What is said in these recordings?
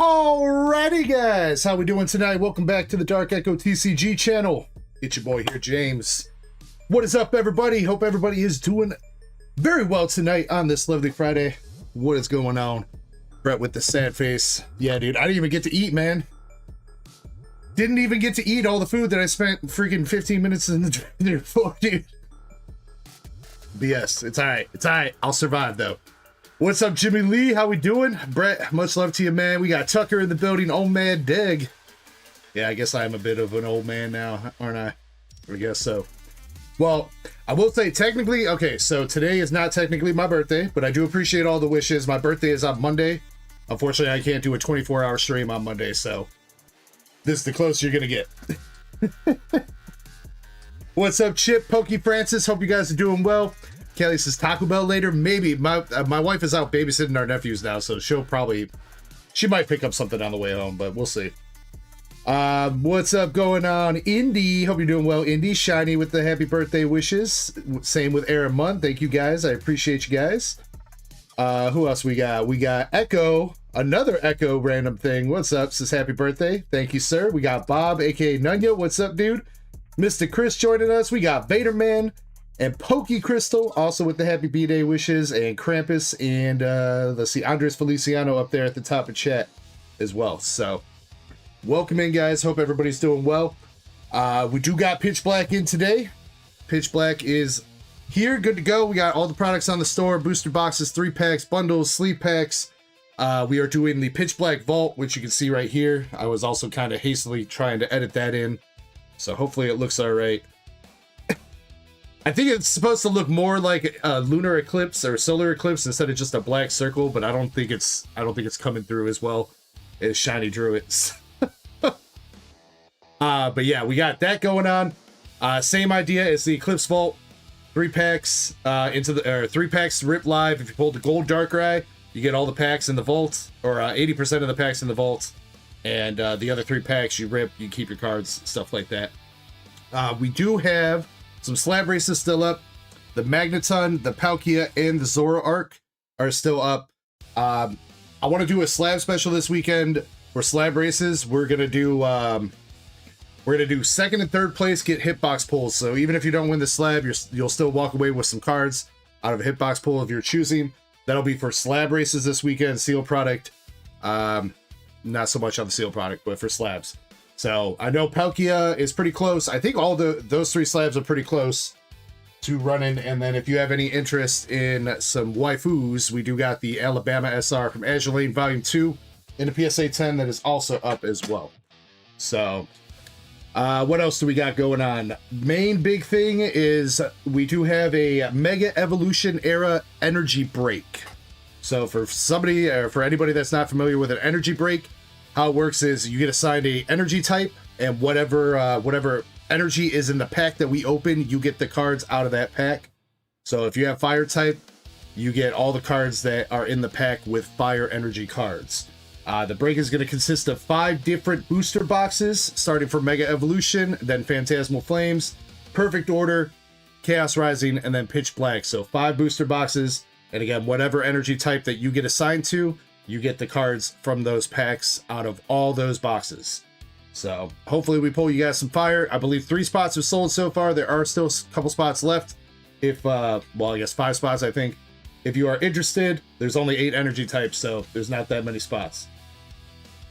Alrighty guys, how we doing tonight? Welcome back to the Dark Echo TCG channel. It's your boy here, James. What is up, everybody? Hope everybody is doing very well tonight on this lovely Friday. What is going on? Brett with the sad face. Yeah, dude, I didn't even get to eat, man. Didn't even get to eat all the food that I spent freaking 15 minutes in the drive-thru for, dude. BS. It's alright. It's alright. I'll survive, though. What's up, Jimmy Lee? How we doing? Brett, much love to you, man. We got Tucker in the building. Old man Dig. Yeah, I guess I'm a bit of an old man now, aren't I? I guess so. Well, I will say technically, okay, so today is not technically my birthday, but I do appreciate all the wishes. My birthday is on Monday. Unfortunately, I can't do a 24-hour stream on Monday, so this is the closest you're going to get. What's up, Chip? Pokey Francis. Hope you guys are doing well. Kelly says Taco Bell later. Maybe. My wife is out babysitting our nephews now, so she might pick up something on the way home, but we'll see. What's up going on, Indy? Hope you're doing well, Indy. Shiny with the happy birthday wishes. Same with Aaron Munn. Thank you guys. I appreciate you guys. Who else we got? We got Echo. Another Echo random thing. What's up? Says happy birthday. Thank you, sir. We got Bob, aka Nunya. What's up, dude? Mr. Chris joining us. We got Vaderman and Pokey Crystal also with the happy B-Day wishes, and Krampus, and let's see, Andres Feliciano up there at the top of chat as well. So welcome in, guys. Hope everybody's doing well. We do got Pitch Black in today. Pitch Black is here, good to go. We got all the products on the store: booster boxes, 3-packs, bundles, sleeve packs. We are doing the Pitch Black Vault, which you can see right here. I was also kind of hastily trying to edit that in, so hopefully it looks all right. I think it's supposed to look more like a lunar eclipse or solar eclipse instead of just a black circle, but I don't think it's coming through as well as Shiny Drew it. But yeah, we got that going on. Same idea as the Eclipse Vault. 3-packs 3-packs rip live. If you pull the gold Darkrai, you get all the packs in the vault, or 80% of the packs in the vault, and the other 3 packs you rip, you keep your cards, stuff like that. We do have some slab races still up. The Magneton, the Palkia, and the Zoroark are still up. I want to do a slab special this weekend for slab races. We're gonna do second and third place get hitbox pulls. So even if you don't win the slab, you'll still walk away with some cards out of a hitbox pull of your choosing. That'll be for slab races this weekend. Seal product, not so much on the seal product, but for slabs. So I know Palkia is pretty close. I think all those 3 slabs are pretty close to running. And then if you have any interest in some waifus, we do got the Alabama SR from Azure Volume 2 in a PSA 10 that is also up as well. So what else do we got going on? Main big thing is we do have a Mega Evolution Era Energy Break. So for somebody, or for anybody that's not familiar with an energy break, how it works is you get assigned a energy type, and whatever energy is in the pack that we open, you get the cards out of that pack. So if you have fire type, you get all the cards that are in the pack with fire energy cards. The break is going to consist of 5 different booster boxes, starting from Mega Evolution, then Phantasmal Flames, Perfect Order, Chaos Rising, and then Pitch Black. So 5 booster boxes, and again, whatever energy type that you get assigned to, you get the cards from those packs out of all those boxes. So hopefully we pull you guys some fire. I believe 3 spots have sold so far. There are still a couple spots left. If well, I guess 5 spots, I think. If you are interested, there's only 8 energy types, so there's not that many spots.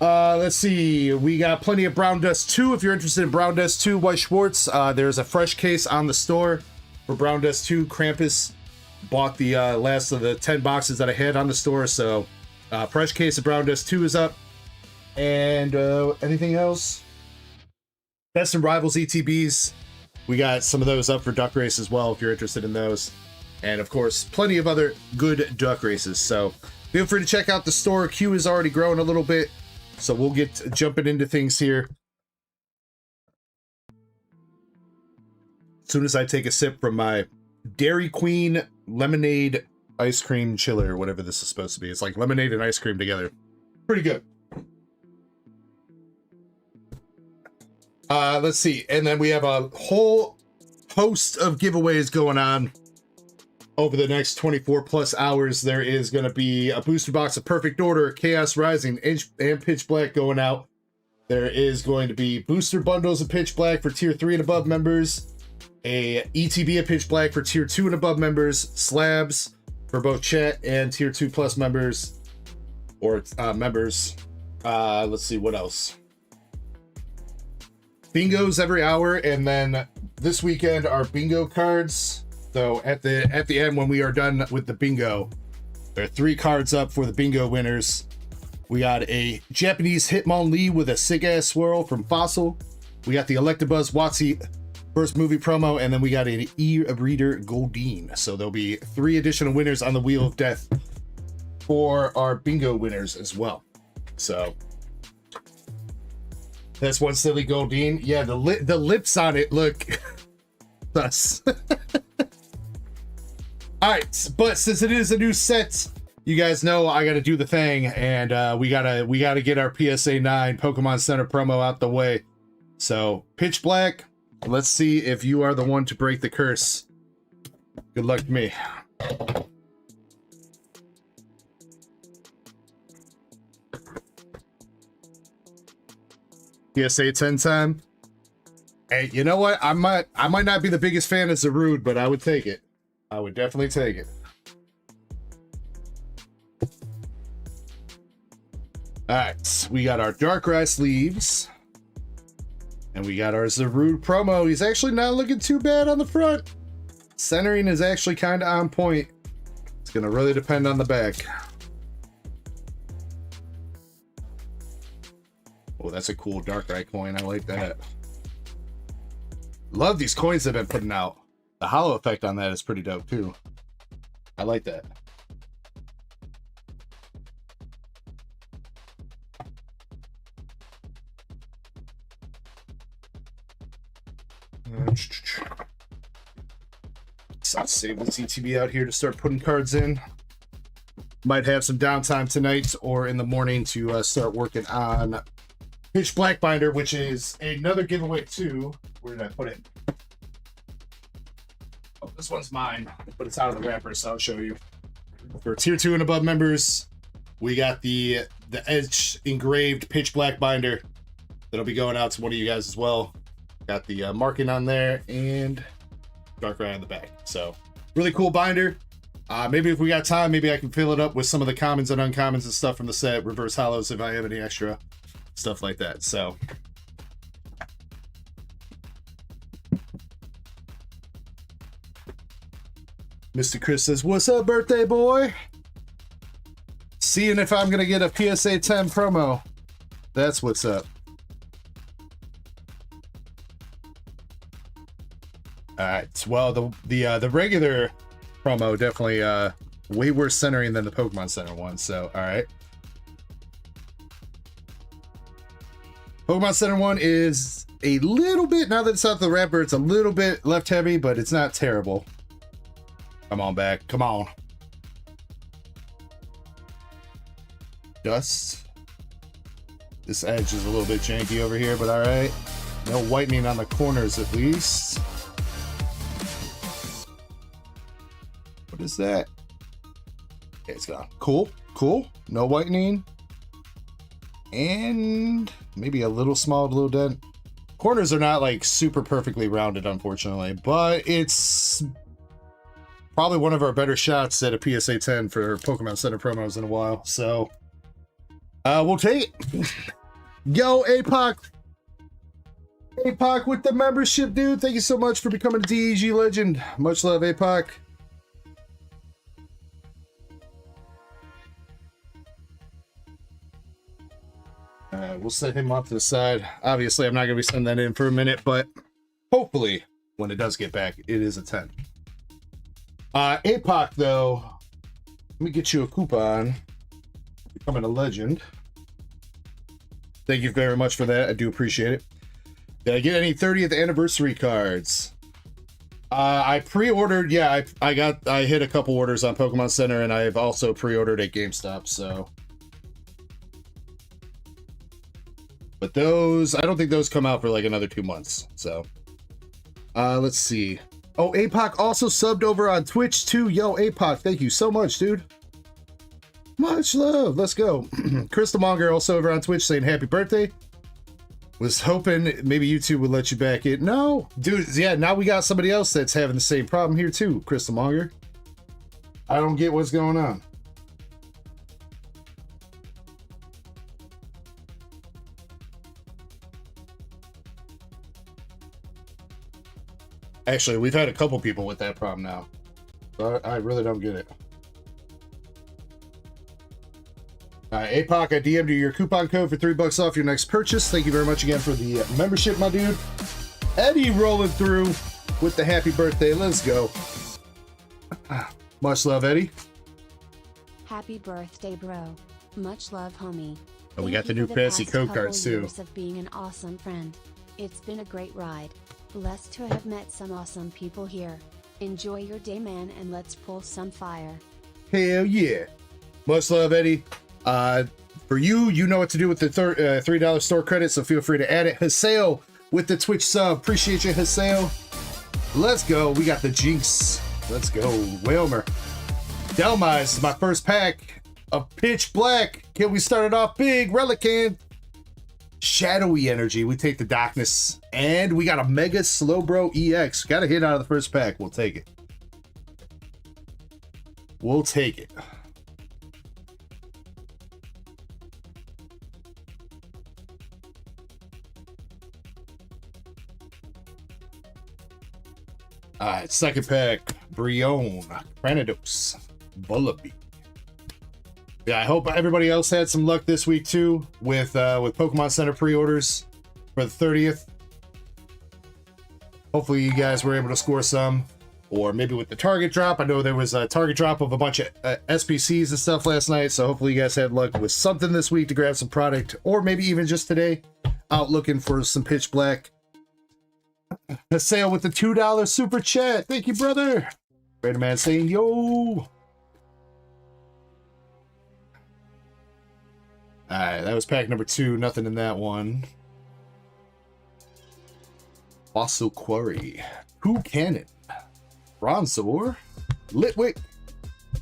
Let's see. We got plenty of Brown Dust 2. If you're interested in Brown Dust 2, White Schwartz, there's a fresh case on the store for Brown Dust 2. Krampus bought the last of the 10 boxes that I had on the store, so fresh case of Brown Dust 2 is up. And anything else? Best and Rivals ETBs. We got some of those up for Duck Race as well, if you're interested in those. And of course, plenty of other good Duck Races. So feel free to check out the store. Queue is already growing a little bit, so we'll get jumping into things here. As soon as I take a sip from my Dairy Queen lemonade ice cream chiller, or whatever this is supposed to be. It's like lemonade and ice cream together. Pretty good. Let's see. And then we have a whole host of giveaways going on over the next 24 plus hours, there is going to be a booster box of Perfect Order, Chaos Rising, and Pitch Black going out. There is going to be booster bundles of Pitch Black for tier 3 and above members, a ETB of Pitch Black for tier 2 and above members, slabs for both chat and tier 2 plus members, or members. Let's see what else. Bingos every hour, and then this weekend are bingo cards. So at the end, when we are done with the bingo, there are 3 cards up for the bingo winners. We got a Japanese Hitmonlee with a sick ass swirl from Fossil. We got the Electabuzz Watsy first movie promo, and then we got an E-Reader Goldeen. So there'll be 3 additional winners on the Wheel of Death for our bingo winners as well. So that's one silly Goldeen. Yeah, the lips on it look sus. All right, but since it is a new set, you guys know I got to do the thing, and we gotta get our PSA 9 Pokemon Center promo out the way. So Pitch Black, let's see if you are the one to break the curse. Good luck to me. PSA 10 time. Hey, you know what? I might not be the biggest fan of Zarude, but I would take it. I would definitely take it. All right, we got our Darkrai sleeves, and we got our Zarude promo. He's actually not looking too bad on the front. Centering is actually kind of on point. It's gonna really depend on the back. Oh, that's a cool Darkrai coin. I like that. Love these coins they've been putting out. The hollow effect on that is pretty dope too. I like that. So I'll save the CTB out here to start putting cards in. Might have some downtime tonight or in the morning to start working on Pitch Black binder, which is another giveaway too. Where did I put it? Oh, this one's mine, but it's out of the wrapper, so I'll show you. For tier 2 and above members, we got the edge engraved Pitch Black binder that'll be going out to one of you guys as well. Got the marking on there and Darkrai on the back. So really cool binder. Maybe if we got time, maybe I can fill it up with some of the commons and uncommons and stuff from the set, reverse hollows if I have any extra stuff like that. So Mr. Chris says, what's up, birthday boy? Seeing if I'm gonna get a PSA 10 promo. That's what's up. All right. Well, the regular promo definitely way worse centering than the Pokemon Center one. So, all right. Pokemon Center one is a little bit, now that it's out the wrapper, it's a little bit left heavy, but it's not terrible. Come on back. Come on. Dust. This edge is a little bit janky over here, but all right. No whitening on the corners at least. What is that? Okay, it's gone. Cool. Cool. No whitening. And maybe a little dent. Corners are not like super perfectly rounded, unfortunately, but it's probably one of our better shots at a PSA 10 for Pokemon Center promos in a while. So we'll take it. Yo, APOC. APOC with the membership, dude. Thank you so much for becoming a DEG legend. Much love, APOC. We'll set him off to the side. Obviously, I'm not going to be sending that in for a minute, but hopefully, when it does get back, it is a 10. APOC, though, let me get you a coupon. Becoming a legend. Thank you very much for that. I do appreciate it. Did I get any 30th anniversary cards? I pre-ordered. Yeah, I hit a couple orders on Pokemon Center, and I've also pre-ordered at GameStop. So, but those, I don't think those come out for like another 2 months. So, let's see. Oh, APOC also subbed over on Twitch too. Yo, APOC, thank you so much, dude. Much love. Let's go. Crystal Monger also over on Twitch saying happy birthday. Was hoping maybe YouTube would let you back in. No, dude. Yeah, now we got somebody else that's having the same problem here too, Crystal Monger. I don't get what's going on. Actually, we've had a couple people with that problem now. But I really don't get it. APOC, I DM'd you your coupon code for $3 off your next purchase. Thank you very much again for the membership, my dude. Eddie rolling through with the happy birthday. Let's go. Much love, Eddie. Happy birthday, bro. Much love, homie. And we got the new fancy code cards too. Of being an awesome friend. It's been a great ride. Blessed to have met some awesome people here. Enjoy your day, man, and let's pull some fire. Hell yeah. Much love, Eddie. For you, you know what to do with the $3 store credit, so feel free to add it. Haseo with the Twitch sub. Appreciate you, Haseo. Let's go. We got the Jinx. Let's go. Wilmer. Delmise is my first pack of Pitch Black. Can we start it off big? Relican. Shadowy Energy. We take the Darkness. And we got a Mega Slowbro EX. Got a hit out of the first pack. We'll take it. We'll take it. Alright, second pack. Brion. Granados. Bullaby. Yeah, I hope everybody else had some luck this week too with Pokemon Center pre-orders for the 30th. Hopefully you guys were able to score some, or maybe with the Target drop. I know there was a Target drop of a bunch of SPCs and stuff last night, so hopefully you guys had luck with something this week to grab some product, or maybe even just today out looking for some Pitch Black. A sale with the $2 super chat. Thank you, brother. Raider Man saying yo. Alright, that was pack number 2. Nothing in that one. Fossil Quarry. Who Cannon? Bronzor. Litwick.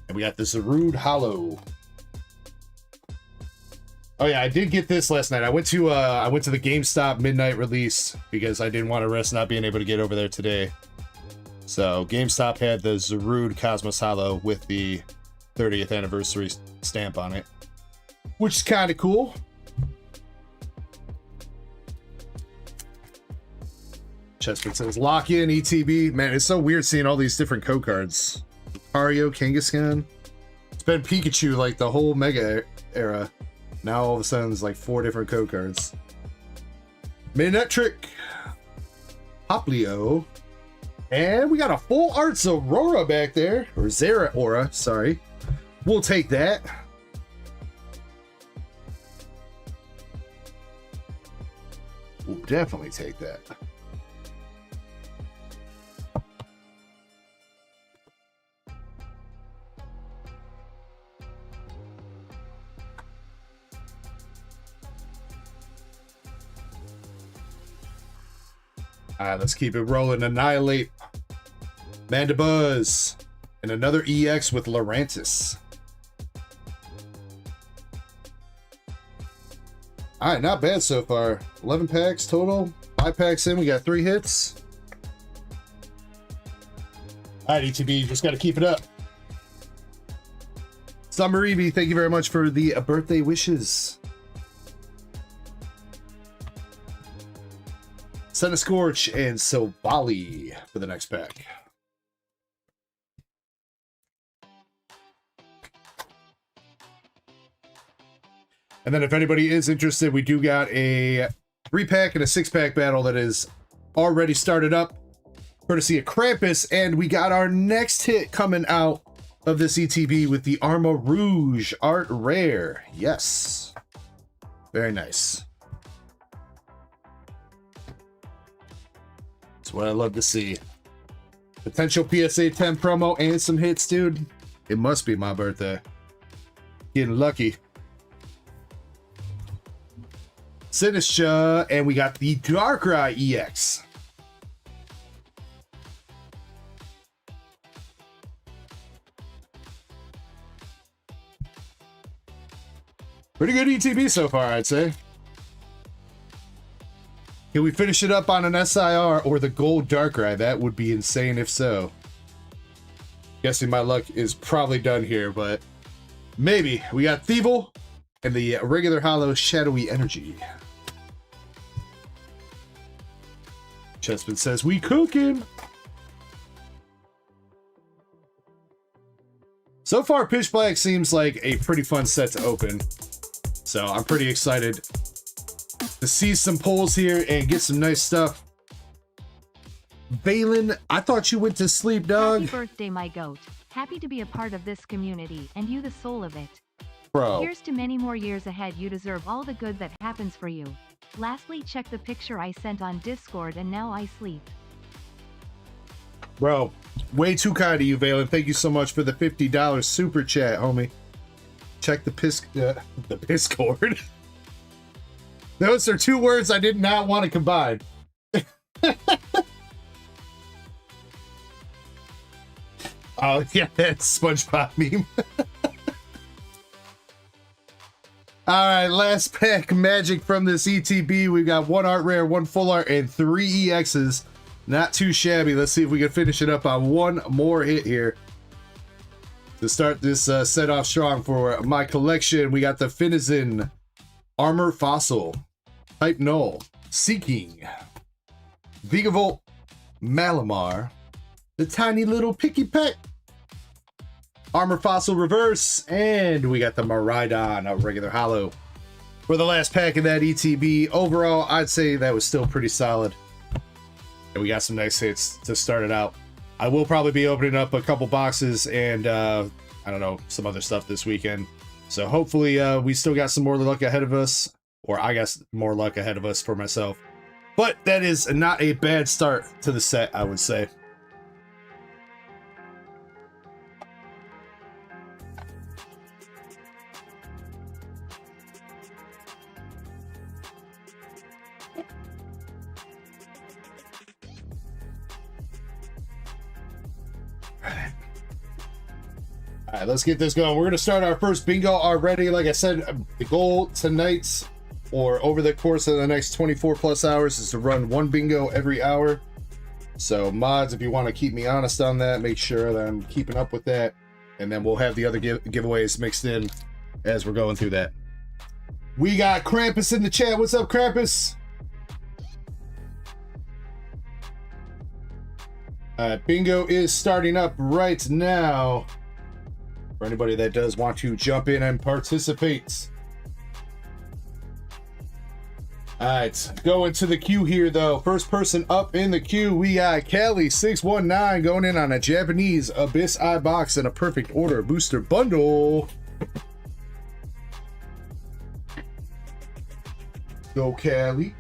And we got the Zarude Hollow. Oh yeah, I did get this last night. I went to the GameStop midnight release because I didn't want to risk not being able to get over there today. So GameStop had the Zarude Cosmos Hollow with the 30th anniversary stamp on it, which is kind of cool. Chespin says lock in ETB. Man, it's so weird seeing all these different code cards. Lucario, Kangaskhan. It's been Pikachu like the whole Mega era. Now all of a sudden it's like 4 different code cards. Manectric, Poplio, and we got a full Arts Aurora back there, or Zera Aura, sorry. We'll take that. We'll definitely take that. Alright, let's keep it rolling. Annihilate, Mandibuzz, and another EX with Lurantis. Alright, not bad so far. 11 packs total. 5 packs in, we got 3 hits. Alright, ETB, just got to keep it up. Summer Evie, thank you very much for the birthday wishes. Scorch and Sobali for the next pack. And then if anybody is interested, we do got a 3-pack and a 6-pack battle that is already started up, courtesy of Krampus, and we got our next hit coming out of this ETB with the Arma Rouge Art Rare. Yes. Very nice. That's what I love to see. Potential PSA 10 promo and some hits, dude. It must be my birthday. Getting lucky. Sinistra, and we got the Darkrai EX. Pretty good ETB so far, I'd say. Can we finish it up on an SIR or the gold dark ride? That would be insane if so. Guessing my luck is probably done here, but maybe. We got Thievel and the regular hollow shadowy energy. Chessman says, we cooking. So far, Pitch Black seems like a pretty fun set to open. So I'm pretty excited to see some pulls here and get some nice stuff. Valen, I thought you went to sleep, dog. Happy birthday, my goat. Happy to be a part of this community, and you the soul of it. Bro. Here's to many more years ahead. You deserve all the good that happens for you. Lastly, check the picture I sent on Discord, and now I sleep. Bro, way too kind of you, Valen. Thank you so much for the $50 super chat, homie. Check the Piscord. Those are two words I did not want to combine. Oh, yeah, that's SpongeBob meme. All right, last pack magic from this ETB. We've got 1 art rare, 1 full art, and 3 EXs. Not too shabby. Let's see if we can finish it up on one more hit here to start this set off strong for my collection. We got the Finizen, Armor Fossil, Type Null, Seeking, Vigavolt, Malamar, the tiny little Picky Pet, Armor Fossil Reverse, and we got the Miraidon, a regular hollow. For the last pack of that ETB, overall, I'd say that was still pretty solid. And we got some nice hits to start it out. I will probably be opening up a couple boxes and, I don't know, some other stuff this weekend. So hopefully we still got some more luck ahead of us. Or I guess more luck ahead of us for myself. But that is not a bad start to the set, I would say. All right, let's get this going. We're going to start our first bingo already. Like I said, the goal tonight or over the course of the next 24 plus hours is to run 1 bingo every hour. So mods, if you want to keep me honest on that, make sure that I'm keeping up with that. And then we'll have the other giveaways mixed in as we're going through that. We got Krampus in the chat. What's up, Krampus? Bingo is starting up right now. For anybody that does want to jump in and participate. All right, going to the queue here, though. First person up in the queue, we got Kelly619 going in on a Japanese Abyss Eye box and a perfect order booster bundle. Go, Kelly.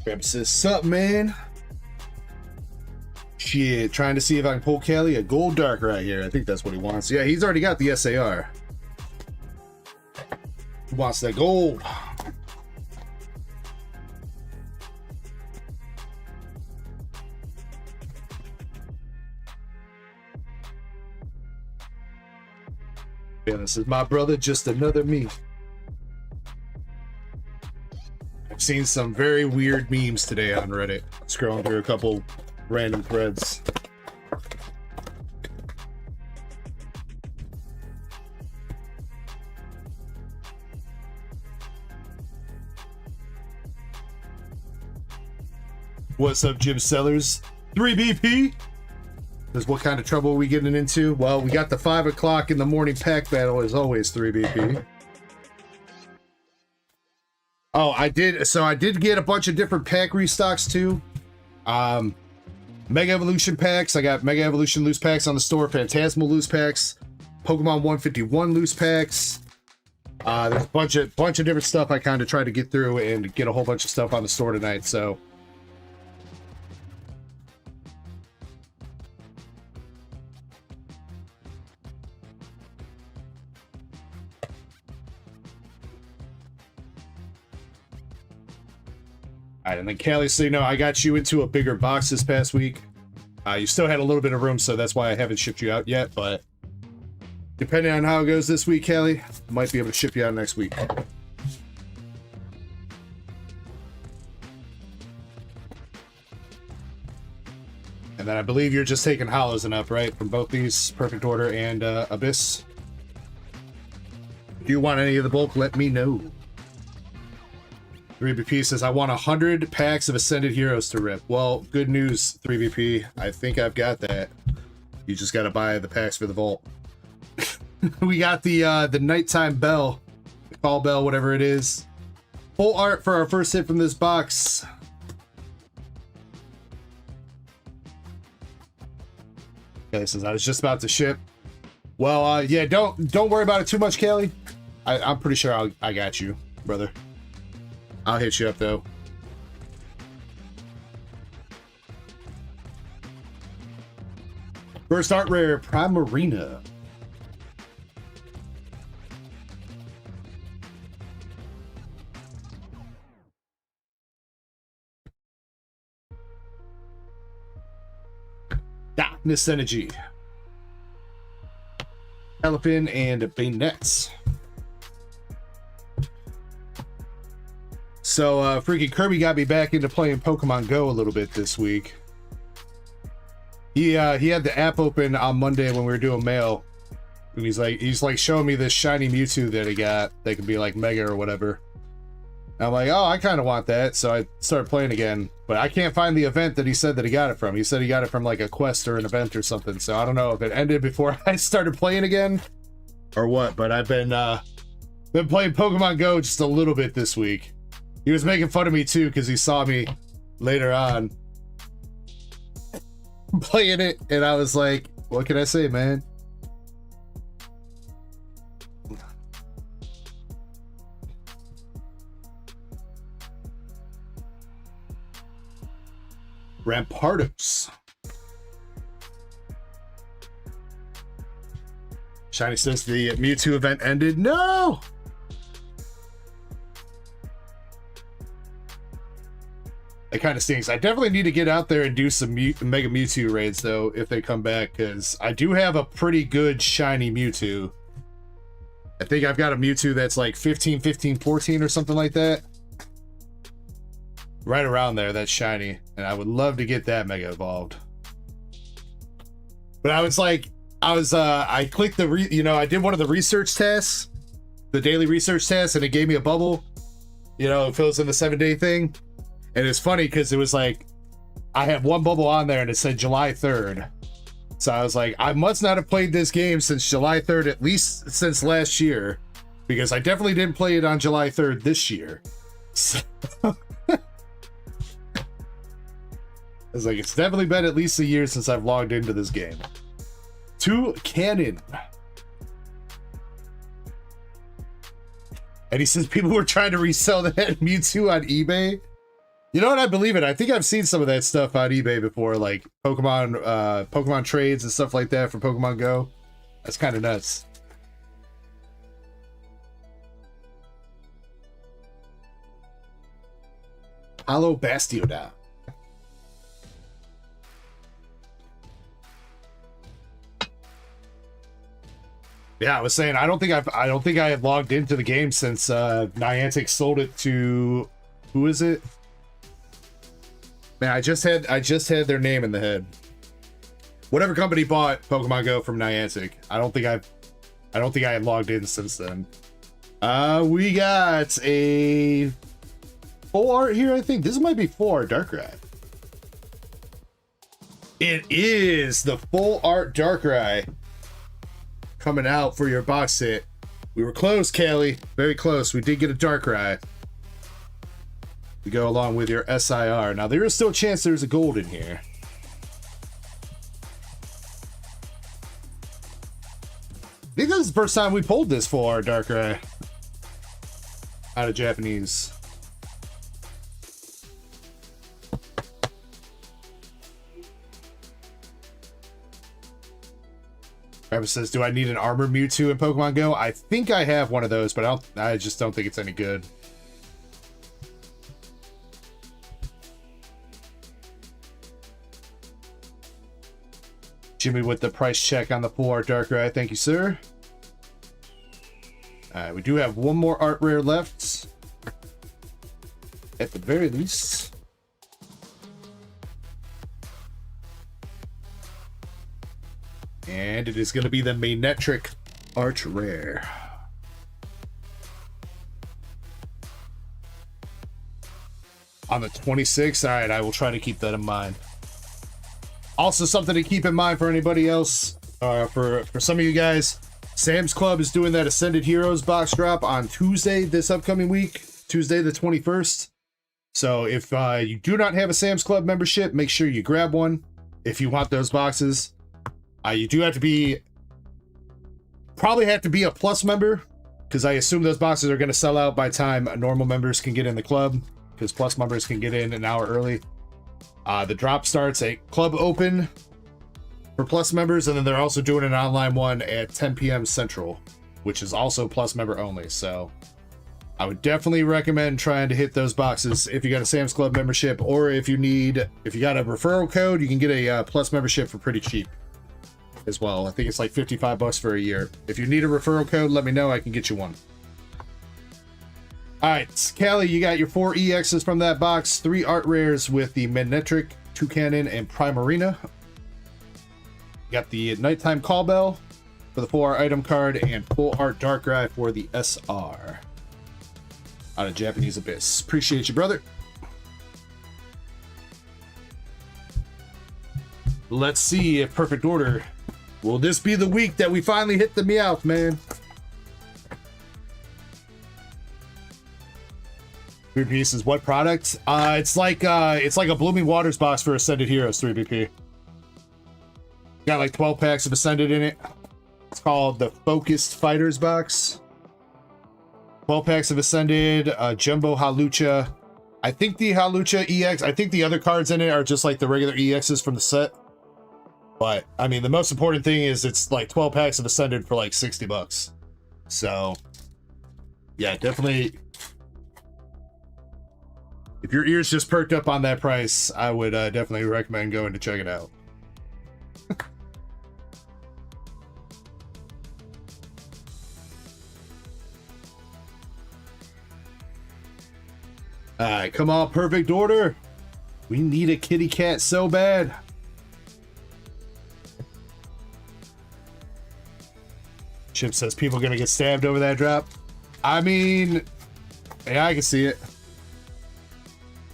Grab says, sup, man? Shit, trying to see if I can pull Kelly a gold dark right here. I think that's what he wants. Yeah, he's already got the SAR. He wants that gold. Yeah, this is my brother, just another me. I've seen some very weird memes today on Reddit. Scrolling through a couple random threads. What's up, Jim Sellers? 3BP? Because what kind of trouble are we getting into? Well, we got the 5 o'clock in the morning pack battle, as always, 3BP. Oh, I did get a bunch of different pack restocks too. Mega Evolution packs. I got Mega Evolution loose packs on the store. Phantasmal loose packs. Pokemon 151 loose packs. There's a bunch of different stuff I kind of tried to get through and get a whole bunch of stuff on the store tonight. So All right, and then Callie, so you know, I got you into a bigger box this past week. You still had a little bit of room, so that's why I haven't shipped you out yet, but depending on how it goes this week, Callie, I might be able to ship you out next week. And then I believe you're just taking hollows and up, right? From both these, Perfect Order and Abyss. If you want any of the bulk, let me know. 3BP says, I want 100 packs of Ascended Heroes to rip. Well, good news, 3BP. I think I've got that. You just got to buy the packs for the vault. We got the nighttime bell, the call bell, whatever it is. Full art for our first hit from this box. Kelly says, I was just about to ship. Well, yeah, don't worry about it too much, Kelly. I'm pretty sure I got you, brother. I'll hit you up, though. First art rare, Primarina. Darkness Energy. Elephant and Bayonets. So, freaking Kirby got me back into playing Pokemon Go a little bit this week. He had the app open on Monday when we were doing mail. And he's like showing me this shiny Mewtwo that he got that could be like Mega or whatever. And I'm like, oh, I kind of want that. So I started playing again. But I can't find the event that he said that he got it from. He said he got it from like a quest or an event or something. So I don't know if it ended before I started playing again or what. But I've been playing Pokemon Go just a little bit this week. He was making fun of me too because he saw me later on playing it, and I was like, what can I say, man? Rampardos. Shiny says the Mewtwo event ended. No! It kind of stinks. I definitely need to get out there and do some Mega Mewtwo raids, though, if they come back, because I do have a pretty good shiny Mewtwo. I think I've got a Mewtwo that's like 15, 15, 14 or something like that. Right around there, that's shiny. And I would love to get that Mega Evolved. But I was like, I clicked the, I did one of the research tests, the daily research test, and it gave me a bubble. It fills in the 7-day thing. And it's funny because it was like, I had one bubble on there and it said July 3rd. So I was like, I must not have played this game since July 3rd, at least since last year. Because I definitely didn't play it on July 3rd this year. So I was like, it's definitely been at least a year since I've logged into this game. To Canon. And he says people were trying to resell that Mewtwo on eBay. You know what? I believe it. I think I've seen some of that stuff on eBay before, like Pokemon trades and stuff like that for Pokemon Go. That's kind of nuts. Hollow Bastiodon. Yeah, I was saying I don't think I had logged into the game since Niantic sold it to, who is it? Man, I just had their name in the head. Whatever company bought Pokemon Go from Niantic. I don't think I had logged in since then. We got a full art here, I think. This might be full art Darkrai. It is the full art Darkrai coming out for your box hit. We were close, Callie. Very close. We did get a Darkrai to go along with your SIR. Now, there is still a chance there's a gold in here. I think this is the first time we pulled this full art Darkrai out of Japanese. Travis says, do I need an armor Mewtwo in Pokemon Go? I think I have one of those, but I just don't think it's any good. Jimmy with the price check on the full art dark ride. Thank you, sir. We do have one more art rare left. At the very least. And it is going to be the Magnetric art rare. On the 26th. All right, I will try to keep that in mind. Also, something to keep in mind for anybody else, for some of you guys, Sam's Club is doing that Ascended Heroes box drop on Tuesday this upcoming week, Tuesday the 21st. So if you do not have a Sam's Club membership, make sure you grab one if you want those boxes. You do have to be, probably have to be a Plus member, because I assume those boxes are going to sell out by the time normal members can get in the club, because Plus members can get in an hour early. The drop starts at Club Open for Plus members, and then they're also doing an online one at 10 p.m. Central, which is also Plus member only. So I would definitely recommend trying to hit those boxes if you got a Sam's Club membership, or if you got a referral code, you can get a Plus membership for pretty cheap as well. I think it's like $55 for a year. If you need a referral code, let me know. I can get you one. All right, Callie, you got your 4 EXs from that box, 3 art rares with the Magnetric, Toucanon, and Primarina. You got the Nighttime Call Bell for the full art item card, and full art Dark Ride for the SR. Out of Japanese Abyss. Appreciate you, brother. Let's see if perfect order. Will this be the week that we finally hit the Meowth, man? 3 pieces. What product? It's like a Blooming Waters box for Ascended Heroes 3BP. Got like 12 packs of Ascended in it. It's called the Focused Fighters box. 12 packs of Ascended, Jumbo Halucha. I think the Halucha EX, I think the other cards in it are just like the regular EXs from the set. But, I mean, the most important thing is it's like 12 packs of Ascended for like $60. So, yeah, definitely. If your ears just perked up on that price, I would definitely recommend going to check it out. All right, come on, perfect order. We need a kitty cat so bad. Chip says people gonna get stabbed over that drop. I mean, yeah, I can see it.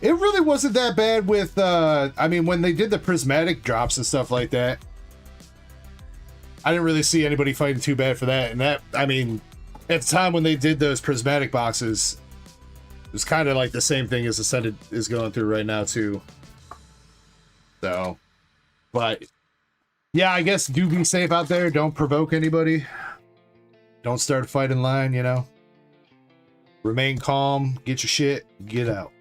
It really wasn't that bad with, I mean, when they did the prismatic drops and stuff like that, I didn't really see anybody fighting too bad for that. And that, I mean, at the time when they did those prismatic boxes, it was kind of like the same thing as Ascended is going through right now, too. So, but, yeah, I guess do be safe out there. Don't provoke anybody. Don't start a fight in line, you know. Remain calm, get your shit, get out.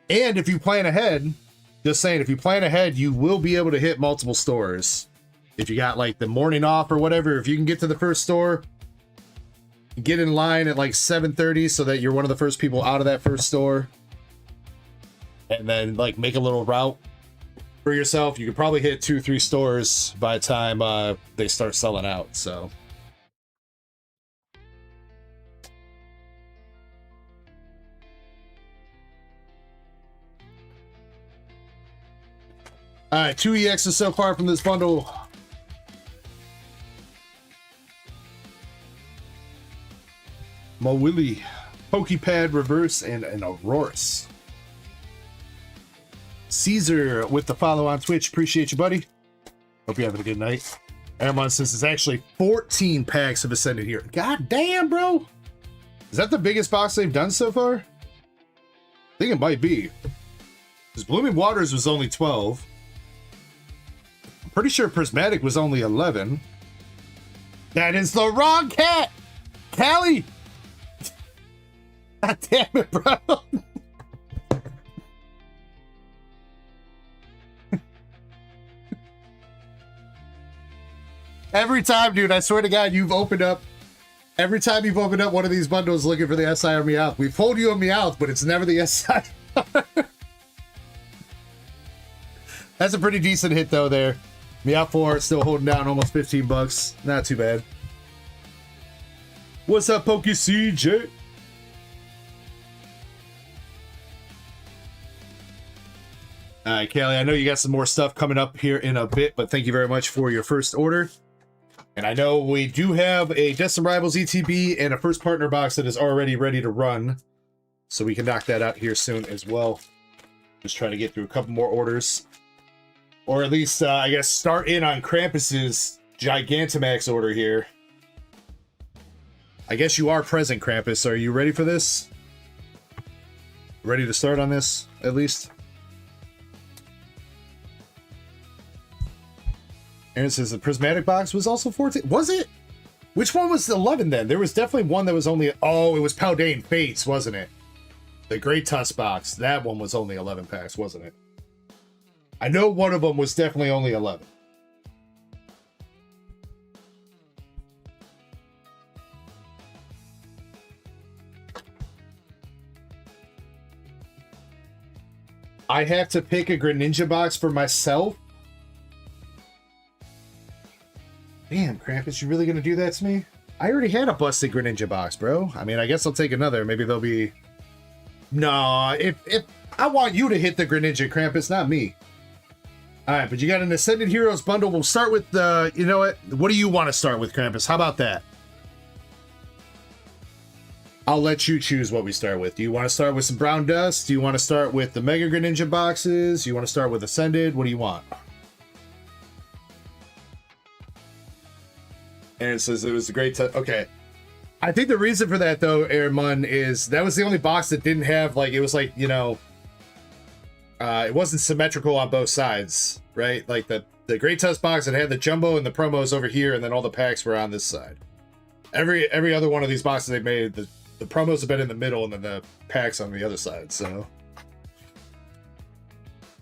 And if you plan ahead, just saying, if you plan ahead, you will be able to hit multiple stores. If you got like the morning off or whatever, if you can get to the first store, get in line at like 7:30 so that you're one of the first people out of that first store. And then like make a little route for yourself. You could probably hit 2-3 stores by the time they start selling out, so. All right, 2 EXs so far from this bundle. Mawili, Pokepad Reverse, and an Aurorus. Caesar with the follow on Twitch. Appreciate you, buddy. Hope you're having a good night. Airmon says it's actually 14 packs of Ascended here. God damn, bro. Is that the biggest box they've done so far? I think it might be. Because Blooming Waters was only 12. I'm pretty sure Prismatic was only 11. That is the wrong cat! Callie! God damn it, bro! Every time, dude, I swear to God, you've opened up. Every time you've opened up one of these bundles looking for the SI or Meowth, we've told you a Meowth, but it's never the SI. That's a pretty decent hit though there. Meow 4 still holding down almost 15 bucks. Not too bad. What's up, Pokey CJ? All right, Kelly, I know you got some more stuff coming up here in a bit, but thank you very much for your first order. And I know we do have a Destin Rivals ETB and a first partner box that is already ready to run. So we can knock that out here soon as well. Just trying to get through a couple more orders. Or at least, I guess, start in on Krampus's Gigantamax order here. I guess you are present, Krampus. Are you ready for this? Ready to start on this, at least? Aaron says the prismatic box was also 14. Was it? Which one was 11 then? There was definitely one that was only... Oh, it was Paldean Fates, wasn't it? The Great Tusk box. That one was only 11 packs, wasn't it? I know one of them was definitely only 11. I have to pick a Greninja box for myself? Damn, Krampus, you really gonna do that to me? I already had a busted Greninja box, bro. I mean, I guess I'll take another. Maybe they'll be... No, if I want you to hit the Greninja, Krampus, not me. Alright, but you got an Ascended Heroes bundle. We'll start with the... You know what? What do you want to start with, Krampus? How about that? I'll let you choose what we start with. Do you want to start with some Brown Dust? Do you want to start with the Mega Greninja boxes? Do you want to start with Ascended? What do you want? Aaron says it was a great time. Okay. I think the reason for that, though, Aaron Munn, is that was the only box that didn't have, like, it was like, you know, it wasn't symmetrical on both sides, right? Like, the Great Tusk box, it had the Jumbo and the promos over here, and then all the packs were on this side. Every other one of these boxes they made, the promos have been in the middle, and then the packs on the other side, so...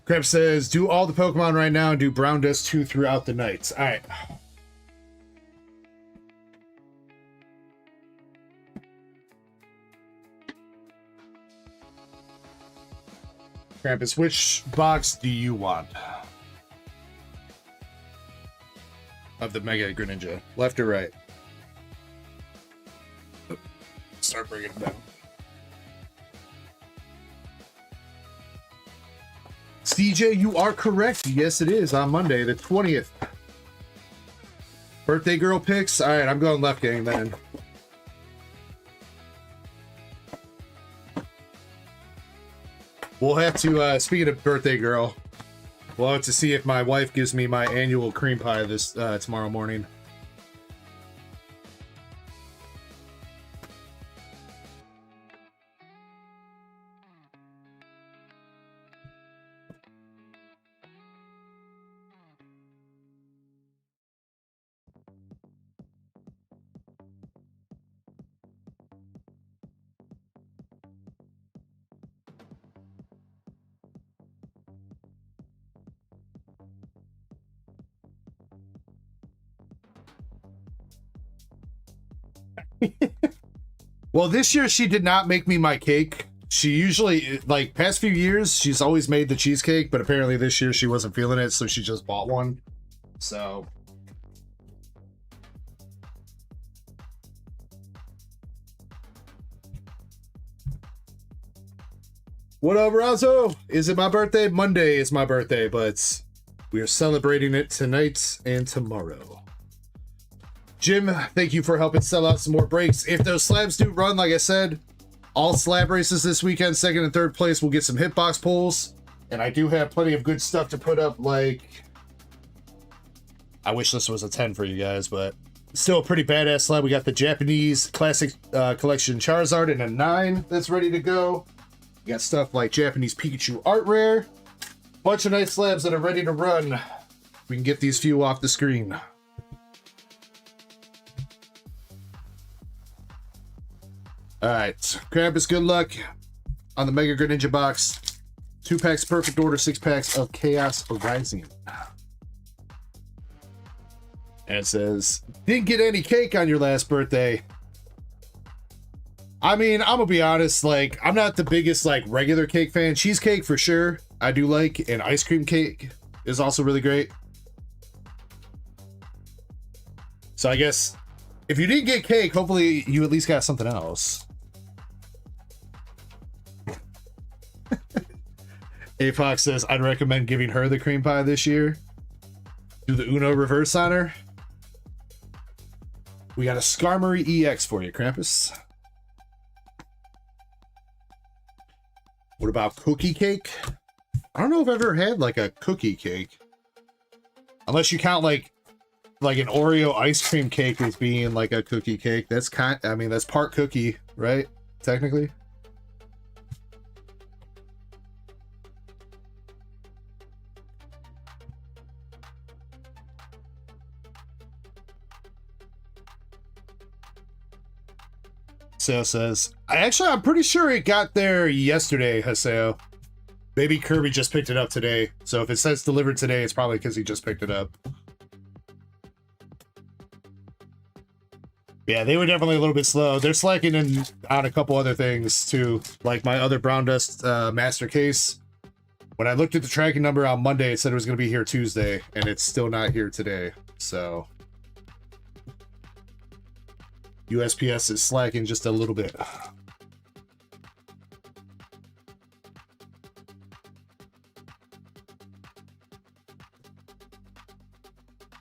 Krebs says, do all the Pokemon right now and do Brown Dust 2 throughout the night. Alright. Krampus, which box do you want? Of the Mega Greninja. Left or right? Start bringing it down. CJ, you are correct. Yes, it is on Monday, the 20th. Birthday girl picks? Alright, I'm going left gang then. We'll have to, speaking of birthday girl, we'll have to see if my wife gives me my annual cream pie this tomorrow morning. Well, this year she did not make me my cake. She usually, like, past few years, she's always made the cheesecake, but apparently this year she wasn't feeling it, so she just bought one. So... What up, Razzo? Is it my birthday? Monday is my birthday, but we are celebrating it tonight and tomorrow. Jim, thank you for helping sell out some more breaks. If those slabs do run, like I said, all slab races this weekend, second and third place, will get some hitbox pulls. And I do have plenty of good stuff to put up, like... I wish this was a 10 for you guys, but still a pretty badass slab. We got the Japanese Classic Collection Charizard in a 9 that's ready to go. We got stuff like Japanese Pikachu Art Rare. Bunch of nice slabs that are ready to run. We can get these few off the screen. Alright, Krampus, good luck on the Mega Greninja box. 2 packs Perfect Order, 6 packs of Chaos Rising. And it says, didn't get any cake on your last birthday. I mean, I'm gonna be honest, like, I'm not the biggest, like, regular cake fan. Cheesecake for sure, I do like, and ice cream cake. is also really great. So I guess if you didn't get cake, hopefully you at least got something else. Apox says, I'd recommend giving her the cream pie this year. Do the Uno reverse on her. We got a Skarmory EX for you, Krampus. What about cookie cake? I don't know if I've ever had like a cookie cake. Unless you count like an Oreo ice cream cake as being like a cookie cake. That's I mean, that's part cookie, right? Technically. Haseo says, I'm pretty sure it got there yesterday, Haseo. Maybe Kirby just picked it up today. So if it says delivered today, it's probably because he just picked it up. Yeah, they were definitely a little bit slow. They're slacking on a couple other things too, like my other Brown Dust master case. When I looked at the tracking number on Monday, it said it was going to be here Tuesday, and it's still not here today. So USPS is slacking just a little bit.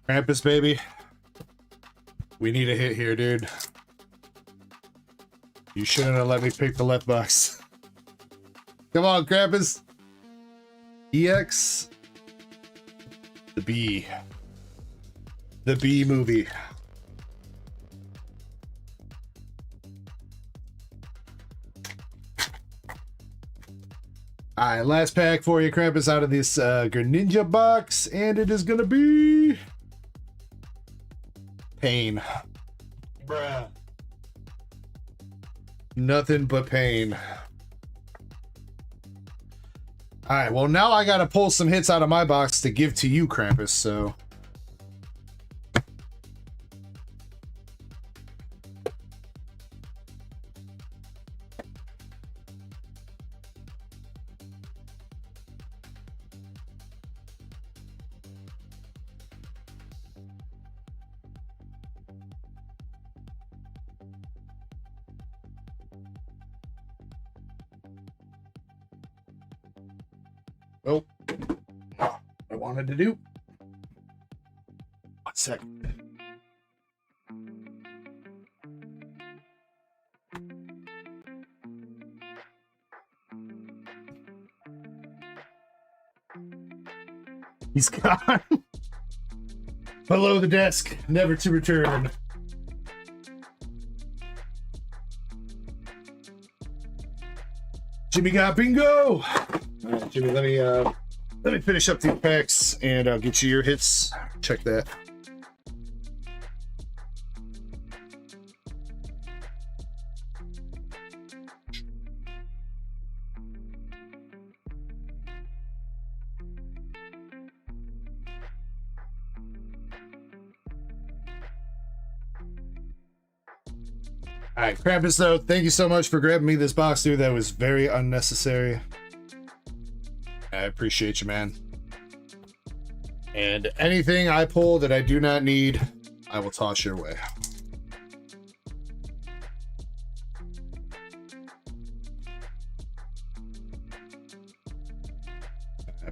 Krampus, baby. We need a hit here, dude. You shouldn't have let me pick the left box. Come on, Krampus. EX. The B. The B movie. Alright, last pack for you, Krampus, out of this Greninja box, and it is gonna be pain. Bruh. Nothing but pain. Alright, well now I gotta pull some hits out of my box to give to you, Krampus, so. Oh, I wanted to do. 1 second. He's gone. Below the desk, never to return. Jimmy got bingo. All right, Jimmy, let me finish up these packs and I'll get you your hits. Check that. All right, Krampus, though, thank you so much for grabbing me this box, dude. That was very unnecessary. I appreciate you, man. And anything I pull that I do not need, I will toss your way.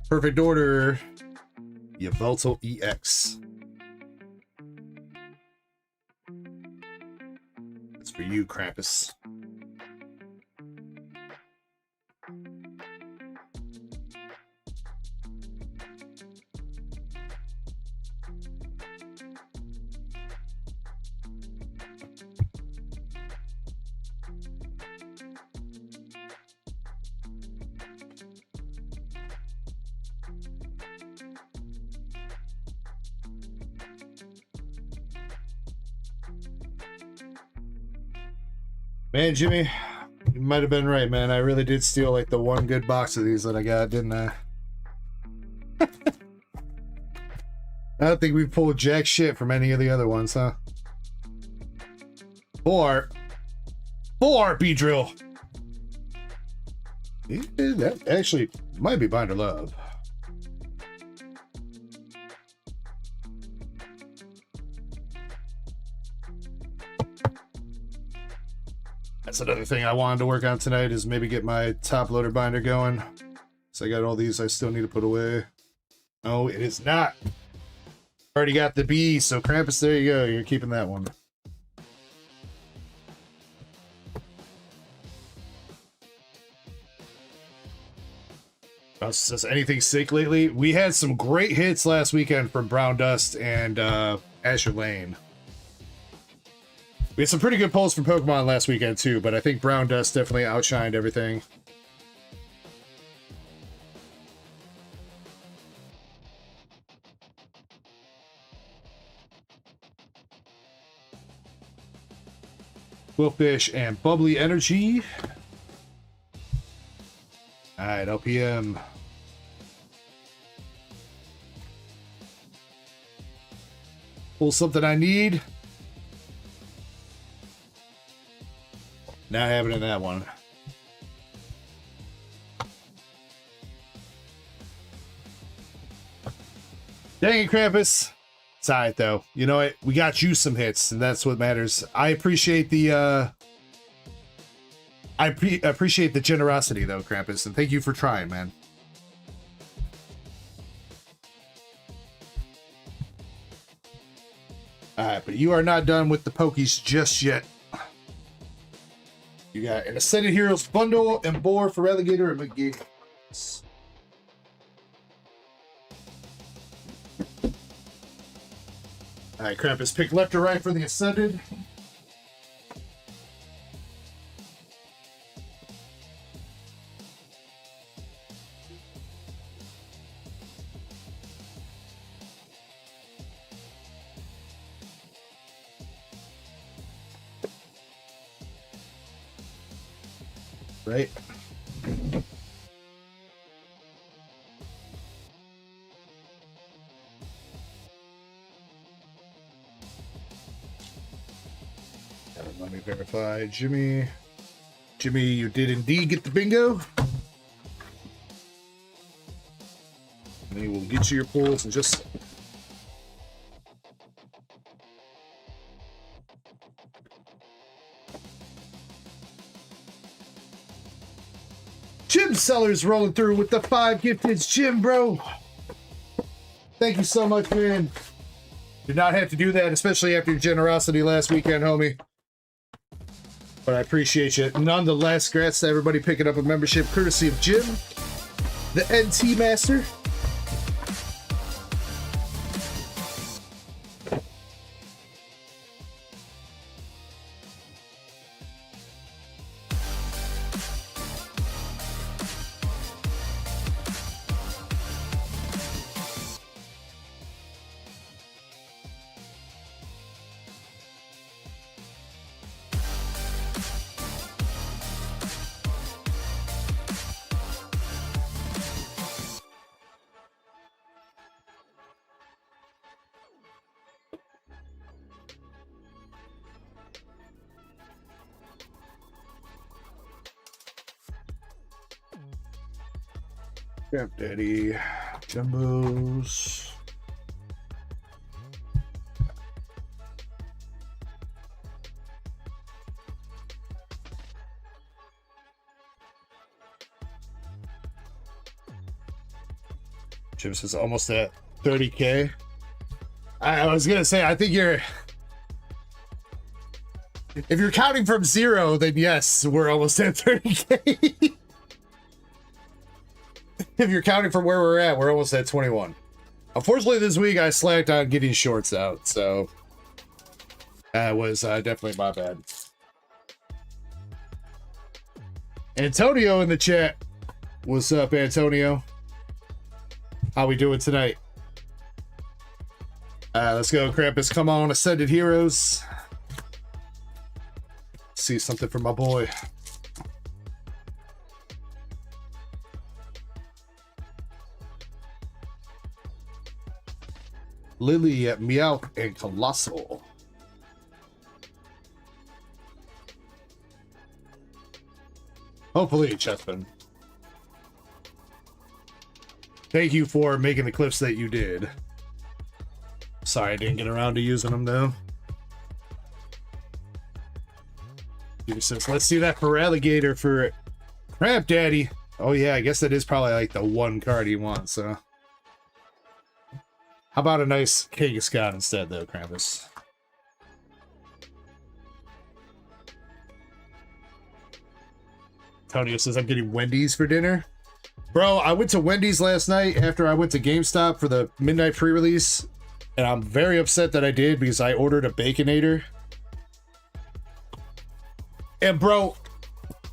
Perfect order. Yveltal EX. That's for you, Krampus. Man, Jimmy, you might have been right, man. I really did steal like the one good box of these that I got, didn't I? I don't think we pulled jack shit from any of the other ones, huh? Full art, B-Drill. That actually might be Binder Love. That's another thing I wanted to work on tonight, is maybe get my top loader binder going. So I got all these I still need to put away. No, it is not. Already got the B, so Krampus, there you go. You're keeping that one. Says anything sick lately? We had some great hits last weekend from Brown Dust and Azure Lane. We had some pretty good pulls from Pokemon last weekend too, but I think Brown Dust definitely outshined everything. Quillfish and Bubbly Energy. Alright, LPM. Pull something I need. Not having it in that one. Dang it, Krampus. It's alright though. You know what? We got you some hits, and that's what matters. I appreciate the appreciate the generosity though, Krampus, and thank you for trying, man. Alright, but you are not done with the Pokies just yet. You got an Ascended Heroes bundle and boar for Relegator and McGee. Alright, Krampus, pick left or right for the Ascended. Right. Let me verify. Jimmy, you did indeed get the bingo. And he will get you your pulls in just... Jim Sellers rolling through with the 5 gifteds. Jim, bro. Thank you so much, man. Did not have to do that, especially after your generosity last weekend, homie. But I appreciate you. Nonetheless, congrats to everybody picking up a membership courtesy of Jim, the NT Master. Grab Daddy, Jumbos. Jim says almost at 30K. I was gonna say, I think you're... If you're counting from 0, then yes, we're almost at 30K. If you're counting from where we're at, we're almost at 21. Unfortunately, this week I slacked on getting shorts out, so that was definitely my bad. Antonio in the chat. What's up, Antonio? How we doing tonight? Let's go, Krampus. Come on, Ascended Heroes. See something from my boy. Lily, Meowth, and Colossal. Hopefully, Chespin. Thank you for making the clips that you did. Sorry I didn't get around to using them, though. He says, let's see that for alligator for Crab Daddy. Oh yeah, I guess that is probably like the one card he wants, so. How about a nice Kangaskhan instead though, Krampus? Tonio says, I'm getting Wendy's for dinner. Bro, I went to Wendy's last night after I went to GameStop for the midnight pre-release, and I'm very upset that I did because I ordered a Baconator. And bro,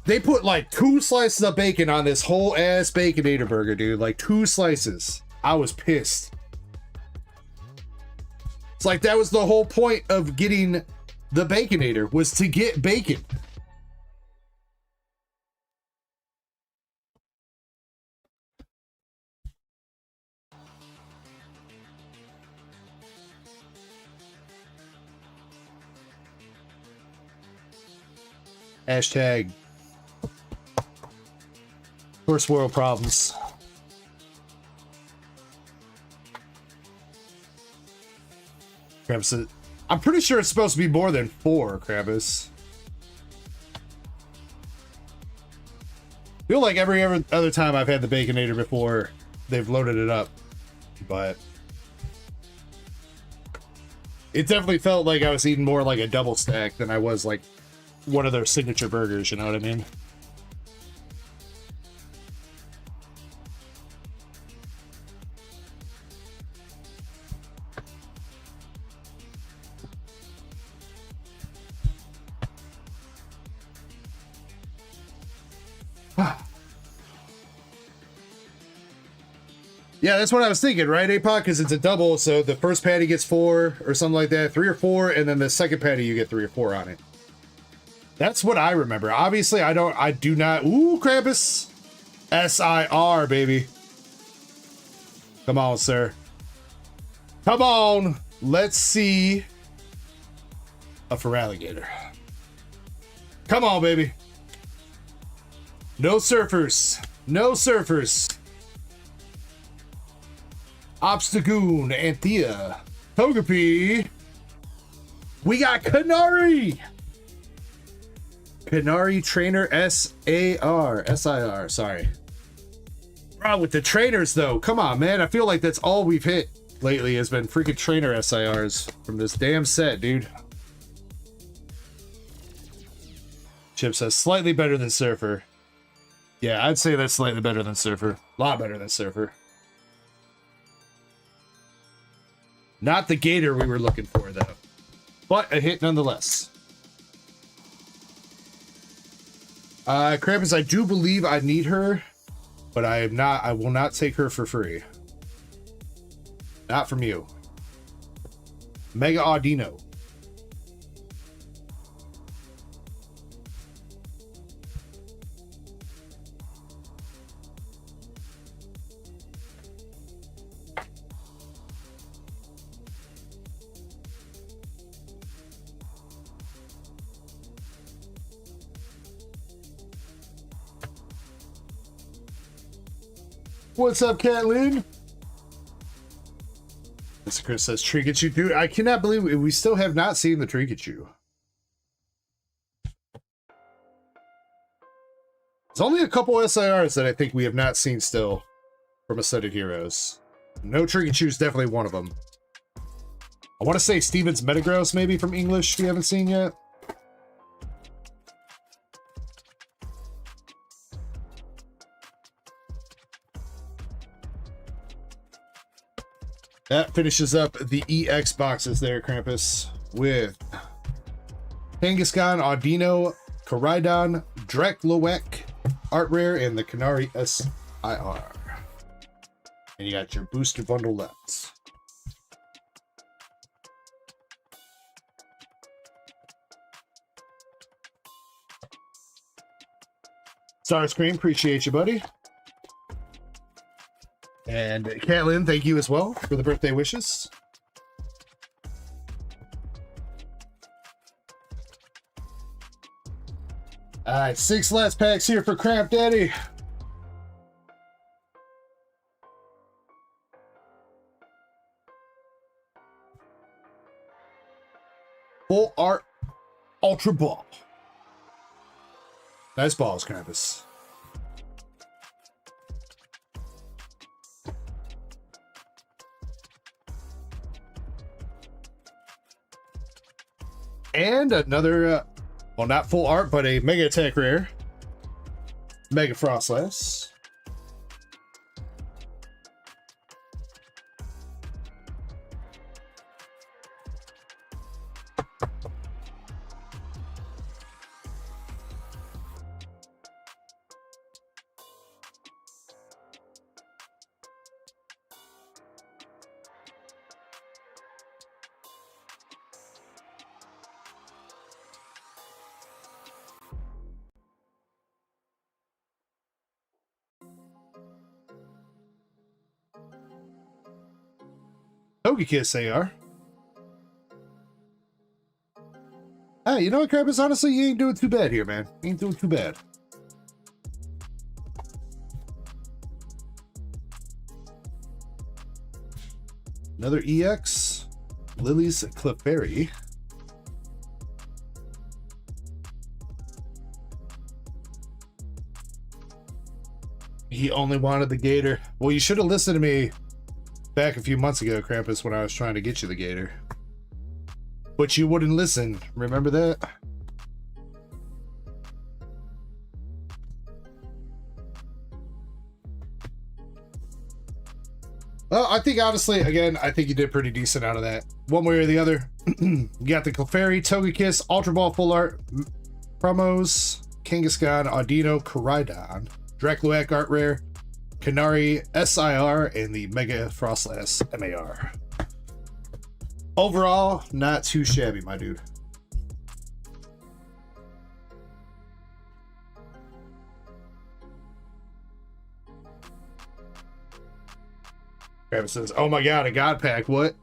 they put like 2 slices of bacon on this whole ass Baconator burger, dude. Like 2 slices. I was pissed. It's like that was the whole point of getting the Baconator, was to get bacon. Hashtag first world problems. Krampus, I'm pretty sure it's supposed to be more than 4, Krampus. Feel like every other time I've had the Baconator before, they've loaded it up, but it definitely felt like I was eating more like a double stack than I was like one of their signature burgers, you know what I mean? Yeah, that's what I was thinking, right, APOC? Because it's a double, so the first patty gets 4 or something like that, 3 or 4, and then the second patty you get 3 or 4 on it. That's what I remember. Obviously, I do not. Ooh, Krampus. SIR, baby. Come on, sir. Come on. Let's see a Feraligatr. Come on, baby. No surfers. No surfers. Obstagoon, Anthea, Togepi. We got Canary. Canary Trainer SIR, sorry. Bro, with the trainers though, come on, man. I feel like that's all we've hit lately has been freaking trainer SIRs from this damn set, dude. Chip says slightly better than Surfer. Yeah, I'd say that's slightly better than Surfer. A lot better than Surfer. Not the Gator we were looking for, though. But a hit nonetheless. Krampus, I do believe I need her, but I will not take her for free. Not from you. Mega Audino. What's up, Catlin? Mr. Chris says Trikachu. Dude, I cannot believe we still have not seen the Trikachu. There's only a couple SIRs that I think we have not seen still from Ascended Heroes. No Trikachu is definitely one of them. I want to say Steven's Metagross maybe from English we haven't seen yet. That finishes up the EX boxes there, Krampus, with Kangaskhan, Audino, Koraidon, Drekloek, Art Rare, and the Canary SIR. And you got your booster bundle left. Starscream, appreciate you, buddy. And Catlin, thank you as well for the birthday wishes. All right, 6 last packs here for Crab Daddy. Full Art Ultra Ball. Nice balls, Krampus. And another, well, not full art, but a Mega Attack rare. Mega Frostlass. Togekiss AR. Ah, you know what, Krampus? Honestly, you ain't doing too bad here, man. You ain't doing too bad. Another EX. Lily's Clefairy. He only wanted the gator. Well, you should have listened to me back a few months ago, Krampus, when I was trying to get you the gator. But you wouldn't listen. Remember that? Well, I think, honestly, again, I think you did pretty decent out of that. One way or the other. You got the Clefairy, Togekiss, Ultra Ball Full Art, Promos, Kangaskhan, Audino, Koraidon, Dracloak Art Rare, Canary SIR, and the Mega Frostlass MAR. Overall, not too shabby, my dude. Krampus says, "Oh my god, a god pack, what?"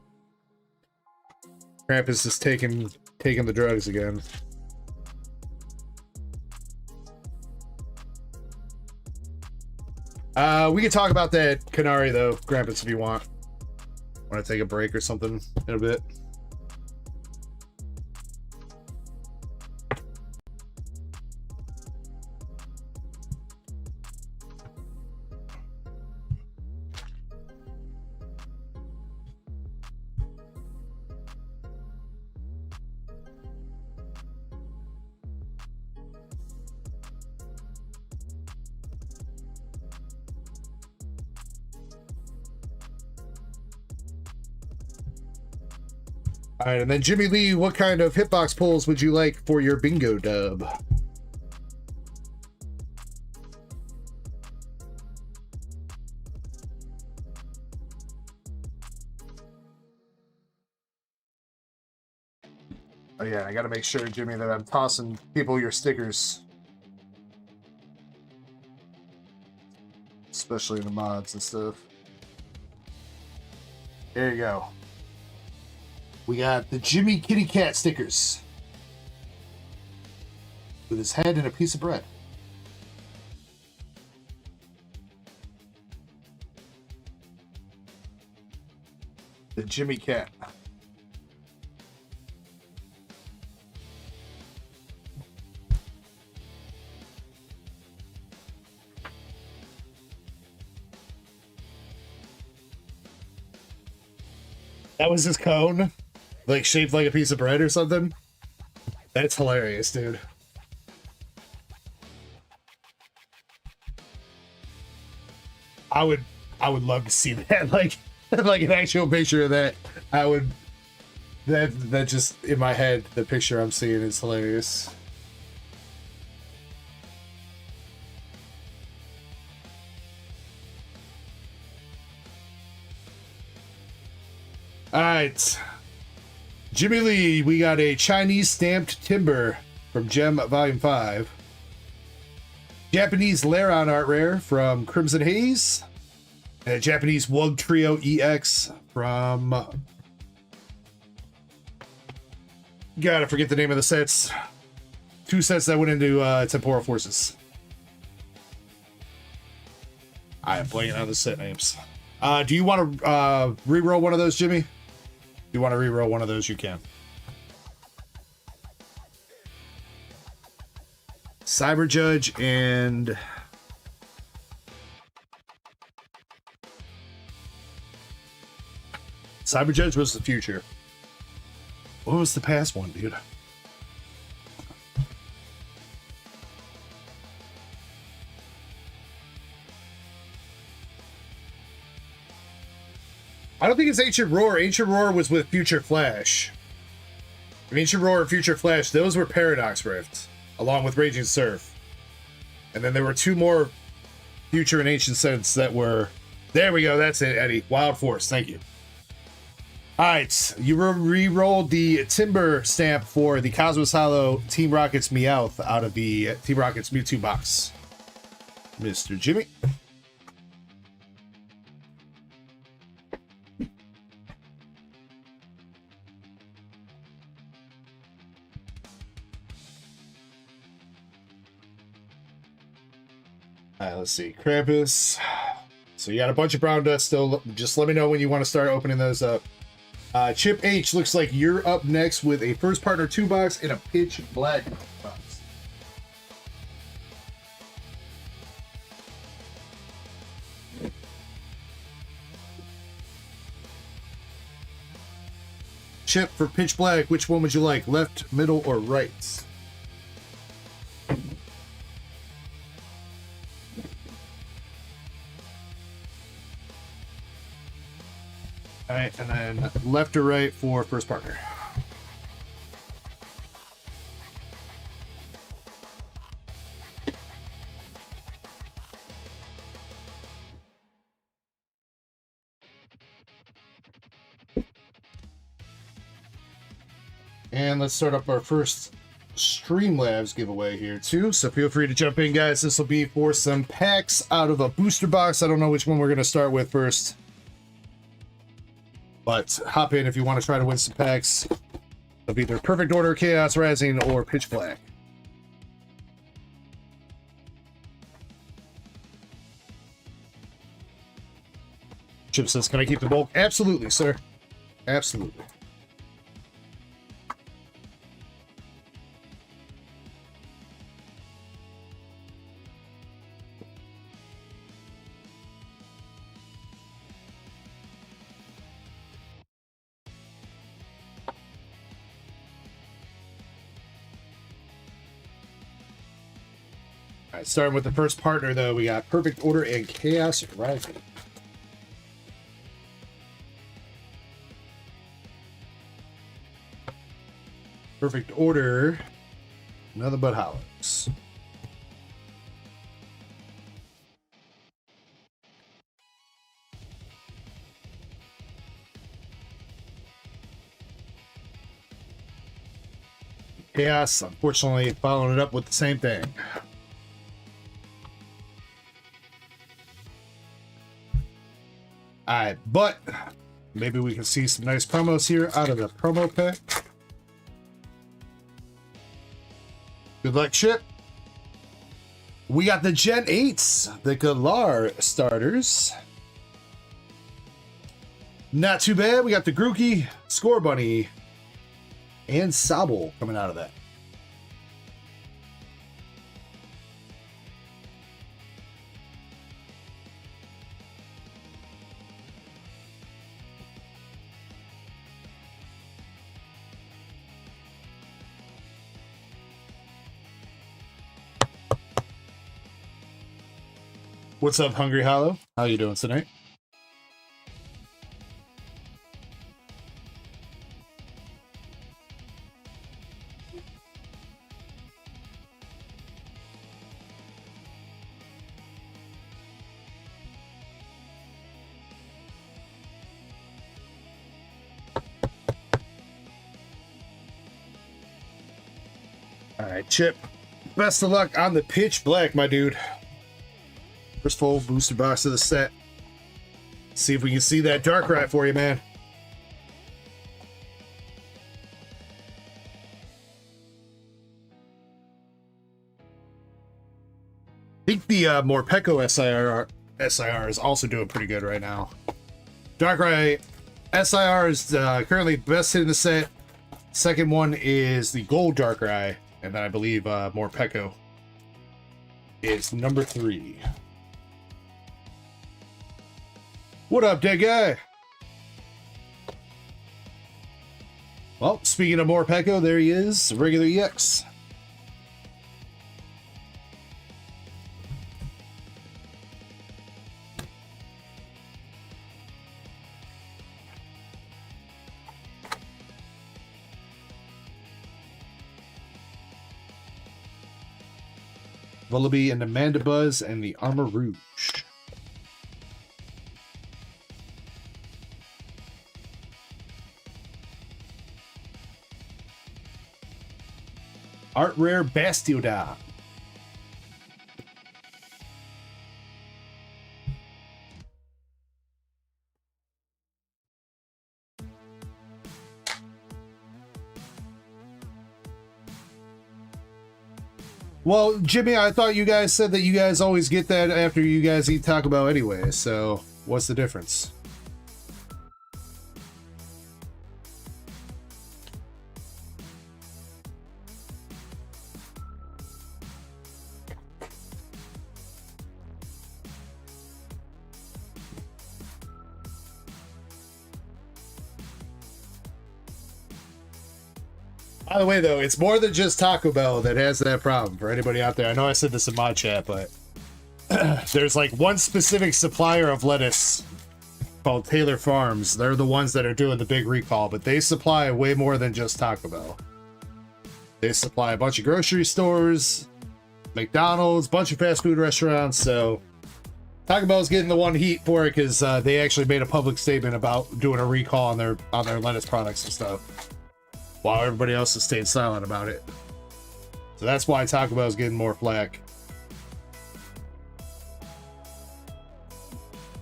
Krampus is taking the drugs again. We can talk about that Canary though, Krampus, if you want. Want to take a break or something in a bit? All right, and then Jimmy Lee, what kind of hitbox pulls would you like for your bingo dub? Oh yeah, I gotta make sure, Jimmy, that I'm tossing people your stickers. Especially the mods and stuff. There you go. We got the Jimmy Kitty Cat stickers. With his head and a piece of bread. The Jimmy Cat. That was his cone? Like shaped like a piece of bread or something? That's hilarious, dude. I would love to see that. Like an actual picture of that. That just in my head, the picture I'm seeing is hilarious. All right. Jimmy Lee, we got a Chinese stamped timber from Gem Volume 5. Japanese Laron art rare from Crimson Haze. And a Japanese Wug Trio EX from... God, I forget the name of the sets. 2 sets that went into Temporal Forces. I am blanking on the set names. Do you want to re-roll one of those, Jimmy? If you want to re-roll one of those, you can. Cyber Judge and Cyber Judge was the future. What was the past one, dude? I don't think it's Ancient Roar. Ancient Roar was with Future Flash. Ancient Roar and Future Flash, those were Paradox Rift, along with Raging Surf. And then there were two more Future and Ancient Sense that were... There we go, that's it, Eddie. Wild Force, thank you. Alright, you re-rolled the Timber stamp for the Cosmos Hollow Team Rocket's Meowth out of the Team Rocket's Mewtwo box. Mr. Jimmy. Alright, let's see. Krampus. So you got a bunch of brown dust still. Just let me know when you want to start opening those up. Chip H, looks like you're up next with a First Partner 2 box and a Pitch Black box. Chip, for Pitch Black, which one would you like? Left, middle, or right? Alright, and then left or right for First Partner. And let's start up our first Streamlabs giveaway here too. So feel free to jump in, guys. This will be for some packs out of a booster box. I don't know which one we're going to start with first, but hop in if you want to try to win some packs of either Perfect Order, Chaos Rising, or Pitch Black. Chip says, can I keep the bulk? Absolutely, sir. Absolutely. All right, starting with the first partner, though, we got Perfect Order and Chaos Rising. Perfect Order, nothing but hollows. Chaos, unfortunately, following it up with the same thing. Alright, but maybe we can see some nice promos here out of the promo pack. Good luck, Chip. We got the Gen 8s, the Galar starters. Not too bad. We got the Grookey, Score Bunny, and Sobble coming out of that. What's up, Hungry Hollow? How you doing tonight? All right, Chip. Best of luck on the Pitch Black, my dude. First full booster box of the set. See if we can see that Darkrai for you, man. I think the Morpeko SIR is also doing pretty good right now. Darkrai SIR is currently best hit in the set. Second one is the Gold Darkrai, and then I believe Morpeko is number 3. What up, dead guy? Well, speaking of more Pecco, there he is, regular EX. Vullaby and Amanda Buzz and the Armor Rouge. Art Rare Bastiodon. Well, Jimmy, I thought you guys said that you guys always get that after you guys eat Taco Bell anyway, so what's the difference? By the way, though, it's more than just Taco Bell that has that problem for anybody out there. I know I said this in my chat, but there's like one specific supplier of lettuce called Taylor Farms. They're the ones that are doing the big recall, but they supply way more than just Taco Bell. They supply a bunch of grocery stores, McDonald's, bunch of fast food restaurants, so Taco Bell's getting the one heat for it because they actually made a public statement about doing a recall on their lettuce products and stuff, while everybody else has stayed silent about it. So that's why Taco Bell's getting more flack.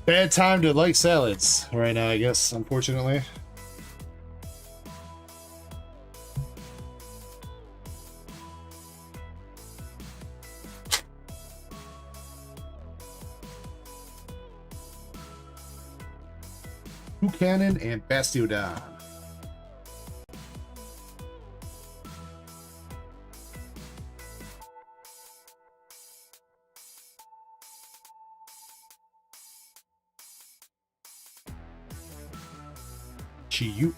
Bad time to like salads right now, I guess, unfortunately. Buchanan and Bastiodon. Chi-Yu.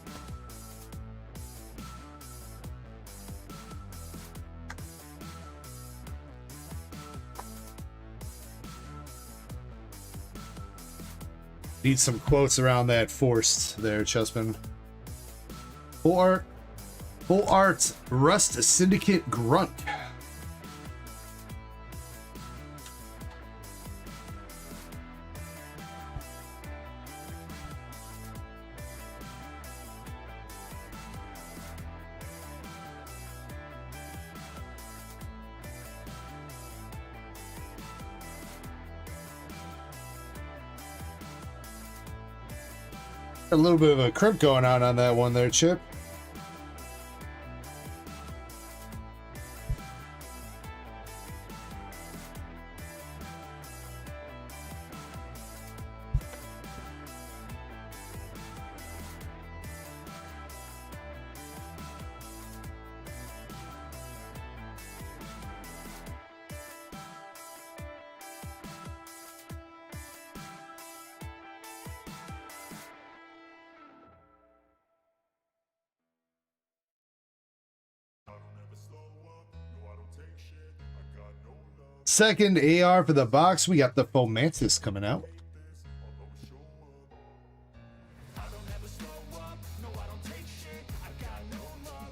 Need some quotes around that forced there, Chessman. Full art, Rust Syndicate Grunt. A little bit of a crimp going on that one there, Chip. Second AR for the box, we got the Fomantis coming out.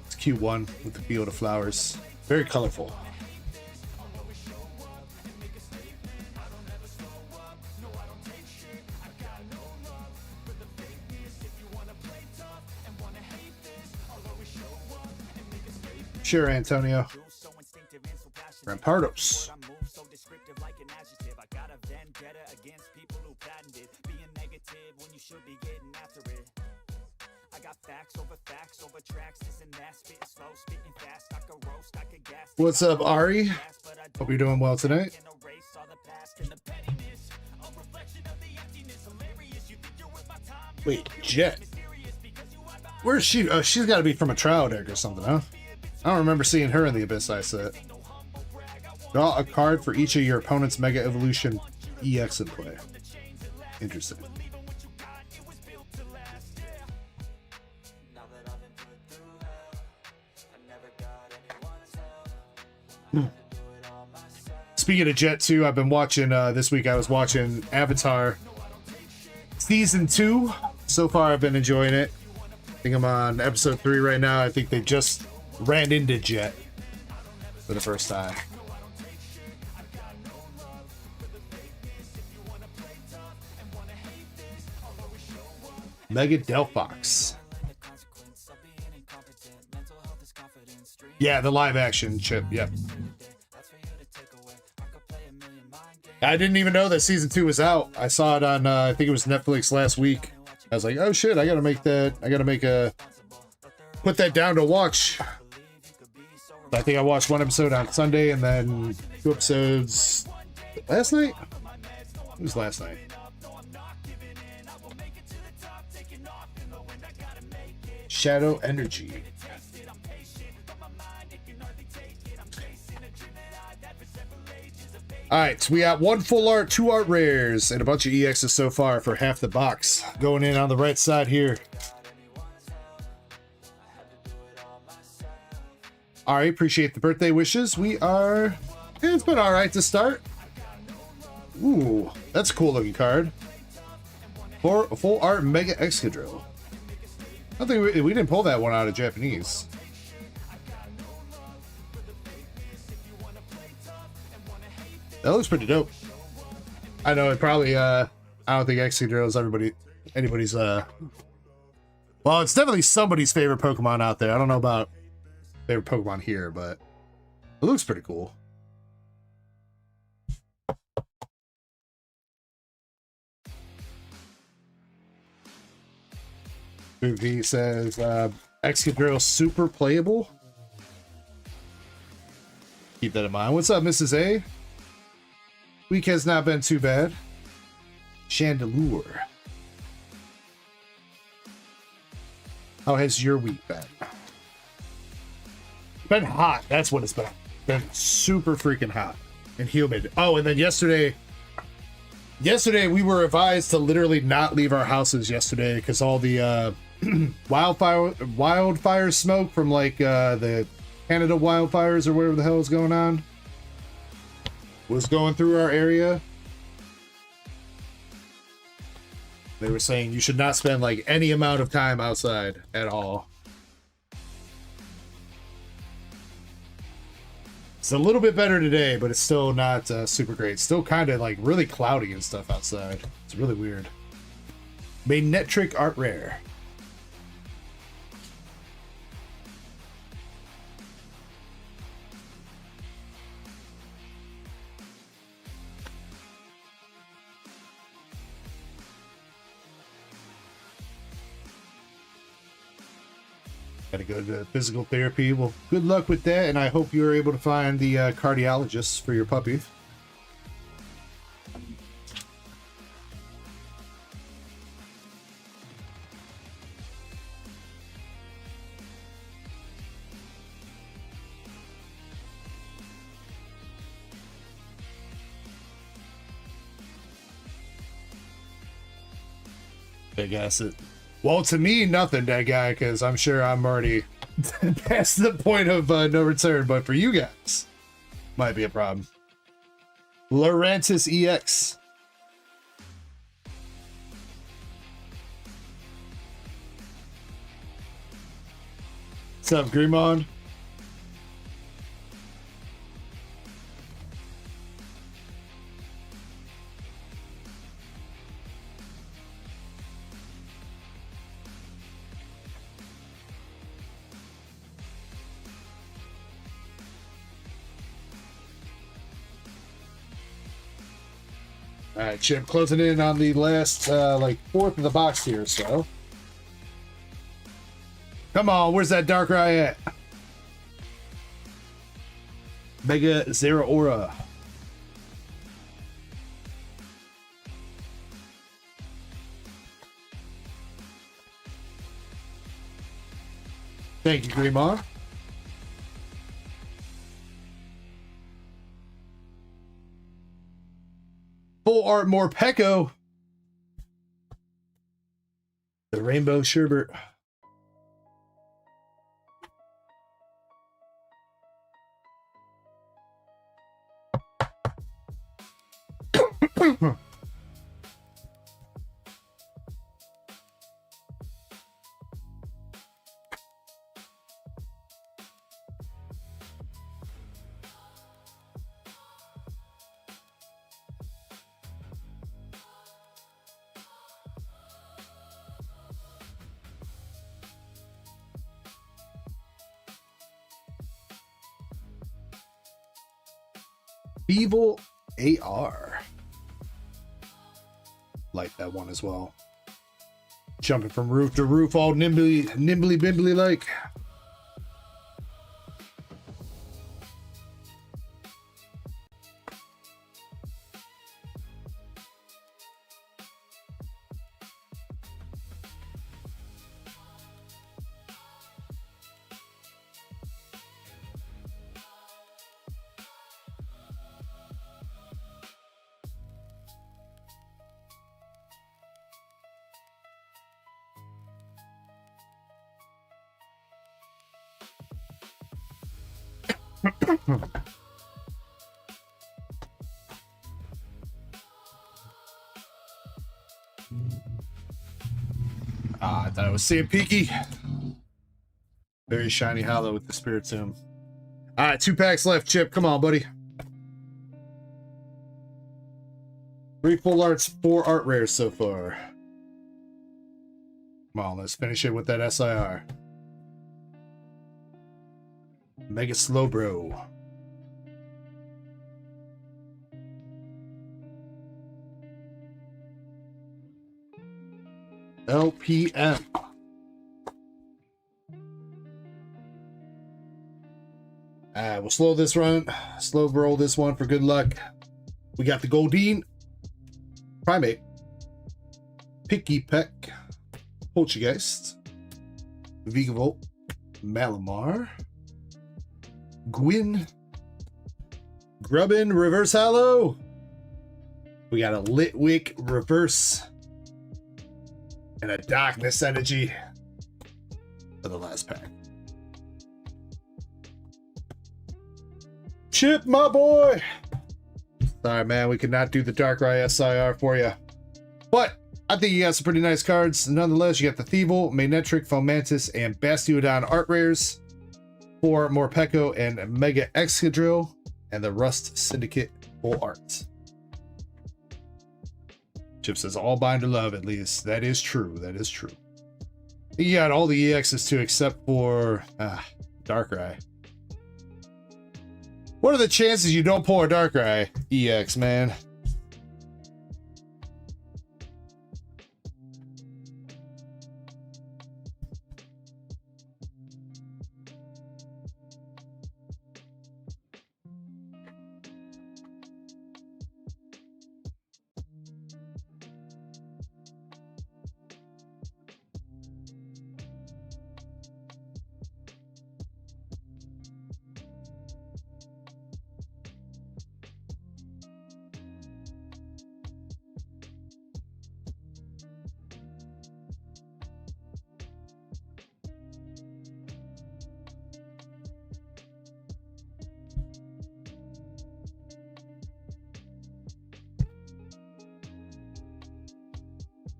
It's Q1 with the field of flowers. Very colorful. Sure, Antonio. Rampardos. What's up, Ari? Hope you're doing well tonight. Wait, Jet. Where's she? Oh, she's got to be from a trial deck or something, huh? I don't remember seeing her in the Abyss I set. Draw a card for each of your opponent's Mega Evolution EX in play. Interesting. Speaking of Jet 2, I've been watching, this week I was watching Avatar Season 2. So far, I've been enjoying it. I think I'm on episode 3 right now. I think they just ran into Jet for the first time. Mega Delphox. Yeah, the live action chip, yep. I didn't even know that season 2 was out. I saw it on, I think it was Netflix last week. I was like, oh shit, I gotta make that, put that down to watch. I think I watched 1 episode on Sunday and then 2 episodes last night? It was last night. Shadow Energy. Alright, so we got 1 full art, 2 art rares, and a bunch of EXs so far for half the box. Going in on the right side here. Alright, appreciate the birthday wishes. We are... Yeah, it's been alright to start. Ooh, that's a cool looking card. For a full art Mega Excadrill. I think we didn't pull that one out of Japanese. That looks pretty dope. I know it probably, I don't think Excadrill is anybody's, well, it's definitely somebody's favorite Pokemon out there. I don't know about favorite Pokemon here, but it looks pretty cool. He says, Excadrill super playable. Keep that in mind. What's up, Mrs. A? Week has not been too bad. Chandelure. How has your week been? Been hot. That's what it's been. Been super freaking hot and humid. Oh, and then yesterday we were advised to literally not leave our houses yesterday because all the wildfire smoke from like the Canada wildfires or whatever the hell is going on was going through our area. They were saying you should not spend like any amount of time outside at all. It's a little bit better today, but it's still not super great. It's still kind of like really cloudy and stuff outside. It's really weird. Magnetric Art Rare. Gotta go to physical therapy. Well, good luck with that, and I hope you're able to find the cardiologist for your puppy. I guess it. Well, to me, nothing, that guy, because I'm sure I'm already past the point of no return. But for you guys, might be a problem. Lurantis EX. What's up, Grimon? All right, Chip, closing in on the last, like, 4th of the box here, so. Come on, where's that Dark Eye at? Mega Zeraora. Thank you, Greenmar. art Morpeko. The Rainbow Sherbert. Evil AR. Like that one as well. Jumping from roof to roof, all nimbly bimbly like. I thought I was seeing Peaky. Very shiny hollow with the Spirit Tomb. All right, 2 packs left, Chip. Come on, buddy. 3 full arts, 4 art rares so far. Come on, let's finish it with that SIR. Mega Slowbro. LPM. We'll slow this run. Slow roll this one for good luck. We got the Goldeen, Primate, Picky Peck, Poltergeist, Vigavolt, Malamar, Gwyn, Grubbin, Reverse Hollow. We got a Litwick Reverse and a Darkness Energy for the last pack. Chip, my boy. Sorry, man, we could not do the Darkrai SIR for you. But I think you got some pretty nice cards. Nonetheless, you got the Thievul, Magnetric, Fomantis, and Bastiodon art rares for Morpeko and Mega Excadrill, and the Rust Syndicate full art. Chip says all binder love, at least. That is true. That is true. You got all the EXs too, except for Darkrai. What are the chances you don't pull a Darkrai EX, man?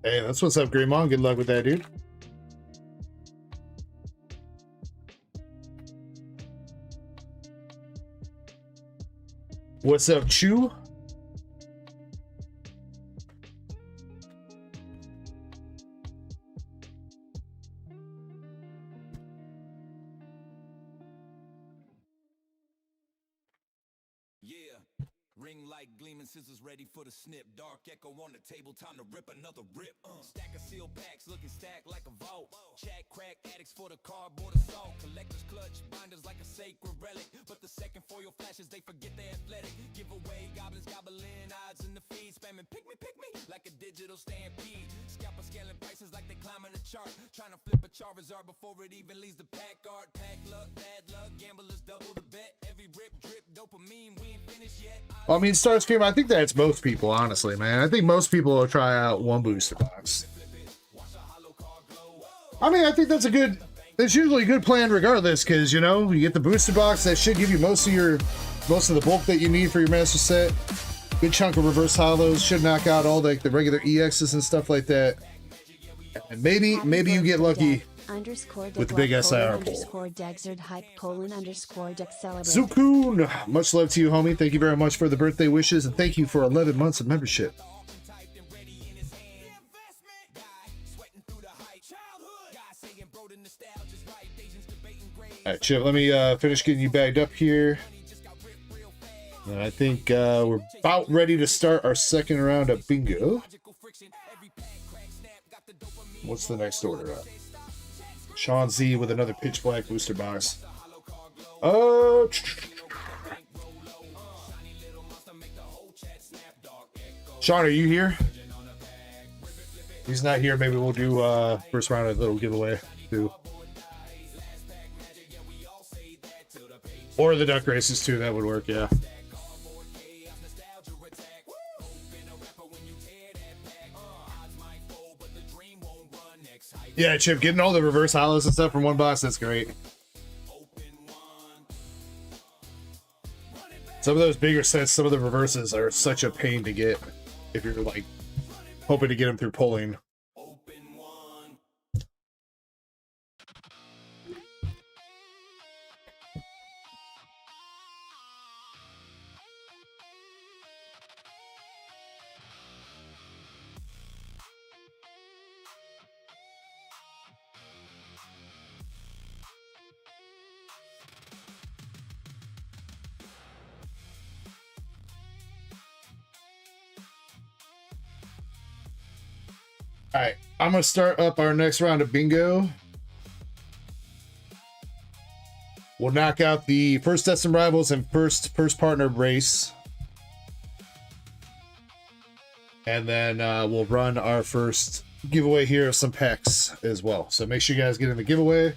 Hey, that's what's up, Greymon. Good luck with that, dude. What's up, Chew? Ring light gleaming, scissors ready for the snip. Dark echo on the table, time to rip another rip. Stack of seal packs, looking stacked like a vault. Chat crack addicts for the cardboard assault. Collectors clutch, binders like a sacred relic. But the second foil flashes, they forget they're athletic. Giveaway, goblins gobbling odds in the feed. Spamming pick me, like a digital stampede. Scalper scaling prices like they climbing a chart. Trying to flip a Charizard before it even leaves the pack art. Pack luck, bad luck, gamblers double the bet. Every rip, drip, dopamine, we ain't finished yet. Well, I mean, Starscream, I think that's most people, honestly, man. I think most people will try out one booster box. I mean, I think that's a good, it's usually a good plan regardless, because, you know, you get the booster box, that should give you most of the bulk that you need for your master set. Good chunk of reverse hollows, should knock out all the regular EXs and stuff like that. And maybe you get lucky with the big SIR pull. Zukun, much love to you, homie. Thank you very much for the birthday wishes, and thank you for 11 months of membership. All right, Chip, let me finish getting you bagged up here. And I think we're about ready to start our second round of bingo. What's the next order up? Sean Z with another pitch black booster box. Oh, Sean, are you here? He's not here. Maybe we'll do first round of little giveaway too. Or the duck races too, that would work, yeah. Yeah, Chip, getting all the reverse hollows and stuff from one box, that's great. Some of those bigger sets, some of the reverses are such a pain to get if you're like hoping to get them through pulling. All right, I'm going to start up our next round of bingo. We'll knock out the first Destined Rivals and first partner race. And then we'll run our first giveaway here of some packs as well. So make sure you guys get in the giveaway.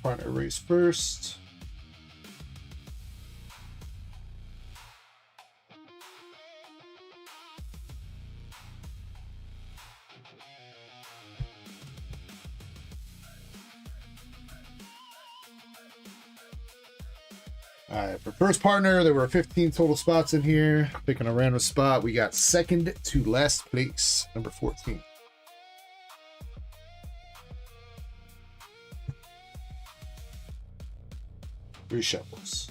Partner race first. All right, for first partner, there were 15 total spots in here. Picking a random spot, we got second to last place, number 14. Three shuffles.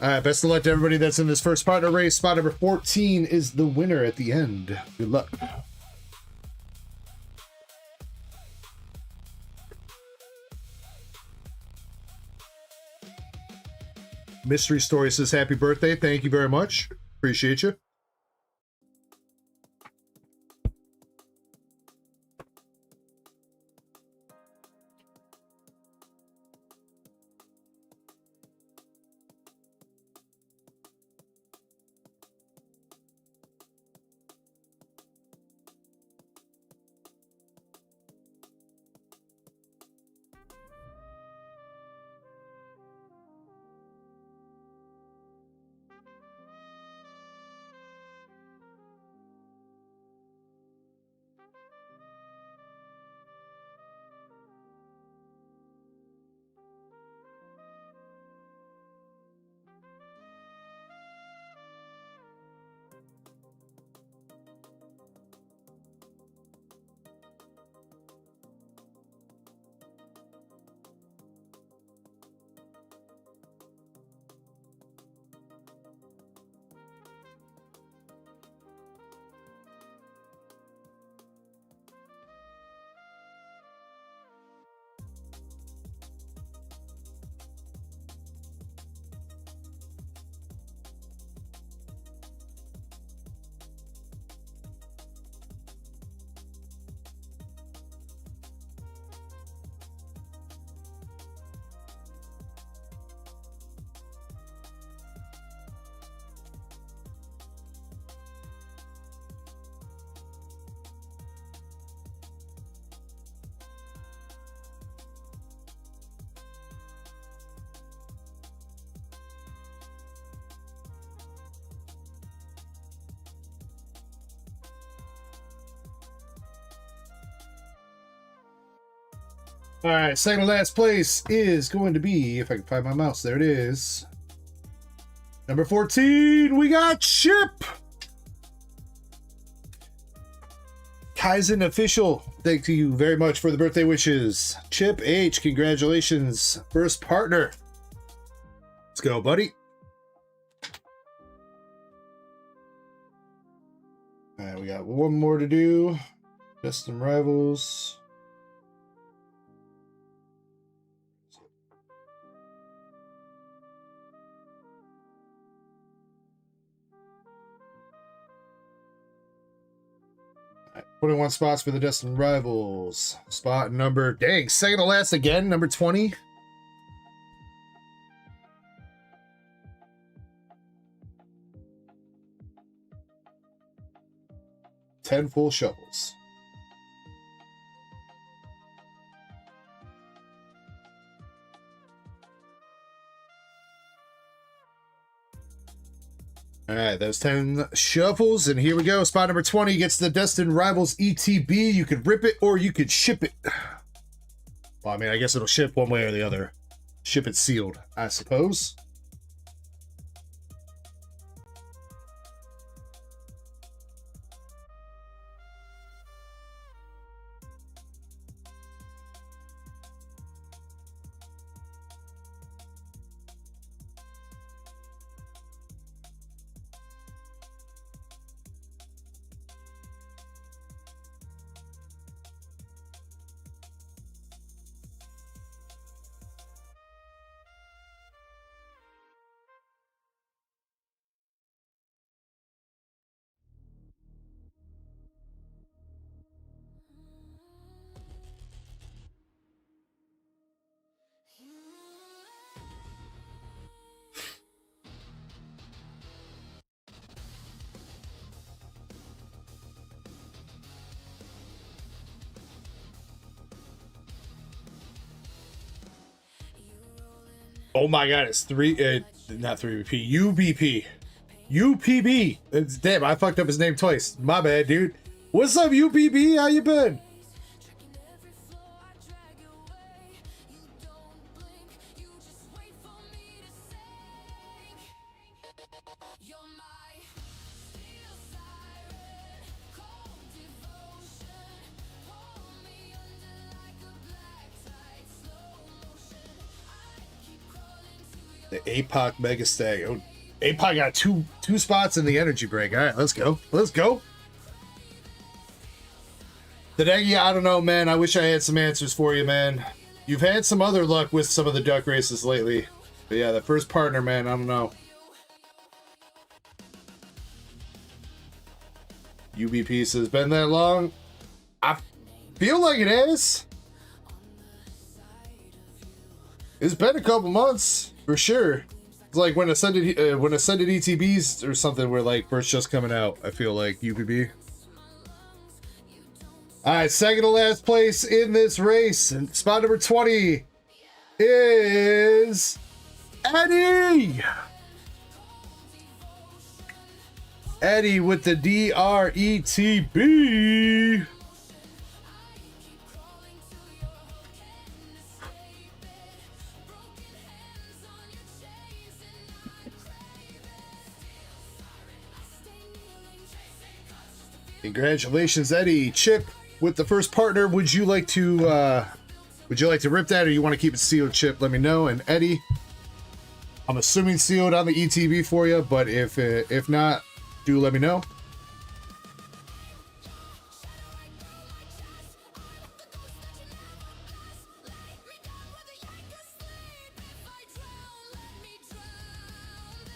All right, best of luck to everybody that's in this first partner race. Spot number 14 is the winner at the end. Good luck. Mystery Story says happy birthday. Thank you very much. Appreciate you. All right, second to last place is going to be, if I can find my mouse, there it is. Number 14, we got Chip. Kaizen official, thank you very much for the birthday wishes. Chip H, congratulations. First partner. Let's go, buddy. All right, we got one more to do. Custom rivals. All right, 21 spots for the Destined Rivals. Spot number, dang, second to last again, number 20. Ten full shovels. All right, those 10 shovels, and here we go. Spot number 20 gets the Destined Rivals ETB. You could rip it or you could ship it. Well, I mean, I guess it'll ship one way or the other. Ship it sealed, I suppose. Oh my god, it's not 3BP, UBP. UPB. Damn, I fucked up his name twice. My bad, dude. What's up, UPB? How you been? The APOC Mega Stag. Oh, APOC got two spots in the energy break. All right, let's go. Let's go. The Deggy, I don't know, man. I wish I had some answers for you, man. You've had some other luck with some of the duck races lately. But yeah, the first partner, man, I don't know. UBP says, been that long? I feel like it is. It's been a couple months. For sure. It's like when Ascended ETBs or something were like first just coming out, I feel like UPB. Alright, second to last place in this race. And spot number 20 is Eddie! Eddie with the DRETB. Congratulations, Eddie. Chip with the first partner. Would you like to rip that, or you want to keep it sealed, Chip? Let me know. And Eddie, I'm assuming sealed on the ETB for you, but if not, do let me know.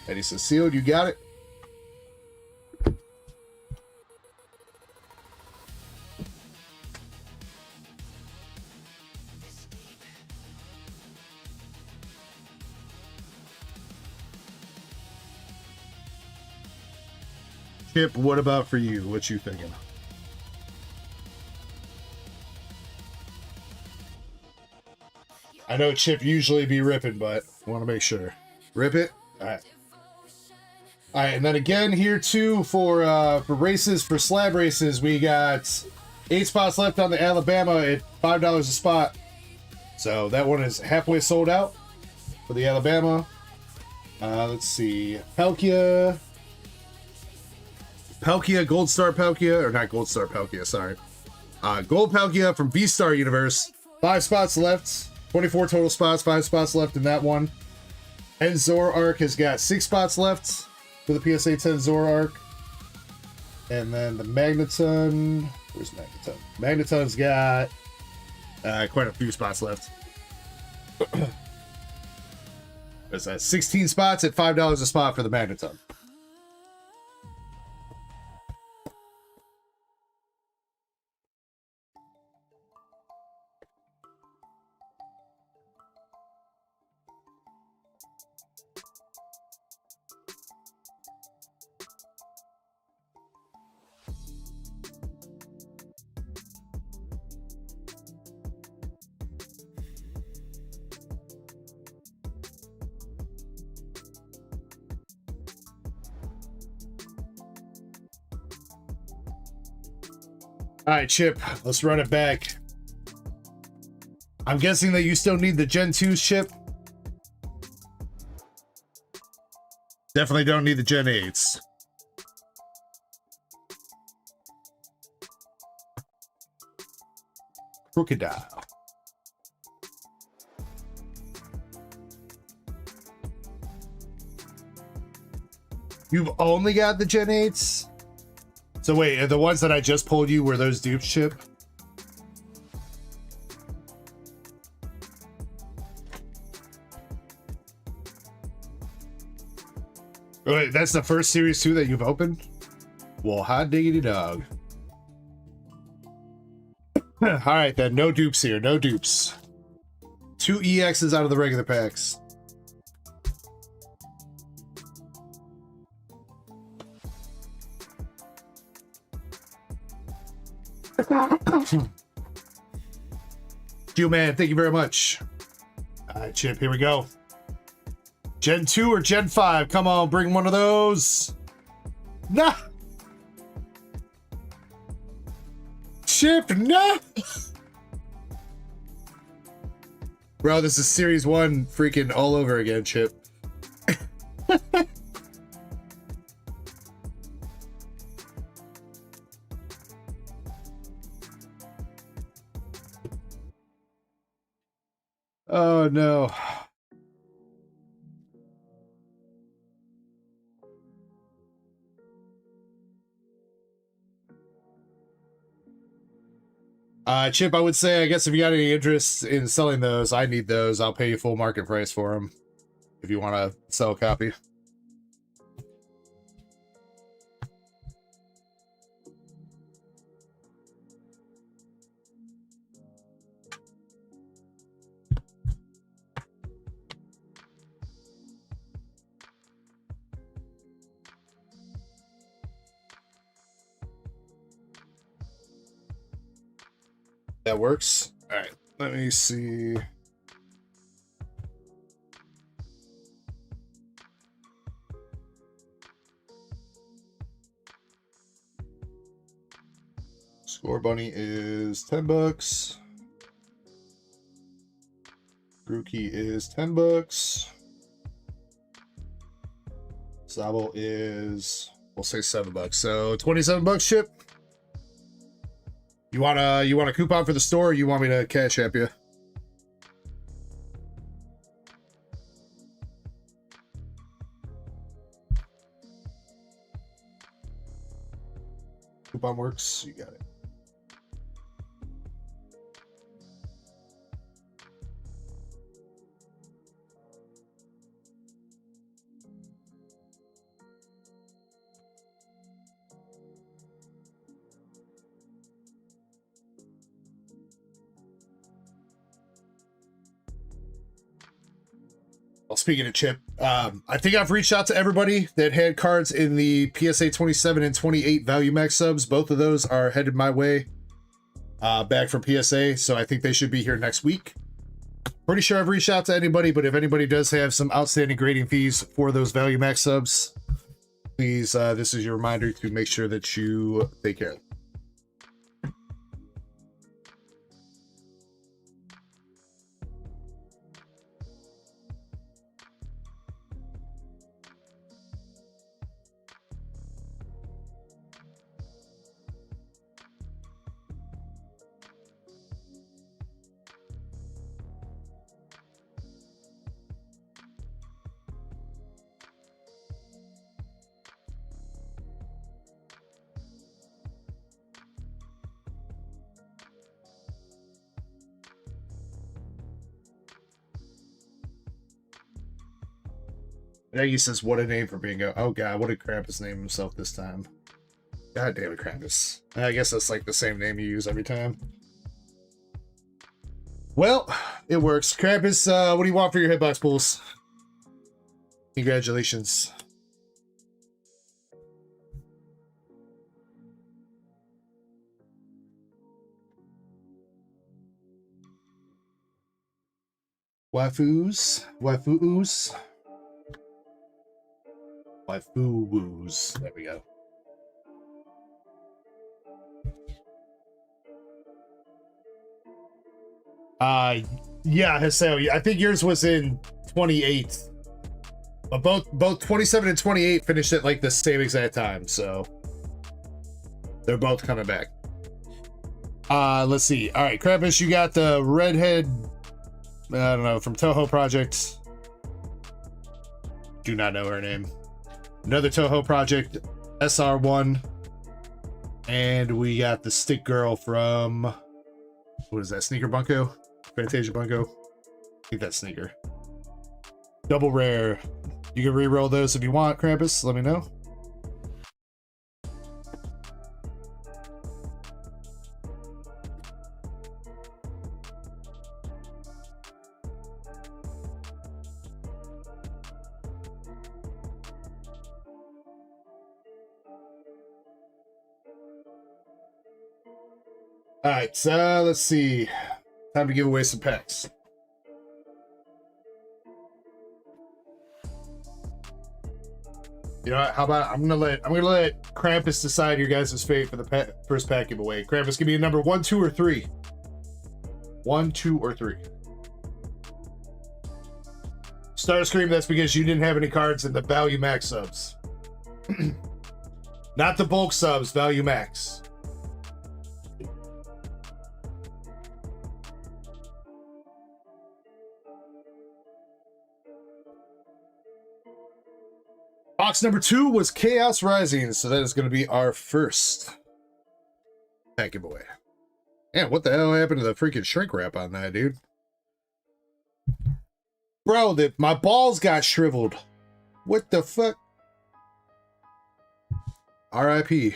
Eddie says sealed. You got it. Chip, what about for you? What you thinking? I know Chip usually be ripping, but want to make sure. Rip it? Alright. Alright, and then again here too for races, for slab races, we got 8 spots left on the Alabama at $5 a spot. So that one is halfway sold out for the Alabama. Let's see. Palkia, Gold Star Palkia, or not Gold Star Palkia, sorry. Gold Palkia from V-Star Universe. 5 spots left. 24 total spots, 5 spots left in that one. And Zoroark has got 6 spots left for the PSA 10 Zoroark. And then the Magneton. Where's Magneton? Magneton's got quite a few spots left. There's 16 spots at $5 a spot for the Magneton. All right, Chip, let's run it back. I'm guessing that you still need the Gen 2s, Chip. Definitely don't need the Gen 8s. Crocodile. You've only got the Gen 8s? So wait, are the ones that I just pulled you, were those dupes, Chip? Wait, that's the first Series 2 that you've opened? Well, hot diggity dog. Alright then, no dupes here, no dupes. 2 EXs out of the regular packs. Q Man, thank you very much. Alright, Chip, here we go. Gen 2 or Gen 5? Come on, bring one of those. Nah. Chip, no. Bro, this is Series 1 freaking all over again, Chip. Oh no. Chip, I would say, I guess if you got any interest in selling those, I need those. I'll pay you full market price for them if you want to sell a copy. That works. All right, let me see. Score Bunny is $10. Grookey is $10. Zabel is, we'll say $7. So $27, Chip. You want a coupon for the store, or you want me to cash app you? Coupon works. You got it. Well, speaking of Chip, I think I've reached out to everybody that had cards in the PSA 27 and 28 Value Max subs. Both of those are headed my way back from PSA, so I think they should be here next week. Pretty sure I've reached out to anybody, but if anybody does have some outstanding grading fees for those Value Max subs, please, this is your reminder to make sure that you take care of them. Aggie says, what a name for bingo. Oh god, what did Krampus name himself this time? God damn it, Krampus. I guess that's like the same name you use every time. Well, it works. Krampus, what do you want for your hitbox pools? Congratulations. Waifus. Waifus. Waifu-woos. There we go. Yeah, Haseo, I think yours was in 28. But both 27 and 28 finished at like the same exact time, so they're both coming back. Let's see. All right, Krampus, you got the redhead, I don't know, from Toho Project. Do not know her name. Another Toho Project, SR1. And we got the stick girl from, what is that, Sneaker Bunko? Fantasia Bunko? I think that's Sneaker. Double rare. You can re-roll those if you want, Krampus. Let me know. All right, so let's see. Time to give away some packs. You know what? How about I'm gonna let Krampus decide your guys' fate for the first pack giveaway. Krampus, give me a number 1, 2, or 3. 1, 2, or 3. Starscream, that's because you didn't have any cards in the value max subs. Not the bulk subs, value max. Box number 2 was Chaos Rising, so that is going to be our first pack giveaway. Man, what the hell happened to the freaking shrink wrap on that, dude? Bro, my balls got shriveled. What the fuck? RIP.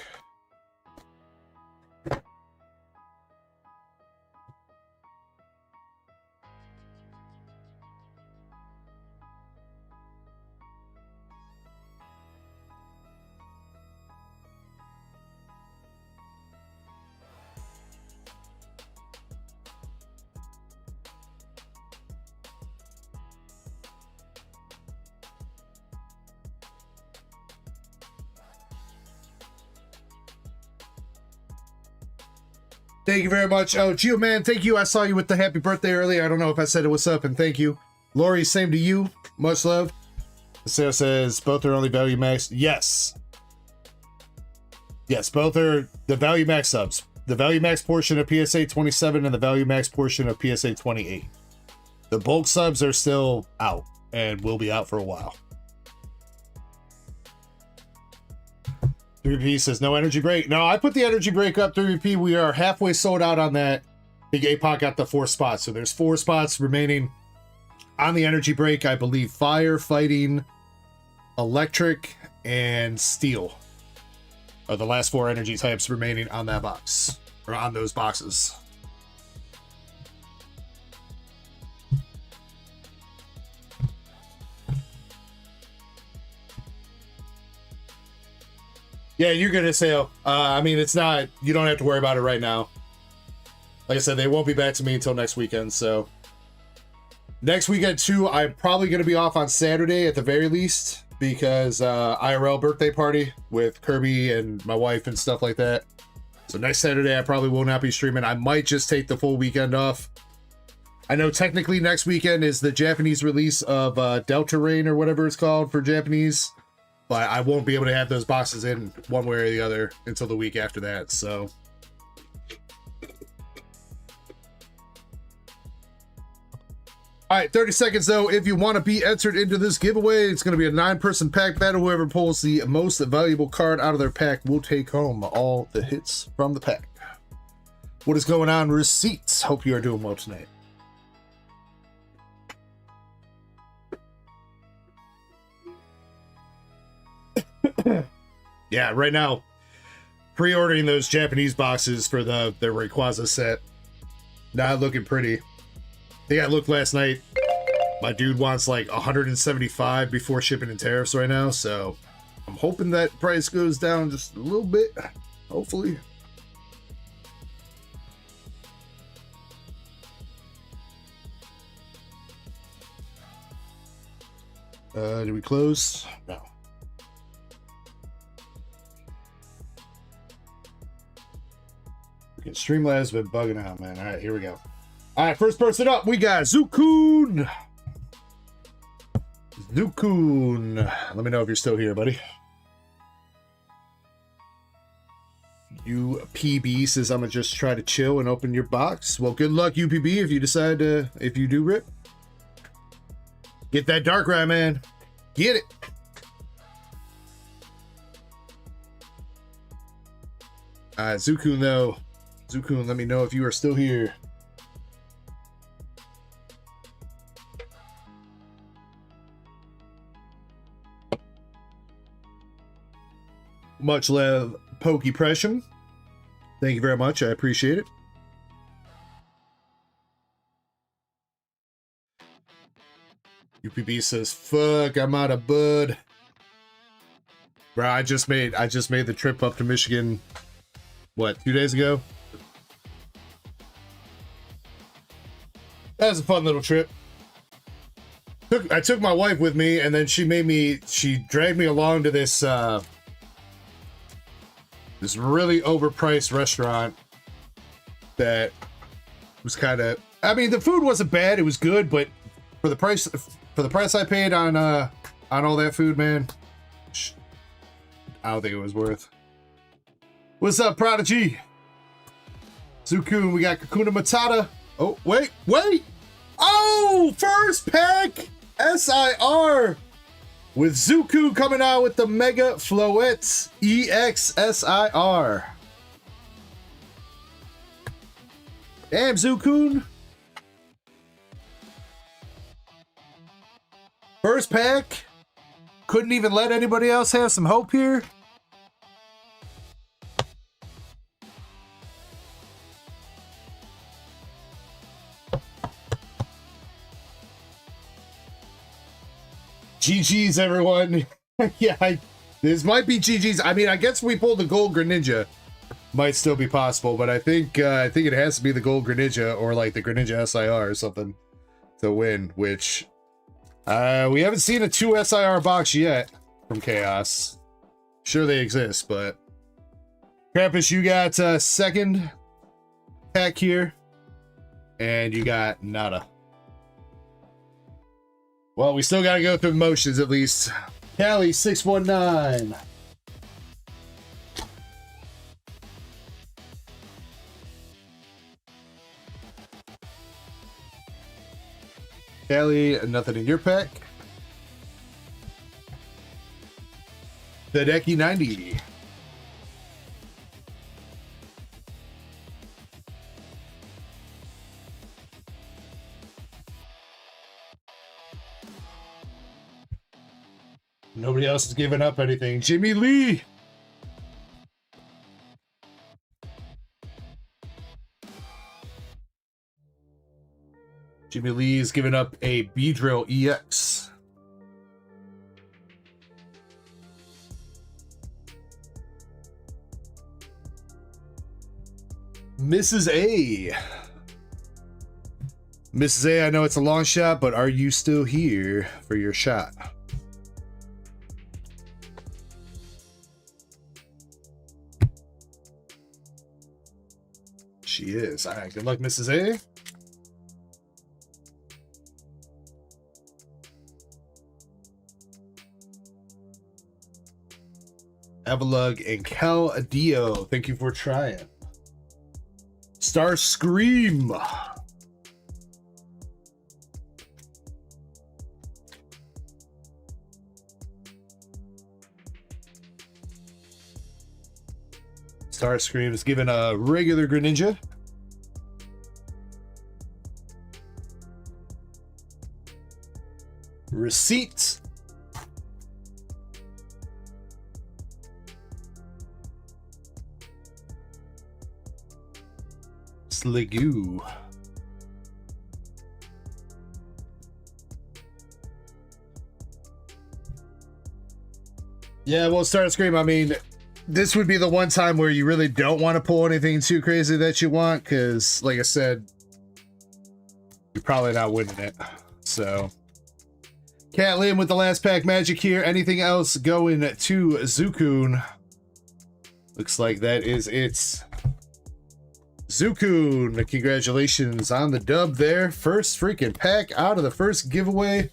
Thank you very much. Oh, Gio, man, thank you. I saw you with the happy birthday earlier. I don't know if I said it. What's up, and thank you. Lori, same to you. Much love. Sarah says both are only value max. Yes. Yes, both are the value max subs. The value max portion of PSA 27 and the value max portion of PSA 28. The bulk subs are still out and will be out for a while. 3P says no energy break. No, I put the energy break up. 3P, we are halfway sold out on that. Big APOC got the 4 spots, so there's 4 spots remaining on the energy break. I believe fire, fighting, electric, and steel are the last 4 energy types remaining on that box, or on those boxes. Yeah, you're gonna sale. I mean, it's not, you don't have to worry about it right now. Like I said, they won't be back to me until next weekend, so. Next weekend, too, I'm probably gonna be off on Saturday at the very least, because IRL birthday party with Kirby and my wife and stuff like that. So next Saturday, I probably will not be streaming. I might just take the full weekend off. I know technically next weekend is the Japanese release of Delta Rain or whatever it's called for Japanese. But I won't be able to have those boxes in one way or the other until the week after that, so. All right, 30 seconds though. If you want to be entered into this giveaway, it's going to be a 9-person pack battle. Whoever pulls the most valuable card out of their pack will take home all the hits from the pack. What is going on, receipts? Hope you are doing well tonight. Yeah, right now, pre-ordering those Japanese boxes for the Rayquaza set. Not looking pretty. I think I looked last night. My dude wants like 175 before shipping and tariffs right now, so I'm hoping that price goes down just a little bit. Hopefully. Did we close? No. Okay, Streamlabs has been bugging out, man. All right, here we go. All right, first person up, we got Zukun. Zukun. Let me know if you're still here, buddy. UPB says I'm gonna just try to chill and open your box. Well, good luck, UPB, if you decide to, if you do rip. Get that Darkrai, man. Get it. Zukun, though. Zukun, let me know if you are still here. Much love, Pokey Pressure. Thank you very much. I appreciate it. UPB says, "Fuck, I'm out of bud." Bro, I just made the trip up to Michigan. What, 2 days ago? That was a fun little trip. I took my wife with me, and then she dragged me along to this this really overpriced restaurant that was kind of, I mean, the food wasn't bad, it was good, but for the price I paid on all that food, man, I don't think it was worth. What's up, Prodigy? Zukun, we got Kakuna Matata. Oh, wait. Oh, first pack SIR with Zuku coming out with the Mega Floette EX SIR. Damn, Zukun. First pack. Couldn't even let anybody else have some hope here. GG's, everyone. Yeah, this might be GG's. I mean, I guess we pulled the gold Greninja. Might still be possible, but I think it has to be the gold Greninja or like the Greninja SIR or something to win, which we haven't seen a 2 SIR box yet from Chaos. Sure they exist, but Krampus, you got second pack here, and you got nada. Well, we still gotta go through the motions at least. Callie 619. Callie, nothing in your pack. The Decky 90. Nobody else is giving up anything. Jimmy Lee. Jimmy Lee is giving up a Beedrill EX. Mrs. A. Mrs. A, I know it's a long shot, but are you still here for your shot? She is. All right, good luck, Mrs. A. Avalug and Cal Adio, thank you for trying. Star Scream. Starscream is given a regular Greninja. Receipt. Sligoo. Yeah, well, Starscream, I mean, this would be the one time where you really don't want to pull anything too crazy that you want, because, like I said, you're probably not winning it. So, Cat Lynn with the last pack magic here. Anything else going to Zukun? Looks like that is it. Zukun, congratulations on the dub there. First freaking pack out of the first giveaway.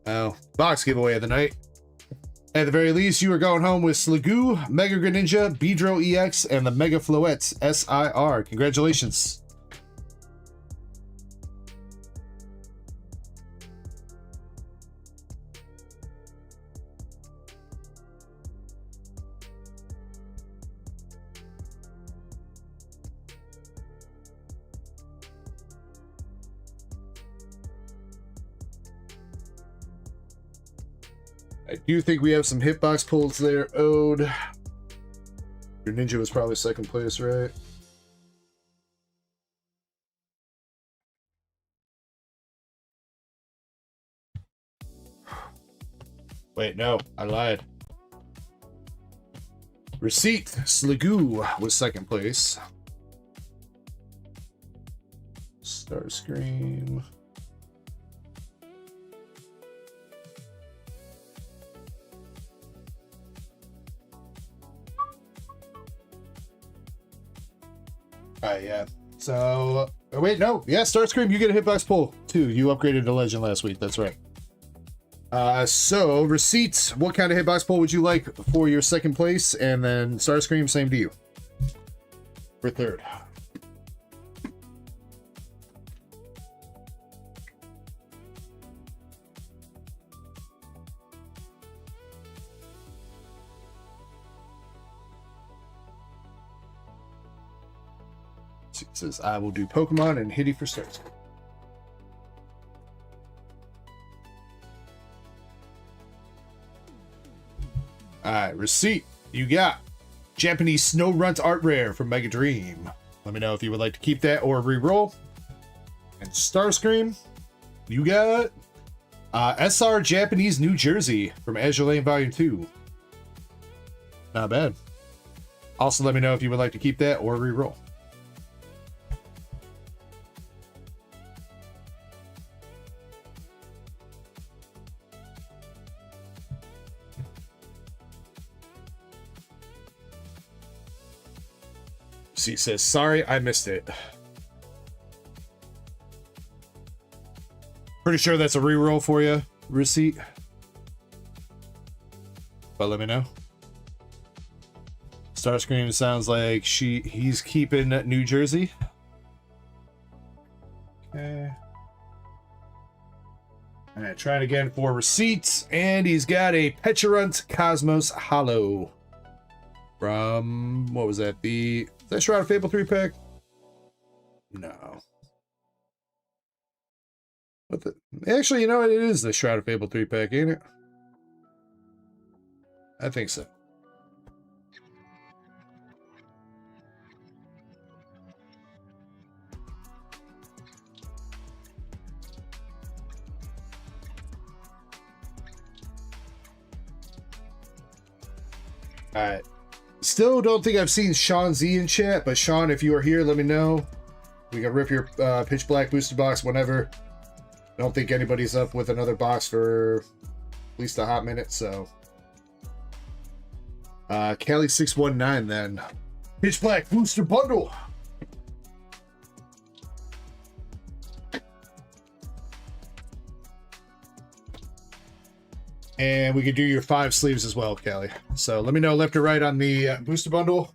Oh, box giveaway of the night. At the very least, you are going home with Sligoo, Mega Greninja, Beedrill EX, and the Mega Floette SIR. Congratulations. I do think we have some hitbox pulls there, Ode. Your ninja was probably second place, right? Wait, no, I lied. Receipt, Sligoo was second place. Starscream. Alright, yeah. So, oh, wait, no. Yeah, Starscream, you get a hitbox pull, too. You upgraded to Legend last week. That's right. So, receipts. What kind of hitbox pull would you like for your second place? And then Starscream, same to you. For third. It says, I will do Pokemon and Hitty for starts. Alright, receipt. You got Japanese Snow Runt Art Rare from Mega Dream. Let me know if you would like to keep that or re-roll. And Starscream, you got SR Japanese New Jersey from Azure Lane Volume 2. Not bad. Also, let me know if you would like to keep that or re-roll. He says, sorry, I missed it. Pretty sure that's a reroll for you, receipt. But let me know. Starscream sounds like he's keeping New Jersey. Okay. Alright, trying again for receipts. And he's got a Pecharunt Cosmos Hollow. From, what was that? Is that Shroud of Fable 3-pack? No. What the? Actually, you know what? It is the Shroud of Fable 3-pack, ain't it? I think so. Alright. Still don't think I've seen Sean Z in chat, but Sean, if you are here, let me know. We can rip your Pitch Black booster box whenever. I don't think anybody's up with another box for at least a hot minute, so. Cali619 then. Pitch Black booster bundle. And we could do your 5 sleeves as well, Callie. So let me know left or right on the booster bundle.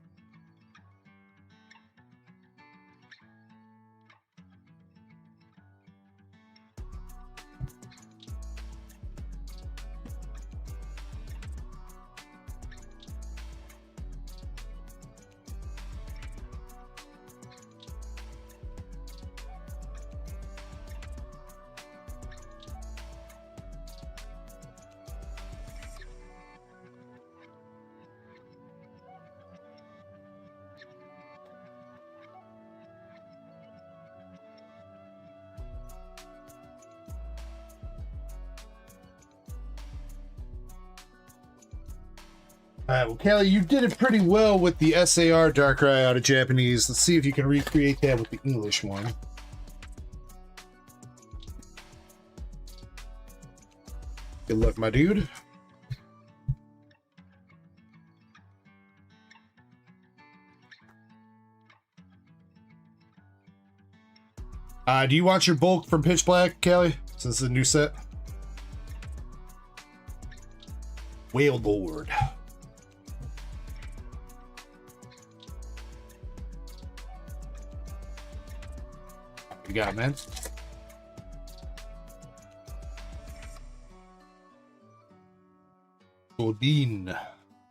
Alright, well, Kelly, you did it pretty well with the SAR Darkrai out of Japanese. Let's see if you can recreate that with the English one. Good luck, my dude. Do you want your bulk from Pitch Black, Kelly? Since it's a new set. Whale Lord. You got it, man. Godin.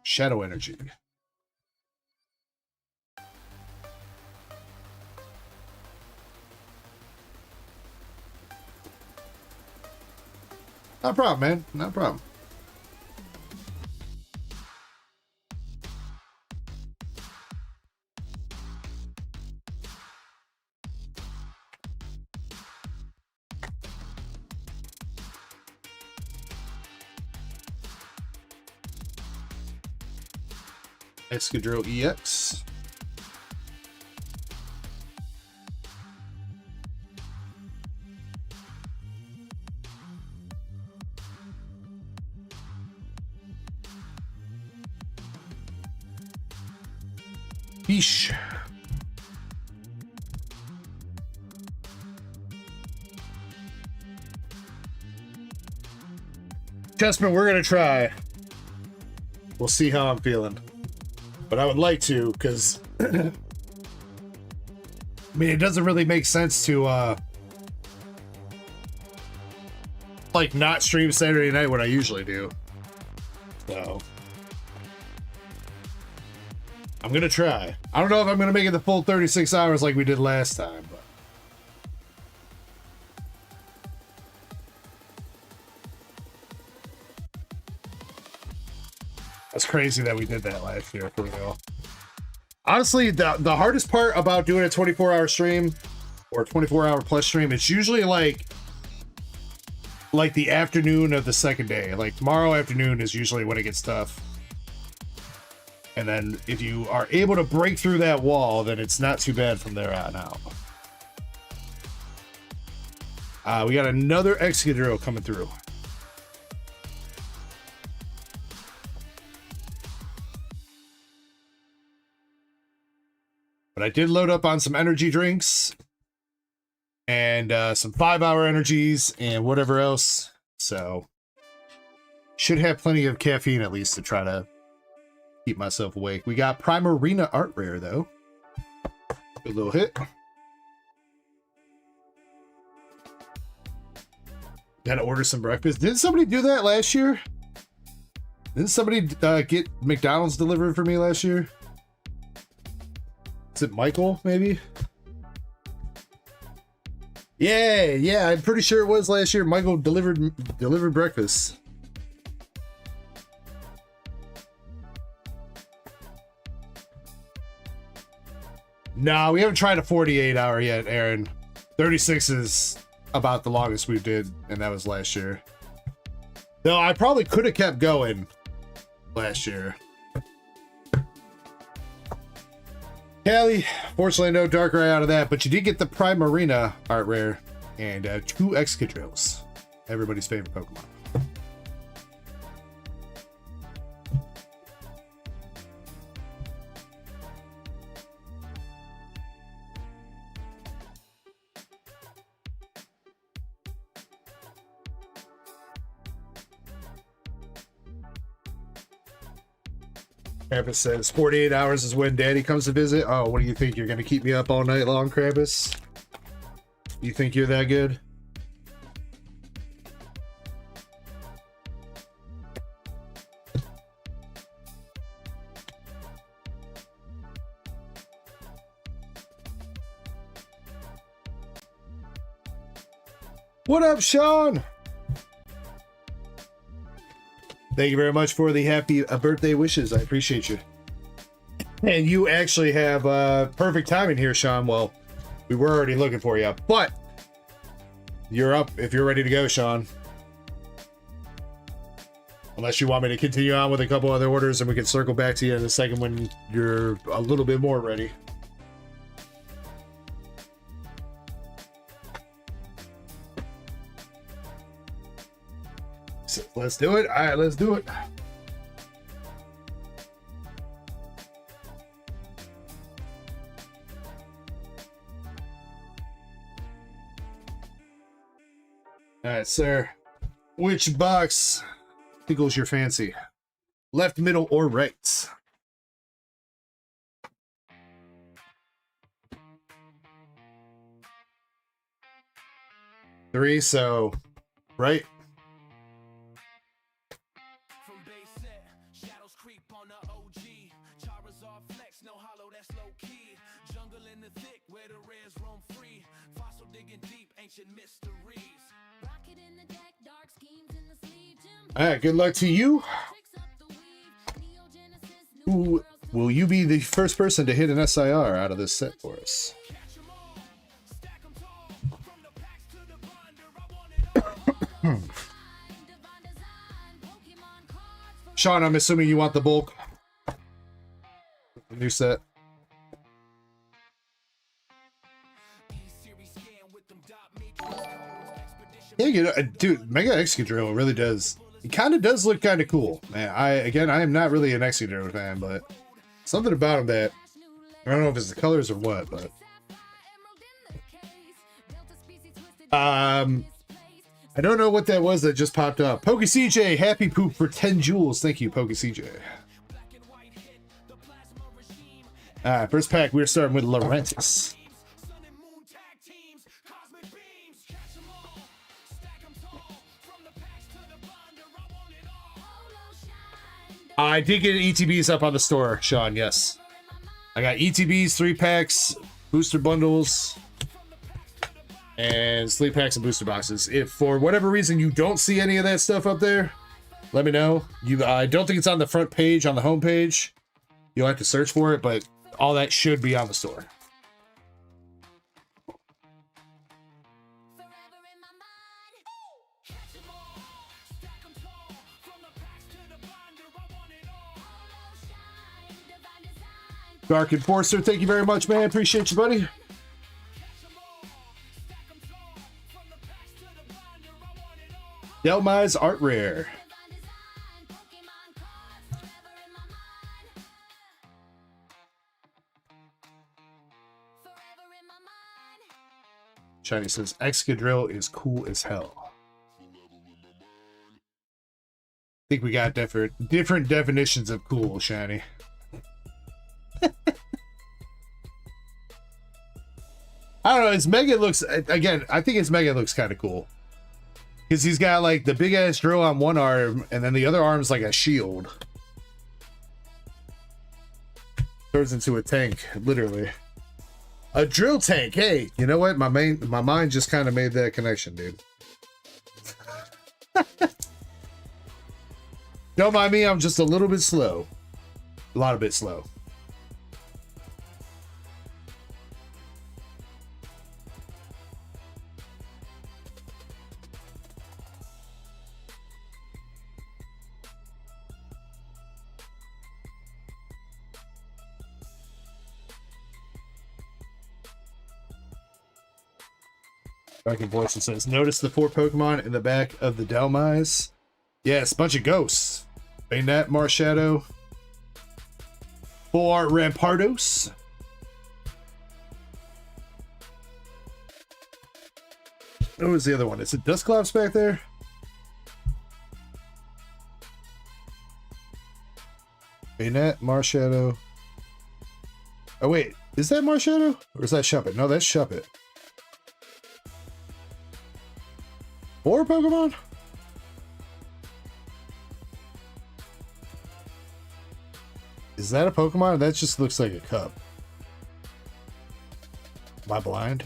Shadow Energy. No problem, man. No problem. Excadrill EX. Yeesh. Chessman, we're gonna try. We'll see how I'm feeling. But I would like to, because I mean, it doesn't really make sense to like not stream Saturday night when I usually do. So I'm gonna try. I don't know if I'm gonna make it the full 36 hours like we did last time, but that's crazy that we did that last year for real. Honestly, the hardest part about doing a 24-hour stream or 24-hour plus stream, it's usually like the afternoon of the second day. Like tomorrow afternoon is usually when it gets tough. And then if you are able to break through that wall, then it's not too bad from there on out. We got another Excadrill coming through. But I did load up on some energy drinks and some 5-hour energies and whatever else. So should have plenty of caffeine at least to try to keep myself awake. We got Primarina Art Rare though. Good little hit. Gotta order some breakfast. Didn't somebody do that last year? Didn't somebody get McDonald's delivered for me last year? Is it Michael, maybe? Yeah, I'm pretty sure it was last year. Michael delivered breakfast. No, we haven't tried a 48-hour yet, Aaron. 36 is about the longest we did, and that was last year. Though I probably could have kept going last year. Callie, fortunately no Darkrai out of that, but you did get the Primarina Art Rare and 2 Excadrills. Everybody's favorite Pokemon. Krampus says 48 hours is when Daddy comes to visit. Oh, what do you think? You're going to keep me up all night long, Krampus? You think you're that good? What up, Sean? Thank you very much for the happy birthday wishes. I appreciate you. And you actually have perfect timing here, Sean. Well, we were already looking for you, but you're up if you're ready to go, Sean. Unless you want me to continue on with a couple other orders and we can circle back to you in a second when you're a little bit more ready. So let's do it. All right, let's do it. All right, sir. Which box tickles your fancy? Left, middle, or right? Three, so right. From base set, shadows creep on the OG. Charizard flex, no hollow, that's low key. Jungle in the thick, where the rares roam free. Fossil digging deep, ancient mysteries. Rocket in the deck, dark schemes in the sleeve. All right, good luck to you. Who will you be the first person to hit an SIR out of this set for us? Sean, I'm assuming you want the bulk. The new set. Yeah, you know, dude, Mega Excadrill really does. It kind of does look kind of cool, man. I am not really an Excadrill fan, but something about him that I don't know if it's the colors or what, but I don't know what that was that just popped up. PokeCJ, happy poop for 10 jewels. Thank you, PokeCJ. All right, first pack. We're starting with Laurentis. I did get ETBs up on the store, Sean. Yes, I got ETBs, 3 packs, booster bundles, and sleep packs and booster boxes. If for whatever reason you don't see any of that stuff up there, let me know. I don't think it's on the front page on the home page. You'll have to search for it, but all that should be on the store. Dark Enforcer, thank you very much, man. Appreciate you, buddy. Delmize Art Rare. Shiny says Excadrill is cool as hell. I think we got different definitions of cool, Shiny. I don't know. His Mega looks, again, I think his Mega looks kind of cool. Because he's got like the big ass drill on one arm, and then the other arm's like a shield. Turns into a tank, literally. A drill tank. Hey, you know what? My mind just kind of made that connection, dude. Don't mind me, I'm just a little bit slow. A lot of bit slow. Darkin Voice says, notice the 4 Pokemon in the back of the Delmize. Yes, bunch of ghosts. Bayonet, Marshadow. Full Art Rampardos. What was the other one? Is it Dusclops back there? Bayonet, Marshadow. Oh wait, is that Marshadow? Or is that Shuppet? No, that's Shuppet. 4 Pokemon? Is that a Pokemon? That just looks like a cup. Am I blind?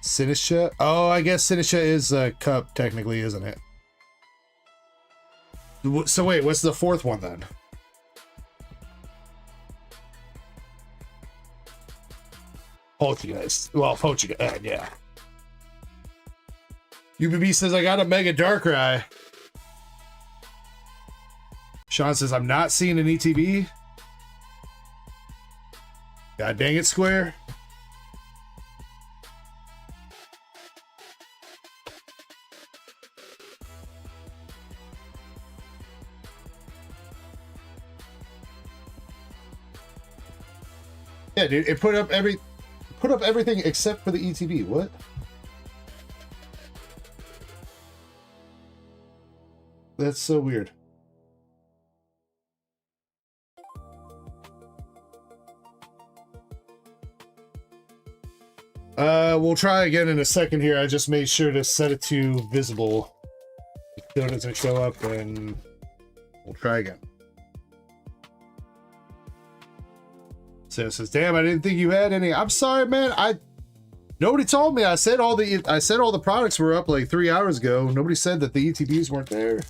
Sinisha? Oh, I guess Sinisha is a cup, technically, isn't it? So wait, what's the 4th one then? Poltergeist. Well, Poltergeist, yeah. UBB says, I got a Mega Darkrai. Sean says, I'm not seeing an ETB. God dang it, Square. Yeah, dude, it put up everything except for the ETB. What? That's so weird. We'll try again in a second here. I just made sure to set it to visible. If it still doesn't show up, then we'll try again. So it says, damn, I didn't think you had any. I'm sorry, man. Nobody told me. I said all the products were up like 3 hours ago. Nobody said that the ETBs weren't there.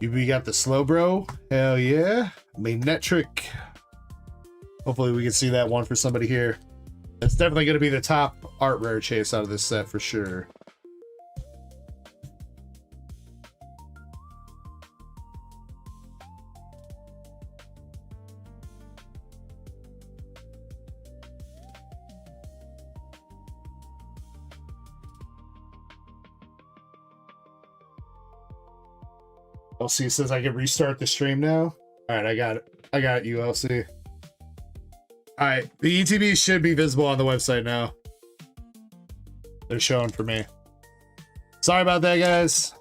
We got the slow bro. Hell yeah. I mean, net trick. Hopefully we can see that one for somebody here. That's definitely going to be the top art rare chase out of this set for sure. LC says I can restart the stream now. All right, I got it. I got you, LC. All right, the ETBs should be visible on the website now. They're showing for me. Sorry about that, guys.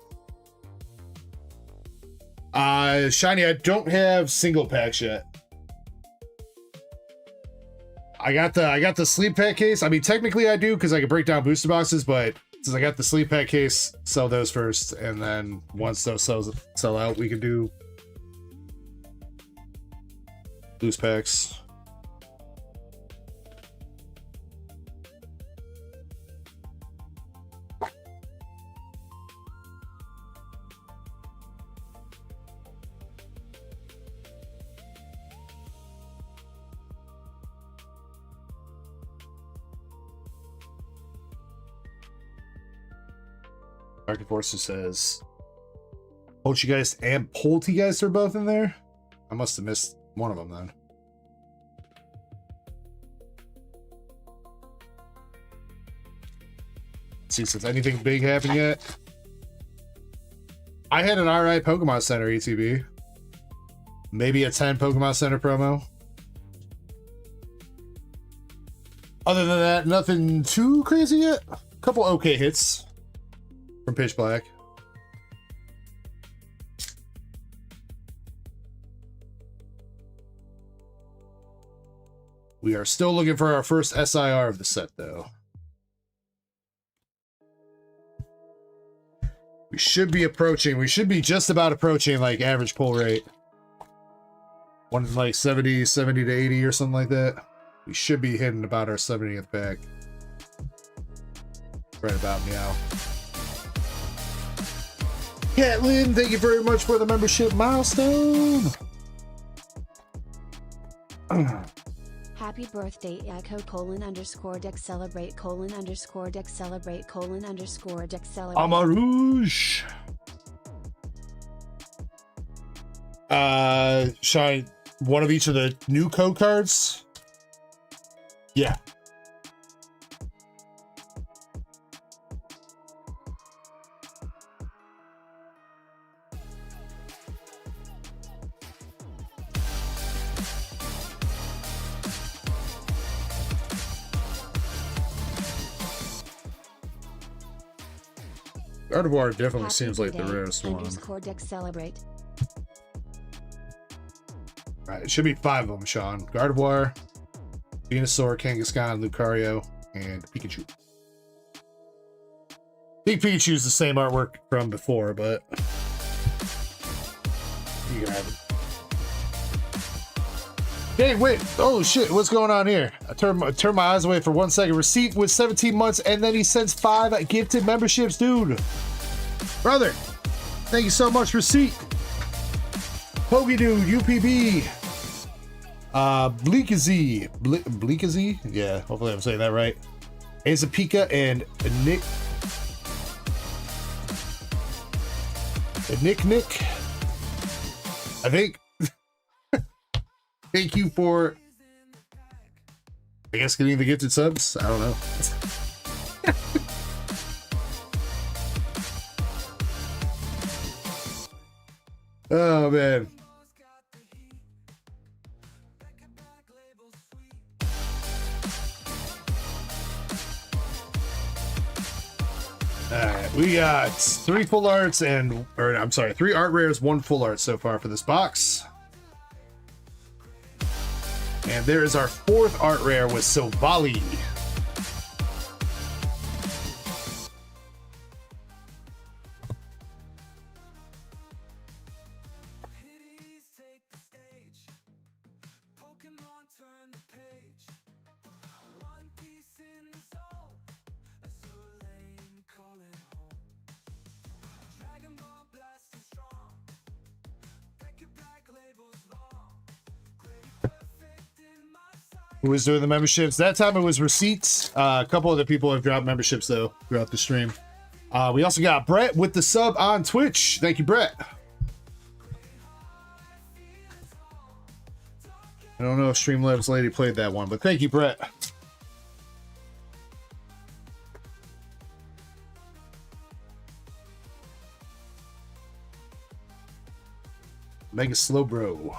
Shiny, I don't have single packs yet. I got the sleep pack case. I mean, technically I do because I can break down booster boxes, but since I got the sleep pack case, sell those first, and then once those sell out, we can do loose packs. Dark Forces says Poltergeist and Poltergeist are both in there. I must have missed one of them then. Let's see, since anything big happened yet. I had an alright Pokemon Center ETB. Maybe a 10 Pokemon Center promo. Other than that, nothing too crazy yet. A couple okay hits from Pitch Black. We are still looking for our first SIR of the set, though. We should be just about approaching like average pull rate. One like 70 to 80 or something like that. We should be hitting about our 70th pack. Right about meow. Catlin, thank you very much for the membership milestone. Happy birthday, Echo _deck celebrate _deck celebrate _deck celebrate. Amarouge. Shine one of each of the new code cards. Yeah. Gardevoir definitely Happy seems like the birthday, rarest one. _deck celebrate. Alright, it should be 5 of them, Sean. Gardevoir, Venusaur, Kangaskhan, Lucario, and Pikachu. I think Pikachu's the same artwork from before, but you can have it. Hey, wait! Oh shit! What's going on here? I turned my eyes away for 1 second. Receipt with 17 months, and then he sends 5 gifted memberships, dude. Brother, thank you so much, Receipt. Pogidoo, UPB, Bleekazy, yeah, hopefully I'm saying that right. Azapika and Nick. I think. Thank you for, I guess, getting the gifted subs. I don't know. Oh man. Alright, we got 3 full arts and, or I'm sorry, 3 art rares, 1 full art so far for this box. And there is our 4th art rare with Sovali. Who was doing the memberships? That time it was receipts. A couple other people have dropped memberships though throughout the stream. We also got Brett with the sub on Twitch. Thank you, Brett. I don't know if Streamlabs lady played that one, but thank you, Brett. Mega Slow Bro.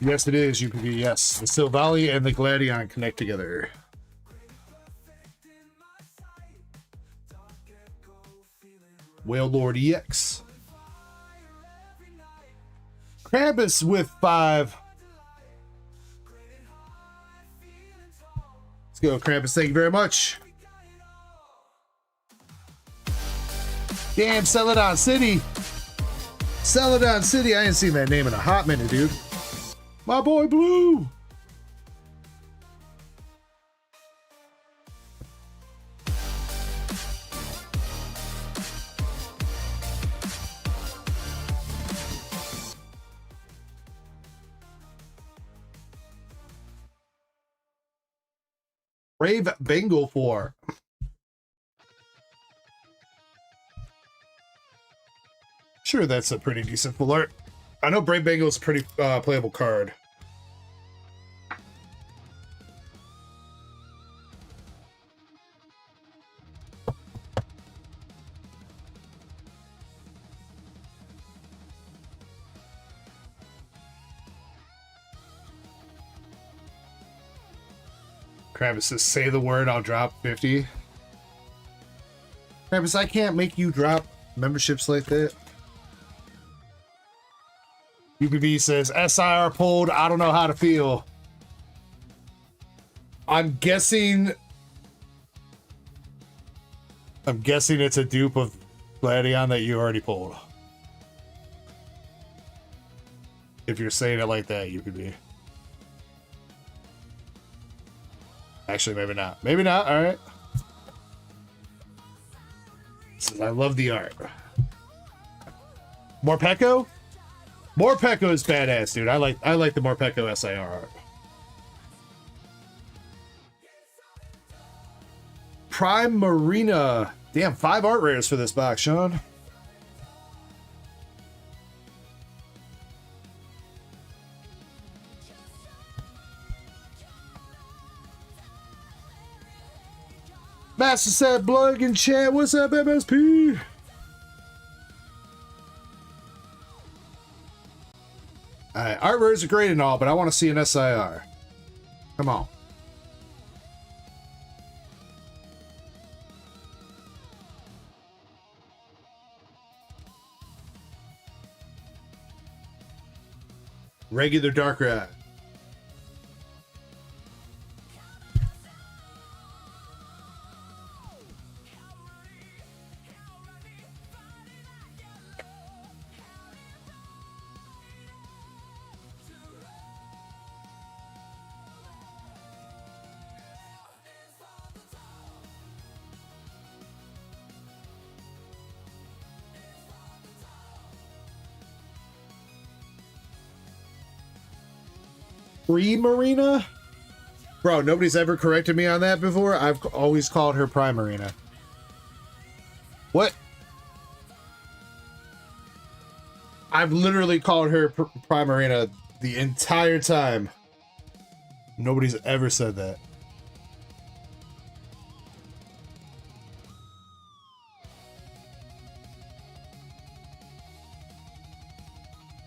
Yes, it is, UPV, yes. The Sylvali and the Gladion connect together. Whale Lord EX. Krampus with 5. Let's go, Krampus. Thank you very much. Damn, Celadon City. Celadon City. I ain't seen that name in a hot minute, dude. My boy Blue. Brave Bengal 4. Sure, that's a pretty decent full art. I know Brave Bengal is a pretty playable card. Krampus says, say the word, I'll drop 50. Krampus, I can't make you drop memberships like that. UPB says, SIR pulled, I don't know how to feel. I'm guessing it's a dupe of Gladion that you already pulled. If you're saying it like that, UPB. Actually, maybe not. Maybe not. All right. Says, I love the art. Morpeko? Morpeko is badass, dude. I like the Morpeko SIR art. Prime Marina. Damn, 5 art rares for this box, Sean. Master said Blug in chat. What's up, MSP? Alright, art rares are great and all, but I want to see an SIR. Come on. Regular Dark Rat. Pre-Marina? Bro, nobody's ever corrected me on that before. I've always called her Primarina. What? I've literally called her Primarina the entire time. Nobody's ever said that.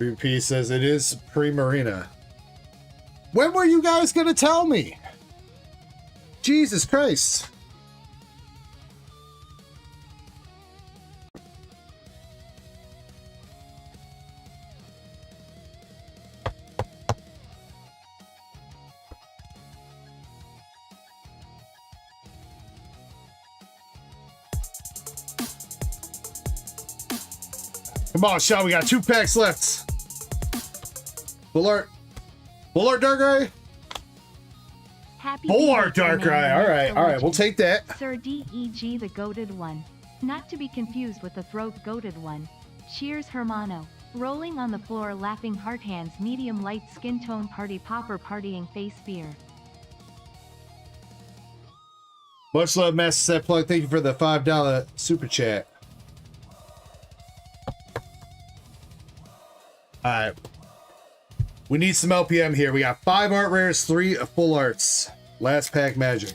BP says it is Pre-Marina. When were you guys gonna tell me? Jesus Christ. Come on, Sean, we got 2 packs left. Full art. Full art Darkrai? Happy Full birthday, art Darkrai. man. Alright, alright, we'll take that. Sir DEG the goated one. Not to be confused with the throat goated one. Cheers Hermano. Rolling on the floor laughing heart hands medium light skin tone party popper partying face beer. Much love, Master Set Plug. Thank you for the $5 super chat. Alright. We need some LPM here. We got 5 art rares, 3 full arts. Last pack magic.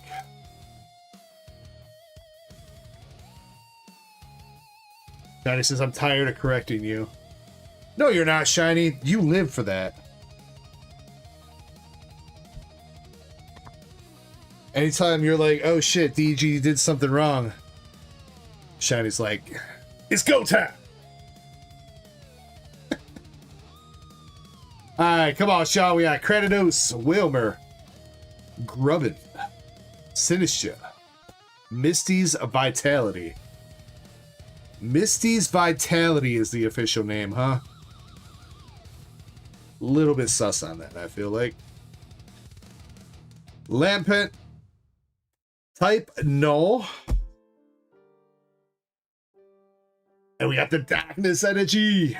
Shiny says, I'm tired of correcting you. No, you're not, Shiny. You live for that. Anytime you're like, oh shit, DG did something wrong, Shiny's like, it's go time. Alright, come on, Sean. We got Creditos, Wilmer, Grubbin, Sinistra, Misty's Vitality. Misty's Vitality is the official name, huh? Little bit sus on that, I feel like. Lampent, type no. And we got the Darkness Energy.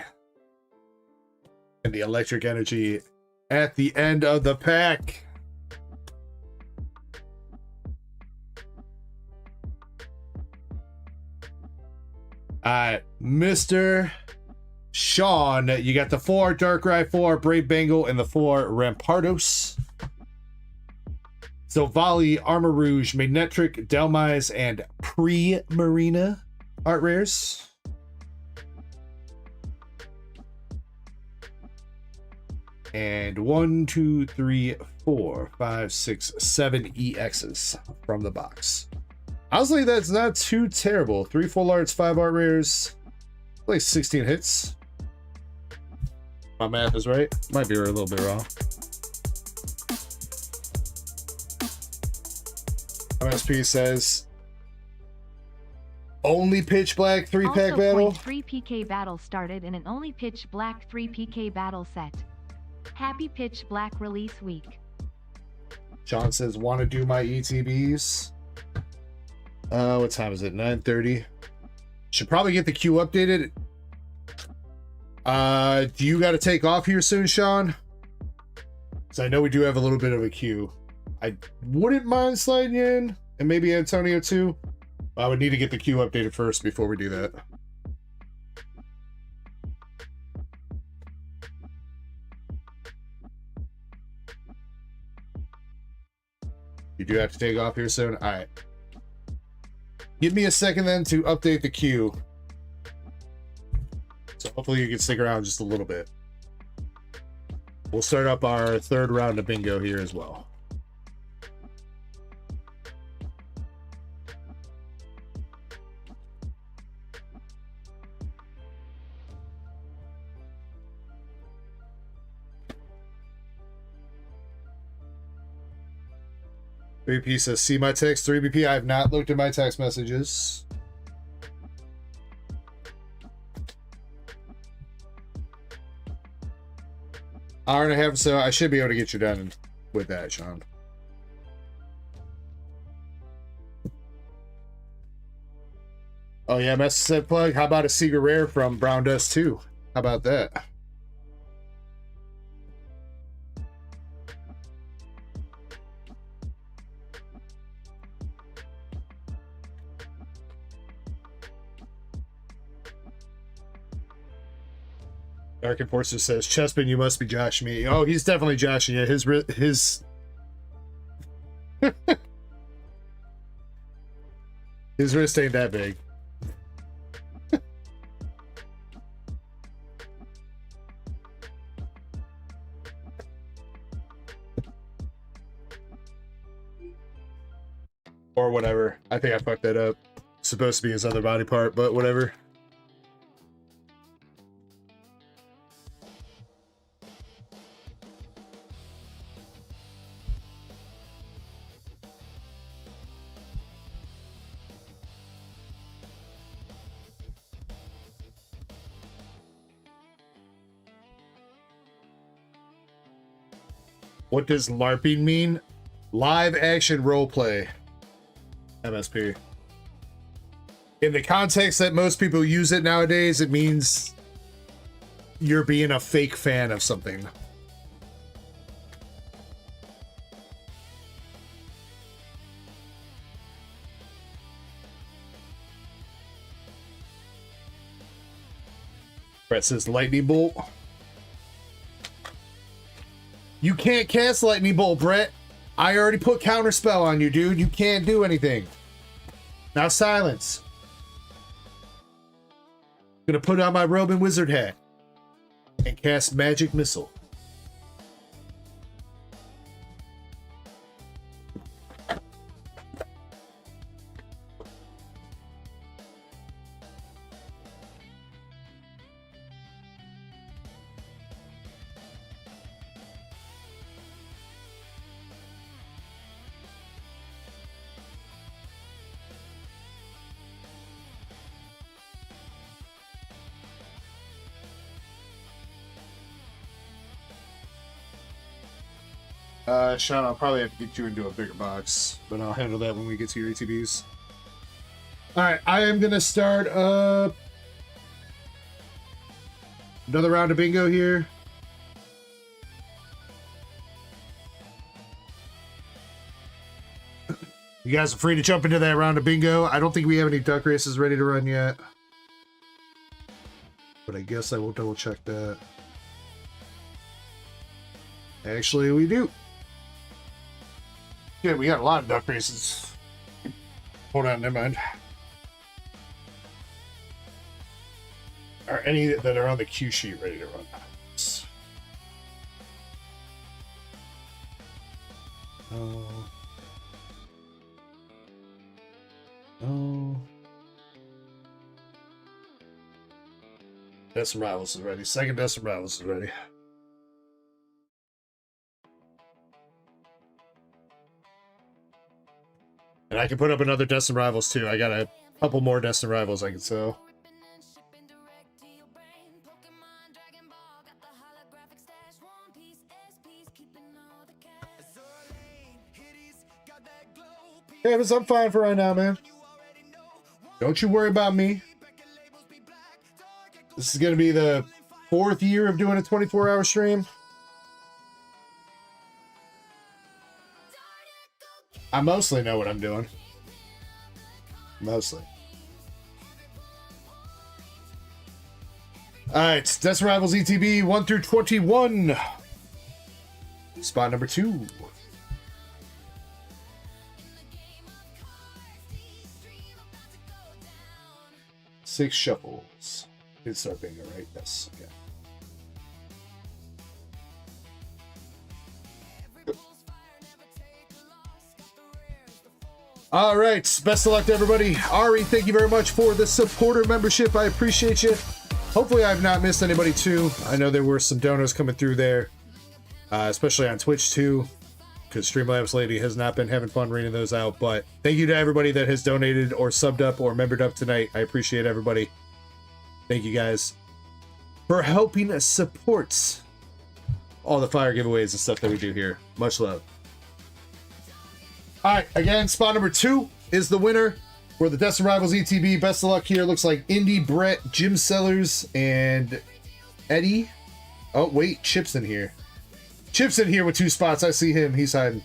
And the Electric Energy at the end of the pack. Alright, Mr. Sean, you got the 4 Darkrai, 4 Brave Bengal, and the 4 Rampardos. Zovali, Armor Rouge, Magnetric, Delmise, and Pre-Marina art rares. And 1, 2, 3, 4, 5, 6, 7 EXs from the box. Honestly, that's not too terrible. 3 full arts, 5 art rares, like 16 hits. My math is right. Might be a little bit wrong. MSP says only pitch black 3-pack battle. 3 PK battle started in an only pitch black 3 PK battle set. Happy pitch black release week. John says, want to do my ETBs? What time is it? 9:30. Should probably get the queue updated. Do you got to take off here soon, Sean? Because I know we do have a little bit of a queue. I wouldn't mind sliding you in, and maybe Antonio too. I would need to get the queue updated first before we do that. You do have to take off here soon? Alright. Give me a second then to update the queue. So hopefully you can stick around just a little bit. We'll start up our 3rd round of bingo here as well. BP says, see my text. 3BP, I have not looked at my text messages. Hour and a half, so I should be able to get you done with that, Sean. Oh yeah, message said plug. How about a Secret Rare from Brown Dust 2? How about that? Dark Enforcer says, Chespin, you must be joshing me. Oh, he's definitely joshing you. His his wrist ain't that big. Or whatever. I think I fucked that up. It's supposed to be his other body part, but whatever. What does LARPing mean? Live action roleplay. MSP. In the context that most people use it nowadays, it means you're being a fake fan of something. Brett says lightning bolt. You can't cast lightning bolt, Brett. I already put counterspell on you, dude. You can't do anything. Now silence. I'm gonna put on my robe and wizard hat and cast magic missile. Sean, I'll probably have to get you into a bigger box, but I'll handle that when we get to your ATBs. Alright, I am going to start up another round of bingo here. You guys are free to jump into that round of bingo. I don't think we have any duck races ready to run yet, but I guess I will double check that. Actually, we do. Yeah, we got a lot of duck races. Hold on, never mind. Are any that are on the cue sheet ready to run? Oh. Oh. Destin Rivals is ready. Second Destin Rivals is ready. And I can put up another Destin Rivals too. I got a couple more Destin Rivals I can sell. Yeah, but I'm fine for right now, man. Don't you worry about me. This is going to be the 4th year of doing a 24-hour stream. I mostly know what I'm doing. Mostly. Alright, Death Rivals ETB 1 through 21. Spot number 2. Six shuffles. Did start bingo, right? Yes. Okay. All right, best of luck to everybody. Ari, thank you very much for the supporter membership. I appreciate you. Hopefully I've not missed anybody too. I know there were some donors coming through there, especially on Twitch too, because Streamlabs lady has not been having fun reading those out. But thank you to everybody that has donated or subbed up or membered up tonight. I appreciate everybody. Thank you guys for helping us support all the fire giveaways and stuff that we do here. Much love. All right, again, spot number 2 is the winner for the Destin Rivals ETB. Best of luck here. Looks like Indy, Brett, Jim Sellers, and Eddie. Oh, wait, Chip's in here. Chip's in here with 2 spots. I see him. He's hiding.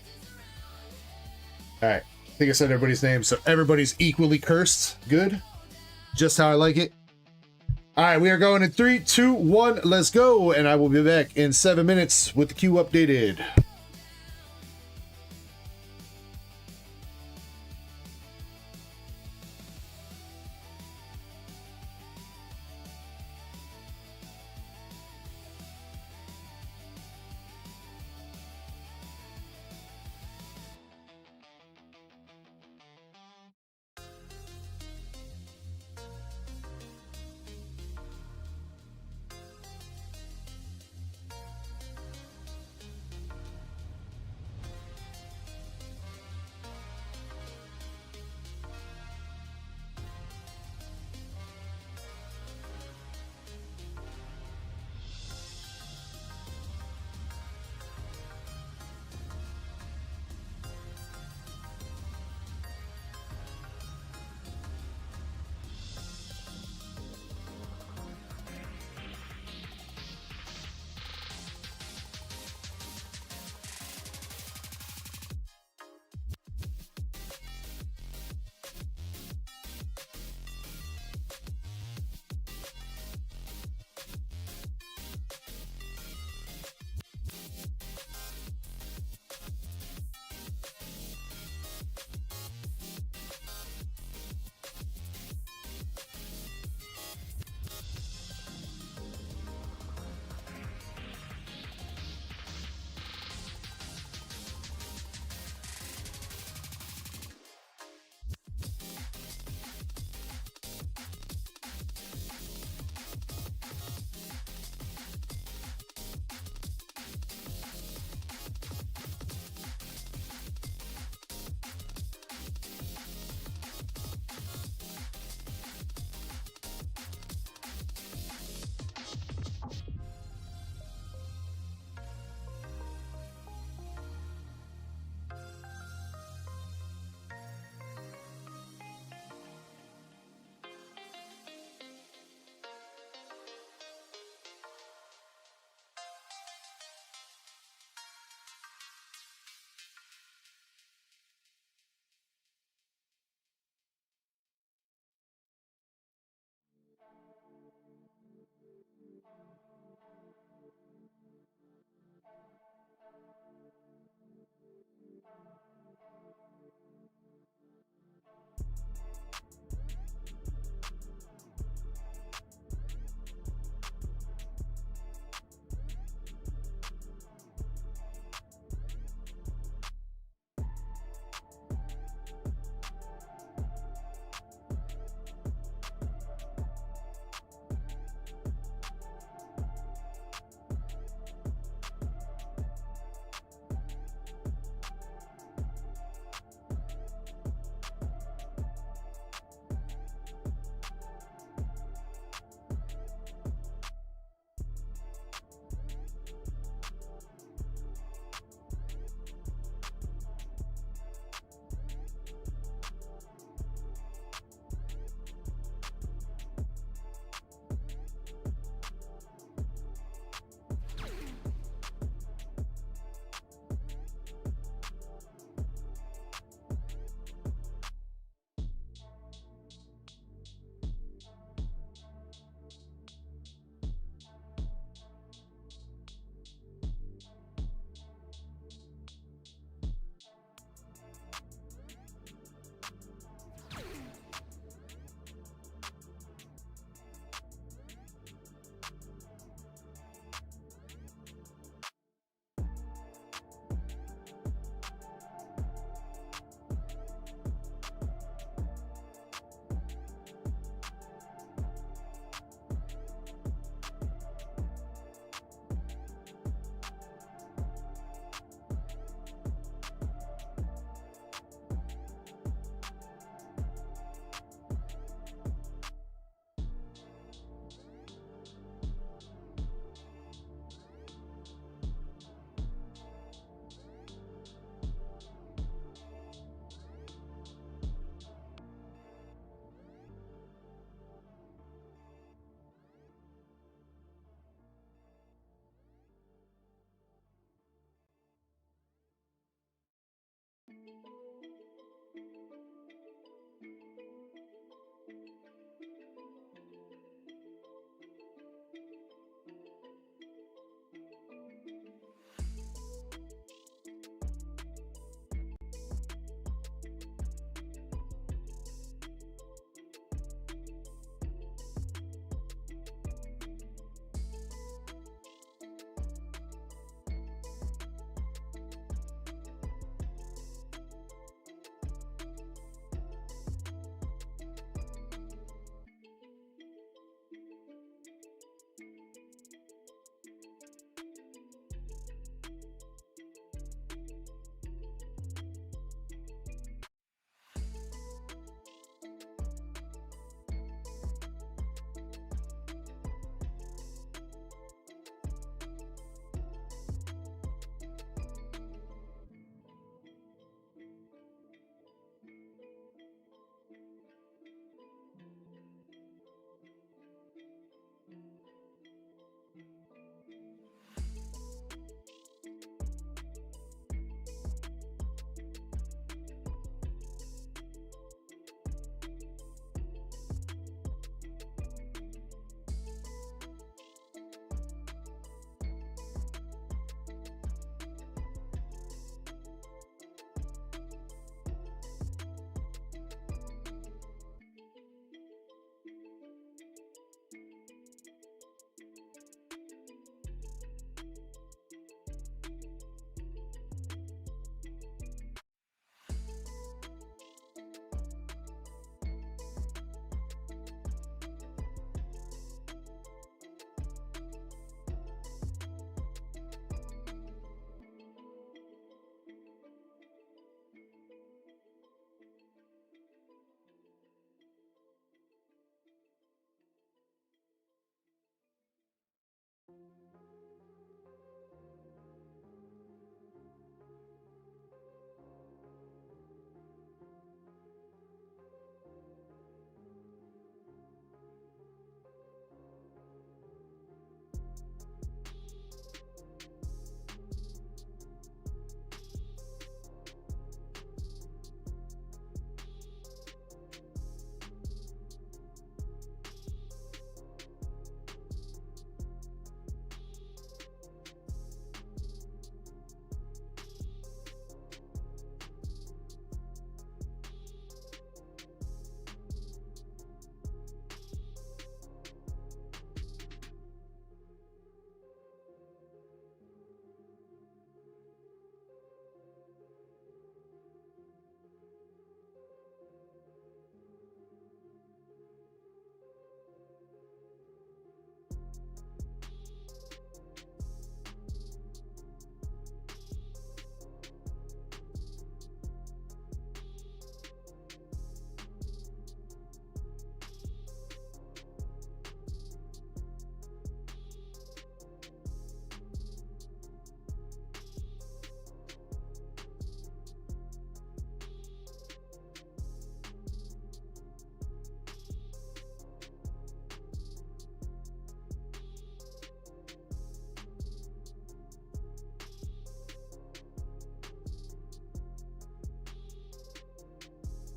All right, I think I said everybody's name, so everybody's equally cursed. Good. Just how I like it. All right, we are going in 3, 2, 1. Let's go. And I will be back in 7 minutes with the queue updated.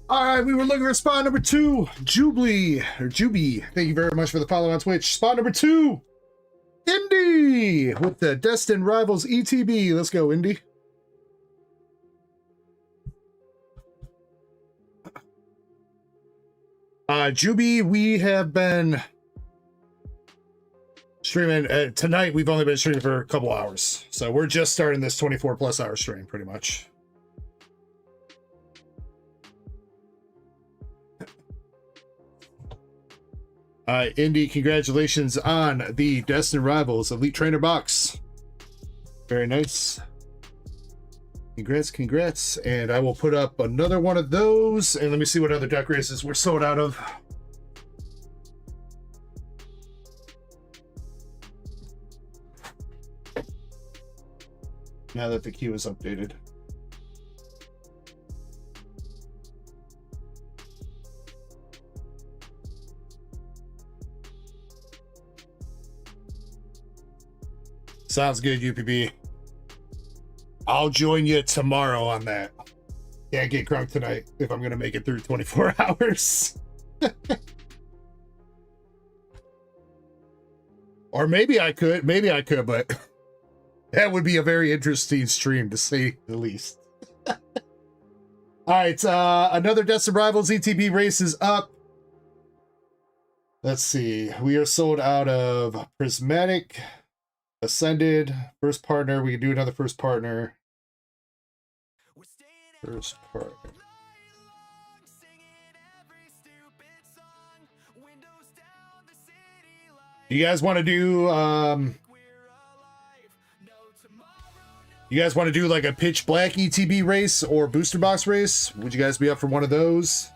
All right, we were looking for spot number 2, Jubilee or Juby. Thank you very much for the follow on Twitch. Spot number 2, Indy with the Destined Rivals ETB. Let's go, Indy. Juby, we have been streaming tonight. We've only been streaming for a couple hours, so we're just starting this 24+ hour stream, pretty much. Indy, congratulations on the Destined Rivals Elite Trainer box. Very nice. Congrats. And I will put up another one of those. And let me see what other duck races we're sold out of. Now that the queue is updated. Sounds good, UPB. I'll join you tomorrow on that. Can't get crunk tonight if I'm going to make it through 24 hours. Or maybe I could, but that would be a very interesting stream to say the least. All right, another Destined Rivals ETB race is up. Let's see. We are sold out of Prismatic, Ascended, First Partner. We can do another First Partner. First Partner. You guys want to do like a pitch black ETB race or booster box race? Would you guys be up for one of those?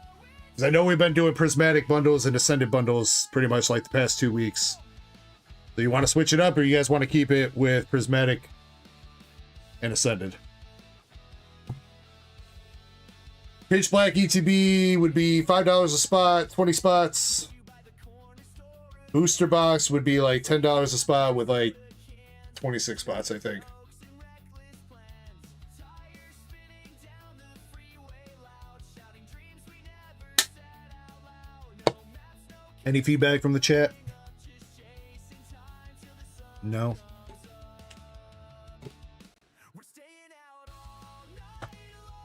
Because I know we've been doing prismatic bundles and ascended bundles pretty much like the past 2 weeks. So you want to switch it up, or you guys want to keep it with prismatic and ascended? Pitch black ETB would be $5 a spot, 20 spots. Booster box would be like $10 a spot with like 26 spots, I think. Any feedback from the chat? No.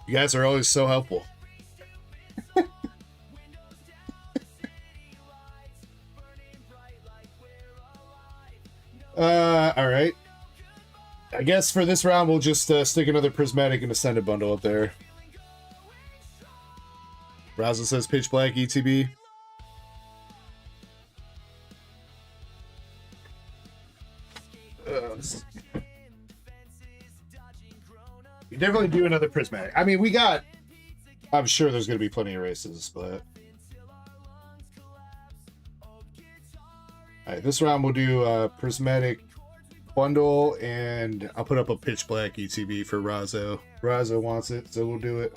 You guys are always so helpful. All right. I guess for this round, we'll just stick another prismatic and ascended bundle up there. Razzle says pitch black ETB. We definitely do another prismatic. I mean, I'm sure there's going to be plenty of races, but all right, this round we'll do a prismatic bundle, and I'll put up a pitch black ETB for Razzo. Razzo wants it, so we'll do it.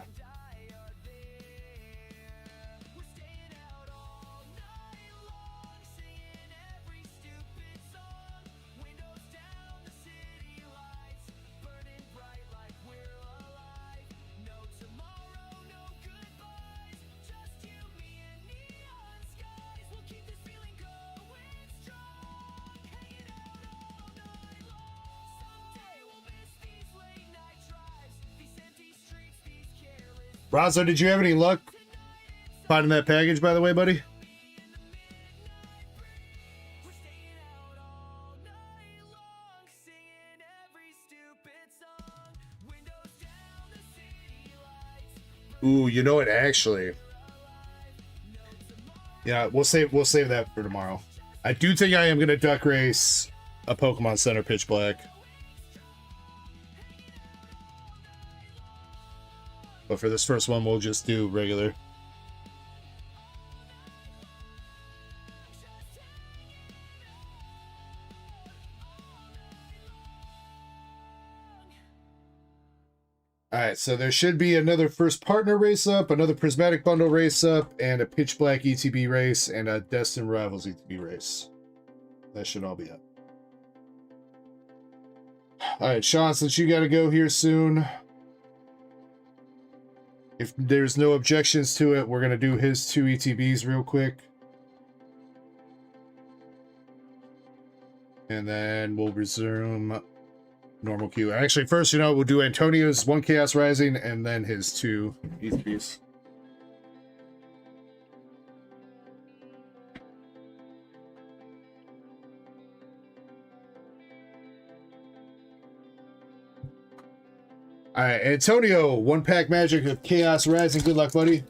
Razzo, did you have any luck finding that package, by the way, buddy? Ooh, you know what? Actually, yeah, we'll save that for tomorrow. I do think I am gonna duck race a Pokemon Center pitch black. But for this first one, we'll just do regular. Alright, so there should be another first partner race up, another prismatic bundle race up, and a pitch black ETB race, and a Destined Rivals ETB race. That should all be up. Alright, Sean, since you gotta go here soon, If there's no objections to it, we're going to do his 2 ETBs real quick. And then we'll resume normal queue. Actually, first, you know, we'll do Antonio's 1 Chaos Rising and then his 2 ETBs. All right, Antonio, 1 pack magic of Chaos Rising. Good luck, buddy.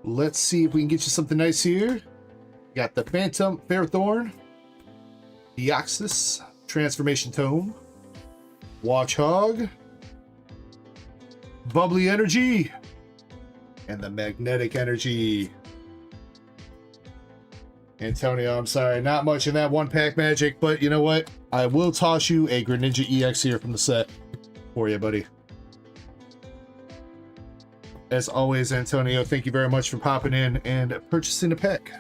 Let's see if we can get you something nice here. Got the Phantom Fairthorn, Deoxys, Transformation Tome, Watchhog, Bubbly Energy, and the Magnetic Energy. Antonio, I'm sorry, not much in that 1 pack magic, but you know what? I will toss you a Greninja EX here from the set for you, buddy. As always, Antonio, thank you very much for popping in and purchasing a pack.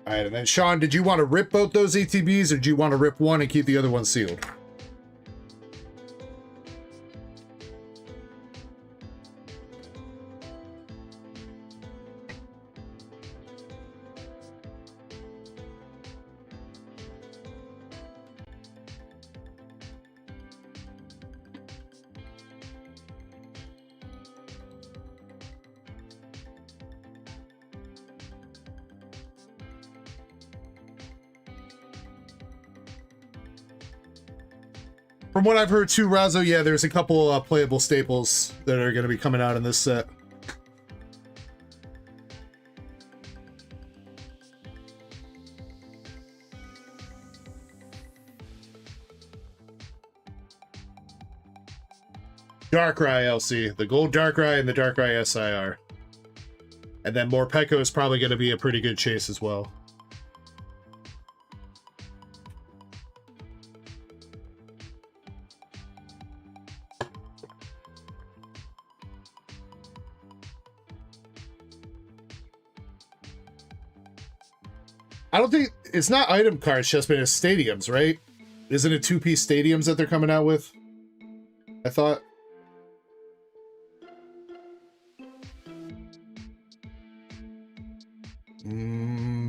All right, and then Sean, did you want to rip both those ETBs or do you want to rip one and keep the other one sealed? From what I've heard too, Razzo, yeah, there's a couple playable staples that are going to be coming out in this set. Darkrai LC, the gold Darkrai and the Darkrai SIR. And then Morpeko is probably going to be a pretty good chase as well. I don't think it's not item cards, just been it's stadiums, right? Isn't it 2-piece stadiums that they're coming out with? I thought.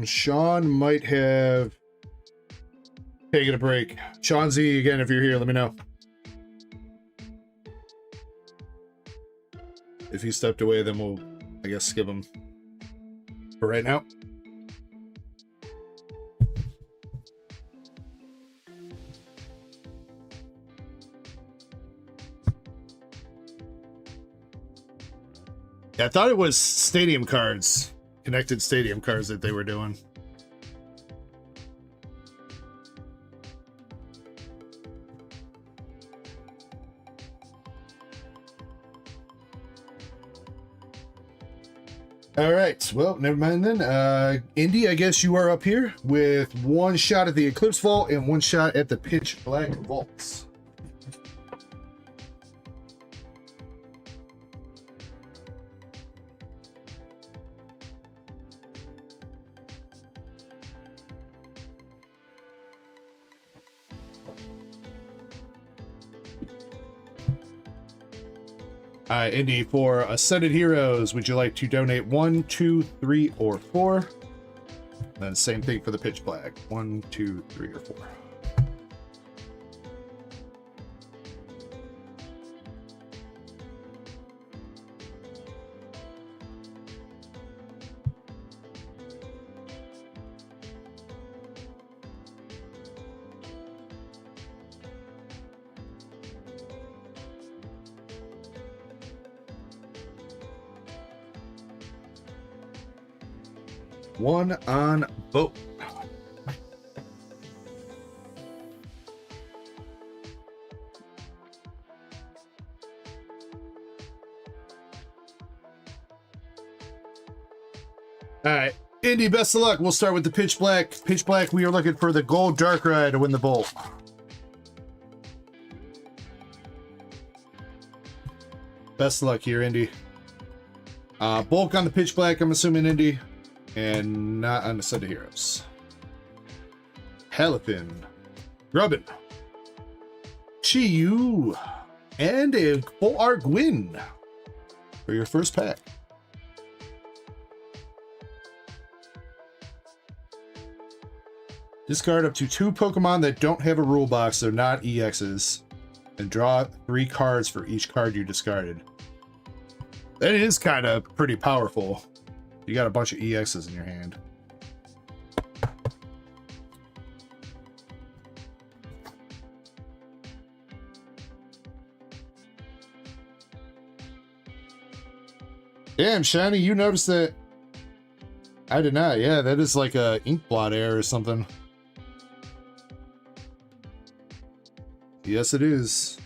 Sean might have taken a break. Sean Z, again, if you're here, let me know. If he stepped away, then we'll, I guess, skip him for right now. I thought it was stadium cards, connected stadium cards that they were doing. All right, well, never mind then. Indy, I guess you are up here with 1 shot at the Eclipse Vault and 1 shot at the Pitch Black Vaults. Indy, for Ascended Heroes, would you like to donate 1, 2, 3, or 4? And then same thing for the Pitch Black. 1, 2, 3, or 4. One on boat. All right, Indy, best of luck. We'll start with the pitch black. Pitch black, we are looking for the gold dark ride to win the bolt. Best of luck here, Indy. Bulk on the pitch black, I'm assuming, Indy. And not on the set of heroes. Halifin. Grubbin. Chiyu. And a full art win for your first pack. Discard up to 2 Pokemon that don't have a rule box, they're not EXs, and draw 3 cards for each card you discarded. That is kind of pretty powerful. You got a bunch of EXs in your hand. Damn, Shiny, you noticed that? I did not. Yeah, that is like a ink blot error or something. Yes, it is.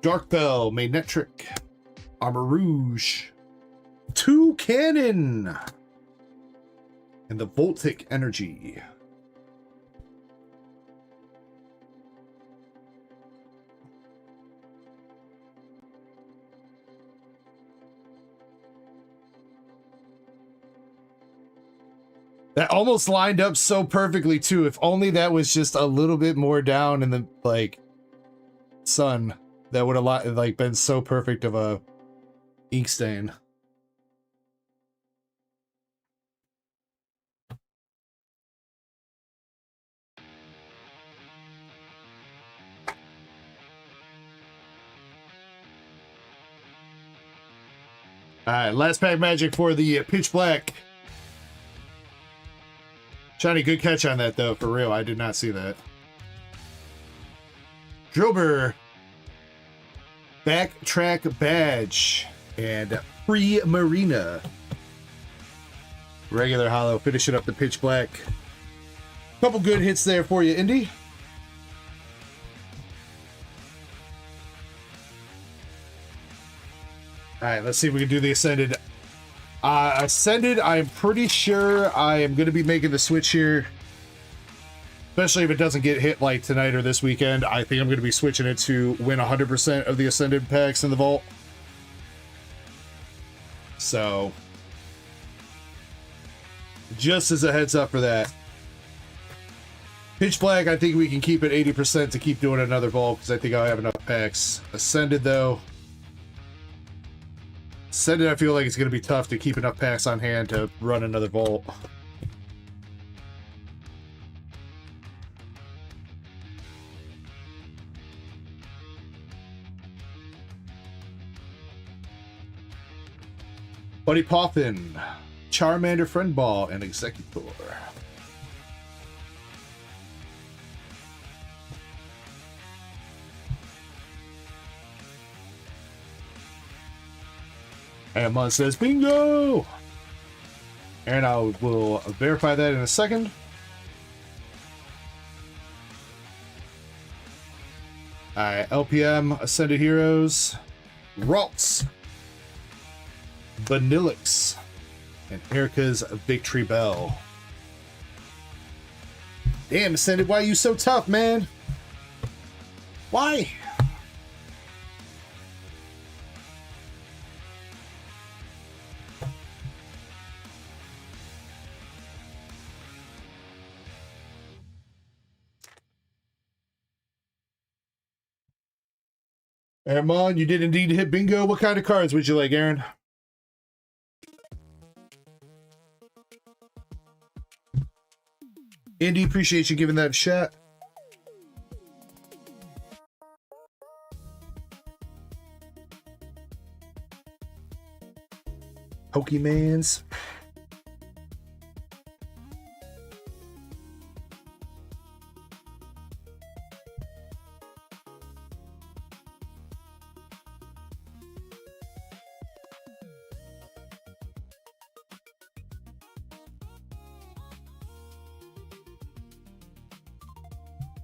Dark Bell, Magnetric, Armor Rouge, 2 Cannon, and the Voltic Energy. That almost lined up so perfectly too. If only that was just a little bit more down in the like sun, that would have like been so perfect of a ink stain. All right, last pack magic for the pitch black. Shiny, good catch on that, though, for real. I did not see that. Drober. Backtrack Badge. And Pre-Marina. Regular hollow. Finishing up the pitch black. Couple good hits there for you, Indy. Alright, let's see if we can do the Ascended. Ascended, I'm pretty sure I am going to be making the switch here. Especially if it doesn't get hit like tonight or this weekend. I think I'm going to be switching it to win 100% of the Ascended packs in the vault. So, just as a heads up for that. Pitch Black, I think we can keep it 80% to keep doing another vault because I think I'll have enough packs. Ascended, though. Ascended, I feel like it's going to be tough to keep enough packs on hand to run another vault. Buddy Poffin, Charmander Friend Ball, and Executor. And Mun says, bingo! And I will verify that in a second. Alright, LPM, Ascended Heroes, Ralts, Vanillix, and Erica's Victory Bell. Damn, Ascended, why are you so tough, man? Why? Aaron, you did indeed hit bingo. What kind of cards would you like, Aaron? Andy, appreciate you giving that a shot. Pokemans.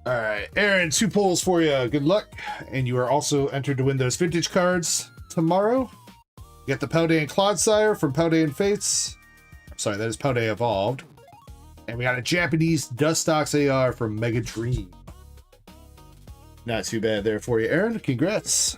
All right, Aaron, 2 pulls for you. Good luck. And you are also entered to win those vintage cards tomorrow. You got the Paldean Clodsire from Paldean Fates. Sorry, that is Paldean Evolved. And we got a Japanese Restocks AR from Mega Dream. Not too bad there for you, Aaron. Congrats.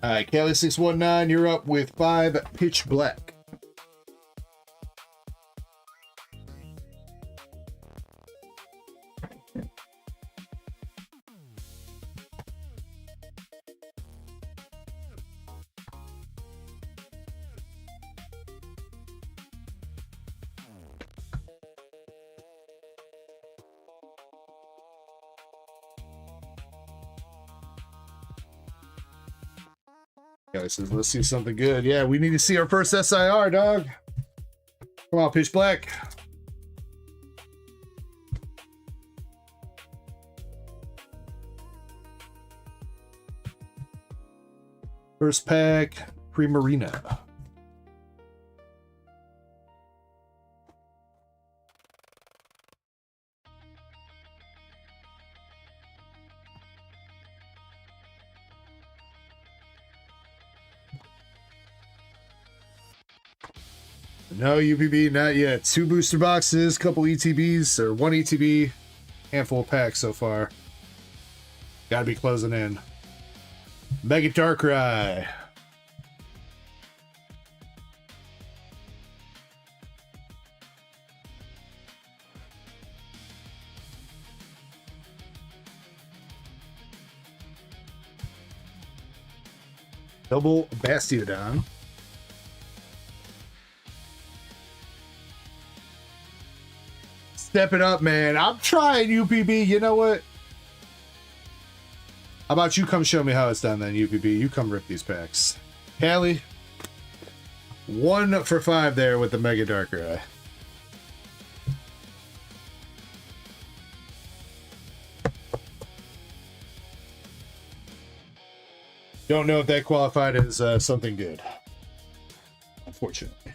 All right, Kelly619, you're up with 5 Pitch Black. Kelly says, let's see something good. Yeah, we need to see our first SIR, dog. Come on, Pitch Black. First pack, Primarina. No UPB, not yet. 2 booster boxes, couple ETBs, or 1 ETB, handful of packs so far. Gotta be closing in. Mega Darkrai. Double Bastiodon. Step it up, man. I'm trying, UPB. You know what? How about you come show me how it's done then, UPB? You come rip these packs. Callie, 1 for 5 there with the Mega Darkrai. Don't know if that qualified as something good. Unfortunately.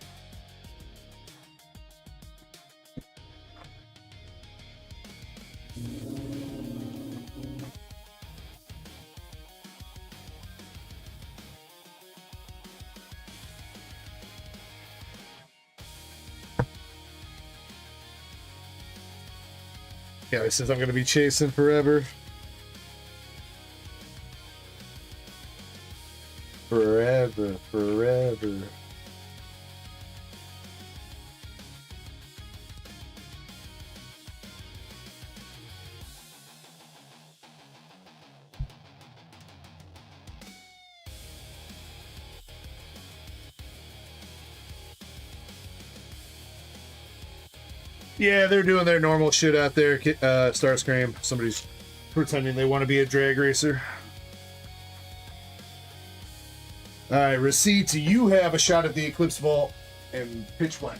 Yeah, he says I'm going to be chasing forever. Forever, forever. Yeah, they're doing their normal shit out there, Starscream. Somebody's pretending they want to be a drag racer. Alright, Receipts, you have a shot at the Eclipse Vault and Pitch Black.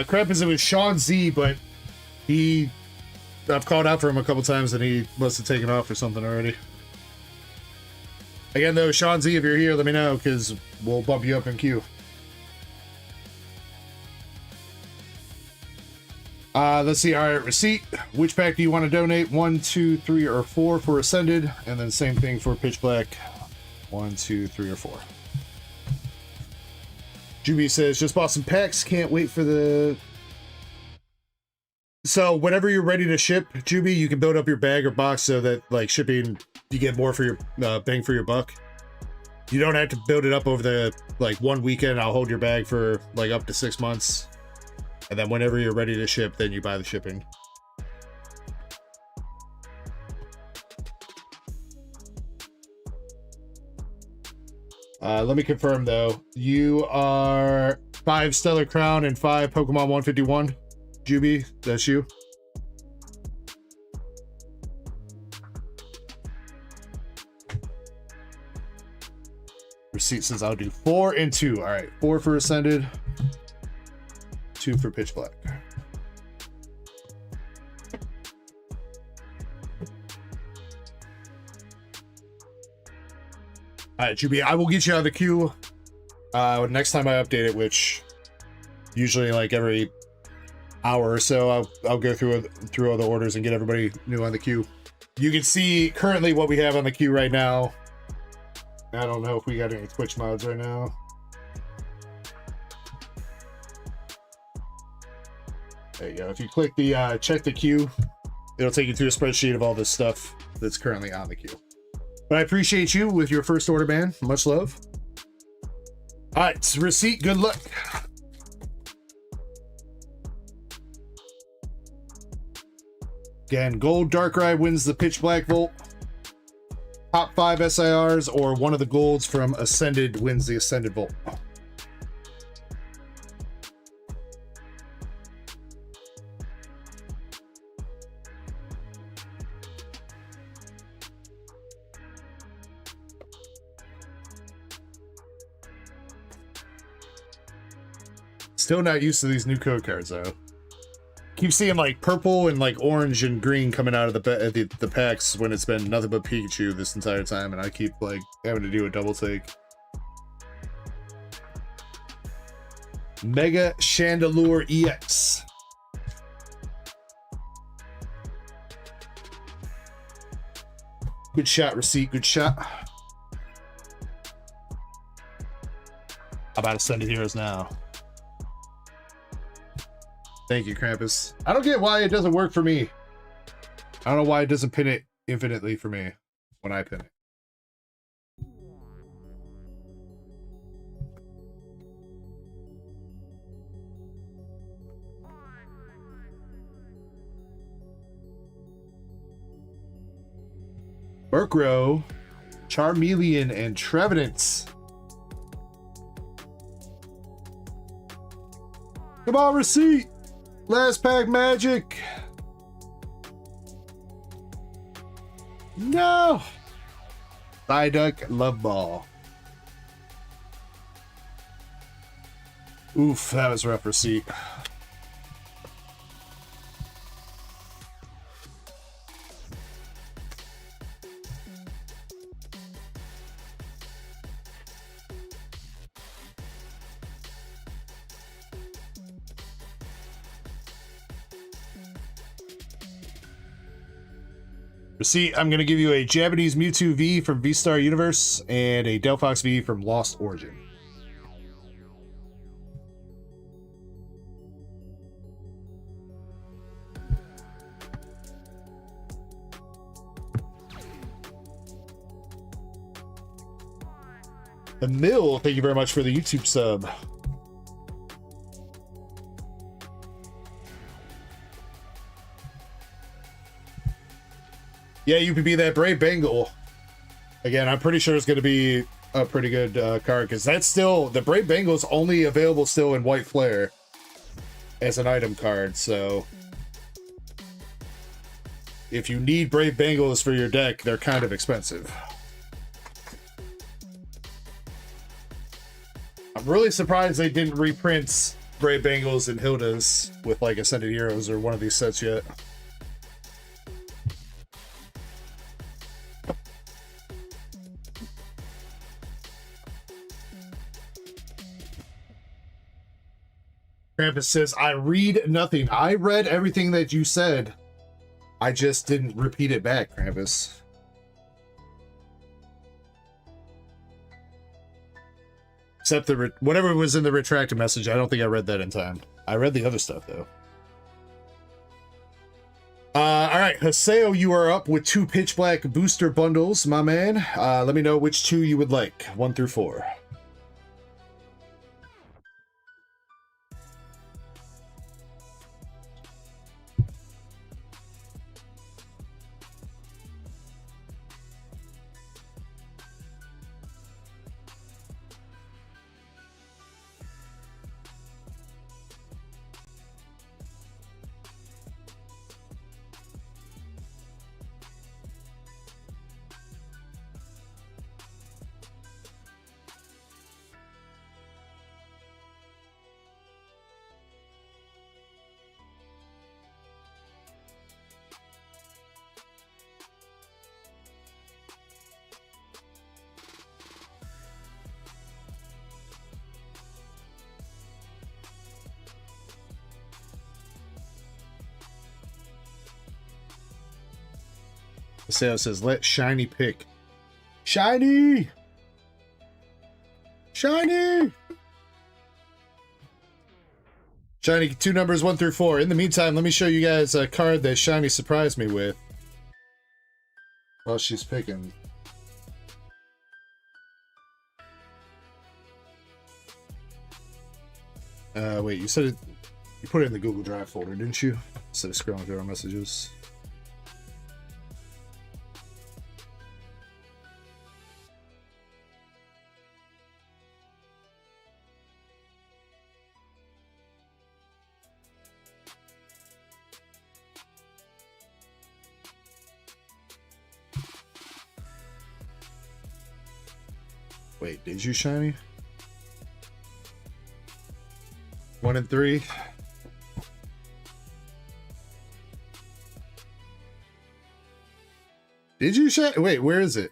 Crap is it was Sean Z, but I've called out for him a couple times and he must have taken off or something already. Again, though, Sean Z, if you're here, let me know, because we'll bump you up in queue. Let's see. All right, Receipt. Which pack do you want to donate? 1, 2, 3, or 4 for Ascended, and then same thing for Pitch Black. 1, 2, 3, or 4. Juby says, just bought some packs. Can't wait for the... So whenever you're ready to ship, Juby, you can build up your bag or box so that, like, shipping, you get more for your bang for your buck. You don't have to build it up over the, like, 1 weekend. I'll hold your bag for, like, up to 6 months. And then whenever you're ready to ship, then you buy the shipping. Let me confirm, though. You are 5 Stellar Crown and 5 Pokemon 151. Juby, that's you. receipt says I'll do 4 and 2. All right, 4 for Ascended, 2 for Pitch Black. All right, Juby, I will get you out of the queue next time I update it, which usually like every hour or so. I'll go through all the orders and get everybody new on the queue. You can see currently what we have on the queue right now. I don't know if we got any Twitch mods right now. There you go. If you click the check the queue, it'll take you to a spreadsheet of all this stuff that's currently on the queue. But I appreciate you with your first order, man. Much love. All right, receipt. Good luck. Again, gold Darkrai wins the Pitch Black Volt. Top 5 SIRs or one of the golds from Ascended wins the Ascended Volt. Still not used to these new code cards though. Keep seeing like purple and like orange and green coming out of the packs when it's been nothing but Pikachu this entire time, and I keep like having to do a double take. Mega Chandelure EX. Good shot, receipt. Good shot. How about Ascended Heroes now? Thank you, Krampus. I don't get why it doesn't work for me. I don't know why it doesn't pin it infinitely for me when I pin it. Murkrow, Charmeleon, and Trevenant. Come on, receipt. Last pack magic. No. Psyduck, Love Ball. Oof, that was rough receipt. Receipt, I'm going to give you a Japanese Mewtwo V from V-Star Universe and a Delphox V from Lost Origin. The Mill, thank you very much for the YouTube sub. Yeah, UPB, that Brave Bengal. Again, I'm pretty sure it's going to be a pretty good card, because that's still, the Brave Bengal is only available still in White Flare as an item card, so if you need Brave Bengals for your deck, they're kind of expensive. I'm really surprised they didn't reprint Brave Bengals and Hildas with like Ascended Heroes or one of these sets yet. Krampus says, I read nothing. I read everything that you said. I just didn't repeat it back, Krampus. Except the whatever was in the retracted message, I don't think I read that in time. I read the other stuff, though. All right, Haseo, you are up with 2 Pitch Black booster bundles, my man. Let me know which 2 you would like, 1 through 4. The sale says, let Shiny pick. Shiny! Shiny! Shiny, 2 numbers 1 through 4. In the meantime, let me show you guys a card that Shiny surprised me with. While she's picking. Wait, you said it, you put it in the Google Drive folder, didn't you? Instead of scrolling through our messages. Wait, did you, Shiny? 1 and 3. Did you, Shiny? Wait, where is it?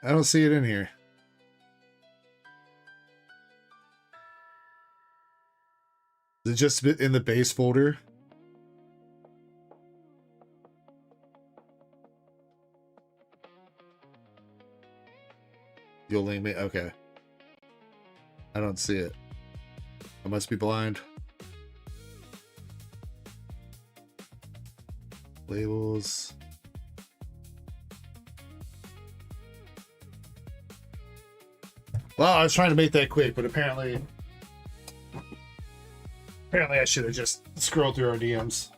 I don't see it in here. Is it just in the base folder? You'll link me? Okay. I don't see it. I must be blind. Labels. Well, I was trying to make that quick, but apparently I should have just scrolled through our DMs.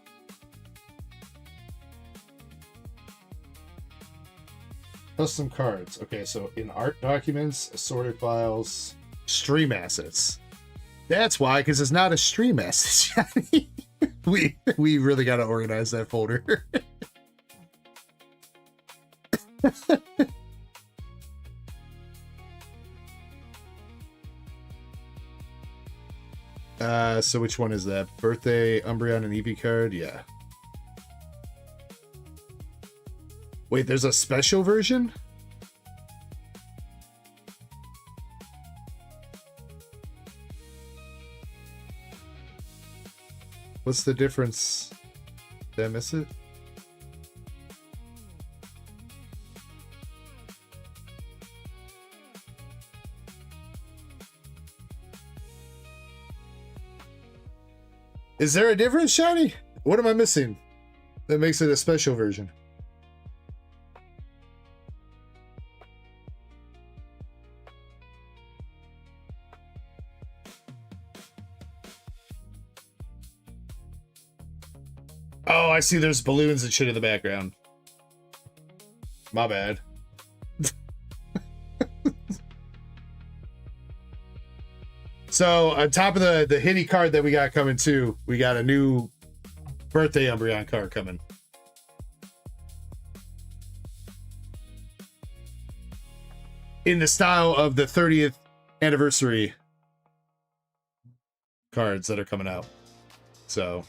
Custom cards. Okay, so in art documents, assorted files, stream assets. That's why, because it's not a stream asset. we really got to organize that folder. So which one is that? Birthday, Umbreon, and Eevee card? Yeah. Wait, there's a special version? What's the difference? Did I miss it? Is there a difference, Shiny? What am I missing that makes it a special version? Oh, I see there's balloons and shit in the background. My bad. So on top of the hitty card that we got coming too, we got a new birthday Umbreon card coming. In the style of the 30th anniversary cards that are coming out. So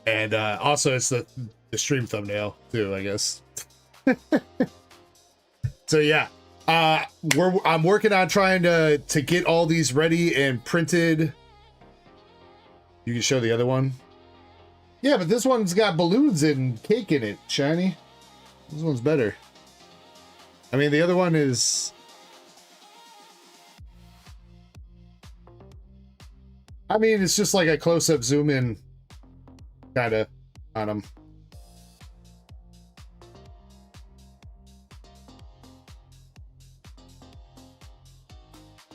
and also it's the stream thumbnail too, I guess. So yeah, I'm working on trying to get all these ready and printed. You can show the other one. Yeah, but this one's got balloons and cake in it, Shiny. This one's better. I mean, the other one is... I mean, it's just like a close-up zoom in kind of on them.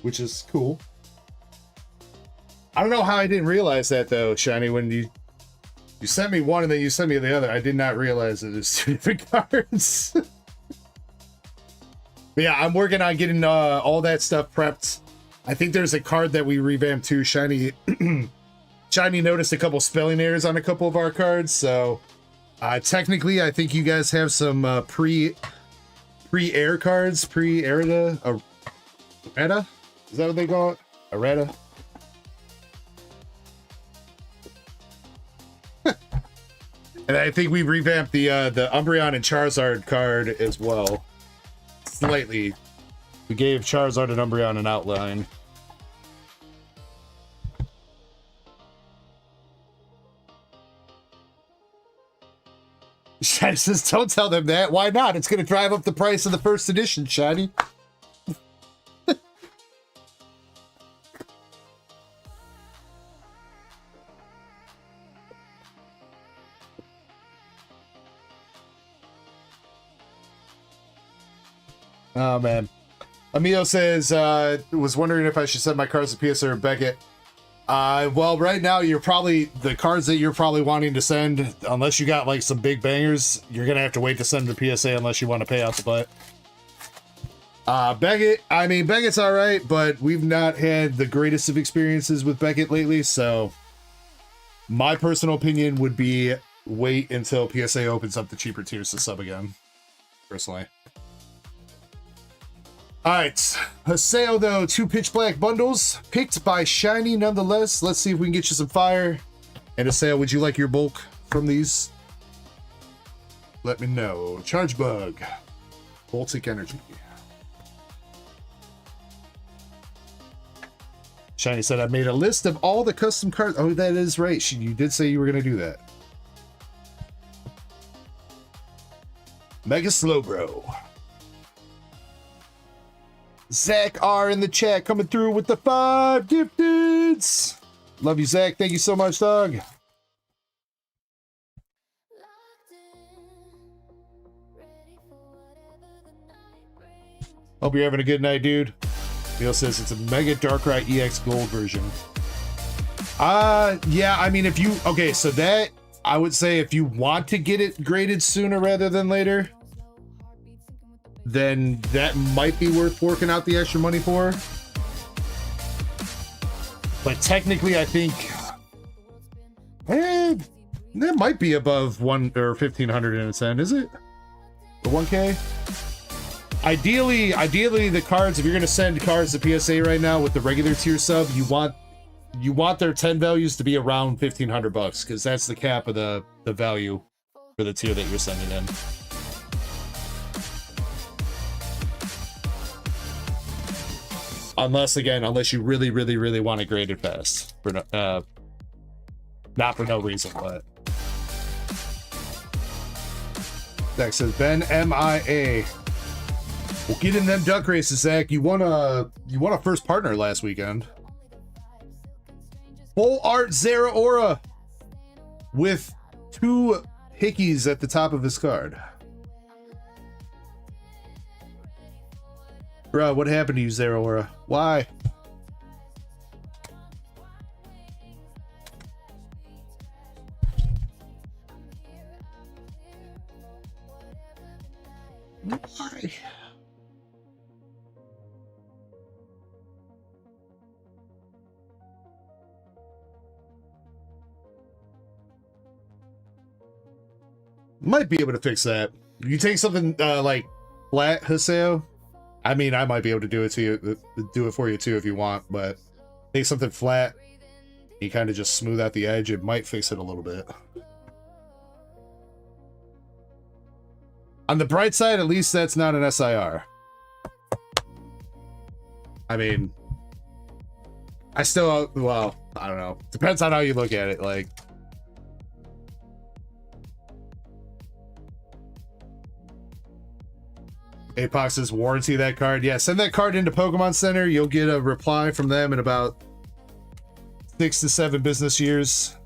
Which is cool. I don't know how I didn't realize that though, Shiny, when you sent me one and then you sent me the other. I did not realize that it's 2 different cards. But yeah, I'm working on getting all that stuff prepped. I think there's a card that we revamped too. Shiny Shiny noticed a couple spelling errors on a couple of our cards, so technically I think you guys have some pre-air cards, pre-errata, errata? Is that what they call it? Errata? And I think we revamped the Umbreon and Charizard card as well. Slightly. We gave Charizard and Umbreon an outline. Shiny says, don't tell them that. Why not? It's going to drive up the price of the first edition, Shiny. Oh, man. Emilio says, was wondering if I should send my cards to PSA or Beckett. Well, right now, the cards that you're probably wanting to send, unless you got like some big bangers, you're going to have to wait to send them to PSA unless you want to pay out the butt. Beckett, I mean, Beckett's all right, but we've not had the greatest of experiences with Beckett lately, so my personal opinion would be wait until PSA opens up the cheaper tiers to sub again, personally. All right, Haseo though, 2 pitch black bundles picked by Shiny nonetheless. Let's see if we can get you some fire. And Haseo, would you like your bulk from these? Let me know. Charge bug, Baltic energy. Shiny said, I made a list of all the custom cards. Oh, that is right. You did say you were going to do that. Mega Slowbro. Zach R in the chat coming through with the 5 gifteds. Love you, Zach. Thank you so much, dog. Hope you're having a good night, dude. Neil says it's a Mega Darkrai EX Gold version. Yeah, I mean, if you... Okay, so that... I would say if you want to get it graded sooner rather than later, then that might be worth forking out the extra money for. But technically, I think that might be above 1 or 1,500 in its end, is it? The 1K? Ideally, the cards, if you're gonna send cards to PSA right now with the regular tier sub, you want their 10 values to be around 1,500 bucks, because that's the cap of the value for the tier that you're sending in. Unless you really, really, really want to grade it fast. For not for no reason, but. Zach says, Ben MIA. We'll get in them duck races, Zach. You won a first partner last weekend. Full art Zeraora with 2 hickeys at the top of his card. Bro, what happened to you, Zeraora? Why? Why? Might be able to fix that. You take something like flat, Haseo. I mean, I might be able to do it for you too if you want, but take something flat, you kind of just smooth out the edge. It might fix it a little bit. On the bright side, at least that's not an SIR. I mean, well, I don't know. Depends on how you look at it. Like, Apox's warranty that card. Yeah, send that card into Pokemon Center. You'll get a reply from them in about 6 to 7 business years.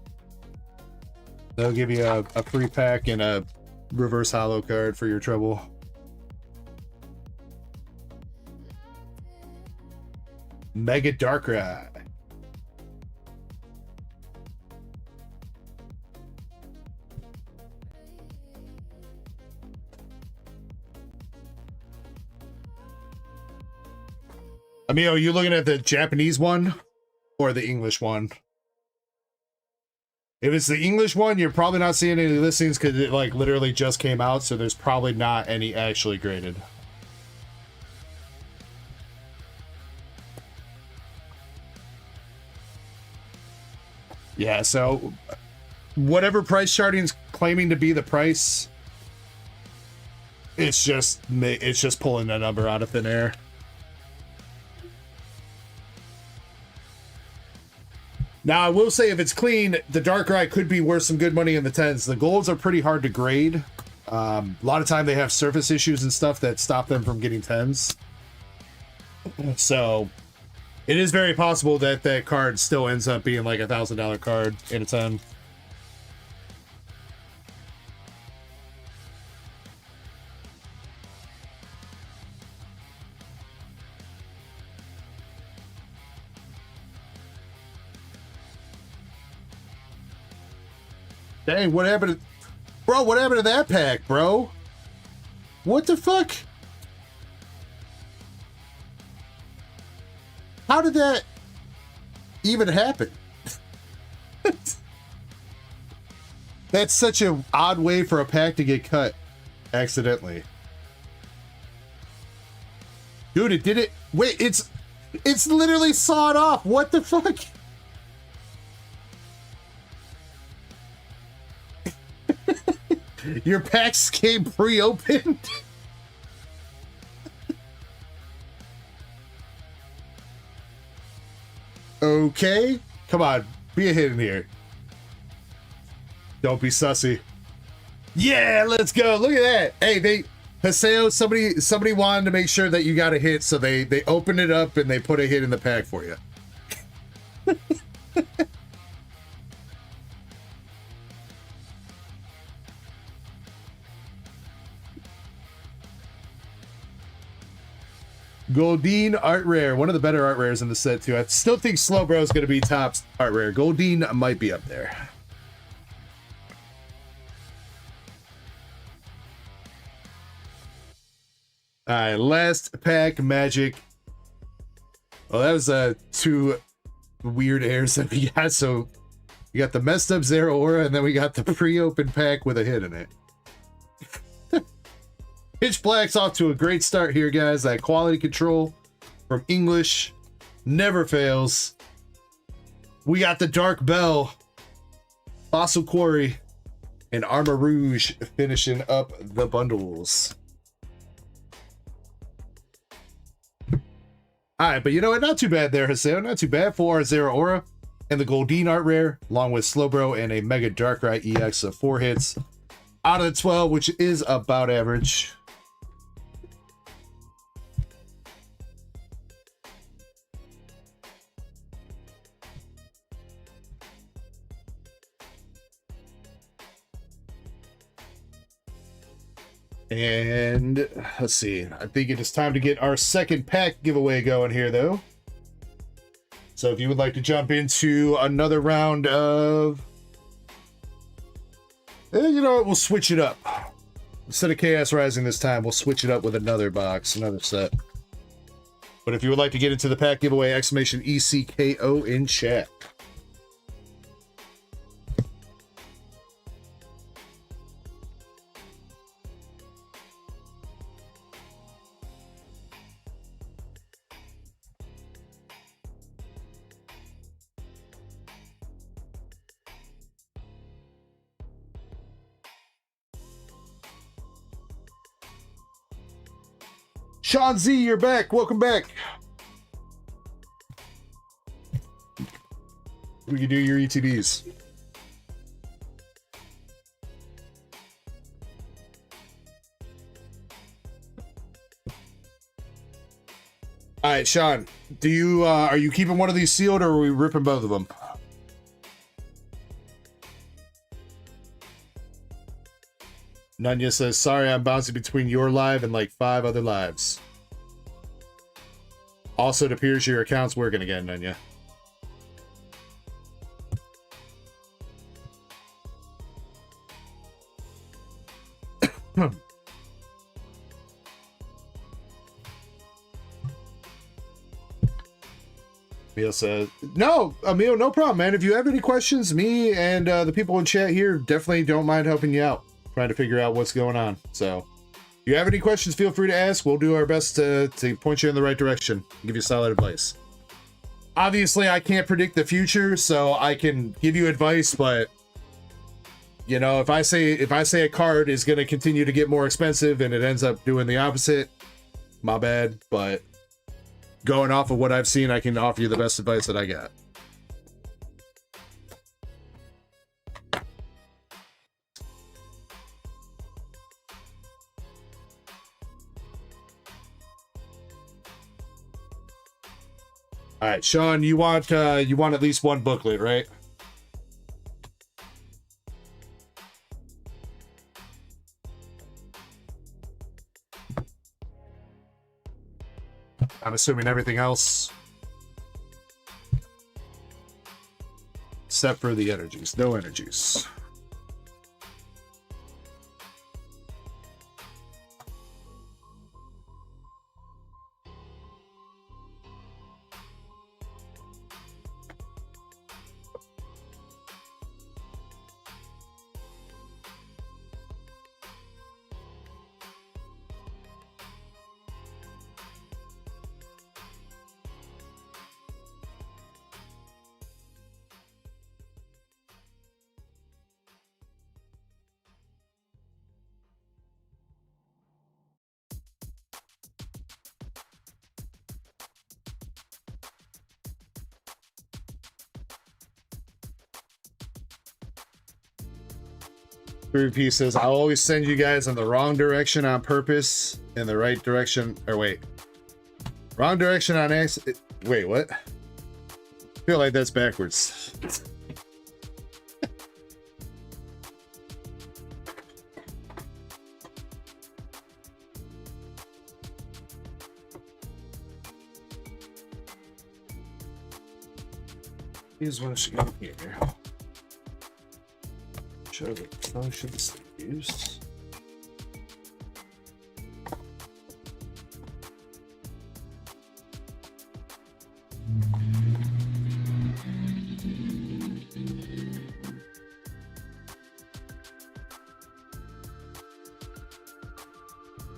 They'll give you a free pack and a reverse holo card for your trouble. Mega Darkrai. I mean, are you looking at the Japanese one or the English one? If it's the English one, you're probably not seeing any listings because it like literally just came out, so there's probably not any actually graded. Yeah, so whatever price charting's claiming to be the price, it's just pulling that number out of thin air. Now, I will say, if it's clean, the Darkrai could be worth some good money in the 10s. The golds are pretty hard to grade. A lot of time they have surface issues and stuff that stop them from getting 10s. So it is very possible that that card still ends up being like $1,000 card in a 10. Dang, what happened to... Bro, what happened to that pack, bro? What the fuck? How did that even happen? That's such an odd way for a pack to get cut accidentally. Dude, it did it. Wait, it's literally sawed off. What the fuck? Your packs came pre-opened? Okay. Come on. Be a hit in here. Don't be sussy. Yeah, let's go. Look at that. Hey, Haseo, somebody wanted to make sure that you got a hit, so they opened it up and they put a hit in the pack for you. Goldeen art rare, one of the better art rares in the set too. I still think Slowbro is going to be top art rare. Goldeen might be up there. All right, last pack magic. Well, that was two weird airs that we got. So we got the messed up Zero Aura, and then we got the pre-open pack with a hit in it. Pitch Black's off to a great start here, guys. That quality control from English never fails. We got the Dark Bell, Fossil Quarry, and Armor Rouge finishing up the bundles. Alright, but you know what? Not too bad there, Haseo. Not too bad for our Zero Aura and the Goldeen art rare, along with Slowbro and a Mega Darkrai EX of 4 hits out of the 12, which is about average. And let's see, I think it is time to get our second pack giveaway going here, though. So if you would like to jump into another round of, you know what, we'll switch it up. Instead of Chaos Rising this time, we'll switch it up with another box, another set. But if you would like to get into the pack giveaway, exclamation ECKO in chat. Sean Z, you're back. Welcome back. We can do your ETBs. All right, Sean, do you are you keeping one of these sealed, or are we ripping both of them? Nunya says, sorry, I'm bouncing between your live and like 5 other lives. Also, it appears your account's working again, Nunya. Emil says, no, Emil, no problem, man. If you have any questions, me and the people in chat here definitely don't mind helping you out, trying to figure out what's going on. So if you have any questions, feel free to ask. We'll do our best to point you in the right direction, give you solid advice. Obviously, I can't predict the future, so I can give you advice, but you know, if I say a card is going to continue to get more expensive and it ends up doing the opposite, my bad. But going off of what I've seen, I can offer you the best advice that I got. All right, Sean, you want at least one booklet, right? I'm assuming everything else, except for the energies. No energies. Three pieces. I'll always send you guys in the wrong direction on purpose, in the right direction. Or wait, wrong direction on accident. Wait, what? I feel like that's backwards. Here's what I should go here. Show the functions used.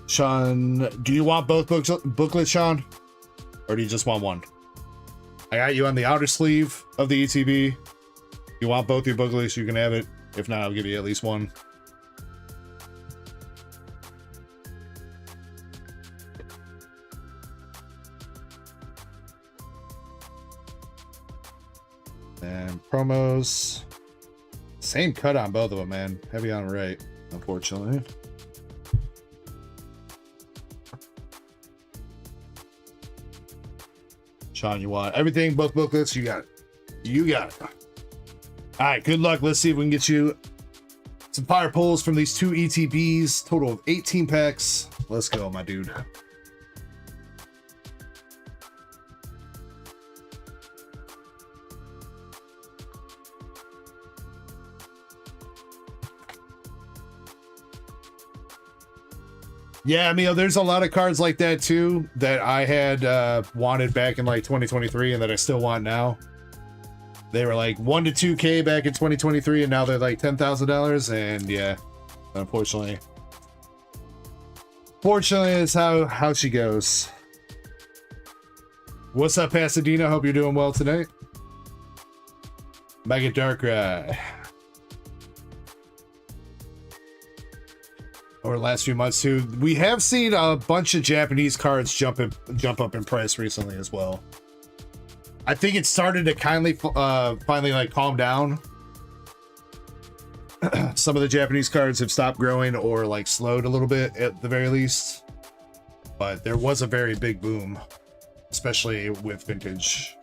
Sean, do you want both booklets, Sean? Or do you just want one? I got you on the outer sleeve of the ETB. You want both your booklets, you can have it. If not, I'll give you at least one. And promos. Same cut on both of them, man. Heavy on right, unfortunately. Sean, you want everything, both booklets? You got it. You got it. All right, good luck. Let's see if we can get you some fire pulls from these two ETBs. Total of 18 packs. Let's go, my dude. Yeah, I mean, there's a lot of cards like that too that I had wanted back in like 2023 and that I still want now. They were like 1 to 2K back in 2023, and now they're like $10,000. And yeah, unfortunately, it's how she goes. What's up, Pasadena? Hope you're doing well tonight. Mega Dark Ride. Over the last few months too, we have seen a bunch of Japanese cards jump up in price recently as well. I think it started to finally like calm down. Some of the Japanese cards have stopped growing or like slowed a little bit at the very least. But there was a very big boom, especially with vintage.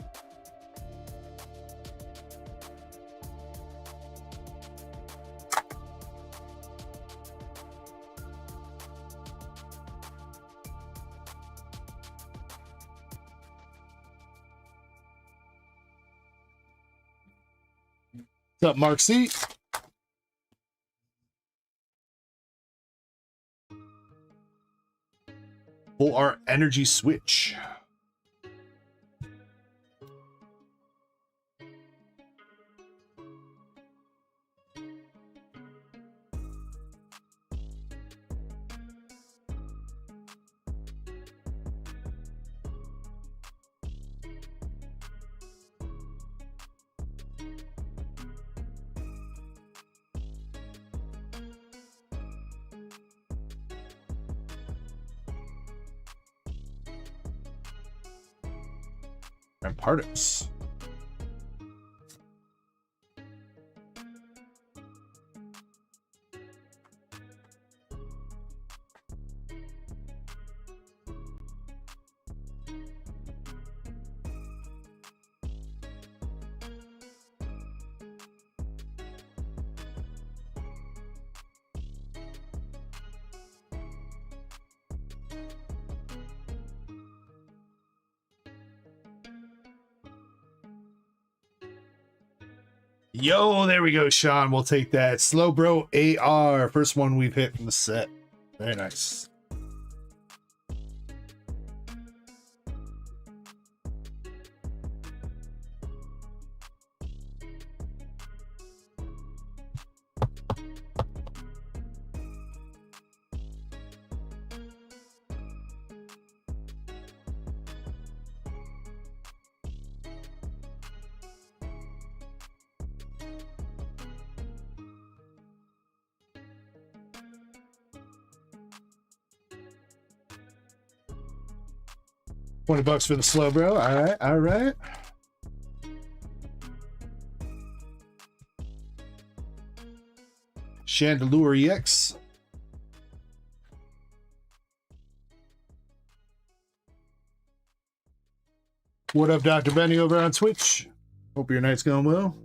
What's up, Mark C? Full art energy switch. And Partis. Yo, there we go, Sean. We'll take that. Slow Bro AR. First one we've hit from the set. Very nice. $20 for the Slow Bro. All right, all right. Chandelure EX. What up, Dr. Benny over on Twitch? Hope your night's going well.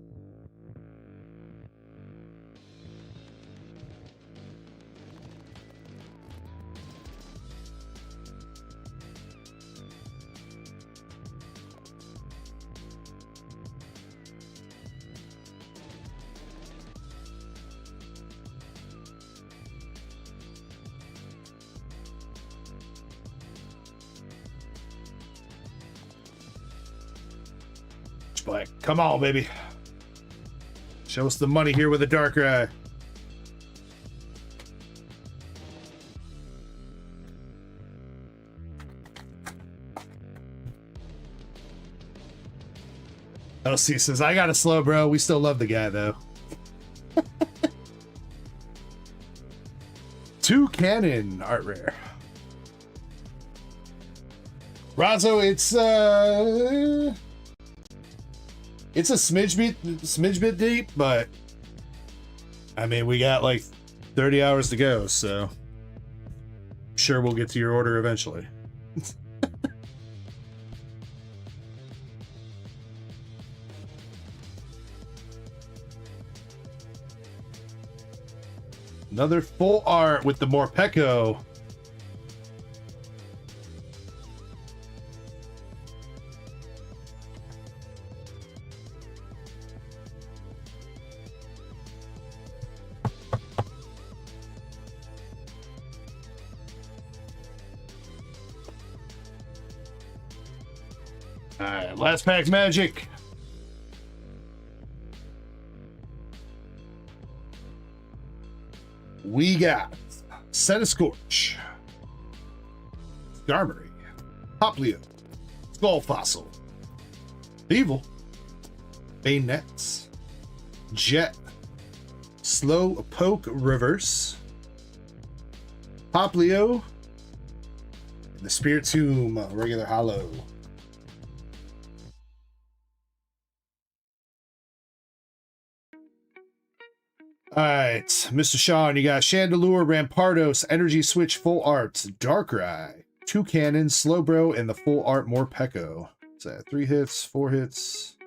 Black. Come on, baby. Show us the money here with a dark eye. LC says, I got a Slow Bro. We still love the guy, though. Two Cannon art rare. Razzo, it's a smidge bit deep, but I mean, we got like 30 hours to go, so I'm sure we'll get to your order eventually. Another full art with the Morpeko. Alright, last pack magic. We got Set of Scorch, Skarmory, Poplio, Skull Fossil, Evil, Bane Nets, Jet, Slow Poke Reverse, Poplio, and the Spirit Tomb regular hollow. All right, Mr. Sean, you got Chandelure, Rampardos, Energy Switch, Full Art, Darkrai, Two Cannon, Slowbro, and the Full Art Morpeko. Is that 3 hits, 4 hits,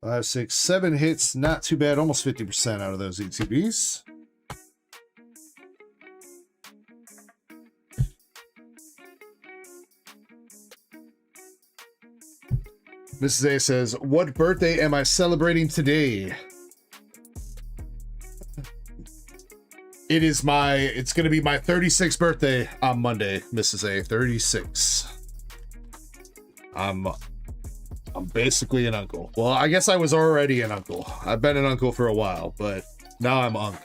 5, 6, 7 hits? Not too bad. Almost 50% out of those ETBs. Mrs. A says, what birthday am I celebrating today? It's going to be my 36th birthday on Monday, Mrs. A. 36. I'm basically an uncle. Well, I guess I was already an uncle. I've been an uncle for a while, but now I'm unc.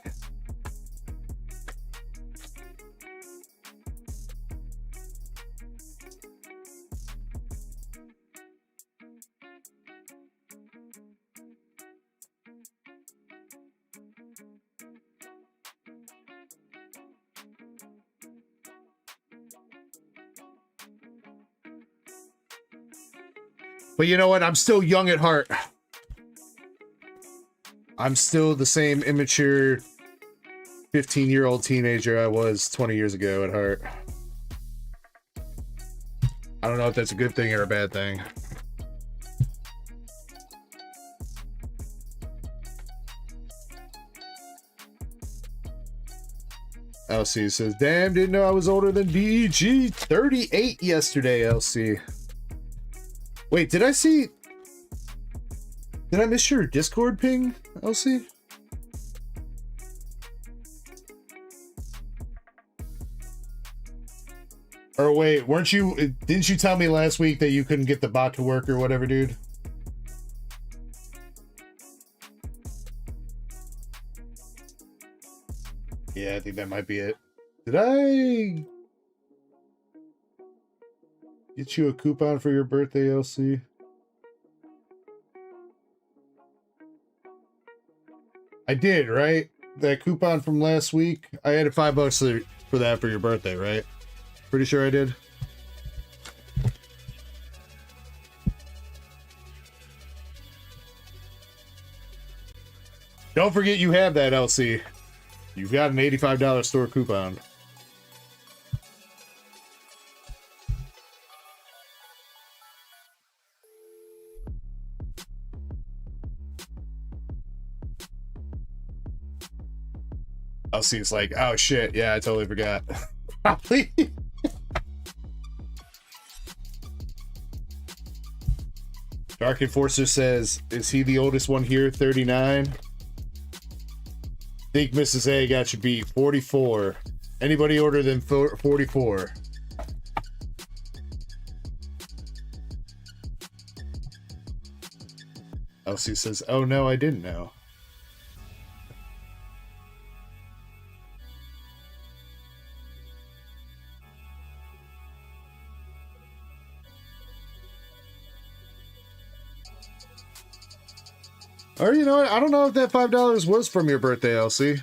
But you know what? I'm still young at heart. I'm still the same immature 15-year-old teenager I was 20 years ago at heart. I don't know if that's a good thing or a bad thing. LC says, damn, didn't know I was older than DEG. 38 yesterday, LC. Wait, did I see... Did I miss your Discord ping, Elsie? Or wait, didn't you tell me last week that you couldn't get the bot to work or whatever, dude? Yeah, I think that might be it. Did I get you a coupon for your birthday, LC? I did, right? That coupon from last week? I added $5 for that for your birthday, right? Pretty sure I did. Don't forget you have that, LC. You've got an $85 store coupon. LC's like, oh shit, yeah, I totally forgot. Probably. Dark Enforcer says, is he the oldest one here? 39. Think Mrs. A got you beat. 44. Anybody older than 44? Elsie says, oh no, I didn't know. Or, you know what? I don't know if that $5 was from your birthday, Elsie.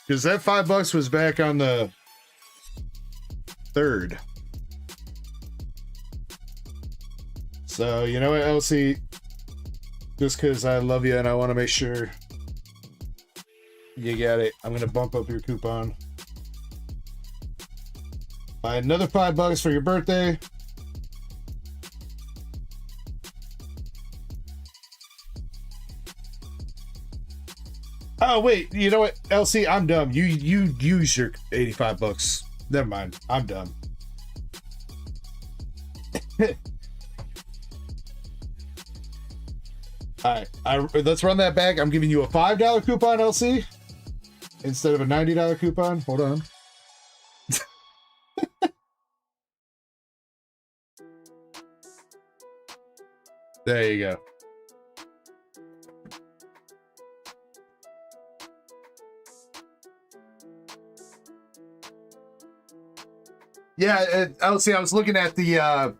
Because that $5 was back on the 3rd. So, you know what, Elsie? Just because I love you and I want to make sure you got it, I'm going to bump up your coupon. Buy another $5 for your birthday. Oh wait, you know what, LC? I'm dumb. You use your $85. Never mind. I'm dumb. All right, let's run that back. I'm giving you a $5 coupon, LC, instead of a $90 coupon. Hold on. There you go. Yeah, I was looking at the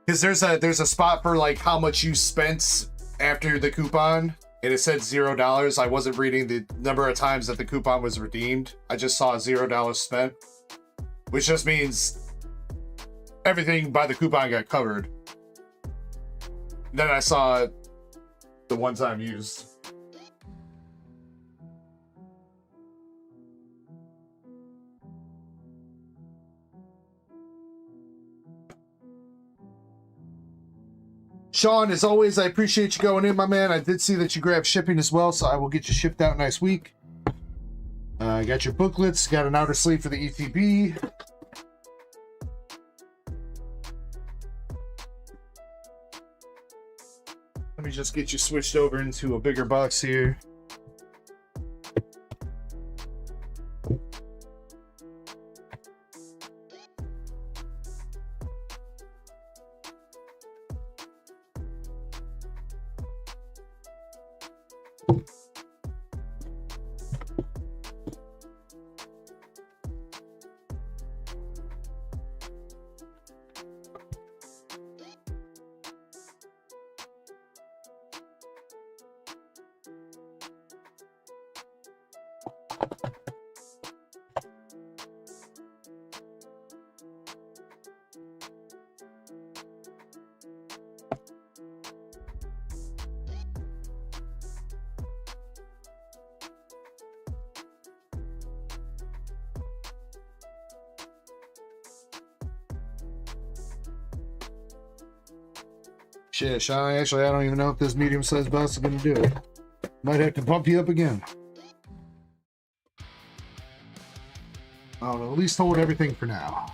because there's a spot for like how much you spent after the coupon, and it said $0. I wasn't reading the number of times that the coupon was redeemed. I just saw $0 spent, which just means everything by the coupon got covered. Then I saw the one time used. Sean, as always, I appreciate you going in, my man. I did see that you grabbed shipping as well, so I will get you shipped out next week. Got your booklets, got an outer sleeve for the ETB. Let me just get you switched over into a bigger box here. Shit, Sean, actually, I don't even know if this medium-sized box is going to do it. Might have to bump you up again. I'll at least hold everything for now.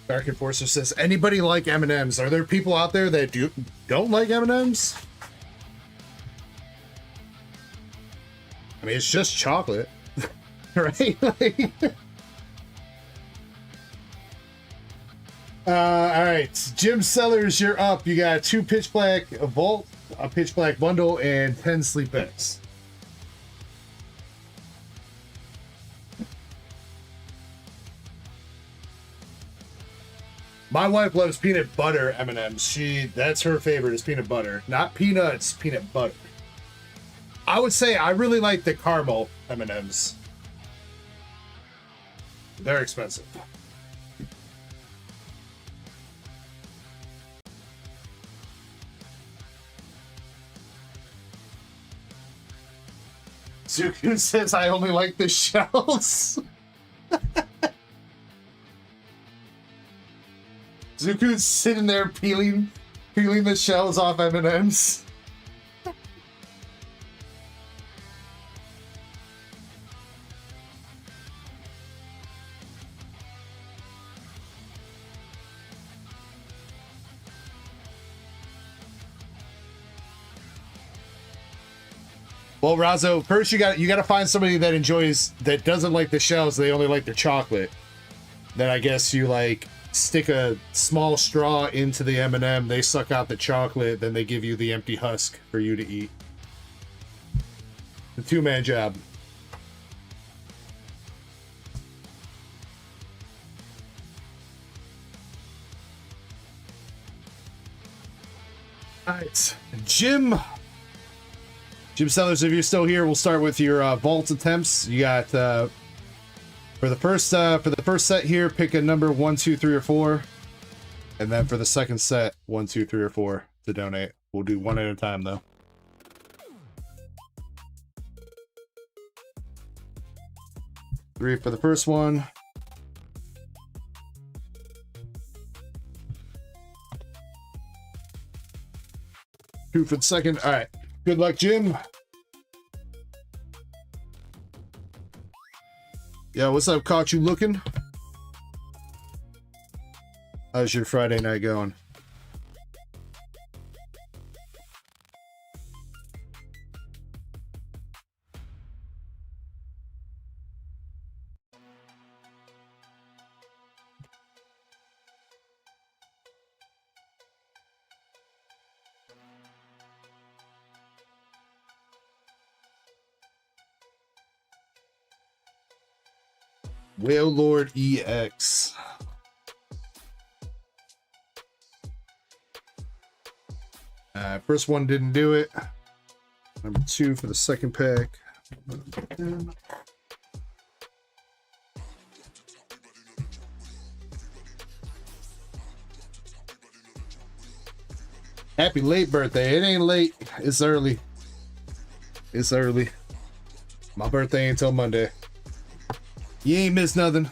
Dark Enforcer says, anybody like M&Ms? Are there people out there that don't like M&Ms? I mean, it's just chocolate, right? Like, all right, Jim Sellers, you're up. You got 2 Pitch Black Vault, a Pitch Black Bundle, and 10 Sleep X. My wife loves peanut butter M&Ms. That's her favorite is peanut butter, not peanuts, peanut butter. I would say I really like the caramel M&Ms. They're expensive. Zuku says I only like the shells. Zuku's sitting there peeling the shells off M&Ms. Well, Razzo, first you got to find somebody that doesn't like the shells. They only like the chocolate. Then I guess you like stick a small straw into the M&M. They suck out the chocolate. Then they give you the empty husk for you to eat. The 2-man job. All right, Jim Sellers, if you're still here, we'll start with your vault attempts. You got for the first set here, pick a number 1, 2, 3, or 4, and then for the second set, 1, 2, 3, or 4 to donate. We'll do one at a time though. Three for the first one. Two for the second. All right. Good luck, Jim. Yeah, what's up? Caught you looking? How's your Friday night going? Whale Lord EX. First one didn't do it. Number 2 for the second pack. Happy late birthday. It ain't late. It's early. It's early. My birthday ain't till Monday. You ain't missed nothing.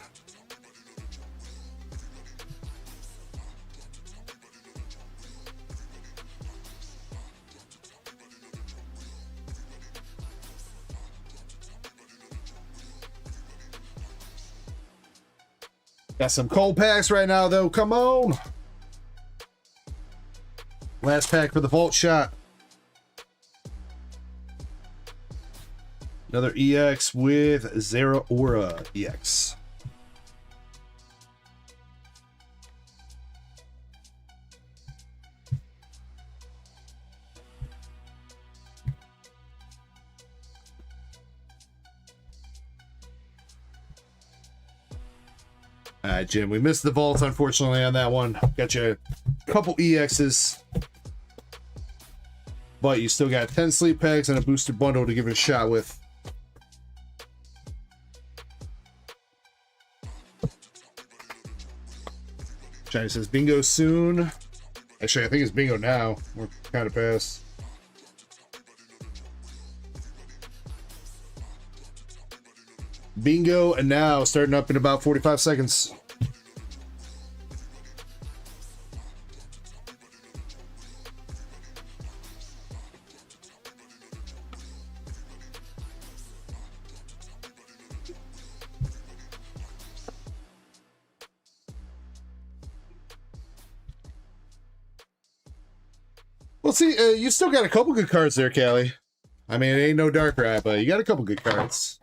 Got some cold packs right now, though. Come on. Last pack for the vault shot. Another EX with Zera Aura EX. All right, Jim, we missed the vault, unfortunately, on that one. Got you a couple EXs. But you still got 10 sleep packs and a booster bundle to give it a shot with. Shiny says bingo soon. Actually, I think it's bingo now. We're kind of past. Bingo and now, starting up in about 45 seconds. Well, see, you still got a couple good cards there, Callie. I mean, it ain't no dark rat, but you got a couple good cards.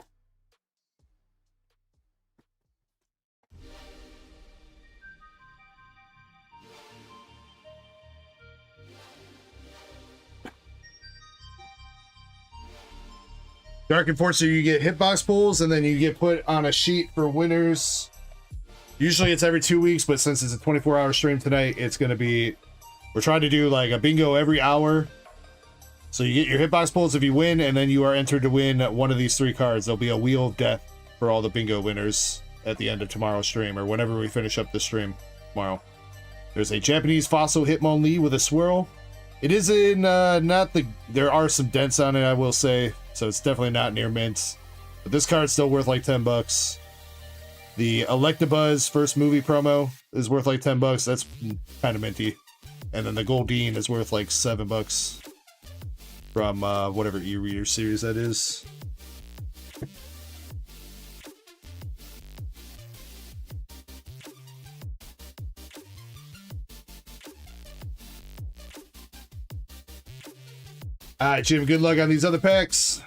Dark Enforcer, you get hitbox pulls, and then you get put on a sheet for winners. Usually it's every 2 weeks, but since it's a 24-hour stream tonight, it's going to be... We're trying to do like a bingo every hour. So you get your hitbox pulls if you win, and then you are entered to win one of these 3 cards. There'll be a Wheel of Death for all the bingo winners at the end of tomorrow's stream, or whenever we finish up the stream tomorrow. There's a Japanese Fossil Hitmonlee with a swirl. It is in, not the... There are some dents on it, I will say. So it's definitely not near mint. But this card's still worth like 10 bucks. The Electabuzz first movie promo is worth like 10 bucks. That's kind of minty. And then the Goldeen is worth like 7 bucks. From whatever e-reader series that is. Alright, Jim, good luck on these other packs.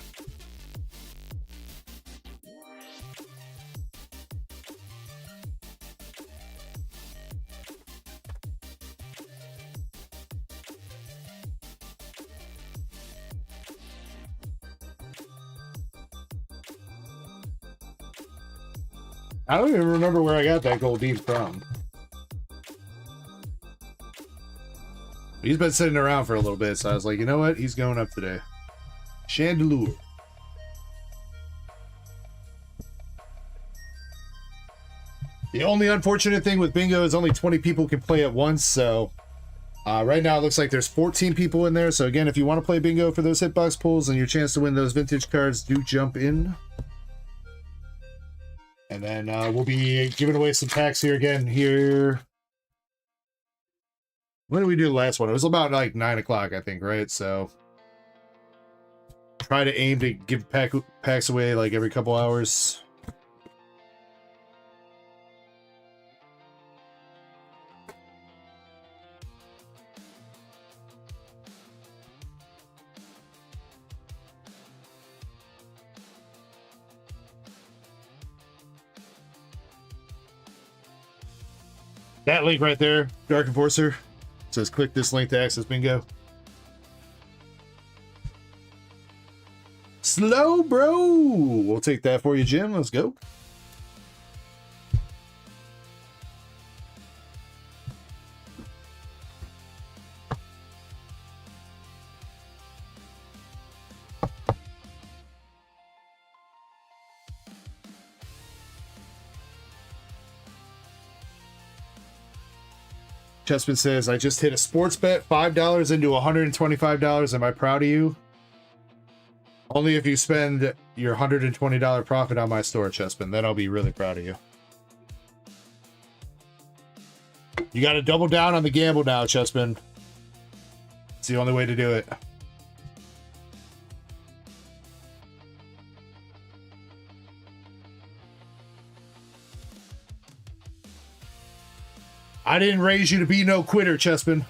I don't even remember where I got that Goldeen from. He's been sitting around for a little bit, so I was like, you know what? He's going up today. Chandelure. The only unfortunate thing with bingo is only 20 people can play at once, so right now it looks like there's 14 people in there. So again, if you want to play bingo for those hitbox pulls and your chance to win those vintage cards, do jump in. And then we'll be giving away some packs here again here. When did we do the last one? It was about like 9 o'clock, I think, right? So try to aim to give packs away like every couple hours. That link right there, Dark Enforcer, says click this link to access bingo. Slow, bro. We'll take that for you, Jim. Let's go. Chessman says, I just hit a sports bet, $5 into $125. Am I proud of you? Only if you spend your $120 profit on my store, Chessman. Then I'll be really proud of you. You got to double down on the gamble now, Chessman. It's the only way to do it. I didn't raise you to be no quitter, Chessman.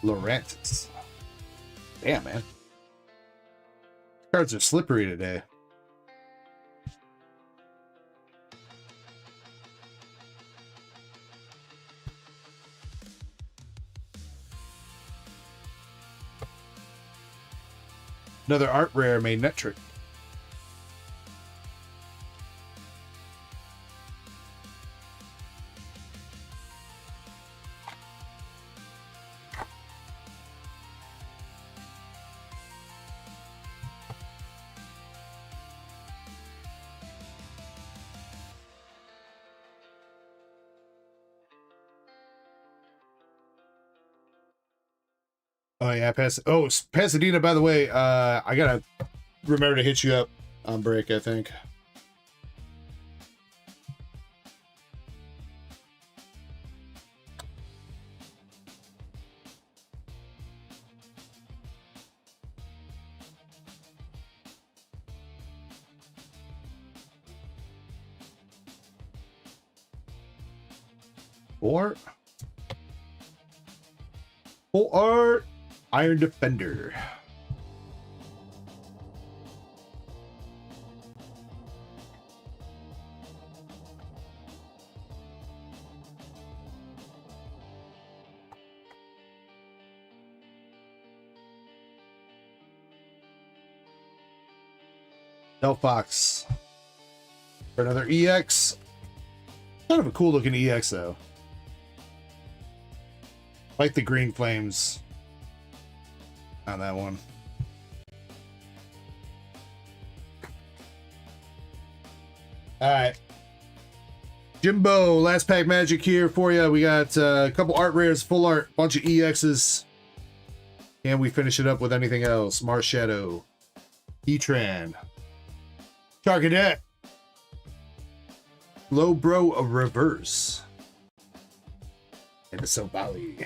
Laurentis. Damn, man. Cards are slippery today. Another art rare made net trick. Oh yeah, Pasadena. By the way, I gotta remember to hit you up on break. I think. Full art, Iron Defender. Fox for another EX. Kind of a cool looking EX though. Like the green flames on that one. All right. Jimbo, last pack magic here for you. We got a couple art rares, full art, bunch of EXs. Can we finish it up with anything else? Mars Shadow, E-Tran, Charcadet, Low Bro of Reverse, and the Sobali.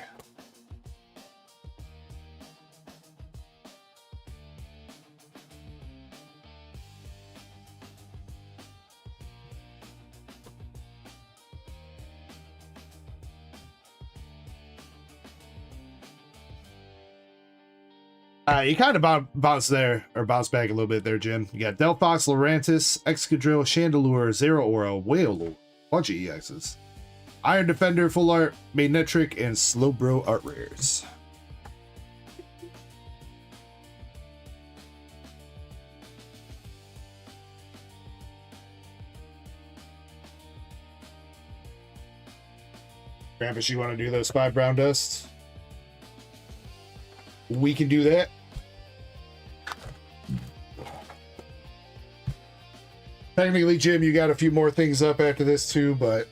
You kind of bounced there, or bounced back a little bit there, Jim. You got Delphox, Lurantis, Excadrill, Chandelure, Zero Aura, Whale, bunch of EXs. Iron Defender, Full Art, Magnetric, and Slowbro Art Rares. Krampus, you want to do those 5 brown dusts? We can do that. Technically, Jim, you got a few more things up after this too, but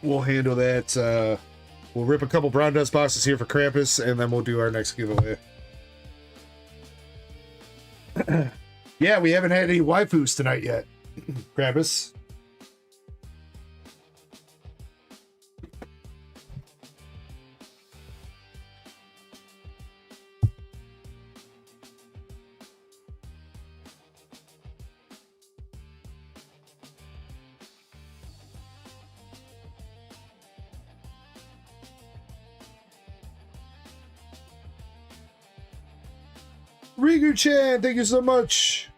we'll handle that. We'll rip a couple brown dust boxes here for Krampus, and then we'll do our next giveaway. Yeah, we haven't had any waifus tonight yet, Krampus. Rigu-chan, thank you so much.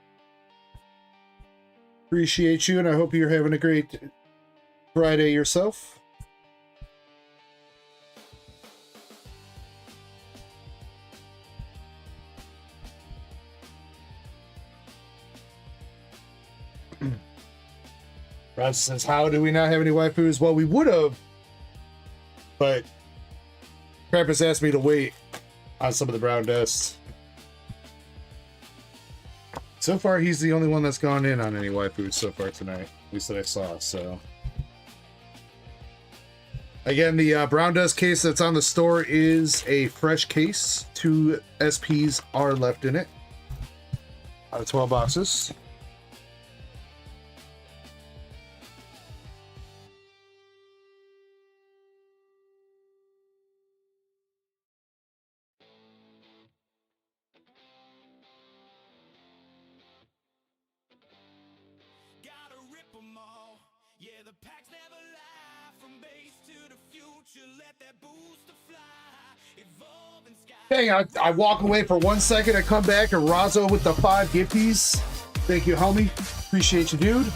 Appreciate you, and I hope you're having a great Friday yourself. Ron says, how do we not have any waifus? Well, we would have, but Krampus asked me to wait on some of the brown dusts. So far, he's the only one that's gone in on any waifus so far tonight, at least that I saw, so. Again, the brown dust case that's on the store is a fresh case. 2 SPs are left in it out of 12 boxes. Dang, I walk away for 1 second, I come back, and Razzo with the 5 gifties. Thank you, homie. Appreciate you, dude.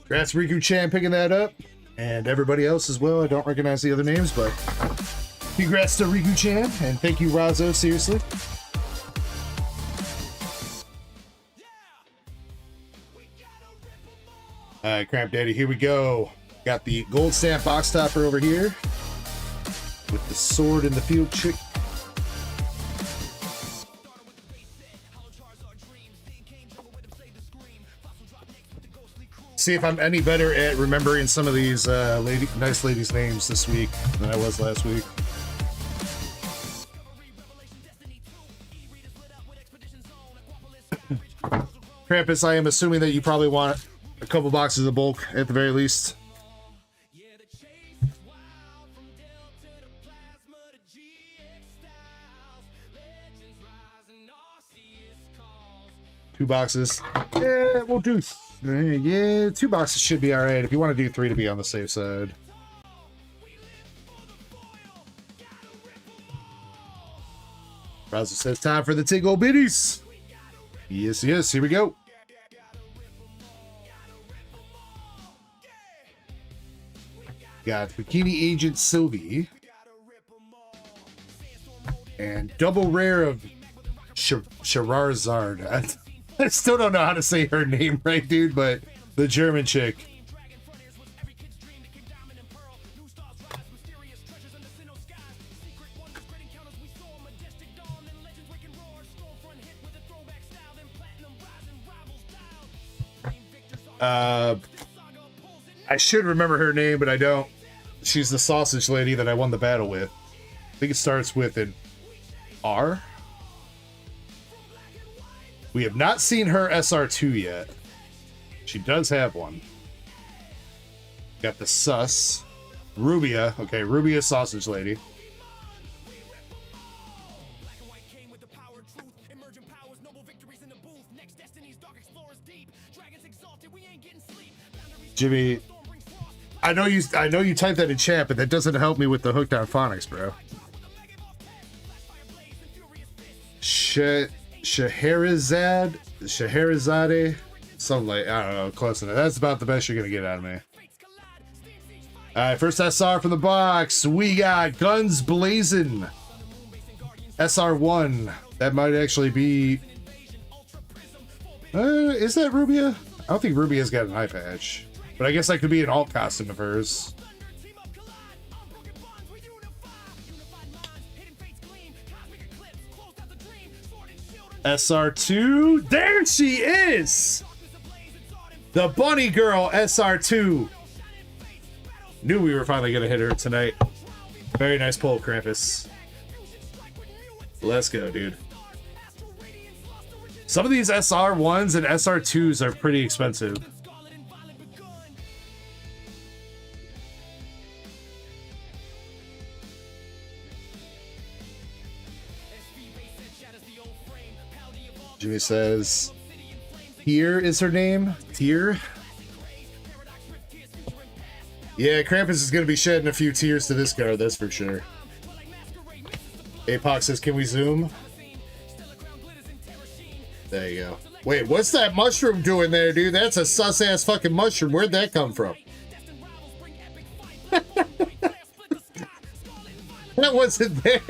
Congrats, Riku-chan, picking that up. And everybody else as well. I don't recognize the other names, but congrats to Riku-chan, and thank you, Razzo, seriously. Alright, Cramp Daddy, here we go. Got the gold stamp box topper over here with the sword in the field chick. see if I'm any better at remembering some of these nice ladies' names this week than I was last week. Krampus, I am assuming that you probably want a couple boxes of bulk at the very least. Two boxes. Yeah, we'll do. Yeah, 2 boxes should be all right. If you want to do 3 to be on the safe side. Browser says time for the Tingle Biddies. Yes, yes, here we go. Got Bikini Agent Sylvie. And double rare of Shararzard. I still don't know how to say her name right, dude, but the German chick. I should remember her name, but I don't. She's the sausage lady that I won the battle with. I think it starts with an R. We have not seen her SR2 yet. She does have one. Got the sus. Rubia. Okay, Rubia sausage lady. Jimmy, I know you typed that in chat, but that doesn't help me with the hooked on phonics, bro. Scheherazade, something like, I don't know, close enough. That's about the best you're gonna get out of me. Alright, first SR from the box. We got Guns Blazing. SR1. That might actually be. Is that Rubia? I don't think Rubia's got an eye patch. But I guess that could be an alt costume of hers. SR2. There she is! The bunny girl, SR2. Knew we were finally going to hit her tonight. Very nice pull, Krampus. Let's go, dude. Some of these SR1s and SR2s are pretty expensive. Jimmy says, Tier is her name? Tier? Yeah, Krampus is going to be shedding a few tears to this card, that's for sure. Apoc says, can we zoom? There you go. Wait, what's that mushroom doing there, dude? That's a sus-ass fucking mushroom. Where'd that come from? That wasn't there.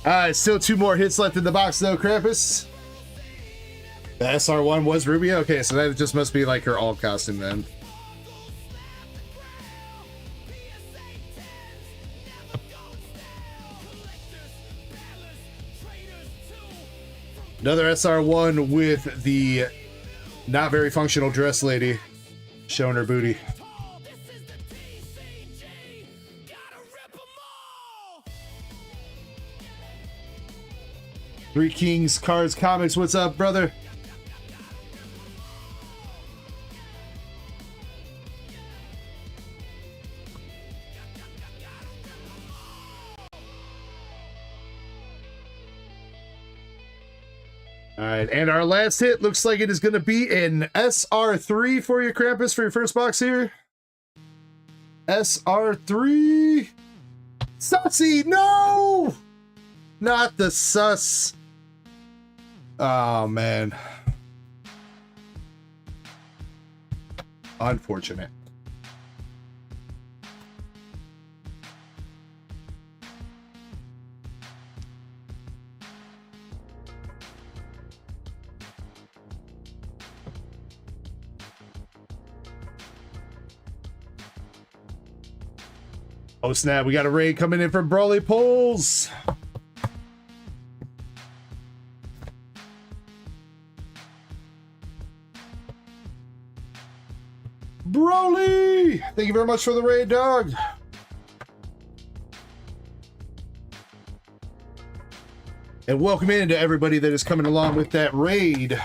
Alright, still 2 more hits left in the box though, Krampus. The SR1 was Rubia? Okay, so that just must be like her alt costume then. Another SR1 with the not very functional dress lady showing her booty. Three Kings Cards Comics, what's up, brother? All right, and our last hit looks like it is going to be an SR3 for you, Krampus, for your first box here. SR3. Sussy, no! Not the sus. Oh, man. Unfortunate. Oh snap, we got a raid coming in from Broly Pulls. Broly! Thank you very much for the raid, dog. And welcome in to everybody that is coming along with that raid.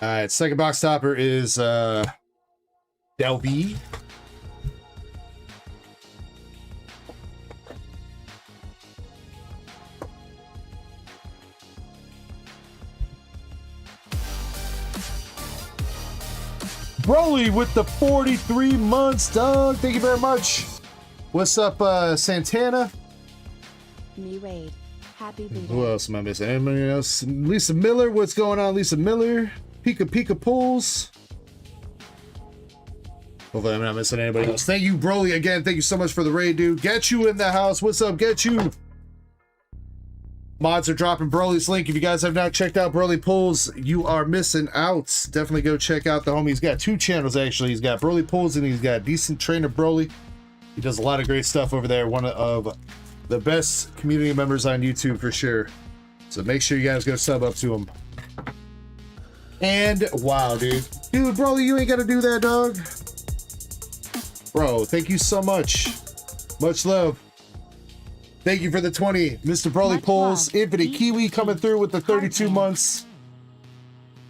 Alright, second box topper is Delby. Broly with the 43 months, dog. Thank you very much. What's up, Santana? Me raid. Happy B-Day. Who else am I missing? Anybody else? Lisa Miller. What's going on, Lisa Miller? Pika Pulls. Hopefully I'm not missing anybody else. Thank you, Broly, again. Thank you so much for the raid, dude. Get you in the house. What's up? Get you. Mods are dropping Broly's link. If you guys have not checked out Broly Pulls, you are missing out. Definitely go check out the homie. He's got 2 channels, actually. He's got Broly Pulls and he's got Decent Trainer Broly. He does a lot of great stuff over there. One of the best community members on YouTube for sure. So make sure you guys go sub up to him. And wow, dude. Dude, Broly, you ain't got to do that, dog. Bro, thank you so much. Much love. Thank you for the 20. Mr. Broly Pulls, Infinite Kiwi coming through with the 32 months.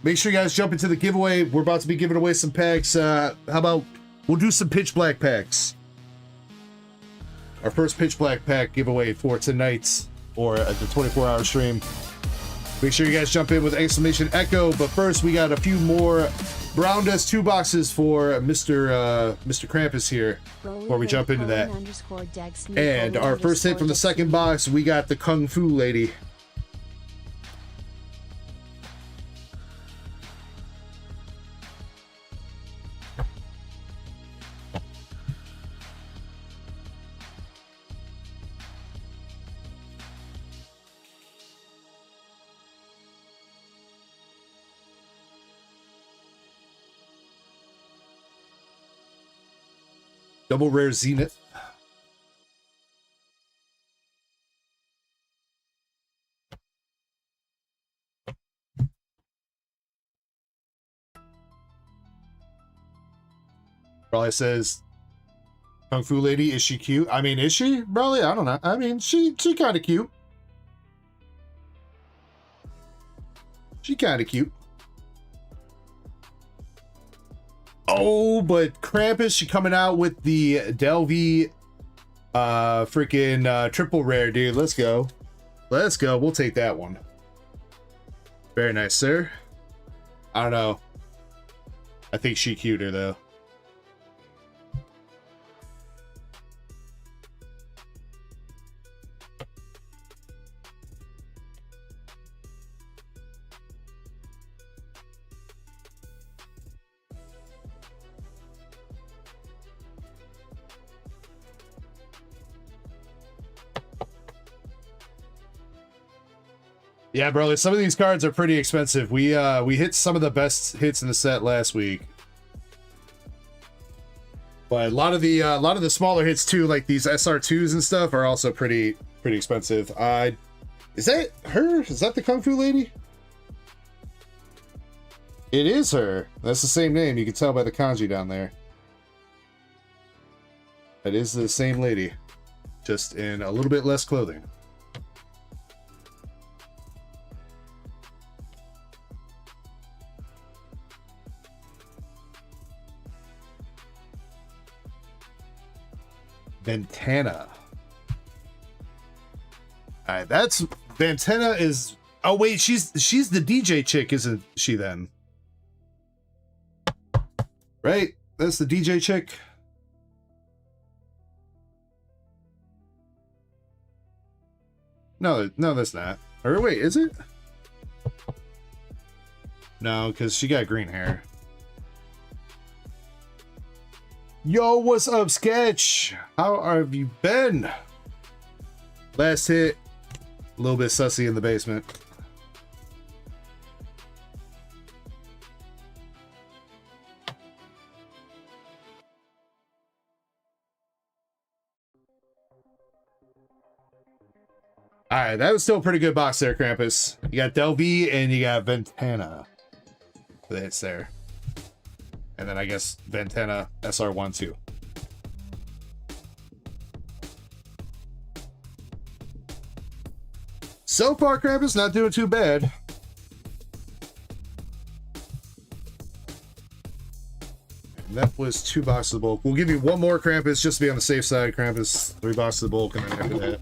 Make sure you guys jump into the giveaway. We're about to be giving away some packs. How about we'll do some Pitch Black packs. Our first Pitch Black pack giveaway for tonight or at the 24-hour stream. Make sure you guys jump in with exclamation echo. But first, we got a few more Brown Dust 2 boxes for Mr. Krampus here before we jump into that. And our first hit from the second box, we got the Kung Fu Lady. Double rare Zenith. Probably says, Kung Fu Lady, is she cute? I mean, is she? Probably, I don't know. I mean, she kind of cute. She kind of cute. Oh, but Krampus, she coming out with the Delvey freaking triple rare, dude. Let's go. Let's go. We'll take that one. Very nice, sir. I don't know. I think she cuter, though. Yeah, bro, some of these cards are pretty expensive. We hit some of the best hits in the set last week. But a lot of the smaller hits too, like these SR2s and stuff, are also pretty expensive. Is that her? Is that the Kung Fu Lady? It is her. That's the same name. You can tell by the kanji down there. That is the same lady, just in a little bit less clothing. Ventana. All right, that's Ventana is. Oh wait, she's the DJ chick, isn't she? Then, right? That's the DJ chick. No, that's not. Or wait, is it? No, because she got green hair. Yo, what's up, Sketch? How have you been? Last hit, a little bit sussy in the basement. All right, that was still a pretty good box there, Krampus. You got Delvey and you got Ventana. The hits there. And then I guess Ventana SR1 too. So far, Krampus not doing too bad. And that was 2 boxes of bulk. We'll give you 1 more, Krampus, just to be on the safe side, Krampus. 3 boxes of bulk, and then after that.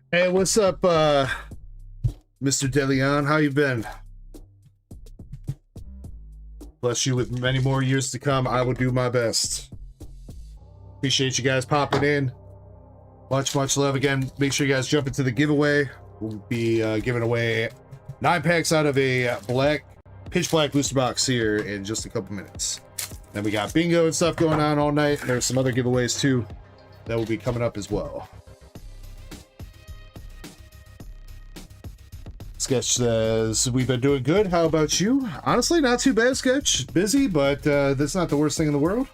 Hey, what's up, Mr. DeLeon? How you been? Bless you with many more years to come. I will do my best. Appreciate you guys popping in. Much love. Again, make sure you guys jump into the giveaway. We'll be giving away 9 packs out of a pitch black booster box here in just a couple minutes. Then we got bingo and stuff going on all night. There's some other giveaways too that will be coming up as well. Sketch says, we've been doing good. How about you? Honestly, not too bad, Sketch. Busy, but that's not the worst thing in the world.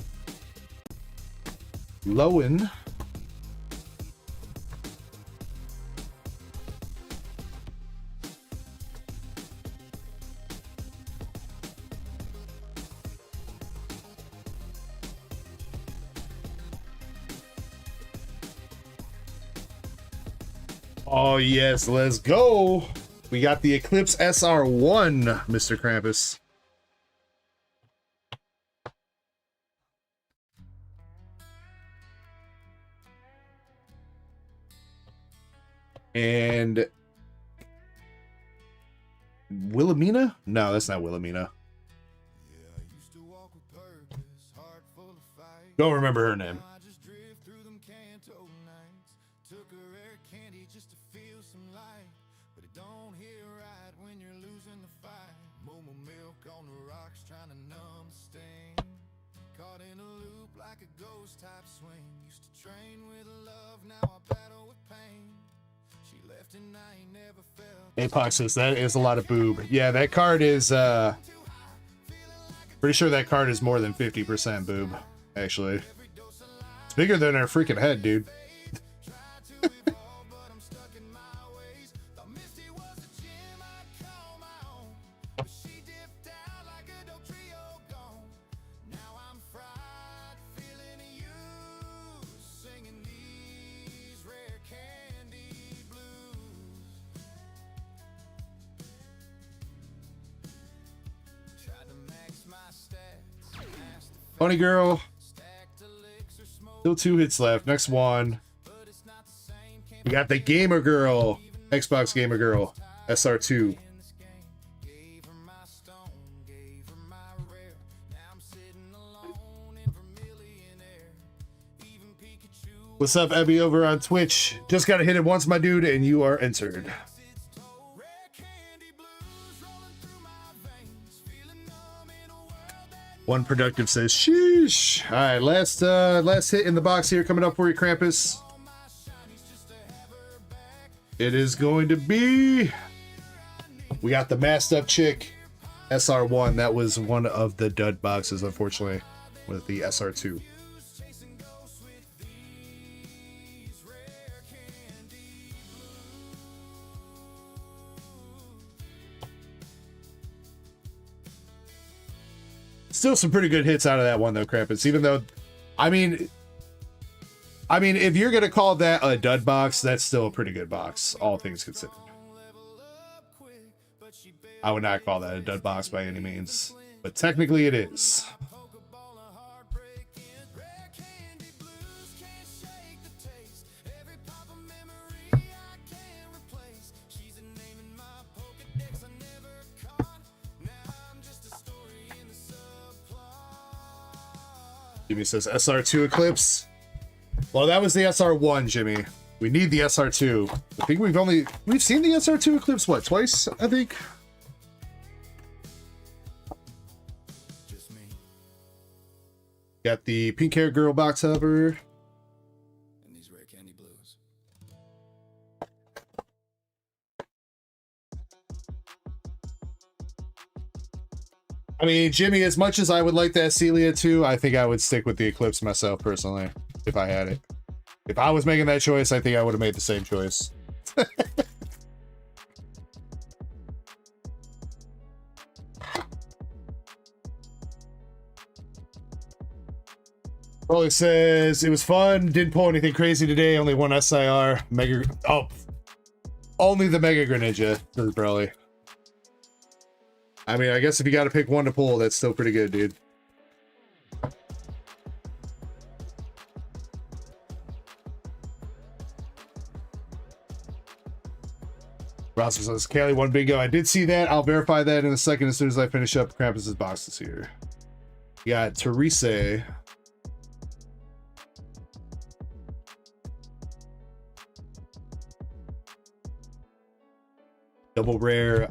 Lowen. Oh, yes, let's go. We got the Eclipse SR1, Mr. Krampus. And Wilhelmina? No, that's not Wilhelmina. Don't remember her name. Apox says that is a lot of boob. Yeah, that card is pretty sure that card is more than 50% boob, actually. It's bigger than our freaking head, dude. Funny girl. Still 2 hits left. Next one. We got the Gamer Girl. Xbox Gamer Girl. SR2. What's up, Ebby, over on Twitch? Just gotta hit it once, my dude, and you are entered. One Productive says, sheesh. All right, last hit in the box here coming up for you, Krampus. It is going to be... We got the masked up chick, SR1. That was one of the dud boxes, unfortunately, with the SR2. Still some pretty good hits out of that one, though, Krampus. Even though, I mean, if you're gonna call that a dud box, that's still a pretty good box, all things considered. I would not call that a dud box by any means, but technically it is. Jimmy says SR2 Eclipse. Well, that was the SR1, Jimmy. We need the SR2. I think we've seen the SR2 Eclipse, what, twice, I think? Got the pink hair girl box hover. And these rare candy blues. I mean, Jimmy, as much as I would like that Celia too, I think I would stick with the Eclipse myself personally, if I had it. If I was making that choice, I think I would have made the same choice. Rolly says, it was fun, didn't pull anything crazy today, only one SIR. Mega, oh, only the Mega Greninja, says Broly. I mean, I guess if you got to pick one to pull, that's still pretty good, dude. Ross says, Callie won bingo. I did see that. I'll verify that in a second as soon as I finish up Krampus's boxes here. We got Teresa. Double rare.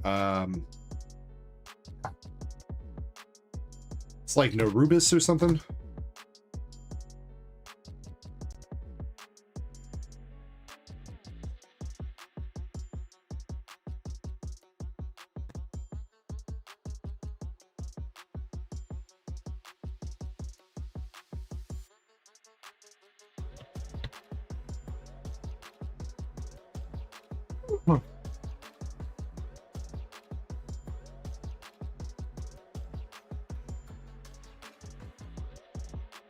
It's like Narubis or something.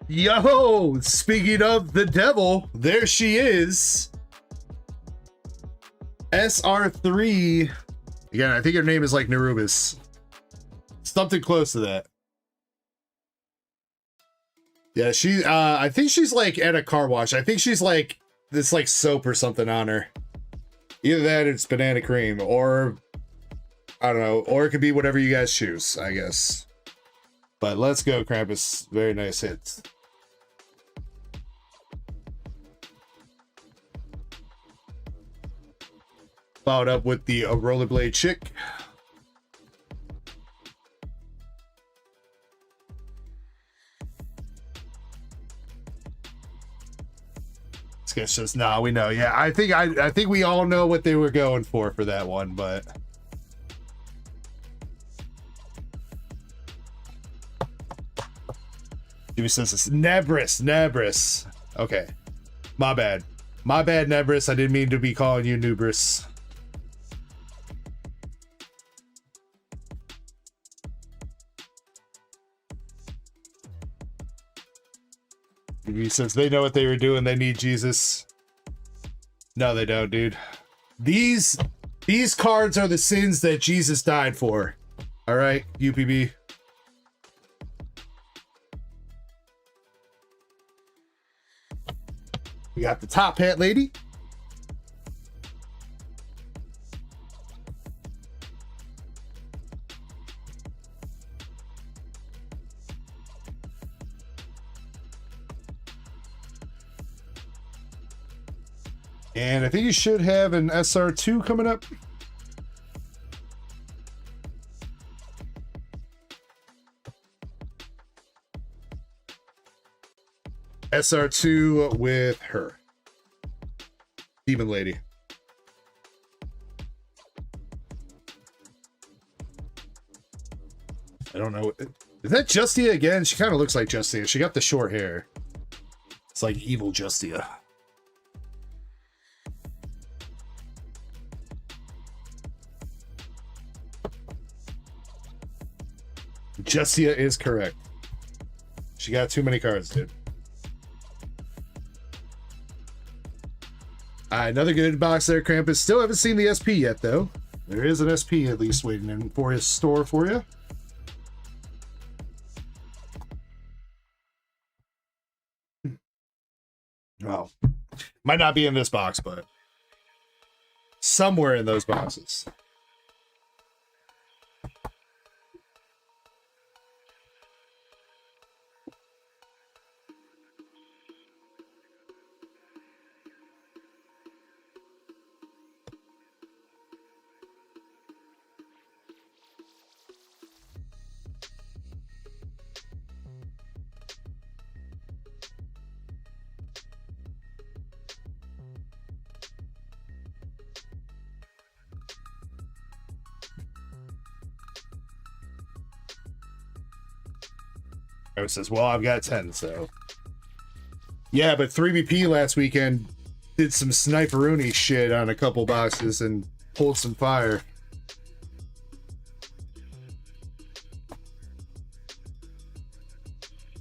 Yo, speaking of the devil, there she is. SR3. Again, I think her name is like Narubis. Something close to that. Yeah, she I think she's like at a car wash. I think she's like this like soap or something on her. Either that or it's banana cream, or I don't know, or it could be whatever you guys choose, I guess. But let's go, Krampus. Very nice hits. Followed up with the rollerblade chick. This guy says, "Nah, we know." Yeah, I think we all know what they were going for that one, but Jimmy says it's Nebris. Okay, my bad, Nebris. I didn't mean to be calling you Nubris. Since they know what they were doing, they need Jesus. No, they don't, dude. These cards are the sins that Jesus died for. All right, UPB. We got the top hat lady. And I think you should have an SR2 coming up. SR2 with her. Demon Lady. I don't know. Is that Justia again? She kind of looks like Justia. She got the short hair. It's like evil Justia. Justia is correct. She got too many cards, dude. Another good box there, Krampus. Still haven't seen the SP yet, though. There is an SP at least waiting in for his store for you. Well, might not be in this box, but somewhere in those boxes. Travis says, well, I've got 10, so. Yeah, but 3BP last weekend did some sniper-rooney shit on a couple boxes and pulled some fire.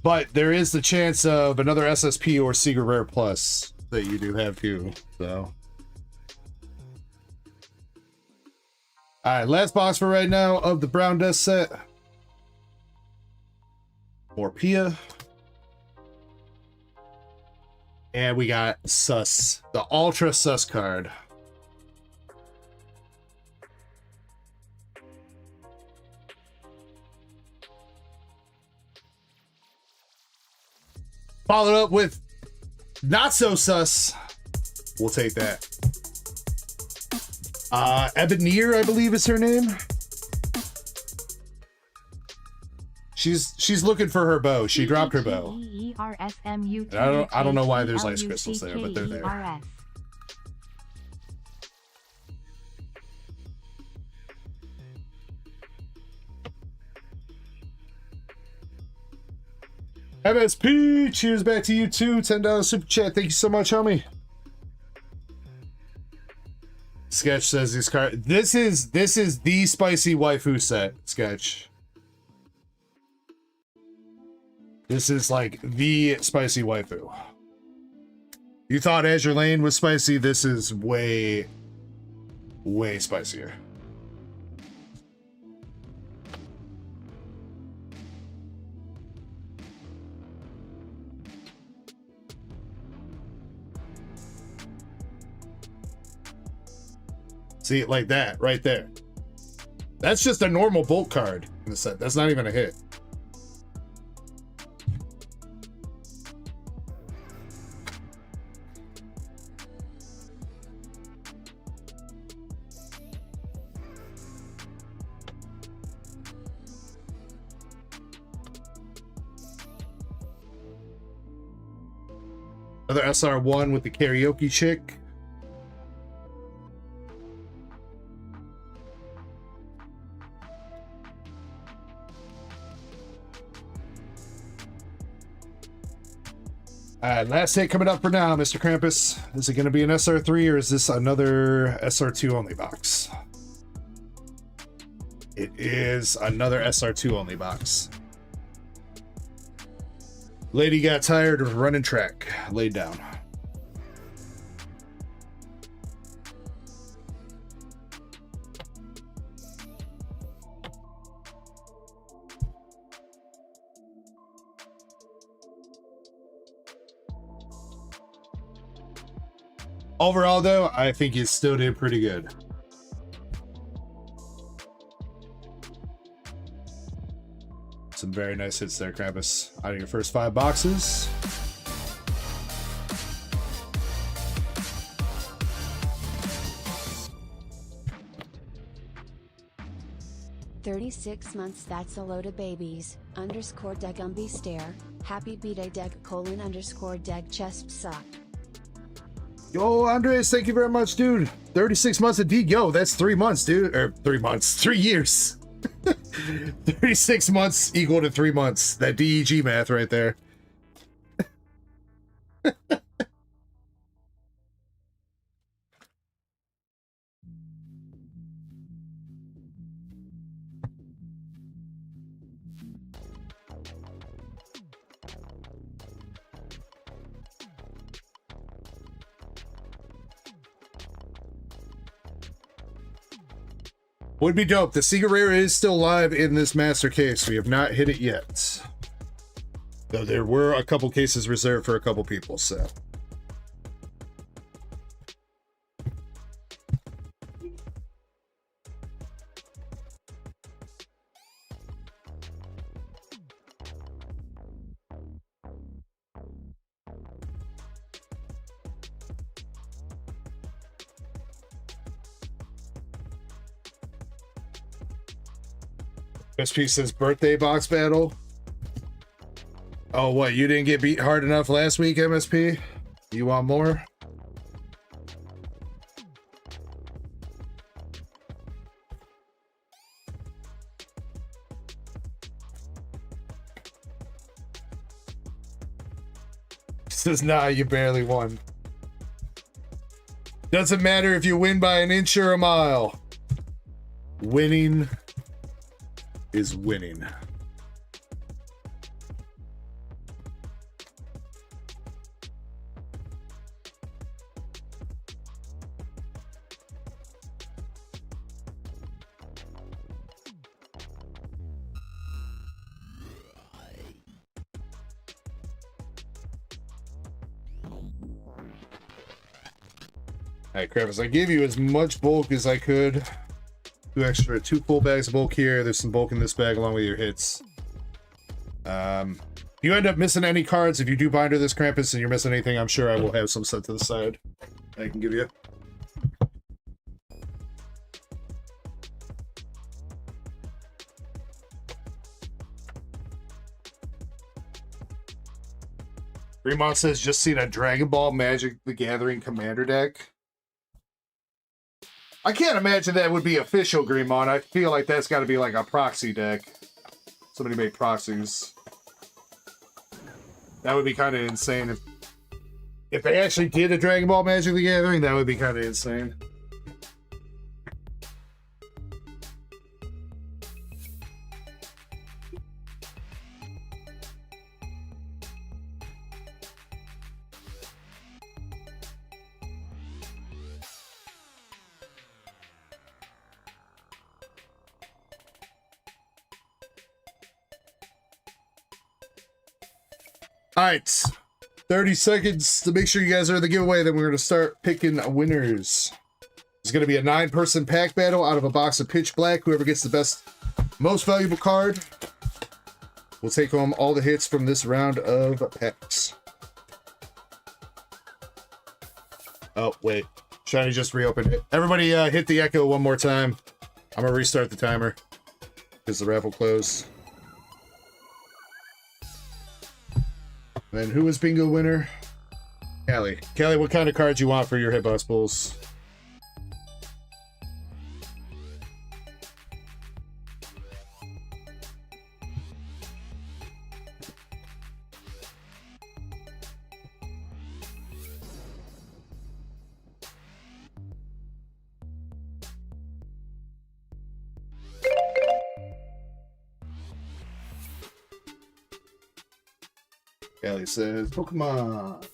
But there is the chance of another SSP or Secret Rare Plus that you do have too, so. Alright, last box for right now of the Brown Dust set. More Pia. And we got Sus, the Ultra Sus card. Followed up with Not So Sus. We'll take that. Ebonier, I believe is her name. She's looking for her bow. She dropped her bow. And I don't know why there's ice crystals there, but they're there. MSP, cheers back to you too. $10 super chat. Thank you so much, homie. Sketch says this card. This is the spicy waifu set, Sketch. This is like the spicy waifu. You thought Azure Lane was spicy, this is way spicier. See it like that, right there. That's just a normal bolt card in the set. That's not even a hit. Another SR1 with the karaoke chick. Alright, last hit coming up for now, Mr. Krampus. Is it going to be an SR3 or is this another SR2 only box? It is another SR2 only box. Lady got tired of running track. Laid down. Overall, though, I think he still did pretty good. Some very nice hits there, Krampus. Out of your first 5 boxes. "36 months, that's a load of babies, underscore deg umby stare, happy b-day deg colon underscore deg chest suck." Yo, Andres, thank you very much, dude. 36 months of D. Yo, that's 3 months, dude. Or 3 months, 3 years. 36 months equal to 3 months. That DEG math right there. Would be dope. The Secret Rare is still live in this master case. We have not hit it yet. Though there were a couple cases reserved for a couple people, so. SP says birthday box battle. Oh, what? You didn't get beat hard enough last week, MSP? You want more? Says, nah, you barely won. Doesn't matter if you win by an inch or a mile. Winning is winning. Alright, Kravis, I gave you as much bulk as I could. Two full bags of bulk here. There's some bulk in this bag along with your hits. If you end up missing any cards, if you do binder this Krampus and you're missing anything, I'm sure I will have some set to the side I can give you. Fremont says, just seen a Dragon Ball Magic the Gathering Commander deck. I can't imagine that would be official, Greenmon. I feel like that's got to be like a proxy deck. Somebody made proxies. That would be kind of insane. If they actually did a Dragon Ball Magic the Gathering, that would be kind of insane. All right, 30 seconds to make sure you guys are in the giveaway. Then we're going to start picking winners. It's going to be a 9-person pack battle out of a box of Pitch Black. Whoever gets the best, most valuable card will take home all the hits from this round of packs. Oh, wait. Shiny just reopened it. Everybody hit the echo one more time. I'm going to restart the timer because the raffle closed. Then who was bingo winner? Callie. Callie, what kind of cards you want for your hitbox pulls? Callie says, Pokemon.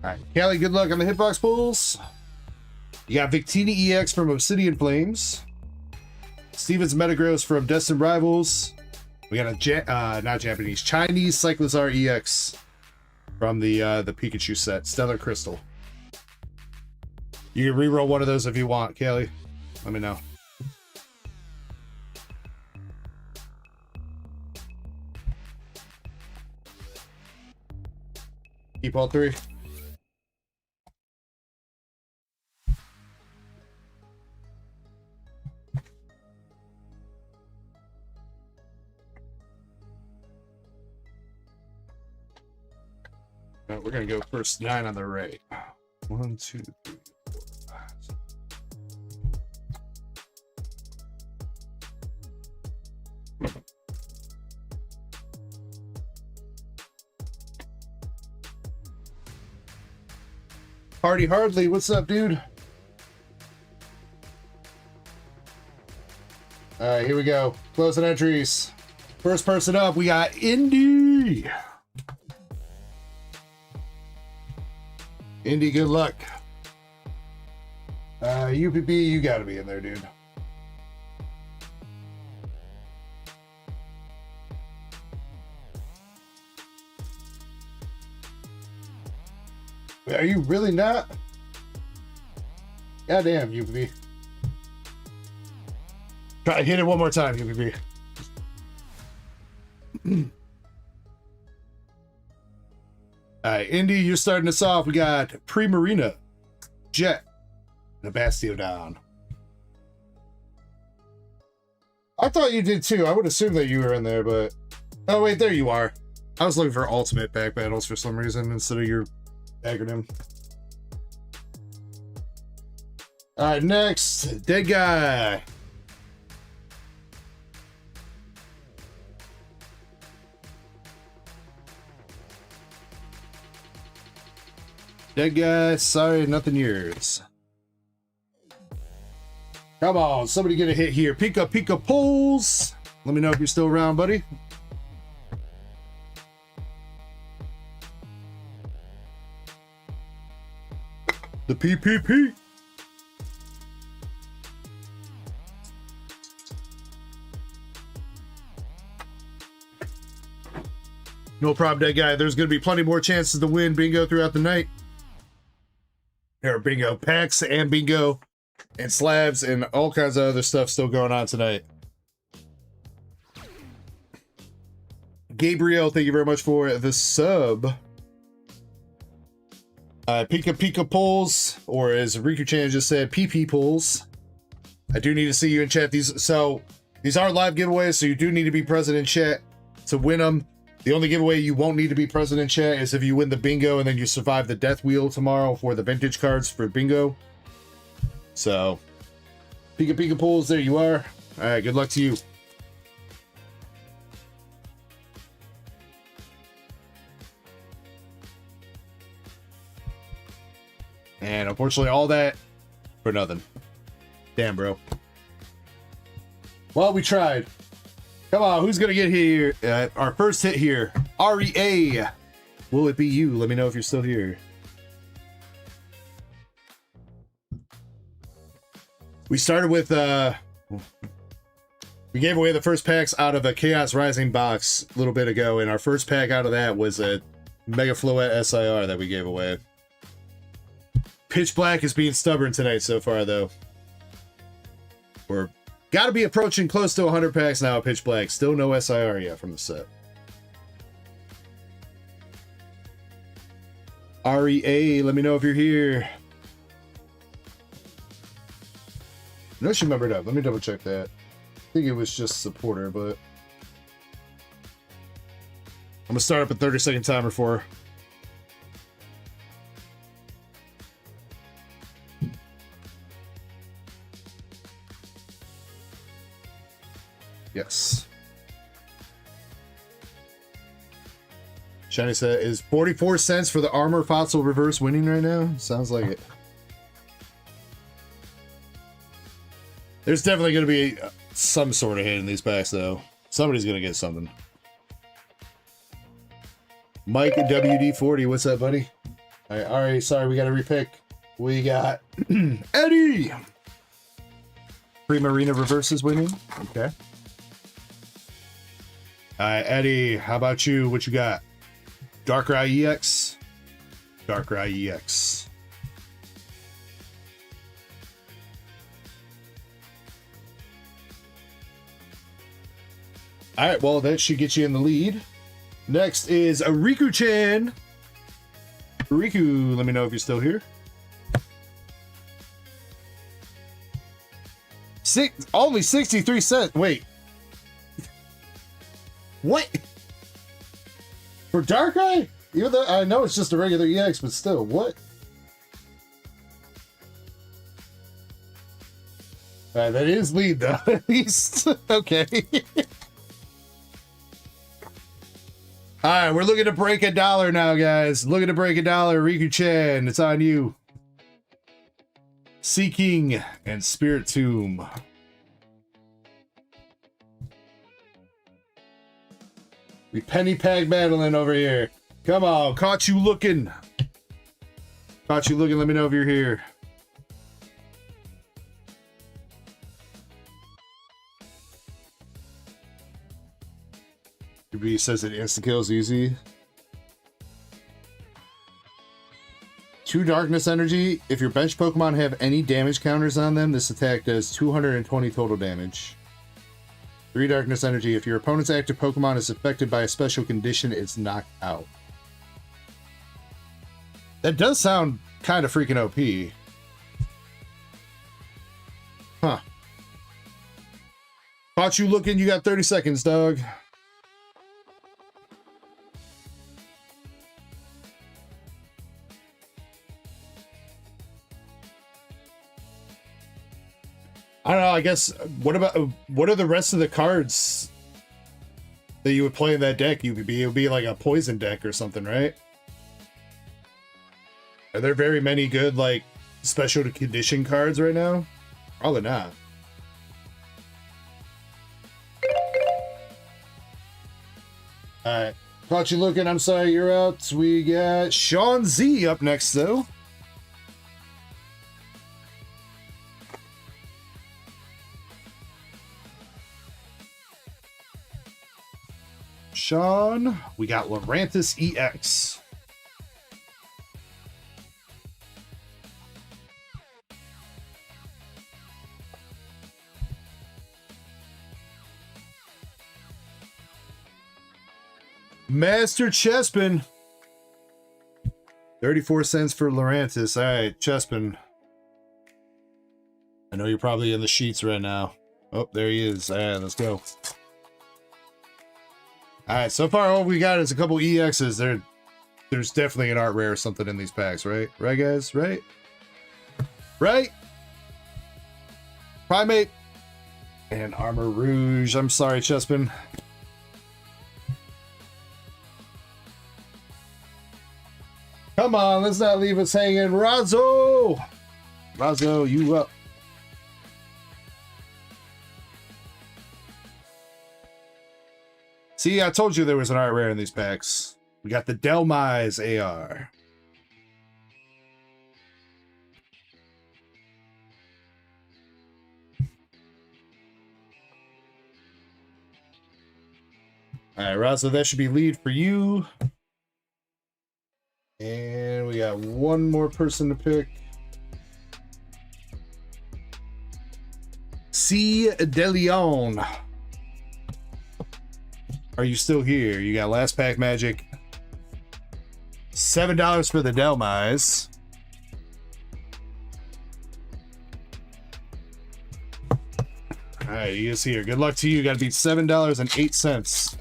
Alright, Callie, good luck on the hitbox pulls. You got Victini EX from Obsidian Flames. Steven's Metagross from Destined Rivals. We got a not Japanese, Chinese Cyclizar EX from the Pikachu set, Stellar Crystal. You can reroll one of those if you want, Callie. Let me know. Keep all three. We're gonna go first 9 on the right. 1, 2, 3, 4, 5. Party Hardly, what's up, dude? All right, here we go. Closing entries. First person up, we got Indy. Indy, good luck. UPB, you gotta be in there, dude. Are you really not? Goddamn, UPB. Try hit it one more time, UPB. Alright, Indy, you're starting us off. We got Primarina, Jet, and a Bastiodon. I thought you did too. I would assume that you were in there, but... Oh, wait, there you are. I was looking for ultimate pack battles for some reason instead of your acronym. All right, next, dead guy. Dead guy, sorry, nothing yours. Come on, somebody get a hit here. Pika pulls. Let me know if you're still around, buddy. The PPP. No problem, dead guy. There's going to be plenty more chances to win bingo throughout the night. There are bingo packs and bingo and slabs and all kinds of other stuff still going on tonight. Gabriel, thank you very much for the sub. Pika pulls, or as Riku Chan just said, PP pulls. I do need to see you in chat. These aren't live giveaways, so you do need to be present in chat to win them. The only giveaway you won't need to be present in chat is if you win the bingo and then you survive the death wheel tomorrow for the vintage cards for bingo. So, Pika pulls, there you are. All right, good luck to you. And unfortunately, all that for nothing. Damn, bro. Well, we tried. Come on, who's gonna get here? Our first hit here, REA. Will it be you? Let me know if you're still here. We started with we gave away the first packs out of a Chaos Rising box a little bit ago, and our first pack out of that was a Mega Floette SIR that we gave away. Pitch Black is being stubborn tonight so far, though. We're got to be approaching close to 100 packs now of Pitch Black. Still no SIR yet from the set. REA, let me know if you're here. No, she remembered up. Let me double check that. I think it was just supporter, but I'm gonna start up a 30-second timer for her. Yes. Shiny said, is 44 cents for the armor fossil reverse winning right now? Sounds like it. There's definitely going to be some sort of hit in these packs, though. Somebody's going to get something. Mike at WD40, what's up, buddy? All right, sorry, we got to repick. We got Eddie. Pre-Marina reverses winning. Okay. All right, Eddie, how about you? What you got? Darkrai EX. Darkrai EX. All right, well, that should get you in the lead. Next is a Riku-chan. Riku, let me know if you're still here. Only 63 cents. Wait. What? For Darkrai? Even though I know it's just a regular EX, but still, what? That is lead, though, at least. Okay. All right, we're looking to break $1 now, guys. Looking to break $1. Riku-chan, it's on you. Seeking and Spirit Tomb. We penny pack battling over here. Come on, caught you looking. Caught you looking, let me know if you're here. QB says it insta-kills easy. 2 darkness energy. If your bench Pokemon have any damage counters on them, this attack does 220 total damage. 3 darkness energy. If your opponent's active Pokemon is affected by a special condition, it's knocked out. That does sound kind of freaking OP. Huh. Caught you looking. You got 30 seconds, dog. I don't know. I guess what are the rest of the cards that you would play in that deck? It would be like a poison deck or something, right? Are there very many good like special condition cards right now? Probably not. All right, caught you looking. I'm sorry, you're out. We got Sean Z up next though. Sean, we got Lurantis EX. Master Chespin. 34 cents for Lurantis. All right, Chespin. I know you're probably in the sheets right now. Oh, there he is. All right, let's go. All right, so far all we got is a couple EXs. There's definitely an art rare or something in these packs, right? Right, guys? Right? Right? Primate and Armor Rouge. I'm sorry, Chespin. Come on, let's not leave us hanging. Razzo! Razzo, you up. See, I told you there was an art rare in these packs. We got the Delmise AR. Alright, Razzo, that should be lead for you. And we got one more person to pick. C. De Leon. Are you still here? You got last pack magic. $7 for the Delmise. Alright, he is here. Good luck to you. You got to beat $7.08.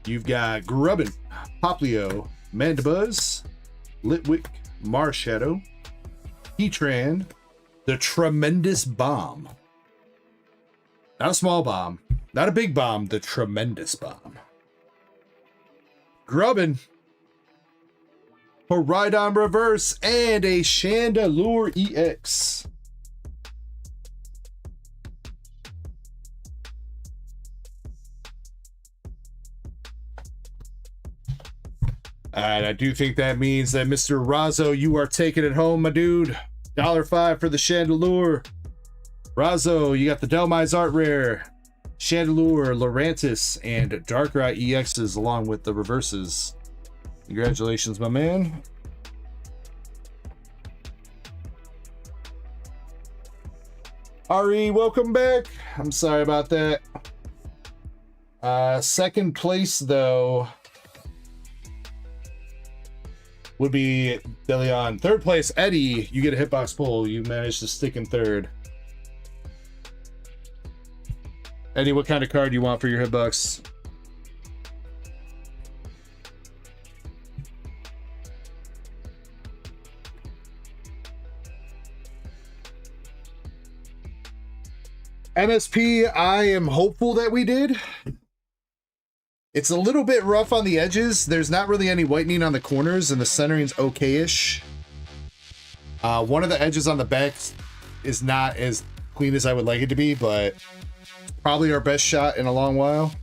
You've got Grubbin, Poplio, Mandibuzz, Litwick, Marshadow, Heatran, the Tremendous Bomb. Not a small bomb, not a big bomb, the Tremendous Bomb. Grubbin, Horidon Reverse, and a Chandelure EX. Alright, I do think that means that Mr. Razzo, you are taking it home, my dude. $1.05 for the Chandelure. Razzo, you got the Delmise Art Rare, Chandelure, Lurantis, and Darkrai EXs along with the reverses. Congratulations, my man. Ari, welcome back. I'm sorry about that. Second place, though, would be Deleon. Third place, Eddie. You get a hitbox pull. You managed to stick in third. Eddie, what kind of card do you want for your hitbox? MSP, I am hopeful that we did. It's a little bit rough on the edges. There's not really any whitening on the corners, and the centering's okay-ish. One of the edges on the back is not as clean as I would like it to be, but probably our best shot in a long while.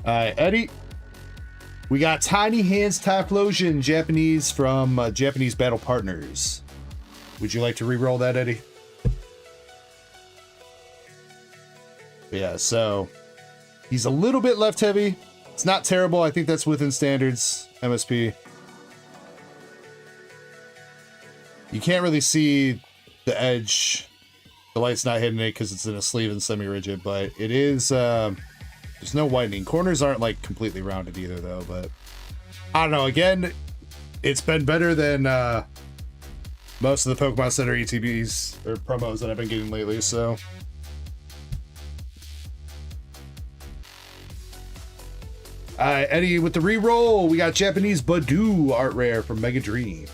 All right, Eddie. We got Tiny Hands Typhlosion, Japanese from Japanese Battle Partners. Would you like to re-roll that, Eddie? Yeah, so he's a little bit left heavy. It's not terrible. I think that's within standards, MSP. You can't really see the edge. The light's not hitting it because it's in a sleeve and semi-rigid, but it is, there's no whitening. Corners aren't like completely rounded either though, but I don't know. Again, it's been better than most of the Pokemon Center ETBs or promos that I've been getting lately, so. Eddie with the re-roll. We got Japanese Badoo art rare from Mega Dream.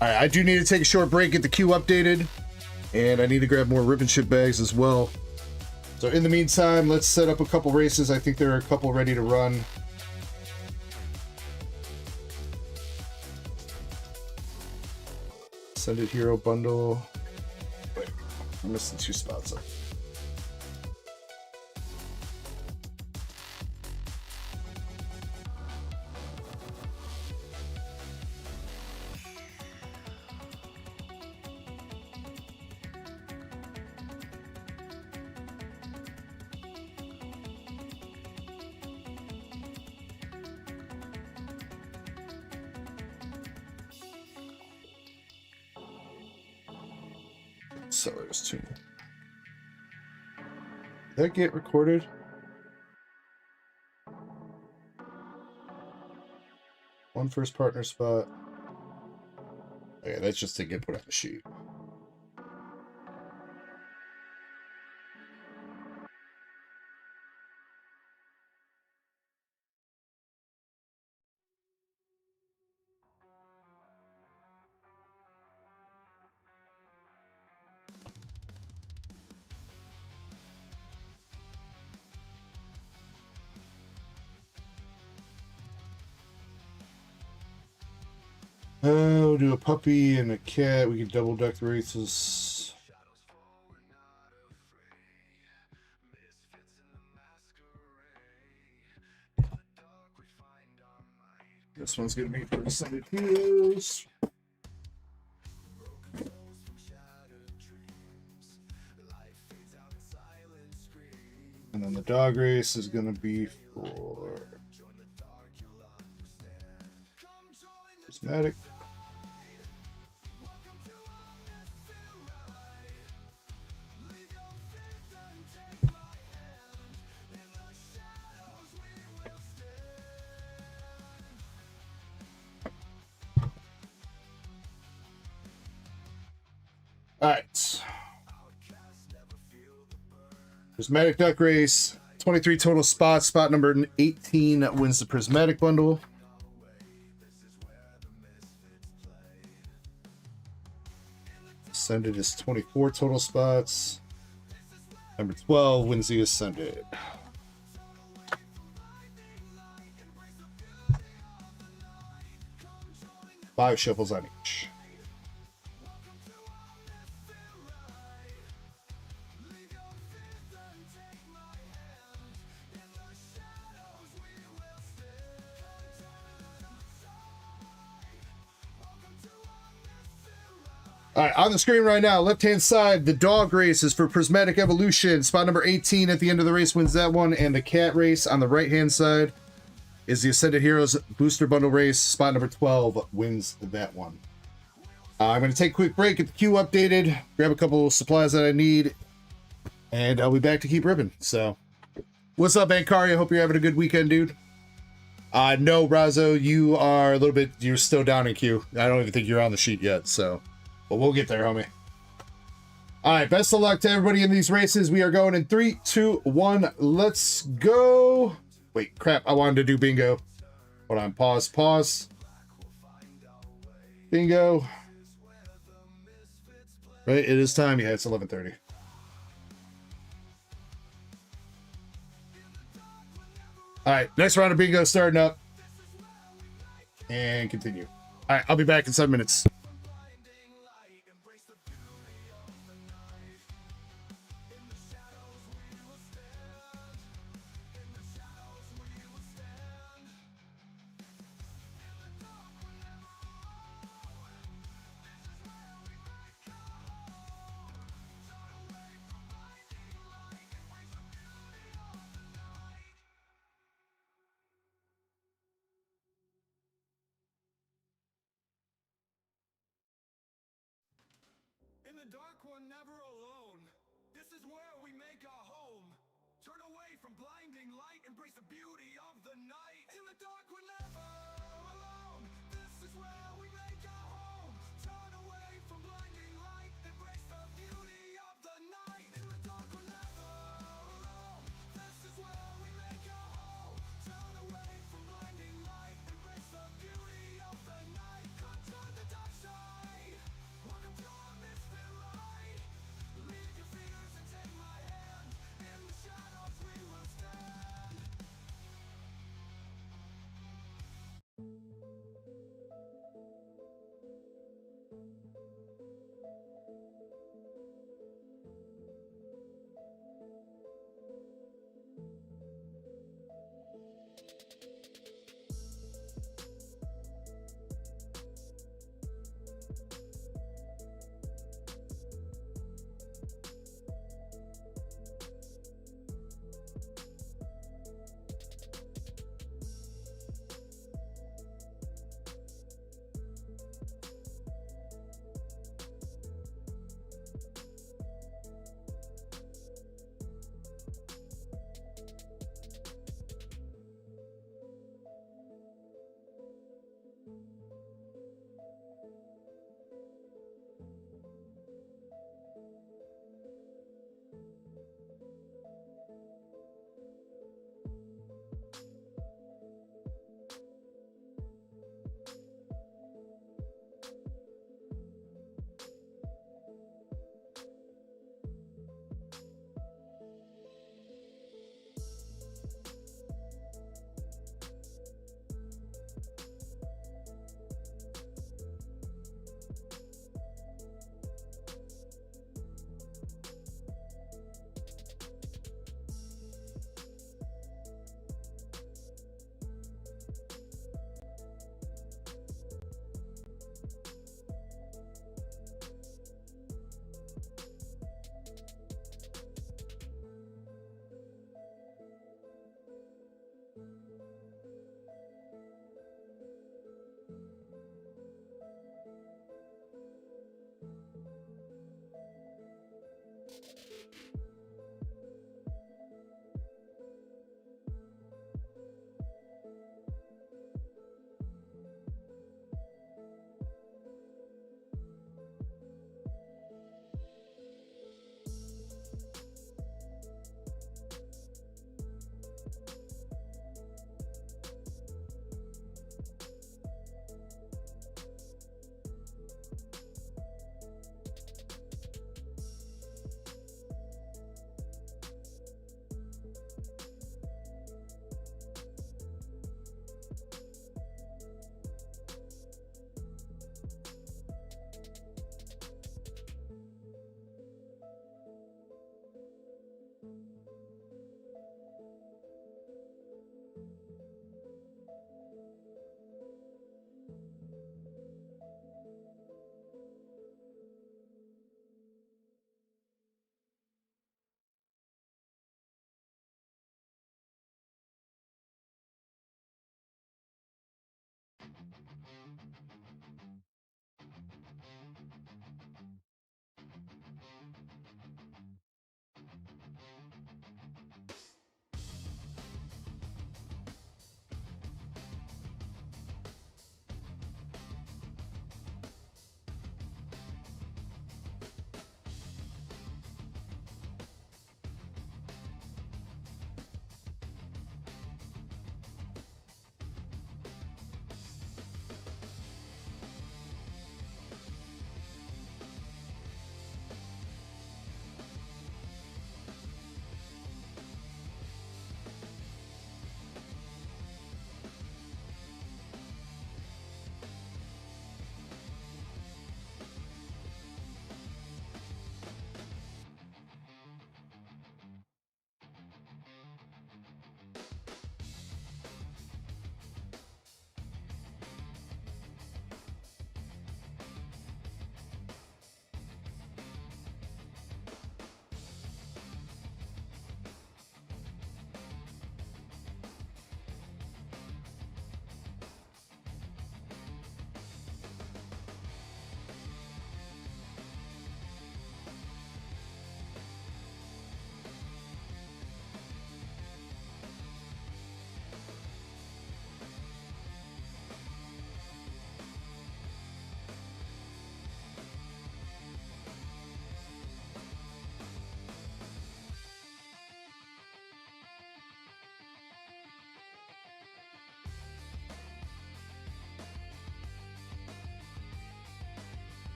All right, I do need to take a short break, get the queue updated, and I need to grab more ribbon ship bags as well. So in the meantime, let's set up a couple races. I think there are a couple ready to run. Ascended Hero bundle. Wait, I'm missing 2 spots up. So there's 2. Did that get recorded? One first partner spot. Okay, that's just to get put on the sheet. Oh, do a puppy and a cat. We can double deck the races. This one's gonna be for Ascended Heroes. And then the dog race is gonna be for Prismatic. All right. Prismatic Duck Race, 23 total spots. Spot number 18 wins the Prismatic Bundle. Ascended is 24 total spots. Number 12 wins the Ascended. Five shuffles on each. All right, on the screen right now, left-hand side, the dog race is for Prismatic Evolution. Spot number 18 at the end of the race wins that one. And the cat race on the right-hand side is the Ascended Heroes Booster Bundle race. Spot number 12 wins that one. I'm going to take a quick break, get the queue updated, grab a couple of supplies that I need, and I'll be back to keep ribbing. So, what's up, Ankari? I hope you're having a good weekend, dude. No, Razo, you are a little bit, you're still down in queue. I don't even think you're on the sheet yet, so... But we'll get there, homie. All right, best of luck to everybody in these races. We are going in 3, 2, 1. Let's go. Wait, crap. I wanted to do bingo. Hold on. Pause. Bingo. Right, it is time. Yeah, it's 11:30. All right, next round of bingo starting up. And continue. All right, I'll be back in 7 minutes. In the dark, we're never alone. This is where we make our home. Turn away from blinding light, embrace the beauty of the night. In the dark, we're never alone. This is where we make our home. Turn away from blinding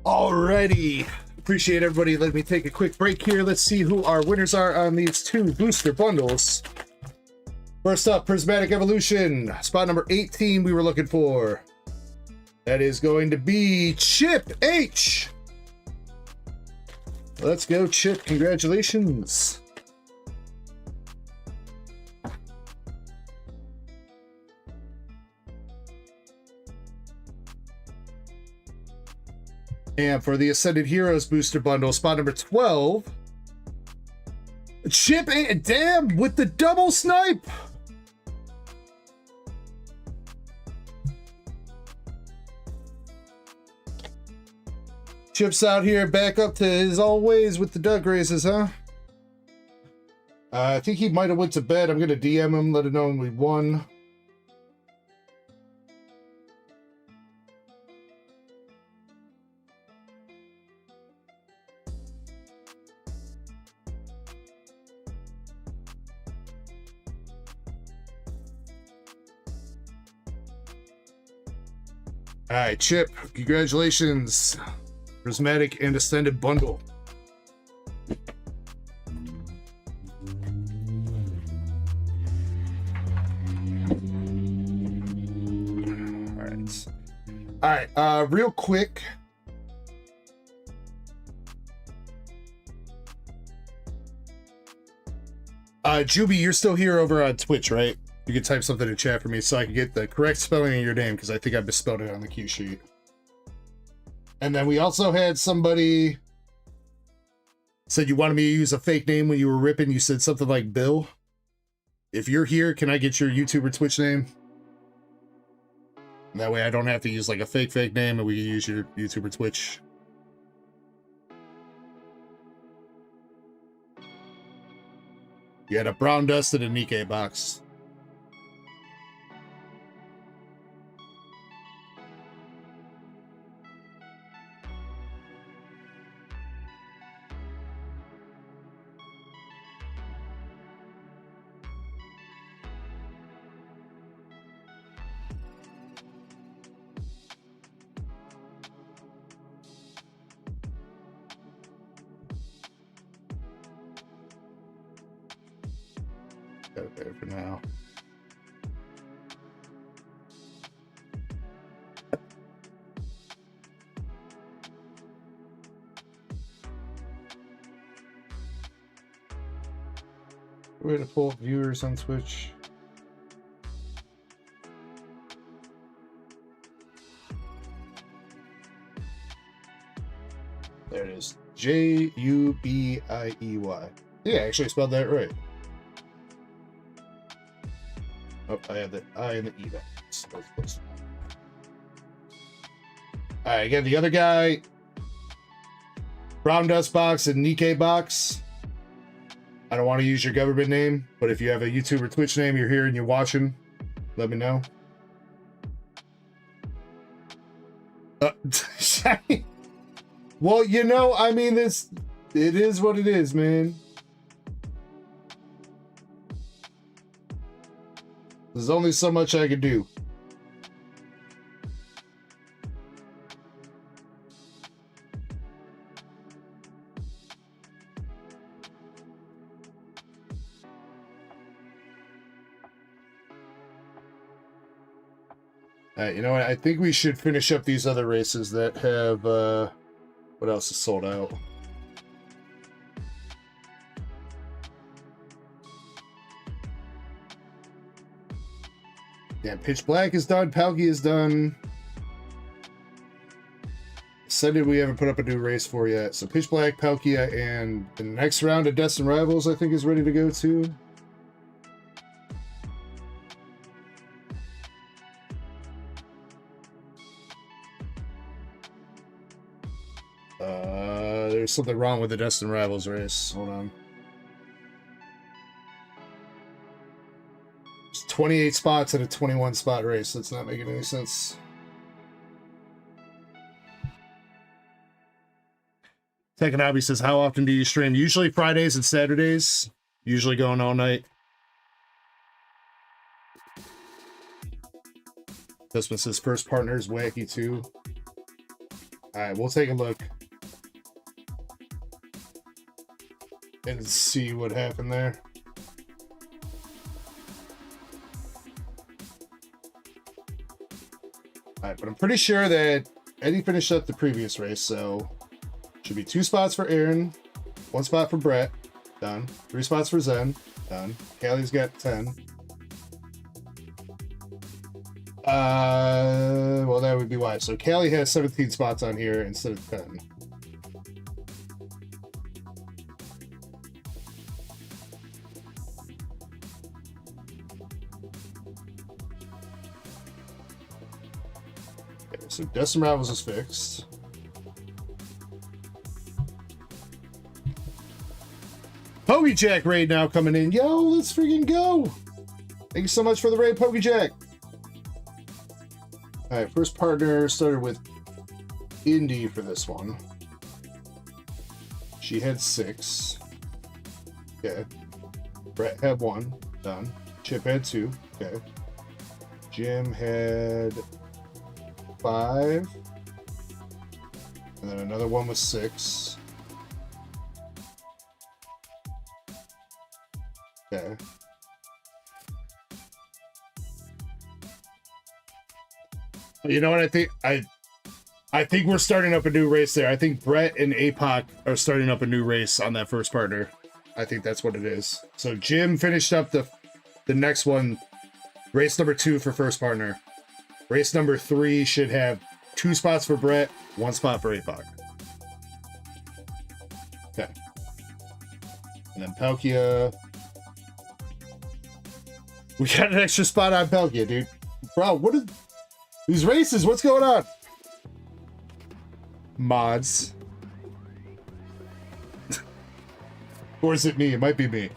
Alrighty. Appreciate everybody. Let me take a quick break here. Let's see who our winners are on these two booster bundles. First up, Prismatic Evolution. Spot number 18 we were looking for. That is going to be Chip H. Let's go, Chip. Congratulations. And for the Ascended Heroes booster bundle, spot number 12. Chip, damn, with the double snipe. Chip's out here back up to his old ways with the Doug races, huh? I think he might have went to bed. I'm going to DM him, let him know we won. All right, Chip, congratulations. Prismatic and Ascended bundle. All right, real quick. Juby, you're still here over on Twitch, right? You can type something in chat for me so I can get the correct spelling of your name, because I think I misspelled it on the cue sheet. And then we also had somebody said you wanted me to use a fake name when you were ripping. You said something like Bill. If you're here, can I get your YouTube or Twitch name? And that way I don't have to use like a fake name, and we can use your YouTube or Twitch. You had a brown dust and a Nikkei box. Got it there for now. Way to pull viewers on Twitch. There it is. Jubiey. Yeah, I actually spelled that right. Oh, I had the I and the E back. Alright, again, the other guy. Brown Dust box and Nikkei box. I don't want to use your government name, but if you have a YouTube or Twitch name, you're here and you're watching, let me know. Well, you know, I mean, it is what it is, man. There's only so much I can do. Alright, you know what? I think we should finish up these other races that have, what else is sold out? Yeah, Pitch Black is done. Palkia is done. Ascended we haven't put up a new race for yet. So Pitch Black, Palkia, and the next round of Destined Rivals I think is ready to go too. There's something wrong with the Destined Rivals race. Hold on. It's 28 spots at a 21 spot race. That's not making any sense. Tekanabi says, how often do you stream? Usually Fridays and Saturdays. Usually going all night. This one says first partner is wacky too. Alright, we'll take a look. And see what happened there. Alright, but I'm pretty sure that Eddie finished up the previous race, so should be 2 spots for Aaron, 1 spot for Brett, done. 3 spots for Zen, done. Callie's got 10. Well, that would be why. So Callie has 17 spots on here instead of 10. Okay, so Dustin Rivals is fixed. PokeJack raid now coming in. Yo, let's freaking go. Thank you so much for the raid, PokeJack. All right, first partner started with Indy for this one. She had 6. Okay. Brett had 1. Done. Chip had 2. Okay. Jim had 5. And then another one was 6. Okay. You know what I think? I think we're starting up a new race there. I think Brett and APOC are starting up a new race on that first partner. I think that's what it is. So Jim finished up the next one, race number 2 for first partner. Race number 3 should have 2 spots for Brett, 1 spot for APOC. Okay. And then Palkia. We got an extra spot on Palkia, dude. Bro, what are these races? What's going on? Mods. Or is it me? It might be me.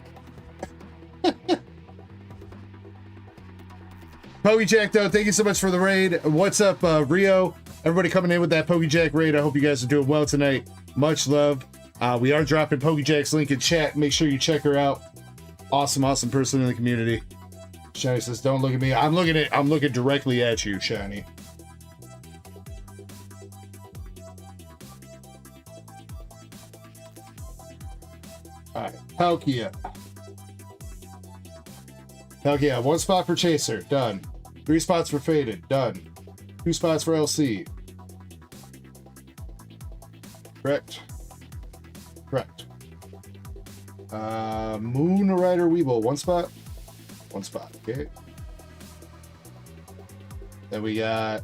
PokeJack, though, thank you so much for the raid. What's up, Rio? Everybody coming in with that PokeJack raid. I hope you guys are doing well tonight. Much love. We are dropping PokeJack's link in chat. Make sure you check her out. Awesome, awesome person in the community. Shiny says, "Don't look at me." I'm looking directly at you, Shiny. All right, Palkia. Palkia, 1 spot for Chaser, done. 3 spots for Faded, done. 2 spots for LC. Correct. Correct. Moon Rider Weeble, 1 spot. 1 spot, okay. Then we got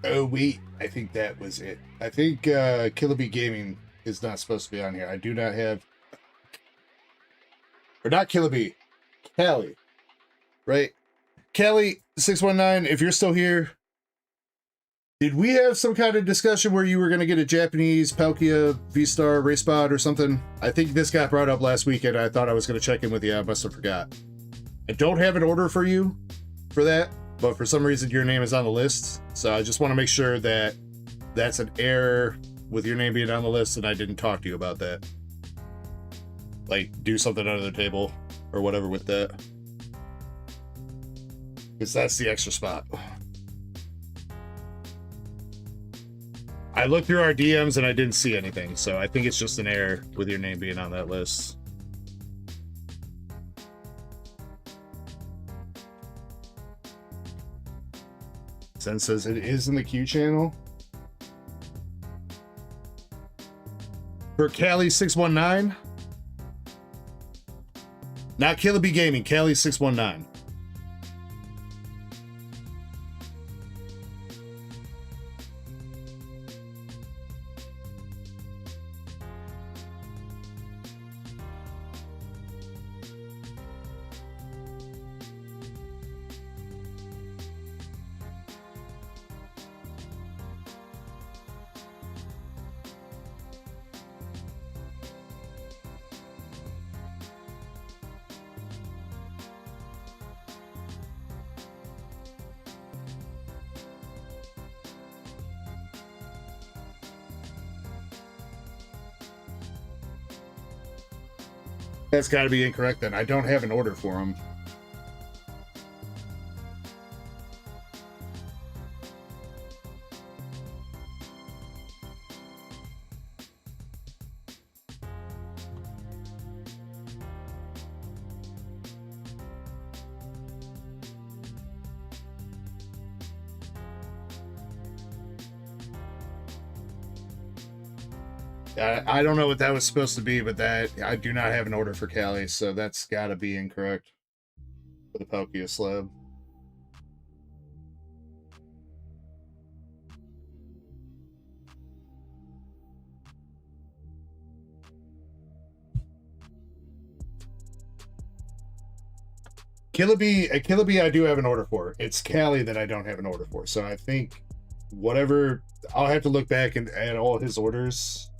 oh wait, I think that was it. I think Killaby Gaming is not supposed to be on here. I do not have, or not Killaby, Callie, right? Callie 619, if you're still here, did we have some kind of discussion where you were going to get a Japanese Palkia V-Star race spot or something? I think this got brought up last week and I thought I was going to check in with you. I must have forgot. I don't have an order for you for that, but for some reason your name is on the list. So I just want to make sure that that's an error with your name being on the list and I didn't talk to you about that. Like, do something under the table or whatever with that. Because that's the extra spot. I looked through our DMs and I didn't see anything, so I think it's just an error with your name being on that list. Zen says it is in the Q channel. For Callie 619. Not Killaby Gaming, Callie 619. That's got to be incorrect then. I don't have an order for them. I don't know what that was supposed to be, but that I do not have an order for Callie, so that's got to be incorrect for the Palkia slab. Killabee I do have an order for. It's Cali that I don't have an order for. So I think whatever, I'll have to look back and add all his orders.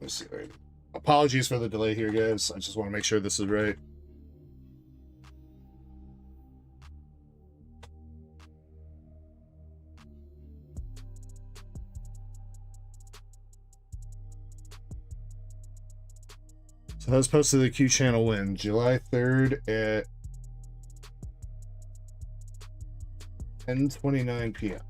Let's see. Right. Apologies for the delay here, guys. I just want to make sure this is right. So that was posted to the Q channel when? July 3rd at 10:29 p.m.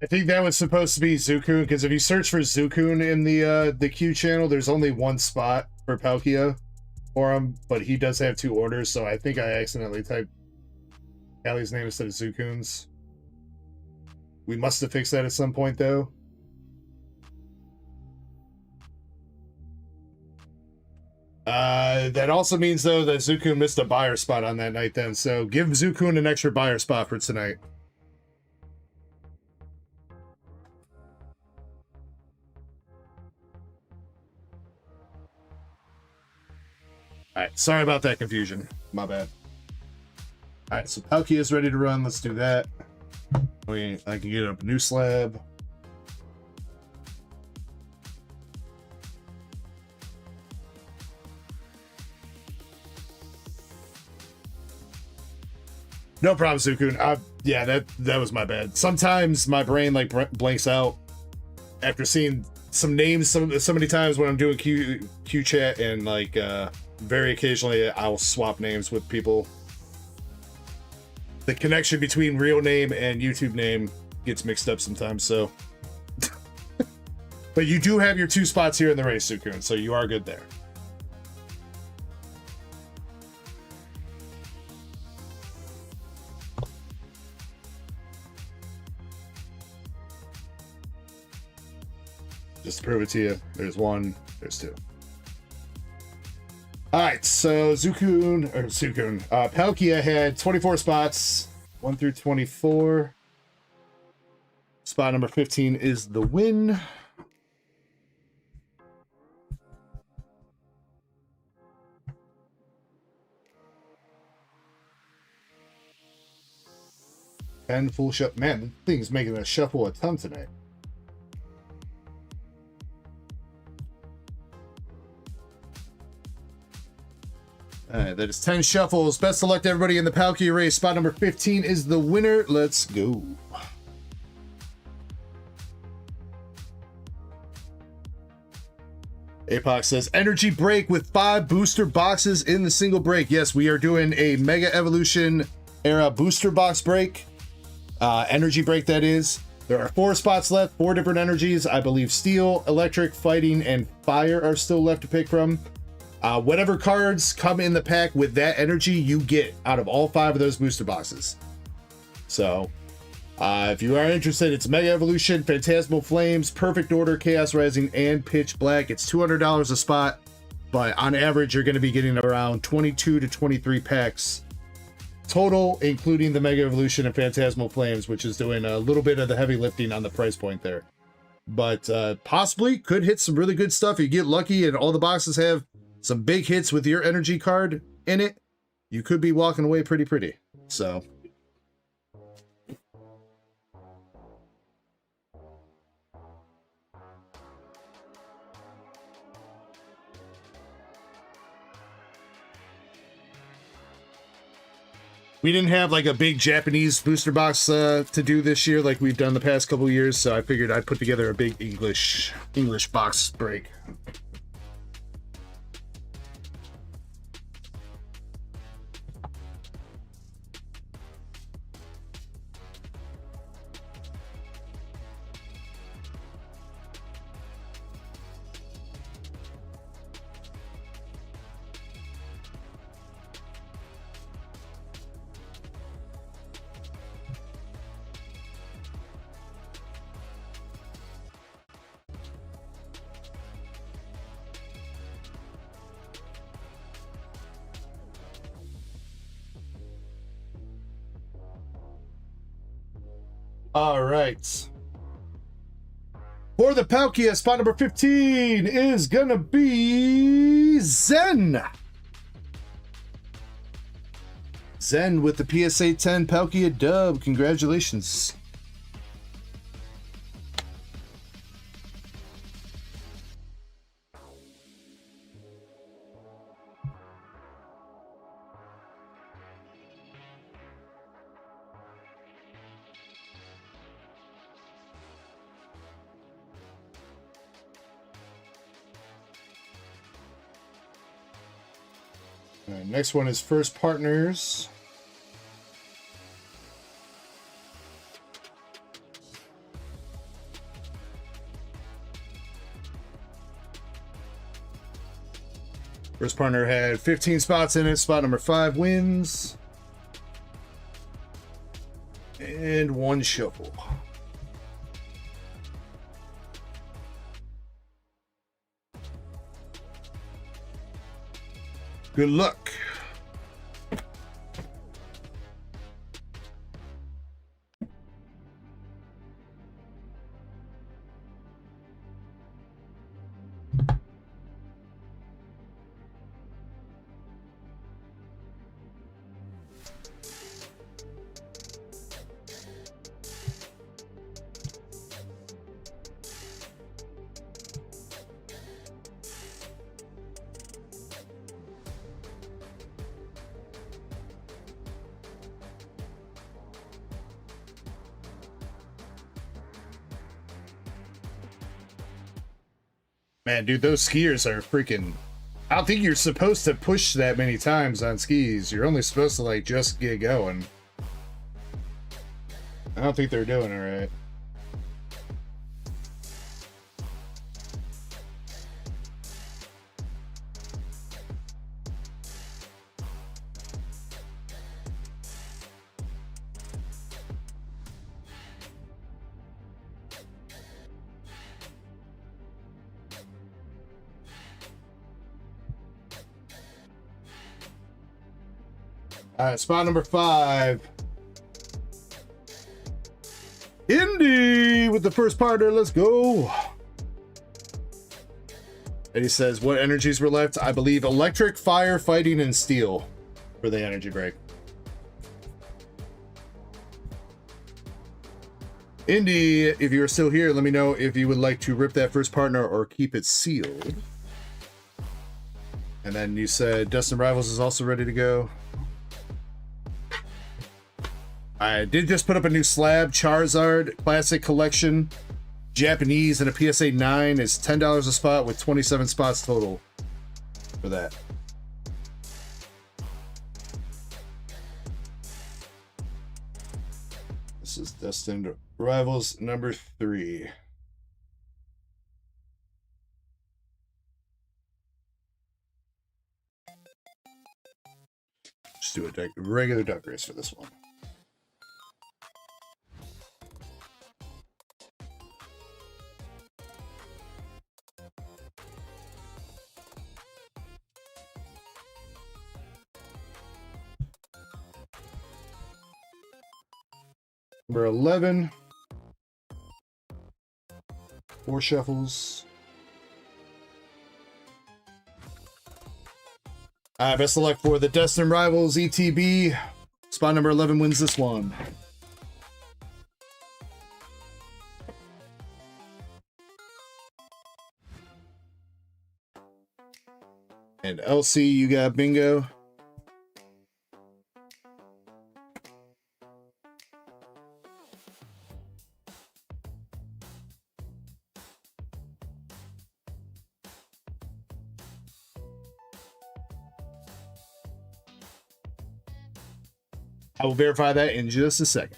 I think that was supposed to be Zukun, because if you search for Zukun in the Q channel, there's only one spot for Palkia for him, but he does have 2 orders, so I think I accidentally typed Callie's name instead of Zukun's. We must have fixed that at some point, though. That also means, though, that Zukun missed a buyer spot on that night then, so give Zukun an extra buyer spot for tonight. Alright, sorry about that confusion. My bad. Alright, so Palkia is ready to run. Let's do that. I can get up a new slab. No problem, Zukun. Yeah, that was my bad. Sometimes my brain like blanks out after seeing some names so many times when I'm doing Q chat, and like very occasionally I'll swap names with people. The connection between real name and YouTube name gets mixed up sometimes, so. But you do have your 2 spots here in the race, Zukun, so you are good there. Just to prove it to you, there's 1, there's 2. Alright, so Palkia had 24 spots, 1 through 24. Spot number 15 is the win. And full shuffle. Man, the thing's making a shuffle a ton tonight. Alright, that is 10 shuffles. Best of luck to everybody in the Palkia race. Spot number 15 is the winner. Let's go. Apox says, energy break with 5 booster boxes in the single break. Yes, we are doing a Mega Evolution era booster box break. Energy break, that is. There are 4 spots left, 4 different energies. I believe Steel, Electric, Fighting, and Fire are still left to pick from. Whatever cards come in the pack with that energy, you get out of all 5 of those booster boxes. So, if you are interested, it's Mega Evolution, Phantasmal Flames, Perfect Order, Chaos Rising, and Pitch Black. It's $200 a spot, but on average, you're going to be getting around 22 to 23 packs total, including the Mega Evolution and Phantasmal Flames, which is doing a little bit of the heavy lifting on the price point there. But possibly could hit some really good stuff. You get lucky and all the boxes have some big hits with your energy card in it. You could be walking away pretty. So. We didn't have like a big Japanese booster box to do this year like we've done the past couple years, so I figured I'd put together a big English box break. All right. For the Palkia, spot number 15 is gonna be Zen. Zen with the PSA 10 Palkia dub. Congratulations. All right, next one is First Partners. First partner had 15 spots in it. Spot number 5 wins. And 1 shuffle. Good luck. Man, dude, those skiers are freaking... I don't think you're supposed to push that many times on skis. You're only supposed to, like, just get going. I don't think they're doing it right. All right, spot number 5. Indy with the first partner. Let's go. And he says, what energies were left? I believe electric, fire, fighting, and steel for the energy break. Indy, if you're still here, let me know if you would like to rip that first partner or keep it sealed. And then you said Dustin Rivals is also ready to go. I did just put up a new slab, Charizard Classic Collection, Japanese, and a PSA 9 is $10 a spot with 27 spots total for that. This is Dustin Rivals number 3. Just do a regular duck race for this one. Number 11. 4 shuffles. Best of luck for the Dustin Rivals ETB. Spot number 11 wins this one. And LC, you got bingo. I will verify that in just a second.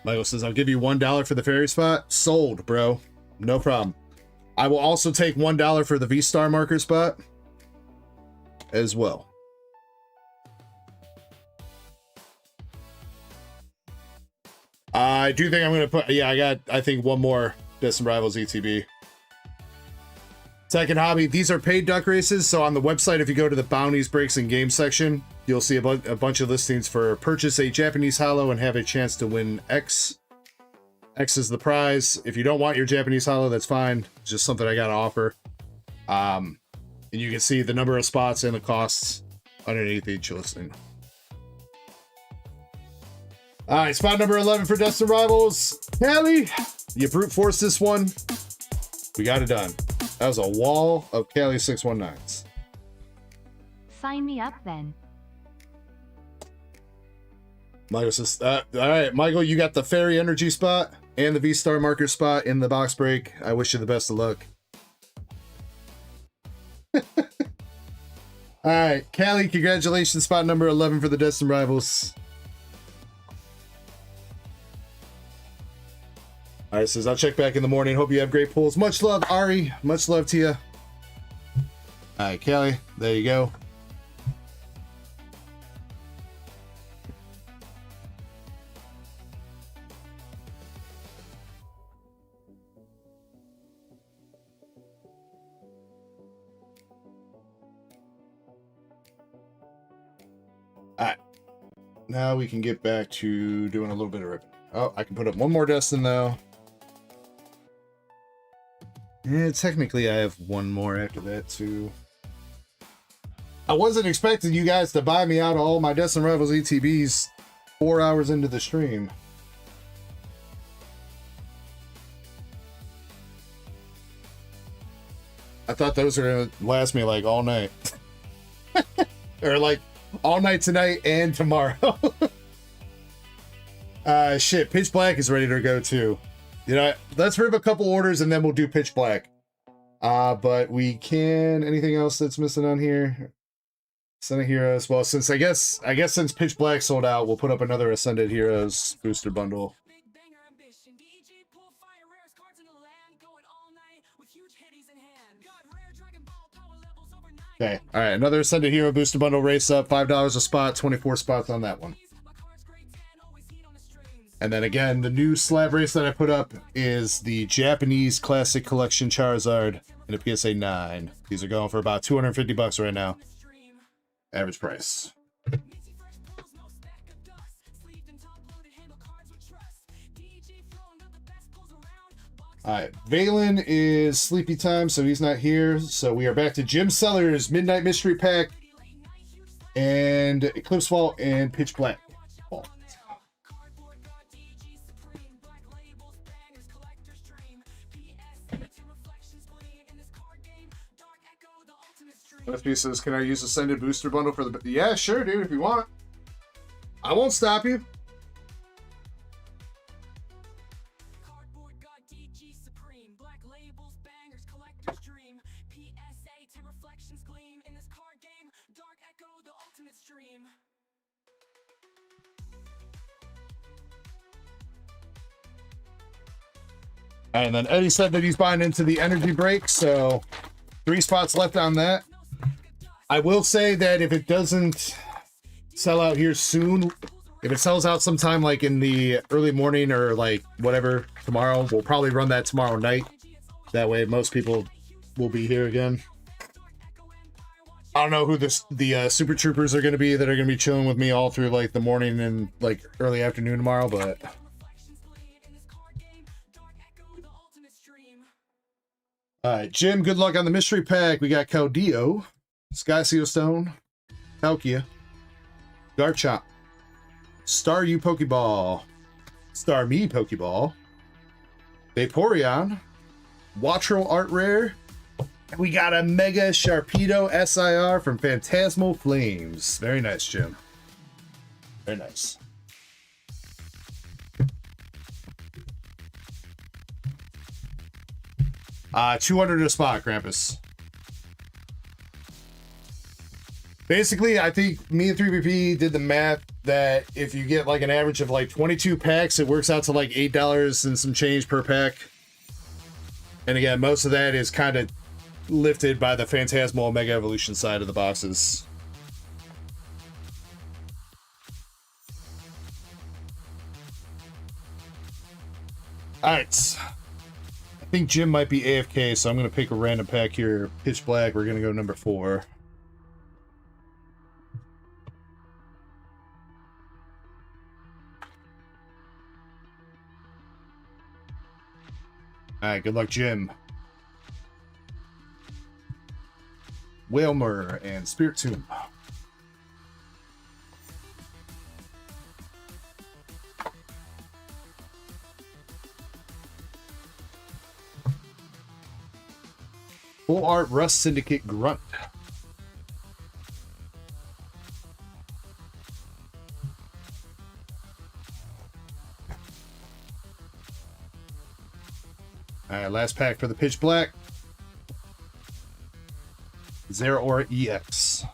Michael says, I'll give you $1 for the fairy spot. Sold, bro. No problem. I will also take $1 for the V-Star marker spot as well. I do think I'm going to put... Yeah, I think one more Dustin Rivals ETB. Second hobby, these are paid duck races, so on the website, if you go to the bounties, breaks, and games section, you'll see a bunch of listings for purchase a Japanese holo and have a chance to win X. X is the prize. If you don't want your Japanese holo, that's fine. It's just something I got to offer. And you can see the number of spots and the costs underneath each listing. All right, spot number 11 for Destined Rivals. Callie, you brute force this one. We got it done. That was a wall of Callie 619s. Sign me up then. Michael says, all right, Michael, you got the fairy energy spot and the V-Star marker spot in the box break. I wish you the best of luck. All right, Callie, congratulations. Spot number 11 for the Destined Rivals. All right, says, I'll check back in the morning. Hope you have great pulls. Much love, Ari. Much love to you. All right, Callie, there you go. All right, now we can get back to doing a little bit of ripping. Oh, I can put up one more Destin though. Yeah, technically I have one more after that too. I wasn't expecting you guys to buy me out all my Destin Rivals ETBs 4 hours into the stream. I thought those were gonna last me like all night. Or like all night tonight and tomorrow. Shit, Pitch Black is ready to go too. You know, let's rip a couple orders and then we'll do Pitch Black. But we can, anything else that's missing on here? Ascended Heroes. Well, since I guess since Pitch Black sold out, we'll put up another Ascended Heroes booster bundle. Okay, all right, another Ascended Hero booster bundle race up, $5 a spot, 24 spots on that one. And then again, the new slab race that I put up is the Japanese Classic Collection Charizard in a PSA 9. These are going for about $250 right now. Average price. Alright, Valen is sleepy time, so he's not here. So we are back to Jim Sellers, Midnight Mystery Pack, and Eclipse Vault, and Pitch Black Vault. FP says, can I use Ascended Booster Bundle for the... Yeah, sure, dude, if you want. I won't stop you. And then Eddie said that he's buying into the energy break, so 3 spots left on that. I will say that if it doesn't sell out here soon, if it sells out sometime like in the early morning or like whatever tomorrow, we'll probably run that tomorrow night. That way most people will be here again. I don't know who the Super Troopers are going to be that are going to be chilling with me all through like the morning and like early afternoon tomorrow, but... Alright, Jim, good luck on the mystery pack. We got Caudillo, Sky Seal Stone, Palkia, Garchomp, Star U Pokeball, Star Me Pokeball, Vaporeon, Wattrel Art Rare, and we got a Mega Sharpedo SIR from Phantasmal Flames. Very nice, Jim. Very nice. $200 a spot, Krampus. Basically, I think me and 3BP did the math that if you get like an average of like 22 packs, it works out to like $8 and some change per pack. And again, most of that is kind of lifted by the Phantasmal Mega Evolution side of the boxes. All right. I think Jim might be AFK, so I'm going to pick a random pack here. Pitch Black, we're going to go number 4. Alright, good luck, Jim. Whalmer and Spirit Tomb. Full Art Rust Syndicate Grunt. Alright, last pack for the Pitch Black. Zero Aura EX.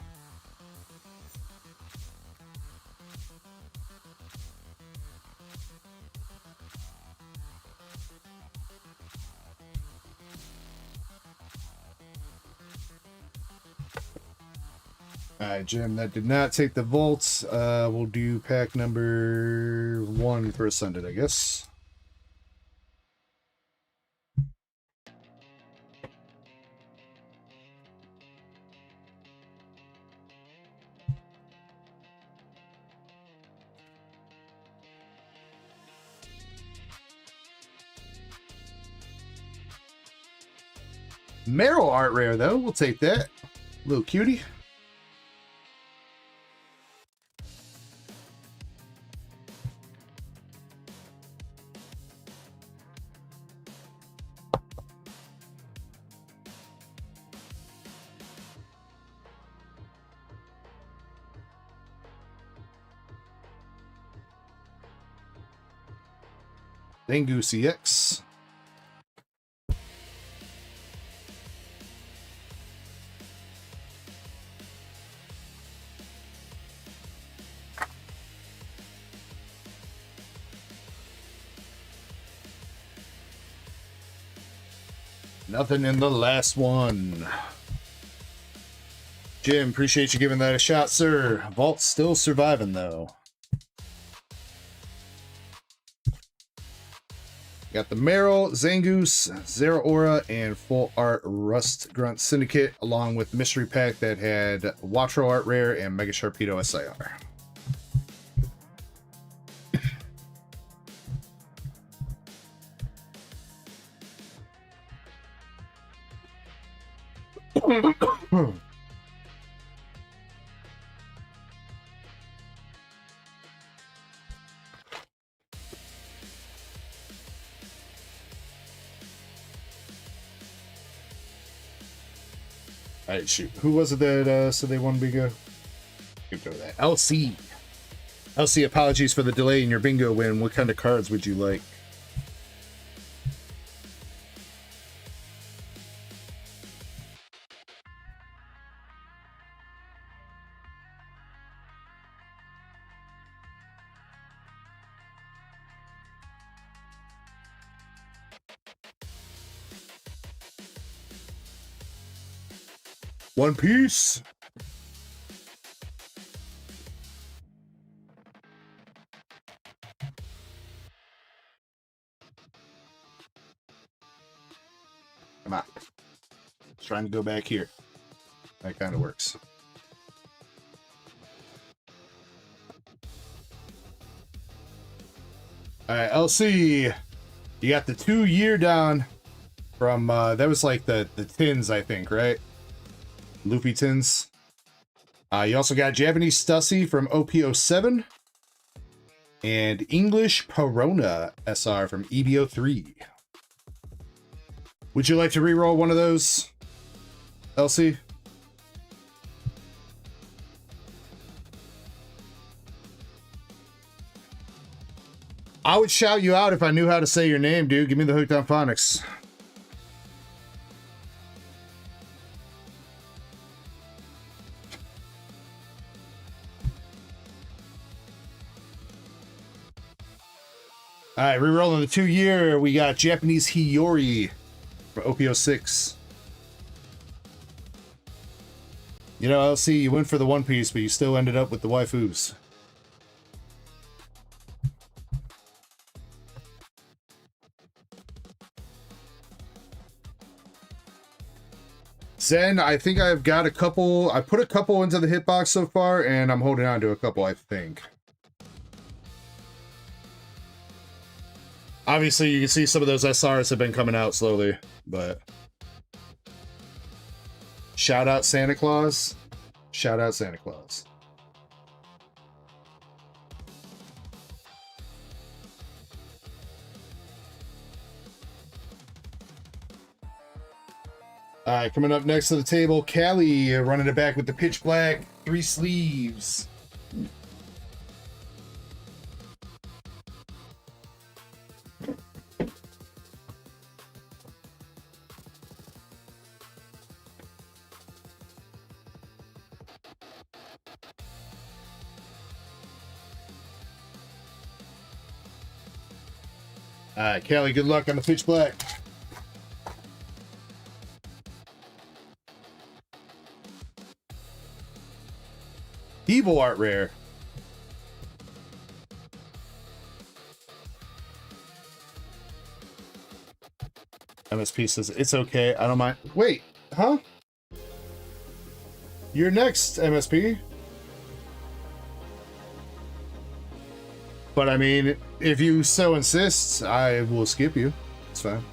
Alright, Jim, that did not take the vaults. We'll do pack number 1 for Ascended, I guess. Meryl art rare, though. We'll take that. Little cutie. Dengu CX. Nothing in the last one. Jim, appreciate you giving that a shot, sir. Vault's still surviving, though. Got the Meryl, Zangoose, Zero Aura, and Full Art Rust Grunt Syndicate, along with Mystery Pack that had Watro Art Rare and Mega Sharpedo SIR. Alright, shoot. Who was it that said they won bingo? Give go to that. LC. LC, apologies for the delay in your bingo win. What kind of cards would you like? One Piece. Come on. Trying to go back here. That kind of works. All right, LC. You got the 2-year down from that was like the tins, I think, right? Luffy tins. You also got Japanese Stussy from OP07 and English Perona SR from EBO3. Would you like to reroll one of those, LC? I would shout you out if I knew how to say your name, dude. Give me the Hooked on Phonics. All right, rerolling the 2-year. We got Japanese Hiyori for OP06. You know, LC, you went for the One Piece, but you still ended up with the waifus. Zen, I think I've got a couple. I put a couple into the hitbox so far, and I'm holding on to a couple, I think. Obviously, you can see some of those SRs have been coming out slowly, but shout out Santa Claus. Shout out Santa Claus. All right, coming up next to the table, Callie running it back with the pitch black 3 sleeves. All right, Callie, good luck on the pitch black. Evil art rare. MSP says it's okay. I don't mind. Wait, huh? You're next, MSP. But I mean, if you so insist, I will skip you. It's fine.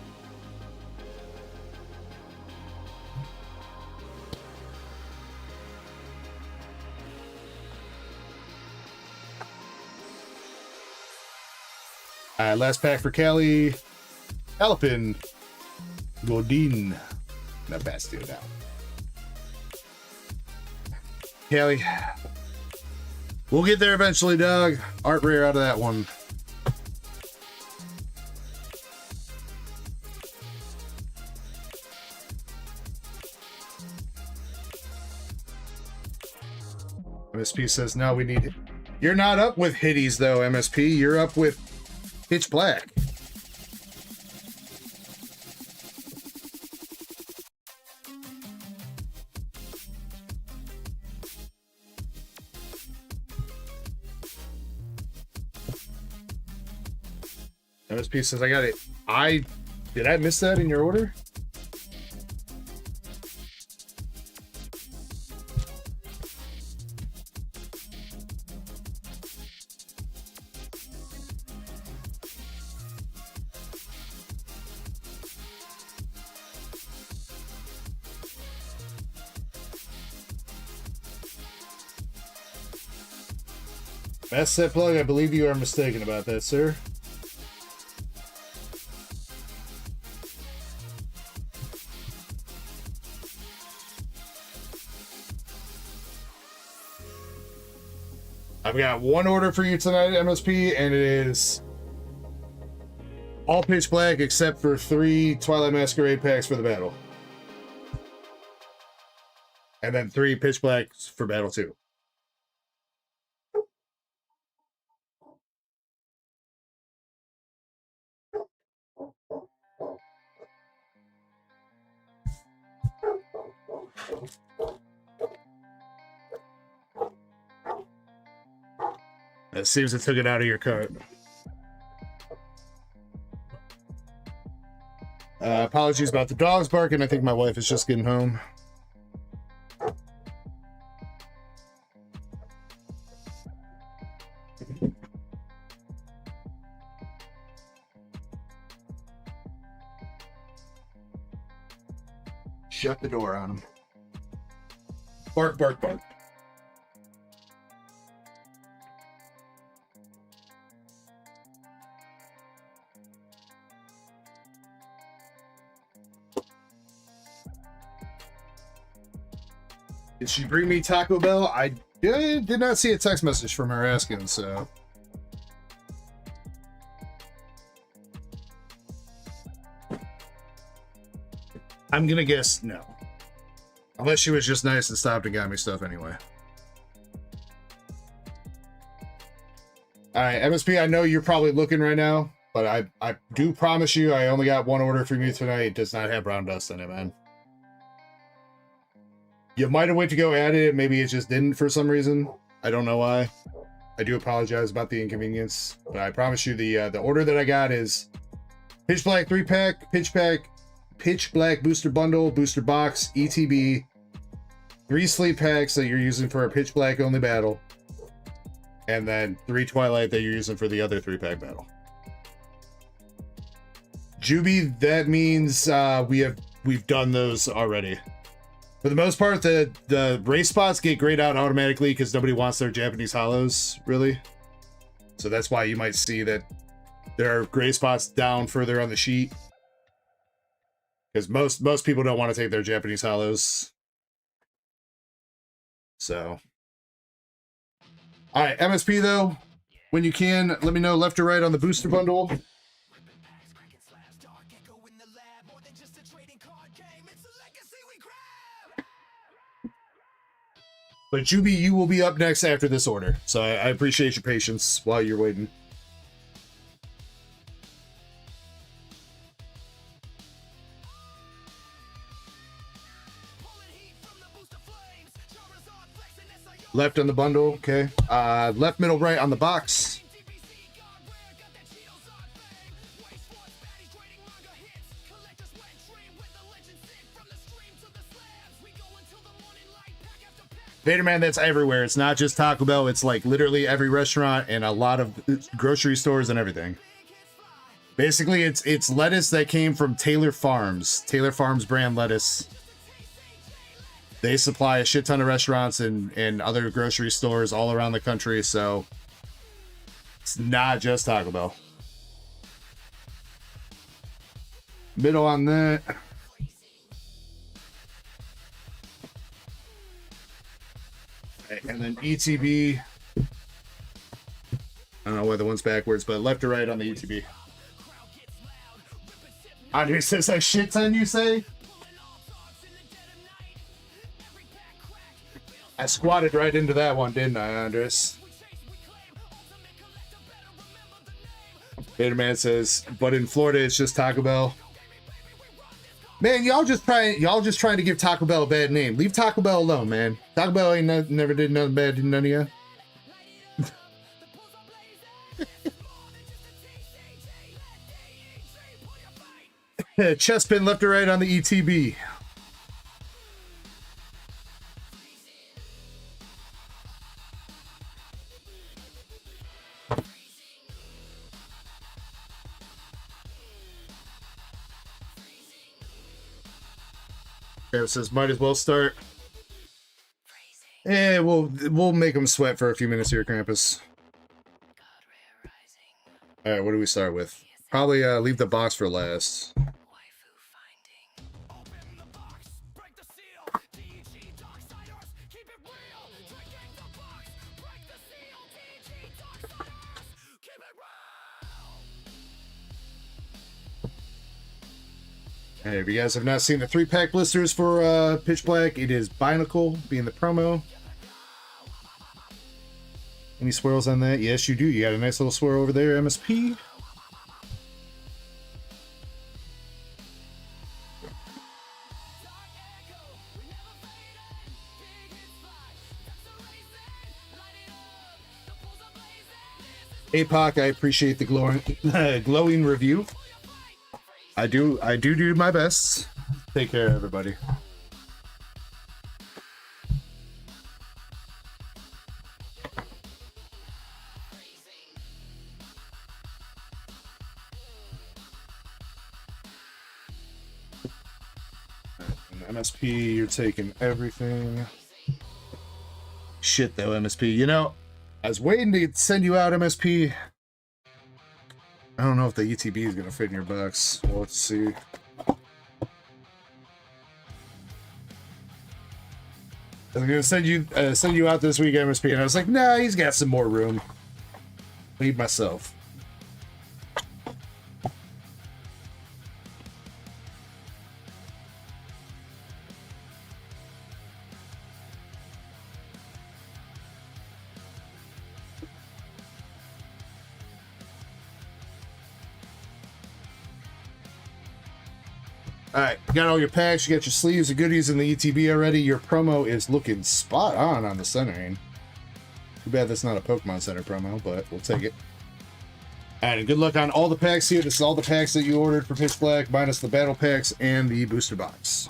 Last pack for Kelly. Alpin. Godin. Not bad, steal it out. Kelly. We'll get there eventually, Doug. Art rare out of that one. MSP says, no, we need it. You're not up with hitties, though, MSP. You're up with pitch black. MSP says, I got it. Did I miss that in your order? Best set plug, I believe you are mistaken about that, sir. I've got one order for you tonight, MSP, and it is all pitch black except for 3 Twilight Masquerade packs for the battle. And then 3 pitch blacks for battle 2. It seems it took it out of your cart. Apologies about the dogs barking. I think my wife is just getting home. Shut the door on him. Bark, bark, bark. Did she bring me Taco Bell? I did not see a text message from her asking, so. I'm gonna guess no. Unless she was just nice and stopped and got me stuff anyway. Alright, MSP, I know you're probably looking right now, but I do promise you I only got one order from you tonight. It does not have brown dust in it, man. You might have went to go add it, maybe it just didn't for some reason. I don't know why. I do apologize about the inconvenience, but I promise you the order that I got is pitch black 3-pack, pitch black booster bundle, booster box, ETB, 3 sleep packs that you're using for a pitch black only battle, and then 3 Twilight that you're using for the other 3-pack battle. Juby, that means we've done those already. For the most part, the race spots get grayed out automatically because nobody wants their Japanese hollows, really. So that's why you might see that there are gray spots down further on the sheet. Because most people don't want to take their Japanese hollows. So. Alright, MSP though. When you can, let me know left or right on the booster bundle. But Juby, you will be up next after this order. So I appreciate your patience while you're waiting. Left on the bundle, okay. Left, middle, right on the box. Vaderman, that's everywhere. It's not just Taco Bell. It's like literally every restaurant and a lot of grocery stores and everything. Basically, it's lettuce that came from Taylor Farms. Taylor Farms brand lettuce. They supply a shit ton of restaurants and other grocery stores all around the country, so it's not just Taco Bell. Middle on that. Okay, and then ETB. I don't know why the one's backwards, but left or right on the ETB. Andre says a shit ton, you say? I squatted right into that one, didn't I, Andres? Vaderman says, but in Florida it's just Taco Bell. Man, y'all just trying to give Taco Bell a bad name. Leave Taco Bell alone, man. Taco Bell ain't never did nothing bad to none of you. Chest pin left or right on the ETB. It says might as well start. Yeah, we'll make them sweat for a few minutes here, Krampus. All right, what do we start with? Probably leave the box for last. Hey, if you guys have not seen the 3-pack blisters for Pitch Black, it is Binacle being the promo. Any swirls on that? Yes, you do. You got a nice little swirl over there, MSP. APOC, I appreciate the glowing review. I do my best. Take care, everybody. MSP, you're taking everything. Shit, though, MSP. You know, I was waiting to send you out, MSP. I don't know if the ETB is going to fit in your box. Well, let's see. I was going to send you out this week, MSP, and I was like, nah, he's got some more room. Leave myself. Alright, you got all your packs, you got your sleeves, the goodies, and the ETB already. Your promo is looking spot on the centering. Too bad that's not a Pokemon Center promo, but we'll take it. Alright, and good luck on all the packs here. This is all the packs that you ordered for Pitch Black, minus the battle packs and the booster box.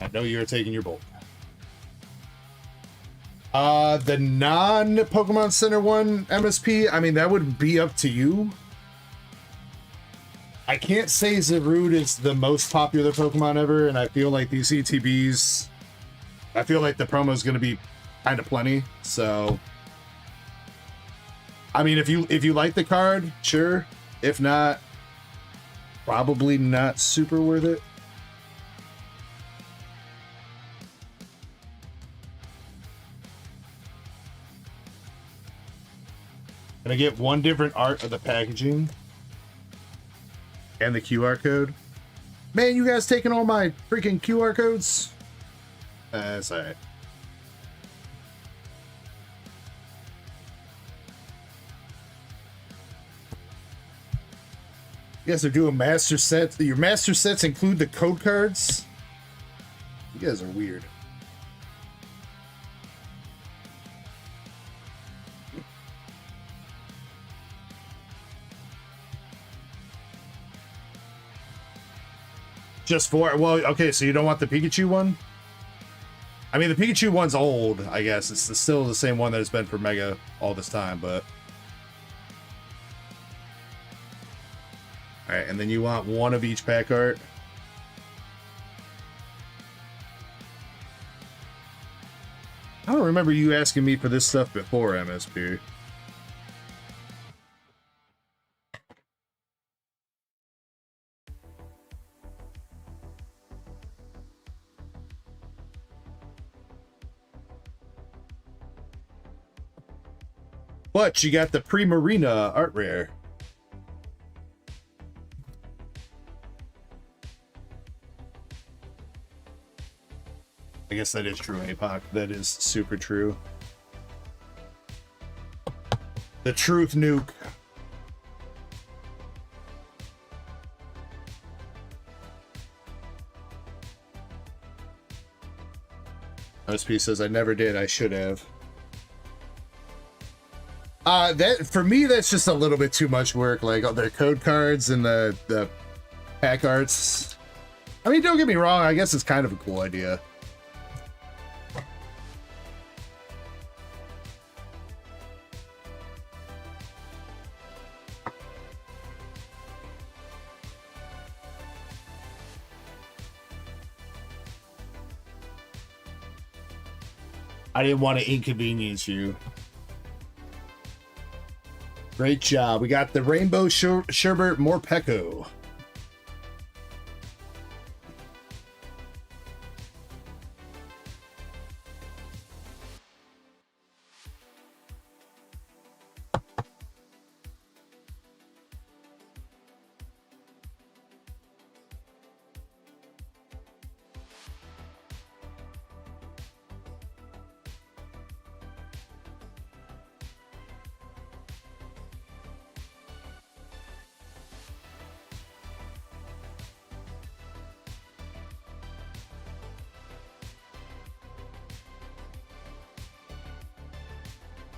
I know you're taking your bolt. The non-Pokemon Center one, MSP, I mean, that would be up to you. I can't say Zarude is the most popular Pokemon ever, and I feel like these ETBs, I feel like the promo is going to be kind of plenty. So, I mean, if you like the card, sure. If not, probably not super worth it. Can I get one different art of the packaging and the QR code? Man, you guys taking all my freaking QR codes? That's all right. You guys are doing master sets. Your master sets include the code cards? You guys are weird. Just for, well, okay, so you don't want the Pikachu one? I mean, the Pikachu one's old, I guess. It's still the same one that it's been for Mega all this time, but... Alright, and then you want one of each pack art. I don't remember you asking me for this stuff before, MSP. But you got the Primarina art rare. I guess that is true, APOC. That is super true. The truth nuke. OSP says, I never did. I should have. That for me, that's just a little bit too much work. Like their code cards and the pack arts. I mean, don't get me wrong. I guess it's kind of a cool idea. I didn't want to inconvenience you. Great job. We got the Rainbow Sherbert Morpeko.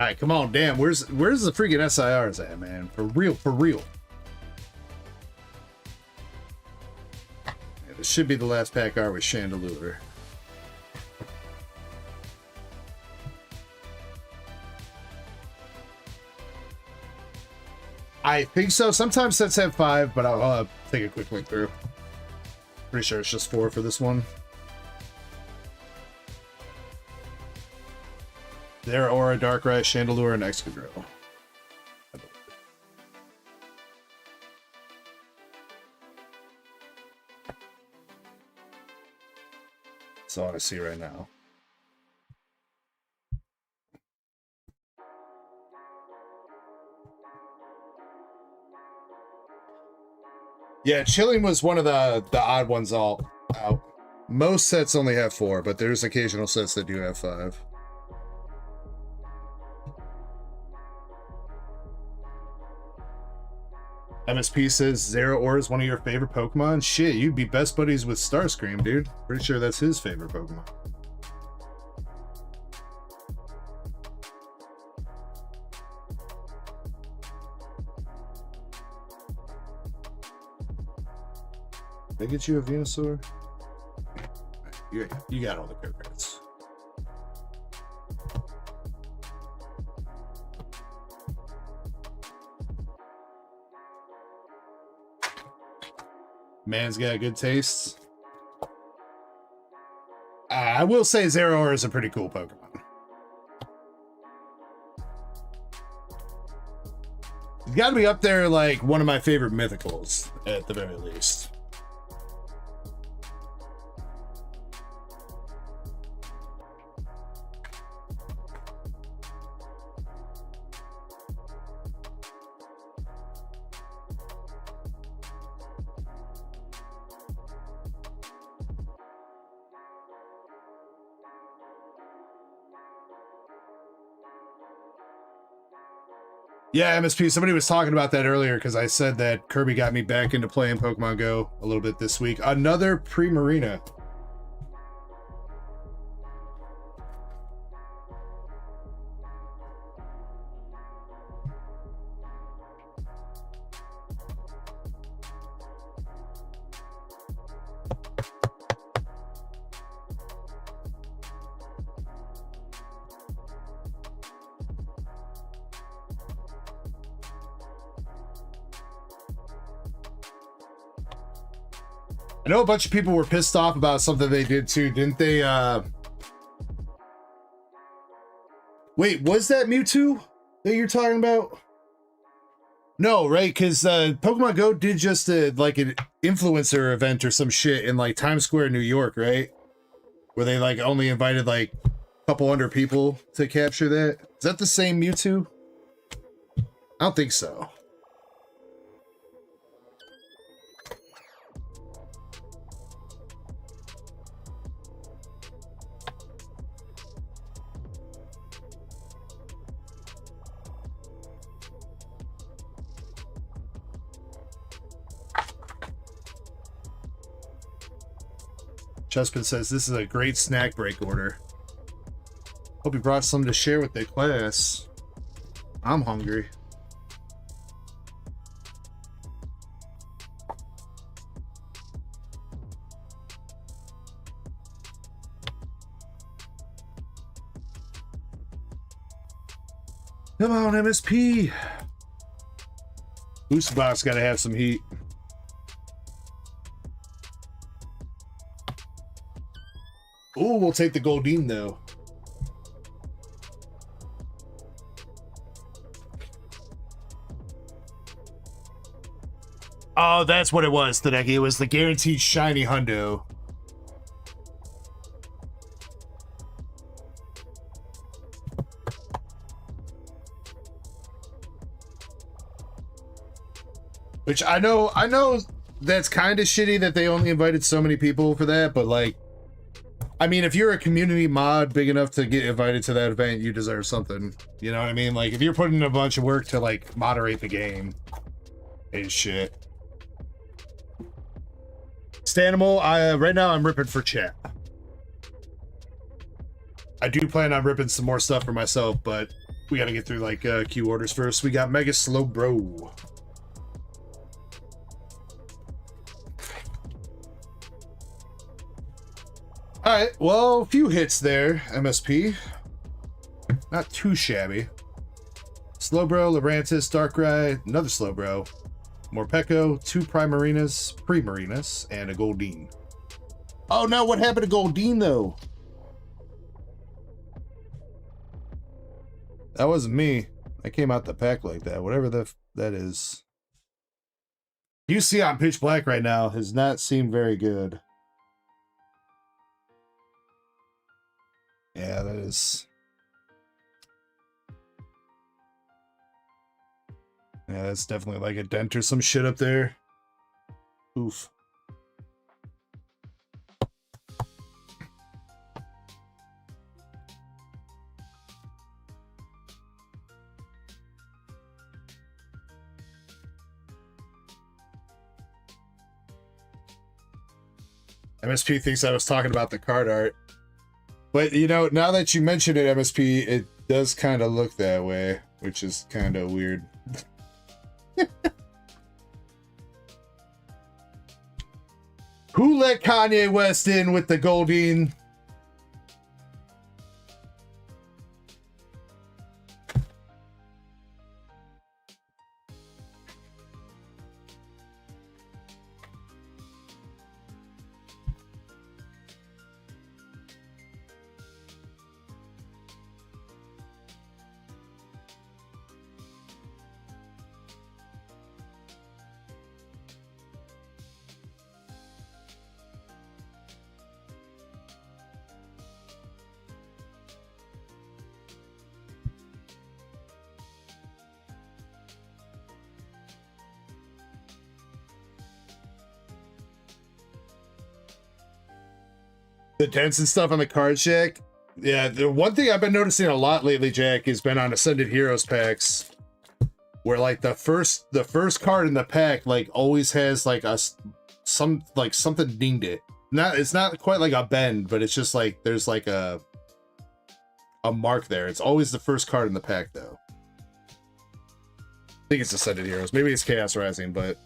All right, come on, damn. Where's the freaking SIRs at, man? For real, for real. Yeah, this should be the last pack art with Chandelure. I think so. Sometimes sets have 5, but I'll take a quick look through. Pretty sure it's just 4 for this one. Their Aura, Darkrai, Chandelure, and Excadrill. That's all I see right now. Yeah, Chilling was one of the odd ones all out. Most sets only have 4, but there's occasional sets that do have 5. MSP says Zero Aura is one of your favorite Pokemon. Shit, you'd be best buddies with Starscream, dude. Pretty sure that's his favorite Pokemon. Did I get you a Venusaur? You got all the code cards. Man's got good taste. I will say Zeraora is a pretty cool Pokemon. He's got to be up there like one of my favorite mythicals at the very least. Yeah, MSP, somebody was talking about that earlier because I said that Kirby got me back into playing Pokemon Go a little bit this week. Another Primarina. I know a bunch of people were pissed off about something they did too, didn't they? Wait, was that Mewtwo that you're talking about? No, right? Because Pokemon Go did just like an influencer event or some shit in like Times Square, New York, right? Where they like only invited like a couple hundred people to capture that. Is that the same Mewtwo? I don't think so. Chespin says, this is a great snack break order. Hope you brought some to share with the class. I'm hungry. Come on, MSP. Booster Box gotta have some heat. Ooh, we'll take the Goldeen though. Oh, that's what it was, Tadeki. It was the guaranteed shiny hundo. Which I know that's kind of shitty that they only invited so many people for that, but like, I mean, if you're a community mod big enough to get invited to that event, you deserve something. You know what I mean? Like, if you're putting in a bunch of work to, like, moderate the game and shit. Stanimal, right now I'm ripping for chat. I do plan on ripping some more stuff for myself, but we gotta get through, like, queue orders first. We got Mega Slowbro. Alright, well, a few hits there, MSP. Not too shabby. Slowbro, Lurantis, Darkrai, another Slowbro, Morpeko, 2 Primarinas, and a Goldeen. Oh no, what happened to Goldeen though? That wasn't me. I came out the pack like that, whatever that is. You see on Pitch Black right now has not seemed very good. Yeah, that is. Yeah, that's definitely like a dent or some shit up there. Oof. MSP thinks I was talking about the card art. But, you know, now that you mention it, MSP, it does kind of look that way, which is kind of weird. Who let Kanye West in with the Goldeen? The dents and stuff on the card shack. Yeah, the one thing I've been noticing a lot lately, Jack, has been on Ascended Heroes packs, where like the first card in the pack like always has like something dinged it. It's not quite like a bend, but it's just like there's like a mark there. It's always the first card in the pack though. I think it's Ascended Heroes. Maybe it's Chaos Rising, but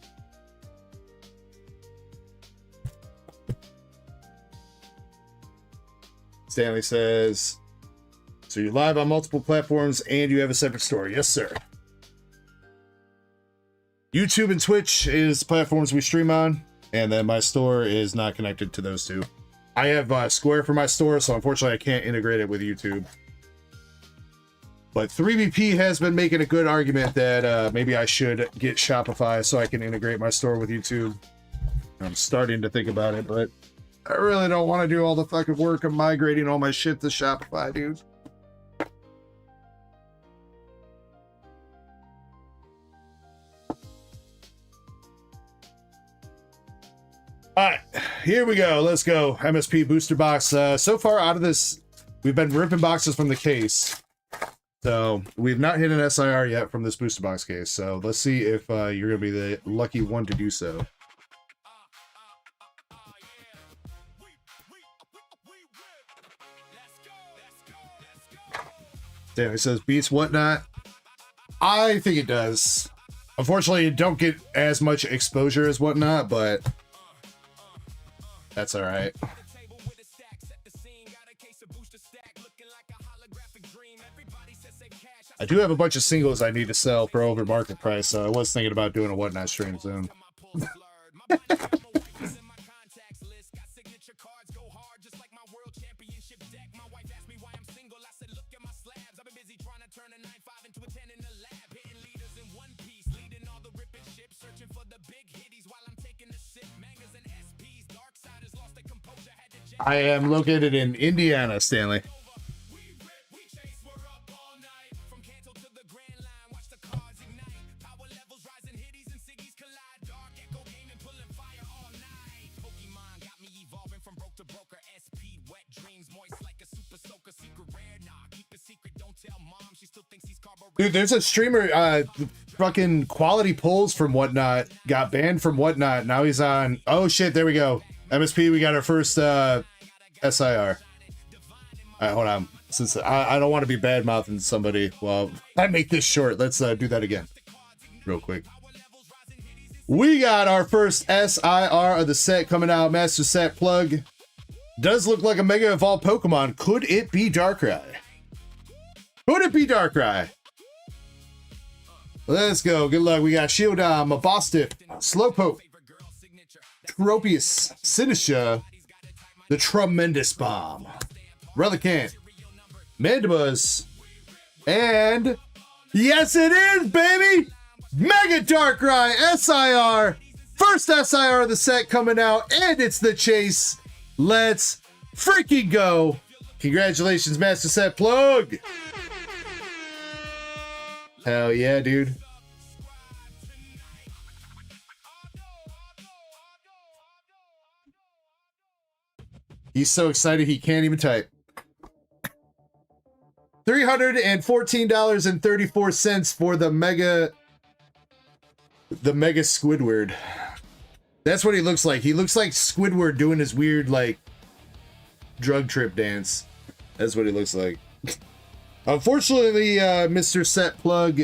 Stanley says, so you're live on multiple platforms and you have a separate store. Yes, sir. YouTube and Twitch is platforms we stream on, and then my store is not connected to those two. I have Square for my store, so unfortunately I can't integrate it with YouTube. But 3BP has been making a good argument that maybe I should get Shopify so I can integrate my store with YouTube. I'm starting to think about it, but I really don't want to do all the fucking work of migrating all my shit to Shopify, dude. All right, here we go. Let's go. MSP booster box. So far out of this, we've been ripping boxes from the case. So we've not hit an SIR yet from this booster box case. So let's see if you're going to be the lucky one to do so. Danny says beats whatnot. I think it does. Unfortunately, you don't get as much exposure as whatnot, but that's all right. I do have a bunch of singles I need to sell for over market price, so I was thinking about doing a whatnot stream soon. I am located in Indiana, Stanley. Dude, there's a streamer, fucking Quality Pulls from Whatnot got banned from Whatnot. Now he's on. Oh shit, there we go. MSP, we got our first SIR. All right, hold on. Since I don't want to be bad mouthing somebody, well, I make this short. Let's do that again, real quick. We got our first SIR of the set coming out. Master Set Plug. Does look like a Mega Evolved Pokemon. Could it be Darkrai? Could it be Darkrai? Let's go. Good luck. We got Shieldon, Mabostiff, Slowpoke, Tropius, Sinisha, the Tremendous Bomb, Relicanth, Mandibuzz, and yes, it is, baby! Mega Darkrai SIR! First SIR of the set coming out, and it's the chase. Let's freaking go! Congratulations, Master Set Plug! Hell yeah, dude. He's so excited he can't even type. $314.34 for the Mega Squidward. That's what he looks like. He looks like Squidward doing his weird like drug trip dance. That's what he looks like. Unfortunately, Mr. Set Plug,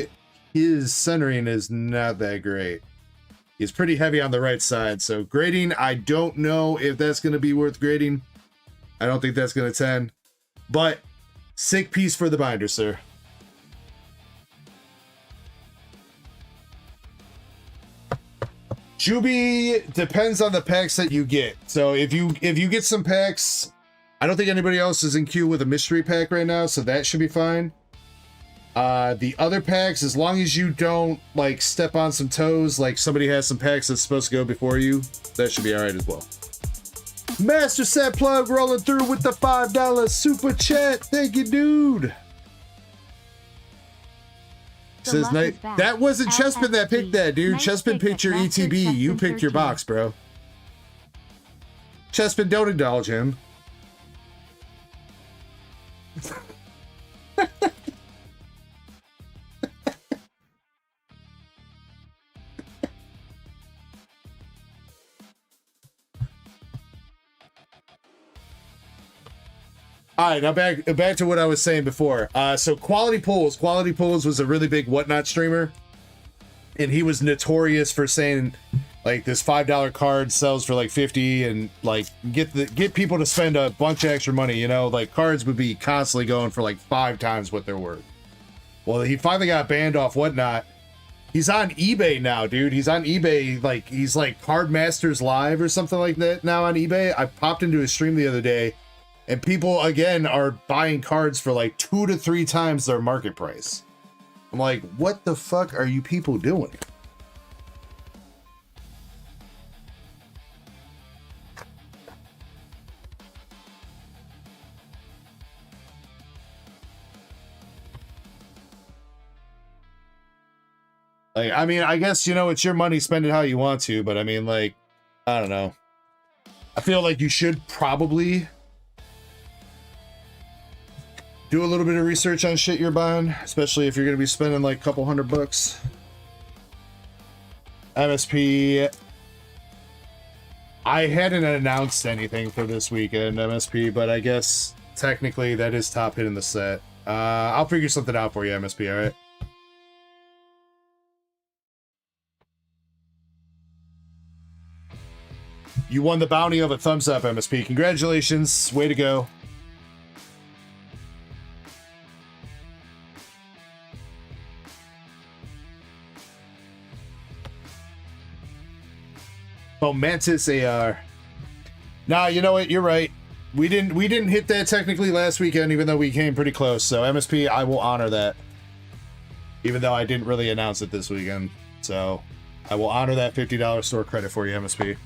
his centering is not that great. He's pretty heavy on the right side, so grading, I don't know if that's going to be worth grading. I don't think that's going to 10, but sick piece for the binder, sir. Juby depends on the packs that you get. So if you get some packs, I don't think anybody else is in queue with a mystery pack right now, so that should be fine. The other packs, as long as you don't like step on some toes, like somebody has some packs that's supposed to go before you, that should be all right as well. Master Set Plug rolling through with the $5 super chat. Thank you, dude. Says night. That wasn't Chespin that picked that, dude. Chespin picked your ETB. You picked your box, bro. Chespin, don't indulge him. All right, now back to what I was saying before. So Quality Pulls was a really big Whatnot streamer, and he was notorious for saying like this $5 card sells for like 50, and like get people to spend a bunch of extra money. You know, like cards would be constantly going for like 5 times what they're worth. Well, he finally got banned off Whatnot. He's on eBay now, dude. He's on eBay, like he's like Card Masters Live or something like that now on eBay. I popped into his stream the other day. And people, again, are buying cards for like 2 to 3 times their market price. I'm like, what the fuck are you people doing? Like, I mean, I guess, you know, it's your money, spend it how you want to. But I mean, like, I don't know. I feel like you should probably do a little bit of research on shit you're buying, especially if you're going to be spending like a couple $100. MSP. I hadn't announced anything for this weekend, MSP, but I guess technically that is top hit in the set. I'll figure something out for you, MSP, all right? You won the bounty of a thumbs up, MSP. Congratulations. Way to go. Oh, Mantis AR. Nah, you know what? You're right. We didn't hit that technically last weekend, even though we came pretty close. So MSP, I will honor that. Even though I didn't really announce it this weekend. So I will honor that $50 store credit for you, MSP.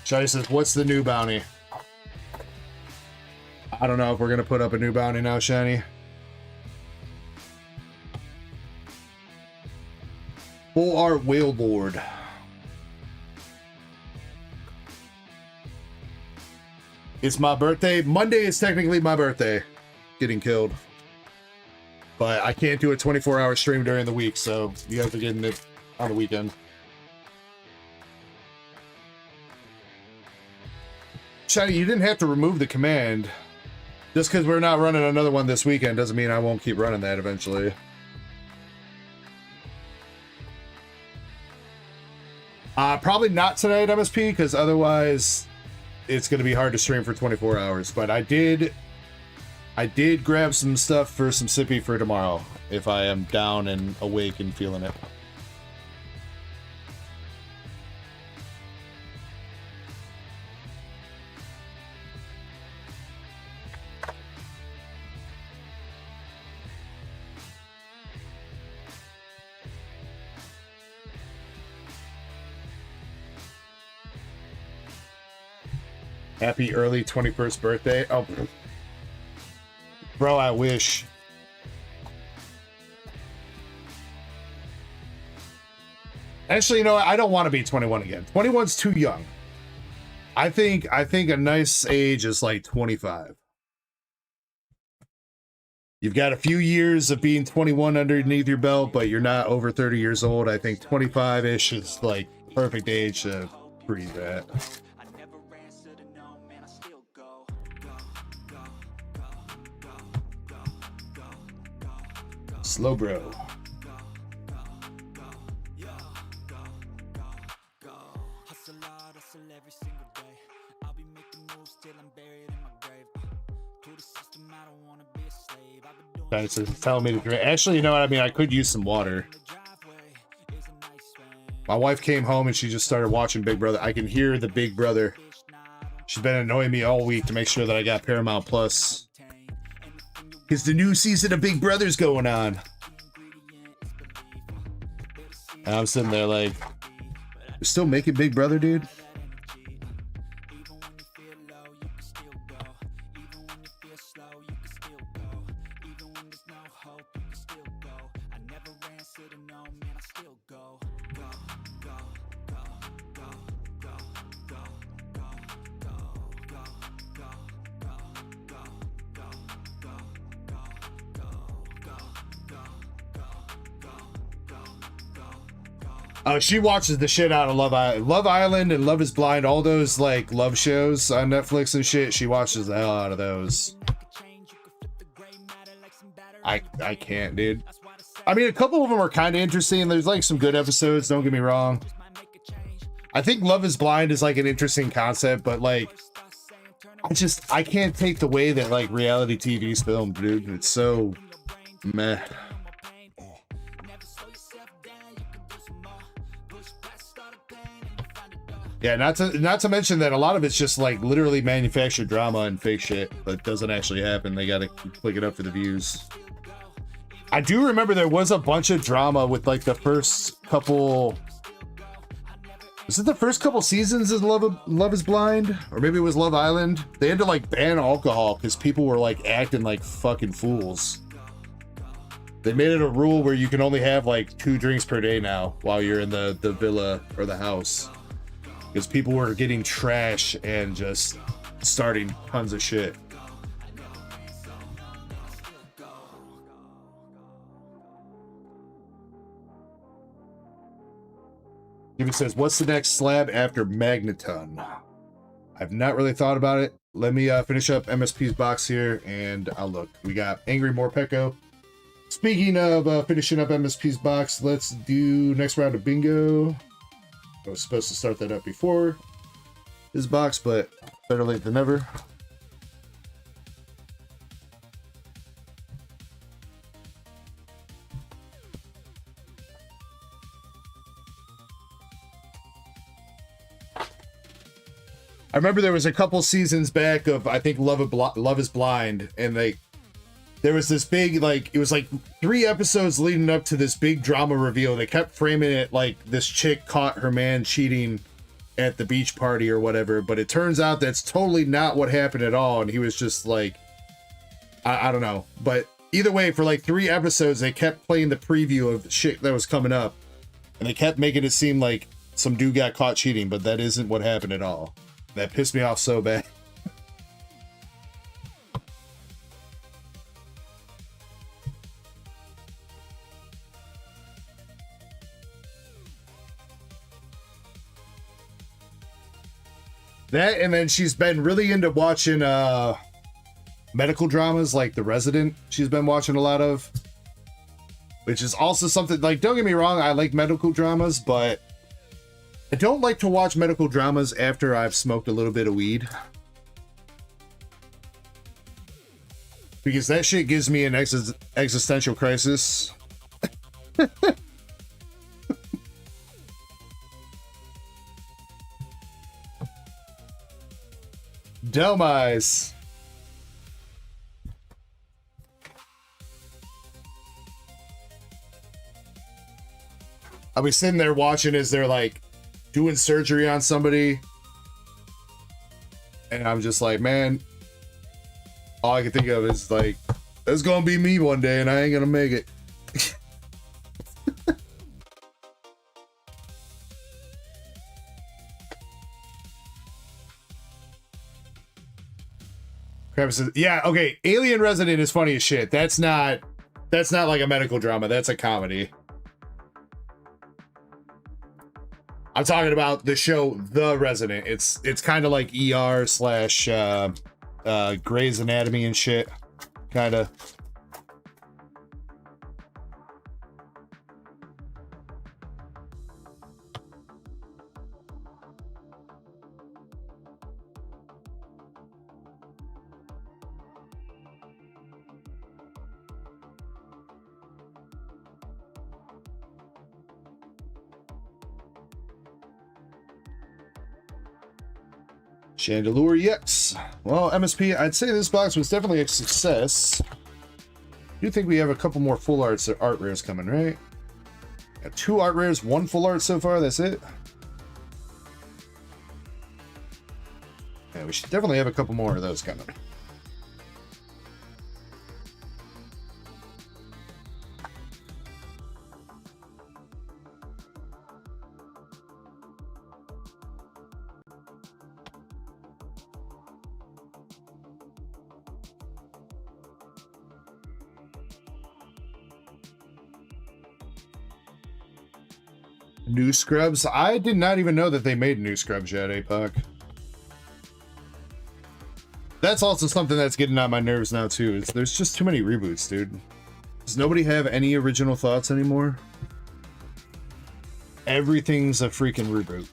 Shiny says, what's the new bounty? I don't know if we're going to put up a new bounty now, Shiny. Full art whale board. It's my birthday. Monday is technically my birthday. Getting killed. But I can't do a 24-hour stream during the week, so you guys are getting it on the weekend. Shiny, you didn't have to remove the command. Just because we're not running another one this weekend doesn't mean I won't keep running that eventually. Probably not tonight, MSP, because otherwise it's going to be hard to stream for 24 hours. But I did grab some stuff for some sippy for tomorrow, if I am down and awake and feeling it. Happy early 21st birthday. Oh, bro, I wish. Actually, you know what? I don't want to be 21 again. 21's too young. I think a nice age is like 25. You've got a few years of being 21 underneath your belt, but you're not over 30 years old. I think 25-ish is like perfect age to breathe at. Slow bro. Guys, it's telling me to drink. Actually, you know what I mean? I could use some water. My wife came home and she just started watching Big Brother. I can hear the Big Brother. She's been annoying me all week to make sure that I got Paramount Plus. Because the new season of Big Brother's going on. And I'm sitting there like, we're still making Big Brother, dude? should've known, man, I still go, go, go, go, go, go, go, go, go, go, go, go, go, Oh, she watches the shit out of Love Island and Love is Blind, all those like love shows on Netflix and shit. She watches the hell out of those. I can't, dude. I mean, a couple of them are kind of interesting. There's like some good episodes, don't get me wrong. I think Love is Blind is like an interesting concept, but like I can't take the way that like reality TV is filmed, dude. It's so meh. Yeah, not to mention that a lot of it's just like literally manufactured drama and fake shit that doesn't actually happen. They gotta click it up for the views. I do remember there was a bunch of drama with like the first couple. Was it the first couple seasons of Love is Blind? Or maybe it was Love Island? They had to like ban alcohol because people were like acting like fucking fools. They made it a rule where you can only have like 2 drinks per day now while you're in the villa or the house. Because people were getting trash and just starting tons of shit. Jimmy says, what's the next slab after Magneton? I've not really thought about it. Let me finish up MSP's box here and I'll look. We got Angry Morpeko. Speaking of finishing up MSP's box, let's do next round of bingo. I was supposed to start that up before his box, but better late than never. I remember there was a couple seasons back of, I think, Love is Blind, and there was this big, like, it was like 3 episodes leading up to this big drama reveal. They kept framing it like this chick caught her man cheating at the beach party or whatever, but it turns out that's totally not what happened at all, and he was just like, I don't know. But either way, for like 3 episodes, they kept playing the preview of shit that was coming up, and they kept making it seem like some dude got caught cheating, but that isn't what happened at all. That pissed me off so bad. That, and then she's been really into watching medical dramas like The Resident. She's been watching a lot of, which is also something, like, don't get me wrong, I like medical dramas, but I don't like to watch medical dramas after I've smoked a little bit of weed. Because that shit gives me an existential crisis. Delmise. I'll be sitting there watching as they're like doing surgery on somebody, and I'm just like, man, all I can think of is like, it's gonna be me one day and I ain't gonna make it. Says, yeah, okay, Alien Resident is funny as shit. That's not like a medical drama, that's a comedy. I'm talking about the show The Resident. It's kind of like ER / Grey's Anatomy and shit, kind of. Chandelure, yes. Well, MSP, I'd say this box was definitely a success. I do think we have a couple more full art rares coming, right? Got 2 art rares, 1 full art so far, that's it. Yeah, we should definitely have a couple more of those coming. New Scrubs? I did not even know that they made New Scrubs yet, APOC. That's also something that's getting on my nerves now, too. Is there's just too many reboots, dude. Does nobody have any original thoughts anymore? Everything's a freaking reboot.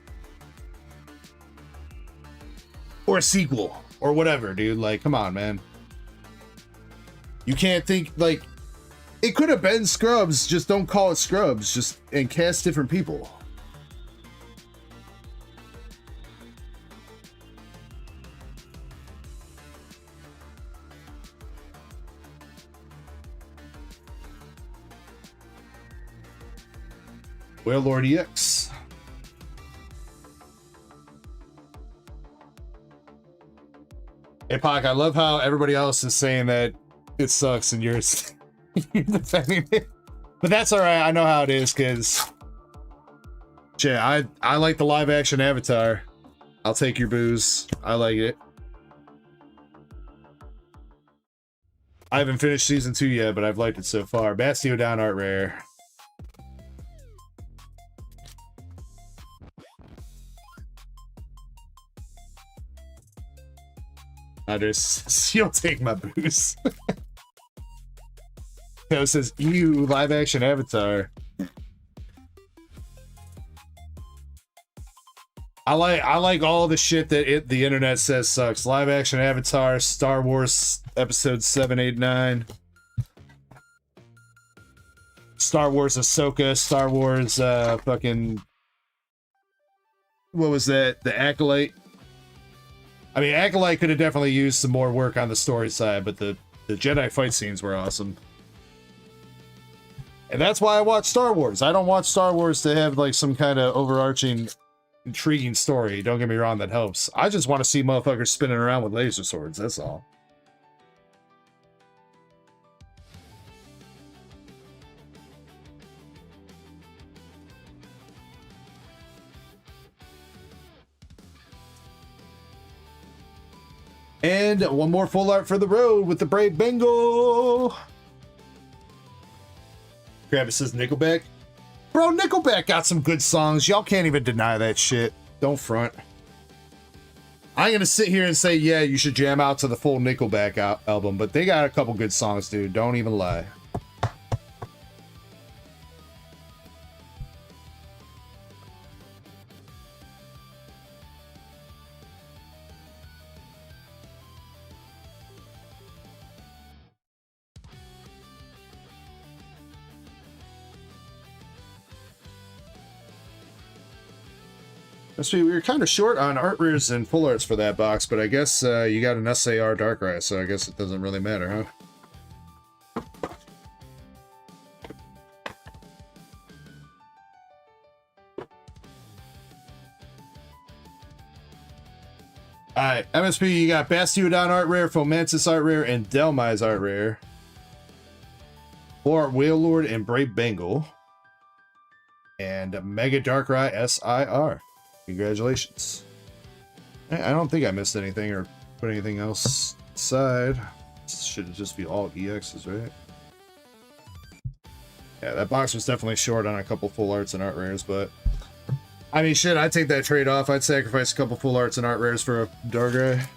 Or a sequel. Or whatever, dude. Like, come on, man. You can't think, like... It could have been Scrubs, just don't call it Scrubs, just and cast different people. Well, Lord EX. Hey, Pac, I love how everybody else is saying that it sucks and you're defending it. But that's all right. I know how it is, because yeah, I like the live action Avatar. I'll take your booze. I like it. I haven't finished season 2 yet, but I've liked it so far. Bastio down, art rare. I just, you'll take my booze. It says, ew, live action Avatar. I like all the shit that the internet says sucks. Live action Avatar, Star Wars episode 7, 8, 9. Star Wars Ahsoka, Star Wars fucking, what was that? The Acolyte. I mean, Acolyte could have definitely used some more work on the story side, but the Jedi fight scenes were awesome. And that's why I watch Star Wars. I don't watch Star Wars to have like some kind of overarching, intriguing story. Don't get me wrong, that helps. I just want to see motherfuckers spinning around with laser swords, that's all. And one more full art for the road with the Brave Bengal. Travis says Nickelback. Bro, Nickelback got some good songs. Y'all can't even deny that shit. Don't front. I'm going to sit here and say, yeah, you should jam out to the full Nickelback album, but they got a couple good songs, dude. Don't even lie. We were kind of short on art rears and full arts for that box, but I guess you got an SAR Darkrai, so I guess it doesn't really matter, huh? Alright, MSP, you got Bastiodon art rare, Fomantis art rare, and Delmise art rare. For Wailord and Brave Bengal. And Mega Darkrai SIR. Congratulations. I don't think I missed anything or put anything else aside. Should just be all EXs, right? Yeah, that box was definitely short on a couple full arts and art rares, but I mean, shit, I'd take that trade off. I'd sacrifice a couple full arts and art rares for a Darkrai.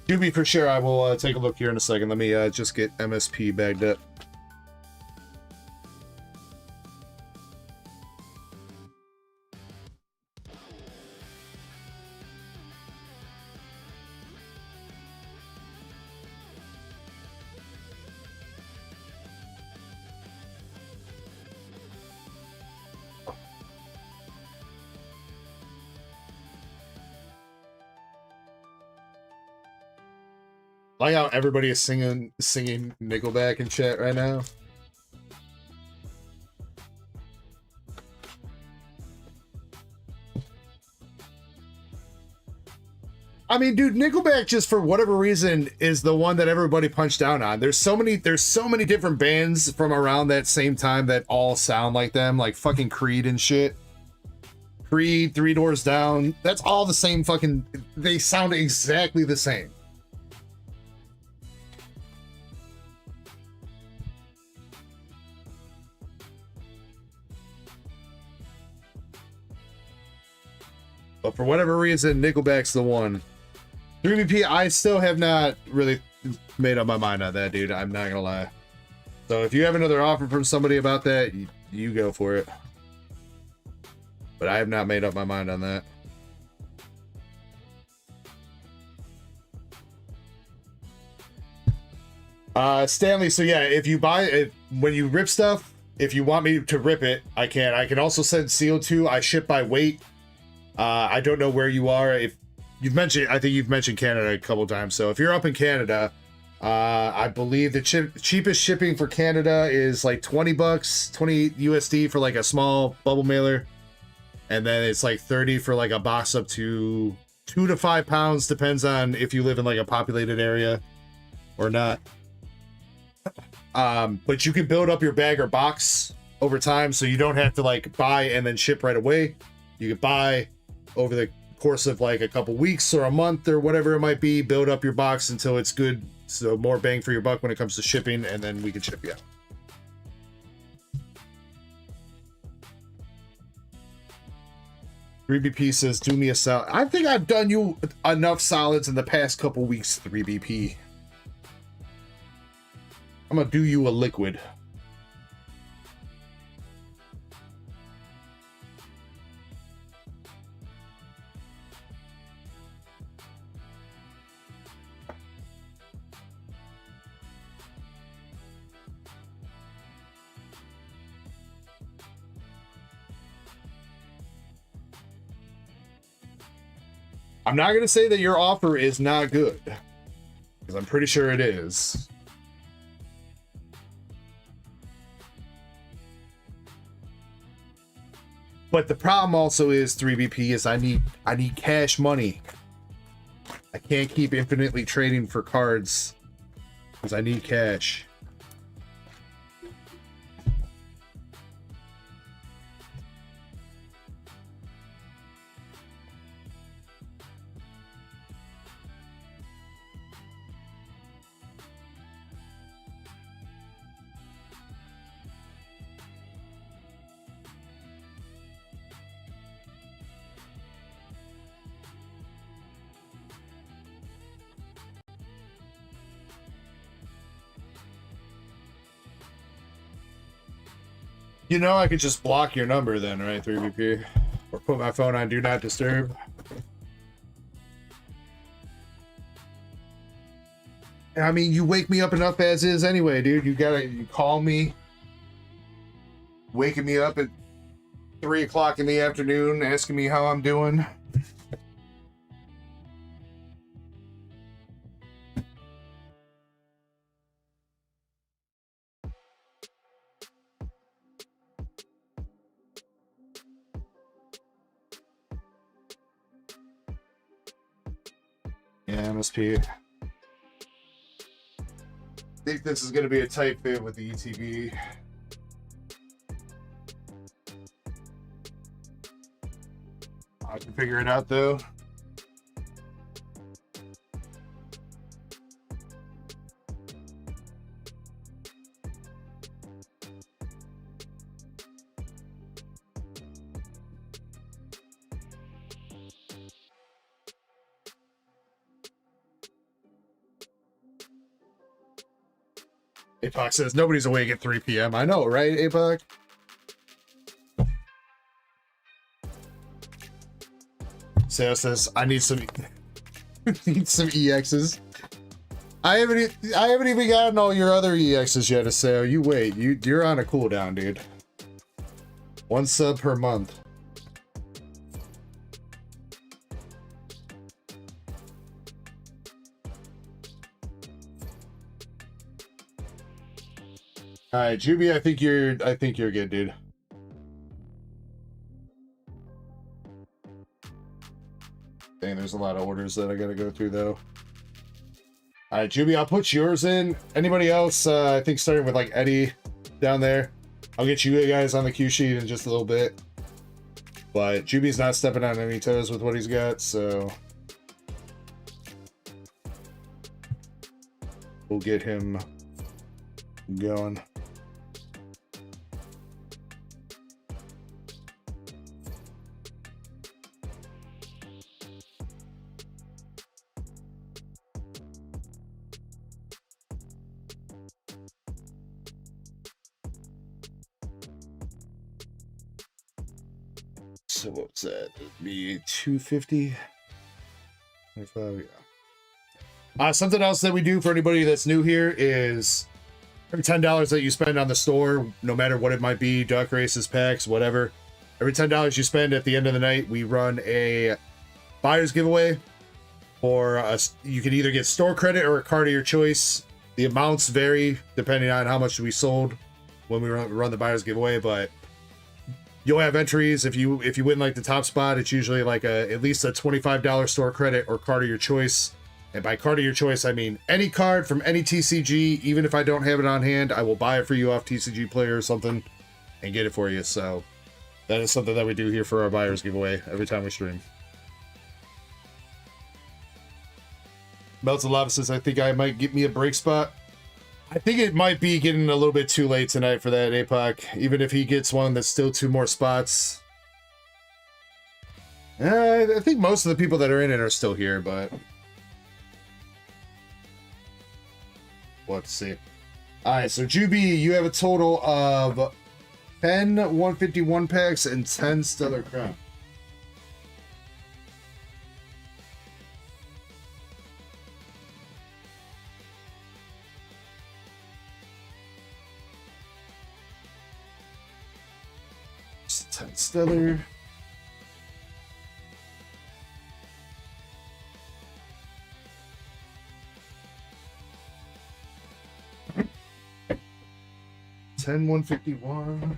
Do be for sure. I will take a look here in a second. Let me just get MSP bagged up. Like how everybody is singing Nickelback in chat right now. I mean, dude, Nickelback just for whatever reason is the one that everybody punched down on. There's so many different bands from around that same time that all sound like them, like fucking Creed and shit. Creed, Three Doors Down, that's all the same fucking, they sound exactly the same. But for whatever reason, Nickelback's the one. 3BP, I still have not really made up my mind on that, dude. I'm not gonna lie. So if you have another offer from somebody about that, you go for it. But I have not made up my mind on that. Stanley, so yeah, if you buy it, when you rip stuff, if you want me to rip it, I can. I can also send CO2. I ship by weight. I don't know where you are. If you've mentioned, I think you've mentioned Canada a couple times. So if you're up in Canada, I believe the cheapest shipping for Canada is like 20 bucks, 20 USD for like a small bubble mailer. And then it's like 30 for like a box up to 2 to 5 pounds. Depends on if you live in like a populated area or not. But you can build up your bag or box over time. So you don't have to like buy and then ship right away. You can buy over the course of like a couple weeks or a month or whatever it might be, build up your box until it's good. So more bang for your buck when it comes to shipping, and then we can ship you out. BP says, do me a salad. I think I've done you enough solids in the past couple weeks, 3BP. I'm gonna do you a liquid. I'm not going to say that your offer is not good, because I'm pretty sure it is. But the problem also is 3BP is I need cash money. I can't keep infinitely trading for cards because I need cash. You know, I could just block your number then, right, 3BP? Or put my phone on Do Not Disturb. I mean, you wake me up enough as is anyway, dude. You call me, waking me up at 3 o'clock in the afternoon, asking me how I'm doing. Yeah, MSP. I think this is going to be a tight fit with the ETB. I can figure it out though. APOC says nobody's awake at 3 p.m. I know, right, APOC? Sarah says I need some EXs. I haven't even gotten all your other EXs yet, Aseo. You wait. You're on a cooldown, dude. 1 sub per month. All right, Juby, I think you're good, dude. Dang, there's a lot of orders that I gotta go through though. All right, Juby, I'll put yours in. Anybody else? I think starting with like Eddie down there. I'll get you guys on the cue sheet in just a little bit. But Juby's not stepping on any toes with what he's got, so we'll get him going. So what's that? It'd be 250. 25, yeah. Something else that we do for anybody that's new here is every $10 that you spend on the store, no matter what it might be, duck races, packs, whatever, every $10 you spend at the end of the night, we run a buyer's giveaway for us. You can either get store credit or a card of your choice. The amounts vary depending on how much we sold when we run the buyer's giveaway, but you'll have entries. If you win like the top spot, it's usually like at least a $25 store credit or card of your choice. And by card of your choice, I mean any card from any TCG. Even if I don't have it on hand, I will buy it for you off TCG Player or something and get it for you. So that is something that we do here for our buyer's giveaway every time we stream. Melts of Lava says, I think I might get me a break spot. I think it might be getting a little bit too late tonight for that APOC. Even if he gets one, that's still 2 more spots. I think most of the people that are in it are still here, but we'll have to see. Alright, so Juby, you have a total of 10 151 packs and 10 Stellar Crown. Stellar. $10 151.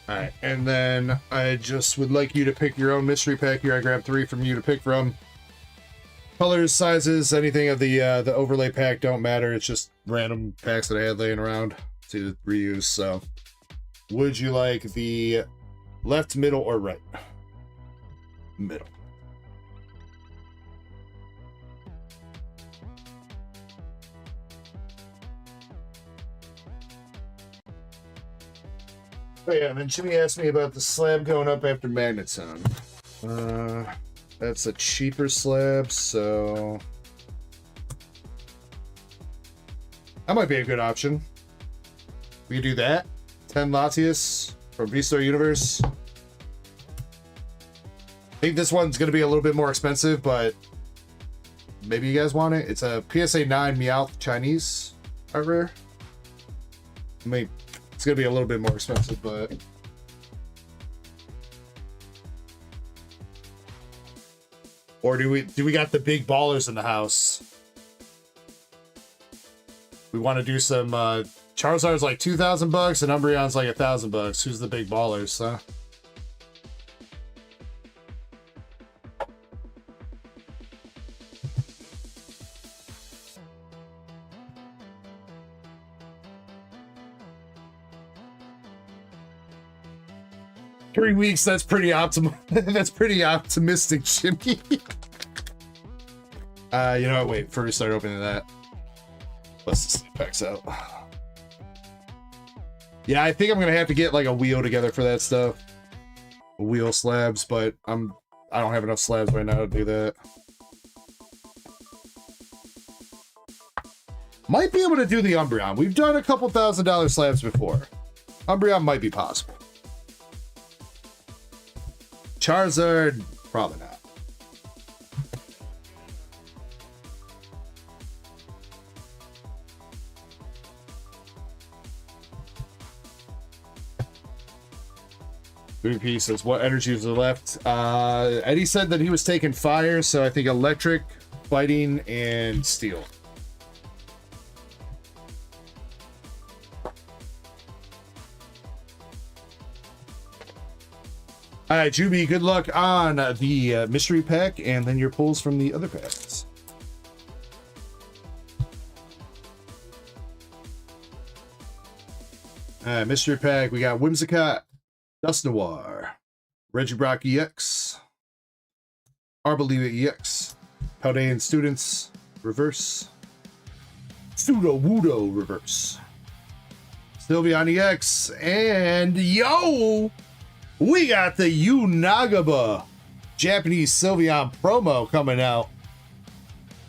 All right, and then I just would like you to pick your own mystery pack here. I grabbed 3 from you to pick from. Colors, sizes, anything of the overlay pack don't matter. It's just random packs that I had laying around to reuse. So, would you like the left, middle, or right? Middle. Oh yeah, and then Jimmy asked me about the slab going up after Magneton. That's a cheaper slab, so that might be a good option. We could do that. 10 Latias from V-Star Universe. I think this one's going to be a little bit more expensive, but maybe you guys want it. It's a PSA 9 Meowth Chinese art rare. I mean, it's going to be a little bit more expensive, but or do we got the big ballers in the house? We want to do some Charizard's like $2,000 and Umbreon's like $1,000. Who's the big ballers, huh? Three weeks, that's pretty that's pretty optimistic, Jimmy. You know what? Wait, before we start opening that, let's just packs out. Yeah, I think I'm gonna have to get like a wheel together for that stuff. Wheel slabs, but I don't have enough slabs right now to do that. Might be able to do the Umbreon. We've done a couple $1,000 slabs before. Umbreon might be possible. Charizard, probably not. Three pieces. What energies are left? Eddie said that he was taking fire, so I think electric, fighting, and steel. All right, Juby, good luck on the mystery pack and then your pulls from the other packs. All right, mystery pack. We got Whimsicott, Dust Noir, Regibrock EX, Arboliva EX, Paldean Students Reverse, Pseudo Wudo Reverse, Sylveon EX, and yo, we got the Unagaba Japanese Sylveon promo coming out.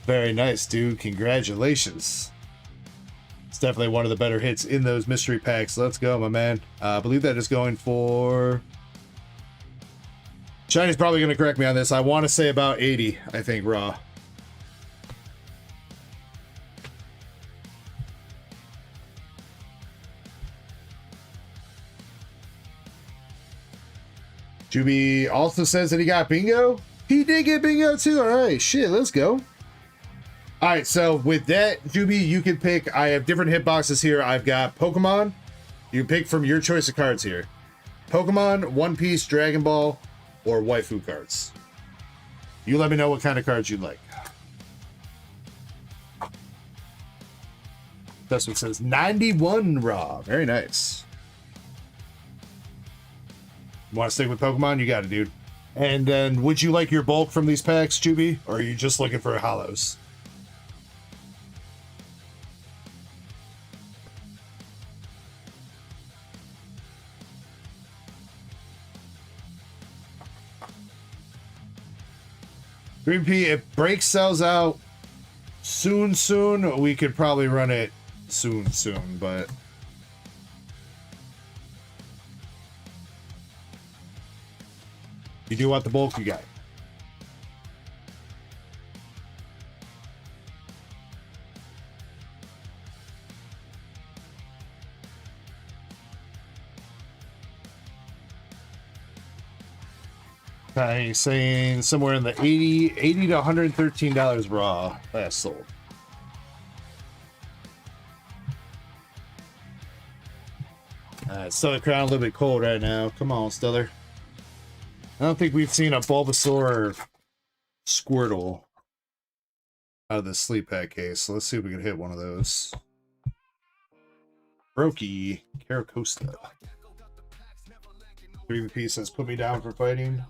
Very nice, dude. Congratulations. It's definitely one of the better hits in those mystery packs. Let's go, my man. I believe that is going for... Shiny's probably going to correct me on this. I want to say about 80, I think, raw. Juby also says that he got bingo. He did get bingo too. All right, shit, let's go. All right, so with that, Juby, you can pick. I have different hitboxes here. I've got Pokemon. You can pick from your choice of cards here. Pokemon, One Piece, Dragon Ball, or waifu cards. You let me know what kind of cards you'd like. That's what says 91 raw. Very nice. Want to stick with Pokemon? You got it, dude. And then, would you like your bulk from these packs, Juby? Or are you just looking for hollows? Green Pea, if break sells out soon, we could probably run it soon, but... You do want the bulk, you got it. Okay, saying somewhere in the $80 to $113 raw last sold. Stellar Crown a little bit cold right now. Come on, Stellar. I don't think we've seen a Bulbasaur or Squirtle out of the sleep pack case. So let's see if we can hit one of those. Brokey, Caracosta. 3VP says, put me down for fighting.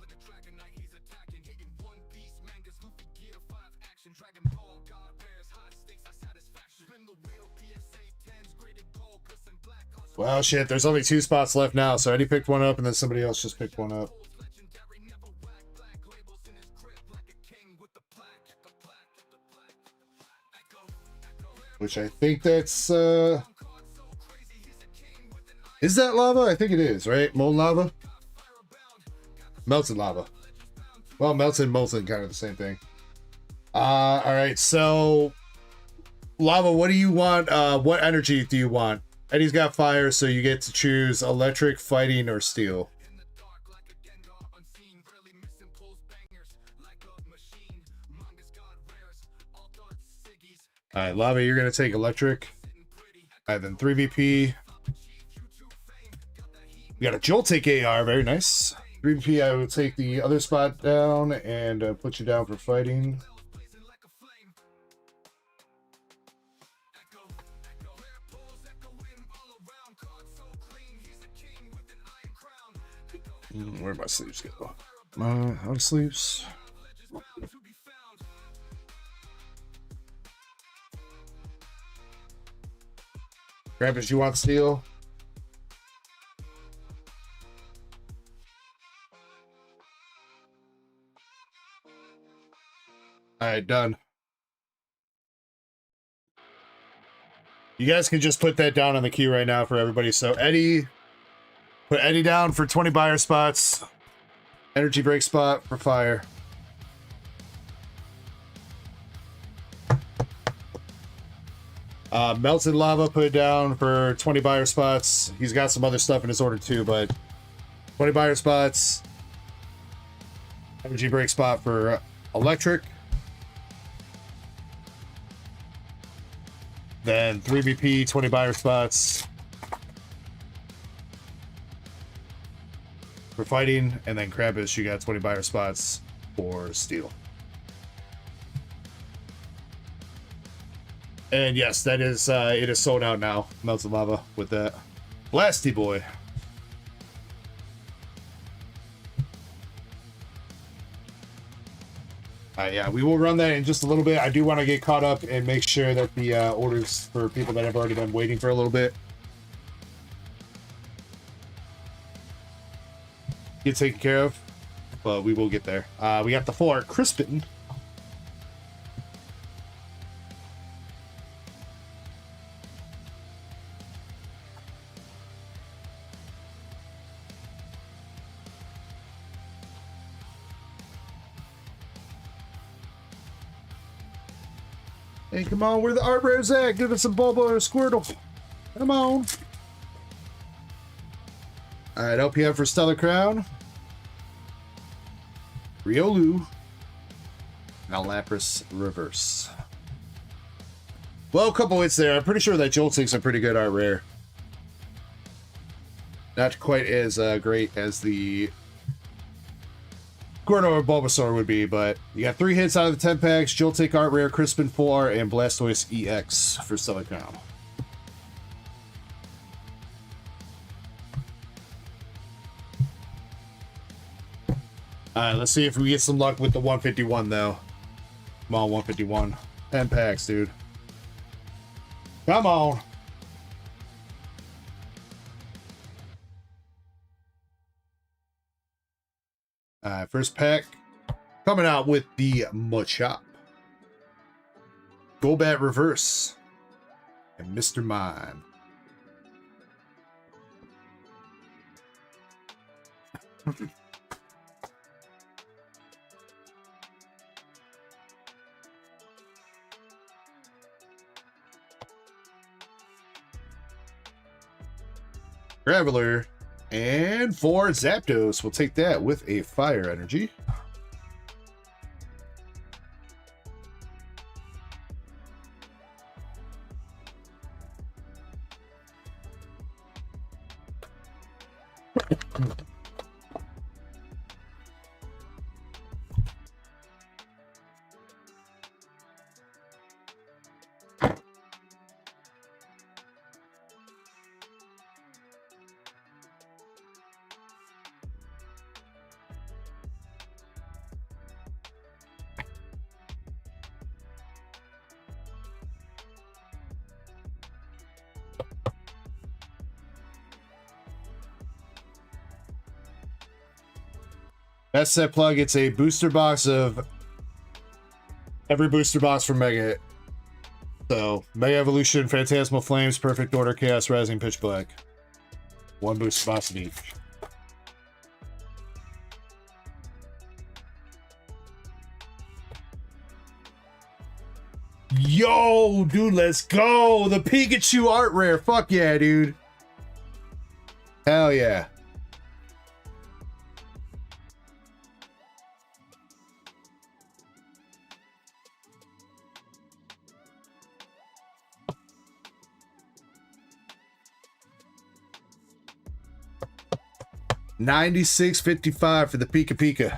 Well, shit, there's only 2 spots left now, so I already picked one up, and then somebody else just picked one up. Which I think that's, is that lava? I think it is, right? Molten lava? Melted lava. Well, melted and molten, kind of the same thing. Alright, so... Lava, what do you want? What energy do you want? Eddie's got fire, so you get to choose electric, fighting, or steel. Alright, Lava, you're going to take electric. Alright, then 3VP. We got a Jolt take AR, very nice. 3VP, I will take the other spot down and put you down for fighting. Where'd my sleeves go? Out of sleeves. Grabbers, you want steel? Alright, done. You guys can just put that down on the queue right now for everybody. So Eddie, put Eddie down for 20 buyer spots. Energy break spot for fire. Melted Lava, put it down for 20 buyer spots. He's got some other stuff in his order too, but 20 buyer spots. Energy break spot for electric. Then 3BP, 20 buyer spots. for fighting, and then Krampus, you got 20 buyer spots for steel. And yes, that is it is sold out now. Melted Lava with that. Blasty Boy. Yeah, we will run that in just a little bit. I do want to get caught up and make sure that the orders for people that have already been waiting for a little bit get taken care of, but we will get there. We got the 4 Crispin. Hey, come on, where the art rares at? Give us some Bulba or Squirtle. Come on. Alright, LPM for Stellar Crown. Riolu. Now Lapras Reverse. Well, a couple hits there. I'm pretty sure that Joltik's a pretty good art rare. Not quite as great as the Squirtle or Bulbasaur would be, but you got 3 hits out of the 10 packs. Joltik art rare, Crispin 4, and Blastoise EX for Stellar Crown. Alright, let's see if we get some luck with the 151, though. Come on, 151. 10 packs, dude. Come on. Alright, first pack. Coming out with the Machop. Golbat Reverse. And Mr. Mime. Graveler, and 4 Zapdos. We'll take that with a Fire Energy. That's that plug. It's a booster box of every booster box from Mega Hit. So, Mega Evolution, Phantasmal Flames, Perfect Order, Chaos Rising, Pitch Black. 1 booster box of each. Yo, dude, let's go! The Pikachu art rare. Fuck yeah, dude. Hell yeah. $96.55 for the Pika Pika.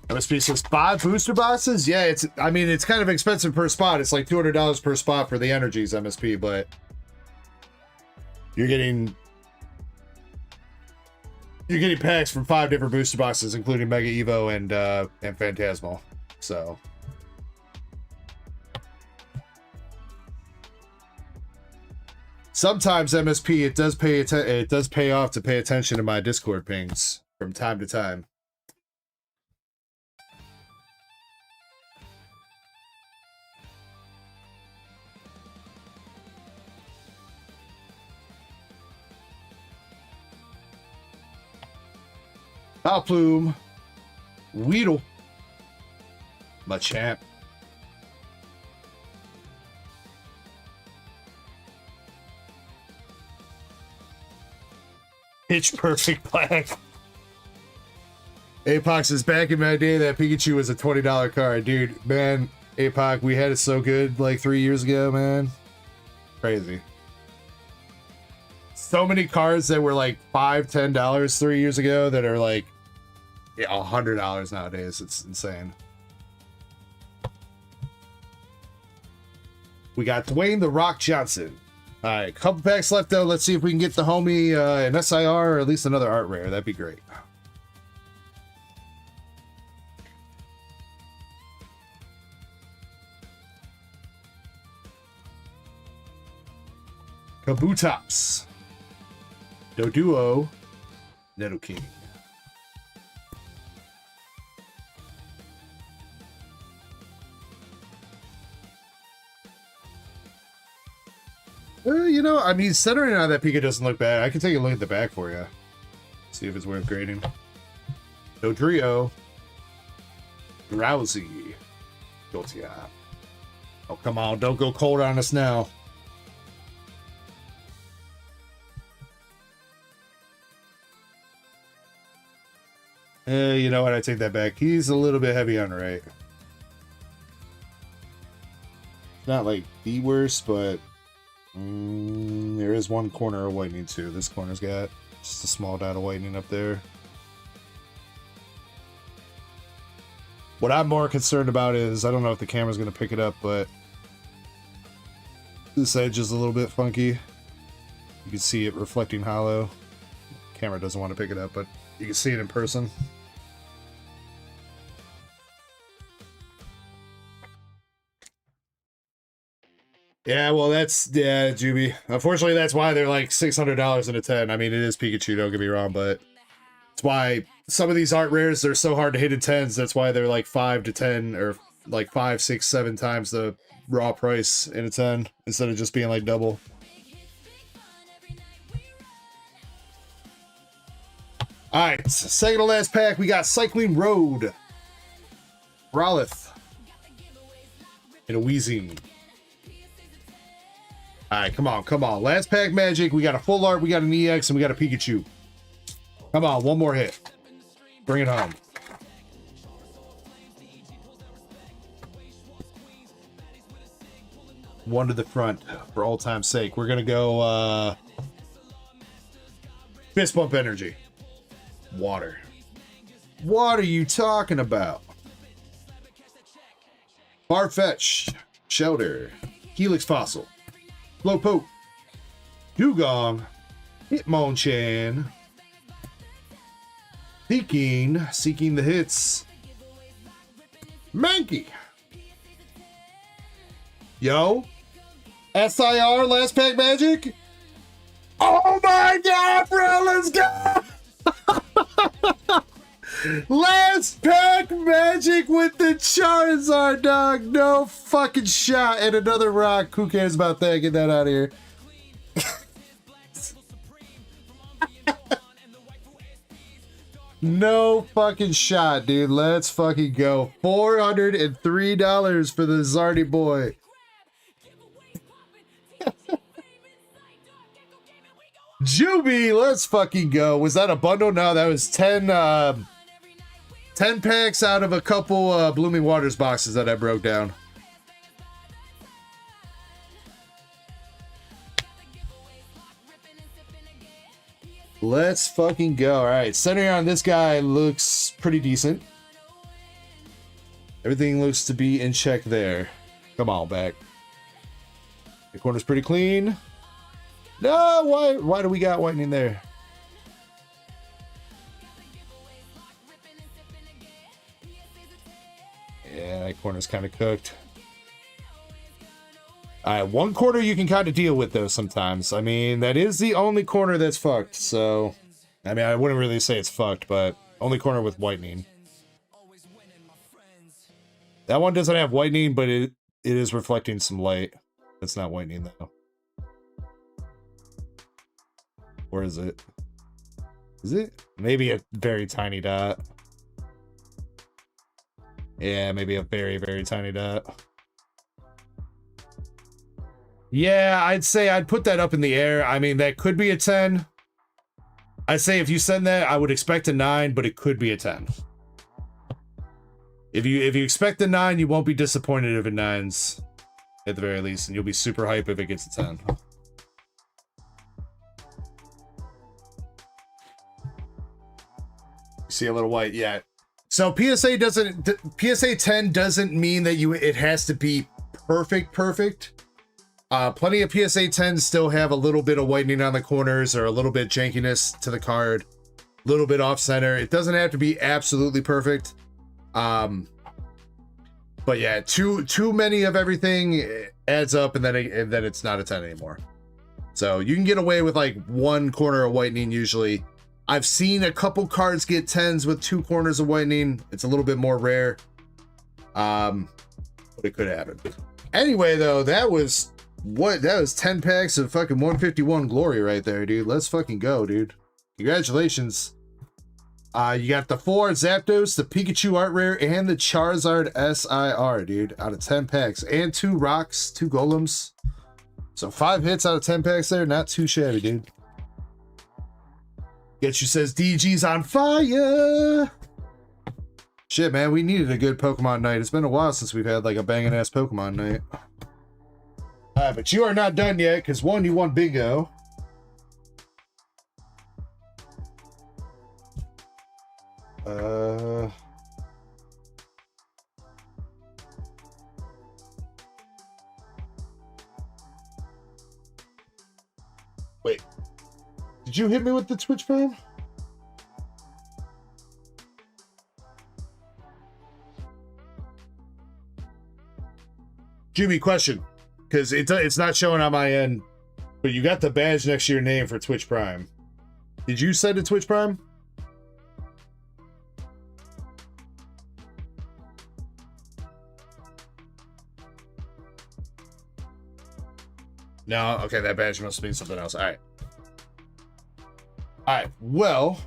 MSP says 5 booster boxes. Yeah, I mean it's kind of expensive per spot. It's like $200 per spot for the energies MSP, but you're getting packs from 5 different booster boxes, including Mega Evo and Phantasmal. So. Sometimes MSP it does pay off to pay attention to my Discord pings from time to time. Powplume, Weedle, Machamp, Pitch Perfect Black. Apox is back in my day. That Pikachu was a $20 card. Dude, man, Apoc, we had it so good like 3 years ago, man. Crazy. so many cards that were like $5-10 3 years ago that are like $100 nowadays. It's insane. We got Dwayne The Rock Johnson. All right, couple packs left though. Let's see if we can get the homie an SIR or at least another art rare. That'd be great. Kabutops. Doduo. Nidoking. You know, I mean, centering on that Pika doesn't look bad. I can take a look at the back for you. See if it's worth grading. Dodrio. Drowsy. Gotia. Oh, come on. Don't go cold on us now. You know what? I take that back. He's a little bit heavy on the right. Not like the worst, but there is one corner of whitening too. This corner's got just a small dot of whitening up there. What I'm more concerned about is, I don't know if the camera's going to pick it up, but this edge is a little bit funky. You can see it reflecting hollow. Camera doesn't want to pick it up, but you can see it in person. Yeah, well, yeah, Juby. Unfortunately, that's why they're like $600 in a 10. I mean, it is Pikachu, don't get me wrong, but it's why some of these art rares, they're so hard to hit in 10s. That's why they're like 5 to 10 or like 5, 6, 7 times the raw price in a 10 instead of just being like double. All right, second to last pack, we got Cycling Road, Rowlith, and a Weezing. All right, come on, come on. Last pack magic. We got a full art, we got an EX, and we got a Pikachu. Come on, one more hit. Bring it home. One to the front for all time's sake. We're going to go fist bump energy. Water. What are you talking about? Farfetch. Shelter. Helix Fossil. Slowpoke. Dugong. Hitmonchan. Seeking the hits. Mankey. Yo. SIR last pack magic. Oh my god, bro, let's go! Last pack magic with the Charizard, dog. No fucking shot. And another rock. Who cares about that? Get that out of here. No fucking shot, dude. Let's fucking go. $403 for the Zardy boy. Juby, let's fucking go. Was that a bundle? No, that was 10 packs out of a couple Blooming Waters boxes that I broke down. Let's fucking go. All right, centering on this guy looks pretty decent. Everything looks to be in check there. Come on, back. The corner's pretty clean. No, why do we got whitening there? Yeah, that corner's kind of cooked. Alright, one corner you can kind of deal with though sometimes. I mean, that is the only corner that's fucked, so... I mean, I wouldn't really say it's fucked, but only corner with whitening. That one doesn't have whitening, but it is reflecting some light. It's not whitening though. Or is it? Is it? Maybe a very tiny dot. Yeah, maybe a very, very tiny dot. Yeah, I'd say I'd put that up in the air. I mean, that could be a 10. I'd say if you send that, I would expect a 9, but it could be a 10. If you expect a 9, you won't be disappointed if it 9s at the very least, and you'll be super hype if it gets a 10. See a little white, yeah. So PSA 10 doesn't mean that it has to be perfect. Plenty of PSA 10s still have a little bit of whitening on the corners or a little bit jankiness to the card, a little bit off center. It doesn't have to be absolutely perfect. But yeah, too many of everything adds up, and then it's not a 10 anymore. So you can get away with like one corner of whitening usually. I've seen a couple cards get 10s with 2 corners of whitening. It's a little bit more rare. But it could happen. Anyway, though, that was 10 packs of fucking 151 glory right there, dude. Let's fucking go, dude. Congratulations. You got the 4 Zapdos, the Pikachu Art Rare, and the Charizard SIR, dude, out of 10 packs. And 2 Rocks, 2 Golems. So 5 hits out of 10 packs there. Not too shabby, dude. Getchu says DG's on fire. Shit, man, we needed a good Pokemon night. It's been a while since we've had like a banging ass Pokemon night. Alright, but you are not done yet, because one, you won bingo. Wait. Did you hit me with the Twitch Prime? Jimmy, question. Because it's not showing on my end, but you got the badge next to your name for Twitch Prime. Did you send a Twitch Prime? No? Okay, that badge must mean something else. Alright. Alright, well,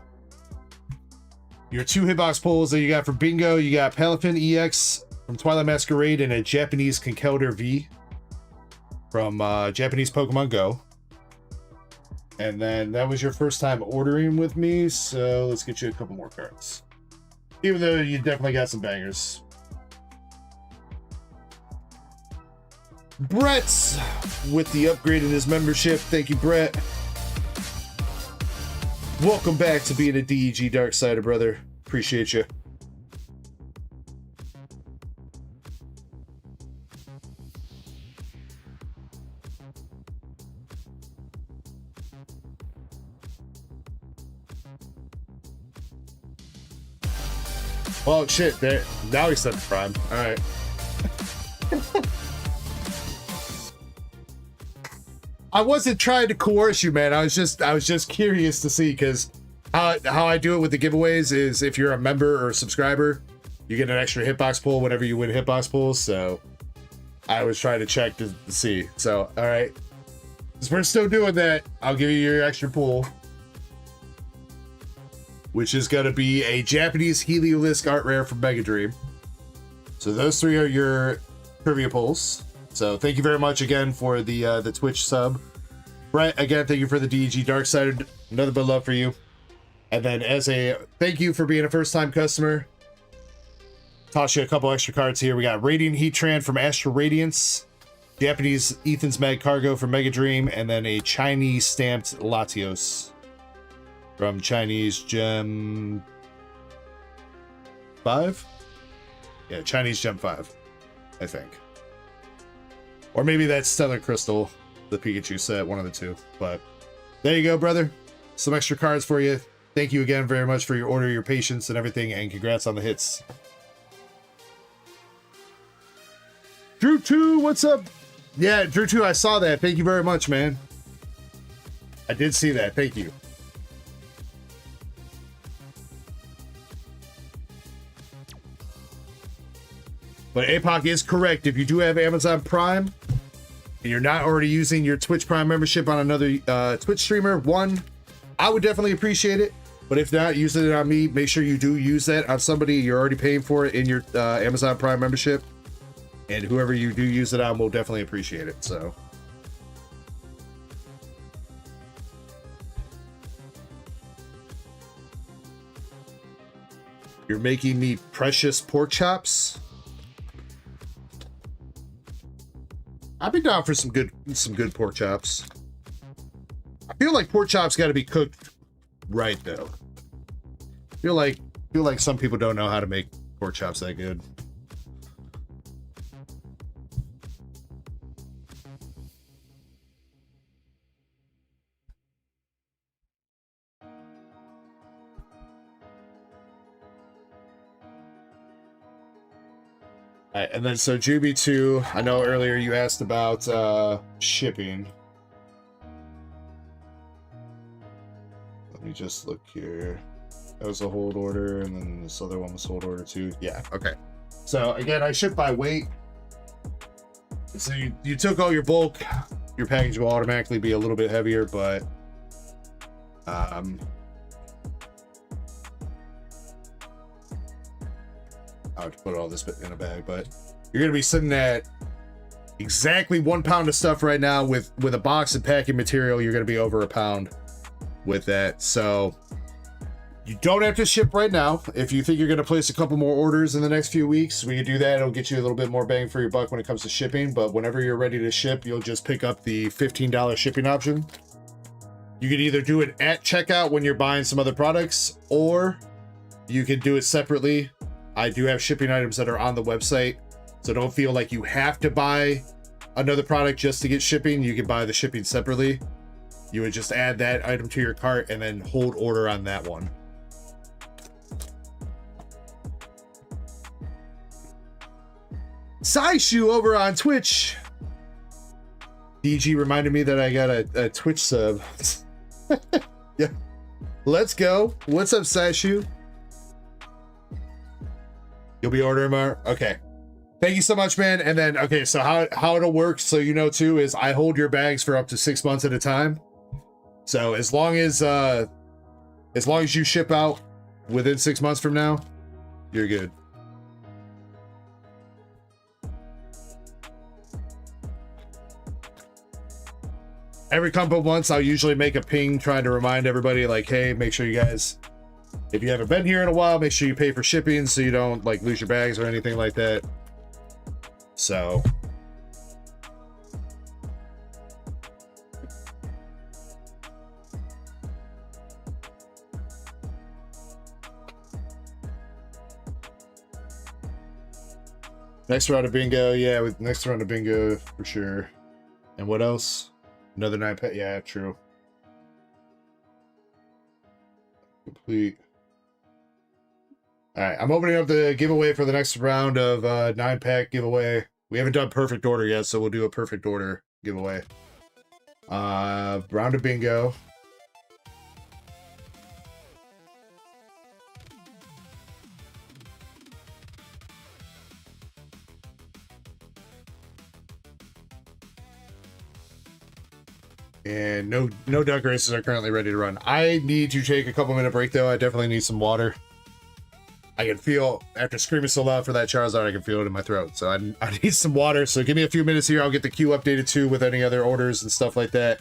your 2 hitbox pulls that you got for bingo, you got Palafin EX from Twilight Masquerade and a Japanese Conkeldurr V from Japanese Pokemon Go. And then that was your first time ordering with me, so let's get you a couple more cards. Even though you definitely got some bangers. Brett's with the upgrade in his membership. Thank you, Brett. Welcome back to being a DEG Darksider, brother. Appreciate you. Well, shit, there. Now he said the Prime. All right. I wasn't trying to coerce you, man. I was just curious to see, because how I do it with the giveaways is if you're a member or a subscriber, you get an extra hitbox pull whenever you win hitbox pulls. So I was trying to check to see. So, all right. Since we're still doing that, I'll give you your extra pull, which is going to be a Japanese Heliolisk Art Rare from Mega Dream. So those 3 are your trivia pulls. So thank you very much again for the Twitch sub. Brett, again, thank you for the DEG Darksider. Another bit of love for you. And then as a thank you for being a first-time customer, toss you a couple extra cards here. We got Radiant Heatran from Astral Radiance, Japanese Ethan's Mad Cargo from Mega Dream, and then a Chinese stamped Latios from Chinese Gem 5? Yeah, Chinese Gem 5, I think. Or maybe that's Stellar Crystal, the Pikachu set, one of the two. But there you go, brother. Some extra cards for you. Thank you again very much for your order, your patience, and everything, and congrats on the hits. Drew 2, what's up? Yeah, Drew 2, I saw that. Thank you very much, man. I did see that. Thank you. But APOC is correct. If you do have Amazon Prime and you're not already using your Twitch Prime membership on another Twitch streamer, one, I would definitely appreciate it. But if not, using it on me, make sure you do use that on somebody. You're already paying for it in your Amazon Prime membership. And whoever you do use it on will definitely appreciate it. So. You're making me precious pork chops. I'd be down for some good pork chops. I feel like pork chops got to be cooked right though. I feel like feel like some people don't know how to make pork chops that good. All right, and then so Juby2, I know earlier you asked about shipping. Let me just look here. That was a hold order, and then this other one was hold order too. Yeah, okay. So again, I ship by weight. So you took all your bulk, your package will automatically be a little bit heavier, but I have to put all this in a bag, but you're gonna be sitting at exactly 1 pound of stuff right now. With a box of packing material, you're gonna be over a pound with that. So you don't have to ship right now. If you think you're gonna place a couple more orders in the next few weeks, we can do that. It'll get you a little bit more bang for your buck when it comes to shipping, but whenever you're ready to ship, you'll just pick up the $15 shipping option. You can either do it at checkout when you're buying some other products, or you can do it separately. I do have shipping items that are on the website, so don't feel like you have to buy another product just to get shipping. You can buy the shipping separately. You would just add that item to your cart and then hold order on that one. Saishu over on Twitch. DG reminded me that I got a Twitch sub. Yeah, let's go. What's up, Saishu? You'll be ordering more? Okay. Thank you so much, man. And then, okay, so how it'll work, so you know too, is I hold your bags for up to 6 months at a time. So as long as you ship out within 6 months from now, you're good. Every couple of months, I'll usually make a ping trying to remind everybody, like, hey, make sure you guys, if you haven't been here in a while, make sure you pay for shipping so you don't like lose your bags or anything like that. So next round of bingo, yeah, with next round of bingo for sure. And what else? Another 9 pack, yeah, true. Complete. All right, I'm opening up the giveaway for the next round of 9-pack giveaway. We haven't done perfect order yet, so we'll do a perfect order giveaway. Round of bingo. And no duck races are currently ready to run. I need to take a couple-minute break though. I definitely need some water. I can feel, after screaming so loud for that Charizard, I can feel it in my throat. So I need some water. So give me a few minutes here. I'll get the queue updated too with any other orders and stuff like that.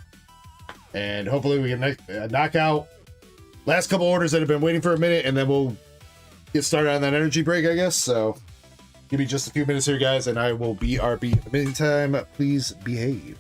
And hopefully we can knock out last couple orders that have been waiting for a minute, and then we'll get started on that energy break, I guess. So give me just a few minutes here, guys, and I will BRB. In the meantime, please behave.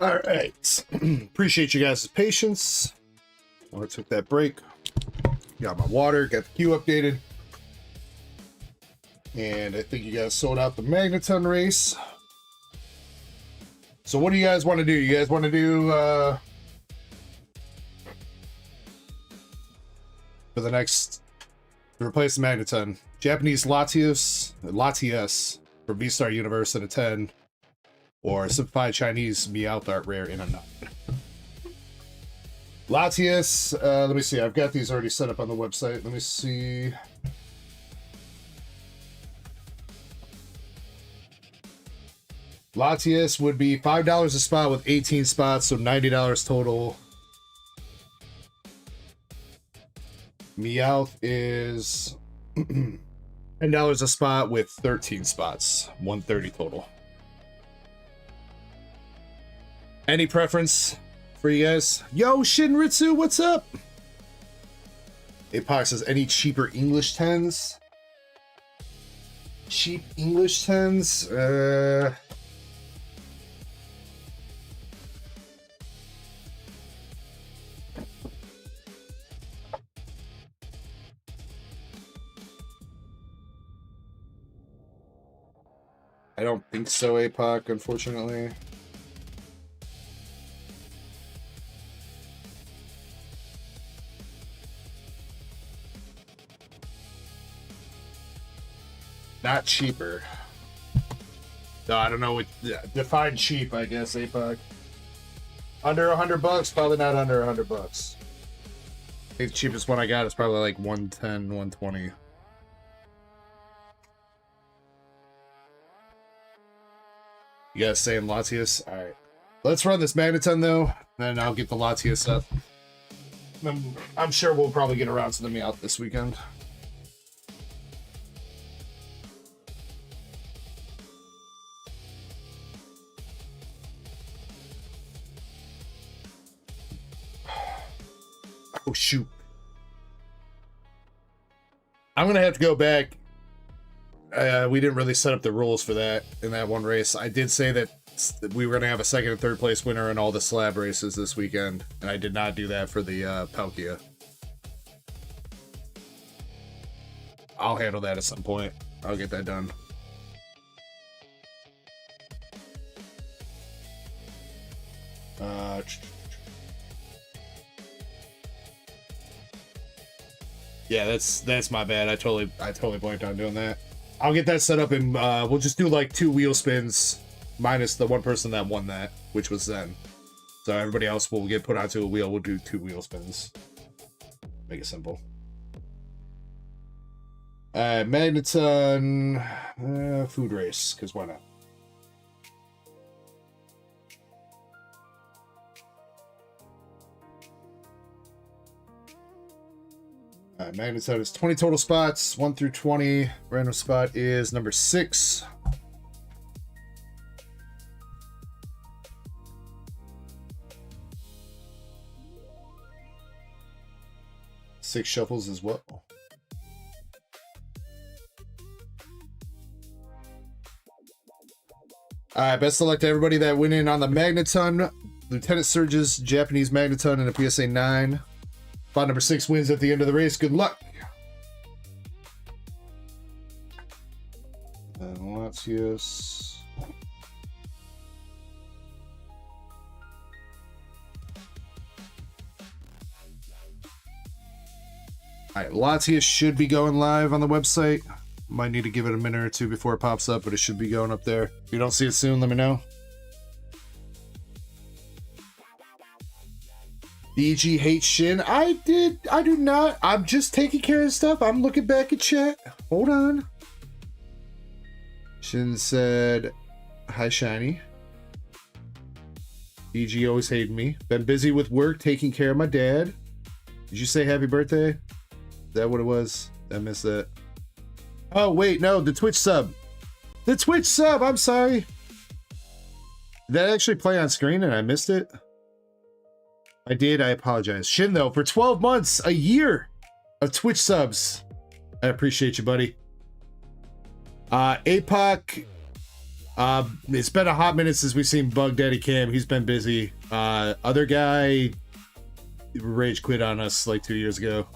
All right. Appreciate you guys' patience. I took that break. Got my water, got the queue updated. And I think you guys sold out the Magneton race. So what do you guys want to do? You guys want to do for the next, to replace the Magneton, Japanese Latias from V-Star Universe in a 10, or simplified Chinese Meowth Art Rare in a 9. Latias, let me see. I've got these already set up on the website. Let me see. Latias would be $5 a spot with 18 spots, so $90 total. Meowth is $10 a spot with 13 spots, $130 total. Any preference for you guys? Yo, Shinritsu, what's up? Apox says, any cheaper English 10s? Cheap English 10s? I don't think so, APOC, unfortunately. Not cheaper. No, I don't know what define cheap, I guess, APOC. Under $100, probably not under $100. I think the cheapest one I got is probably like 110, 120. You guys saying Latias? Alright. Let's run this Magneton though, then I'll get the Latias up. I'm sure we'll probably get around to the Meowth this weekend. Oh shoot. I'm gonna have to go back. We didn't really set up the rules for that in that one race. I did say that we were going to have a second and third place winner in all the slab races this weekend, and I did not do that for the Palkia. I'll handle that at some point. I'll get that done. Yeah, that's my bad. I totally blanked on doing that. I'll get that set up and we'll just do like 2 wheel spins minus the one person that won that, which was Zen. So everybody else will get put onto a wheel. We'll do 2 wheel spins. Make it simple. Magneton food race, because why not? Magneton is 20 total spots, 1 through 20. Random spot is number 6. Six shuffles as well. Alright, best of luck to everybody that went in on the Magneton. Lieutenant Surge's Japanese Magneton and a PSA 9. Spot number 6 wins at the end of the race. Good luck. And Latias. Alright, Latias should be going live on the website. Might need to give it a minute or two before it pops up, but it should be going up there. If you don't see it soon, let me know. BG hates Shin. I do not. I'm just taking care of stuff. I'm looking back at chat. Hold on. Shin said, hi, Shiny. BG always hated me. Been busy with work, taking care of my dad. Did you say happy birthday? Is that what it was? I missed that. Oh, wait, no, the Twitch sub. The Twitch sub, I'm sorry. Did that actually play on screen and I missed it? I did, I apologize. Shin, though, for 12 months, a year of Twitch subs. I appreciate you, buddy. APOC, It's been a hot minute since we've seen Bug Daddy Cam. He's been busy. Other guy rage quit on us like 2 years ago.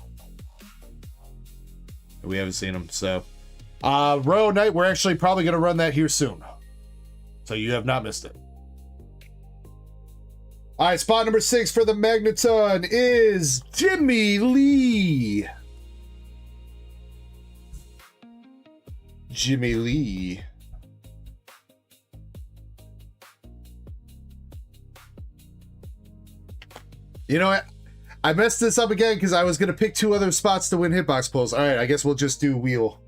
We haven't seen him, so. Row Night, we're actually probably going to run that here soon. So you have not missed it. All right, spot number 6 for the Magneton is Jimmy Lee. Jimmy Lee. You know what? I messed this up again because I was going to pick 2 other spots to win hitbox pulls. All right, I guess we'll just do wheel.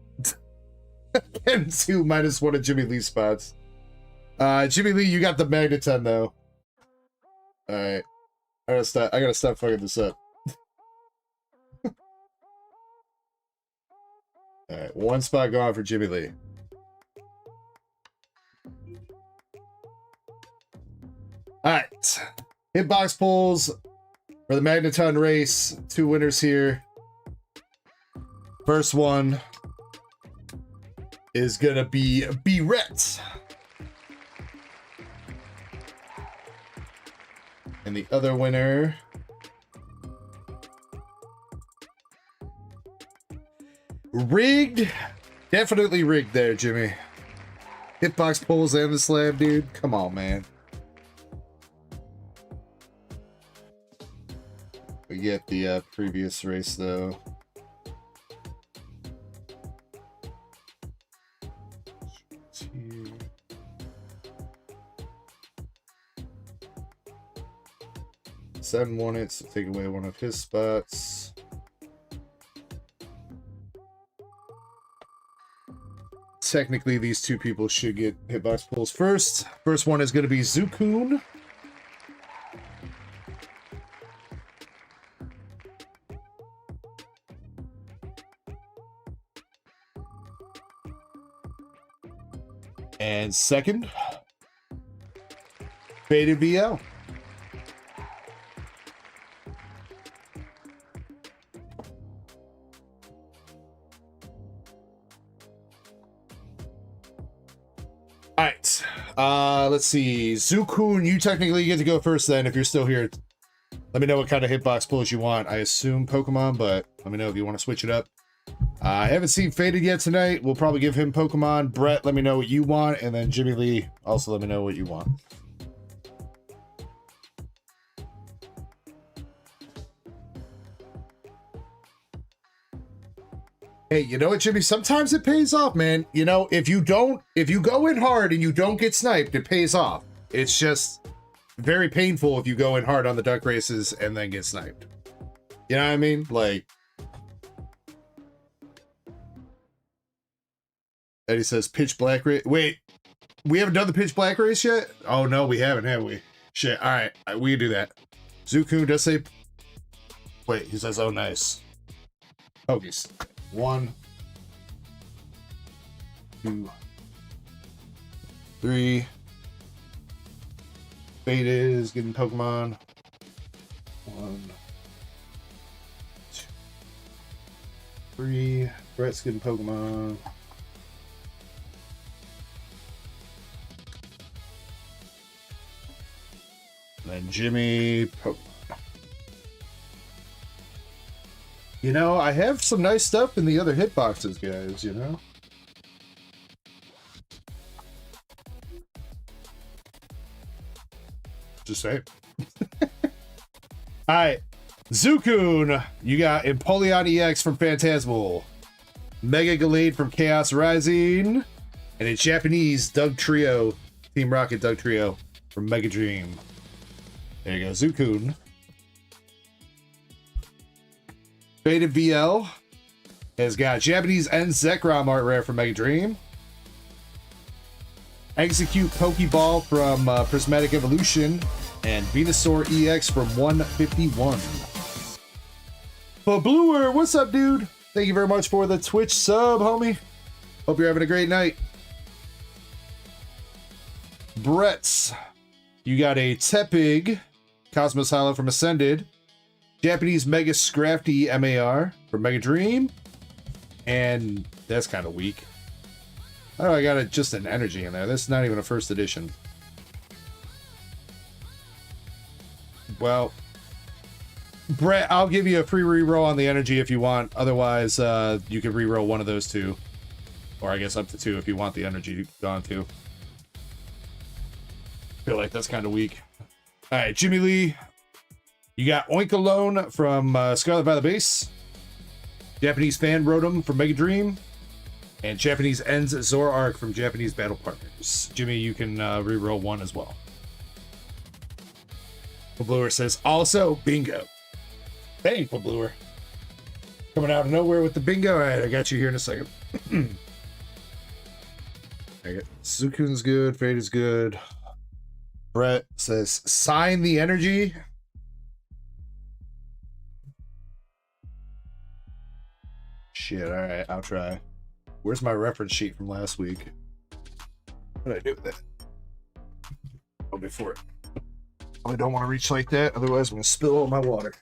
And 2 -1 of Jimmy Lee spots. Jimmy Lee, you got the Magneton though. All right, I gotta stop fucking this up. All right, 1 spot gone for Jimmy Lee. All right, hitbox pulls for the Magneton race. 2 winners here. First one is gonna be Brett. And the other winner rigged. Definitely rigged there, Jimmy. Hitbox pulls and the slab, dude. Come on, man. We get the previous race though. Seven won it, so take away 1 of his spots. Technically, these 2 people should get hitbox pulls first. First one is going to be Zukun. And second, Beta VL. All right, let's see. Zukun, you technically get to go first then if you're still here. Let me know what kind of hitbox pulls you want. I assume Pokemon, but let me know if you want to switch it up. I haven't seen Faded yet tonight. We'll probably give him Pokemon. Brett, let me know what you want. And then Jimmy Lee, also let me know what you want. Hey, you know what, Jimmy? Sometimes it pays off, man. You know, if you go in hard and you don't get sniped, it pays off. It's just very painful if you go in hard on the duck races and then get sniped. You know what I mean? Like, Eddie says pitch black race. Wait, we haven't done the pitch black race yet? Oh, no, we haven't, have we? Shit, all right, we can do that. Zukun does say, wait, he says, oh, nice. Pokies. 1, 2, 3. Beta is getting Pokemon. 1, 2, 3. Brett's getting Pokemon. And then Jimmy, Pokemon. You know, I have some nice stuff in the other hitboxes, guys, you know? Just say. Alright. Zukun, you got Empoleon EX from Phantasmal, Mega Gallade from Chaos Rising, and a Japanese Doug Trio, Team Rocket Doug Trio from Mega Dream. There you go, Zukun. Beta VL has got Japanese and Zekrom art rare from Mega Dream. Execute Pokeball from Prismatic Evolution, and Venusaur EX from 151. But Bluer, what's up, dude? Thank you very much for the Twitch sub, homie. Hope you're having a great night. Brett's, you got a Tepig Cosmos Hollow from Ascended, Japanese Mega Scrafty MAR from Mega Dream, and that's kind of weak. Oh, I got just an energy in there. This is not even a first edition. Well, Brett, I'll give you a free reroll on the energy if you want. Otherwise, you can reroll one of those two. Or I guess up to 2 if you want the energy gone too. Feel like that's kind of weak. All right, Jimmy Lee. You got Oink Alone from Scarlet Violet Base. Japanese Fan Rotom from Mega Dream. And Japanese Ends Zoroark from Japanese Battle Partners. Jimmy, you can reroll 1 as well. Bluer says, also, bingo. Hey, Bluer. Coming out of nowhere with the bingo. All right, I got you here in a second. I got Sukun's good. Fate is good. Brett says, sign the energy. Shit, all right, I'll try. Where's my reference sheet from last week? What did I do with that? Oh, before it. I don't want to reach like that, otherwise I'm going to spill all my water.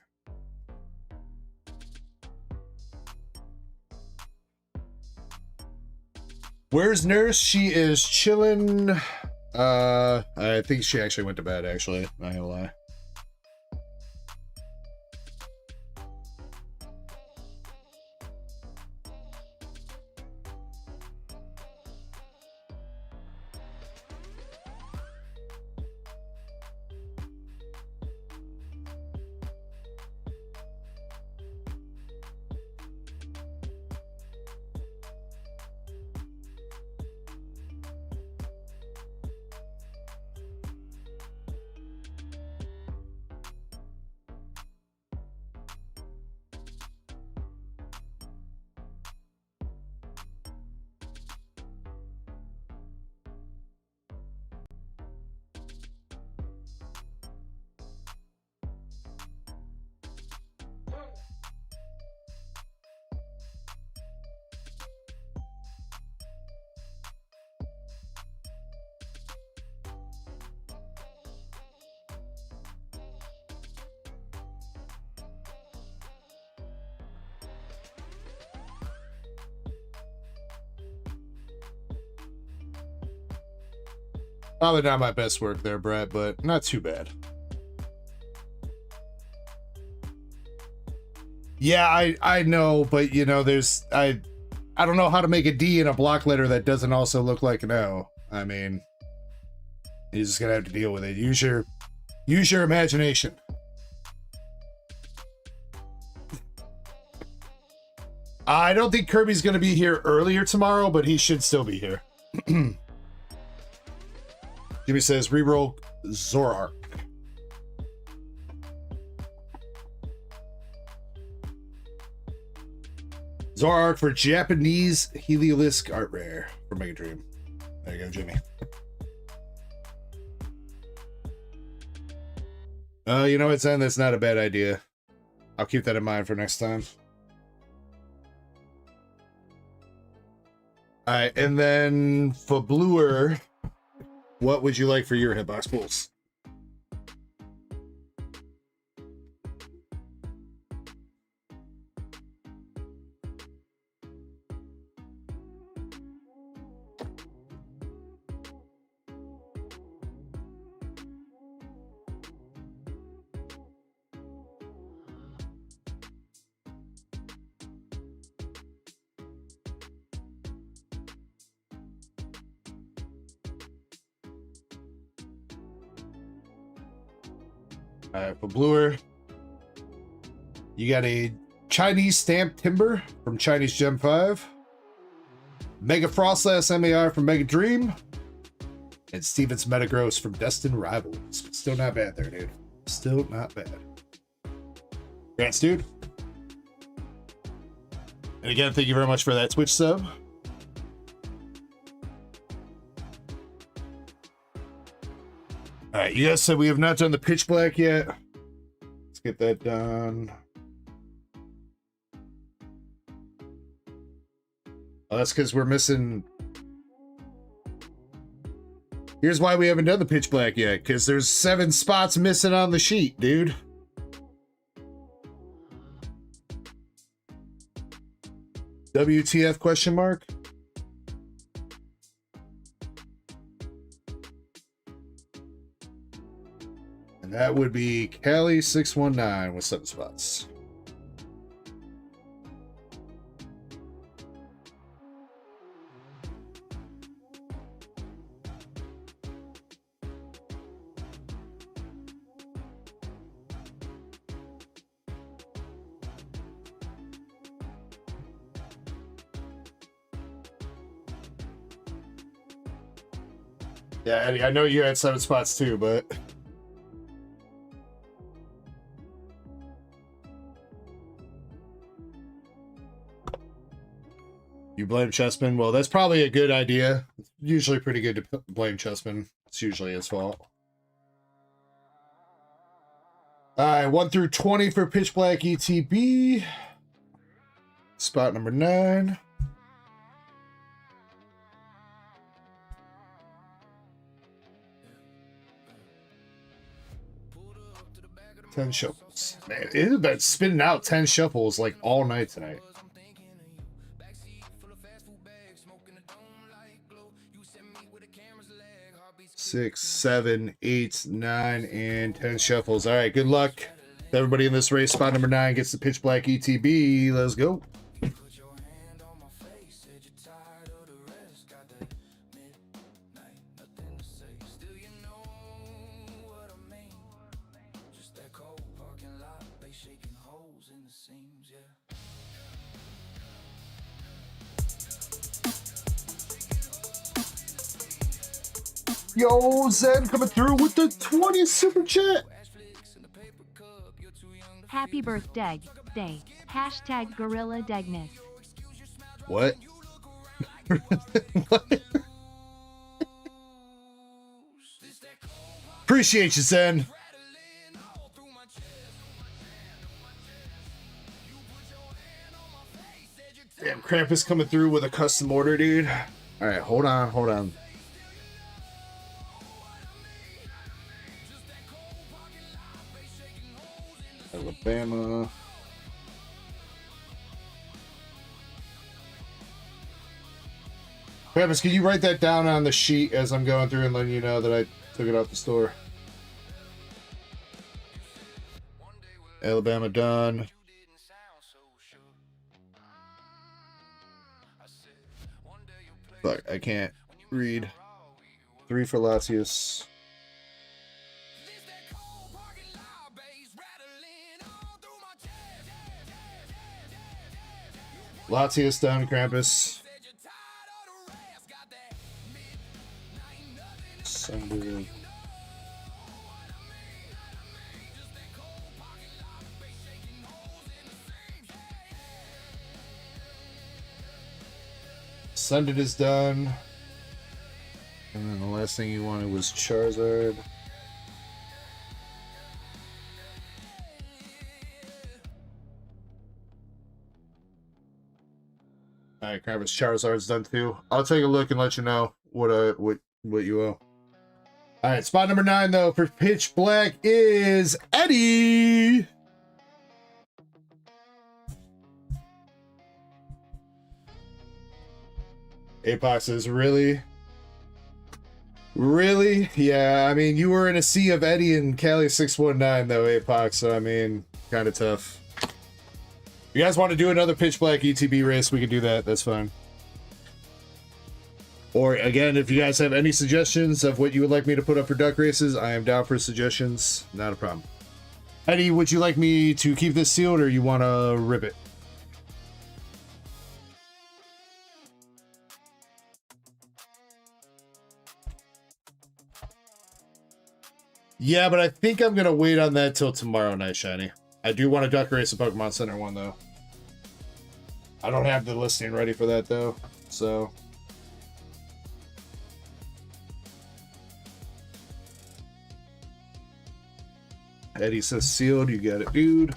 Where's Nurse? She is chilling. I think she actually went to bed, actually. Not gonna lie. Probably not my best work there, Brett, but not too bad. Yeah, I know, but you know, there's I don't know how to make a D in a block letter that doesn't also look like an O. I mean, you're just gonna have to deal with it. Use your imagination. I don't think Kirby's gonna be here earlier tomorrow, but he should still be here. Jimmy says, reroll Zoroark. Zoroark for Japanese Heliolisk art rare for Mega Dream. There you go, Jimmy. You know what, Zen? That's not a bad idea. I'll keep that in mind for next time. Alright, and then for Bluer, what would you like for your hitbox pulls? Alright, for Bluer, you got a Chinese Stamped Timber from Chinese Gem 5, Mega Frostlass MAR from Mega Dream, and Steven's Metagross from Destined Rivals. Still not bad there, dude. Still not bad. Congrats, dude. And again, thank you very much for that Twitch sub. All right, you guys said we have not done the pitch black yet. Let's get that done. Oh, that's because we're missing. Here's why we haven't done the pitch black yet, because there's 7 spots missing on the sheet, dude. WTF question mark? That would be Kelly619 with 7 spots. Yeah, Eddie, I know you had 7 spots too, but you blame Chessman. Well, that's probably a good idea. It's usually pretty good to blame Chessman. It's usually his fault. All right, 1 through 20 for Pitch Black ETB. Spot number 9. Ten shuffles. Man, it has been spinning out 10 shuffles like all night tonight. 6, 7, 8, 9, and 10 shuffles. All right, good luck. Everybody in this race. Spot number 9 gets the Pitch Black ETB. Let's go. Yo, Zen coming through with the 20 super chat. Happy birthday, day. Hashtag Gorilla Degness. What? What? Appreciate you, Zen. Damn, Krampus coming through with a custom order, dude. All right, hold on. Alabama. Travis, can you write that down on the sheet as I'm going through and letting you know that I took it out the store? Alabama done. Fuck, I can't read. 3 for Latius. Latius down, Krampus. Sunday. Sunded is done. And then the last thing you wanted was Charizard. Alright, Krampus, Charizard's done too. I'll take a look and let you know what you owe. Alright, spot number 9 though for Pitch Black is Eddie. Apox is really? Yeah, I mean, you were in a sea of Eddie and Cali619 though, Apox, so I mean, kind of tough. You guys want to do another Pitch Black ETB race, we can do that. That's fine. Or again, if you guys have any suggestions of what you would like me to put up for duck races, I am down for suggestions. Not a problem. Eddie, would you like me to keep this sealed or you want to rip it? Yeah, but I think I'm going to wait on that till tomorrow night, Shiny. I do want to duck race a Pokemon Center one, though. I don't have the listing ready for that, though, so... Eddie says sealed, you got it, dude.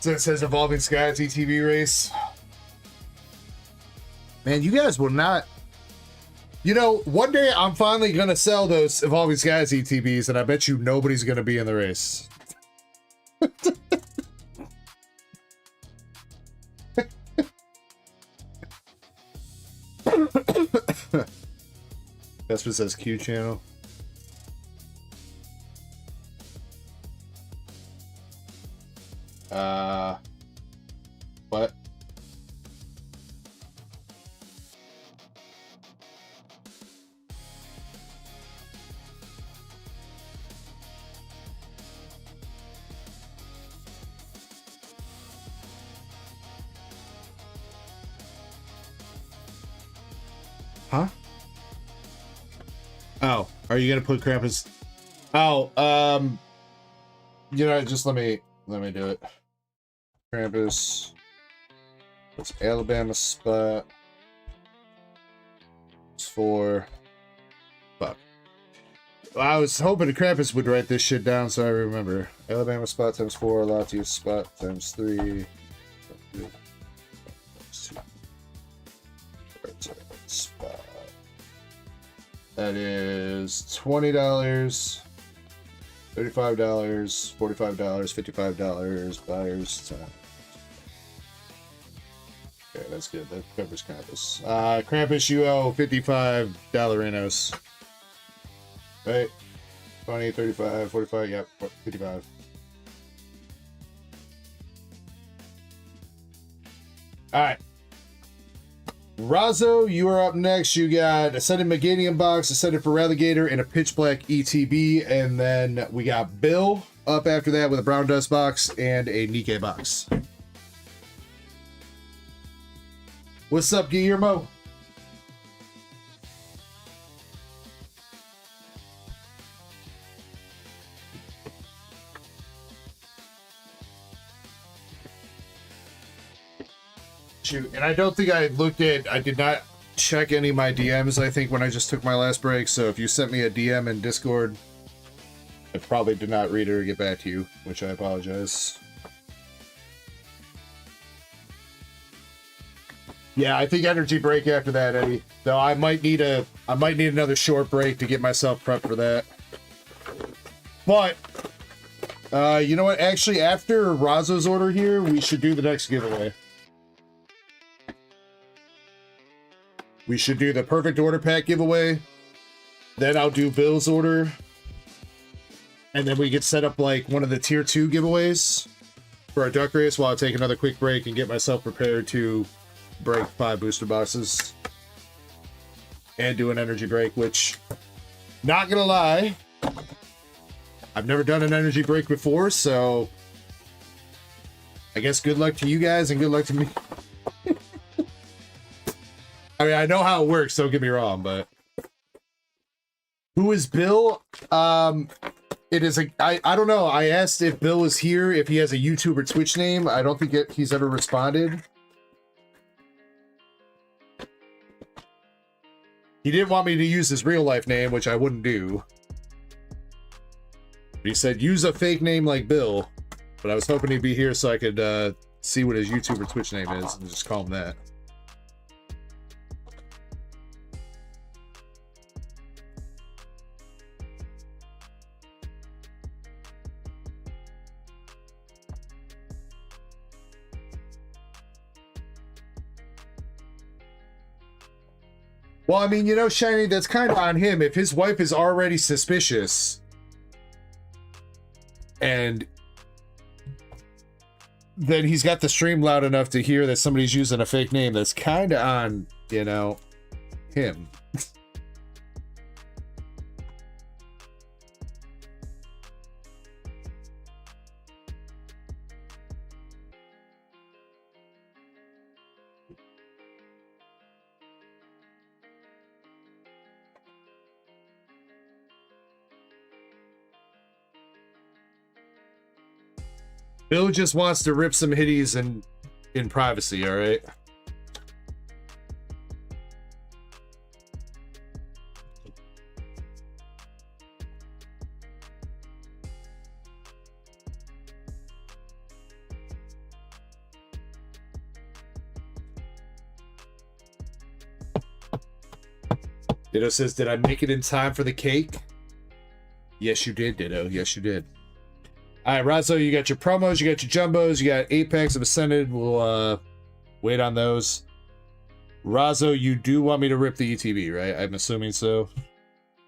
So it says Evolving Skies ETB race. Man, you guys will not... You know, one day I'm finally going to sell those Evolving Skies ETBs, and I bet you nobody's going to be in the race. Vespa says Q channel. What? Huh? Oh, are you gonna put Krampus? Oh, you know, just let me do it. Krampus. It's Alabama spot. It's for. Fuck. Well, I was hoping Krampus would write this shit down so I remember. Alabama spot times 4, Latius spot times 3. Spot. That is $20, $35, $45, $55, buyers time. Okay, that's good. That covers Krampus. Krampus, you owe $55 Renos. Right? 20, 35, 45, yep, 55. Alright. Razzo, you are up next. You got a Scented Meganium box, a Scented Feraligatr, and a Pitch Black ETB. And then we got Bill up after that with a Brown Dust box and a Nikkei box. What's up, Guillermo? Shoot, and I don't think I did not check any of my DMs, I think, when I just took my last break. So if you sent me a DM in Discord, I probably did not read it or get back to you, which I apologize. Yeah, I think energy break after that, Eddie. Though I might need another short break to get myself prepped for that. But you know what? Actually, after Razzo's order here, we should do the next giveaway. We should do the perfect order pack giveaway. Then I'll do Bill's order. And then we could set up like one of the tier 2 giveaways for our duck race while I take another quick break and get myself prepared to break 5 booster boxes. And do an energy break, which, not gonna lie, I've never done an energy break before, so I guess good luck to you guys and good luck to me. I mean, I know how it works, don't get me wrong, but who is Bill? It is I don't know. I asked if Bill was here, if he has a YouTube or Twitch name. I don't think he's ever responded. He didn't want me to use his real life name, which I wouldn't do. But he said, use a fake name like Bill. But I was hoping he'd be here so I could see what his YouTube or Twitch name is and just call him that. Well, I mean, you know, Shiny, that's kind of on him. If his wife is already suspicious, and then he's got the stream loud enough to hear that somebody's using a fake name, that's kind of on, you know, him. Bill just wants to rip some hitties in privacy, all right? Ditto says, did I make it in time for the cake? Yes, you did, Ditto. Yes, you did. All right, Razzo, you got your promos, you got your jumbos, you got 8 packs of Ascended. We'll wait on those. Razzo, you do want me to rip the ETB, right? I'm assuming so.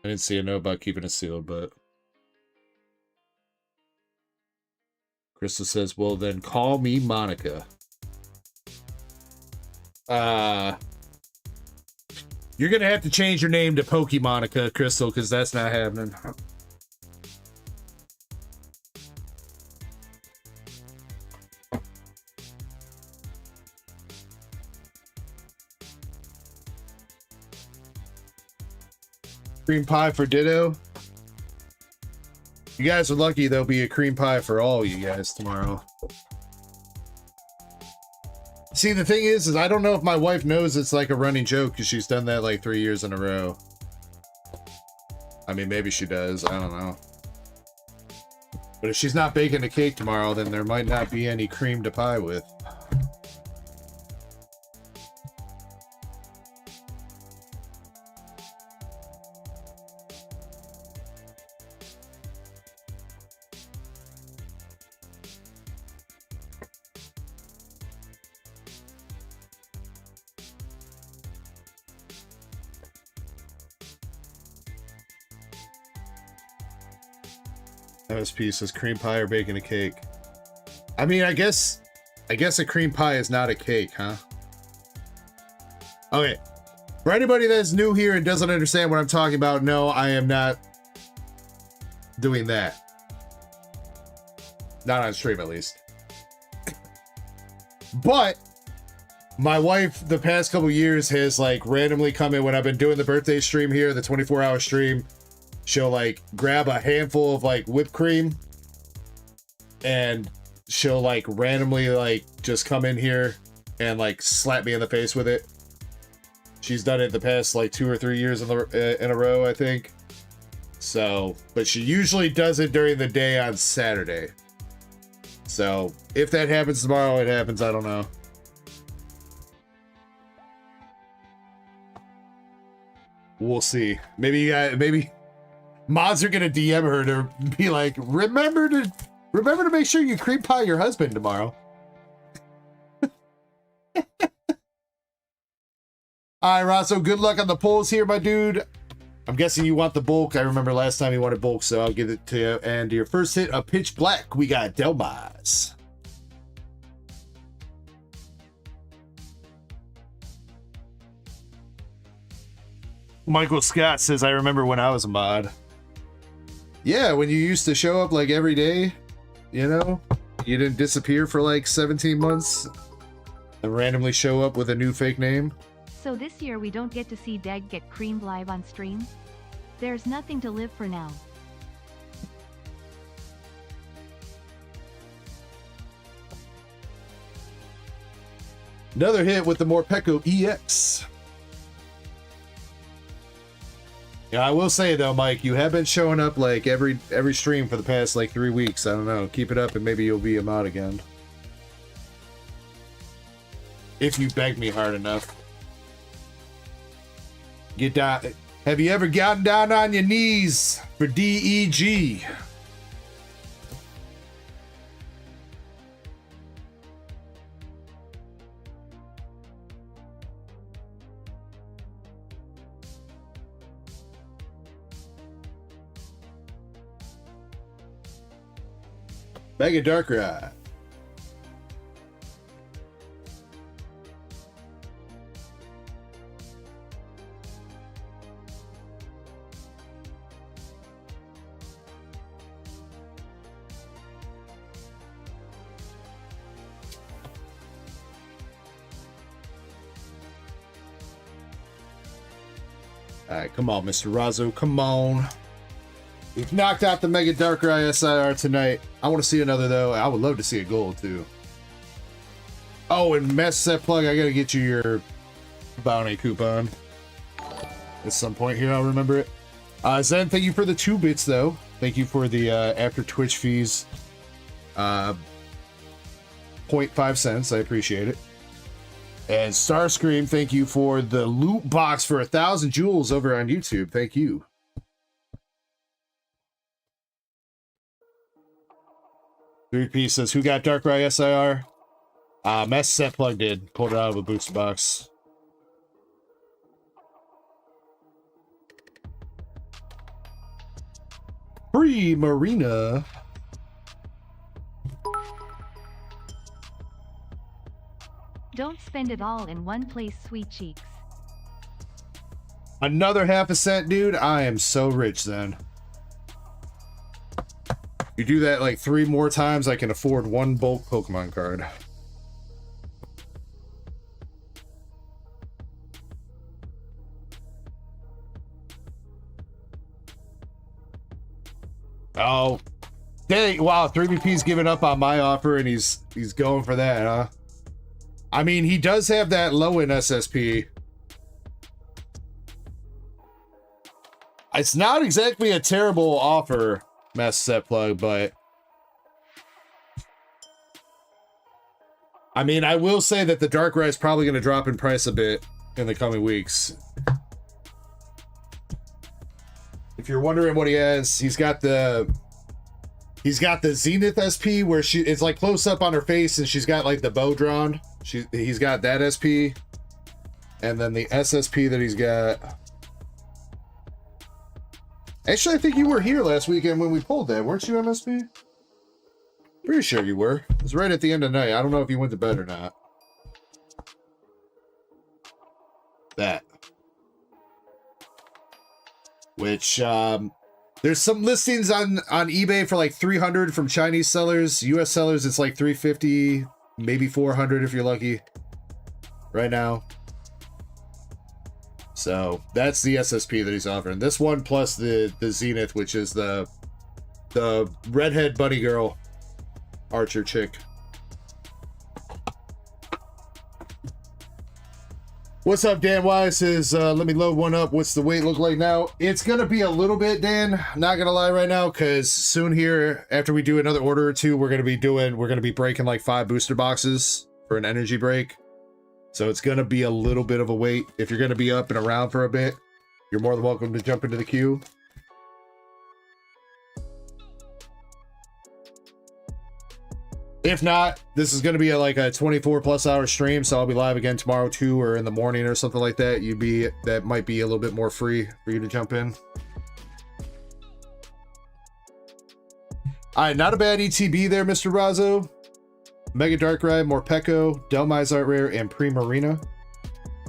I didn't see a note about keeping it sealed, but Crystal says, well, then call me Monica. You're going to have to change your name to Pokemonica, Crystal, because that's not happening. Cream pie for Ditto. You guys are lucky there'll be a cream pie for all you guys tomorrow. See, the thing is I don't know if my wife knows it's like a running joke because she's done that like 3 years in a row. I mean, maybe she does. I don't know. But if she's not baking a cake tomorrow, then there might not be any cream to pie with. MSP says cream pie or baking a cake. I mean, I guess a cream pie is not a cake, huh? Okay. For anybody that's new here and doesn't understand what I'm talking about, no, I am not doing that. Not on stream, at least. But my wife, the past couple years, has like randomly come in when I've been doing the birthday stream here, the 24-hour stream. She'll like grab a handful of like whipped cream and she'll like randomly like just come in here and like slap me in the face with it. She's done it the past like 2 or 3 years in a row, I think. So, but she usually does it during the day on Saturday. So if that happens tomorrow, it happens. I don't know. We'll see. Maybe you guys, maybe mods are gonna DM her to be like, remember to make sure you cream pie your husband tomorrow. All right, Rosso, good luck on the polls here, my dude. I'm guessing you want the bulk. I remember last time you wanted bulk, so I'll give it to you. And your first hit of Pitch Black, we got Delmas. Michael Scott says, I remember when I was a mod. Yeah, when you used to show up like every day, you know, you didn't disappear for like 17 months and randomly show up with a new fake name. So this year we don't get to see Dag get creamed live on stream? There's nothing to live for now. Another hit with the Morpeko EX. Yeah, I will say though, Mike, you have been showing up like every stream for the past like 3 weeks. I don't know. Keep it up and maybe you'll be a mod again. If you beg me hard enough. Get down. Have you ever gotten down on your knees for DEG? Mega Dark Ride. Alright, come on, Mr. Razzo, come on. We've knocked out the Mega Darkrai SIR tonight. I want to see another, though. I would love to see a gold, too. Oh, and Mess Set Plug, I gotta get you your bounty coupon. At some point here, I'll remember it. Zen, thank you for the 2 bits, though. Thank you for the after Twitch fees. 0.5 cents, I appreciate it. And Starscream, thank you for the loot box for 1,000 jewels over on YouTube. Thank you. 3P says, who got Darkrai SIR? Mess Set Plug did. Pulled it out of a booster box. Free Marina. Don't spend it all in one place, sweet cheeks. Another half a cent, dude. I am so rich then. You do that like 3 more times, I can afford 1 bulk Pokemon card. Oh, dang! Wow, 3VP's giving up on my offer, and he's going for that, huh? I mean, he does have that low in SSP. It's not exactly a terrible offer, Master Set Plug, but I mean, I will say that the Darkrai is probably going to drop in price a bit in the coming weeks. If you're wondering what he has, he's got the Zenith SP where it's like close up on her face and she's got like the bow drawn. He's got that SP, and then the SSP that he's got. Actually, I think you were here last weekend when we pulled that, weren't you, MSP? Pretty sure you were. It was right at the end of the night. I don't know if you went to bed or not. That. Which, there's some listings on eBay for like 300 from Chinese sellers. US sellers, it's like 350, maybe 400 if you're lucky right now. So that's the SSP that he's offering. This one plus the Zenith, which is the redhead bunny girl archer chick. What's up, Dan Wise says, let me load one up. What's the weight look like now? It's gonna be a little bit, Dan, not gonna lie right now, because soon here, after we do another order or two, we're gonna be breaking like 5 booster boxes for an energy break. So it's gonna be a little bit of a wait. If you're gonna be up and around for a bit, you're more than welcome to jump into the queue. If not, this is going to be like a 24+ hour stream, so I'll be live again tomorrow too, or in the morning or something like that. That might be a little bit more free for you to jump in. All right, not a bad ETB there, Mr. Razzo. Mega Darkrai, Morpeko, Delmize Art Rare, and Primarina.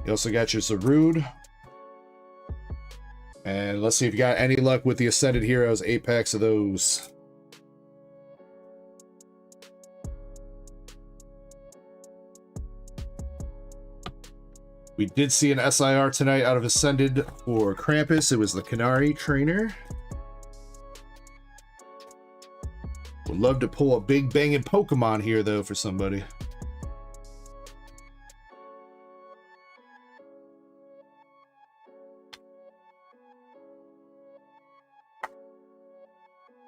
You also got your Zarude. And let's see if you got any luck with the Ascended Heroes, 8 packs of those. We did see an SIR tonight out of Ascended for Krampus. It was the Canary trainer. Would love to pull a big banging Pokemon here, though, for somebody.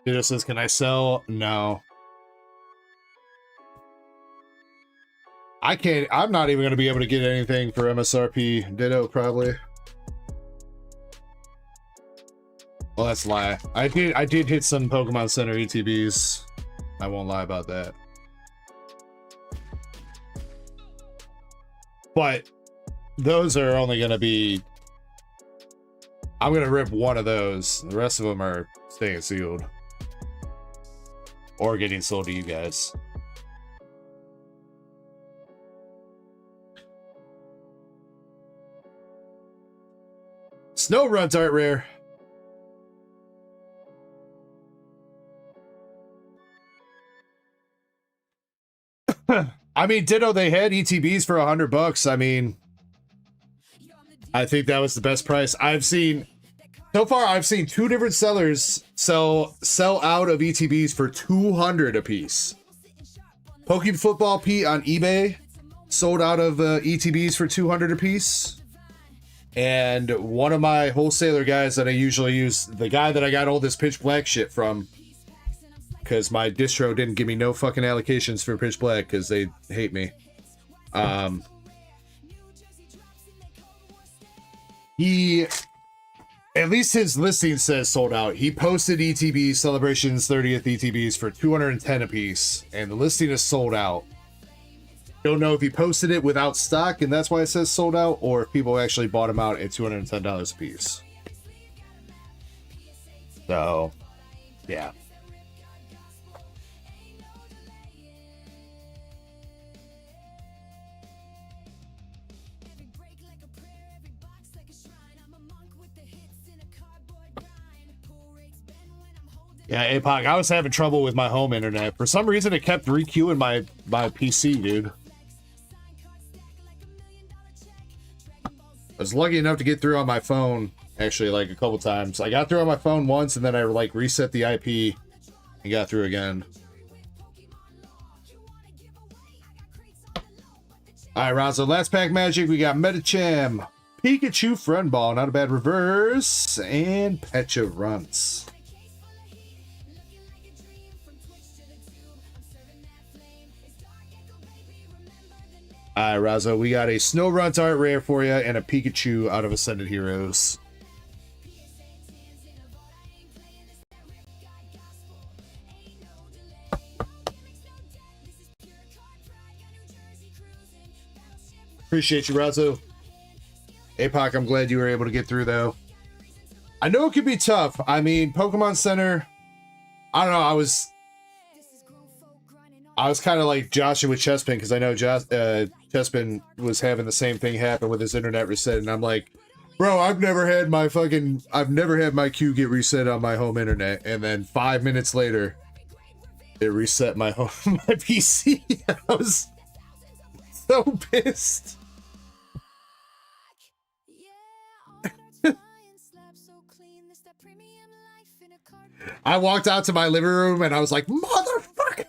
Ditto says, can I sell? No. I can't. I'm not even going to be able to get anything for MSRP. Ditto, probably. Well, that's a lie. I did hit some Pokemon Center ETBs. I won't lie about that. But those are only going to be... I'm going to rip one of those. The rest of them are staying sealed. Or getting sold to you guys. Snow Run's Art Rare. I mean, ditto, they had ETBs for $100. I mean, I think that was the best price. So far, I've seen 2 different sellers sell out of ETBs for $200 a piece. Poking Football Pete on eBay sold out of ETBs for $200 a piece. And one of my wholesaler guys that I usually use, the guy that I got all this Pitch Black shit from, because my distro didn't give me no fucking allocations for Pitch Black because they hate me. He, at least his listing says sold out. He posted ETB Celebrations 30th ETBs for $210 a piece, and the listing is sold out. Don't know if he posted it without stock and that's why it says sold out, or if people actually bought them out at $210 a piece. So Yeah. Yeah, APOC, I was having trouble with my home internet. For some reason, it kept re-queuing my PC, dude. I was lucky enough to get through on my phone, actually, like a couple times. I got through on my phone once, and then I, like, reset the IP and got through again. All right, Ronzo, last pack magic. We got Metacham, Pikachu Friend Ball, not a bad reverse, and Pecha Runts. All right, Razo, we got a Snow Runt art rare for you and a Pikachu out of Ascended Heroes. Appreciate you, Razo. APOC, I'm glad you were able to get through, though. I know it could be tough. I mean, Pokemon Center, I don't know, I was kind of like Joshua with Chespin, because I know Chespin was having the same thing happen with his internet reset, and I'm like, bro, I've never had my queue get reset on my home internet, and then 5 minutes later, it reset my PC. I was so pissed. I walked out to my living room and I was like, motherfucker.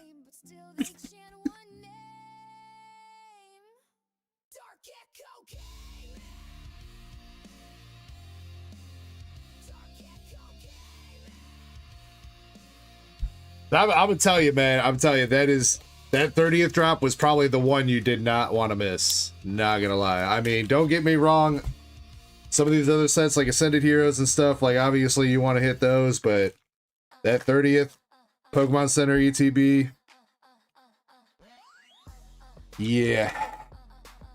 I'm gonna tell you, man. I'm telling you, that 30th drop was probably the one you did not want to miss. Not gonna lie. I mean, don't get me wrong. Some of these other sets, like Ascended Heroes and stuff, like obviously you want to hit those, but that 30th Pokemon Center ETB, yeah,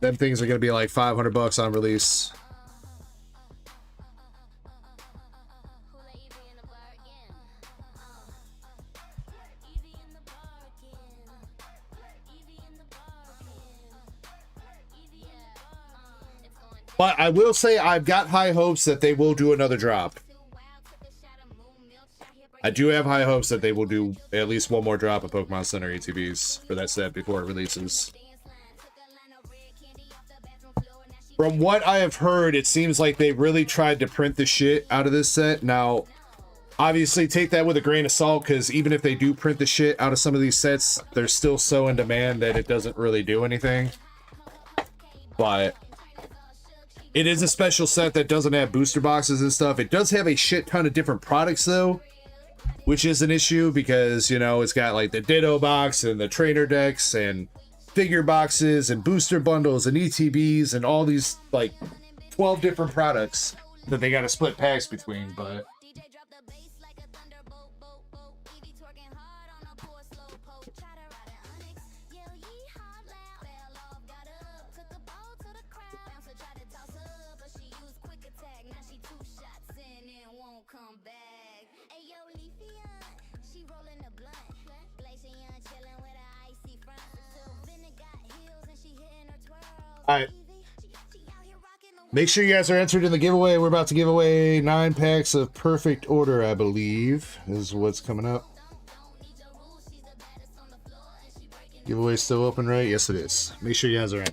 them things are gonna be like $500 on release. But I will say I've got high hopes that they will do another drop. I do have high hopes that they will do at least one more drop of Pokemon Center ETBs for that set before it releases. From what I have heard, it seems like they really tried to print the shit out of this set. Now, obviously take that with a grain of salt, because even if they do print the shit out of some of these sets, they're still so in demand that it doesn't really do anything. But it is a special set that doesn't have booster boxes and stuff. It does have a shit ton of different products, though, which is an issue because, you know, it's got like the Ditto box and the trainer decks and figure boxes and booster bundles and ETBs and all these like 12 different products that they got to split packs between. But alright, make sure you guys are entered in the giveaway. We're about to give away 9 packs of Perfect Order, I believe, is what's coming up. Giveaway still open, right? Yes, it is. Make sure you guys are in.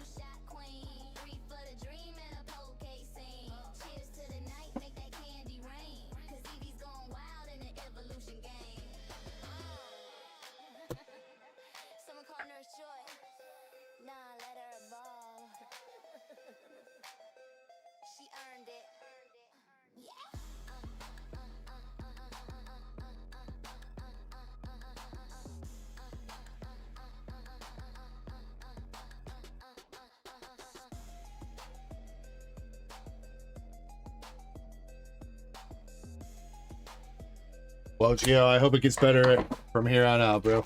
Well, Gio, I hope it gets better from here on out, bro.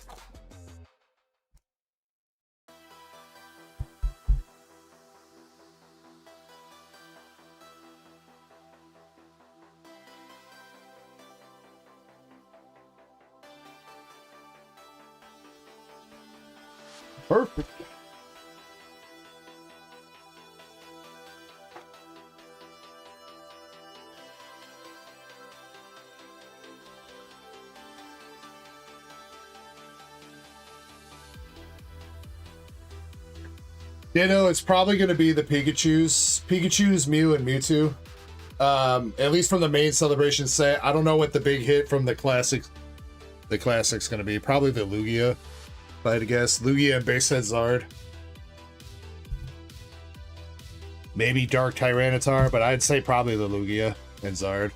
Perfect. You know, it's probably going to be the Pikachu's, Mew, and Mewtwo. At least from the main celebration set. I don't know what the big hit from the classic's going to be. Probably the Lugia, if I had to guess. Lugia and base head Zard. Maybe Dark Tyranitar, but I'd say probably the Lugia and Zard.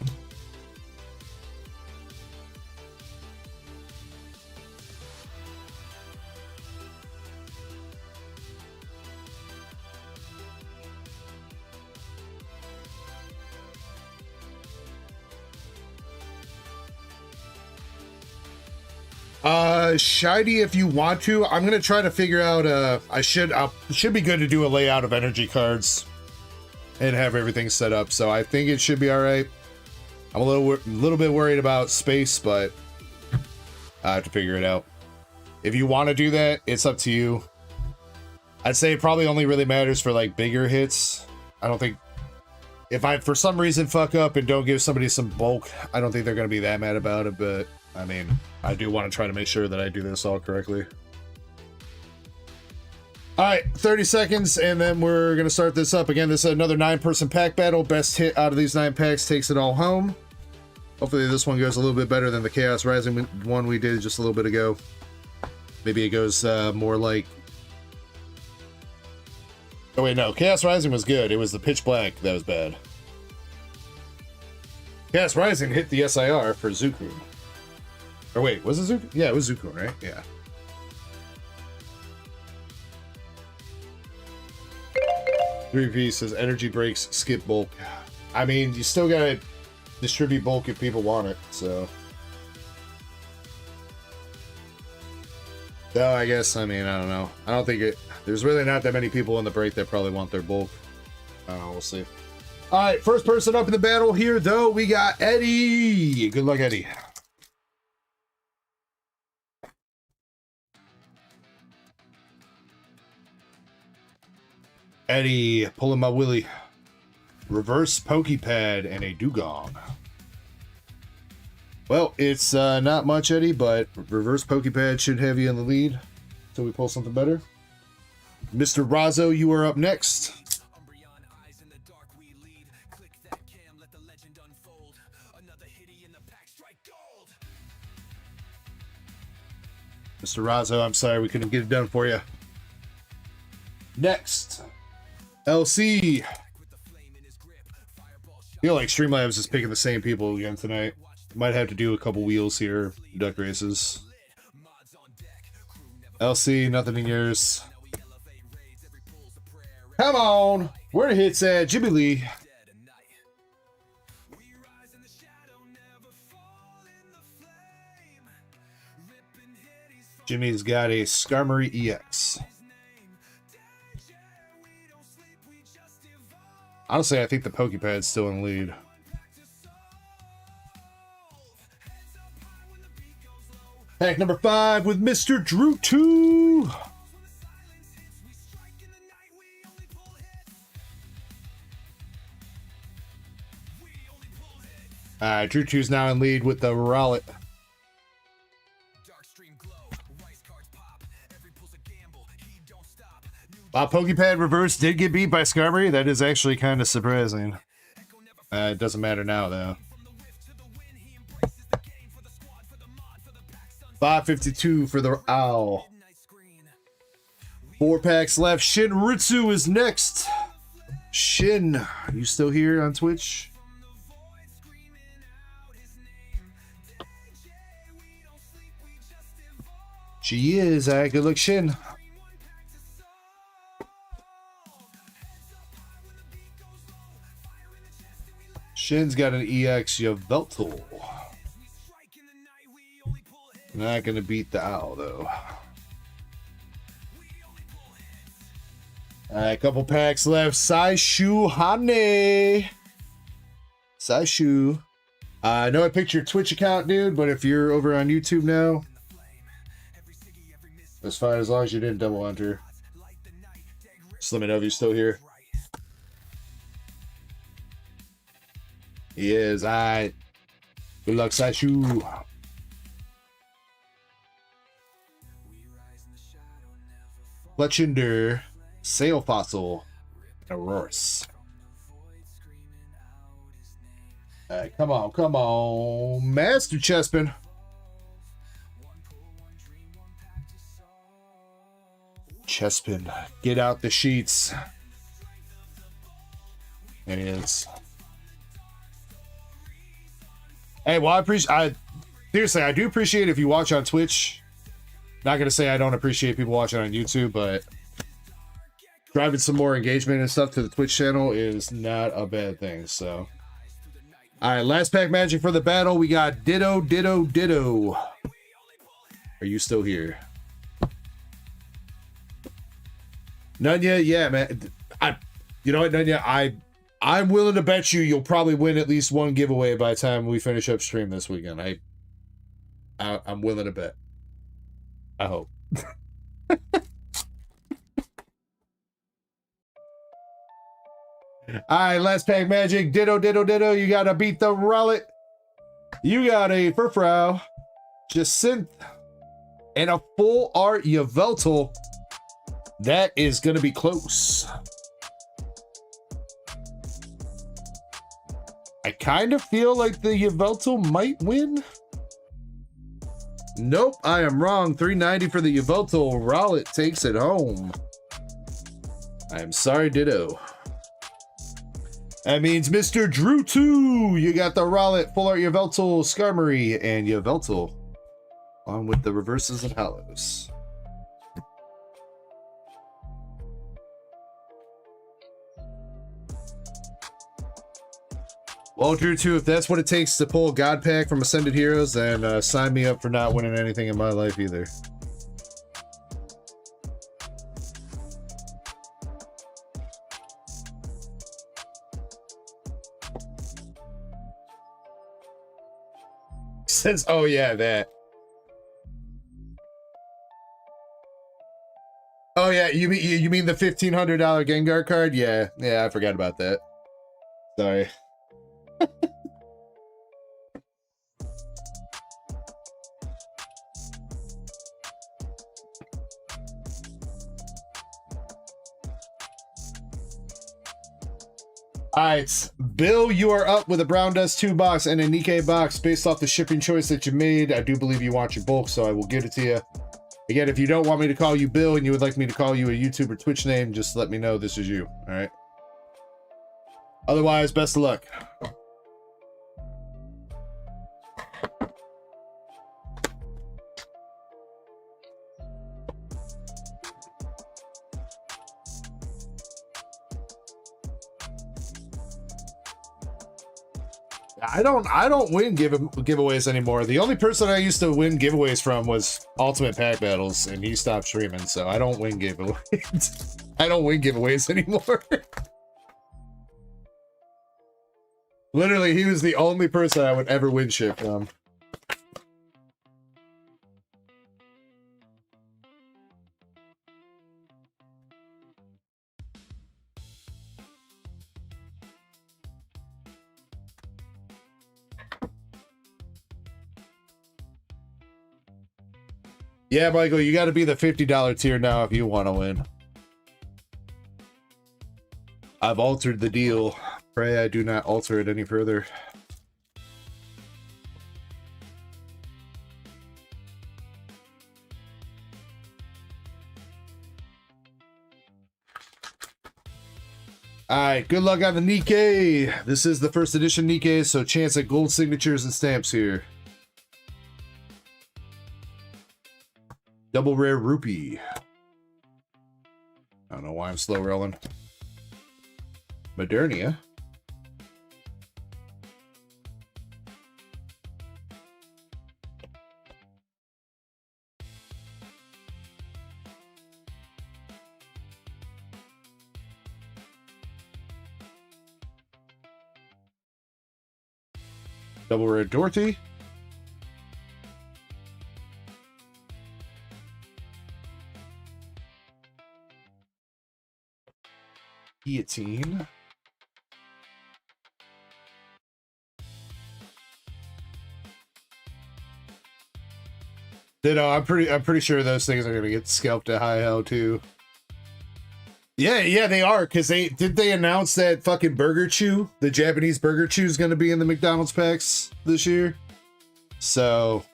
Shiny if you want to. I'm gonna try to figure out I should be good to do a layout of energy cards and have everything set up, so I think it should be all right. I'm a little bit worried about space, but I have to figure it out. If you want to do that, it's up to you. I'd say it probably only really matters for like bigger hits. I don't think if I for some reason fuck up and don't give somebody some bulk, I don't think they're gonna be that mad about it, but I mean, I do want to try to make sure that I do this all correctly. All right, 30 seconds, and then we're going to start this up. Again, this is another 9-person pack battle. Best hit out of these 9 packs takes it all home. Hopefully this one goes a little bit better than the Chaos Rising one we did just a little bit ago. Maybe it goes more like... Oh, wait, no. Chaos Rising was good. It was the Pitch Black that was bad. Chaos Rising hit the SIR for Zuku. Or wait, was it Zuko? Yeah, it was Zuko, right? Yeah. Three pieces, energy breaks, skip bulk. I mean, you still gotta distribute bulk if people want it, so. No, I guess, I mean, I don't know. I don't think it, there's really not that many people in the break that probably want their bulk. I don't know, we'll see. All right, first person up in the battle here, though, we got Eddie. Good luck, Eddie. Eddie, pulling my willy. Reverse Pokepad and a Dugong. Well, it's not much, Eddie, but reverse Pokepad should have you in the lead until we pull something better. Mr. Razzo, you are up next. Mr. Razzo, I'm sorry we couldn't get it done for you. Next. LC. I feel like Streamlabs is picking the same people again tonight. Might have to do a couple wheels here. Duck races. LC, nothing in yours. Come on. Where the hits at? Jimmy Lee. Jimmy's got a Skarmory EX. Honestly, I think the Pokepad's still in the lead. Pack number 5 with Mr. Drew 2. Drew 2's now in lead with the Rowlet. Pokepad Reverse did get beat by Skarmory. That is actually kind of surprising. It doesn't matter now, though. 552 for the Owl. 4 packs left. Shinritsu is next. Shin, are you still here on Twitch? She is. All right, good luck, Shin. Shin's got an EX Yveltal. Not gonna beat the Owl though. Alright, couple packs left. Saishu Hane. Saishu. I know I picked your Twitch account, dude, but if you're over on YouTube now, That's fine as long as you didn't double enter. Just let me know if you're still here. He is. Alright. Good luck, Sashu. Fletchender, Sail Fossil, Auroras. Alright, come on, come on. Master Chespin. Chespin, get out the sheets. There he is. Hey, well, seriously, I do appreciate if you watch on Twitch. Not gonna say I don't appreciate people watching on YouTube, but driving some more engagement and stuff to the Twitch channel is not a bad thing. So, all right, last pack magic for the battle. We got Ditto, Ditto, Ditto. Are you still here? Nunya, yeah, man. You know what, Nunya, I'm willing to bet you'll probably win at least one giveaway by the time we finish up stream this weekend. I'm willing to bet. I hope. Alright, last pack magic. Ditto, ditto, ditto. You gotta beat the Rowlet. You got a Furfrou, Jacynth, and a full art Yveltal. That is gonna be close. I kind of feel like the Yveltal might win. Nope, I am wrong. 390 for the Yveltal. Rowlet takes it home. I am sorry, Ditto. That means Mr. Drew 2. You got the Rowlet, Full Art Yveltal, Skarmory, and Yveltal. Along with the reverses and hollows. Well, Drew 2, if that's what it takes to pull a God Pack from Ascended Heroes, then sign me up for not winning anything in my life either. Says, oh yeah, that. Oh yeah, you mean the $1,500 Gengar card? Yeah, I forgot about that. Sorry. Alright, Bill, you are up with a Brown Dust 2 box and a Nikkei box based off the shipping choice that you made. I do believe you want your bulk, so I will give it to you. Again, if you don't want me to call you Bill and you would like me to call you a YouTube or Twitch name, just let me know this is you, alright? Otherwise, best of luck. I don't win giveaways anymore. The only person I used to win giveaways from was Ultimate Pack Battles, and he stopped streaming, so I don't win giveaways. I don't win giveaways anymore. Literally, he was the only person I would ever win shit from. Yeah, Michael, you got to be the $50 tier now if you want to win. I've altered the deal. Pray I do not alter it any further. Alright, good luck on the Nikkei. This is the first edition Nikkei, so chance at gold signatures and stamps here. Double rare rupee. I don't know why I'm slow rolling. Modernia. Double rare Dorothy. Guillotine. Ditto, I'm pretty sure those things are gonna get scalped at high hell too. Yeah, they are, because they announce that fucking Burger Chew, the Japanese Burger Chew, is gonna be in the McDonald's packs this year. So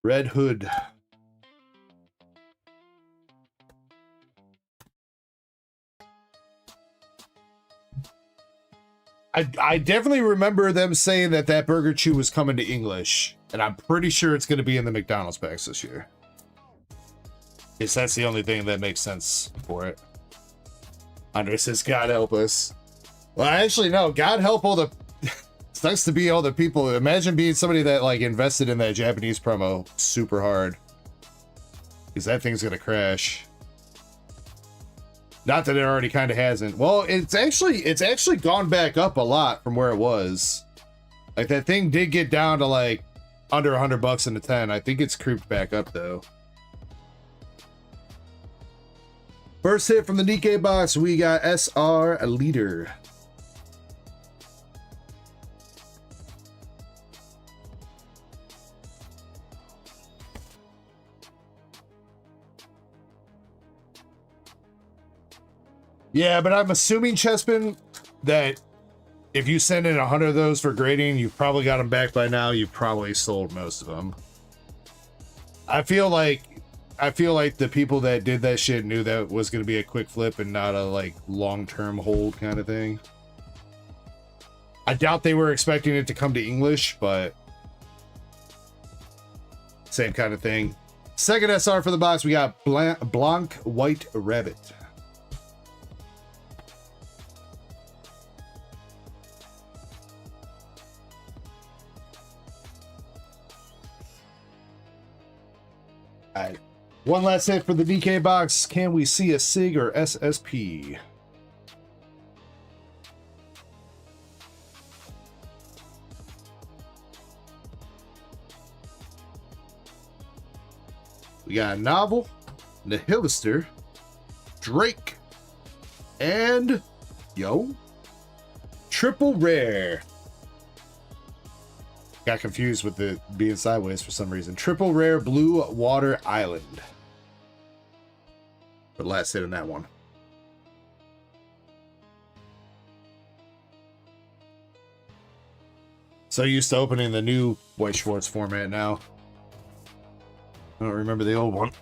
Red Hood. I definitely remember them saying that Burger Chew was coming to English, and I'm pretty sure it's going to be in the McDonald's packs this year. Because that's the only thing that makes sense for it. Andre says, God help us. Well, actually, no. God help all the... Sucks to be all the people. Imagine being somebody that, like, invested in that Japanese promo super hard. Because that thing's going to crash. Not that it already kind of hasn't. Well, it's actually gone back up a lot from where it was. Like, that thing did get down to, like, under $100 in the 10. I think it's creeped back up, though. First hit from the Nikkei box, we got SR Leader. Yeah, but I'm assuming, Chespin, that if you send in 100 of those for grading, you've probably got them back by now. You've probably sold most of them. I feel like the people that did that shit knew that was going to be a quick flip and not a, like, long-term hold kind of thing. I doubt they were expecting it to come to English, but same kind of thing. Second SR for the box, we got Blanc White Rabbit. All right, one last hit for the DK box. Can we see a SIG or SSP? We got a Novel, Nihilister, Drake, and Triple Rare. Got confused with it being sideways for some reason. Triple Rare Blue Water Island. The last hit on that one. So used to opening the new White Schwartz format now. I don't remember the old one.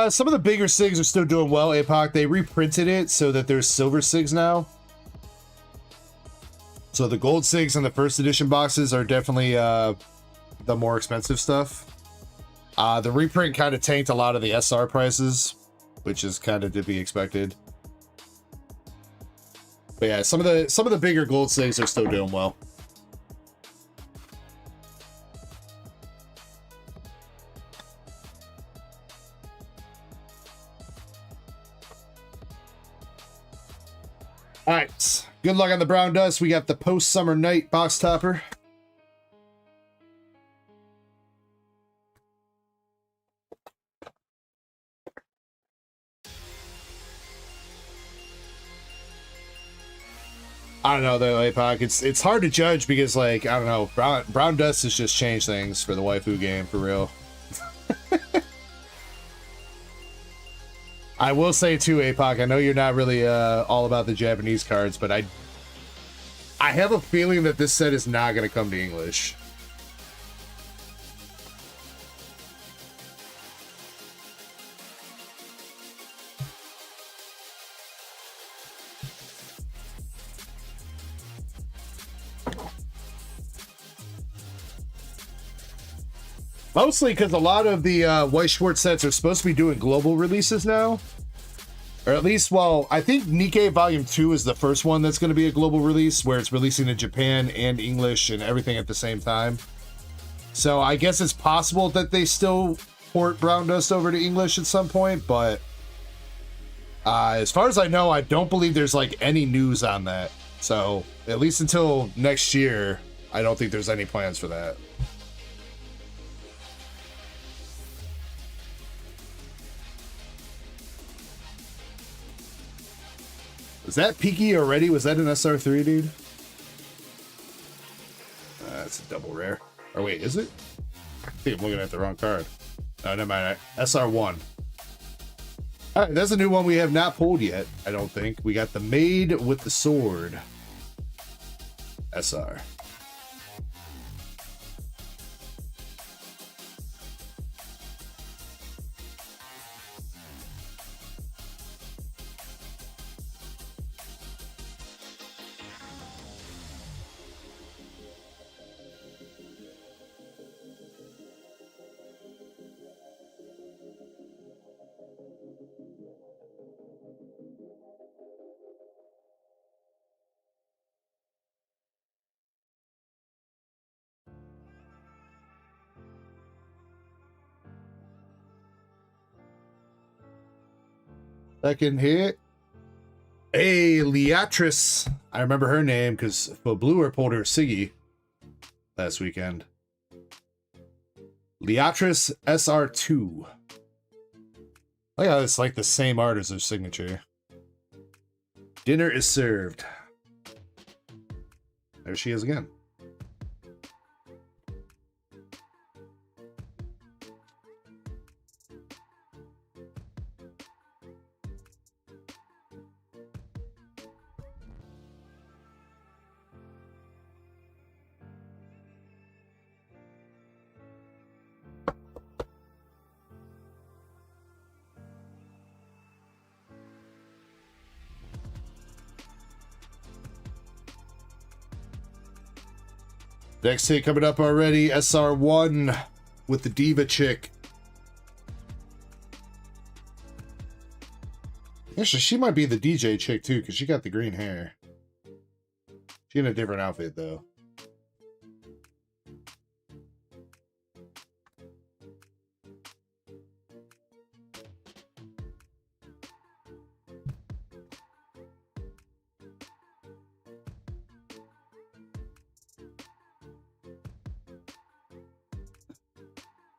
Some of the bigger SIGs are still doing well, APOC. They reprinted it so that there's silver SIGs now. So the gold SIGs in the first edition boxes are definitely the more expensive stuff. The reprint kind of tanked a lot of the SR prices, which is kind of to be expected. But yeah, some of the bigger gold SIGs are still doing well. All right, good luck on the Brown Dust. We got the Post-Summer Night box topper. I don't know though, APOC. It's hard to judge because, like, I don't know, Brown Dust has just changed things for the waifu game for real. I will say too, APOC, I know you're not really all about the Japanese cards, but I have a feeling that this set is not going to come to English. Mostly because a lot of the White Schwartz sets are supposed to be doing global releases now. Or at least, well, I think Nikkei Volume 2 is the first one that's going to be a global release, where it's releasing in Japan and English and everything at the same time. So I guess it's possible that they still port Brown Dust over to English at some point, but as far as I know, I don't believe there's like any news on that. So at least until next year, I don't think there's any plans for that. Was that peaky already? Was that an SR3, dude? That's a double rare. Or wait, is it? I think I'm looking at the wrong card. No, never mind. SR1. All right, that's a new one we have not pulled yet, I don't think. We got the Maid with the Sword. SR. Second hit. Hey, Leatrice. I remember her name because Bluer pulled her Siggy last weekend. Leatrice SR2. I got it's like the same art as her signature. Dinner is served. There she is again. Next hit coming up already, SR1 with the Diva chick. Actually, she might be the DJ chick too, because she got the green hair. She in a different outfit though.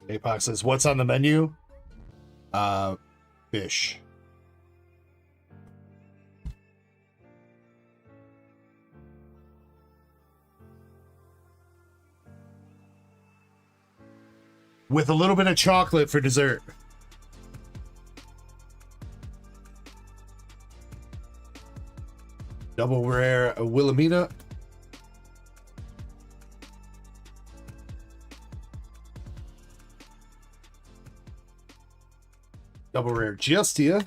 Apox says, what's on the menu? Fish. With a little bit of chocolate for dessert. Double rare Wilhelmina. Double rare Justia.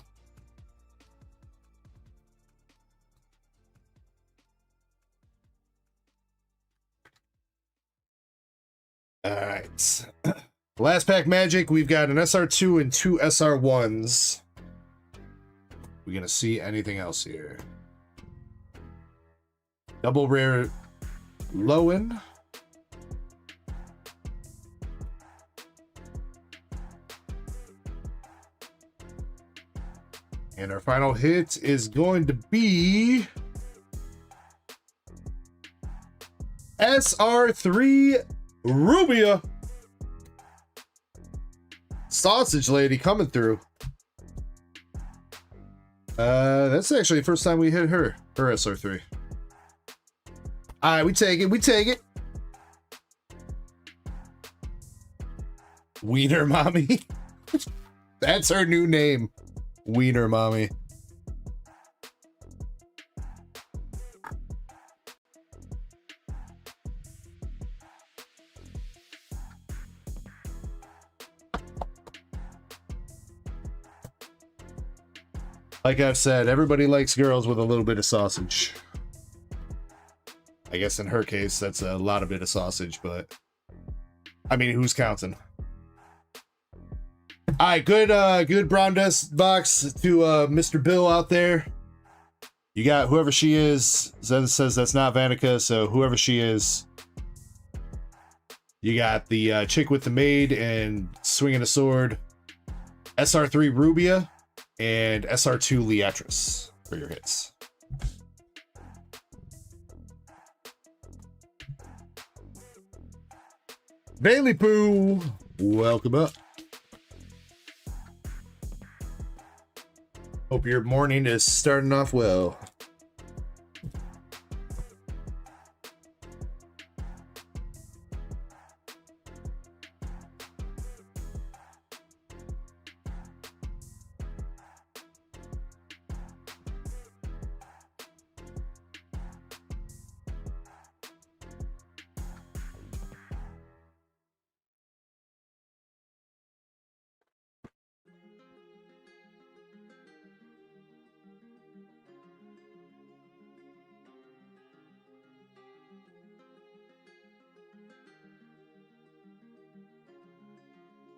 All right. Last pack magic, we've got an SR2 and 2 SR1s. We're going to see anything else here. Double rare Lowen. And our final hit is going to be SR3 Rubia. Sausage lady coming through. That's actually the first time we hit her SR3. All right, we take it. We take it. Wiener Mommy. That's her new name. Wiener Mommy. Like I've said, everybody likes girls with a little bit of sausage. I guess in her case, that's a lot of bit of sausage, but I mean, who's counting? All right, good brown dust box to Mr. Bill out there. You got whoever she is. Zen says that's not Vanica, so whoever she is. You got the chick with the maid and Swinging a Sword, SR3 Rubia, and SR2 Leatris for your hits. Bailey Poo, welcome up. Hope your morning is starting off well.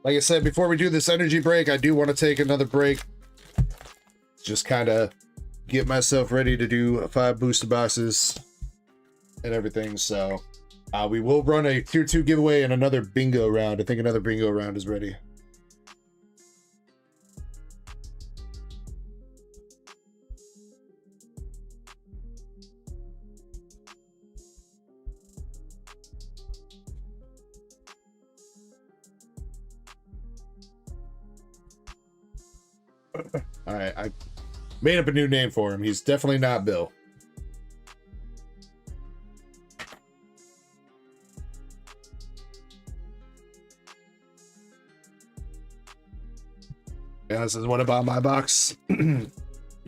Like I said, before we do this energy break, I do want to take another break. Just kind of get myself ready to do 5 booster boxes and everything. So we will run a tier 2 giveaway and another bingo round. I think another bingo round is ready. All right, I made up a new name for him. He's definitely not Bill. Yeah, this is what about my box?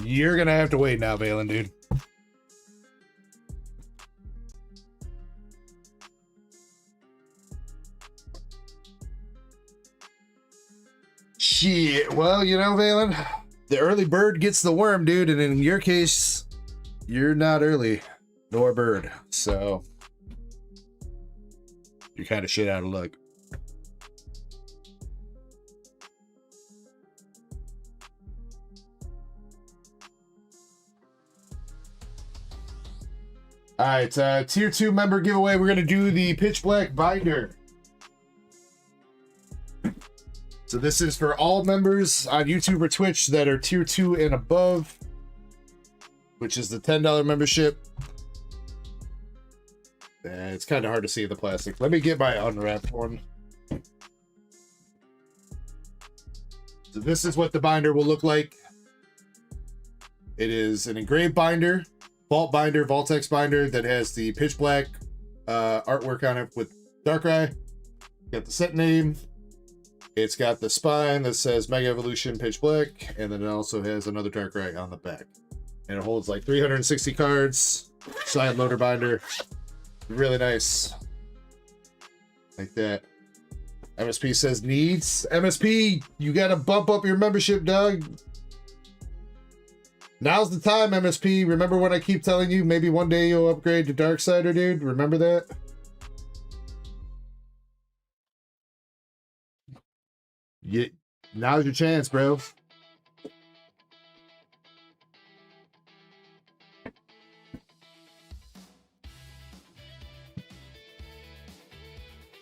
You're gonna have to wait now, Valen, dude. Shit. Well, you know, Valen, the early bird gets the worm, dude, and in your case, you're not early nor bird, so you're kind of shit out of luck. All right, tier 2 member giveaway. We're gonna do the pitch black binder. So this is for all members on YouTube or Twitch that are tier 2 and above, which is the $10 membership. It's kind of hard to see the plastic. Let me get my unwrapped one. So this is what the binder will look like. It is an engraved binder, vault binder, Vaultex binder that has the pitch black artwork on it with Darkrai. Got the set name. It's got the spine that says Mega Evolution Pitch Black, and then it also has another Darkrai on the back. And it holds like 360 cards. Side loader binder. Really nice. Like that. MSP says needs. MSP, you gotta bump up your membership, dog. Now's the time, MSP. Remember when I keep telling you maybe one day you'll upgrade to Darksider, dude? Remember that? Yeah, now's your chance, bro.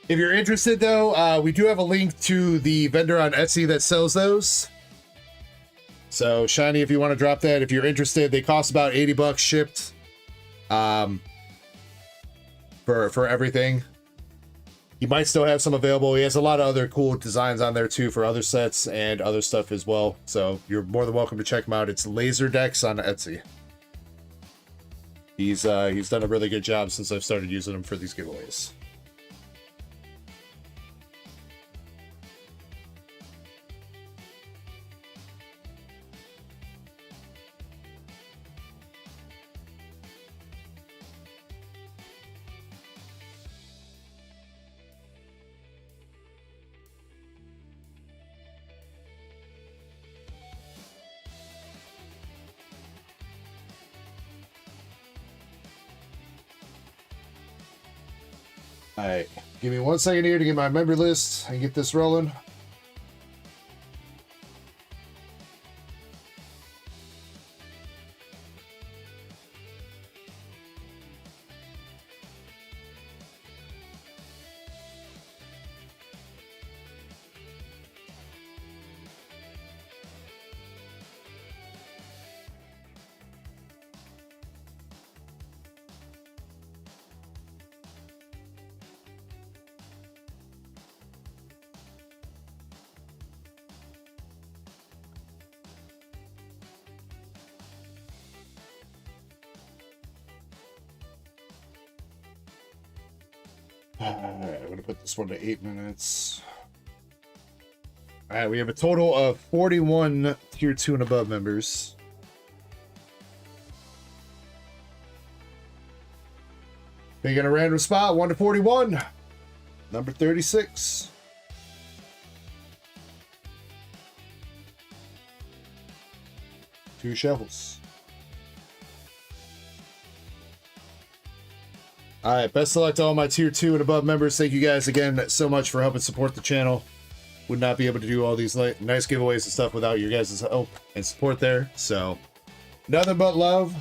If you're interested, though, we do have a link to the vendor on Etsy that sells those. So, Shiny, if you want to drop that, if you're interested, they cost about 80 bucks shipped for everything. He might still have some available. He has a lot of other cool designs on there too for other sets and other stuff as well. So you're more than welcome to check him out. It's Laser Decks on Etsy. He's done a really good job since I've started using him for these giveaways. All right, give me 1 second here to get my member list and get this rolling. I'm gonna put this one to 8 minutes. All right, we have a total of 41 tier 2 and above members. Picking a random spot, 1 to 41. Number 36. Two shovels. All right, best of luck to all my tier 2 and above members. Thank you guys again so much for helping support the channel. Would not be able to do all these nice giveaways and stuff without your guys' help and support there. So, nothing but love.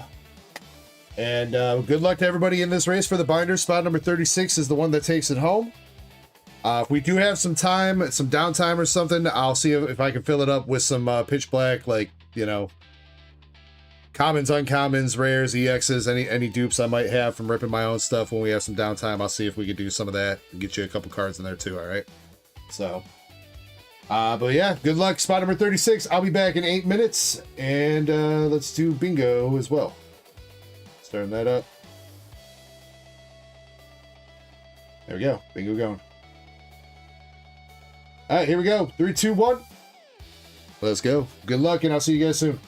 And good luck to everybody in this race for the binder. Spot number 36 is the one that takes it home. If we do have some time, some downtime or something, I'll see if I can fill it up with some pitch black, like, you know, commons, uncommons, rares, EXs, any dupes I might have from ripping my own stuff when we have some downtime. I'll see if we could do some of that and get you a couple cards in there too, all right? So, but yeah, good luck, spot number 36. I'll be back in 8 minutes, and let's do bingo as well. Starting that up. There we go, bingo going. All right, here we go, 3, 2, 1. Let's go. Good luck, and I'll see you guys soon.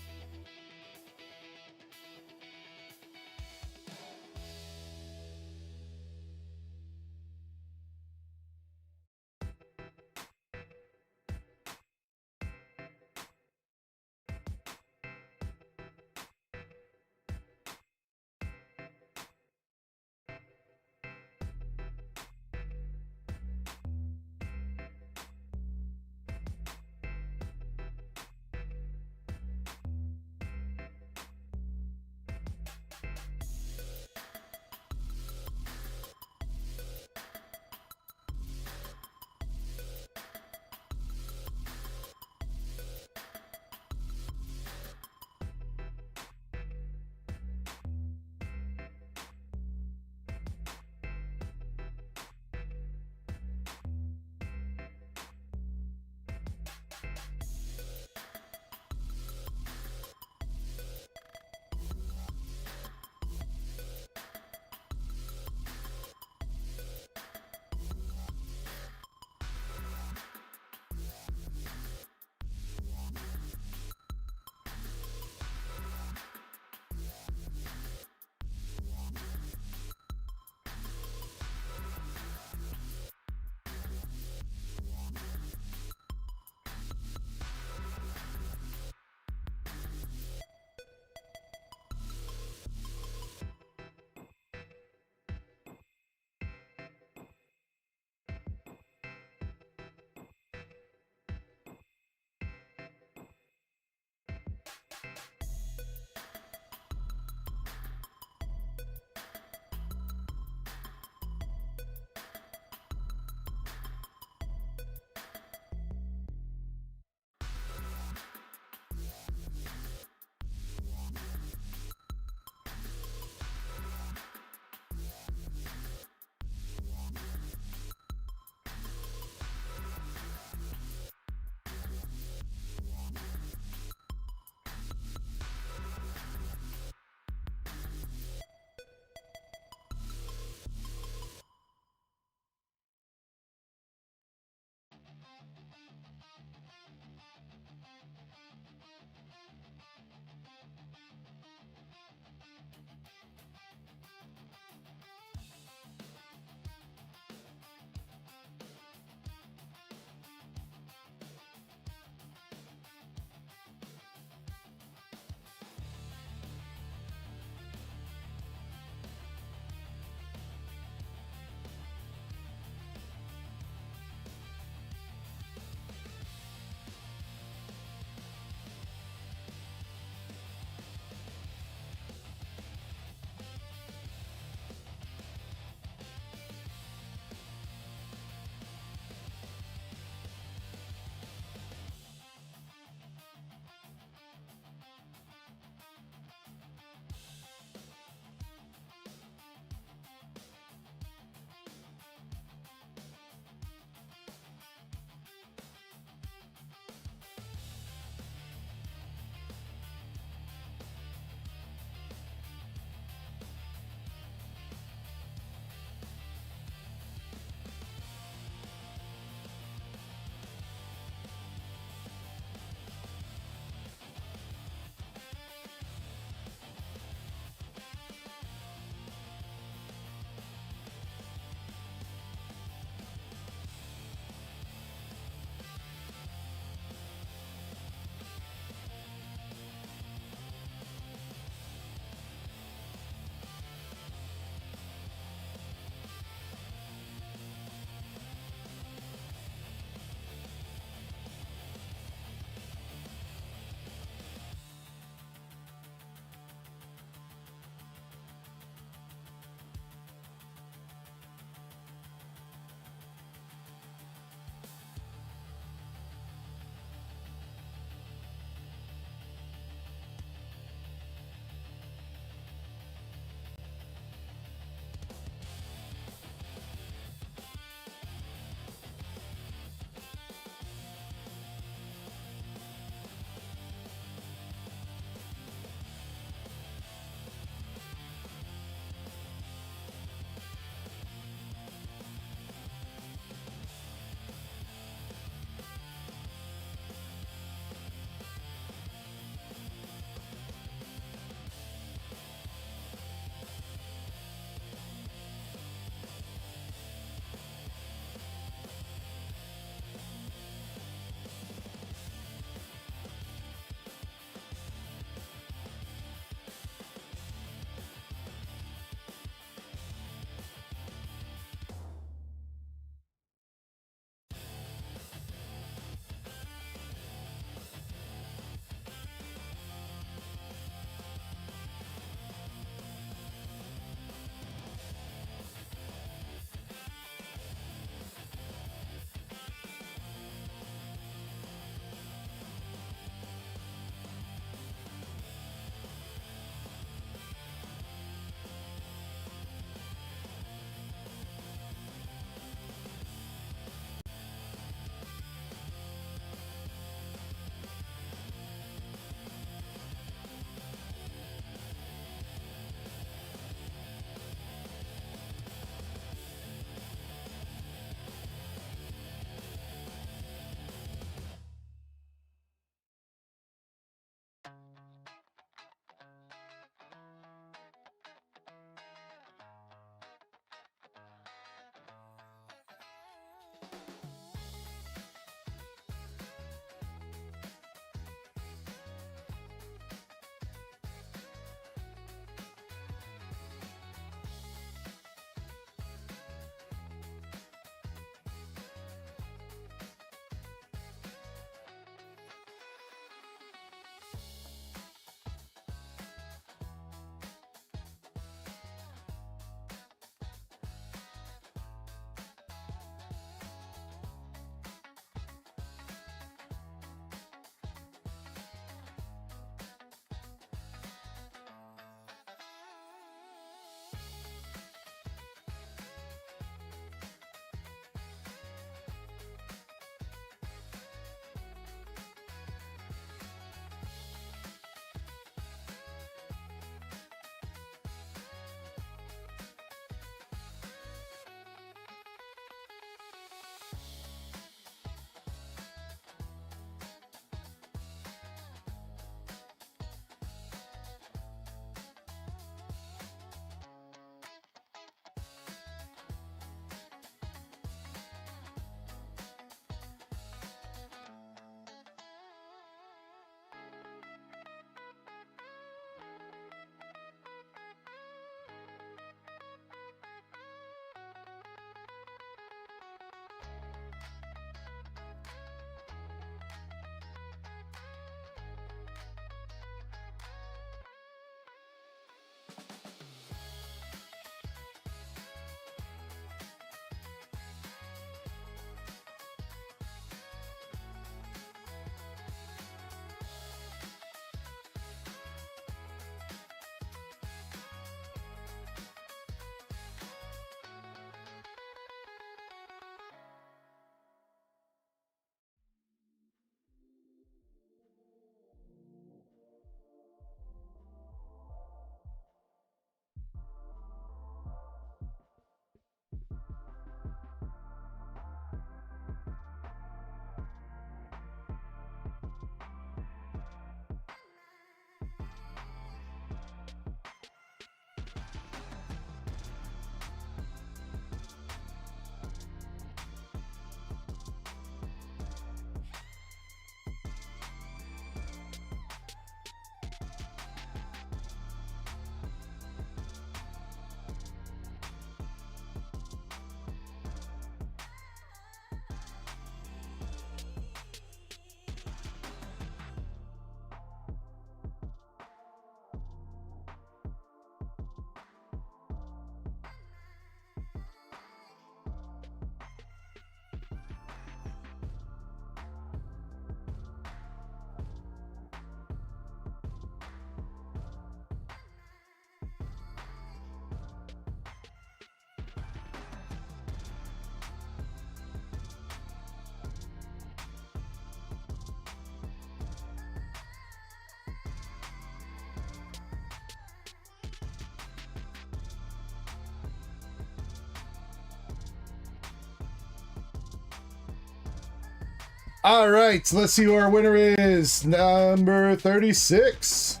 All right, so let's see who our winner is. Number 36.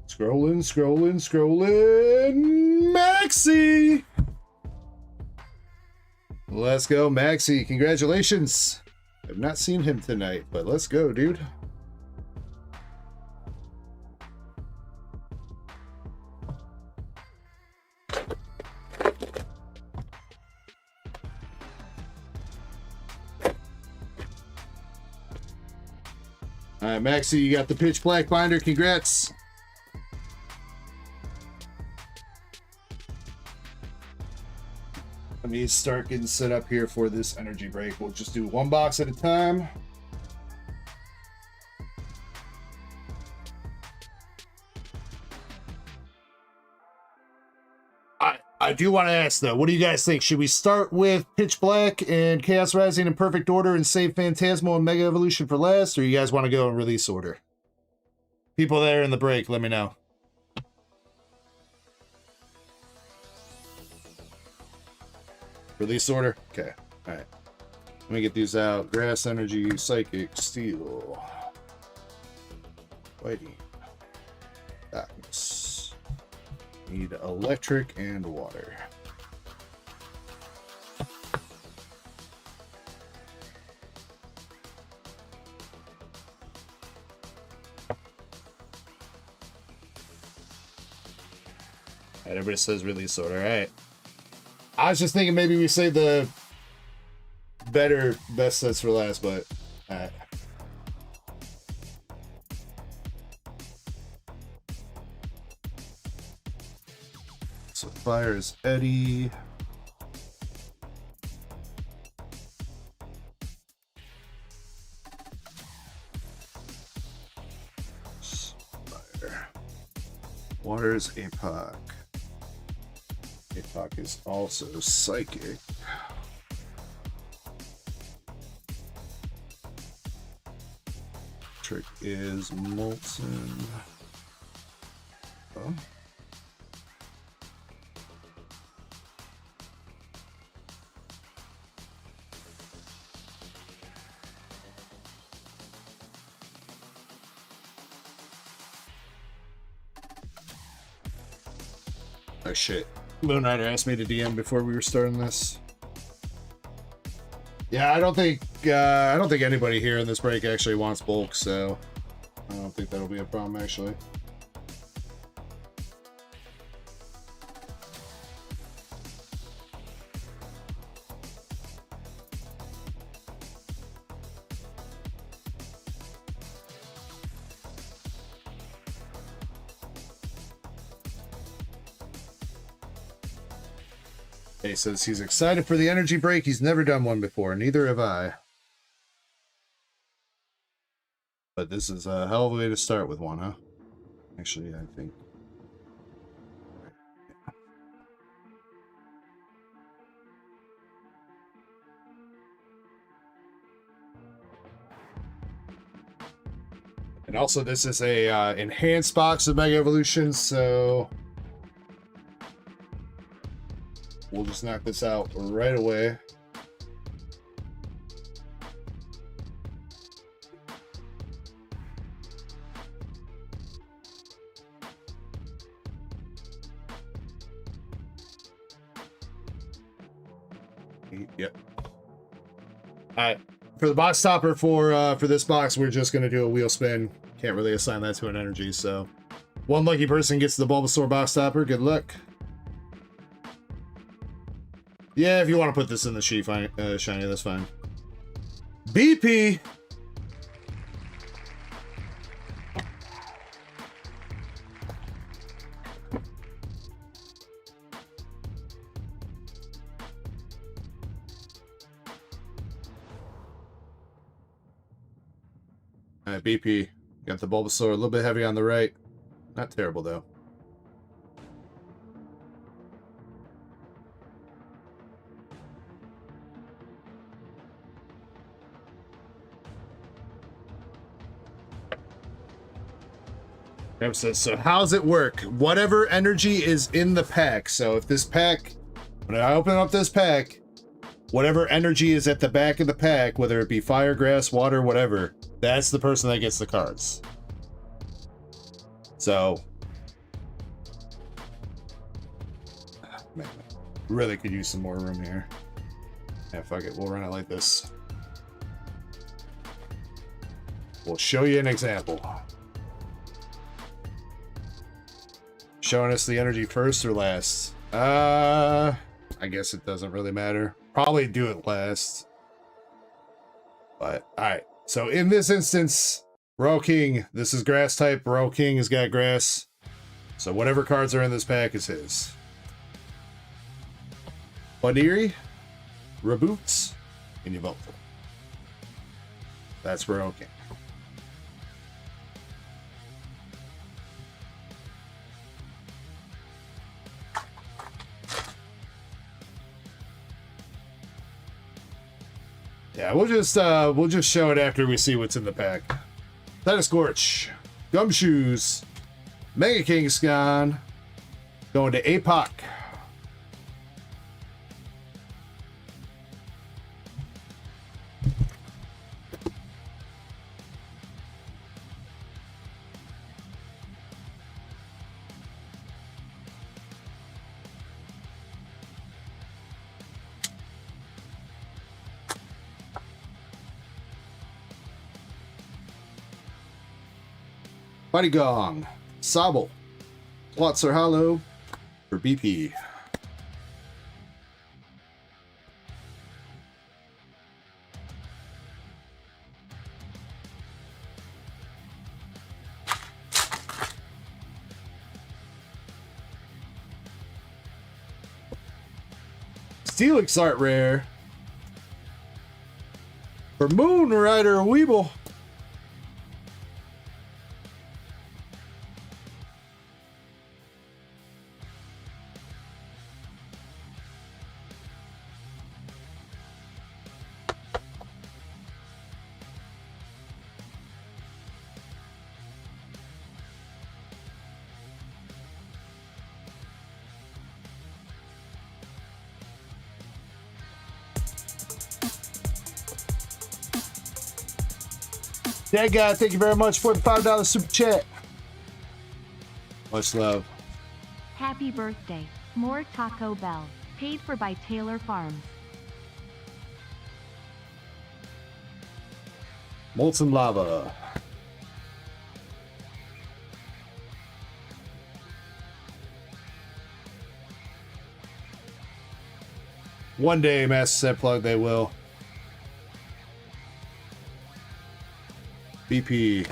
Scrolling. Maxi. Let's go, Maxi. Congratulations. I've not seen him tonight, but let's go, dude. All right, Maxi, you got the pitch black binder. Congrats. Let me start getting set up here for this energy break. We'll just do one box at a time. I do want to ask, though, what do you guys think? Should we start with Pitch Black and Chaos Rising in perfect order and save Phantasmal and Mega Evolution for last, or you guys want to go in release order? People that are in the break, let me know. Release order? Okay. All right. Let me get these out. Grass Energy, Psychic, Steel, Whitey, Darkness. Need electric and water. Alright, everybody says release order. Alright. I was just thinking maybe we save the best sets for last, but alright. So fire is Eddie. Fire. Water is APOC. APOC is also psychic. Trick is molten. Oh. Oh shit. Moon Rider asked me to DM before we were starting this. Yeah, I don't think anybody here in this break actually wants bulk, so I don't think that'll be a problem actually. He says he's excited for the energy break. He's never done one before. Neither have I. But this is a hell of a way to start with one, huh? Actually, I think. And also, this is a enhanced box of Mega Evolution, so we'll just knock this out right away. Yep. All right. For the box topper for this box, we're just gonna do a wheel spin. Can't really assign that to an energy, so one lucky person gets the Bulbasaur box topper. Good luck. Yeah, if you want to put this in the sheet, fine, shiny, that's fine. BP. All right, BP. Got the Bulbasaur a little bit heavy on the right. Not terrible, though. Yep, so how's it work? Whatever energy is in the pack. So if this pack, when I open up this pack, whatever energy is at the back of the pack, whether it be fire, grass, water, whatever, that's the person that gets the cards. So, man, really could use some more room here. Yeah, fuck it, we'll run it like this. We'll show you an example. Showing us the energy first or last? I guess it doesn't really matter. Probably do it last. But, alright. So in this instance, Royal King, this is grass type. Royal King has got grass. So whatever cards are in this pack is his. Boniri, Reboots, and you vote. That's Royal King. Yeah, we'll just show it after we see what's in the pack. Scorch, Gumshoes, Mega Kingscan, going to APOC. Buddy Gong, Sobble, Plots are Hollow for BP. Steelix Art Rare for Moon Rider Weeble. That guy, thank you very much for the $5 super chat. Much love. Happy birthday. More Taco Bell. Paid for by Taylor Farms. Molten Lava. One day, Master Set Plug, they will. BP.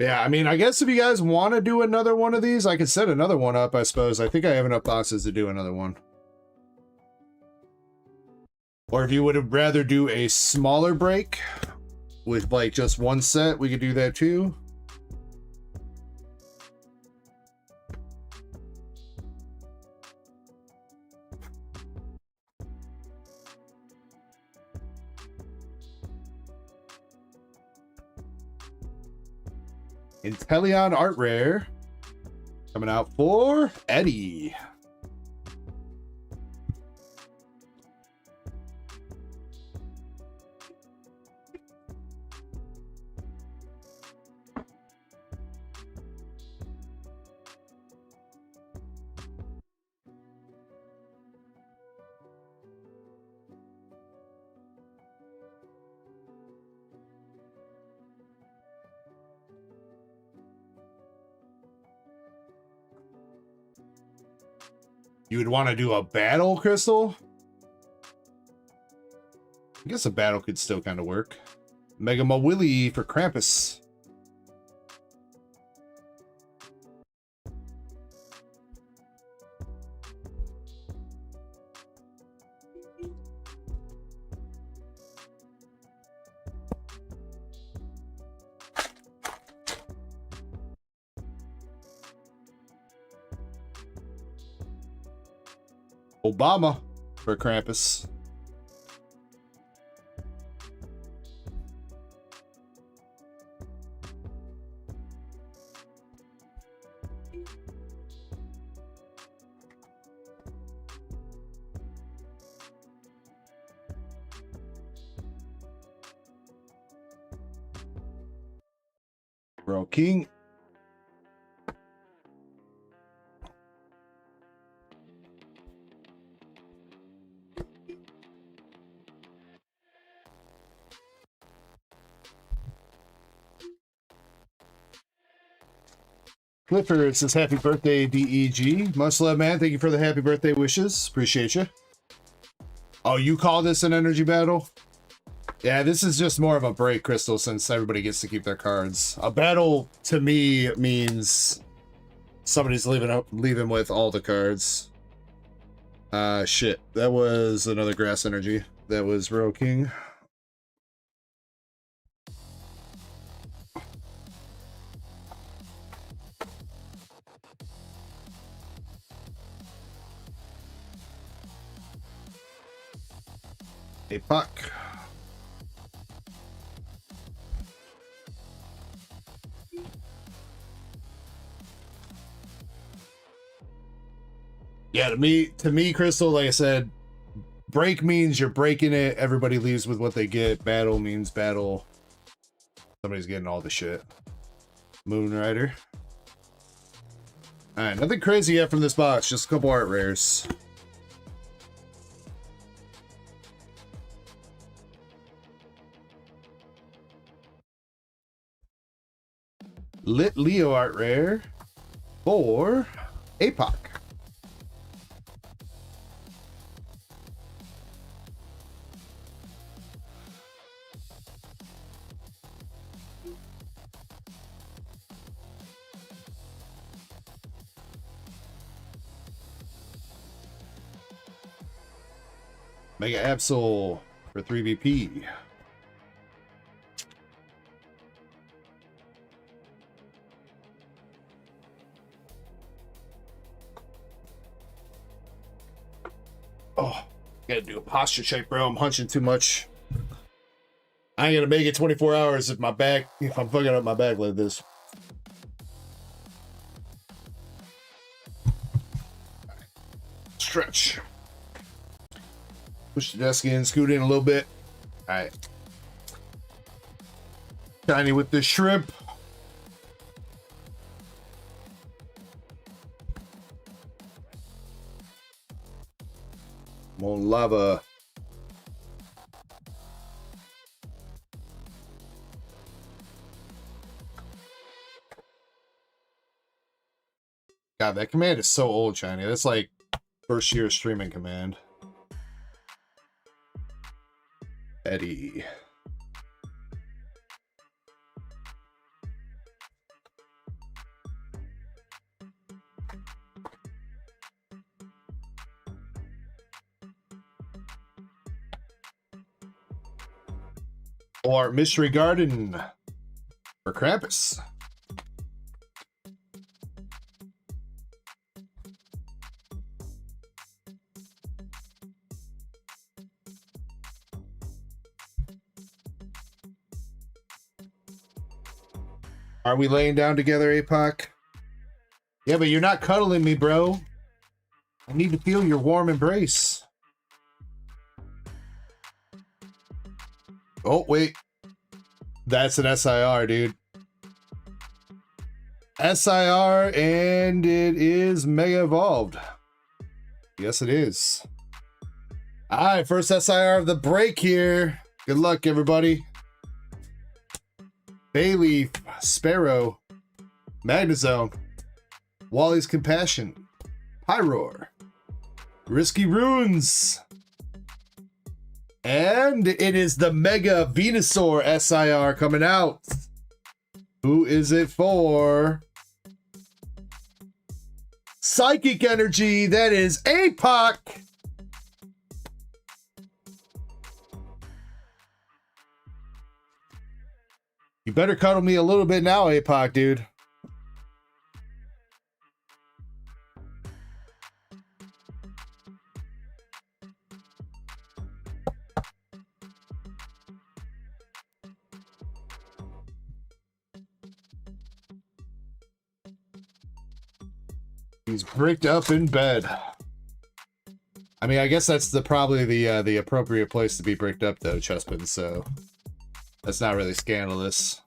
Yeah, I mean, I guess if you guys want to do another one of these, I could set another one up, I suppose. I think I have enough boxes to do another one. Or if you would rather do a smaller break with like just one set, we could do that too. Inteleon Art Rare coming out for Eddie. You would want to do a battle, Crystal? I guess a battle could still kind of work. Mega Mawili for Krampus. Obama for Krampus. Bro King. Clifford says happy birthday, DEG. Much love, man. Thank you for the happy birthday wishes. Appreciate you. Oh, you call this an energy battle? Yeah, this is just more of a break, Crystal, since everybody gets to keep their cards. A battle, to me, means somebody's leaving with all the cards. Shit. That was another grass energy. That was Row King. A puck. Yeah, to me, Crystal, like I said, break means you're breaking it. Everybody leaves with what they get. Battle means battle. Somebody's getting all the shit. Moonrider. All right, nothing crazy yet from this box. Just a couple art rares. Lit Leo art rare for APOC. Mega Absol for 3BP. Oh, gotta do a posture check, bro. I'm hunching too much. I ain't gonna make it 24 hours if I'm fucking up my back like this. Stretch. Push the desk in, scoot in a little bit. All right. Tiny with the shrimp. More lava. God, that command is so old, Shiny. That's like first year streaming command. Eddie. Or Mystery Garden for Krampus. Are we laying down together, APOC? Yeah, but you're not cuddling me, bro. I need to feel your warm embrace. Oh, wait. That's an SIR, dude. SIR, and it is Mega Evolved. Yes, it is. All right, first SIR of the break here. Good luck, everybody. Bayleaf, Sparrow, Magnezone, Wally's Compassion, Pyroar, Risky Runes, and it is the Mega Venusaur SIR coming out. Who is it for? Psychic Energy, that is APOC. You better cuddle me a little bit now, APOC, dude. He's bricked up in bed. I mean, I guess that's probably the appropriate place to be bricked up, though, Chespin, so that's not really scandalous.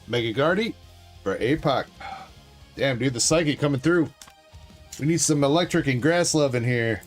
Mega Guardy for APOC. Damn, dude, the Psychic coming through. We need some electric and grass love in here.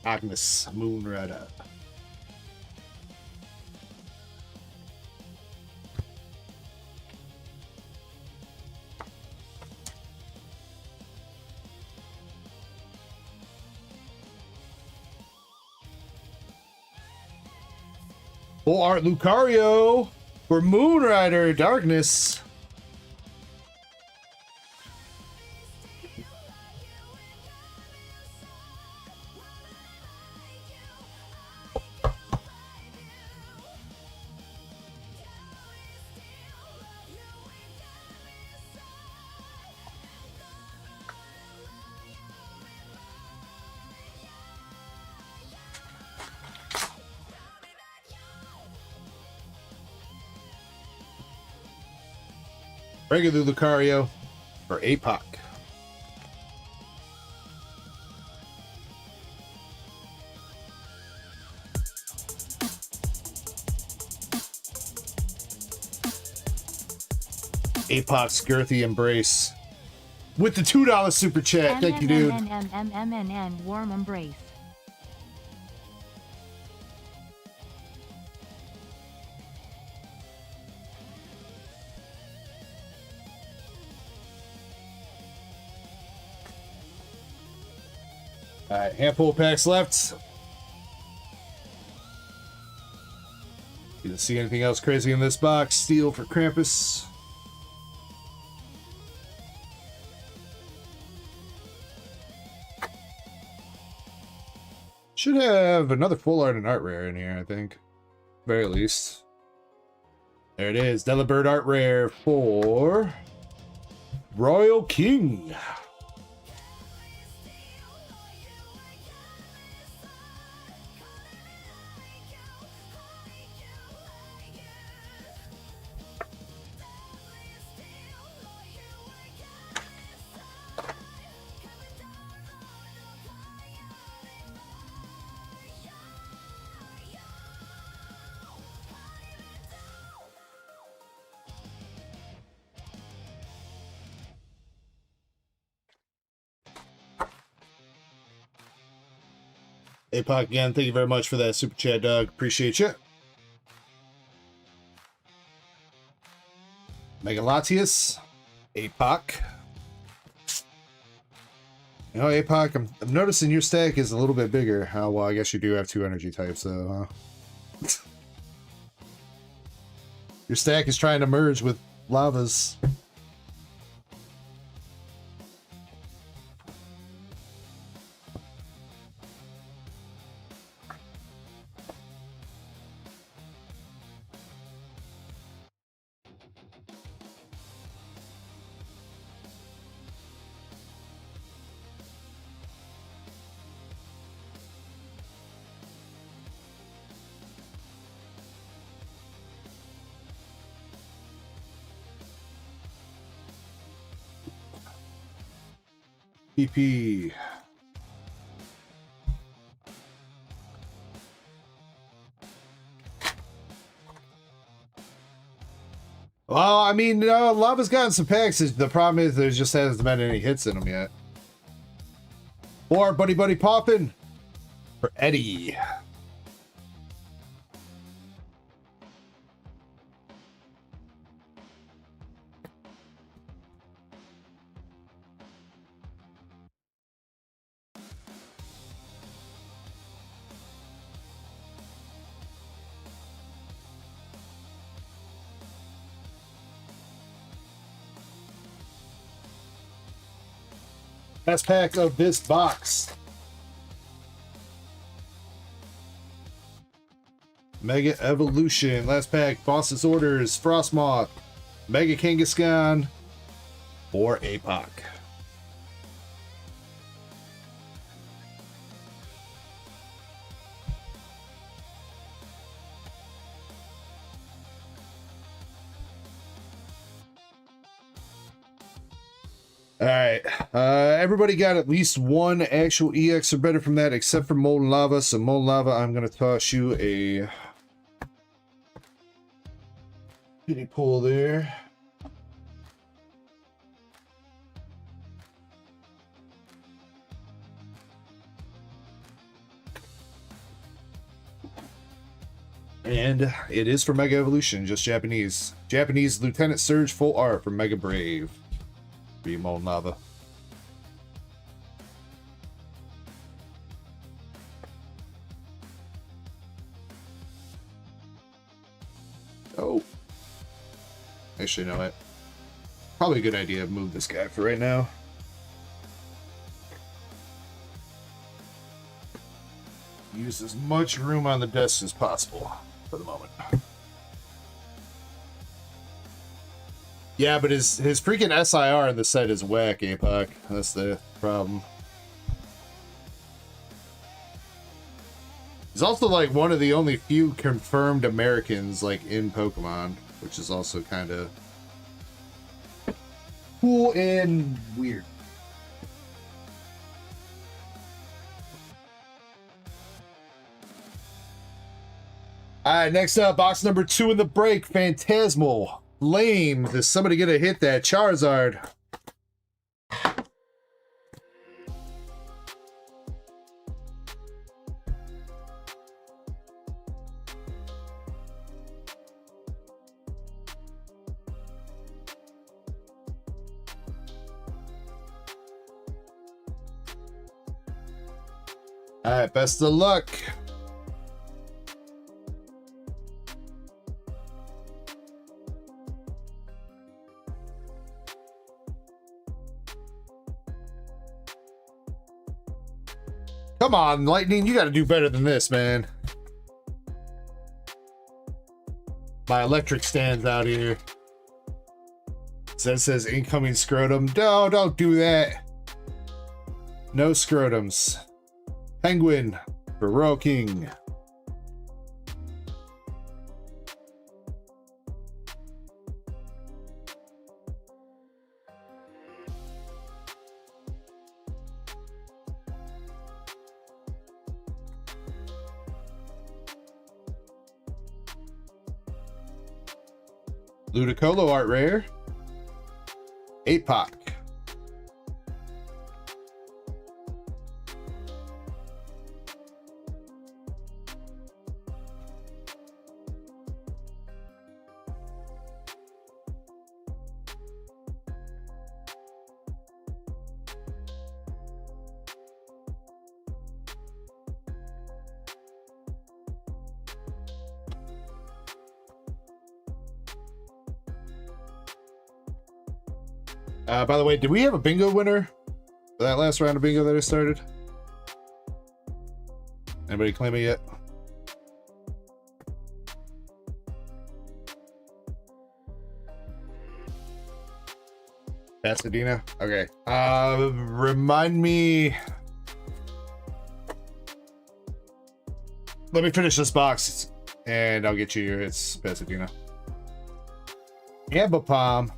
Agnes Moonrider. Full art Lucario for Moonrider Darkness. Regular Lucario for APOC. APOC's girthy embrace with the $2 super chat. Thank you, dude. Warm embrace. All right, handful of packs left. You didn't see anything else crazy in this box. Steel for Krampus. Should have another full art and art rare in here, I think. Very least. There it is. Delibird art rare for Royal King. APOC again, thank you very much for that super chat, Doug. Appreciate you. Mega Latias, APOC. You know, APOC, I'm noticing your stack is a little bit bigger. Oh, well, I guess you do have 2 energy types, though, huh? Your stack is trying to merge with Lava's. PP. Well, I mean, Lava's gotten some packs. The problem is there just hasn't been any hits in them yet. Or Buddy Poppin' for Eddie. Last pack of this box. Mega Evolution. Last pack. Boss's Orders. Frostmoth. Mega Kangaskhan. Or APOC. All right. Everybody got at least one actual EX or better from that, except for Molten Lava. So Molten Lava, I'm going to toss you a kitty pool there. And it is for Mega Evolution, just Japanese. Japanese Lieutenant Surge Full Art from Mega Brave. Be Molten Lava. Oh. Actually, no, it. Probably a good idea to move this guy for right now. Use as much room on the desk as possible for the moment. Yeah, but his freaking SIR in the set is whack, APOC. That's the problem. He's also like one of the only few confirmed Americans like in Pokemon, which is also kind of cool and weird. All right, next up, box number 2 in the break, Phantasmal. Lame. Is somebody gonna hit that Charizard? All right, best of luck. Come on, Lightning, you got to do better than this, man. My electric stands out here. Says incoming scrotum. No, don't do that. No scrotums. Penguin for Royal King. Ludicolo art rare. APOC. By the way, did we have a bingo winner for that last round of bingo that I started? Anybody claim it yet? Pasadena? Okay. Remind me. Let me finish this box and I'll get you your hits, Pasadena. Ambipom.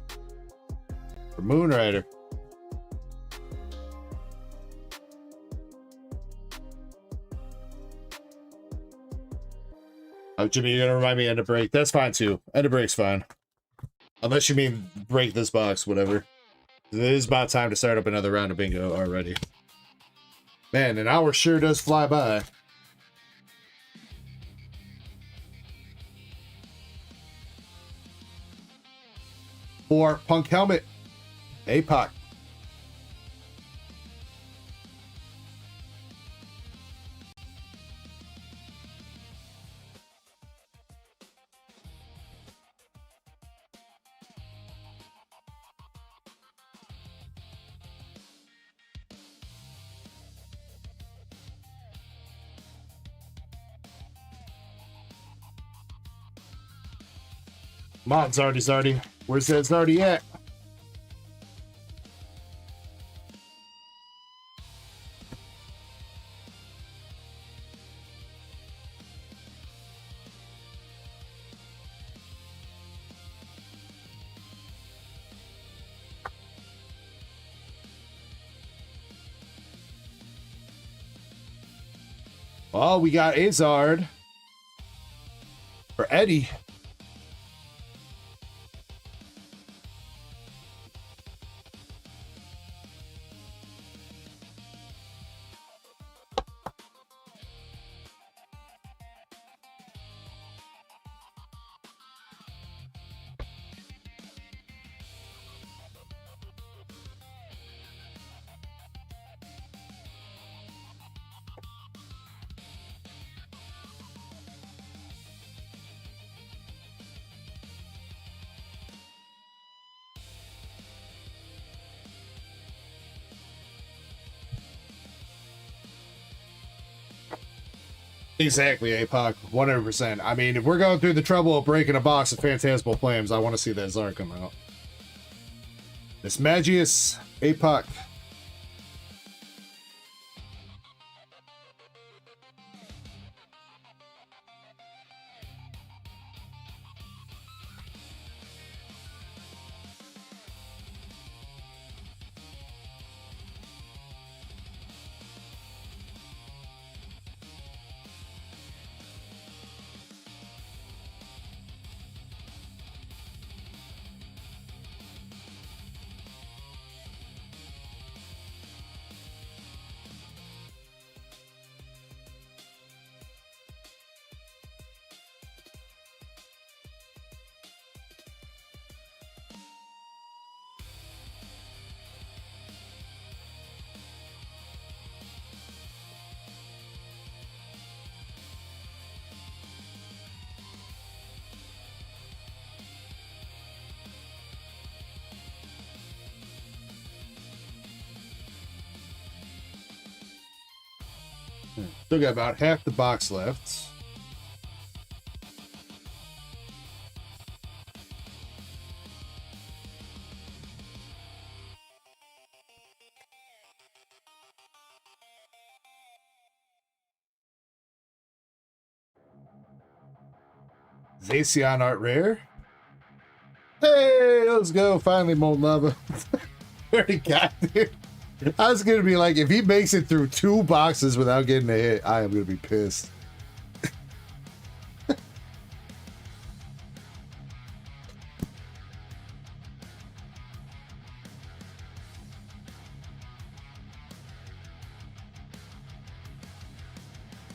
For Moonrider. Oh, Jimmy, you're gonna remind me end of break. That's fine too. End of break's fine. Unless you mean break this box, whatever. It is about time to start up another round of bingo already. Man, an hour sure does fly by. For Punk Helmet. APOC. Come on, Zardy. Where's that Zardy at? Oh, we got Azard for Eddie. Exactly, APOC, 100%. I mean, if we're going through the trouble of breaking a box of Phantasmal Flames, I want to see that Zard come out. This Magius, APOC. Still got about half the box left. Zacian Art Rare. Hey, let's go. Finally, Molten Lava. Already got it. I was going to be like, if he makes it through 2 boxes without getting a hit, I am going to be pissed.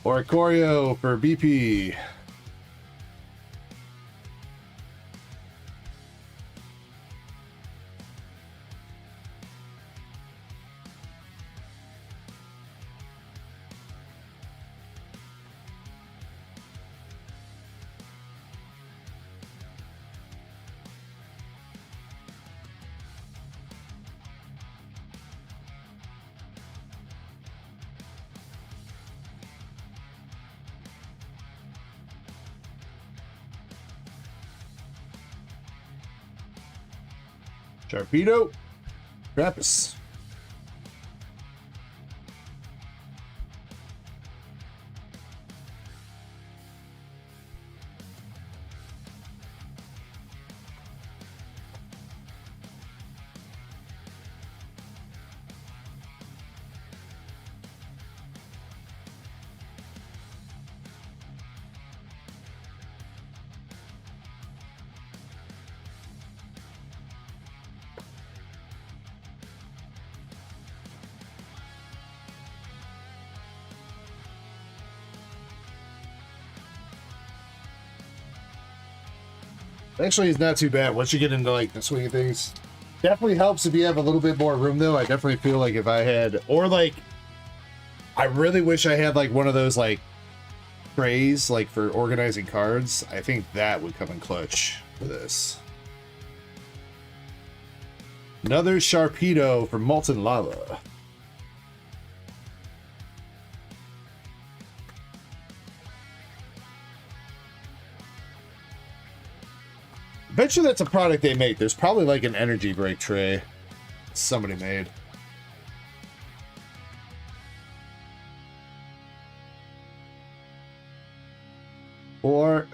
Oricorio for BP. Sharpedo, Trappist. Actually, it's not too bad once you get into like the swing of things. Definitely helps if you have a little bit more room though. I definitely feel like if I had, or like, I really wish I had like one of those like trays like for organizing cards. I think that would come in clutch for this. Another Sharpedo for Molten Lava. Bet you that's a product they make. There's probably like an energy break tray somebody made. Or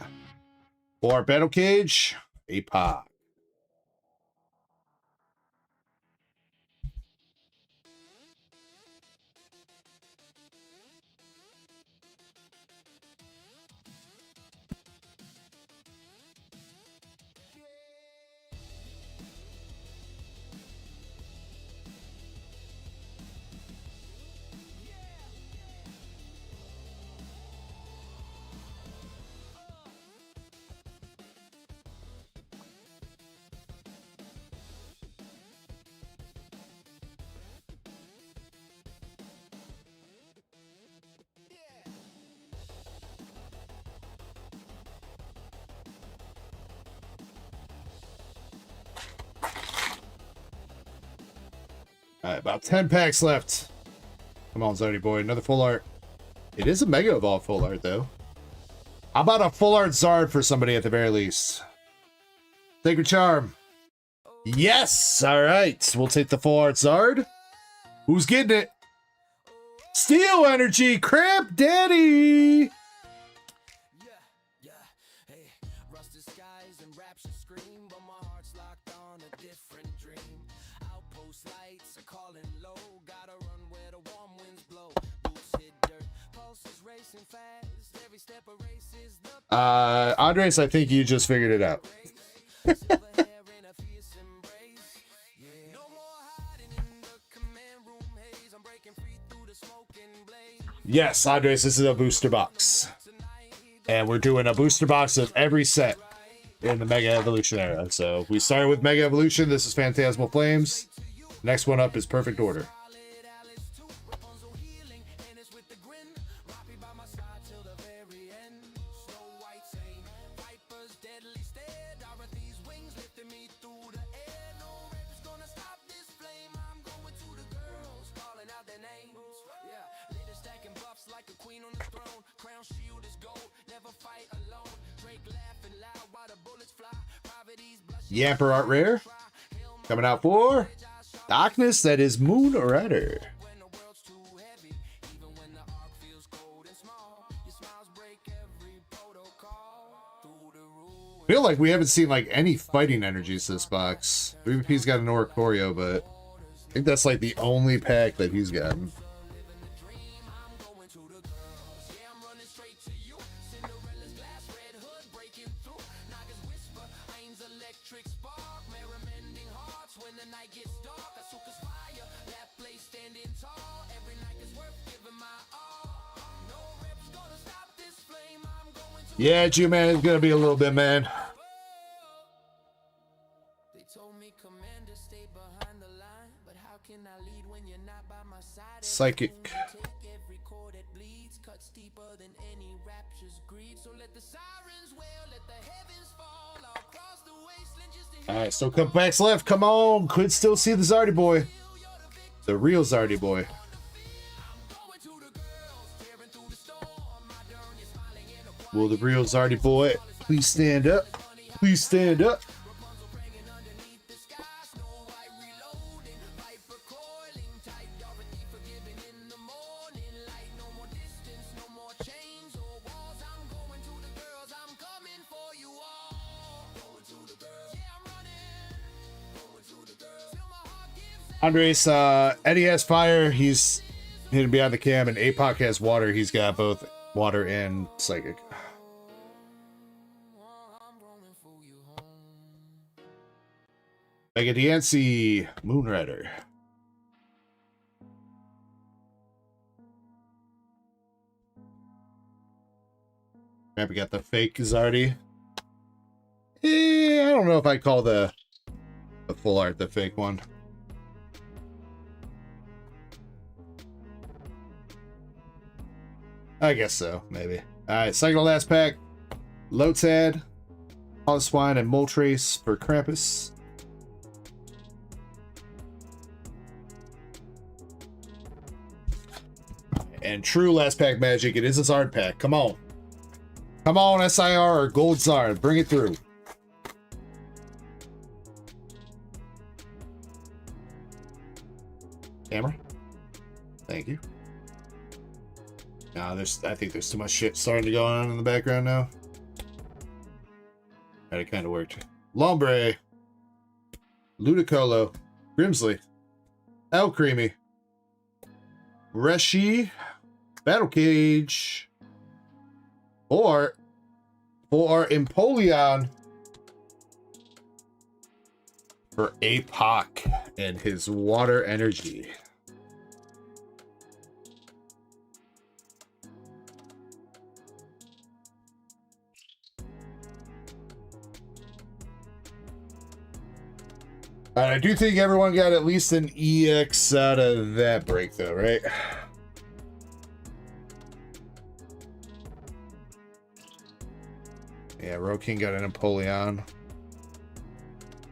Battle Cage, APOC. All right, about 10 packs left. Come on, Zardy boy, another full art. It is a Mega Evolve full art, though. How about a full art Zard for somebody at the very least? Sacred Charm. Yes! All right, we'll take the full art Zard. Who's getting it? Steel Energy, Cramp Daddy! Andres, I think you just figured it out. Yes, Andres, this is a booster box. And we're doing a booster box of every set in the Mega Evolution era. So we started with Mega Evolution. This is Phantasmal Flames. Next one up is Perfect Order. Yamper Art Rare. Coming out for Darkness, that is Moon Rider. Feel like we haven't seen like any fighting energies this box. VVP's got an Oricorio, but I think that's like the only pack that he's gotten. Yeah, G-Man is gonna be a little bit, man. Psychic. Alright, still couple packs left. Come on. Could still see the Zardy boy. The real Zardy boy. Will the real Zardy boy please stand up? Please stand up. Andres, Eddie has fire. He's hidden behind the cam, and Apoc has water. He's got both water and psychic. Mega DNC, Moonrider. Yeah, we got the fake Zardy. I don't know if I call the full art the fake one. I guess so, maybe. Alright, second to last pack. Lotad, Holoswine, and Moltres for Krampus. And true last pack magic. It is a Zard pack. Come on. Come on, SIR or Gold Zard. Bring it through. Camera. Thank you. Nah, I think there's too much shit starting to go on in the background now. Alright, it kind of worked. Lombre. Ludicolo. Grimsley. El Creamy. Reshi. Battle Cage. Or Empoleon for Apoc and his water energy. I do think everyone got at least an EX out of that break, though, right? Yeah, Roking got an Empoleon.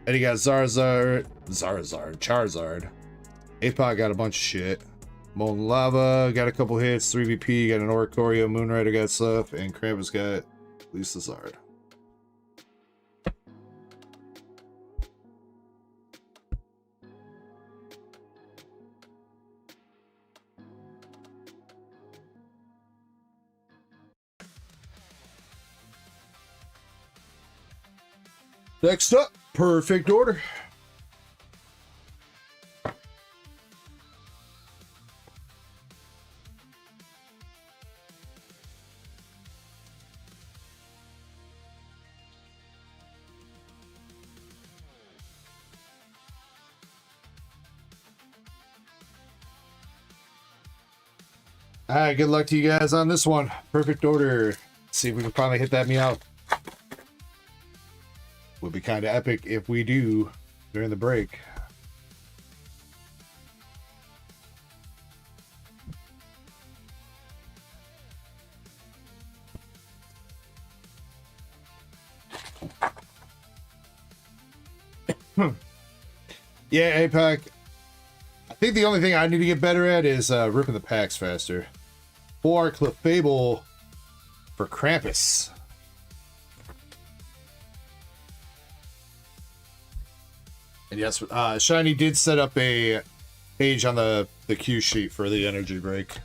Eddie got Charizard. APOC got a bunch of shit. Molten Lava got a couple hits. 3VP got an Oricorio. Moonrider got stuff. And Krampus got Lisa Zard. Next up, perfect order. All right, good luck to you guys on this one. Perfect order. Let's see if we can finally hit that meow. Would be kind of epic if we do during the break. Yeah, APAC. I think the only thing I need to get better at is ripping the packs faster. For Clefable for Krampus. And yes, Shiny did set up a page on the cue sheet for the energy break.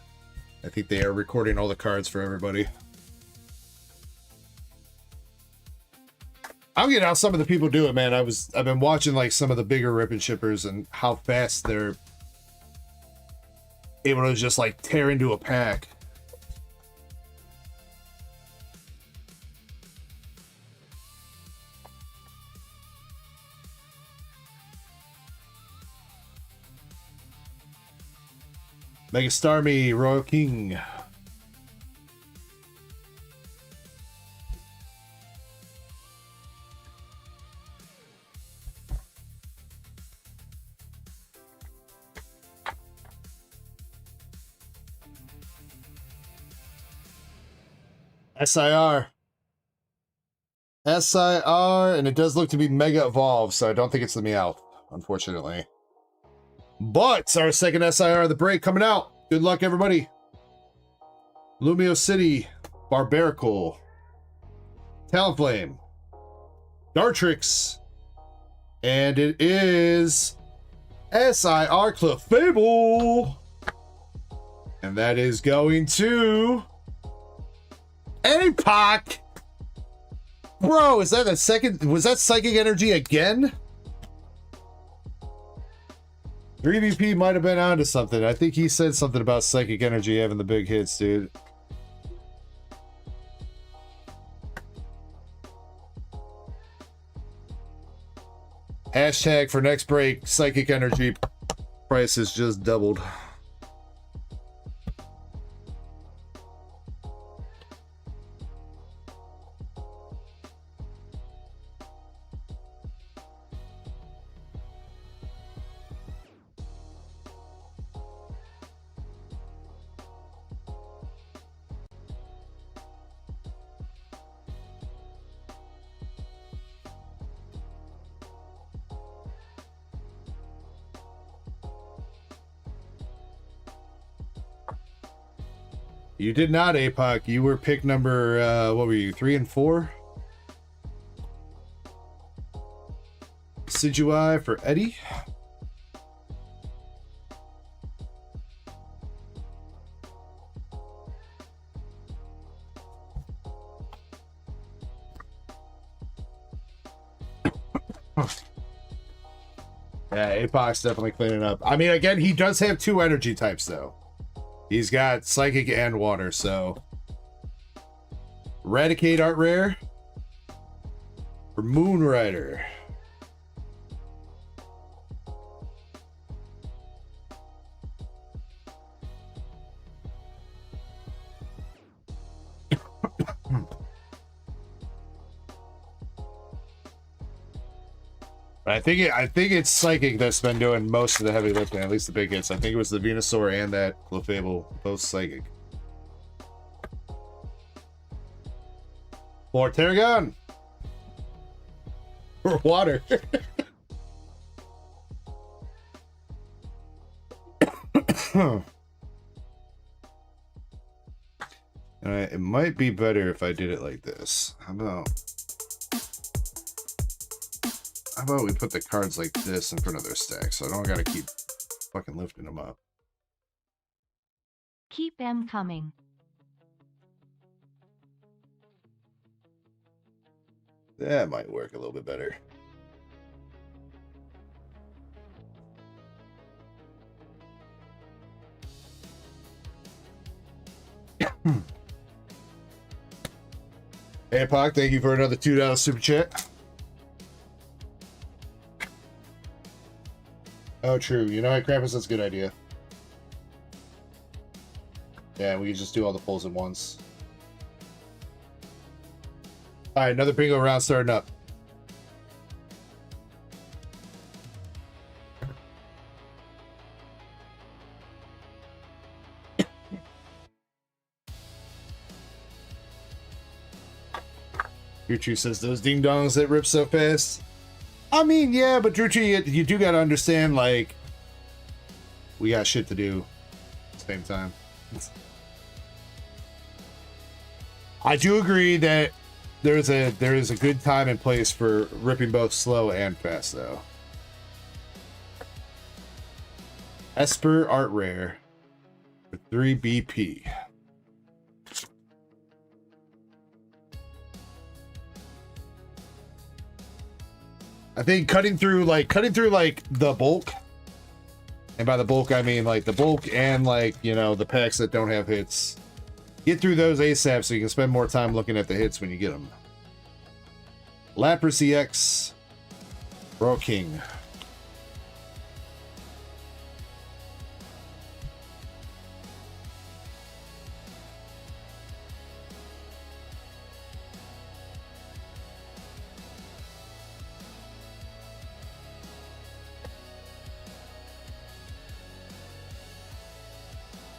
I think they are recording all the cards for everybody. I'm getting how some of the people do it, man. I've been watching like some of the bigger rip and shippers and how fast they're able to just like tear into a pack. Mega Starmie, Royal King. SIR. SIR, and it does look to be Mega Evolved, so I don't think it's the Meowth, unfortunately. But our second SIR of the break coming out. Good luck, everybody. Lumio City, Barbarical, Talonflame, Dartrix, and it is SIR Clefable. And that is going to APOC. Bro, is that the second? Was that Psychic Energy again? 3VP might have been onto something. I think he said something about Psychic Energy having the big hits, dude. Hashtag for next break, Psychic Energy prices just doubled. You did not, APOC. You were pick number, what were you, 3 and 4? Sidui for Eddie. Yeah, APOC's definitely cleaning up. I mean, again, he does have 2 energy types, though. He's got Psychic and Water, so... Eradicate Art Rare for Moonrider. I think it's Psychic that's been doing most of the heavy lifting, at least the big hits. I think it was the Venusaur and that Clefable, both Psychic. More Terragon! For Water! It might be better if I did it like this. How about we put the cards like this in front of their stack so I don't gotta keep fucking lifting them up. Keep them coming. That might work a little bit better. Hey, Pac, thank you for another $2 super chat. Oh, true. You know what, Krampus? That's a good idea. Yeah, we can just do all the pulls at once. All right, another bingo round starting up. Drutry says those ding dongs that rip so fast. I mean, yeah, but Drutry, you do gotta understand, like, we got shit to do at the same time. I do agree that there is a good time and place for ripping both slow and fast, though. Esper Art Rare for 3 BP. I think cutting through like the bulk, and by the bulk I mean like the bulk and like, you know, the packs that don't have hits. Get through those ASAP so you can spend more time looking at the hits when you get them. Lapras EX, Bro King.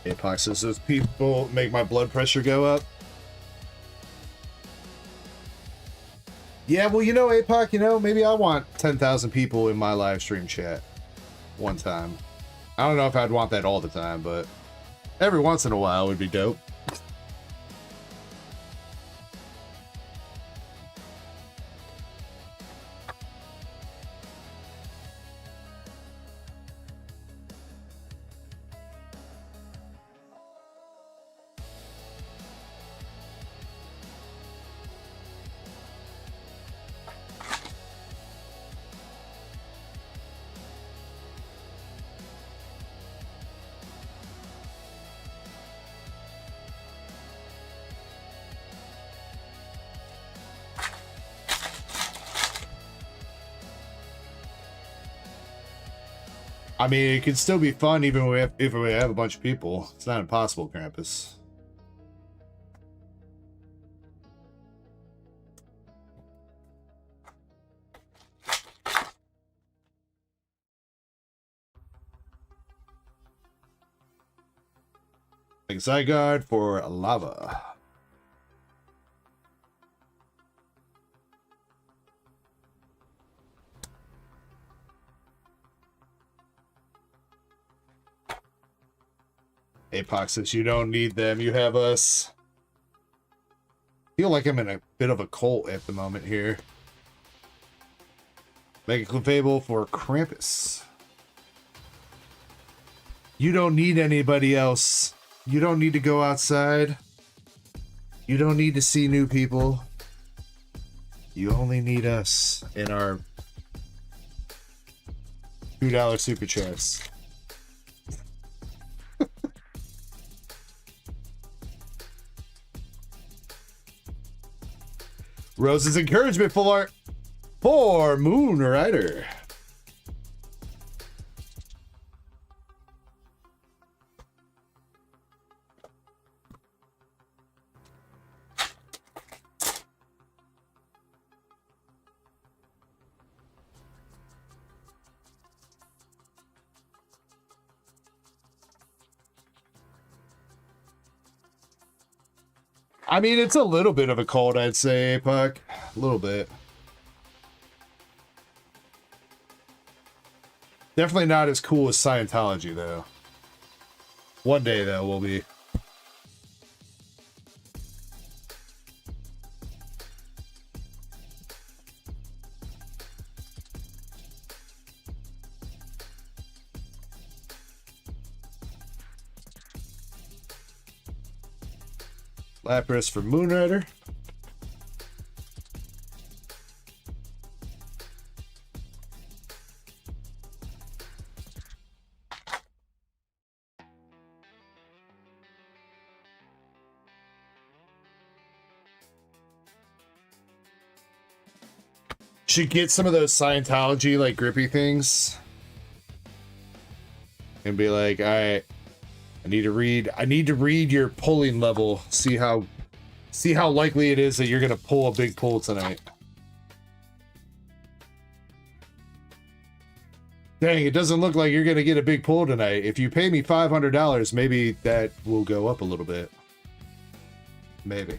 Apox says those people make my blood pressure go up. Yeah, well, you know, Apoc, you know, maybe I want 10,000 people in my live stream chat one time. I don't know if I'd want that all the time, but every once in a while would be dope. I mean, it could still be fun even if we have a bunch of people. It's not impossible, Krampus. Like Zygarde for Lava. Apox says you don't need them, you have us. Feel like I'm in a bit of a cult at the moment here. Mega Clefable for Krampus. You don't need anybody else. You don't need to go outside. You don't need to see new people. You only need us in our $2 super chats. Rose's encouragement for Moon Rider. I mean, it's a little bit of a cult, I'd say, Puck. A little bit. Definitely not as cool as Scientology, though. One day though will be. Lapras for Moonrider. Should get some of those Scientology like grippy things and be like, all right, I need to read your pulling level, see how likely it is that you're gonna pull a big pull tonight. Dang, it doesn't look like you're gonna get a big pull tonight. If you pay me $500, maybe that will go up a little bit. Maybe.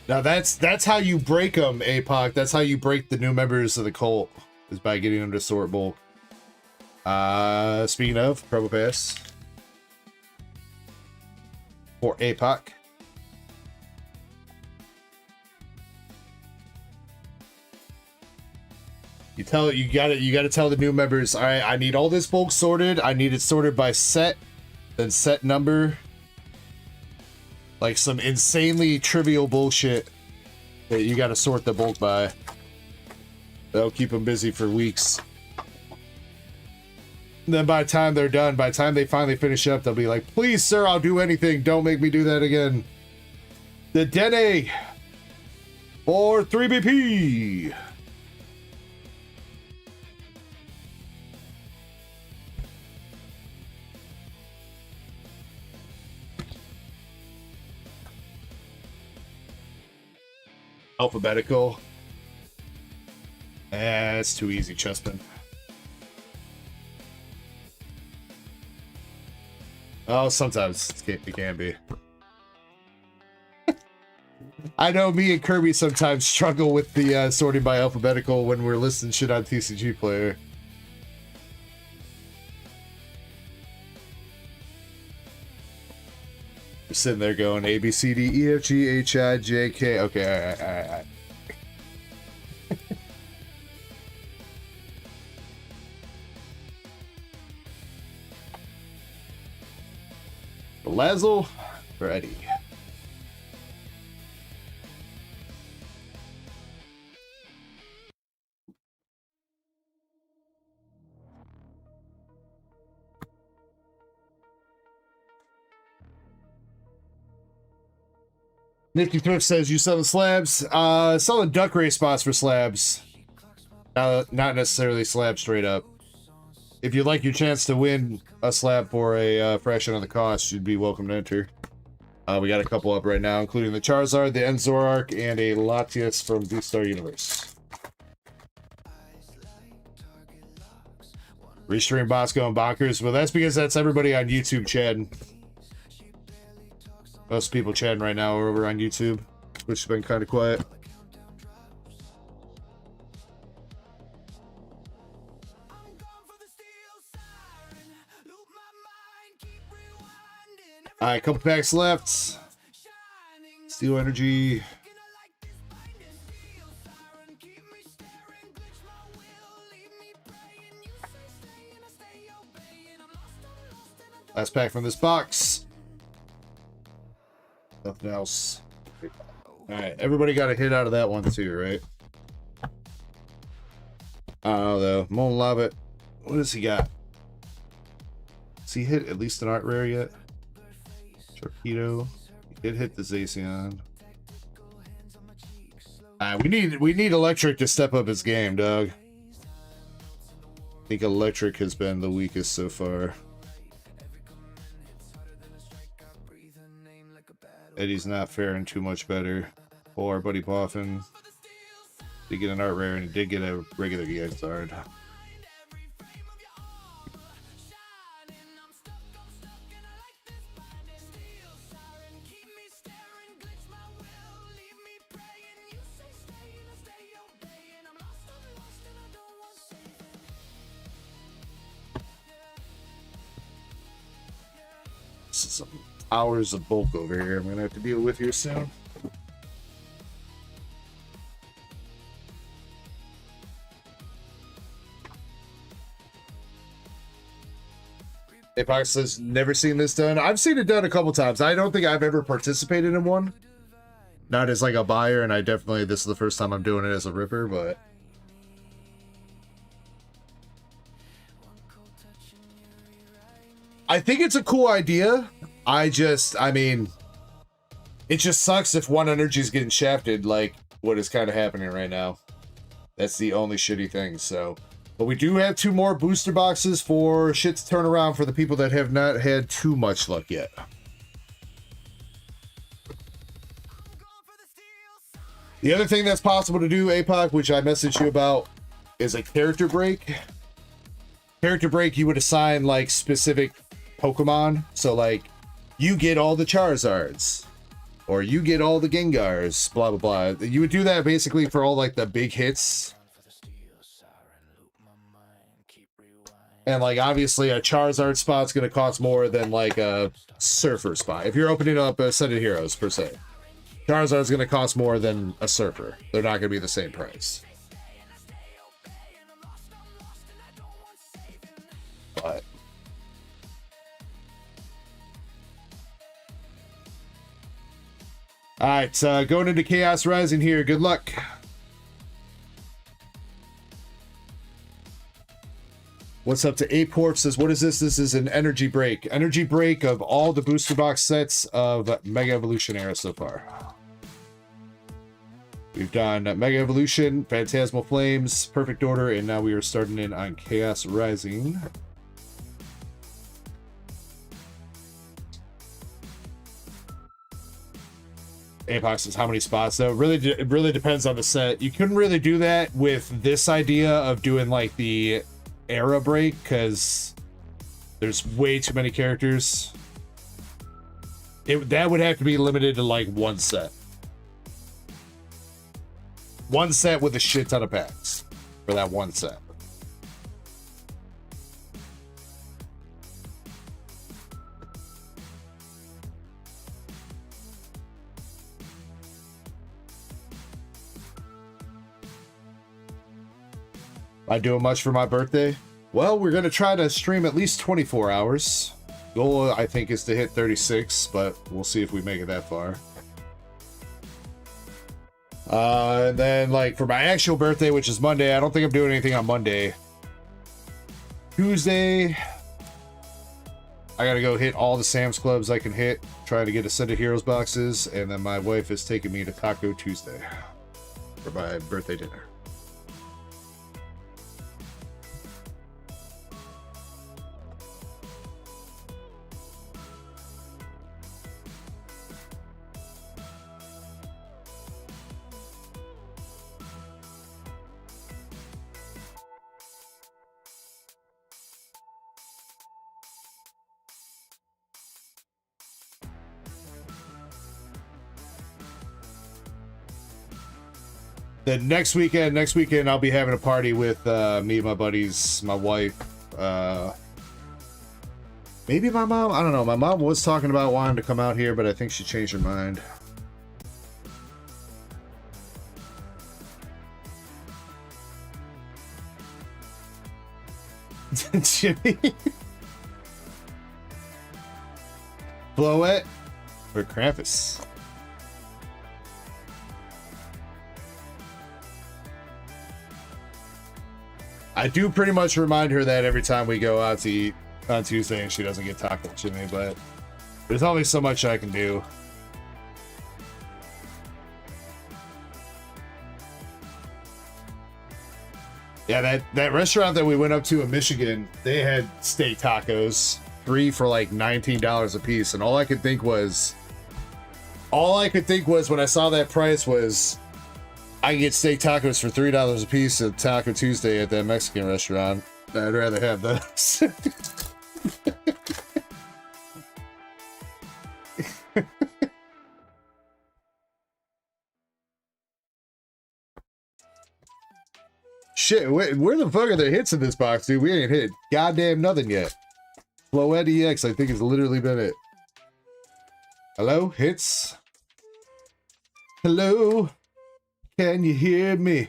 Now that's how you break them, APOC. That's how you break the new members of the cult, is by getting them to sort bulk. Speaking of, Promo Pass for APOC. You gotta tell the new members, all right, I need all this bulk sorted. I need it sorted by set, then set number. Like some insanely trivial bullshit that you got to sort the bulk by. That'll keep them busy for weeks. And then by the time they're done, by the time they finally finish up, they'll be like, please, sir, I'll do anything. Don't make me do that again. The Dene for 3BP. Alphabetical. It's too easy, Chespin. Oh, sometimes it can be. I know me and Kirby sometimes struggle with the sorting by alphabetical when we're listing shit on TCG Player. You're sitting there going A, B, C, D, E, F, G, H, I, J, K. Okay, all right. Lazzle, ready. Nifty Thrift says you selling slabs. Selling duck race spots for slabs. Not necessarily slabs straight up. If you'd like your chance to win a slab for a fraction of the cost, you'd be welcome to enter. We got a couple up right now, including the Charizard, the Enzorark, and a Latias from V-Star Universe. Restream Bosco and Bonkers. Well, that's because that's everybody on YouTube chatting. Most people chatting right now are over on YouTube, which has been kind of quiet. Alright, couple packs left. Steel Energy. Last pack from this box. Nothing else. Alright, everybody got a hit out of that one too, right? I don't know though. Molten Lava. What does he got? Has he hit at least an art rare yet? Torpedo. He did hit the Zacian. We need Electric to step up his game, dog. I think Electric has been the weakest so far. Eddie's not faring too much better. Or Buddy Boffin. Did get an art rare and did get a regular EX card. Some hours of bulk over here I'm gonna have to deal with here soon. Apox says never seen this done. I've seen it done a couple times. I don't think I've ever participated in one. Not as like a buyer, and I definitely, this is the first time I'm doing it as a ripper, but I think it's a cool idea. I mean, it just sucks if one energy is getting shafted, like what is kind of happening right now. That's the only shitty thing, so. But we do have 2 more booster boxes for shit to turn around for the people that have not had too much luck yet. The other thing that's possible to do, APOC, which I messaged you about, is a character break. Character break, you would assign like specific Pokemon. So like, you get all the Charizards, or you get all the Gengars, blah, blah, blah. You would do that basically for all like the big hits. And like, obviously a Charizard spot's going to cost more than like a Surfer spot. If you're opening up a set of heroes per se, Charizard's going to cost more than a Surfer. They're not going to be the same price. But all right, going into Chaos Rising here. Good luck. What's up to Aport says, what is this? This is an energy break. Energy break of all the booster box sets of Mega Evolution era so far. We've done Mega Evolution, Phantasmal Flames, Perfect Order, and now we are starting in on Chaos Rising. Apox says, how many spots though? It really depends on the set. You couldn't really do that with this idea of doing like the era break because there's way too many characters. That would have to be limited to like one set. One set with a shit ton of packs for that one set. Am I doing much for my birthday? Well, we're going to try to stream at least 24 hours. Goal, I think, is to hit 36, but we'll see if we make it that far. And then, like, for my actual birthday, which is Monday, I don't think I'm doing anything on Monday. Tuesday, I got to go hit all the Sam's Clubs I can hit, trying to get a set of Heroes boxes, and then my wife is taking me to Taco Tuesday for my birthday dinner. Then next weekend I'll be having a party with me and my buddies, my wife, maybe my mom. I don't know. My mom was talking about wanting to come out here, but I think she changed her mind. Jimmy, Bloet or Krampus? I do pretty much remind her that every time we go out to eat on Tuesday and she doesn't get taco chimney, but there's only so much I can do. Yeah, that restaurant that we went up to in Michigan, they had steak tacos, 3 for like $19 a piece, and all I could think was when I saw that price was, I can get steak tacos for $3 a piece at Taco Tuesday at that Mexican restaurant. I'd rather have those. Shit, where the fuck are the hits in this box, dude? We ain't hit goddamn nothing yet. Floette EX, I think, has literally been it. Hello? Hits? Hello? Can you hear me?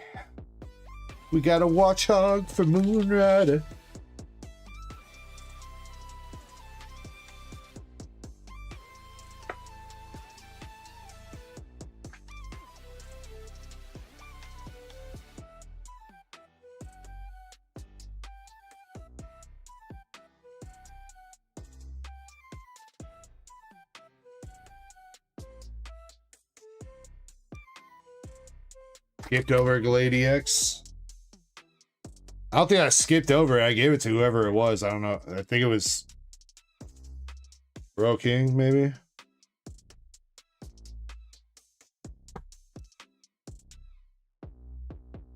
We got a watch hog for Moonrider. Skipped over Glade EX. I don't think I skipped over it. I gave it to whoever it was. I don't know. I think it was Royal King, maybe.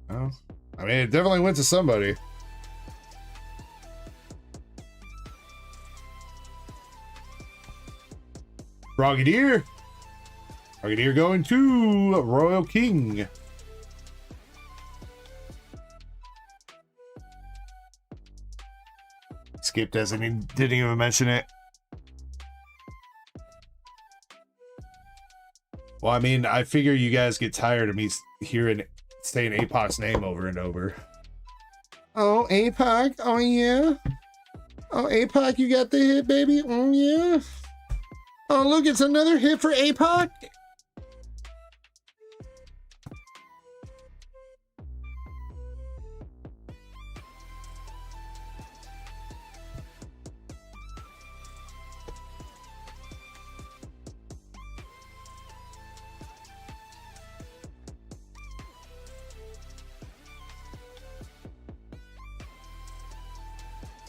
Oh, I mean, it definitely went to somebody. Frogadier. Frogadier going to Royal King. Skipped as and he didn't even mention it. Well, I mean, I figure you guys get tired of me hearing saying APOC's name over and over. Oh, APOC. Oh, yeah. Oh, APOC, you got the hit, baby. Oh, yeah. Oh, look, it's another hit for APOC.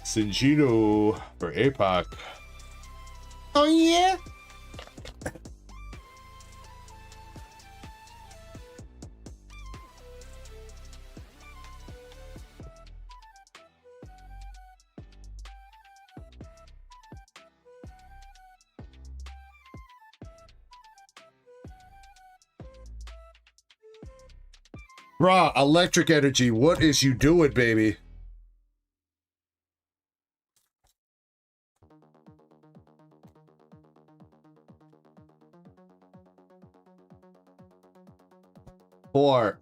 Sinjino for APOC. Oh, yeah. Raw electric energy. What is you doing, baby? Four.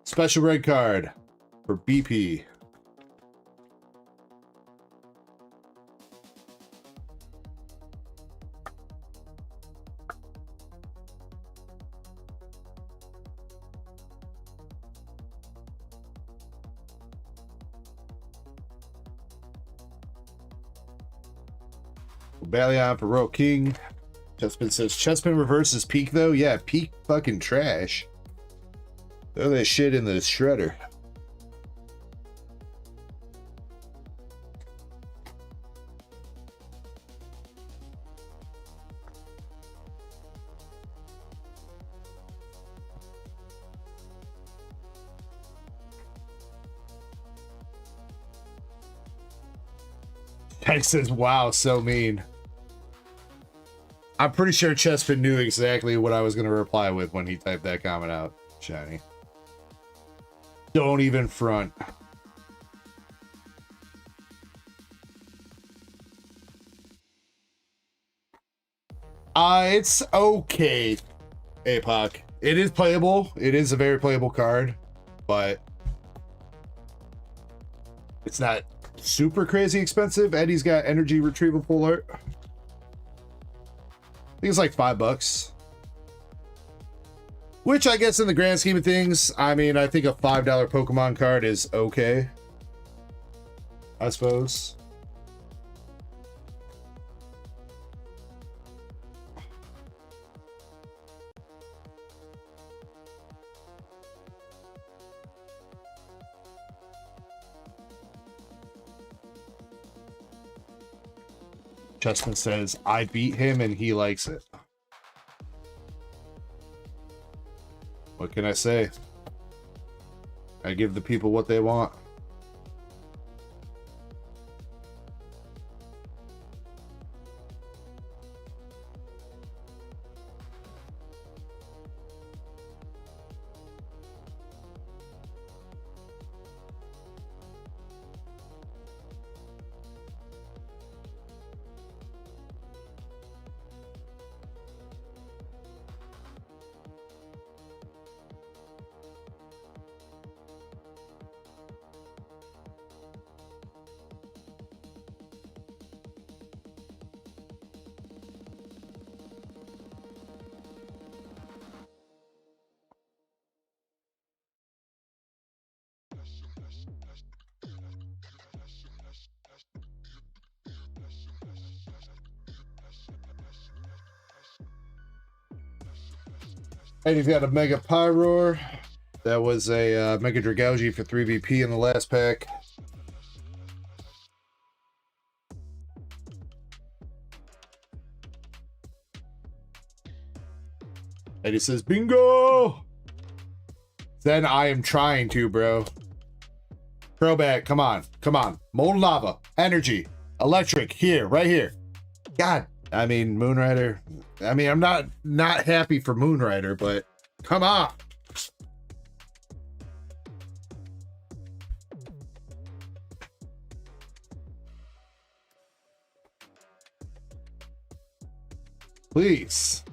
Special red card for BP. Balion for Royal King. Chespin says Chespin reverses peak though. Yeah, peak fucking trash. Throw that shit in the shredder. Guy says, wow, so mean. I'm pretty sure Chespin knew exactly what I was going to reply with when he typed that comment out. Shiny. Don't even front. It's okay, APOC. It is playable. It is a very playable card, but it's not super crazy expensive. Eddie's got energy retrieval full art. I think it's like $5. Which I guess in the grand scheme of things, I mean, I think a $5 Pokemon card is okay. I suppose. Justin says, I beat him and he likes it. What can I say? I give the people what they want. And you've got a Mega Pyroar. That was a Mega Dragougi for 3VP in the last pack. And he says, bingo! Then I am trying to, bro. Throwback, come on. Come on. Molten Lava. Energy. Electric. Here. Right here. God. I mean, Moonrider. I mean, I'm not happy for Moonrider, but come on. Please.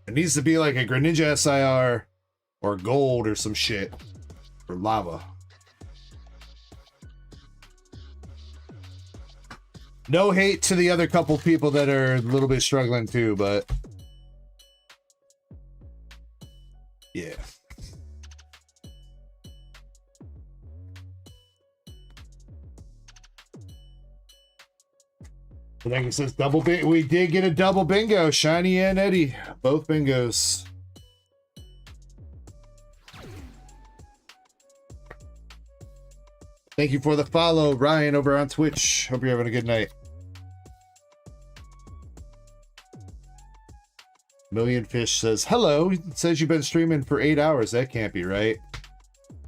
It needs to be like a Greninja SIR or gold or some shit for lava. No hate to the other couple people that are a little bit struggling too, but yeah. I think it says double bingo. We did get a double bingo, Shiny and Eddie, both bingos. Thank you for the follow, Ryan, over on Twitch. Hope you're having a good night. Million Fish says, hello. It says you've been streaming for 8 hours. That can't be right.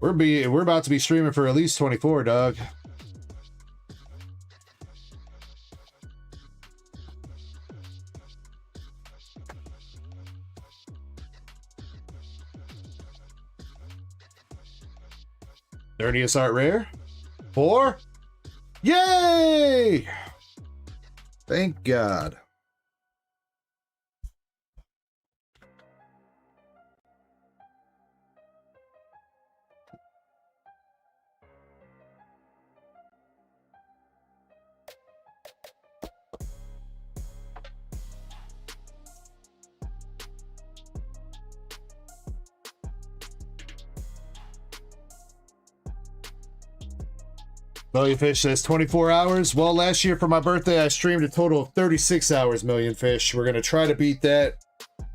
We're about to be streaming for at least 24, dog. Thirtieth art rare. 4. Yay! Thank God. Millionfish says 24 hours. Well, last year for my birthday, I streamed a total of 36 hours, Millionfish. We're going to try to beat that,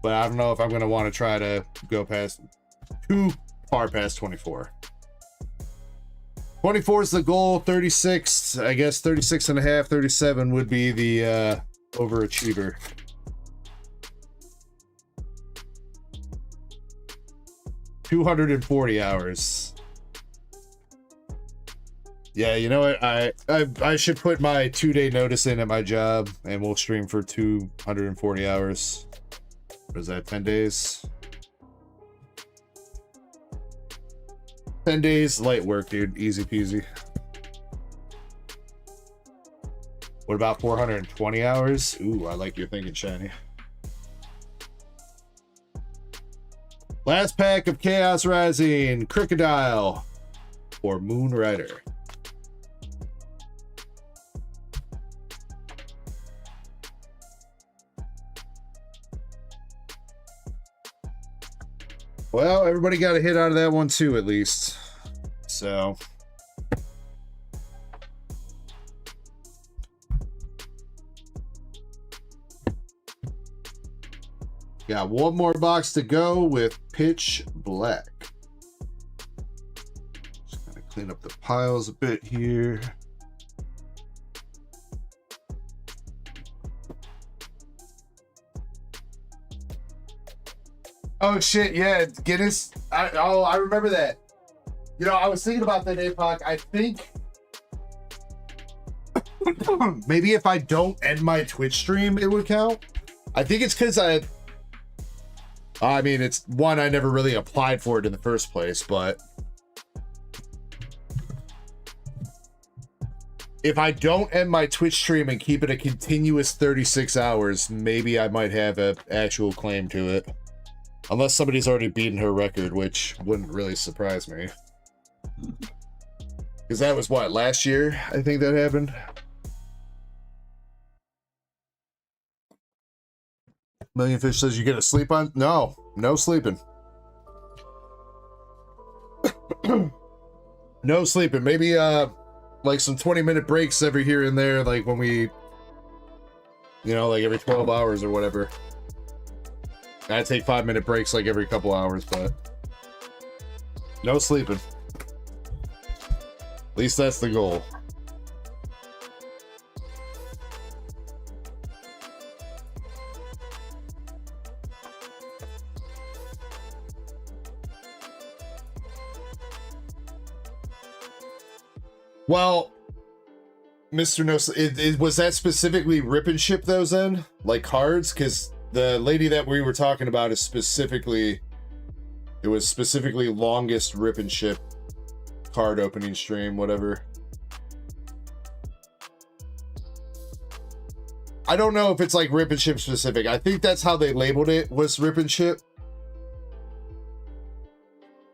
but I don't know if I'm going to want to try to go past too far past 24. 24 is the goal. 36, I guess 36 and a half, 37 would be the overachiever. $240 hours. Yeah, you know what? I should put my 2-day notice in at my job, and we'll stream for 240 hours. What is that? 10 days? 10 days, light work, dude. Easy peasy. What about 420 hours? Ooh, I like your thinking, Shiny. Last pack of Chaos Rising, Crocodile, or Moonrider. Well, everybody got a hit out of that one too, at least. So. Got one more box to go with Pitch Black. Just gonna clean up the piles a bit here. Oh shit, yeah, Guinness. I remember that. You know, I was thinking about that, APOC. I think maybe if I don't end my Twitch stream, it would count. I think it's because I mean, it's one, I never really applied for it in the first place, but if I don't end my Twitch stream and keep it a continuous 36 hours, maybe I might have an actual claim to it. Unless somebody's already beaten her record, which wouldn't really surprise me. Because that was what, last year? I think that happened. Millionfish says you get to sleep on? No, no sleeping. No sleeping. Maybe like some 20-minute breaks every here and there, like when we, you know, like every 12 hours or whatever. I take 5-minute breaks like every couple hours, but no sleeping. At least that's the goal. Well, Mr. No, was that specifically rip and ship those then? Like cards? Because the lady that we were talking about is specifically, it was specifically longest rip and ship card opening stream, whatever. I don't know if it's like rip and ship specific. I think that's how they labeled it, was rip and ship.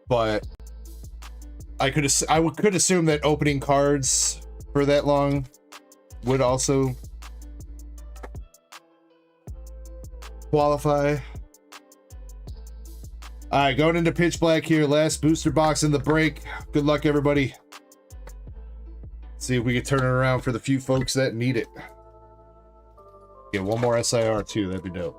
But I could assume that opening cards for that long would also qualify. All right, going into pitch black here. Last booster box in the break. Good luck, everybody. See if we can turn it around for the few folks that need it. Get one more SIR too. That'd be dope.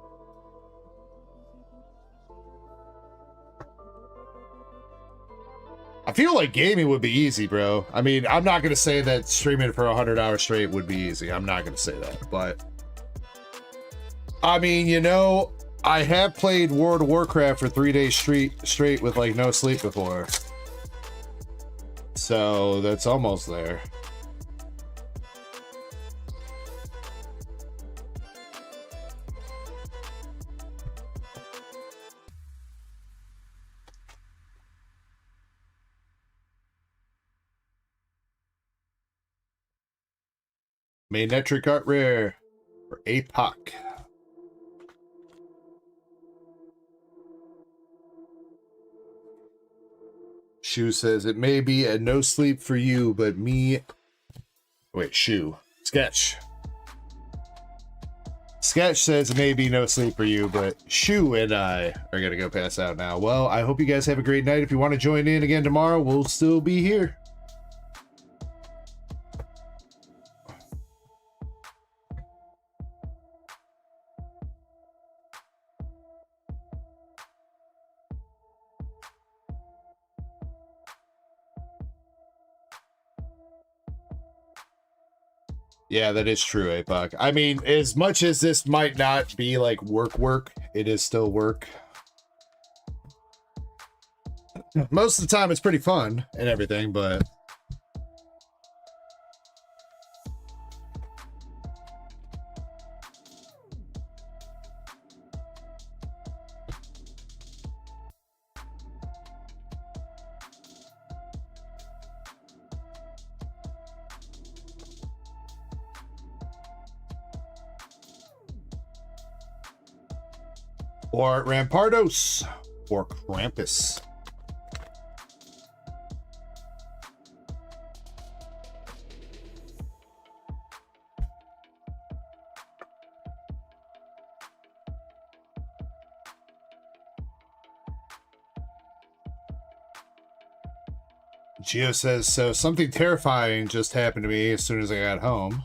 I feel like gaming would be easy, bro. I mean, I'm not going to say that streaming for 100 hours straight would be easy. I'm not going to say that, but I mean, you know, I have played World of Warcraft for 3 days straight with like no sleep before. So that's almost there. Magnetric Art Rare for APOC. Shu says, it may be a no sleep for you, but me... Wait, Shu. Sketch. Sketch says it may be no sleep for you, but Shu and I are going to go pass out now. Well, I hope you guys have a great night. If you want to join in again tomorrow, we'll still be here. Yeah, that is true, APOC. I mean, as much as this might not be like work, it is still work. Most of the time it's pretty fun and everything, but or Rampardos or Krampus. Gio says, so something terrifying just happened to me as soon as I got home.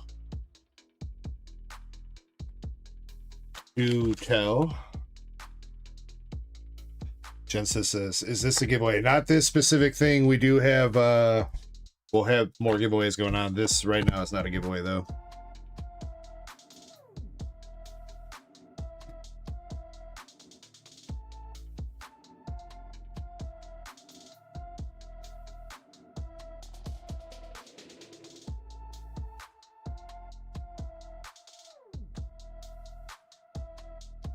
To tell. Jensen says, is this a giveaway? Not this specific thing. We do have, we'll have more giveaways going on. This right now is not a giveaway, though.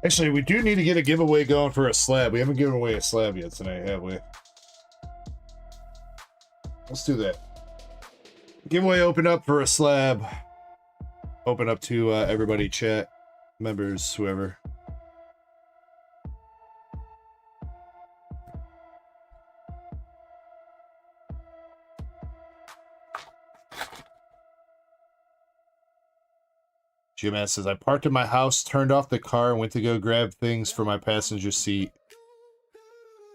Actually, we do need to get a giveaway going for a slab. We haven't given away a slab yet tonight, have we? Let's do that. Giveaway open up for a slab. Open up to everybody, chat, members, whoever. GMS says, I parked in my house, turned off the car, and went to go grab things for my passenger seat.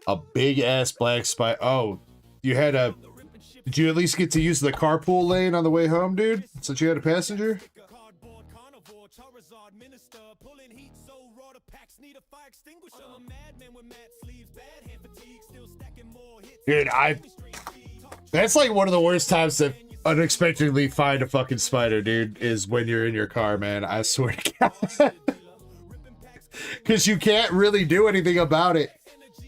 A big ass black spider. Oh, you had a. Did you at least get to use the carpool lane on the way home, dude? Since you had a passenger? Dude, that's like one of the worst times to unexpectedly find a fucking spider, dude, is when you're in your car, man. I swear to God. Because you can't really do anything about it.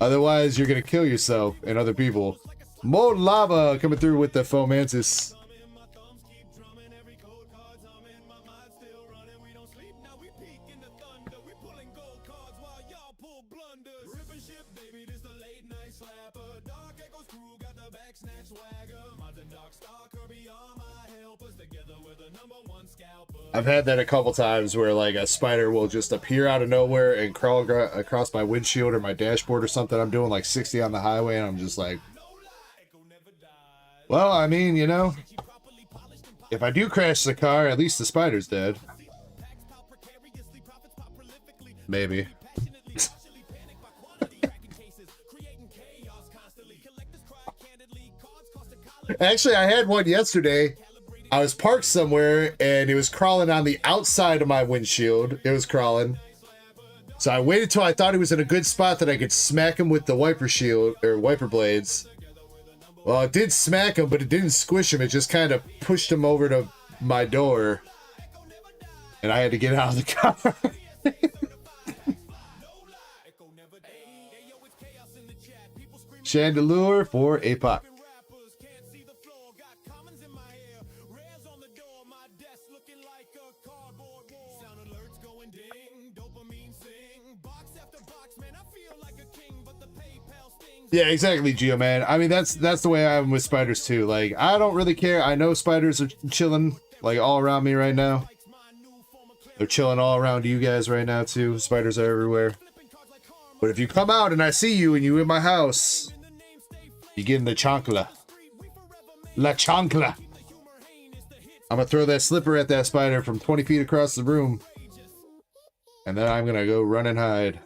Otherwise, you're going to kill yourself and other people. More lava coming through with the Fomantis. I've had that a couple times where like a spider will just appear out of nowhere and crawl across my windshield or my dashboard or something. I'm doing like 60 on the highway and I'm just like, well, I mean, you know, if I do crash the car, at least the spider's dead. Maybe. Actually, I had one yesterday. I was parked somewhere and it was crawling on the outside of my windshield. It was crawling. So I waited till I thought he was in a good spot that I could smack him with the wiper shield or wiper blades. Well, it did smack him, but it didn't squish him. It just kind of pushed him over to my door. And I had to get out of the car. Chandelure for APOC. Yeah, exactly, Geo, man. I mean, that's the way I am with spiders too. Like, I don't really care. I know spiders are chilling like all around me right now. They're chilling all around you guys right now too. Spiders are everywhere. But if you come out and I see you and you in my house, you get in the chancla. La chancla. I'm gonna throw that slipper at that spider from 20 feet across the room. And then I'm gonna go run and hide.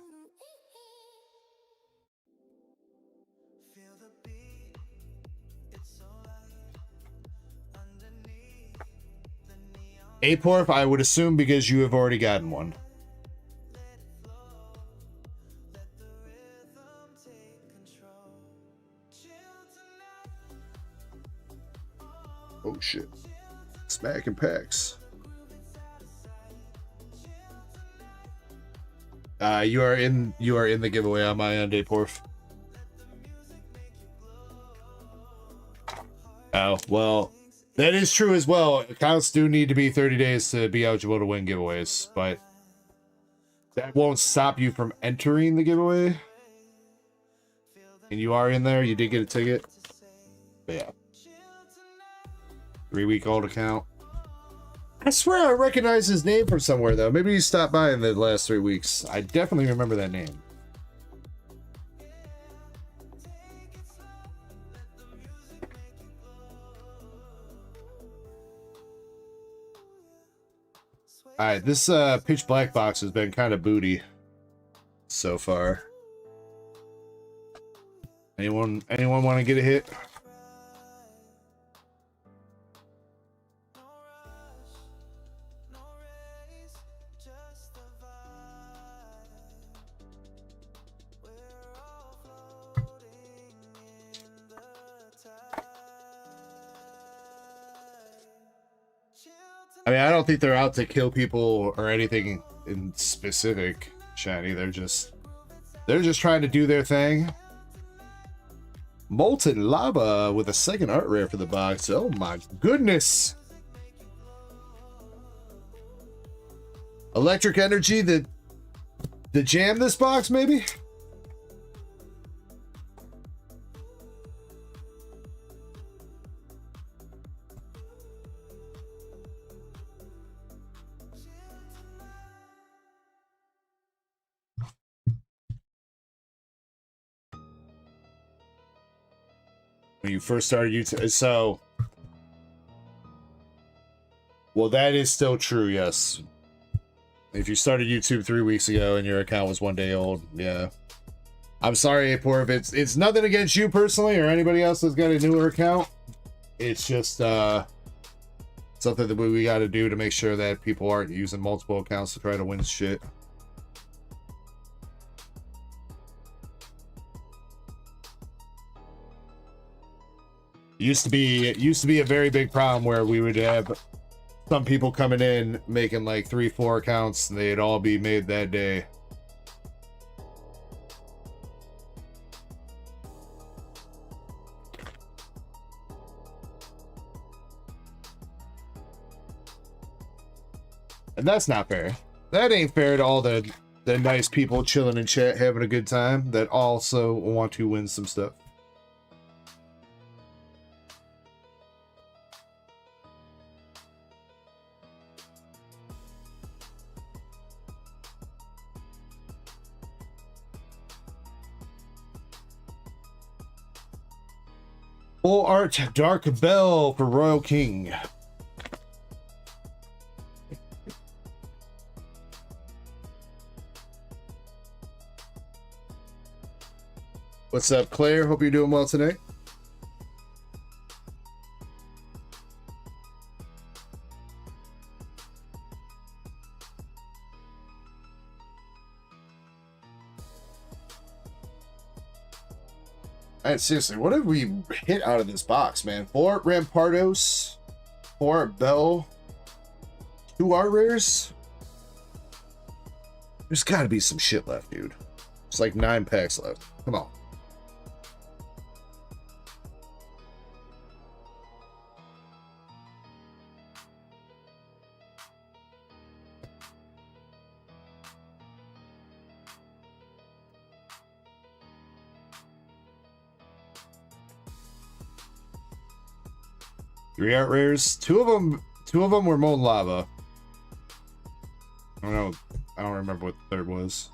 Aporf, I would assume because you have already gotten one. Oh shit. Smacking packs. You are in the giveaway on my end, Aporf. Oh, well. That is true as well. Accounts do need to be 30 days to be eligible to win giveaways, but that won't stop you from entering the giveaway. And you are in there. You did get a ticket. But yeah. 3-week-old account. I swear I recognize his name from somewhere, though. Maybe he stopped by in the last 3 weeks. I definitely remember that name. Alright, this pitch black box has been kind of booty so far. Anyone want to get a hit? I mean, I don't think they're out to kill people or anything in specific, Shiny. They're just trying to do their thing. Molten Lava with a second art rare for the box. Oh my goodness. Electric Energy, the The jam this box, maybe? When you first started YouTube, so... Well, that is still true, yes. If you started YouTube 3 weeks ago and your account was 1 day old, yeah. I'm sorry, Apor, if it's nothing against you personally or anybody else that's got a newer account. It's just something that we got to do to make sure that people aren't using multiple accounts to try to win shit. It used to be a very big problem where we would have some people coming in making like 3-4 accounts and they'd all be made that day. And that's not fair. That ain't fair to all the nice people chilling in chat having a good time that also want to win some stuff. Full art Dark Bell for Royal King. What's up, Claire? Hope you're doing well today. And seriously, what did we hit out of this box, man? 4 Rampardos, 4 Bell, 2 art rares. There's got to be some shit left, dude. It's like 9 packs left. Come on. Three art rares. Two of them were molten lava. I don't remember what the third was.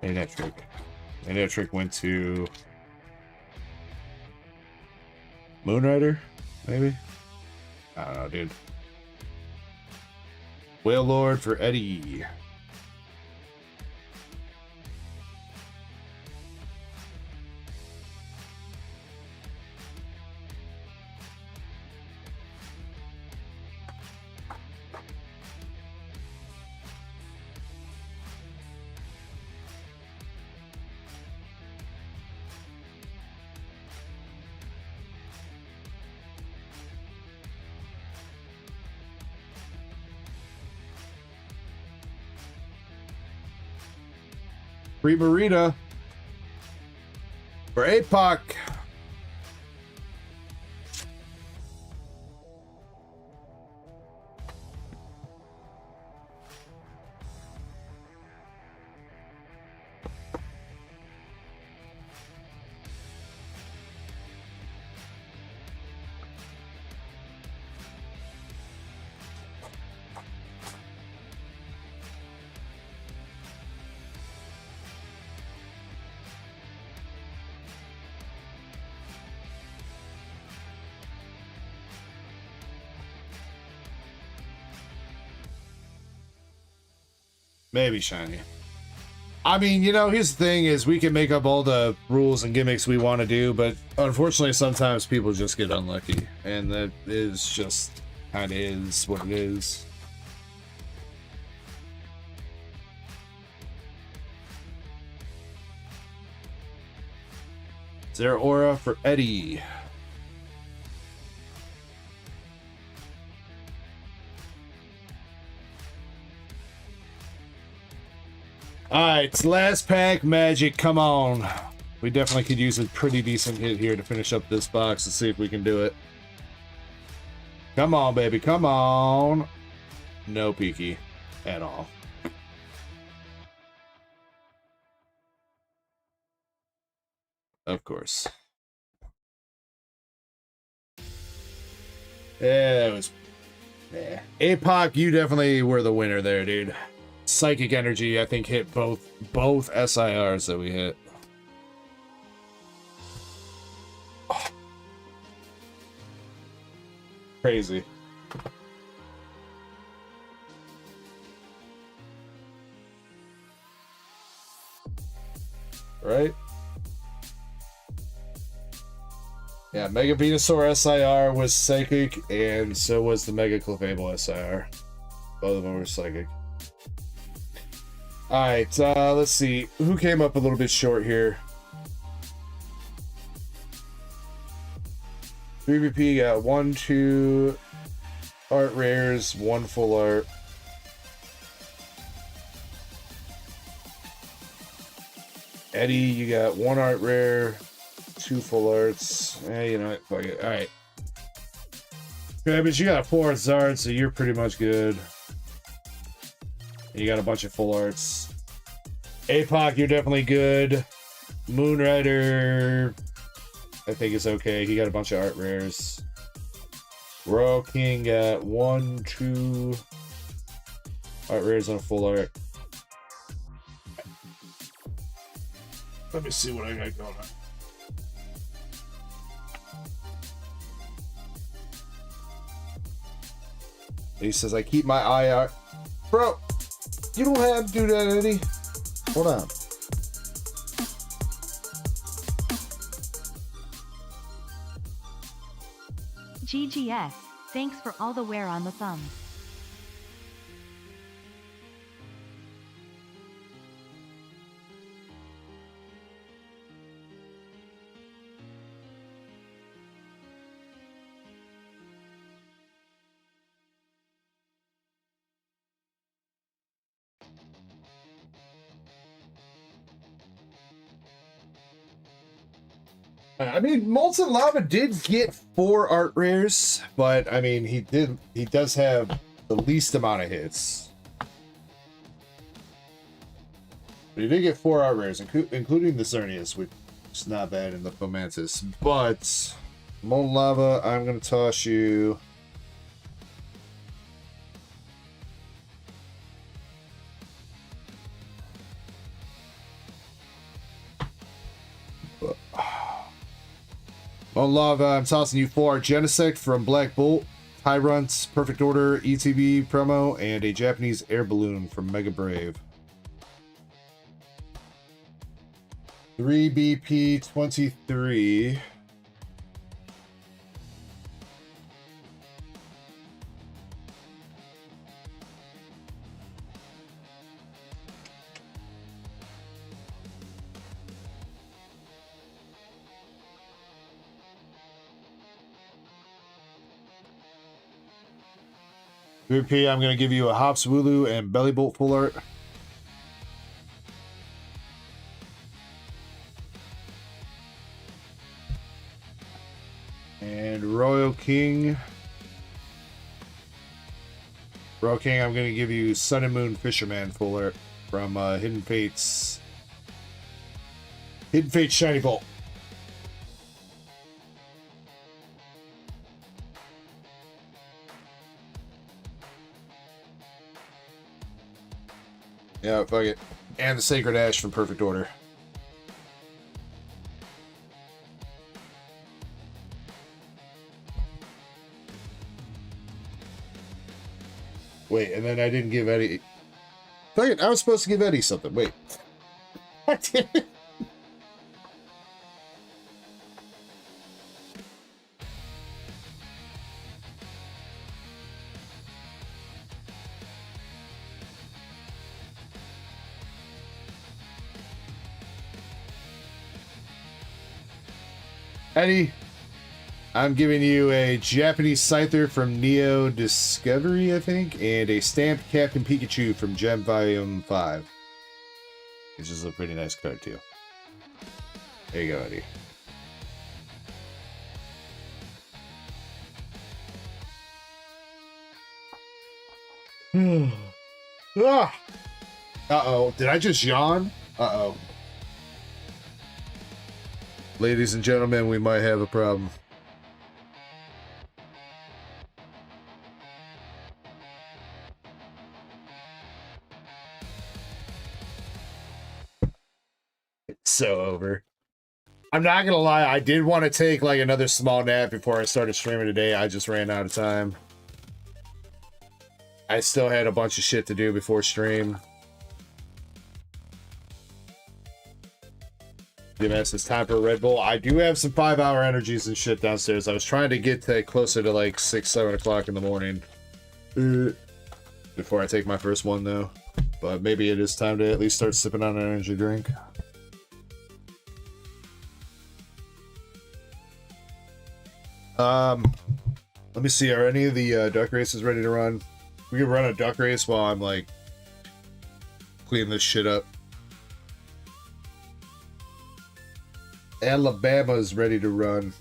And that trick went to Moonrider, maybe? I don't know, dude. Whale Lord for Eddie. Free Marina for APOC. Maybe shiny. I mean, you know, here's the thing is we can make up all the rules and gimmicks we want to do, but unfortunately sometimes people just get unlucky. And that is just kind of is what it is. Zera Aura for Eddie. Alright, last pack, Magic, come on. We definitely could use a pretty decent hit here to finish up this box and see if we can do it. Come on, baby. Come on. No peaky at all. Of course. Yeah, it was... Yeah. APOC, you definitely were the winner there, dude. Psychic Energy, I think, hit both SIRs that we hit. Oh. Crazy. Right? Yeah, Mega Venusaur SIR was Psychic, and so was the Mega Clefable SIR. Both of them were Psychic. Alright, let's see. Who came up a little bit short here? 3VP got 1, 2 art rares, 1 full art. Eddie, you got 1 art rare, 2 full arts. You know what? Fuck it. Alright. Okay, but you got a 4 art Zard, so you're pretty much good. You got a bunch of full arts. APOC, you're definitely good. Moonrider, I think is okay. He got a bunch of art rares. Royal King got 1, 2 art rares on a full art. Let me see what I got going on. He says, I keep my eye out. Bro, you don't have to do that, Eddie. Hold on. GGS, thanks for all the wear on the thumbs. I mean, Molten Lava did get 4 art rares, but I mean, he does have the least amount of hits. But he did get 4 art rares, including the Xerneas, which is not bad in the Fomantis. But Molten Lava, I'm gonna toss you. On Lava, I'm tossing you 4 Genesect from Black Bolt, Tyrant's Perfect Order ETB promo, and a Japanese air balloon from Mega Brave. 3BP23. VP, I'm going to give you a Hops Wooloo and Belly Bolt full art. And Royal King. Royal King, I'm going to give you Sun and Moon Fisherman full art from Hidden Fates. Hidden Fates Shiny Bolt. Yeah, fuck it. And the Sacred Ash from Perfect Order. Wait, and then I didn't give Eddie... Fuck it, I was supposed to give Eddie something. Wait. I didn't. Eddie, I'm giving you a Japanese Scyther from Neo Discovery, I think, and a stamped Captain Pikachu from Gem Volume 5. Which is a pretty nice card, too. There you go, Eddie. Ah! Uh-oh. Did I just yawn? Uh-oh. Ladies and gentlemen, we might have a problem. It's so over. I'm not gonna lie, I did want to take like another small nap before I started streaming today. I just ran out of time. I still had a bunch of shit to do before stream. DMS, it's time for a Red Bull. I do have some 5-hour energies and shit downstairs. I was trying to get to closer to like 6, 7 o'clock in the morning before I take my first one though. But maybe it is time to at least start sipping on an energy drink. Let me see. Are any of the duck races ready to run? We can run a duck race while I'm like cleaning this shit up. Alabama's ready to run.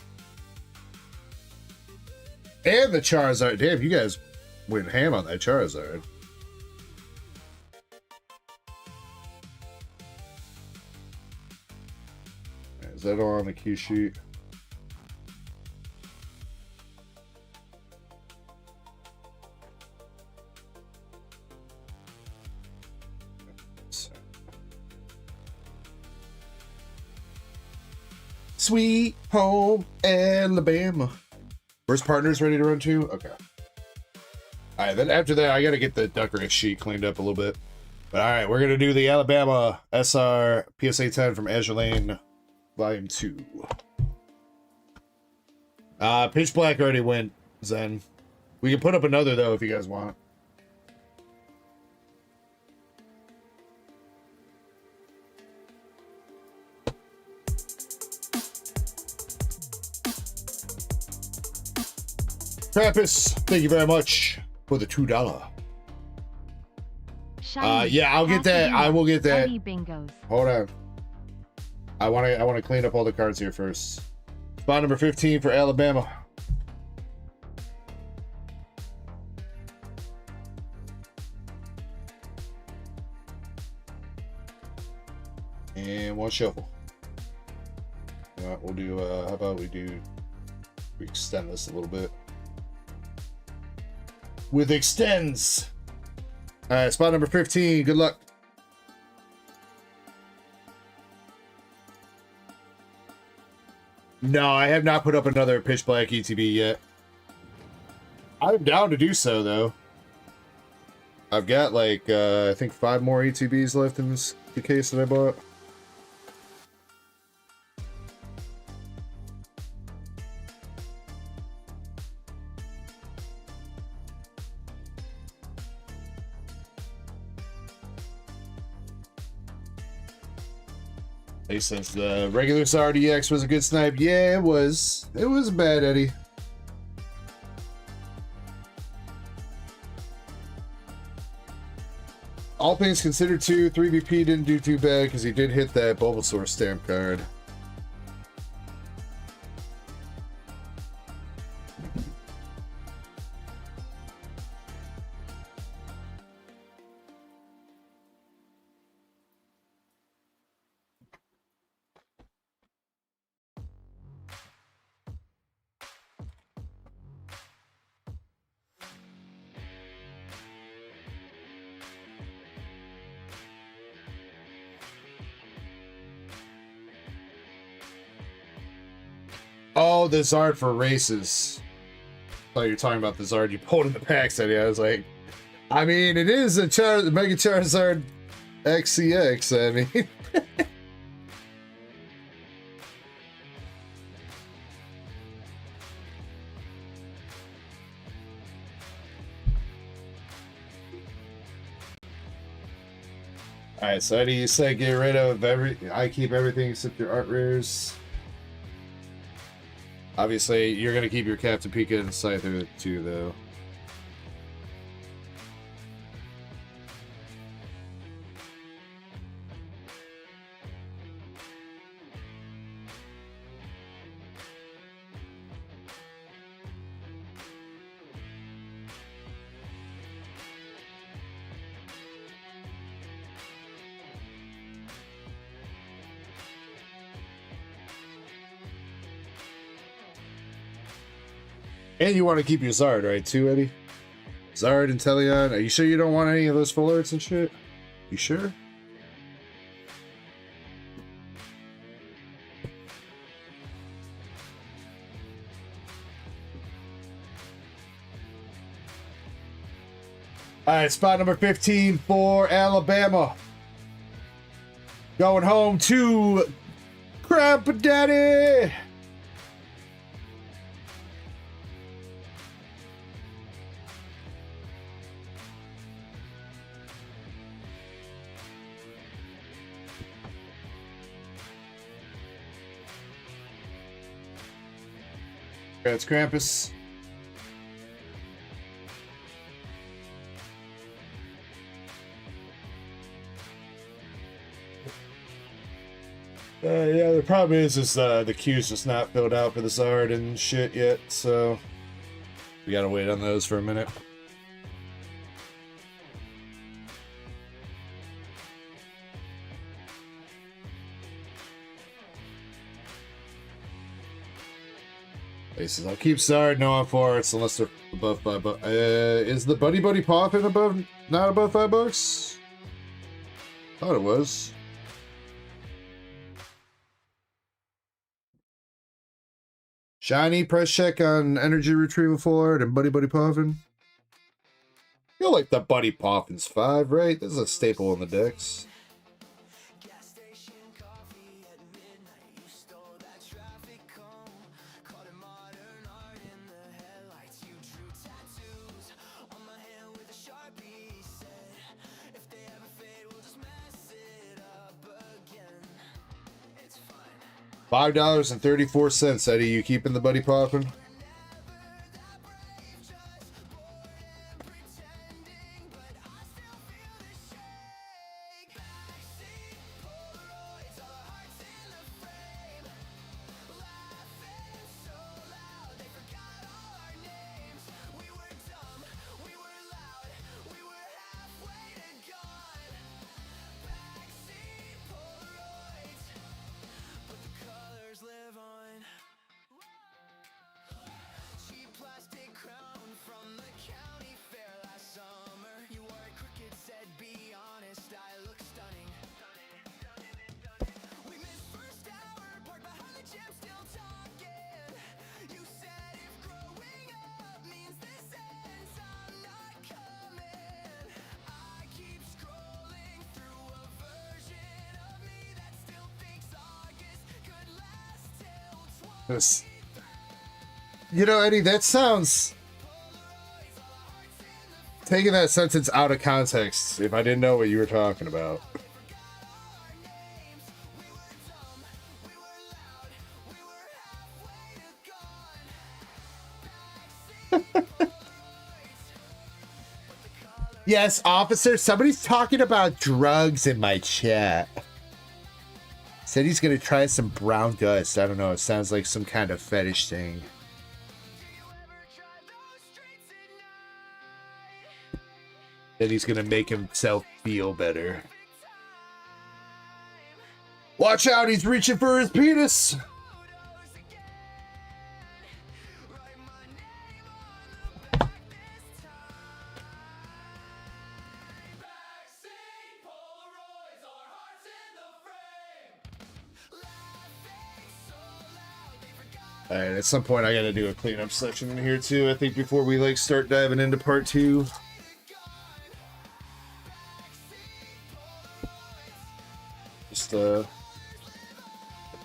And the Charizard. Damn, you guys went ham on that Charizard. Is that all on the cue sheet? Sweet home Alabama. Where's partners ready to run too? Okay. All right, then after that, I got to get the duck race sheet cleaned up a little bit. But all right, we're going to do the Alabama SR PSA 10 from Azure Lane, Volume 2. Pitch Black already went, Zen. We can put up another, though, if you guys want. Trappist, thank you very much for the $2. Yeah, I'll get that. I will get that. Hold on. I want to clean up all the cards here first. Spot number 15 for Alabama. And one shuffle. We'll do. How about we extend this a little bit with extends. All right, spot number 15. Good luck. No, I have not put up another Pitch Black ETB yet. I'm down to do so, though. I've got like, I think 5 more ETBs left in the case that I bought. He says the regular SRDX was a good snipe. Yeah, it was. It was bad, Eddie. All things considered, too, 3BP didn't do too bad because he did hit that Bulbasaur stamp card. Oh, the Zard for races. I thought you were talking about the Zard you pulled in the packs, Eddie. I was like, I mean, it is a Mega Charizard XCX. I mean, all right. So Eddie, you said get rid of I keep everything except your art rares. Obviously, you're going to keep your Captain Pika and Scyther too, though. And you want to keep your Zard, right, too, Eddie? Zard and Teleon. Are you sure you don't want any of those full arts and shit? You sure? All right, spot number 15 for Alabama. Going home to Grandpa Daddy. Congrats, Krampus. Yeah, the problem is the queue's just not filled out for the Zard and shit yet, so we gotta wait on those for a minute. Places I'll keep Zard, no on forwards unless they're above $5. Is the Buddy Poppin' above, not above $5? Thought it was. Shiny, press check on energy retrieval forward and Buddy Poppin'. I feel like the Buddy Poppin's 5, right? This is a staple in the decks. $5.34, Eddie. You keeping the Buddy Poppin'? You know, Eddie, that sounds... Taking that sentence out of context, if I didn't know what you were talking about. Yes, officer, somebody's talking about drugs in my chat. Said he's gonna try some brown dust. I don't know, it sounds like some kind of fetish thing. Then he's gonna make himself feel better. Watch out, he's reaching for his penis! Alright, at some point I gotta do a cleanup section in here too, I think, before we like start diving into part 2. Just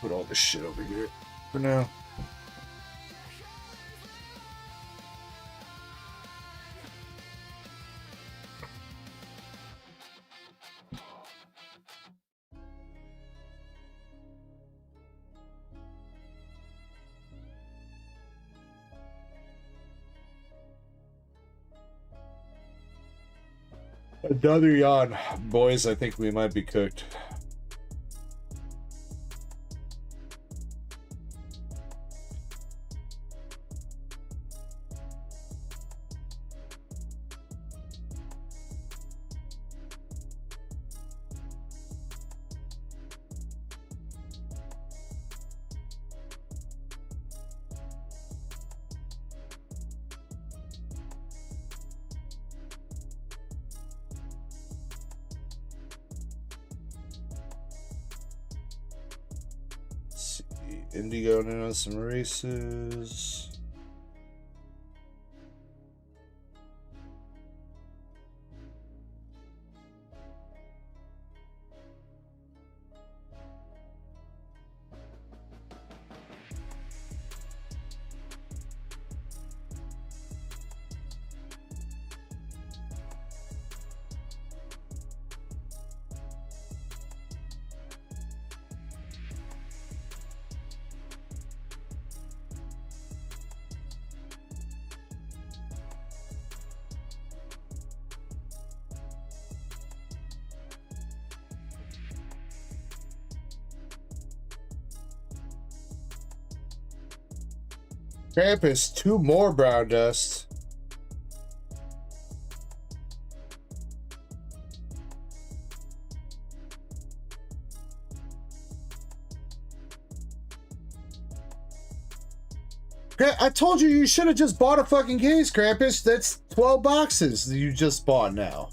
put all this shit over here for now. Another yawn. Boys, I think we might be cooked. Indy going in on some races. Krampus, 2 more brown dust. I told you you should have just bought a fucking case, Krampus. That's 12 boxes that you just bought now.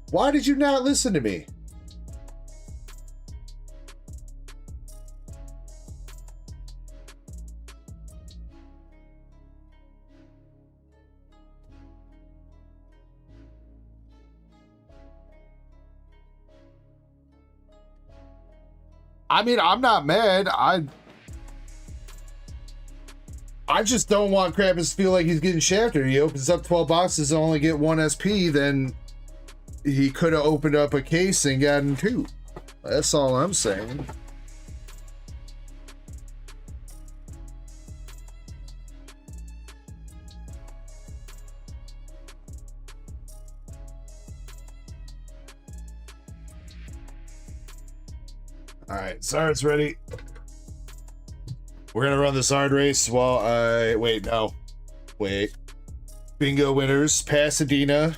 Why did you not listen to me? I mean, I'm not mad. I just don't want Krampus to feel like he's getting shafted. He opens up 12 boxes and only get 1 SP, then he could have opened up a case and gotten 2. That's all I'm saying. All right, Zard's ready. We're gonna run the Zard race while I wait. Bingo winners: Pasadena,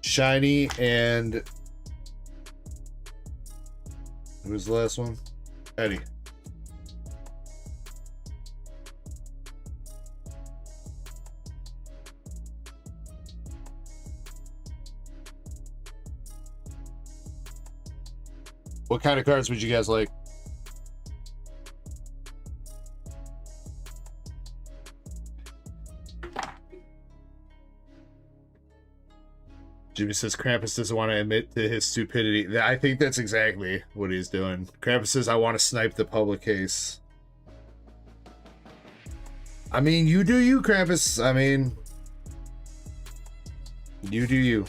Shiny, and who was the last one? Eddie. What kind of cards would you guys like? Jimmy says Krampus doesn't want to admit to his stupidity. I think that's exactly what he's doing. Krampus says, I want to snipe the public case. I mean, you do you, Krampus. I mean, you do you.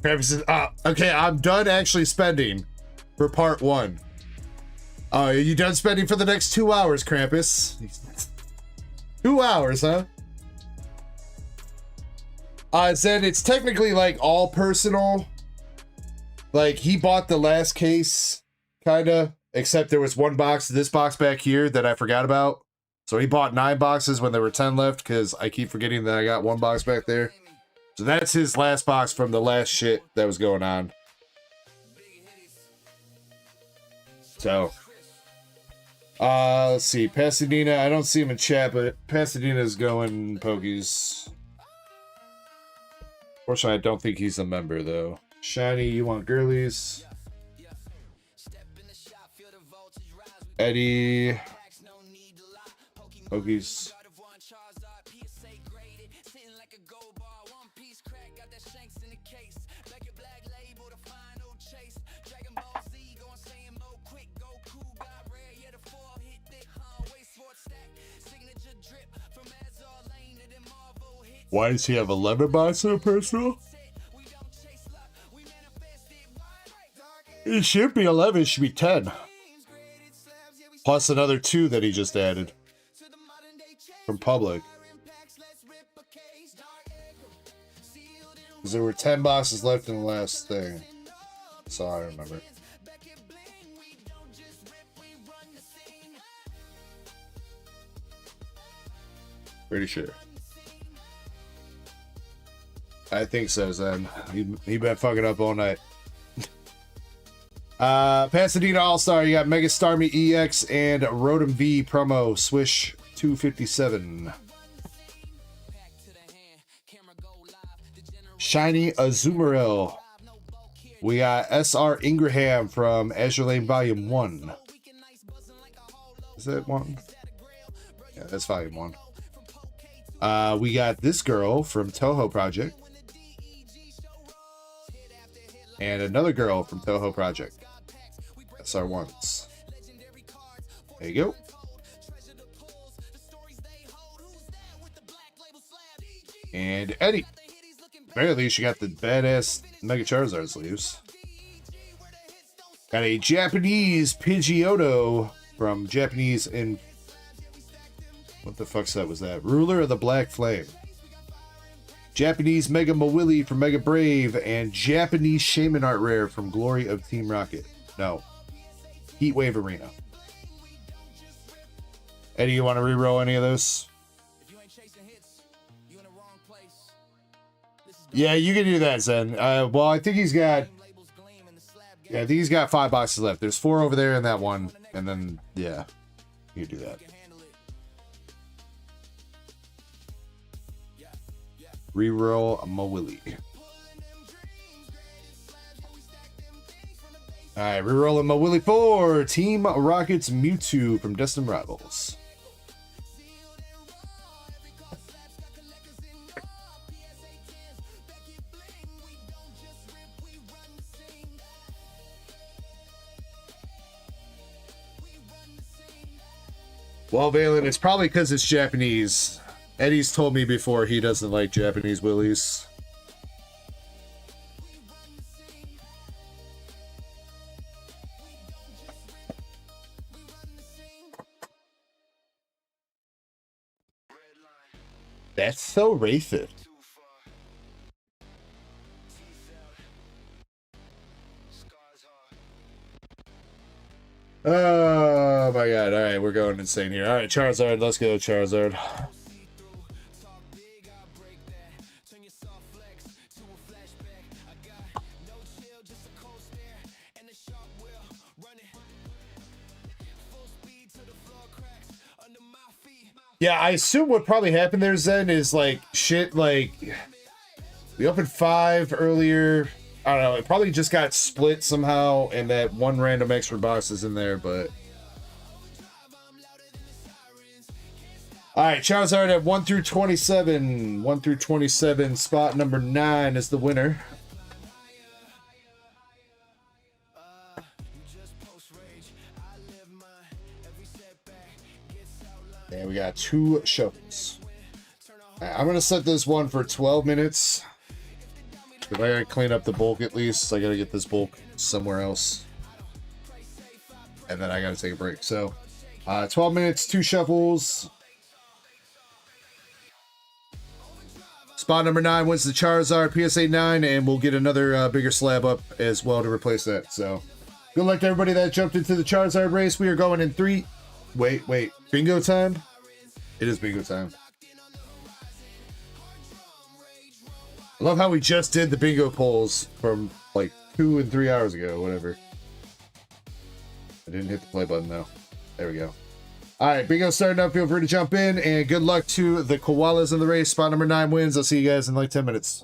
Krampus says, okay, I'm done actually spending for part 1. Oh, are you done spending for the next 2 hours, Krampus? 2 hours, huh? It said it's technically like all personal. Like he bought the last case, kinda, except there was 1 box, this box back here that I forgot about. So he bought 9 boxes when there were 10 left because I keep forgetting that I got 1 box back there. So that's his last box from the last shit that was going on. So, let's see. Pasadena, I don't see him in chat, but Pasadena's going Pokies. Fortunately, I don't think he's a member, though. Shiny, you want girlies? Eddie. Pokies. Why does he have 11 boxes of personal? It should be 11, it should be 10. Plus another 2 that he just added. From public. Because there were 10 boxes left in the last thing. So I remember. Pretty sure. I think so, Zen. He been fucking up all night. Pasadena All-Star, you got Mega Starmie EX and Rotom V promo Swish 257. Shiny Azumarill. We got S.R. Ingraham from Azure Lane Volume 1. Is that one? Yeah, that's Volume 1. We got this girl from Toho Project. And another girl from Toho Project. SR1s. There you go. And Eddie. Very least you got the badass Mega Charizard sleeves. Got a Japanese Pidgeotto from Japanese in... What the fuck's that? Was that? Ruler of the Black Flame. Japanese Mega Mawili from Mega Brave. And Japanese Shaman Art Rare from Glory of Team Rocket. No. Heatwave Arena. Eddie, you want to reroll any of those? Yeah, you can do that, Zen. Well, I think he's got... Yeah, I think he's got 5 boxes left. There's 4 over there in that one. And then, yeah. You can do that. Reroll a Mawili. Alright, rerolling Mawili for Team Rocket's Mewtwo from Destined Rivals. Well, Valen, it's probably because it's Japanese. Eddie's told me before he doesn't like Japanese willies. That's so racist. Oh my god. Alright, we're going insane here. Alright, Charizard. Let's go, Charizard. Yeah, I assume what probably happened there, Zen, is like shit like we opened 5 earlier. I don't know, it probably just got split somehow and that one random extra box is in there, but alright, Charizard at 1 through 27. 1 through 27, spot number 9 is the winner. And we got 2 shovels. Right, I'm gonna set this one for 12 minutes. If I gotta clean up the bulk at least, I gotta get this bulk somewhere else. And then I gotta take a break. So 12 minutes, 2 shuffles. Spot number 9 wins the Charizard PSA 9, and we'll get another bigger slab up as well to replace that. So good luck to everybody that jumped into the Charizard race. We are going in 3. Wait. Bingo time? It is bingo time. I love how we just did the bingo polls from like 2 and 3 hours ago, whatever. I didn't hit the play button though. There we go. Alright, bingo starting up. Feel free to jump in, and good luck to the koalas in the race. Spot number 9 wins. I'll see you guys in like 10 minutes.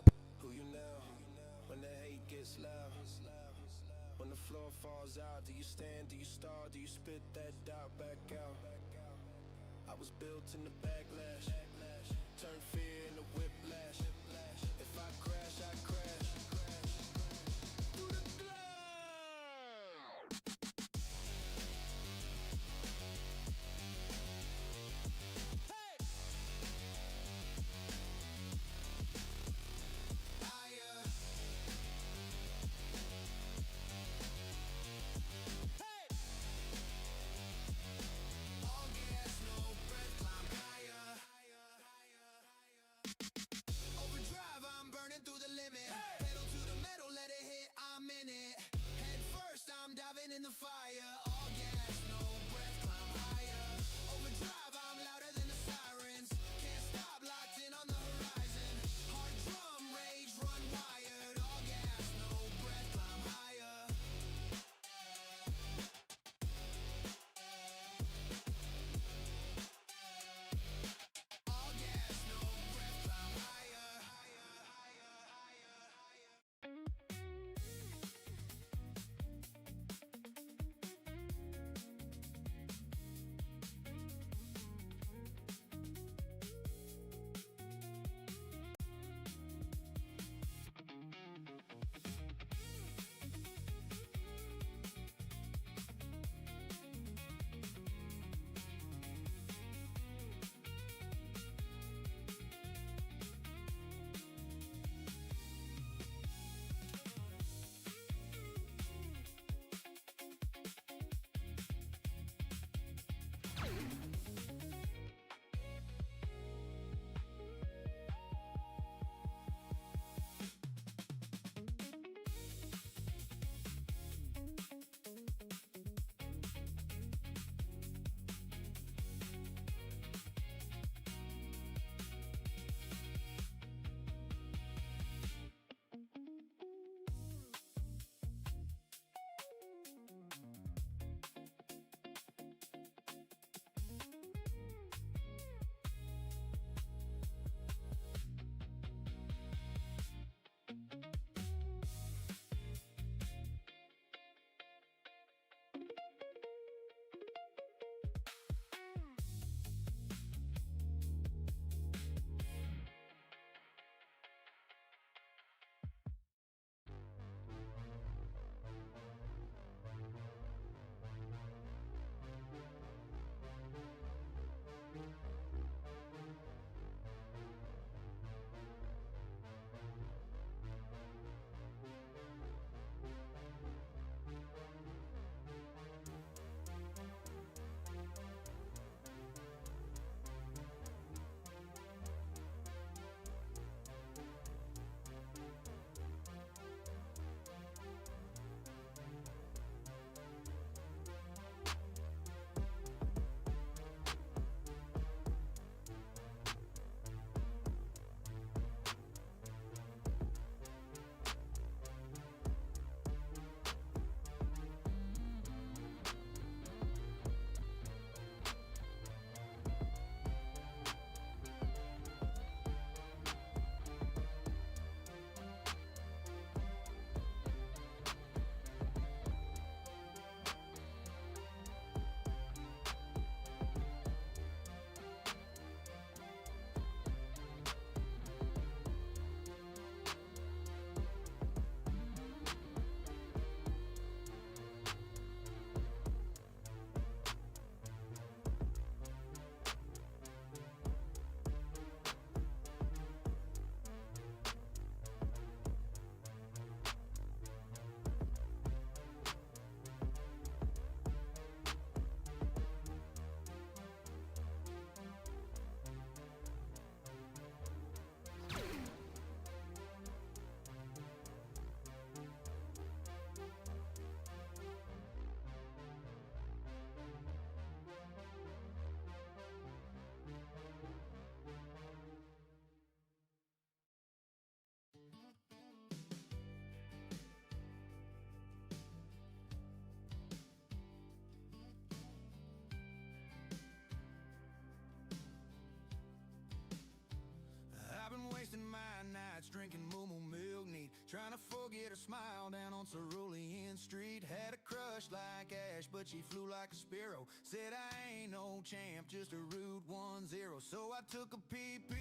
forget her smile down on Cerulean Street. Had a crush like Ash, but she flew like a sparrow. Said I ain't no champ, just a rude 1-0. So I took a PP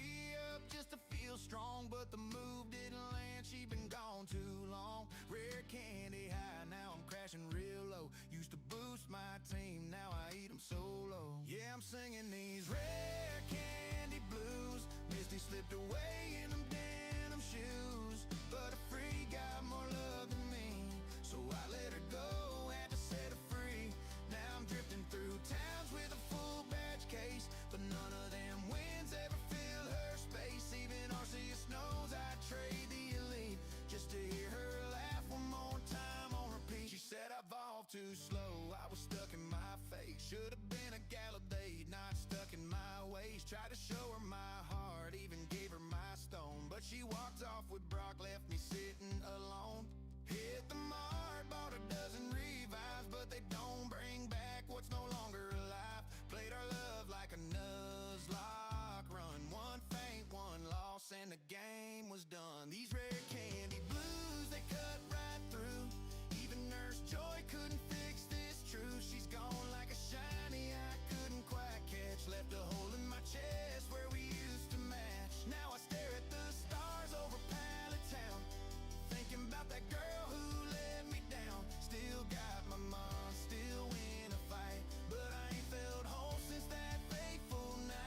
up just to feel strong, but the move didn't land, she been gone too long. Rare candy high, now I'm crashing real low. Used to boost my team, now I eat them solo. Yeah, I'm singing these rare candy blues. Misty slipped away in them denim shoes, but a free got more love than me, so I let her go, had to set her free. Now I'm drifting through towns with a full badge case, but none of them wins ever fill her space. Even Arceus knows I'd trade the elite just to hear her laugh one more time on repeat. She said I evolved too slow, I was stuck in my face. Should have been a gala date, not stuck in my ways. Tried to show her my heart, even gave her my stone, but she walked off with Brock, left me sitting alone. Hit the mark, bought a dozen revives, but they don't bring back what's no longer alive. Played our love like a Nuzlocke run, one faint, one loss, and the game was done. These rare candy blues, they cut right through. Even Nurse Joy couldn't fix this truth. She's gone like a shiny I couldn't quite catch, left a hole in my chest where we used to match. Now I stare at the stars over Pallet Town, thinking about that girl who let me down. Still got my mom, still win a fight, but I ain't felt whole since that fateful night.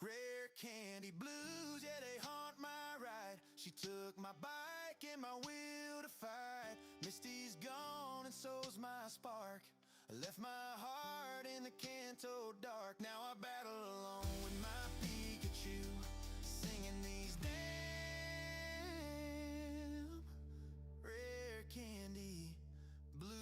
Rare candy blues, yeah, they haunt my ride. She took my bike and my will to fight. Misty's gone and so's my spark. I left my heart in the Kanto dark. Now I battle alone with my Pikachu, singing these damn rare candy blues.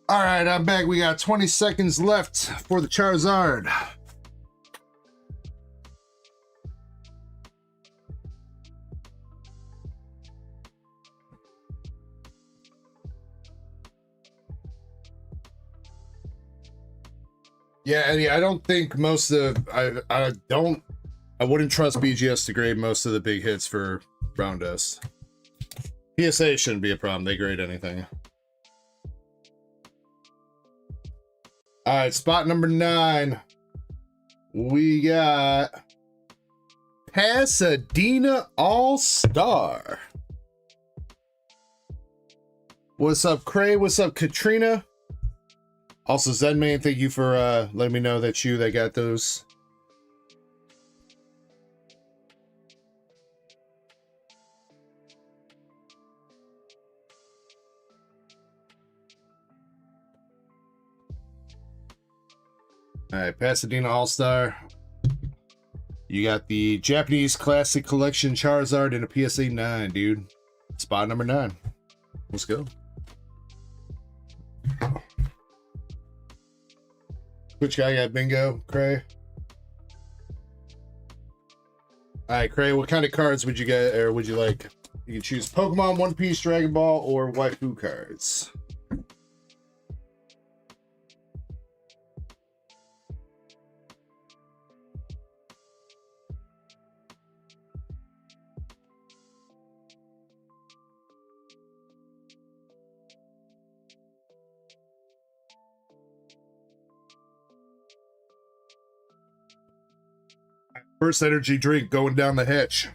All right, I'm back. We got 20 seconds left for the Charizard. Yeah, Eddie, I don't think most of I wouldn't trust BGS to grade most of the big hits for Brown Dust. PSA shouldn't be a problem. They grade anything. All right, spot number 9. We got Pasadena All-Star. What's up, Cray? What's up, Katrina? Also, Zenman, thank you for letting me know that you that got those. All right, Pasadena All-Star. You got the Japanese Classic Collection Charizard in a PSA 9, dude. Spot number 9. Let's go. Which guy got bingo? Cray? All right, Cray, what kind of cards would you get, or would you like? You can choose Pokemon, One Piece, Dragon Ball, or waifu cards. First energy drink going down the hatch.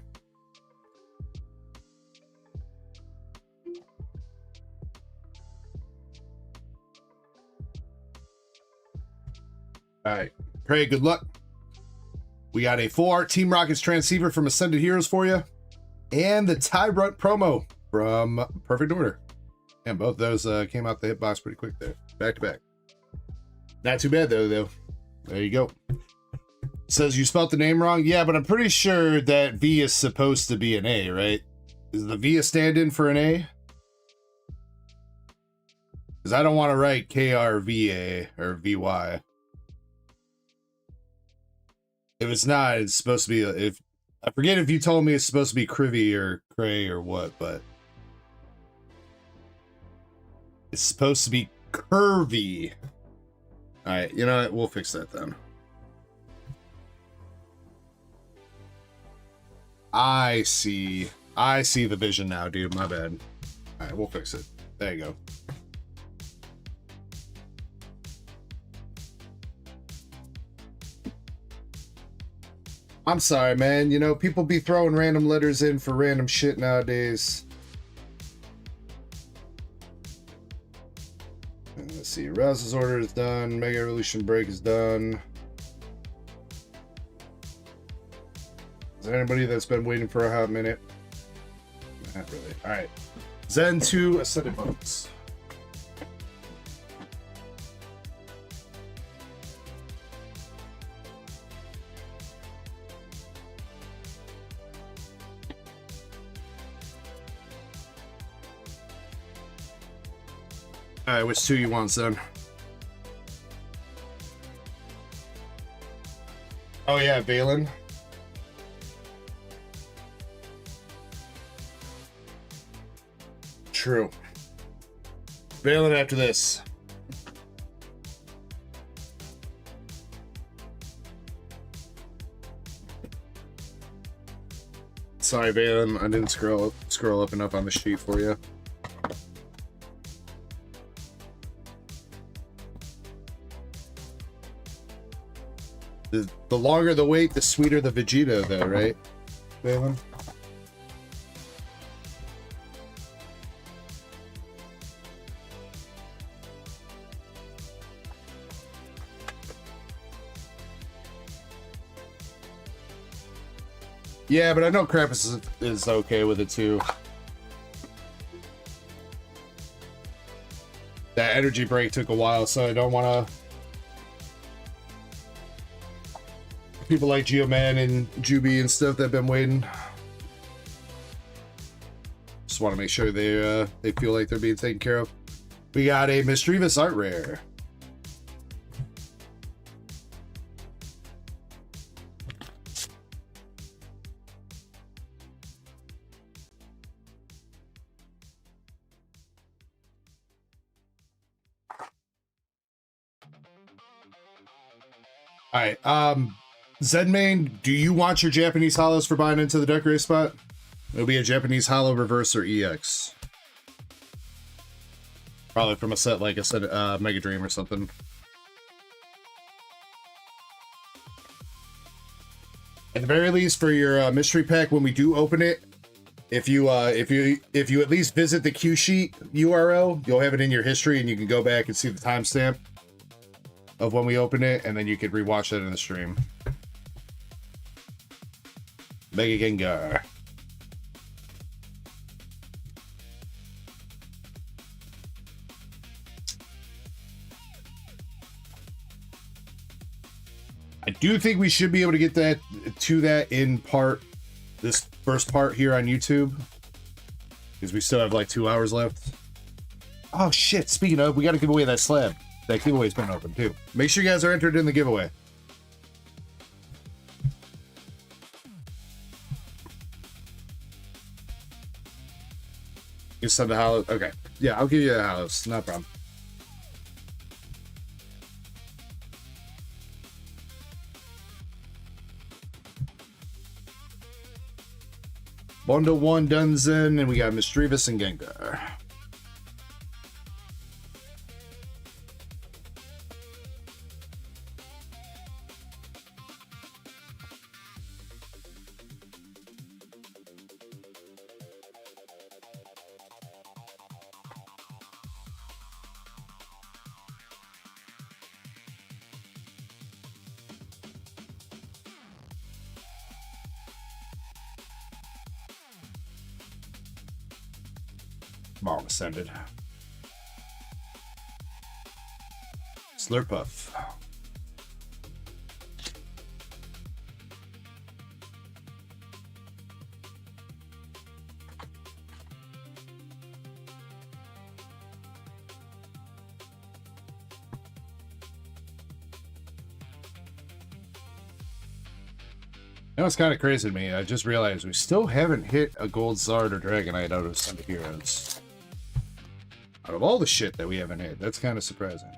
All right, Craig, good luck. We got a full art Team Rocket's transceiver from Ascended Heroes for you, and the Tyrant promo from Perfect Order. And both those came out the hitbox pretty quick there, back to back. Not too bad though. There you go. Says you spelled the name wrong. Yeah, but I'm pretty sure that V is supposed to be an A, right? Is the V a stand-in for an A? Because I don't want to write KRVA or VY. If it's not, it's supposed to be. If I forget if you told me it's supposed to be Crivy or Cray or what, but it's supposed to be Curvy. All right, you know what? We'll fix that then. I see the vision now, dude. My bad. All right, we'll fix it. There you go. I'm sorry, man. You know, people be throwing random letters in for random shit nowadays. Let's see. Rouse's order is done. Mega Evolution Break is done. Is there anybody that's been waiting for a hot minute? Not really. All right. Zen 2 Ascended Boats. All right, which 2 you want, Zen? Oh yeah, Valen. True. Valen after this. Sorry, Valen, I didn't scroll up enough on the sheet for you. The longer the wait, the sweeter the Vegeta, though, right, Valen? Yeah, but I know Krampus is okay with it too. That energy break took a while, so I don't want to. People like Geoman and Juby and stuff that have been waiting. Just want to make sure they feel like they're being taken care of. We got a Mischievous Art Rare. All right, Zedmain, do you want your Japanese hollows for buying into the deck race spot? It'll be a Japanese hollow reverse or EX. Probably from a set like I said, Mega Dream or something. At the very least, for your mystery pack, when we do open it, if you at least visit the Q sheet URL, you'll have it in your history, and you can go back and see the timestamp of when we open it, and then you could rewatch that in the stream. Mega Gengar. I do think we should be able to get that in part, this first part here on YouTube, because we still have like 2 hours left. Oh shit! Speaking of, we got to give away that slab. That giveaway's been open too. Make sure you guys are entered in the giveaway. You send the hollow. Okay, yeah, I'll give you the hollows. No problem. Bundle 1 Dunzen, and we got Mischievous and Gengar. Mom ascended. Slurpuff. You know, it's kind of crazy to me. I just realized we still haven't hit a Gold Zard or Dragonite out of Sunday Heroes. Out of all the shit that we haven't hit, that's kind of surprising.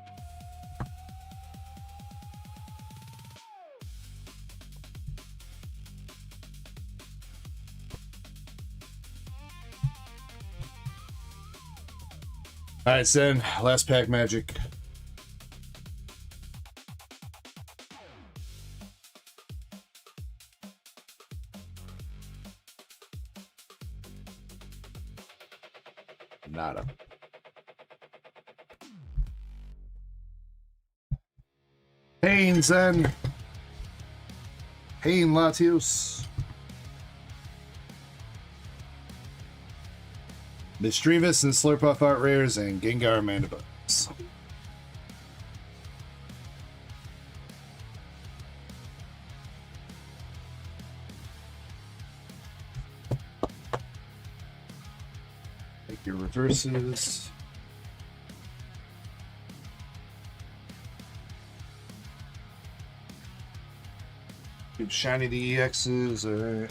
Alright, Zen, last pack magic. Nada. Pain, Zen. Pain, Latios. Mischievous and Slurpuff Art Rares and Gengar Mandibugs. Take your reverses. Shiny the EXs, alright.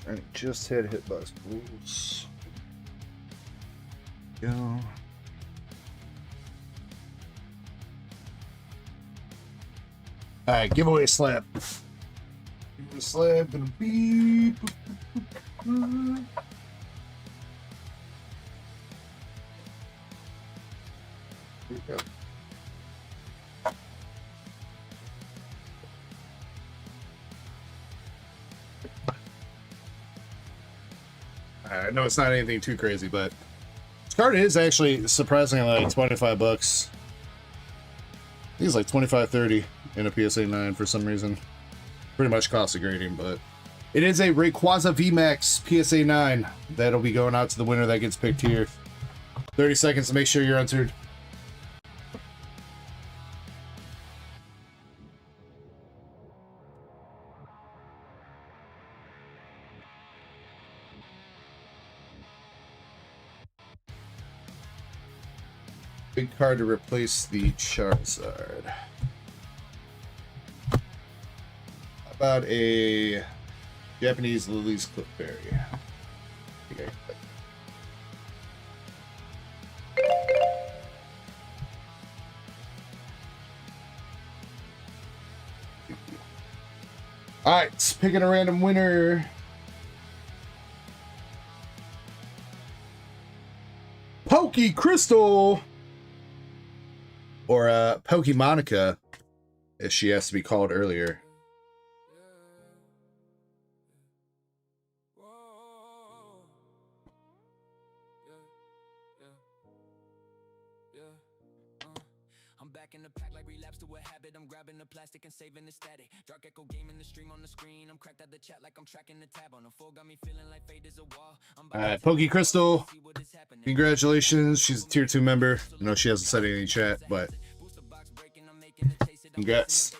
Shiny just had hitbox pools. Go. Alright, giveaway slab. Giveaway slab, gonna beep. Here we go. I know it's not anything too crazy, but this card is actually surprisingly like 25 bucks. I think it's like 25, 30 in a PSA 9 for some reason. Pretty much cost of grading, but it is a Rayquaza VMAX PSA 9 that'll be going out to the winner that gets picked here. 30 seconds to make sure you're entered. Big card to replace the Charizard. How about a Japanese Lily's Clefairy? Okay. Alright, picking a random winner. Pokey Crystal! Or Pokemonica, as she has to be called earlier. In the pack like relapse to a habit. I'm grabbing the plastic and saving the static. DarkEckoGaming, the stream on the screen. I'm cracked at the chat like I'm tracking the tab on the full. Got me feeling like fate is a wall. Alright, Pokey Crystal, congratulations. She's a tier 2 member. I know she hasn't said any chat, but congrats.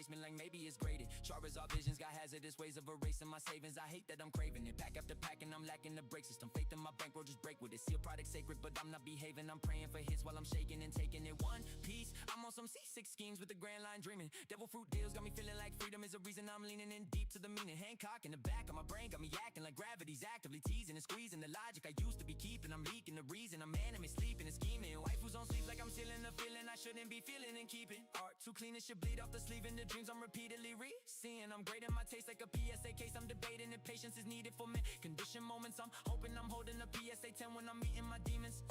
Ways of erasing my savings. I hate that I'm craving it. Pack after pack and I'm lacking the break system. Faith in my bankroll, just break with it. Seal product sacred, but I'm not behaving. I'm praying for hits while I'm shaking and taking it one piece. I'm on some C6 schemes with the grand line dreaming. Devil fruit deals got me feeling like freedom is a reason I'm leaning in deep to the meaning. Hancock in the back of my brain got me acting like gravity's actively teasing and squeezing the logic I used to be keeping. I'm leaking the reason I'm man and me sleeping and scheming. Wife who's on sleep like I'm sealing the feeling I shouldn't be feeling and keeping. Art too clean, it should bleed off the sleeve in the dreams I'm repeatedly re-seeing. I'm grading my taste like a PSA case. I'm debating if patience is needed for me. Condition moments, I'm hoping I'm holding a PSA 10 when I'm meeting my demons.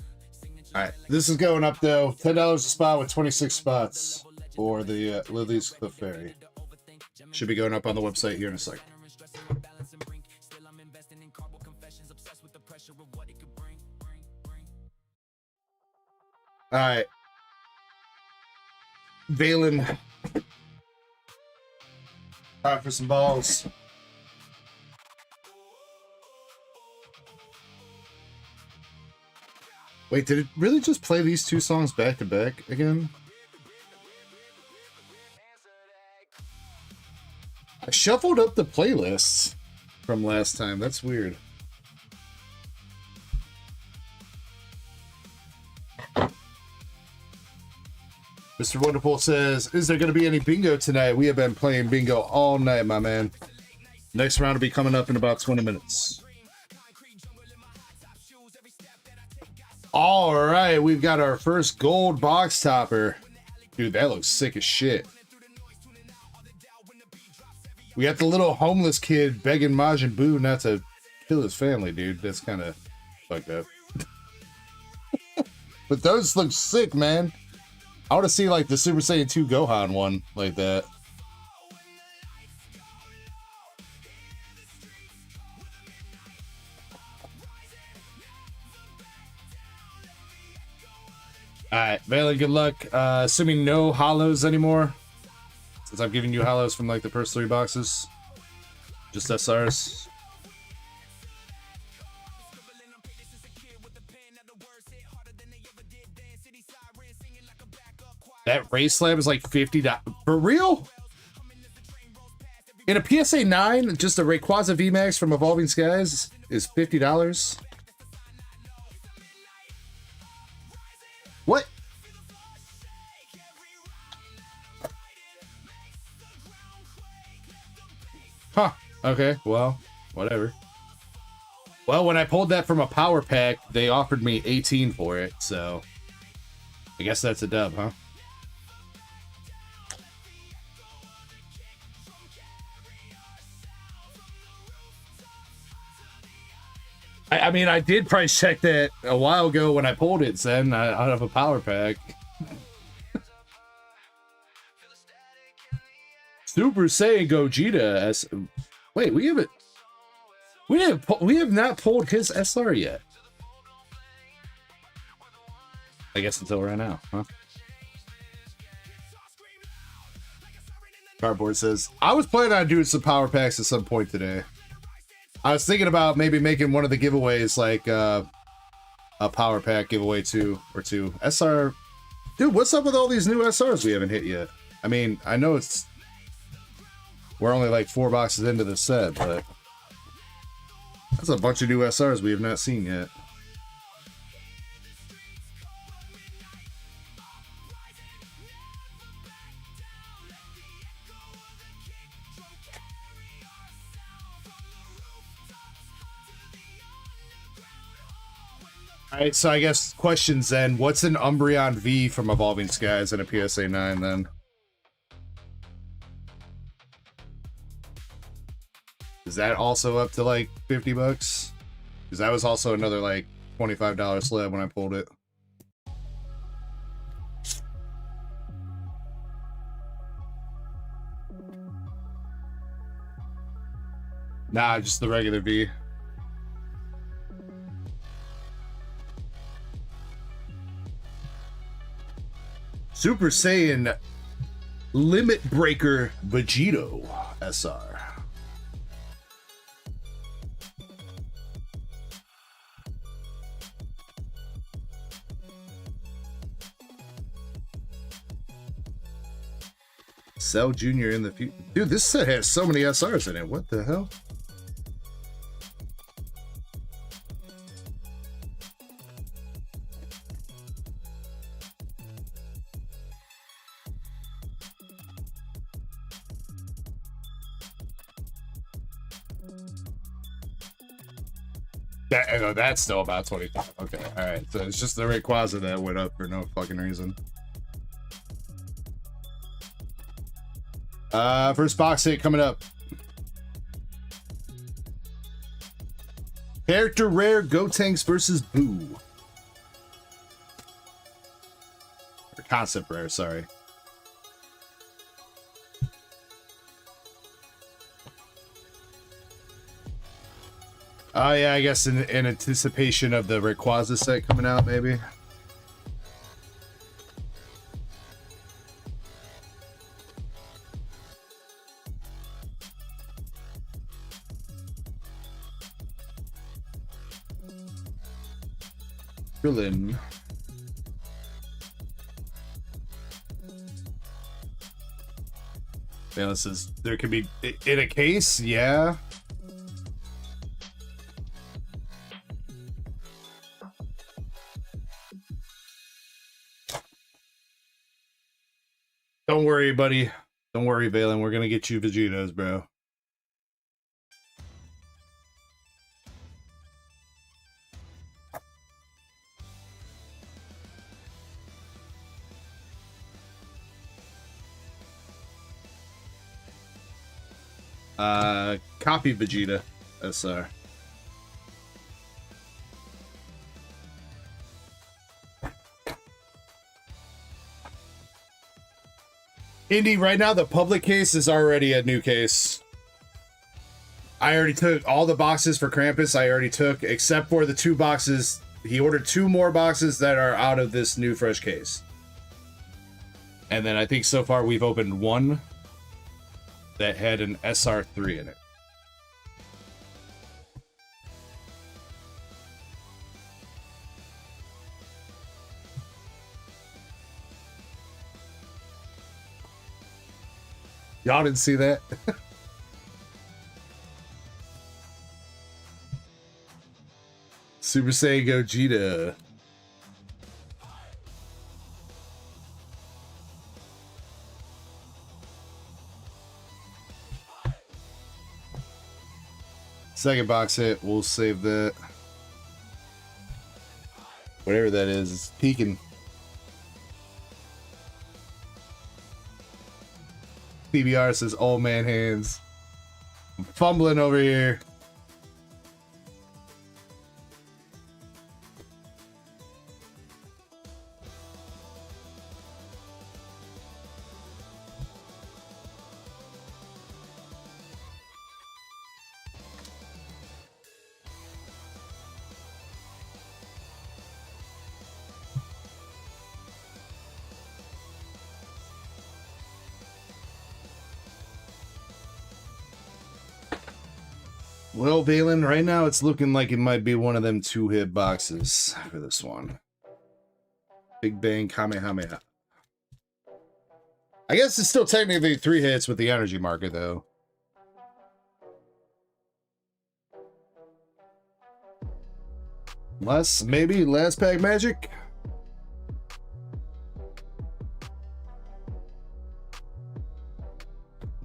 Alright, this is going up though. $10 a spot with 26 spots for the Lily's Clefairy. Should be going up on the website here in a second. Alright. Valen. Time for some balls. Wait, did it really just play these two songs back to back again? I shuffled up the playlists from last time. That's weird. Mr. Wonderful says, is there going to be any bingo tonight? We have been playing bingo all night, my man. Next round will be coming up in about 20 minutes. All right, we've got our first gold box topper. Dude, that looks sick as shit. We got the little homeless kid begging Majin Buu not to kill his family, dude. That's kind of fucked up. But those look sick, man. I want to see like the Super Saiyan 2 Gohan one like that. Alright, Valen, good luck. Assuming no hollows anymore. Since I'm giving you hollows from like the first 3 boxes. Just SRs. That race slab is like $50. For real? In a PSA 9, just a Rayquaza VMAX from Evolving Skies is $50. What? Huh. Okay, well, whatever. Well, when I pulled that from a power pack, they offered me 18 for it, so I guess that's a dub, huh? I mean, I did price check that a while ago when I pulled it, Zen, out of a power pack. Super Saiyan Gogeta. Wait, we have not pulled his SR yet. I guess until right now, huh? Cardboard says, I was planning on doing some power packs at some point today. I was thinking about maybe making one of the giveaways like a power pack giveaway 2 or 2. SR. Dude, what's up with all these new SRs we haven't hit yet? I mean, I know we're only like 4 boxes into the set, but that's a bunch of new SRs we have not seen yet. All right, so I guess questions then. What's an Umbreon V from Evolving Skies and a PSA 9 then? Is that also up to like 50 bucks? Because that was also another like $25 slab when I pulled it. Nah, just the regular V. Super Saiyan Limit Breaker Vegito SR. Cell Jr. in the future. Dude, this set has so many SRs in it. What the hell? That's still about 25. Okay, all right. So it's just the Rayquaza that went up for no fucking reason. First box hit coming up. Character rare Gotenks versus Boo. Or concept rare, sorry. Oh yeah, I guess in anticipation of the Rayquaza set coming out, maybe. Krillin. Yeah, this is, there could be in a case, yeah. Don't worry, buddy. Don't worry, Valen. We're gonna get you Vegetos, bro. Copy Vegeta SR. Indy, right now the public case is already a new case. I already took all the boxes for Krampus. I already took, except for the 2 boxes. He ordered 2 more boxes that are out of this new fresh case. And then I think so far we've opened 1 that had an SR3 in it. Y'all didn't see that? Super Saiyan Gogeta. Second box hit, we'll save that. Whatever that is, it's peeking. PBR says old man hands. I'm fumbling over here. Well, Valen, right now it's looking like it might be one of them 2-hit boxes for this one. Big Bang Kamehameha. I guess it's still technically 3 hits with the energy marker, though. Maybe last pack magic?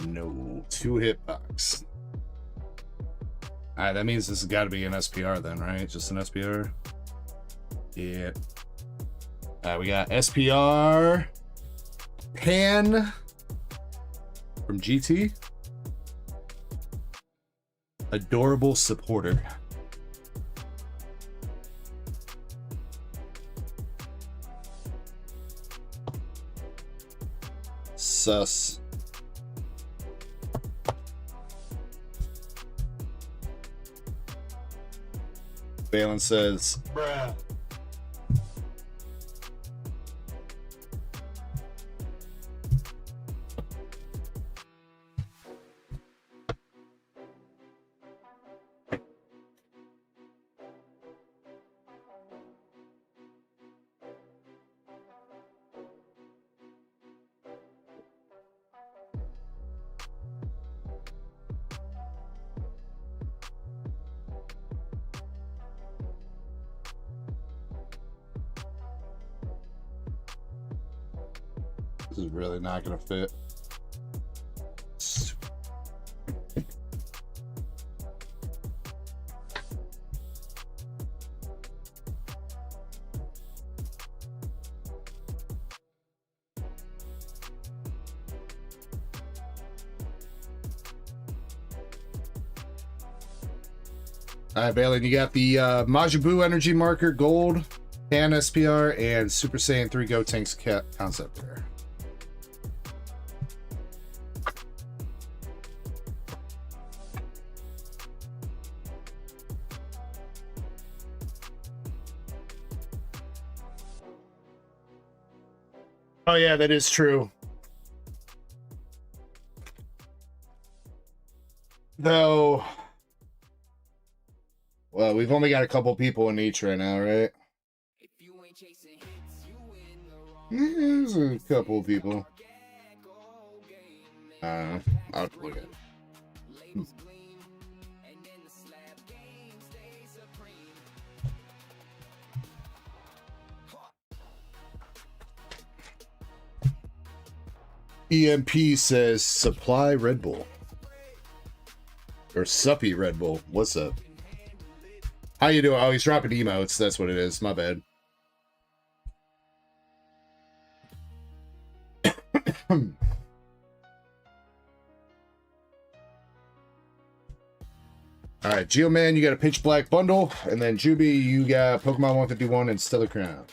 No, 2-hit box. Alright, that means this has got to be an SPR then, right? Just an SPR. Yeah. We got SPR Pan from GT. Adorable supporter. Sus. Balin says, bruh. This is really not gonna fit. All right, Balin, you got the Majin Buu Energy Marker Gold, Pan SPR, and Super Saiyan 3 Go Tanks concept there. Oh yeah, that is true. Though, well, we've only got a couple people in each right now, right? There's a couple people. I'll have to look at it. EMP says supply Red Bull. Or Suppy Red Bull. What's up? How you doing? Oh, he's dropping emotes. That's what it is. My bad. All right, Geoman, you got a Pitch Black bundle, and then Juby, you got Pokemon 151 and Stellar Crown.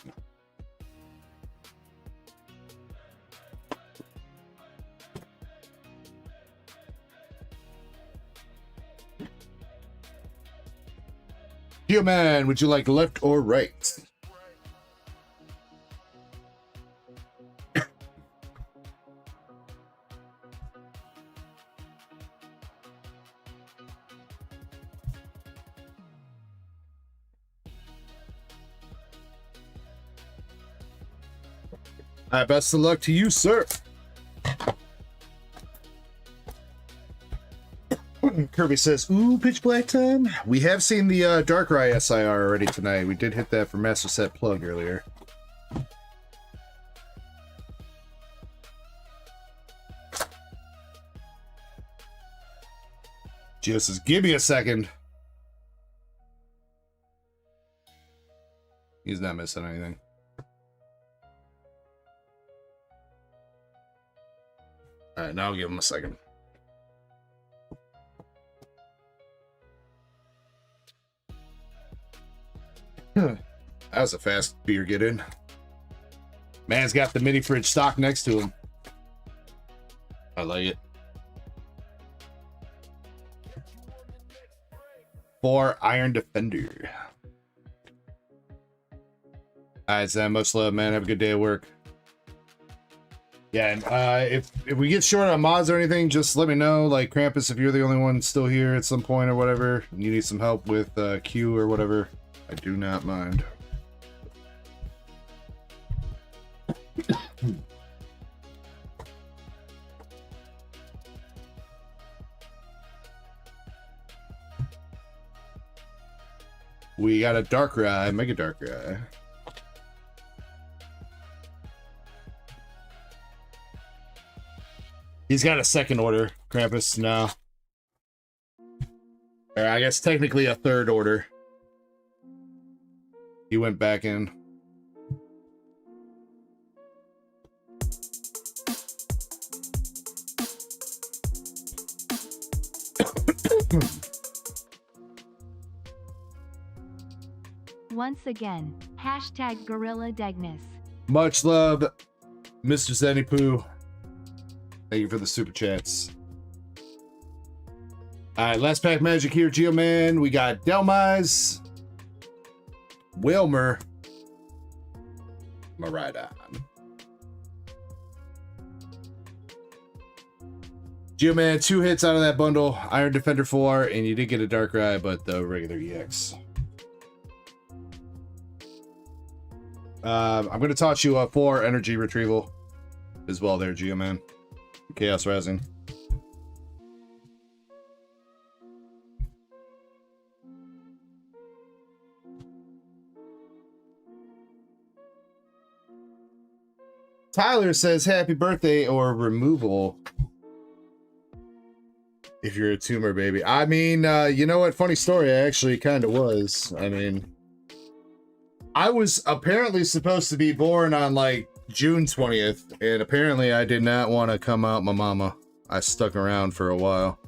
Geoman, would you like left or right? All right, best of luck to you, sir. Kirby says, ooh, Pitch Black time. We have seen the Darkrai SIR already tonight. We did hit that for Master Set Plug earlier. Gio says, give me a second. He's not missing anything. All right, now I'll give him a second. That was a fast beer get in. Man's got the mini fridge stock next to him. I like it. For Iron Defender. Alright, Sam, much love, man. Have a good day at work. Yeah, and if we get short on mods or anything, just let me know. Like Krampus, if you're the only one still here at some point or whatever, and you need some help with Q or whatever, I do not mind. We got a Darkrai, Mega Darkrai. He's got a second order, Krampus. No. Or I guess technically a third order. He went back in. Once again, hashtag Gorilla Degness. Much love, Mr. Zenipoo. Thank you for the super chats. Alright, last pack magic here, Geoman. We got Delmize, Wilmer, Maridon. Geoman, 2 hits out of that bundle. Iron Defender 4, and you did get a Darkrai, but the regular EX. I'm going to toss you a 4 energy retrieval as well there, Geoman. Chaos Rising. Tyler says happy birthday or removal if you're a tumor baby. I mean, you know what? Funny story. I actually kind of was. I mean, I was apparently supposed to be born on like June 20th, and apparently I did not want to come out my mama. I stuck around for a while.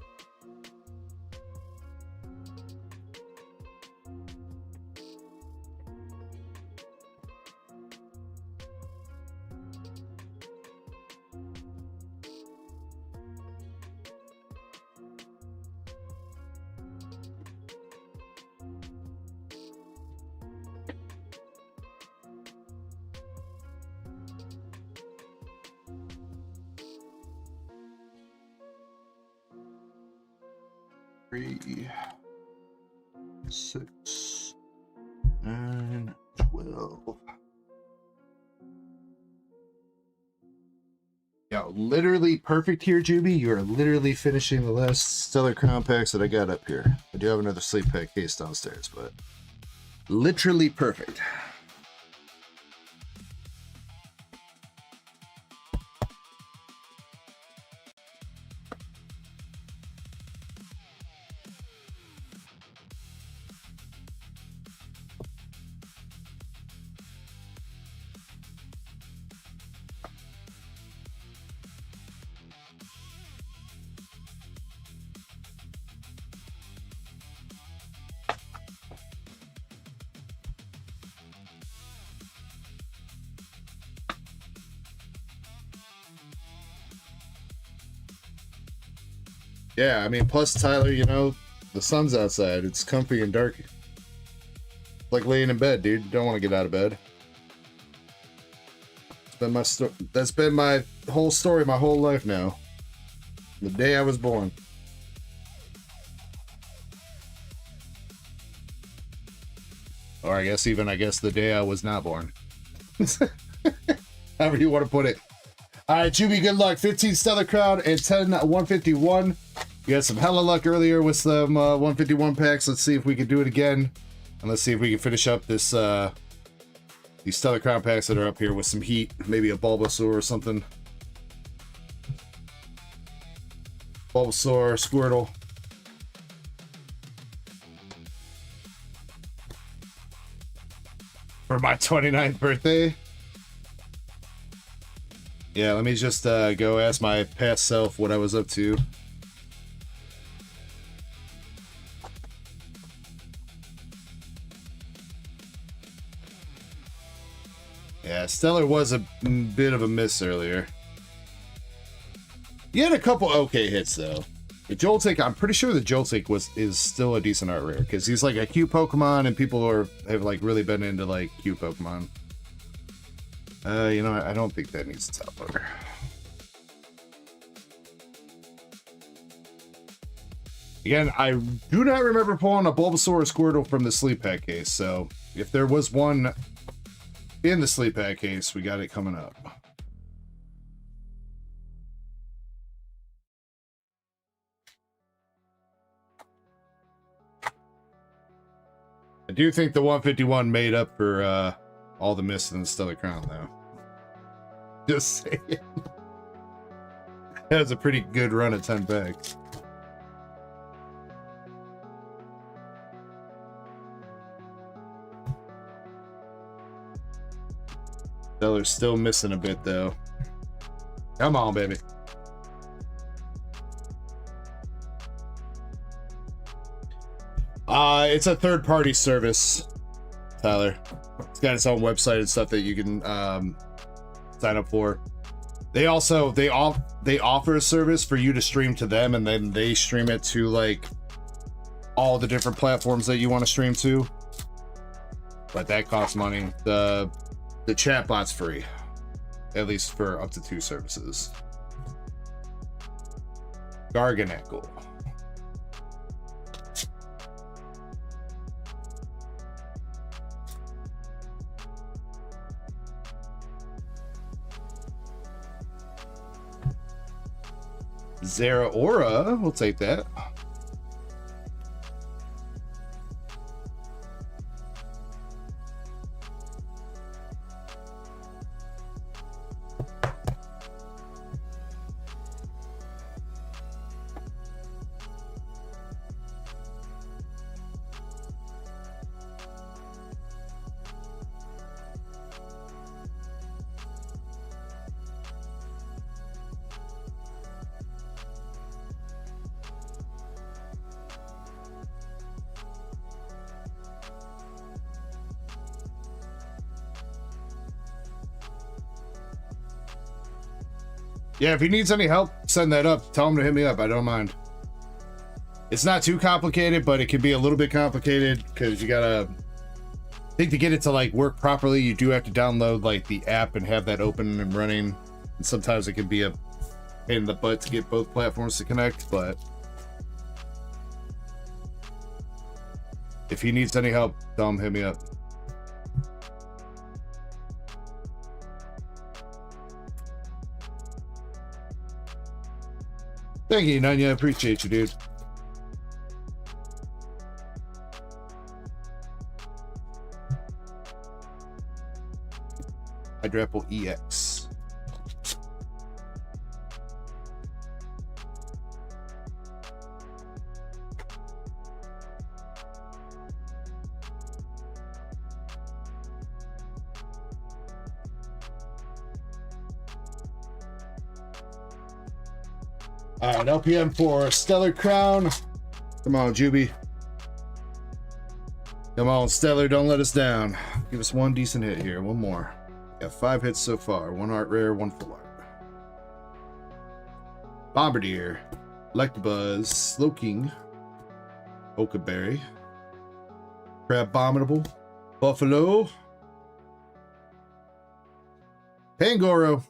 Three, 6, 9, 12. Yeah, literally perfect here, Juby. You are literally finishing the last Stellar Crown packs that I got up here. I do have another sleep pack case downstairs, but literally perfect. Yeah, I mean, plus Tyler, you know, the sun's outside. It's comfy and dark. Like laying in bed, dude. Don't want to get out of bed. It's been my that's been my whole story, my whole life now. The day I was born. Or I guess the day I was not born. However you want to put it. All right, Juby, good luck. 15 Stellar Crown and 10 151. You had some hella luck earlier with some 151 packs. Let's see if we can do it again. And let's see if we can finish up this these Stellar Crown packs that are up here with some heat. Maybe a Bulbasaur or something. Bulbasaur, Squirtle. For my 29th birthday. Yeah, let me just go ask my past self what I was up to. Yeah, Stellar was a bit of a miss earlier. You had a couple okay hits though. The Joltik, I'm pretty sure the Joltik is still a decent art rare because he's like a cute Pokemon and people have like really been into like cute Pokemon. You know, I don't think that needs a top loader. Again, I do not remember pulling a Bulbasaur or Squirtle from the sleep pack case, so if there was one in the sleep pack case, we got it coming up. I do think the 151 made up for all the miss in the Stellar Crown, though. Just saying. That was a pretty good run at 10 packs. Stellar's still missing a bit though. Come on, baby. It's a third-party service, Tyler. It's got its own website and stuff that you can sign up for. They offer a service for you to stream to them, and then they stream it to like all the different platforms that you want to stream to. But that costs money. The chatbot's free, at least for up to 2 services. DarkEcko. Zera Aura, we'll take that. Yeah, if he needs any help, send that up. Tell him to hit me up. I don't mind. It's not too complicated, but it can be a little bit complicated because you gotta... I think to get it to like work properly, you do have to download like the app and have that open and running. And sometimes it can be a pain in the butt to get both platforms to connect, but... if he needs any help, tell him hit me up. Thank you, Nanya. I appreciate you, dude. Hydrapple EX. Alright, LPM for Stellar Crown. Come on, Juby. Come on, Stellar, don't let us down. Give us one decent hit here, one more. Got 5 hits so far, 1 art rare, 1 full art. Bombardier, Electabuzz, Slowking, Okaberry, Crabominable, Buffalo, Pangoro,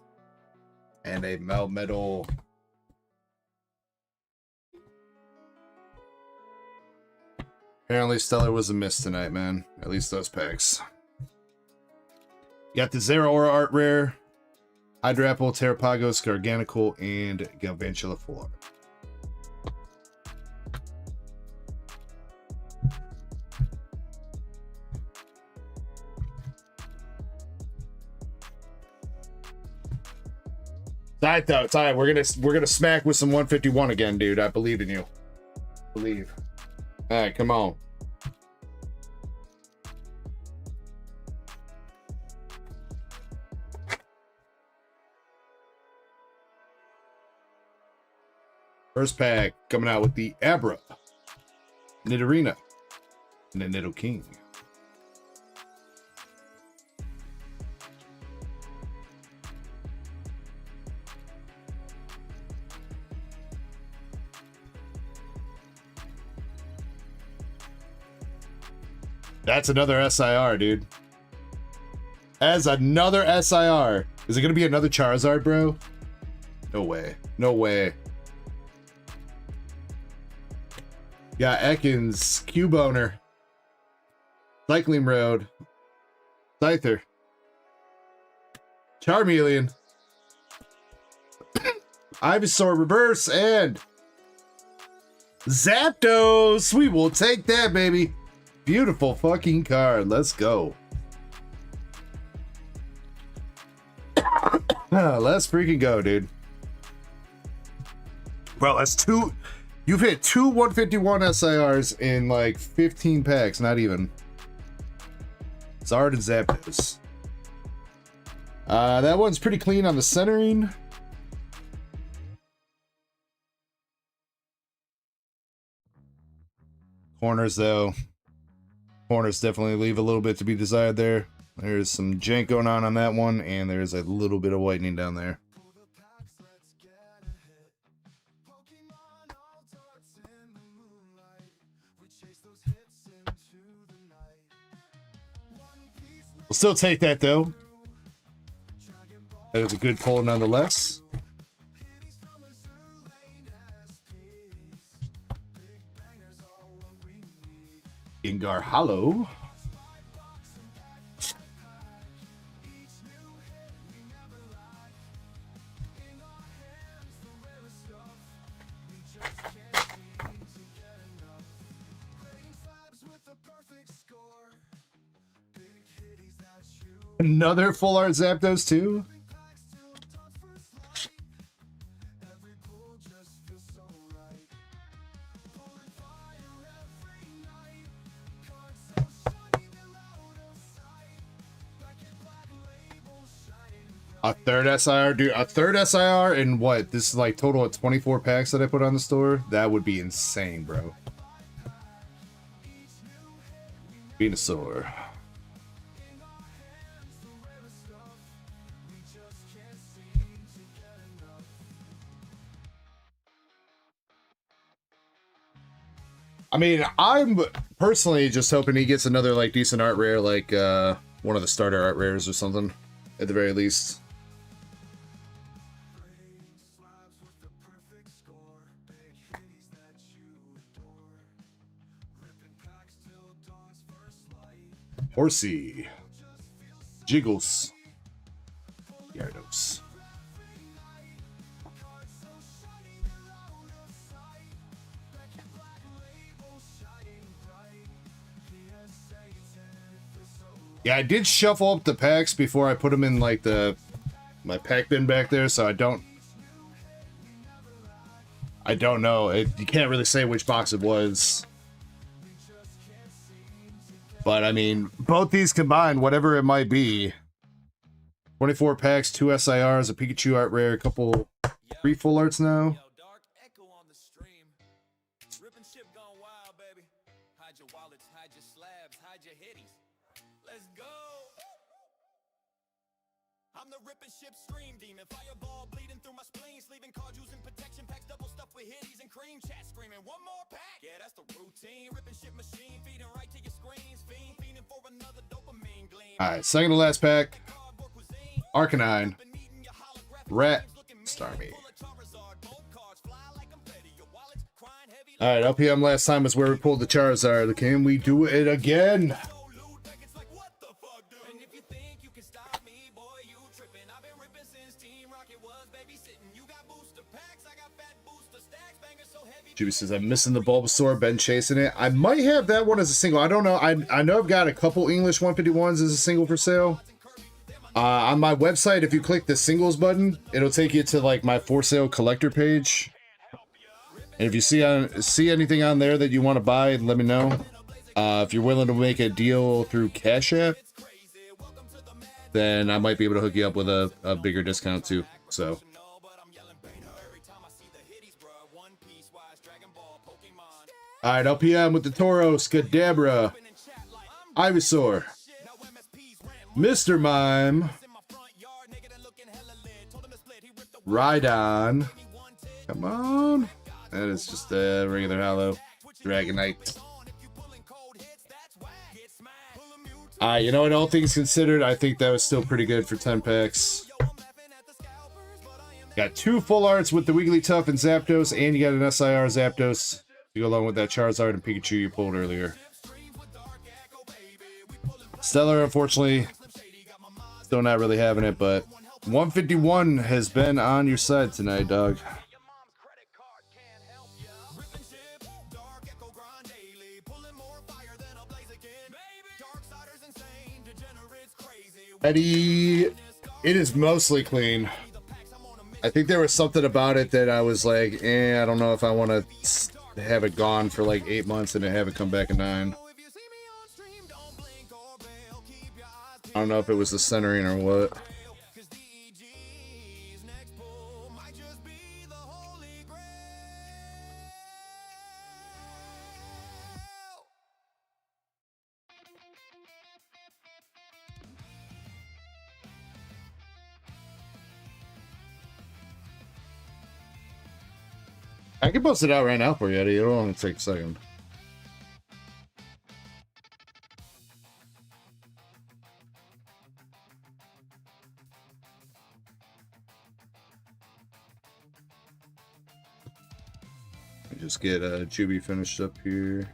and a Melmetal. Apparently Stellar was a miss tonight, man. At least those packs. You got the Zera Aura Art Rare, Hydrapple, Terrapagos, Garganical, and Galvantula full art. Alright though, it's alright. We're gonna smack with some 151 again, dude. I believe in you. Believe. Alright, come on. First pack coming out with the Abra, Nidorina, and the Nidoking. That's another SIR, dude. As another SIR. Is it going to be another Charizard, bro? No way. No way. Got Ekans, Cubone, Cycling Road, Scyther, Charmeleon, Ivysaur Reverse, and Zapdos. We will take that, baby. Beautiful fucking card. Let's go. Let's freaking go, dude. Bro, that's 2. You've hit 2 151 SIRs in like 15 packs, not even. Zard and Zapdos. That one's pretty clean on the centering. Corners, though. Corners definitely leave a little bit to be desired there. There's some jank going on that one, and there's a little bit of whitening down there. We'll still take that, though. That was a good pull nonetheless. Gengar Hollow. Another full art Zapdos too. A third SIR, dude. A third SIR and what? This is like total of 24 packs that I put on the store. That would be insane, bro. Venusaur. I mean, I'm personally just hoping he gets another like decent art rare, like one of the starter art rares or something, at the very least. Horsey, Jiggles, Gyarados. Yeah, I did shuffle up the packs before I put them in like my pack bin back there, so I don't know. You can't really say which box it was. But I mean, both these combined, whatever it might be, 24 packs, 2 SIRs, a Pikachu art rare, a couple 3 full arts now. DarkEcho on the stream. Rip and ship gone wild, baby. Hide your wallets, hide your slabs, hide your hitties. Let's go. I'm the rip and ship stream demon. Fireball bleeding through my spleen, sleeving cards using protection packs, double stuffed with hitties and cream. Chat screaming, one more pack. Yeah, that's the routine. Rip and ship machine, feeding right to your screens. Feeding for another dopamine gleam. All right, second to last pack. Arcanine, Rat, Starmie. All right, LPM last time is where we pulled the Charizard. Can we do it again? Jimmy says, I'm missing the Bulbasaur, been chasing it. I might have that one as a single. I don't know. I know I've got a couple English 151s as a single for sale. On my website, if you click the singles button, it'll take you to like my for sale collector page. And if you see anything on there that you want to buy, let me know. If you're willing to make a deal through Cash App, then I might be able to hook you up with a bigger discount too. So. All right, LPM with the Tauros, Kadabra, Ivysaur, Mr. Mime, Rhydon. Come on. That is just a regular hollow. Dragonite. You know what? All things considered, I think that was still pretty good for 10 packs. Got 2 full arts with the Wigglytuff and Zapdos, and you got an SIR Zapdos to go along with that Charizard and Pikachu you pulled earlier. Stellar, unfortunately, still not really having it, but 151 has been on your side tonight, dog. Eddie, it is mostly clean. I think there was something about it that I was like, I don't know if I want to have it gone for like 8 months and then have it come back at 9. I don't know if it was the centering or what. I can post it out right now for you, Eddie. It'll only take a second. Just get Juby finished up here.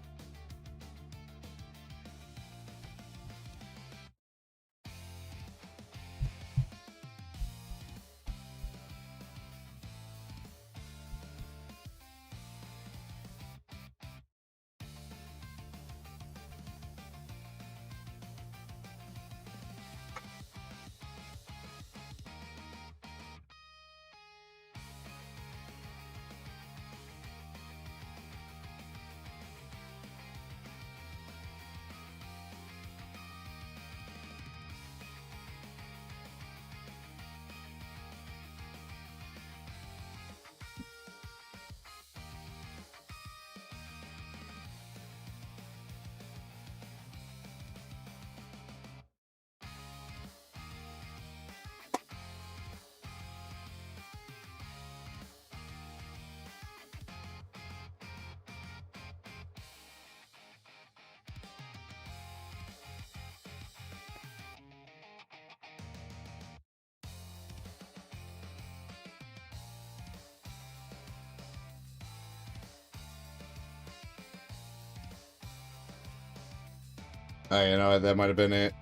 Oh, you know, that might have been it.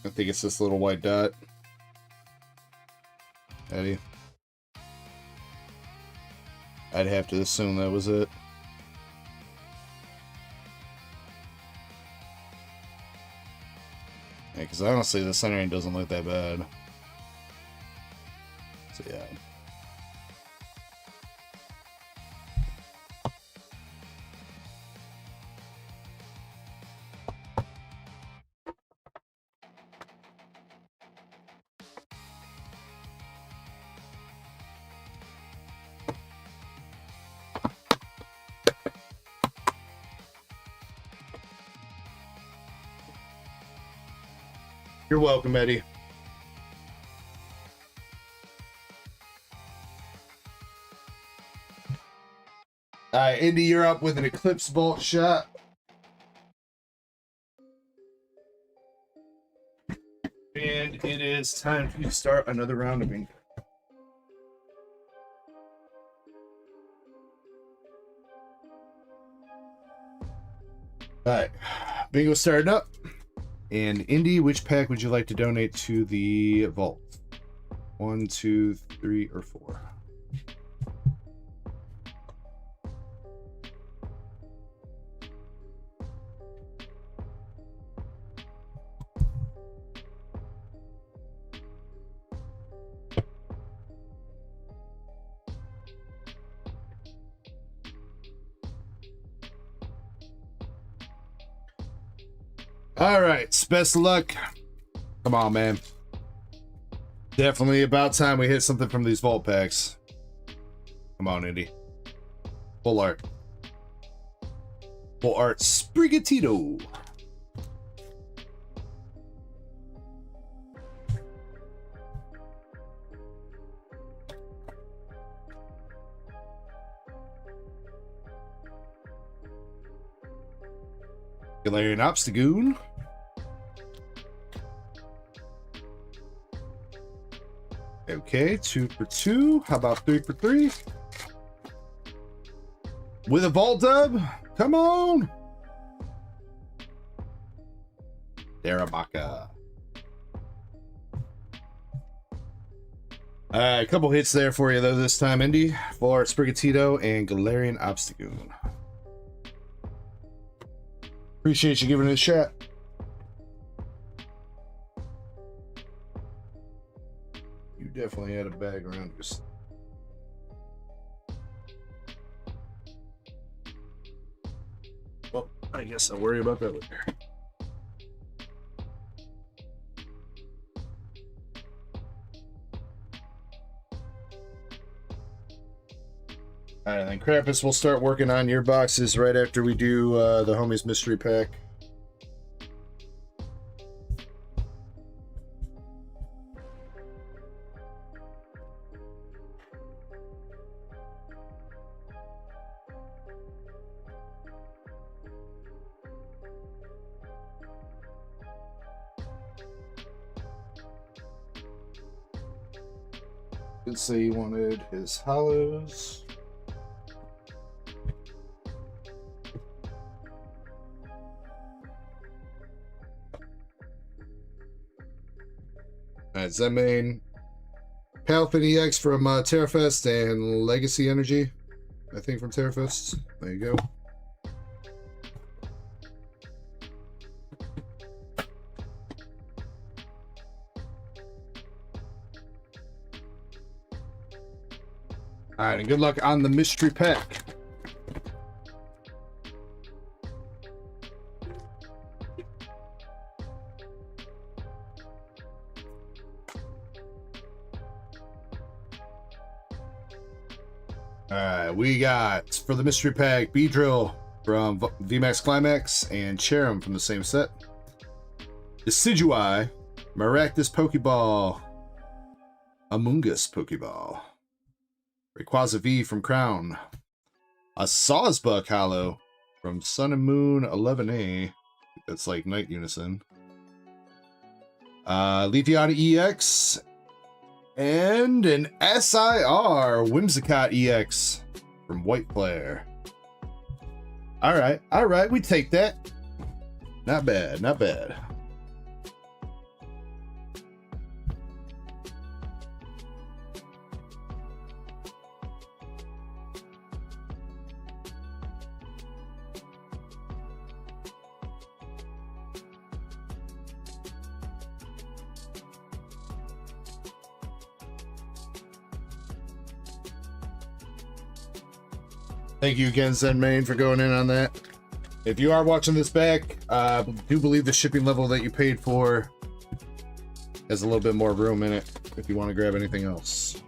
I think it's this little white dot. Eddie. I'd have to assume that was it. Yeah, because honestly, the centering doesn't look that bad. So, yeah. You're welcome, Eddie. Alright, Indy, you're up with an Eclipse Vault shot. And it is time for you to start another round of bingo. Alright, bingo starting up. And Indy, which pack would you like to donate to the vault? 1, 2, 3, or 4? All right, best of luck. Come on, man. Definitely about time we hit something from these vault packs. Come on, Indy. Full art. Full art Sprigatito. Galarian Obstagoon. Okay, 2 for 2. How about 3 for 3? With a vault dub? Come on! Darabaka. A couple hits there for you, though, this time, Indy. Full art Sprigatito and Galarian Obstagoon. Appreciate you giving it a shot. You definitely had a bag around your... Well, I guess I'll worry about that later. Alright, then Krampus will start working on your boxes right after we do the Homies Mystery Pack. Did say he wanted his hollows. Alright, Zenmain, Palpin EX from Terrafest and Legacy Energy, I think, from Terrafest. There you go. Alright, and good luck on the mystery pack. Alright, we got, for the mystery pack, Beedrill from VMAX Climax and Cherim from the same set. Decidueye, Maractus Pokeball, Amoonguss Pokeball, Rayquaza V from Crown, a Sawsbuck Hollow from Sun and Moon 11A. That's like Night Unison. Leafeon EX, and an SIR Whimsicott EX from White Flare. Alright, we take that. Not bad, not bad. Thank you again, Zenmain, for going in on that. If you are watching this back, do believe the shipping level that you paid for has a little bit more room in it if you want to grab anything else.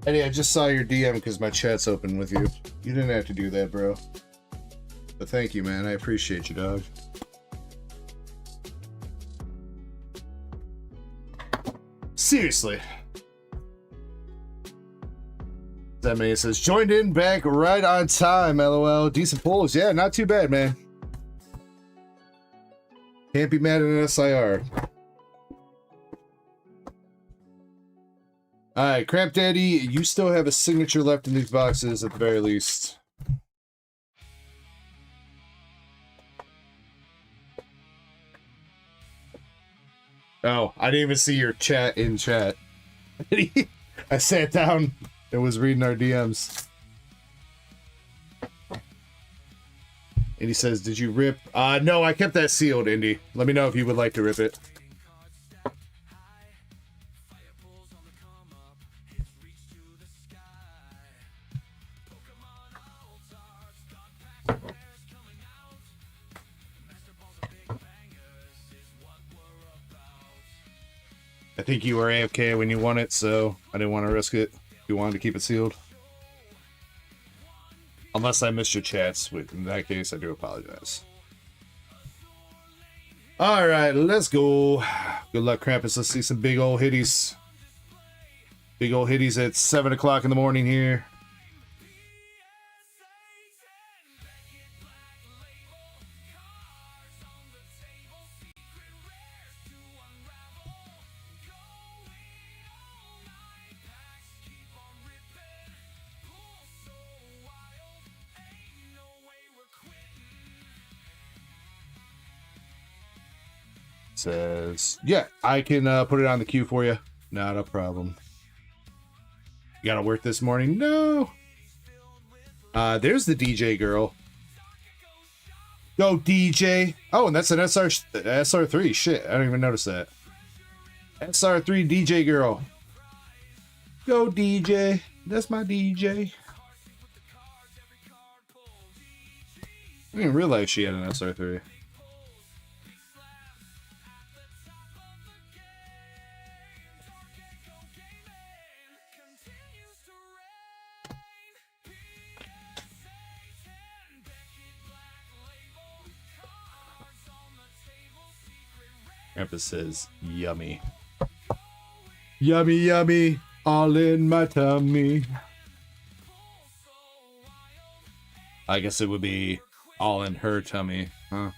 Eddie, I just saw your DM because my chat's open with you. You didn't have to do that, bro. But thank you, man. I appreciate you, dog. Seriously. That man says, joined in back right on time, LOL. Decent pulls. Yeah, not too bad, man. Can't be mad at an SIR. Alright, Cramp Daddy, you still have a signature left in these boxes at the very least. Oh, I didn't even see your chat in chat. I sat down and was reading our DMs. And he says, did you rip? No, I kept that sealed, Indy. Let me know if you would like to rip it. I think you were AFK when you won it, so I didn't want to risk it. You wanted to keep it sealed. Unless I missed your chats. In that case, I do apologize. Alright, let's go. Good luck, Krampus. Let's see some big old hitties. Big old hitties at 7 o'clock in the morning here. Says, yeah, I can put it on the queue for you. Not a problem. You gotta work this morning? No. There's the DJ girl. Go DJ. Oh, and that's an SR3. Shit, I didn't even notice that. SR3 DJ girl. Go DJ. That's my DJ. I didn't realize she had an SR3. Grandpa says, yummy. Yummy, yummy, all in my tummy. I guess it would be all in her tummy, huh?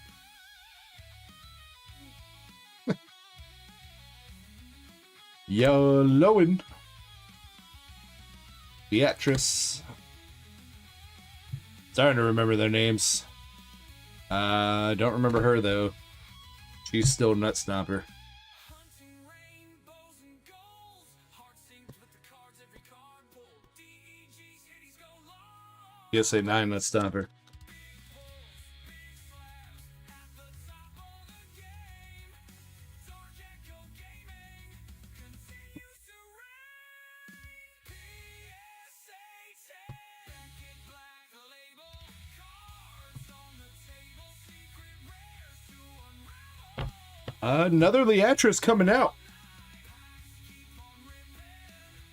Yellowin. Beatrice. Starting to remember their names. Don't remember her though. She's still nut stomper. Yes, say 9 nut stomper. Another Leatrice coming out.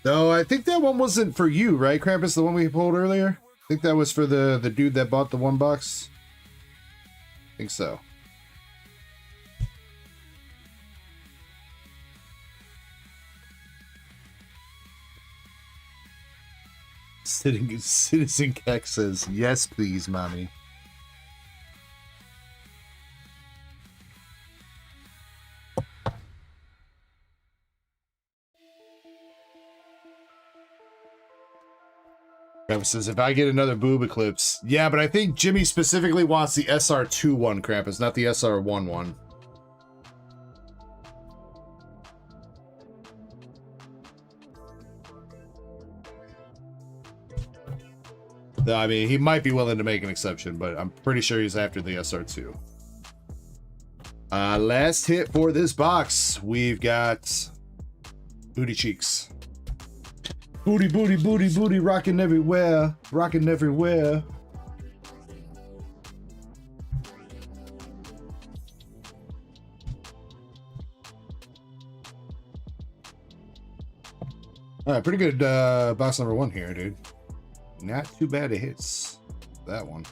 Though I think that one wasn't for you, right, Krampus? The one we pulled earlier? I think that was for the dude that bought the $1. I think so. Citizen Keck says, yes, please, mommy. Krampus says, if I get another boob eclipse. Yeah, but I think Jimmy specifically wants the SR2 one, Krampus, not the SR1 one. No, I mean, he might be willing to make an exception, but I'm pretty sure he's after the SR2. Last hit for this box. We've got Booty Cheeks. Booty, booty, booty, booty, rocking everywhere. Rocking everywhere. Alright, pretty good box number 1 here, dude. Not too bad it hits that one.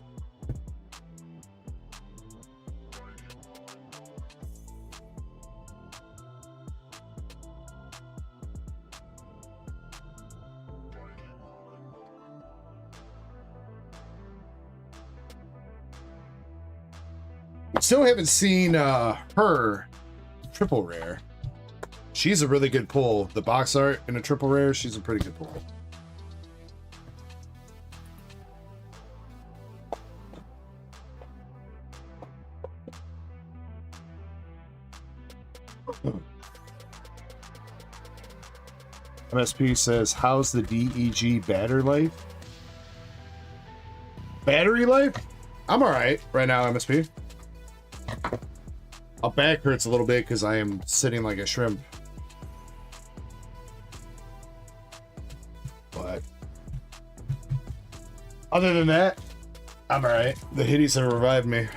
Still haven't seen her triple rare. She's a really good pull. The box art in a triple rare, she's a pretty good pull. MSP says, how's the DEG battery life? Battery life? I'm alright right now, MSP. My back hurts a little bit because I am sitting like a shrimp. But other than that, I'm alright. The hitties have revived me.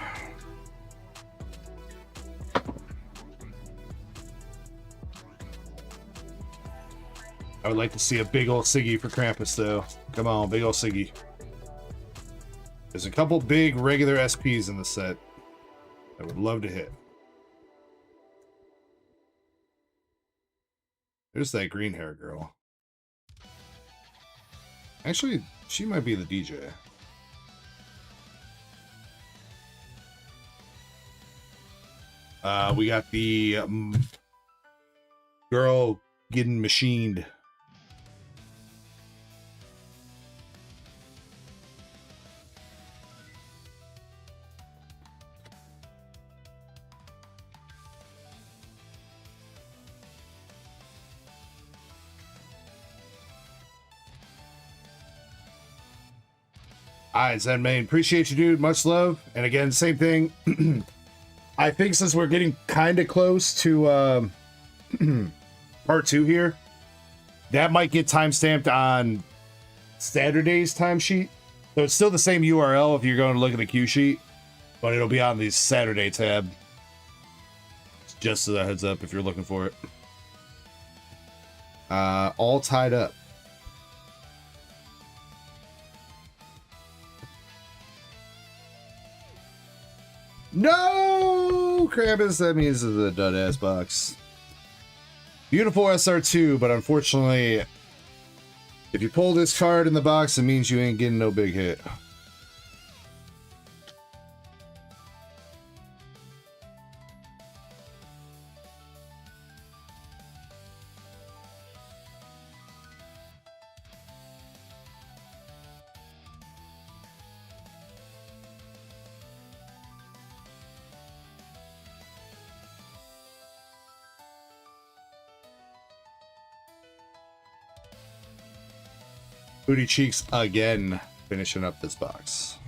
I would like to see a big old Siggy for Krampus, though. Come on, big old Siggy. There's a couple big regular SPs in the set I would love to hit. There's that green hair girl. Actually, she might be the DJ. We got the girl getting machined. Alright, Zen Main, appreciate you, dude. Much love. And again, same thing. I think since we're getting kind of close to part 2 here, that might get timestamped on Saturday's timesheet. So it's still the same URL if you're going to look at the Q sheet. But it'll be on the Saturday tab. Just as a heads up if you're looking for it. All tied up. No! Krampus, that means it's a dud ass box. Beautiful SR2, but unfortunately, if you pull this card in the box, it means you ain't getting no big hit. Booty Cheeks again, finishing up this box.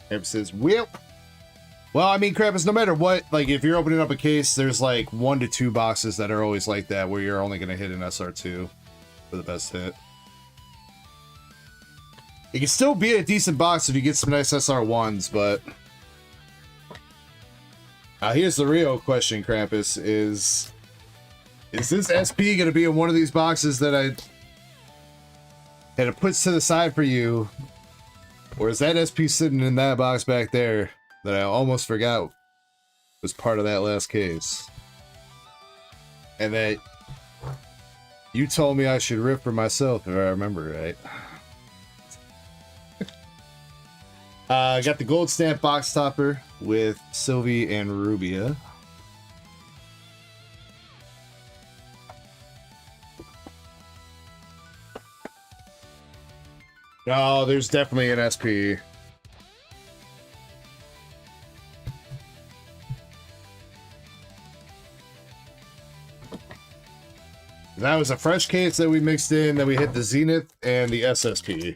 Krampus says, well, I mean, Krampus, no matter what, like, if you're opening up a case, there's like 1 to 2 boxes that are always like that, where you're only going to hit an SR2 for the best hit. It can still be a decent box if you get some nice SR1s, but... here's the real question, Krampus, is this SP going to be in one of these boxes that I had put to the side for you? Or is that SP sitting in that box back there that I almost forgot was part of that last case? And that you told me I should rip for myself, if I remember right. I got the gold stamp box topper with Sylvie and Rubia. Oh, there's definitely an SP. That was a fresh case that we mixed in, then we hit the Zenith and the SSP.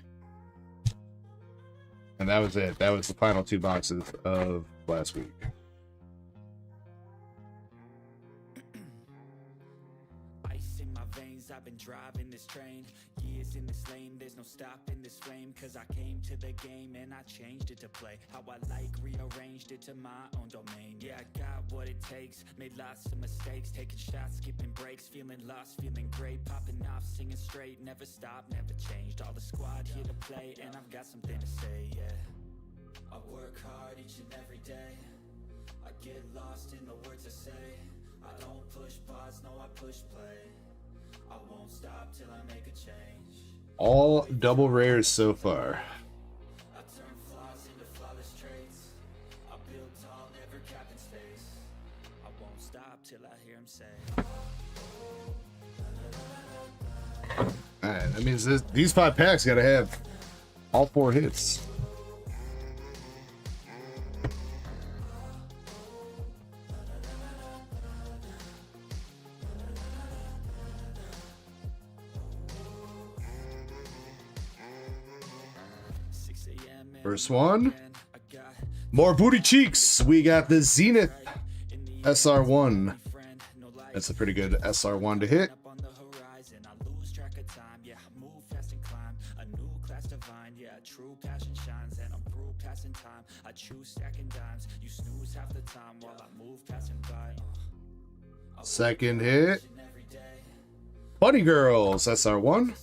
And that was it. That was the final 2 boxes of last week. Ice in my veins, I've been driving this train. Years in this lane, there's no stopping this flame. Cause I came to the game and I changed it to play how I like, rearranged it to my own domain. Yeah, I got what it takes, made lots of mistakes, taking shots, skipping breaks, feeling lost, feeling great, popping off, singing straight, never stopped, never changed. All the squad here to play, and I've got something to say, yeah. I work hard each and every day, I get lost in the words I say. I don't push pause, no, I push play. I won't stop till I make a change. All double rares so far. I turn flaws into flawless traits. I build tall, never capped in space. I won't stop till I hear him say. Alright, that means these 5 packs gotta have all 4 hits. First one, more booty cheeks. We got the Zenith SR1. That's a pretty good SR1 to hit. Second hit, Bunny Girls SR1.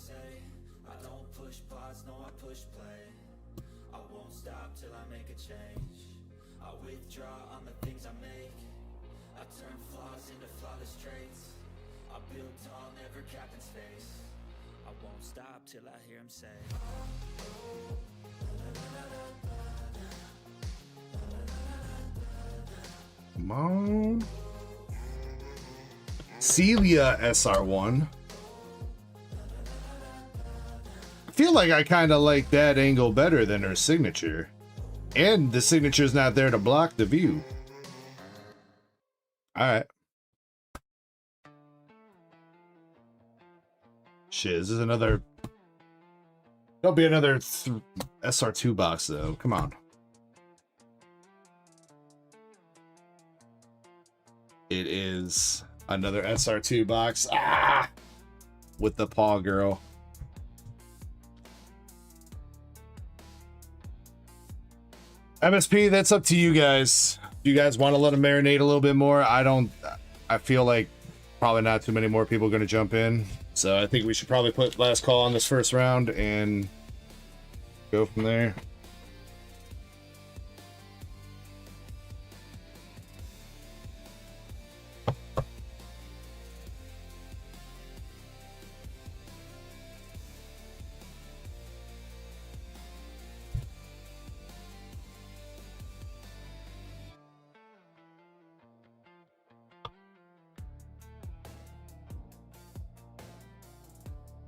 Till I hear him say. Come on. Celia SR1. I feel like I kind of like that angle better than her signature. And the signature's not there to block the view. Alright. Shit, this is another... There'll be another SR2 box, though. Come on. It is another SR2 box. Ah! With the paw girl. MSP, that's up to you guys. If you guys want to let them marinate a little bit more, I feel like probably not too many more people are going to jump in. So I think we should probably put last call on this first round and go from there.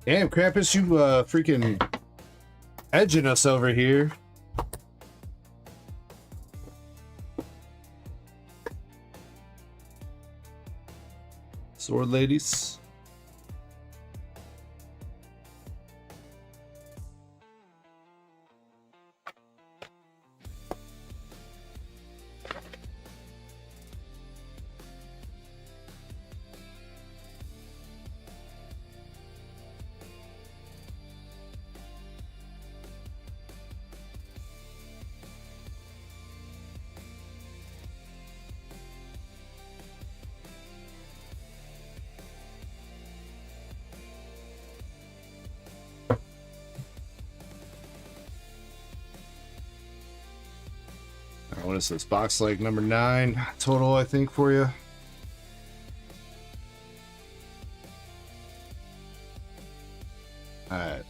Damn, Krampus, you freaking edging us over here. Sword ladies. What is this box like? Number 9 total, I think, for you. All right,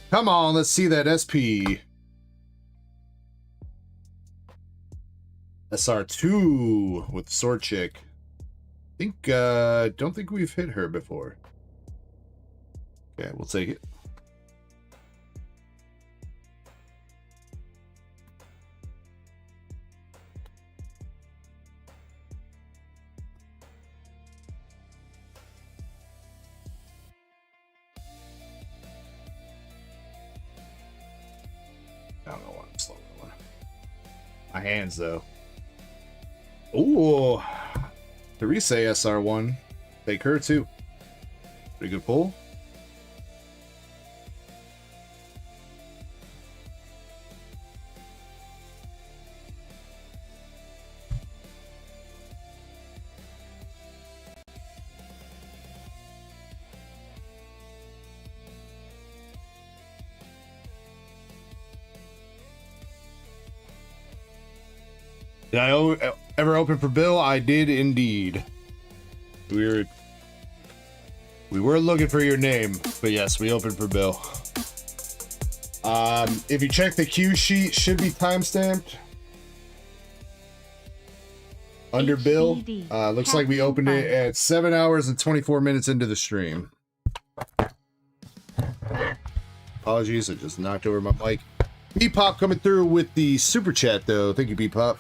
come on, let's see that SP. SR2 with Sword Chick. Don't think we've hit her before. Okay, we'll take it. I don't know why I'm slow rolling. My hands, though. Ooh. Therese SR1. Take her, too. Pretty good pull. Did I ever open for Bill? I did indeed. We were looking for your name, but yes, we opened for Bill. If you check the cue sheet, should be timestamped under Bill. Looks like we opened it at 7 hours and 24 minutes into the stream. Apologies, I just knocked over my mic. B-Pop coming through with the super chat, though. Thank you, B-Pop.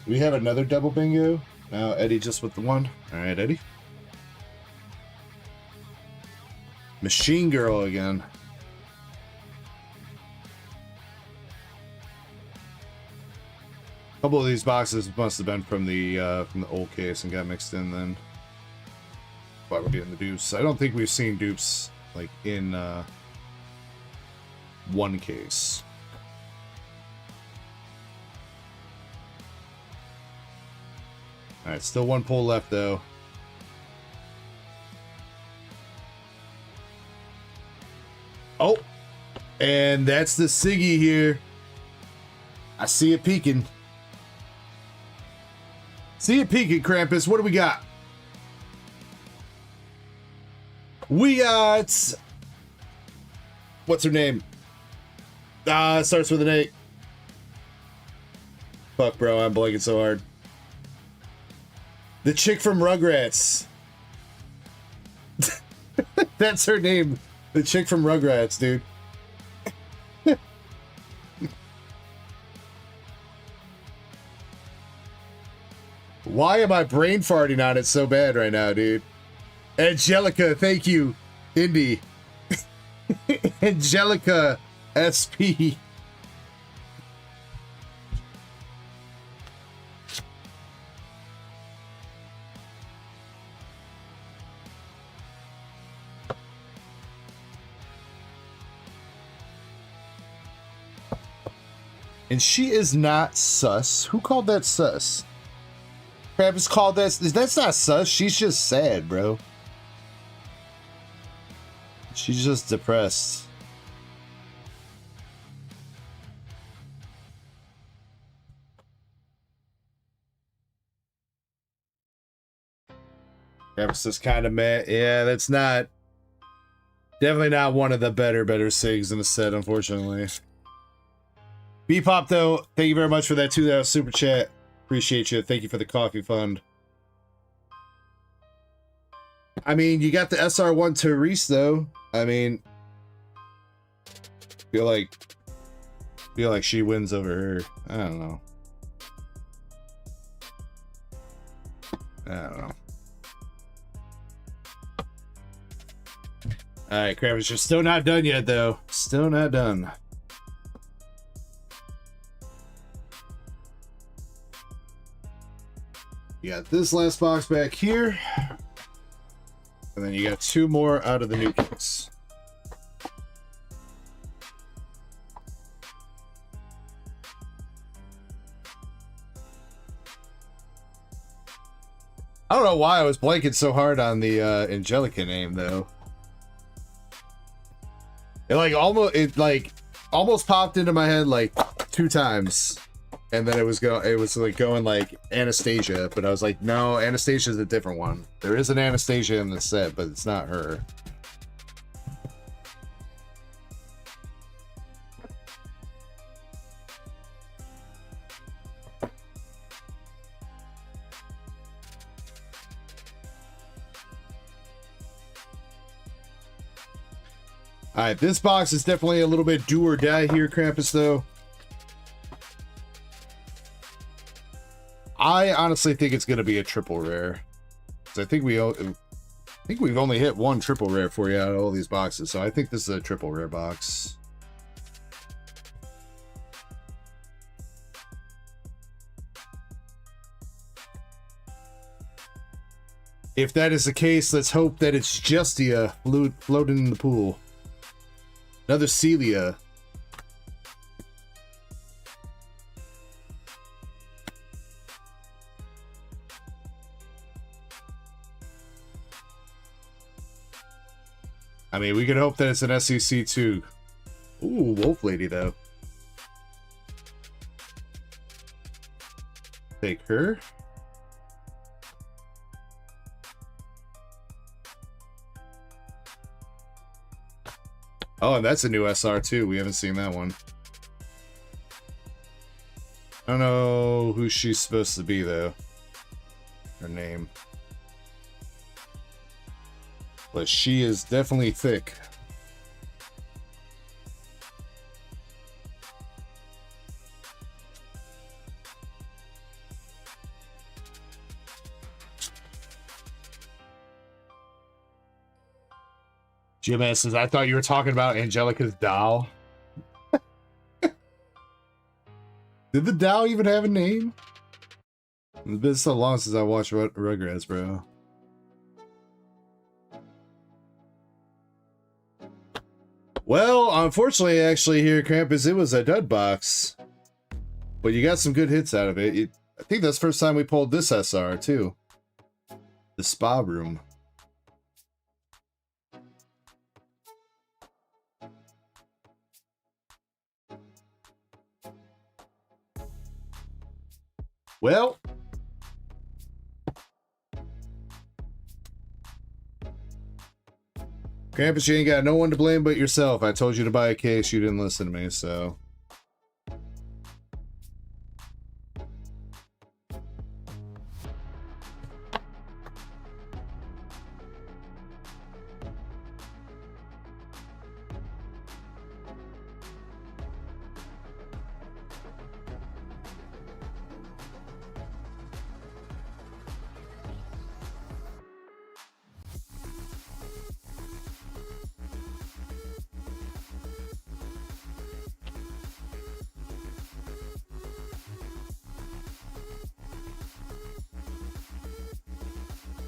We have another double bingo. Now Eddie just with the one. All right, Eddie. Machine Girl again. A couple of these boxes must have been from the old case and got mixed in then. Why we're getting the dupes. I don't think we've seen dupes like in one case. Alright, still one pull left though. Oh! And that's the Siggy here. I see it peeking. See you peeking, Krampus. What do we got? We got... What's her name? It starts with an 8. Fuck, bro. I'm blanking so hard. The chick from Rugrats. That's her name. The chick from Rugrats, dude. Why am I brain farting on it so bad right now, dude? Angelica, thank you, Indy. Angelica SP. And she is not sus. Who called that sus? Travis called that. That's not sus. She's just sad, bro. She's just depressed. Travis is kind of mad. Yeah, that's not. Definitely not one of the better SIGs in the set, unfortunately. Bebop, though, thank you very much for that $2 super chat. Appreciate you. Thank you for the coffee fund. I mean, you got the SR1 Therese, though. I mean, feel like she wins over her. I don't know. Alright, Kravis, you're still not done yet, though. Still not done. You got this last box back here. And then you got 2 more out of the new kits. I don't know why I was blanking so hard on the Angelica name, though. It almost popped into my head like 2 times. And then it was going like Anastasia, but I was like, no, Anastasia's a different one. There is an Anastasia in the set, but it's not her. Alright, this box is definitely a little bit do or die here, Krampus, though. I honestly think it's going to be a triple rare. I think we've only hit 1 triple rare for you out of all these boxes, so I think this is a triple rare box. If that is the case, let's hope that it's Justia floating in the pool. Another Celia. I mean, we can hope that it's an SEC too. Ooh, Wolf Lady, though. Take her. Oh, and that's a new SR too. We haven't seen that one. I don't know who she's supposed to be, though. Her name. But she is definitely thick. Jim S says, I thought you were talking about Angelica's doll. Did the doll even have a name? It's been so long since I watched Rugrats, bro. Well, unfortunately, actually, here, Krampus, it was a dud box. But you got some good hits out of it. I think that's the first time we pulled this SR, too. The spa room. Well, Krampus, you ain't got no one to blame but yourself. I told you to buy a case. You didn't listen to me, so.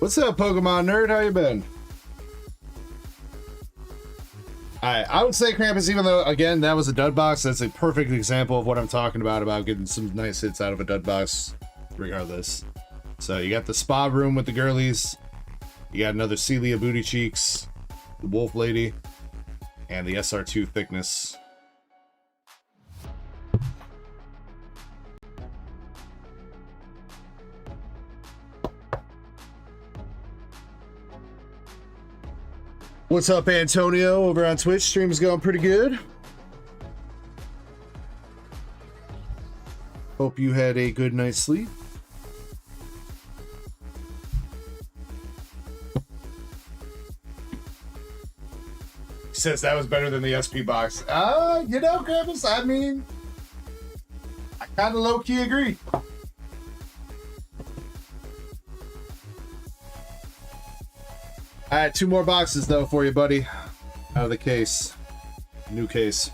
What's up, Pokemon nerd? How you been? I would say Krampus, even though, again, that was a dud box, that's a perfect example of what I'm talking about getting some nice hits out of a dud box, regardless. So you got the spa room with the girlies, you got another Celia Booty Cheeks, the Wolf Lady, and the SR2 Thickness. What's up, Antonio, over on Twitch? Stream is going pretty good. Hope you had a good night's sleep. He says that was better than the SP box. You know, Krampus, I mean, I kind of low-key agree. All right, 2 more boxes, though, for you, buddy. Out of the case. New case.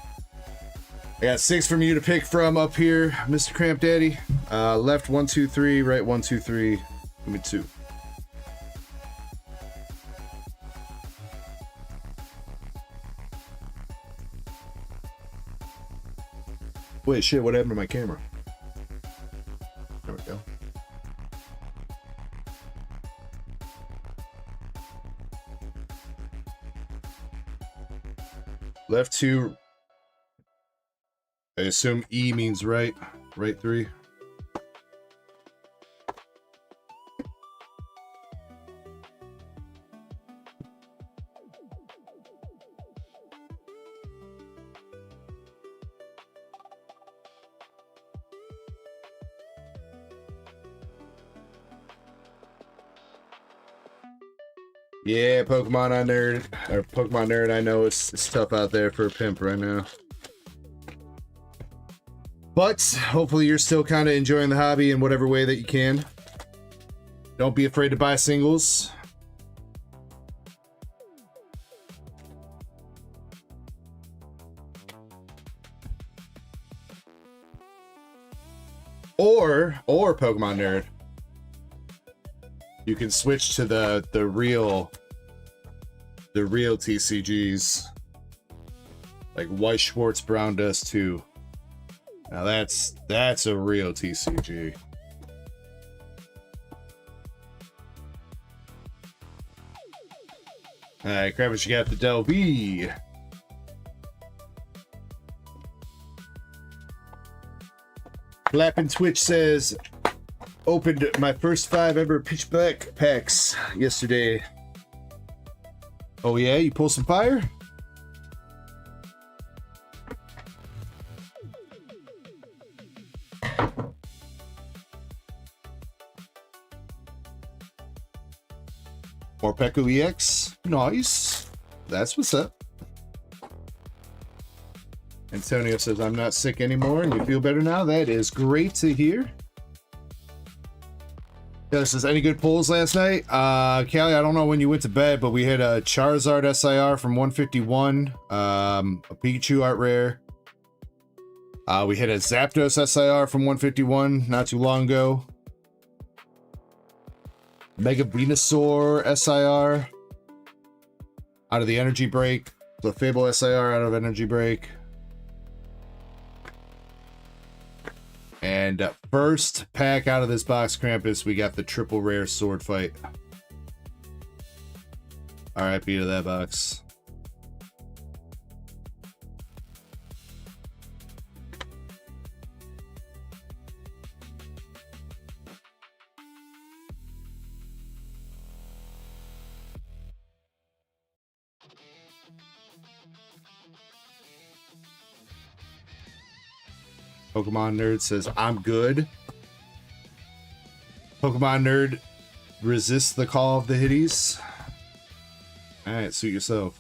I got 6 from you to pick from up here, Mr. Cramp Daddy. Left 1, 2, 3, right 1, 2, 3. Give me 2. Wait, shit, what happened to my camera? There we go. Left 2. I assume E means right. Right 3. Yeah, Pokemon nerd. I know it's tough out there for a pimp right now. But hopefully you're still kind of enjoying the hobby in whatever way that you can. Don't be afraid to buy singles. Or Pokemon nerd. You can switch to the real TCGs, like White Schwartz Brown Dust 2. Now that's a real TCG. All right, Krampus, you got the Del V. Flappin' Twitch says, opened my first 5 ever pitch black packs yesterday. Oh yeah, you pull some fire? More Peko EX. Nice. That's what's up. Antonio says, I'm not sick anymore and you feel better now. That is great to hear. Yeah, says, any good pulls last night? Callie, I don't know when you went to bed, but we had a Charizard SIR from 151, a Pikachu art rare. We had a Zapdos SIR from 151 not too long ago. Mega Venusaur SIR out of the Energy Break. The Fable SIR out of Energy Break. And first pack out of this box, Krampus, we got the triple rare sword fight. RIP to that box. Pokemon Nerd says, I'm good. Pokemon Nerd resists the call of the Hitties. Alright, suit yourself.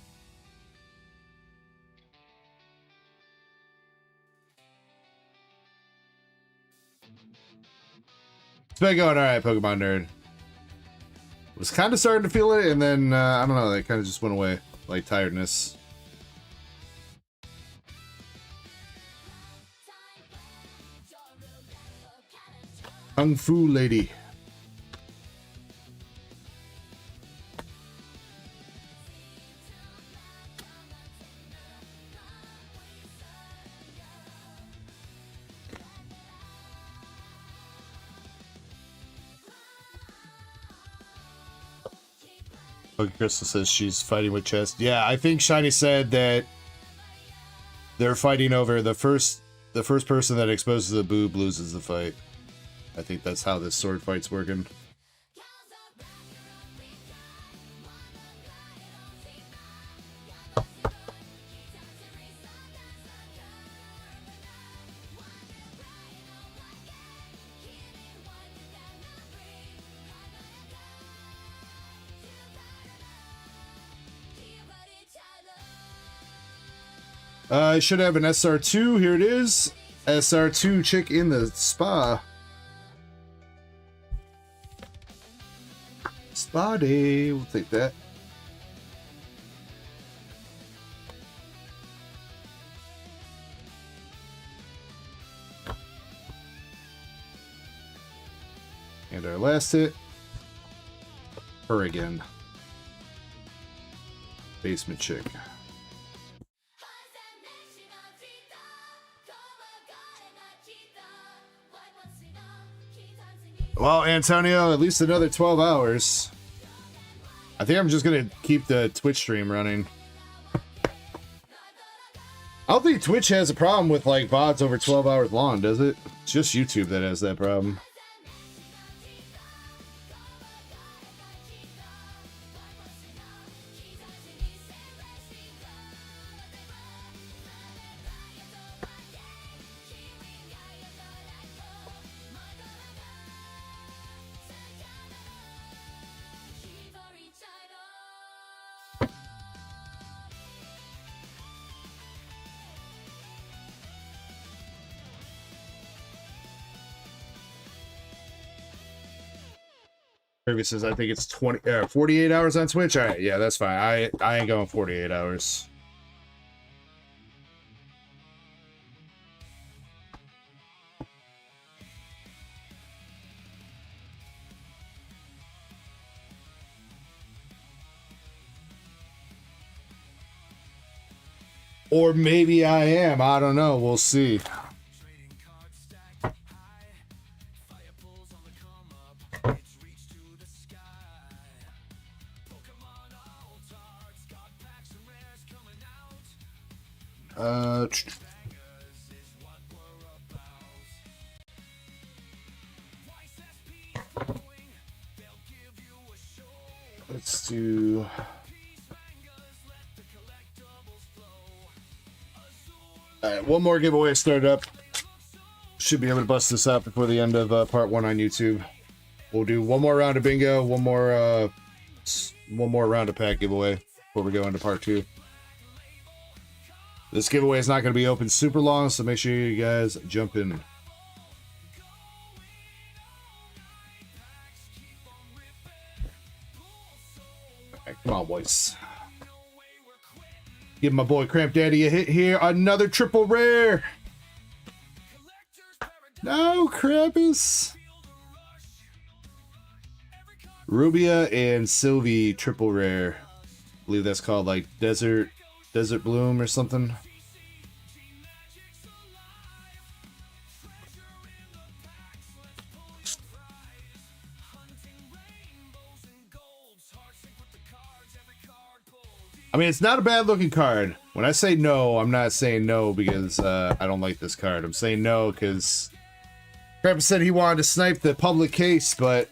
It's been going alright, Pokemon Nerd. Was kind of starting to feel it, and then, I don't know, that kind of just went away. Like tiredness. Kung Fu Lady. Okay, Crystal says she's fighting with chest. Yeah, I think Shiny said that they're fighting over the first person that exposes the boob loses the fight. I think that's how this sword fight's working. I should have an SR2. Here it is. SR2 chick in the spa. Spa day. We'll take that. And our last hit. Her again. Basement chick. Well, Antonio, at least another 12 hours. I think I'm just going to keep the Twitch stream running. I don't think Twitch has a problem with, like, VODs over 12 hours long, does it? It's just YouTube that has that problem. Kirby says, I think it's 48 hours on Twitch. All right, yeah, that's fine. I ain't going 48 hours. Or maybe I am. I don't know. We'll see. Let's do... Alright, one more giveaway started up. Should be able to bust this out before the end of part 1 on YouTube. We'll do one more round of bingo, one more round of pack giveaway before we go into part 2. This giveaway is not going to be open super long, so make sure you guys jump in. Alright, come on, boys. Give my boy Cramp Daddy a hit here. Another triple rare. No, Krampus. Rubia and Sylvie triple rare. I believe that's called like Desert Bloom or something. I mean, it's not a bad looking card. When I say no, I'm not saying no because I don't like this card. I'm saying no because Krampus said he wanted to snipe the public case, but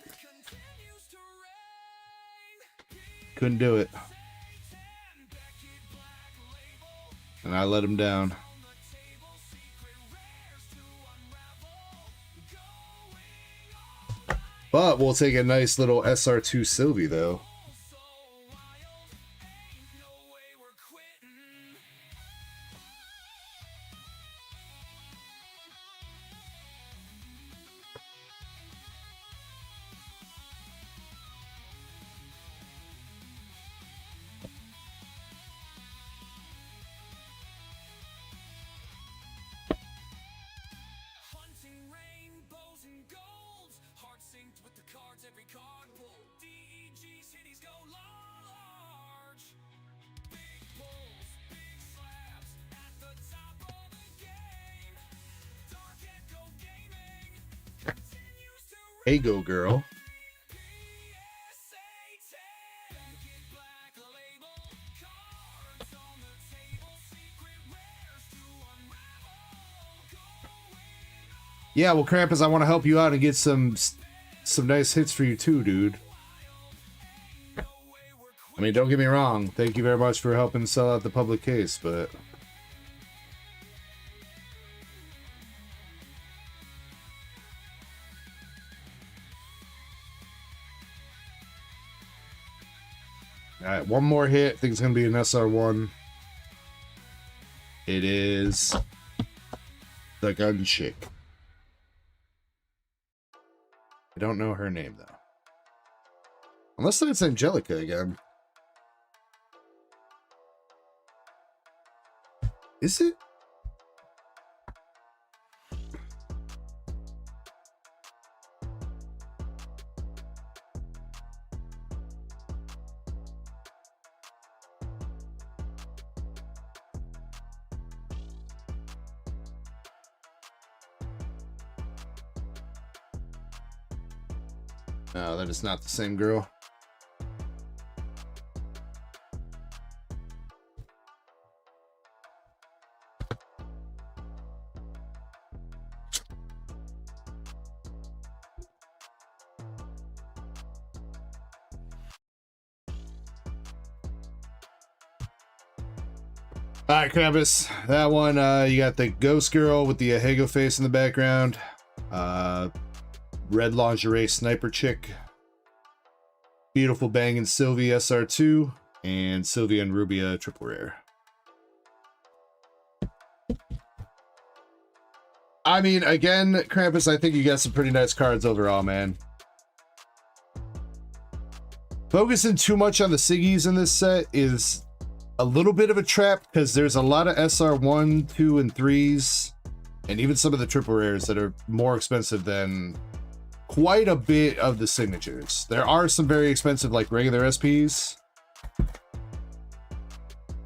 couldn't do it. And I let him down. But we'll take a nice little SR2 Sylvie, though. Hey, go girl. Yeah, well, Krampus, I want to help you out and get some nice hits for you too, dude. I mean, don't get me wrong. Thank you very much for helping sell out the public case, but... Alright, one more hit. I think it's going to be an SR1. It is... the gun chick. I don't know her name, though. Unless it's Angelica again. Is it? No, that is not the same girl. Alright, Krampus. That one, you got the ghost girl with the Ahego face in the background. Red lingerie sniper chick. Beautiful banging Sylvie SR2. And Sylvia and Rubia triple rare. I mean, again, Krampus, I think you got some pretty nice cards overall, man. Focusing too much on the Siggies in this set is a little bit of a trap, because there's a lot of SR1, 2, and 3s, and even some of the triple rares that are more expensive than quite a bit of the signatures. There are some very expensive, like regular SPs,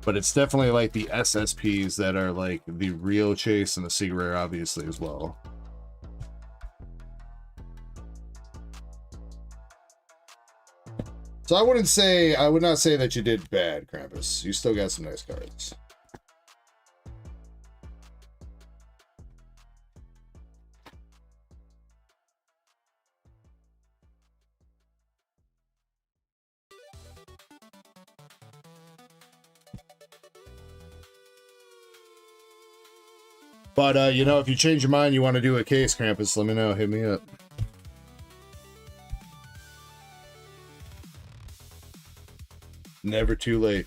but it's definitely like the SSPs that are like the real chase, and the secret rare obviously as well. So I would not say that you did bad, Krampus. You still got some nice cards. But, you know, if you change your mind, you want to do a case, Krampus, let me know. Hit me up. Never too late.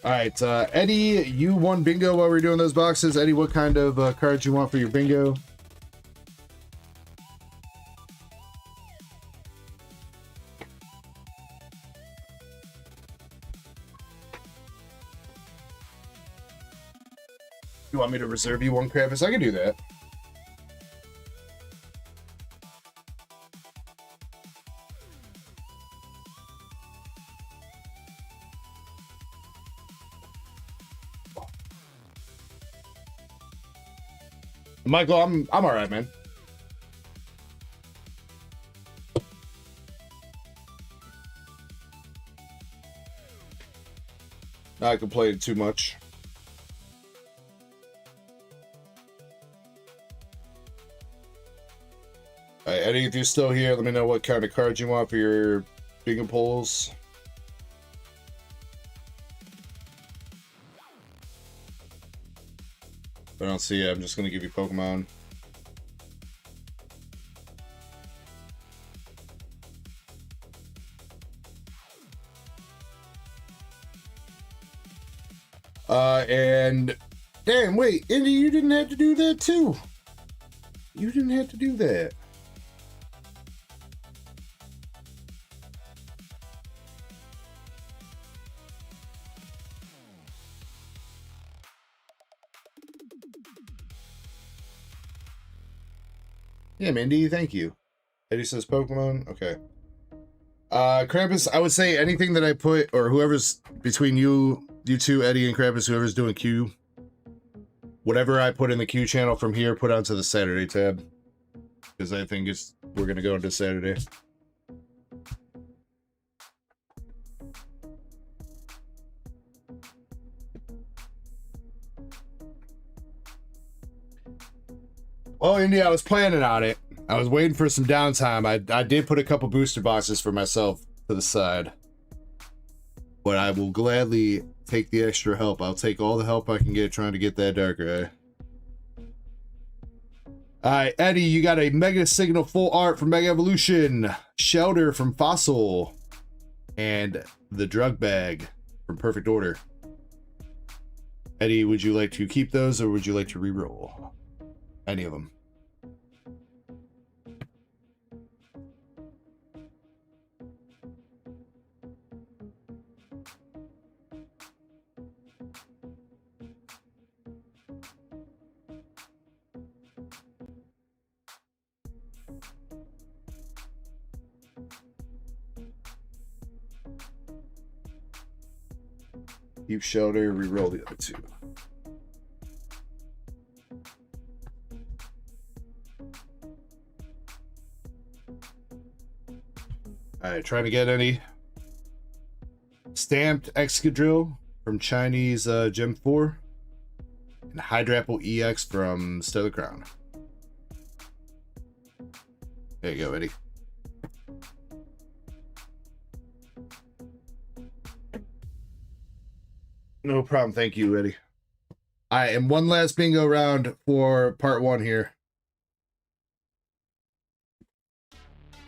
All right, Eddie, you won bingo while we were doing those boxes. Eddie, what kind of cards you want for your bingo? You want me to reserve you one, Krampus? I can do that. Michael, I'm all right, man. Not complaining too much. All right, Eddie, if you're still here, let me know what kind of cards you want for your bingo polls. If I don't see it, I'm just gonna give you Pokemon. And damn, wait, Indy, you didn't have to do that too. You didn't have to do that. Yeah, Mindy, thank you. Eddie says Pokemon. Okay. Krampus, I would say anything that I put, or whoever's between you two, Eddie and Krampus, whoever's doing Q, whatever I put in the Q channel from here, put onto the Saturday tab. Because I think we're going to go into Saturday. Well, Indy, I was planning on it. I was waiting for some downtime. I did put a couple booster boxes for myself to the side. But I will gladly take the extra help. I'll take all the help I can get trying to get that Darker Eye. Alright, Eddie, you got a Mega Signal full art from Mega Evolution, Shelter from Fossil, and the Drug Bag from Perfect Order. Eddie, would you like to keep those or would you like to re-roll? Any of them. Keep Shelter, re-roll the other two. Alright, trying to get any stamped Excadrill from Chinese Gem 4 and Hydrapple EX from Stellar Crown. There you go, Eddie. No problem. Thank you, Eddie. All right, and one last bingo round for part one here.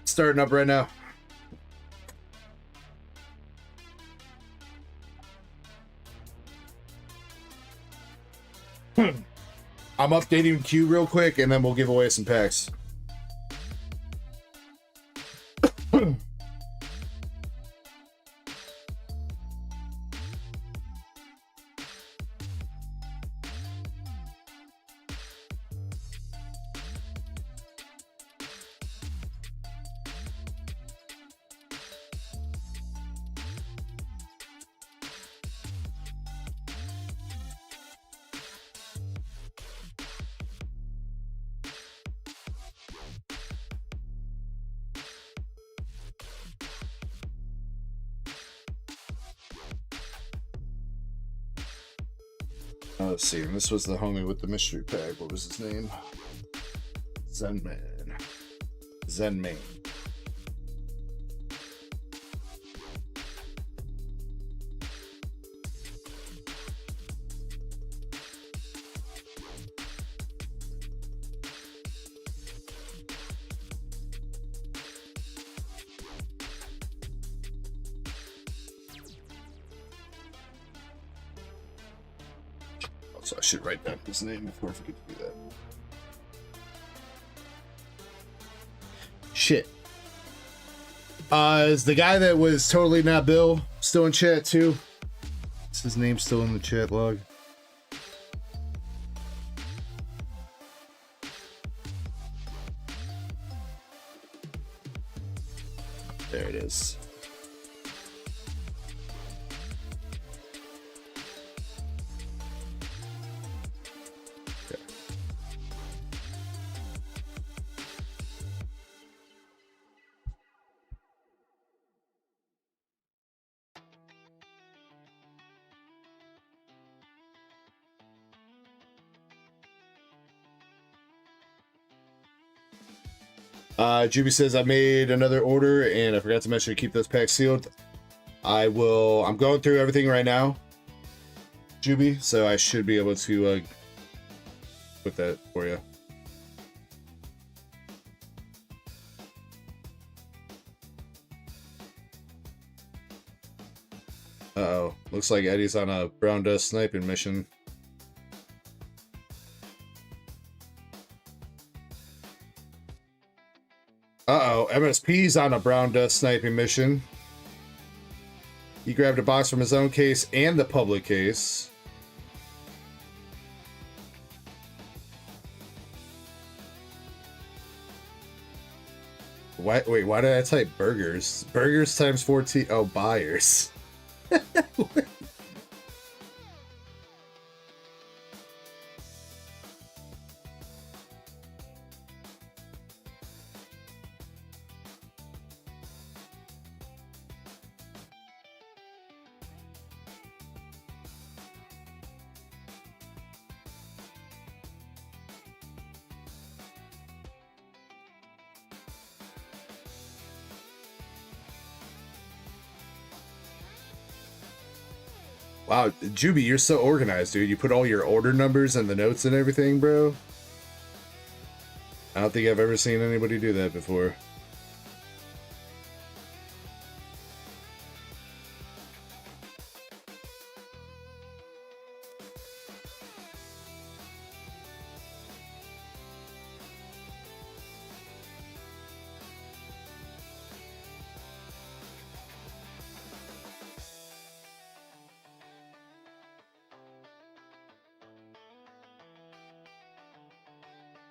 Starting up right now. I'm updating Q real quick, and then we'll give away some packs. Let's see, and this was the homie with the mystery pack. What was his name? Zenman. Zenman. So I should write down his name before I forget to do that. Shit. Is the guy that was totally not Bill still in chat too? Is his name still in the chat log? There it is. Juby says I made another order and I forgot to mention to keep those packs sealed. I'm going through everything right now, Juby, so I should be able to put that for you. Uh-oh. Looks like Eddie's on a brown dust sniping mission. Uh-oh. MSP's on a brown dust sniping mission. He grabbed a box from his own case and the public case. Wait, why did I type burgers? Burgers times 14. Oh, buyers. Wow, Juby, you're so organized, dude. You put all your order numbers and the notes and everything, bro. I don't think I've ever seen anybody do that before.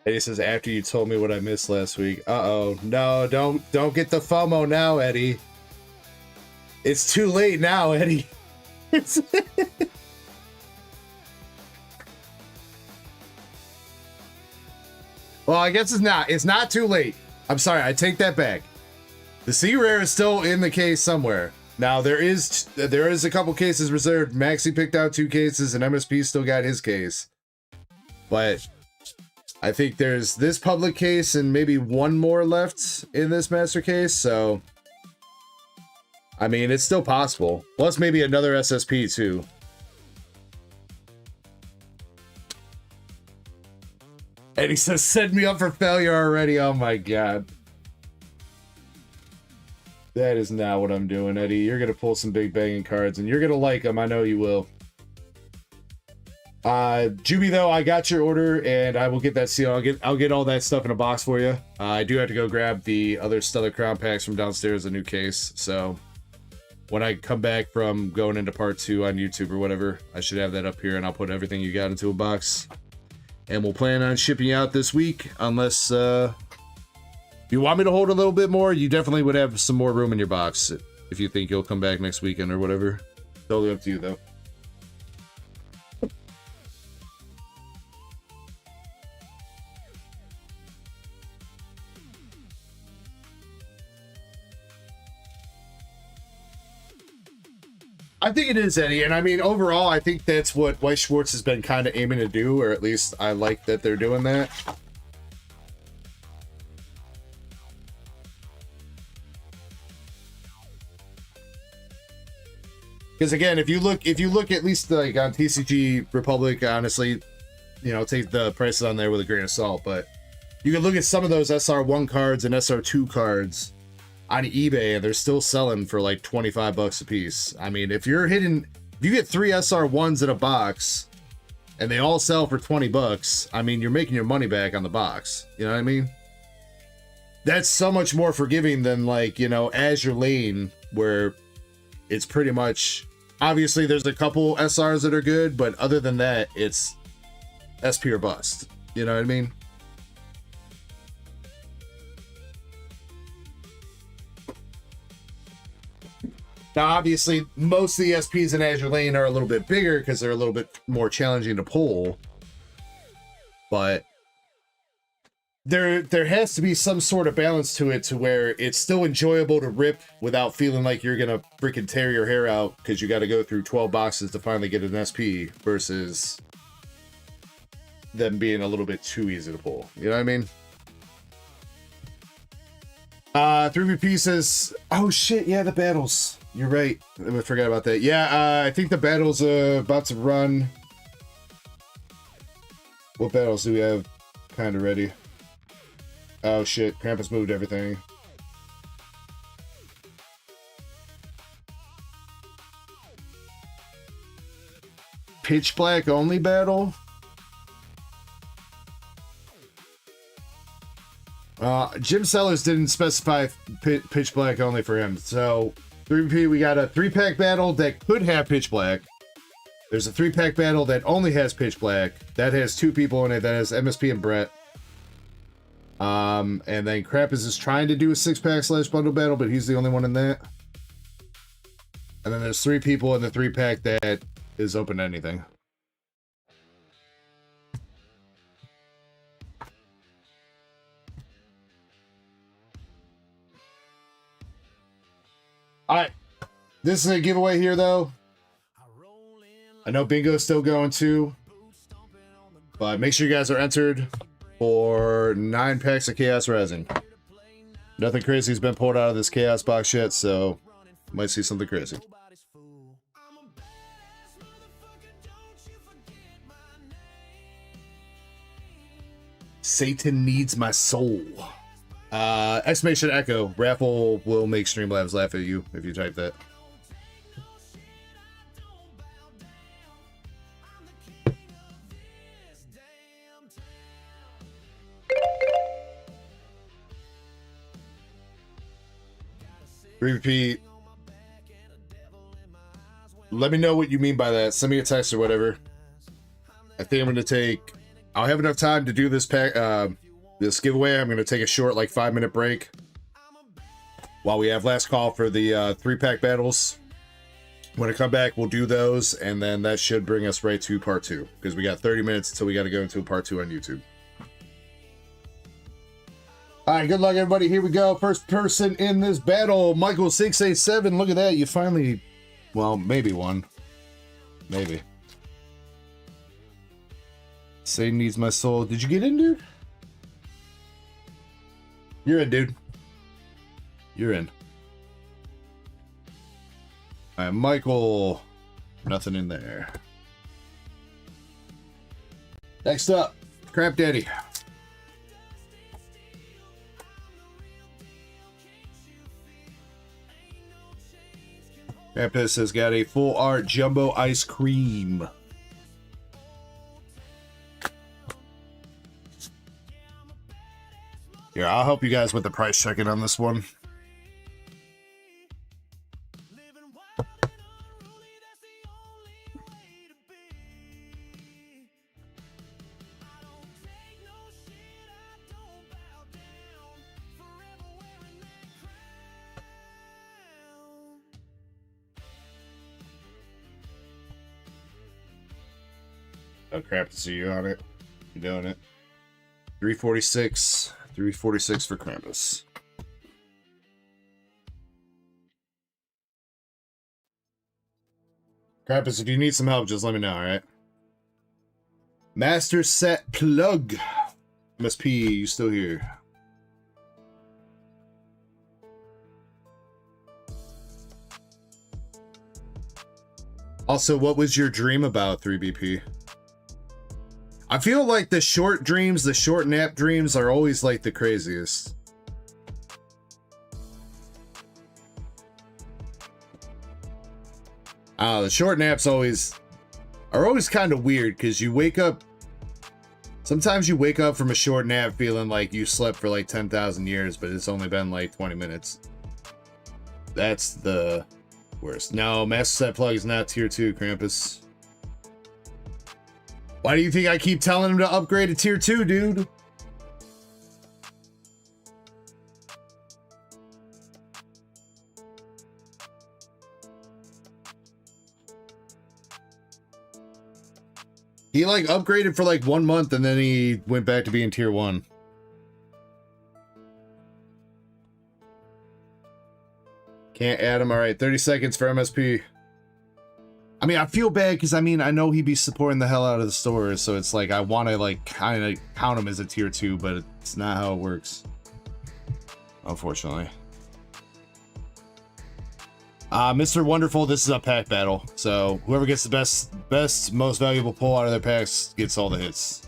Eddie says, after you told me what I missed last week. Uh-oh. No, don't get the FOMO now, Eddie. It's too late now, Eddie. It's well, I guess it's not. It's not too late. I'm sorry, I take that back. The C rare is still in the case somewhere. Now there is a couple cases reserved. Maxi picked out 2 cases and MSP still got his case. But I think there's this public case and maybe 1 more left in this master case, so I mean, it's still possible. Plus maybe another SSP too. And he says, set me up for failure already. Oh my god. That is not what I'm doing, Eddie. You're gonna pull some big banging cards and you're gonna like them. I know you will. Juby, though, I got your order and I will get that seal. I'll get all that stuff in a box for you. I do have to go grab the other Stellar Crown packs from downstairs, a new case. So when I come back from going into part 2 on YouTube or whatever, I should have that up here and I'll put everything you got into a box. And we'll plan on shipping out this week, unless if you want me to hold a little bit more, you definitely would have some more room in your box if you think you'll come back next weekend or whatever. Totally up to you, though. I think it is, Eddie, and I mean, overall, I think that's what Weiss Schwartz has been kind of aiming to do, or at least I like that they're doing that. Because again, if you look at least like on TCG Republic, honestly, you know, take the prices on there with a grain of salt, but you can look at some of those SR1 cards and SR2 cards on eBay and they're still selling for like 25 bucks a piece. I mean, if you get 3 SR1s in a box and they all sell for 20 bucks, I mean, you're making your money back on the box. You know what I mean? That's so much more forgiving than, like, you know, Azure Lane, where it's pretty much, obviously there's a couple SRs that are good, but other than that, it's SP or bust. You know what I mean? Now, obviously, most of the SPs in Azure Lane are a little bit bigger because they're a little bit more challenging to pull. But there has to be some sort of balance to it, to where it's still enjoyable to rip without feeling like you're going to freaking tear your hair out because you got to go through 12 boxes to finally get an SP, versus them being a little bit too easy to pull. You know what I mean? 3VP says, oh shit, yeah, the battles. You're right. I forgot about that. Yeah, I think the battle's about to run. What battles do we have kind of ready? Oh shit, Krampus moved everything. Pitch black only battle? Jim Sellers didn't specify pitch black only for him. So 3P, we got a 3-pack battle that could have pitch black. There's a 3-pack battle that only has pitch black. That has 2 people in it. That has MSP and Brett. And then Krampus is trying to do a 6-pack / bundle battle, but he's the only one in that. And then there's 3 people in the 3-pack that is open to anything. Alright. This is a giveaway here, though. I know Bingo's still going too. But make sure you guys are entered for 9 packs of Chaos Resin. Nothing crazy has been pulled out of this Chaos box yet, so might see something crazy. Satan needs my soul. Exclamation echo. Raffle will make Streamlabs laugh at you if you type that. Repeat. Let me know what you mean by that. Send me a text or whatever. I think I'm going to take... I'll have enough time to do this pack, this giveaway. I'm going to take a short, like, 5-minute break while we have last call for the 3-pack battles. When I come back, we'll do those, and then that should bring us right to part 2, because we got 30 minutes until we got to go into part 2 on YouTube. All right, good luck, everybody. Here we go. First person in this battle, Michael687. Look at that. You finally, well, maybe won. Maybe. Satan needs my soul. Did you get in, dude? You're in, dude. You're in. All right, Michael. Nothing in there. Next up, Crap Daddy. Krampus has got a full art jumbo ice cream. Here, I'll help you guys with the price checking on this one. Oh crap, to see you on it. You're doing it. 346. 346 for Krampus. Krampus, if you need some help, just let me know, alright? Master Set Plug. MSP, you still here? Also, what was your dream about, 3BP? I feel like the short dreams, the short nap dreams are always like the craziest. The short naps are always kind of weird because you wake up. Sometimes you wake up from a short nap feeling like you slept for like 10,000 years, but it's only been like 20 minutes. That's the worst. No, Master Set Plug is not tier 2, Krampus. Why do you think I keep telling him to upgrade to tier 2, dude? He like upgraded for like 1 month and then he went back to being tier 1. Can't add him. All right, 30 seconds for MSP. I mean, I feel bad because, I mean, I know he'd be supporting the hell out of the store, so it's like I want to, like, kind of count him as a tier 2, but it's not how it works. Unfortunately. Mr. Wonderful, this is a pack battle, so whoever gets the best, most valuable pull out of their packs gets all the hits.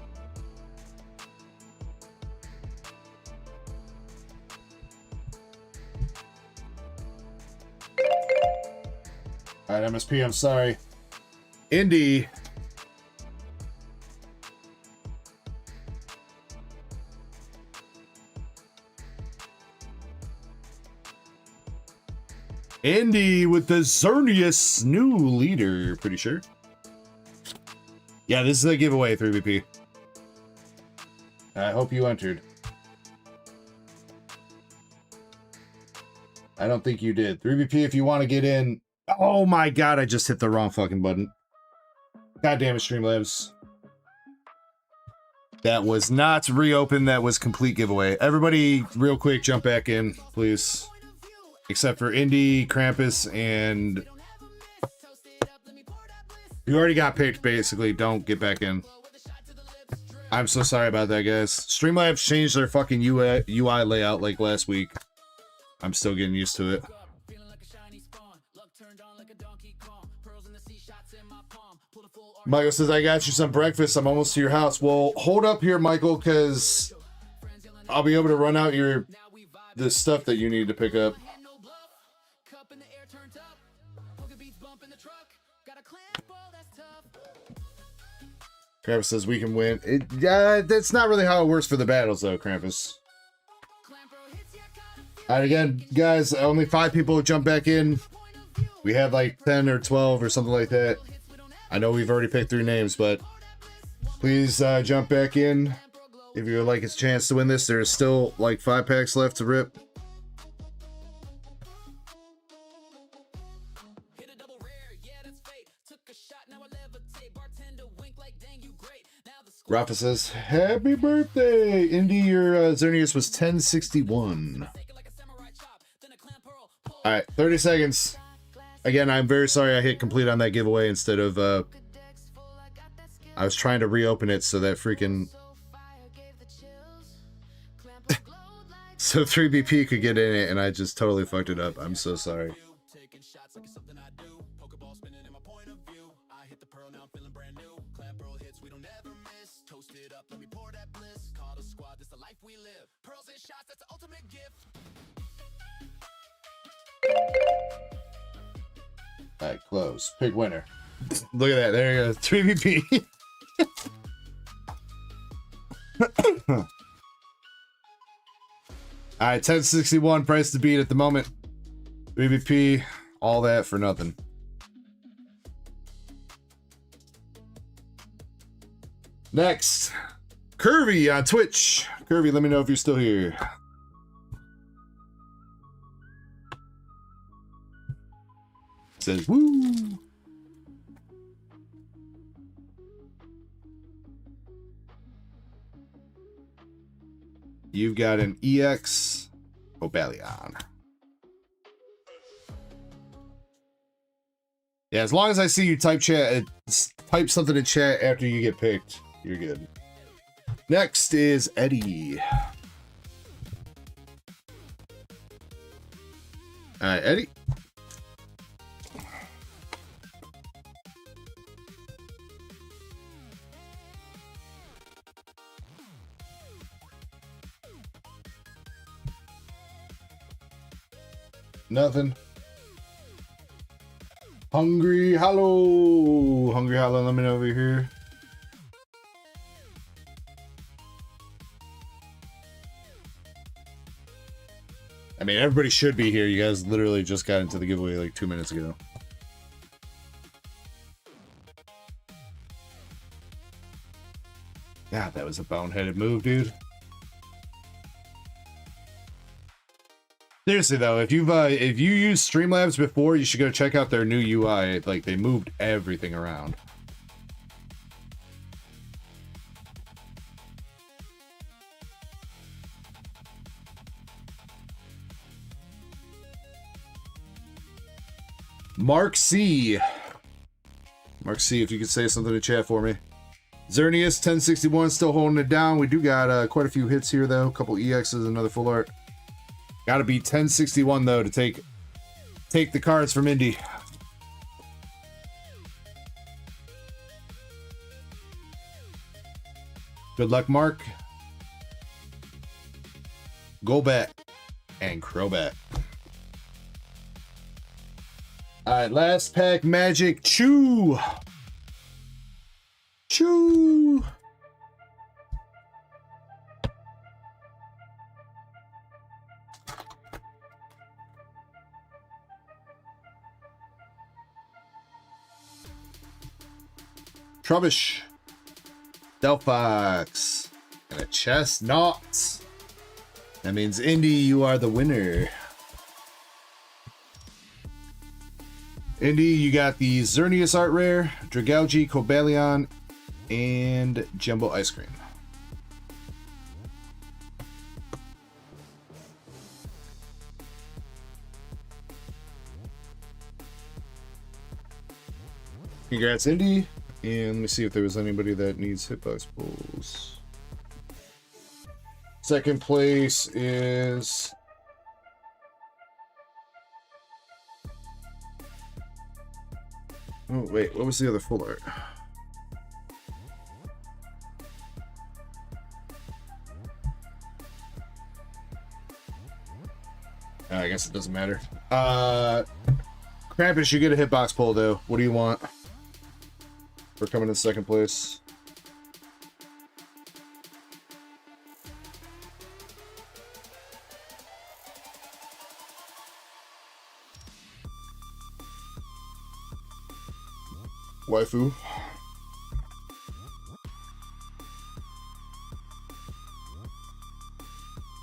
All right, MSP, I'm sorry. Indy. Indy with the Xerneas new leader, pretty sure. Yeah, this is a giveaway, 3BP. I hope you entered. I don't think you did. 3BP, if you want to get in. Oh my god, I just hit the wrong fucking button. God damn it, Streamlabs. That was not reopen, that was complete giveaway. Everybody, real quick, jump back in, please. Except for Indy, Krampus, and... You already got picked, basically. Don't get back in. I'm so sorry about that, guys. Streamlabs changed their fucking UI layout like last week. I'm still getting used to it. Michael says, I got you some breakfast. I'm almost to your house. Well, hold up here, Michael, because I'll be able to run out the stuff that you need to pick up. Krampus says we can win. That's not really how it works for the battles, though, Krampus. Alright, again, guys, only 5 people jump back in. We had like 10 or 12 or something like that. I know we've already picked 3 names, but please jump back in if you would like a chance to win this. There's still like 5 packs left to rip. Rafa says, happy birthday! Indy, your Xerneas was 1061. Alright, 30 seconds. Again, I'm very sorry I hit complete on that giveaway instead of, I was trying to reopen it so that freaking... so 3BP could get in it, and I just totally fucked it up. I'm so sorry. Alright, close. Pick winner. Look at that. There you go. 3BP. Alright, 1061 price to beat at the moment. 3BP. All that for nothing. Next. Curvy on Twitch. Curvy, let me know if you're still here. Says woo. You've got an EX Obelion. Yeah, as long as I see you type something in chat after you get picked, you're good. Next is Eddie. All right, Eddie. Nothing. Hungry Hollow. Hungry Hollow, let me know over here. I mean, everybody should be here. You guys literally just got into the giveaway like 2 minutes ago. Yeah, that was a boneheaded move, dude. Seriously though, if you used Streamlabs before, you should go check out their new UI. Like, they moved everything around. Mark C. Mark C, if you could say something in chat for me. Xerneas 1061 still holding it down. We do got quite a few hits here though. A couple EXs, another full art. Gotta be 1061 though to take the cards from Indy. Good luck, Mark. Go back and Crobat. Alright, last pack magic. Chew! Chew! Trubbish. Delphox. And a chestnut. That means Indy, you are the winner. Indy, you got the Xerneas Art Rare, Dragalge, Cobalion, and Jumbo Ice Cream. Congrats, Indy. And let me see if there was anybody that needs hitbox pulls. Second place is... Oh, wait, what was the other full art? I guess it doesn't matter. Krampus, you get a hitbox pull, though. What do you want for coming in second place? Waifu.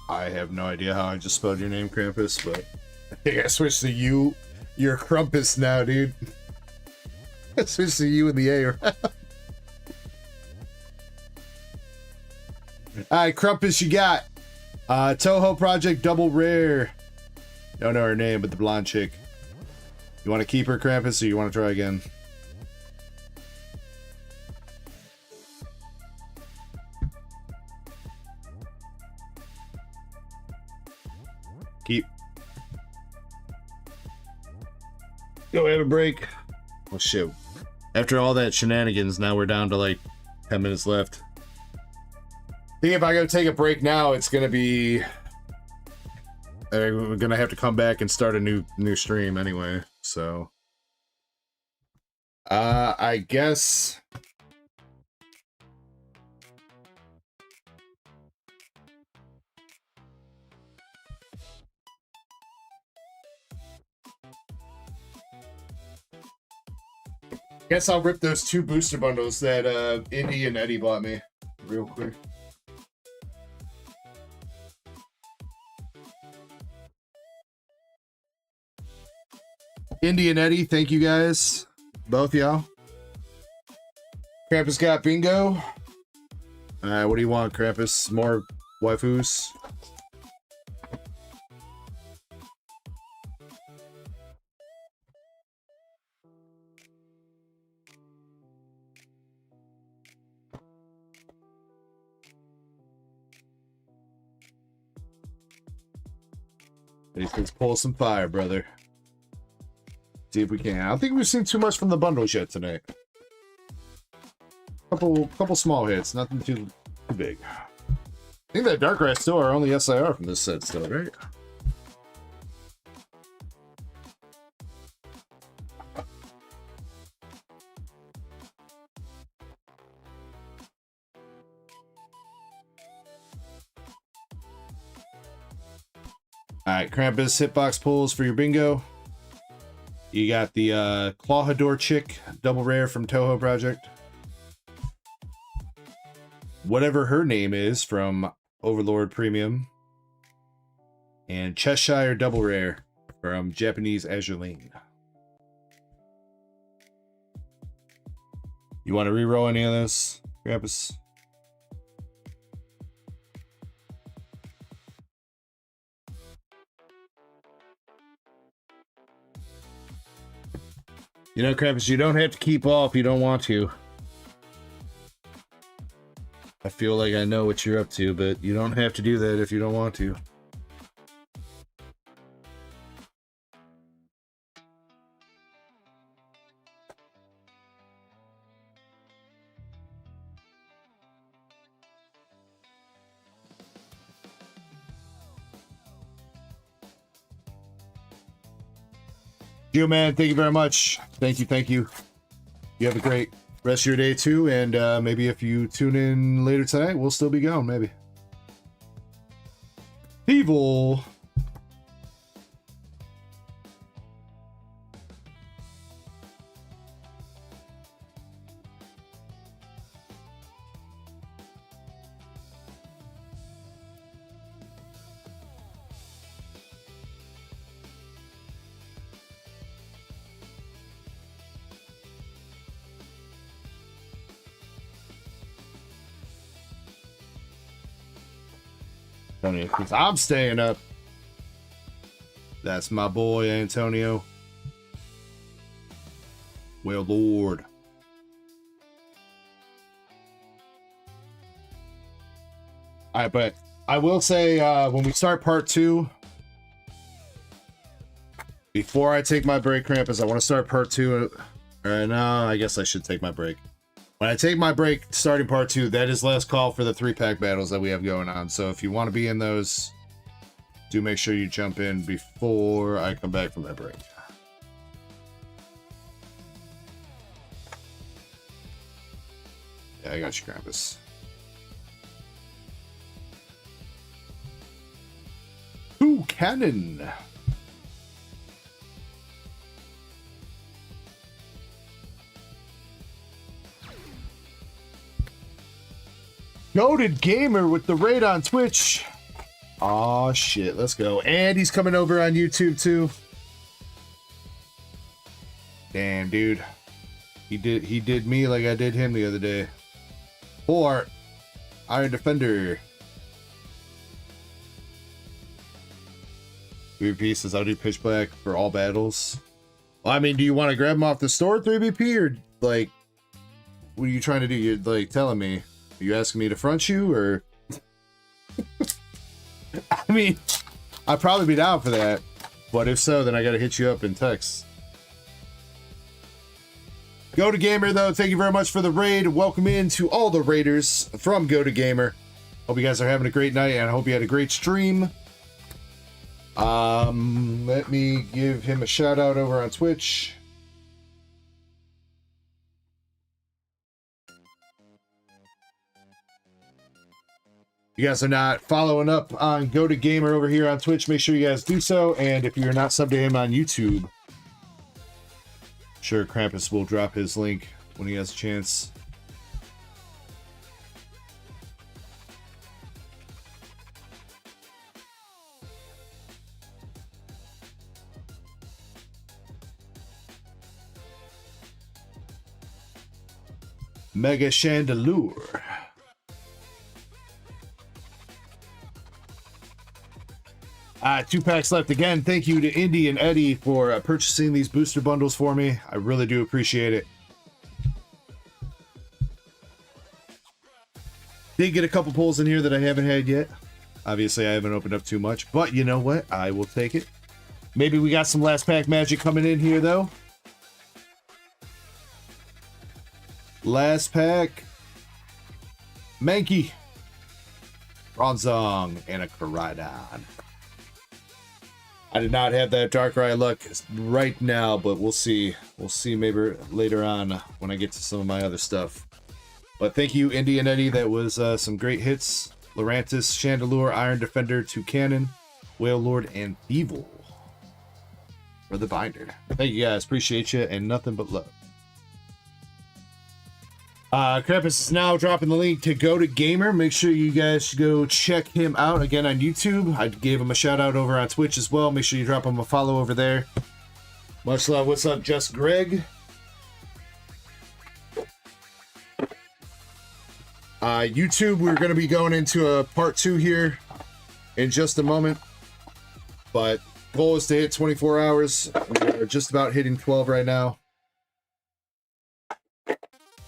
I have no idea how I just spelled your name, Krampus, but I think I switched to you. You're Krampus now, dude. I switched to you and the A. Alright, Krampus, you got Toho Project Double Rare. Don't know her name, but the blonde chick. You want to keep her, Krampus, or you want to try again? Keep. Go have a break. Oh shit. After all that shenanigans, now we're down to like 10 minutes left. I think if I go take a break now, it's gonna be... we're gonna have to come back and start a new stream anyway, so... I guess... Guess I'll rip those 2 booster bundles that Indy and Eddie bought me real quick. Indy and Eddie, thank you guys. Both y'all. Krampus got bingo. What do you want, Krampus? More waifus? Let's pull some fire, brother. See if we can. I don't think we've seen too much from the bundles yet tonight. Couple small hits, nothing too big. I think that Dark Rat still our only SIR from this set still, right? Alright, Krampus hitbox pulls for your bingo. You got the Clawhador chick, double rare from Toho Project. Whatever her name is from Overlord Premium. And Cheshire double rare from Japanese Azure Lane. You want to reroll any of this, Krampus? You know, Krampus, you don't have to keep off if you don't want to. I feel like I know what you're up to, but you don't have to do that if you don't want to. You, man, thank you very much. Thank you, thank you. You have a great rest of your day too, and maybe if you tune in later tonight, we'll still be going, maybe. Evil. Because I'm staying up. That's my boy, Antonio. Well, Lord. All right, but I will say when we start part 2, before I take my break, Krampus, I want to start part 2. No, I guess I should take my break. When I take my break, starting part 2, that is last call for the 3-pack battles that we have going on. So if you want to be in those, do make sure you jump in before I come back from that break. Yeah, I got you, Krampus. Ooh, cannon! Goated Gamer with the raid on Twitch. Aw, shit. Let's go. And he's coming over on YouTube, too. Damn, dude. He did me like I did him the other day. Or Iron Defender. 3BP says I'll do Pitch Black for all battles. Well, I mean, do you want to grab him off the store, 3BP? Or, like, what are you trying to do? You're, like, telling me. Are you asking me to front you, or? I mean, I'd probably be down for that. But if so, then I gotta hit you up in text. Go to Gamer, though, thank you very much for the raid. Welcome in to all the raiders from Go to Gamer. Hope you guys are having a great night, and I hope you had a great stream. Let me give him a shout out over on Twitch. If you guys are not following up on Go to Gamer over here on Twitch, make sure you guys do so. And if you're not subbed to him on YouTube, I'm sure Krampus will drop his link when he has a chance. Mega Chandelure. 2 packs left again. Thank you to Indy and Eddie for purchasing these booster bundles for me. I really do appreciate it. Did get a couple pulls in here that I haven't had yet. Obviously, I haven't opened up too much, but you know what? I will take it. Maybe we got some last pack magic coming in here, though. Last pack. Mankey. Bronzong and a Koraidon. I did not have that Darkrai luck right now, but we'll see. We'll see maybe later on when I get to some of my other stuff. But thank you, Indy and Eddie. That was some great hits. Lurantis, Chandelure, Iron Defender, Toucanon, Whale Lord, and Evil for the binder. Thank you guys. Appreciate you, and nothing but love. Krampus is now dropping the link to Go to Gamer. Make sure you guys go check him out again on YouTube. I gave him a shout out over on Twitch as well. Make sure you drop him a follow over there. Much love. What's up, Just Greg? YouTube, we're going to be going into a part 2 here in just a moment. But goal is to hit 24 hours. We're just about hitting 12 right now.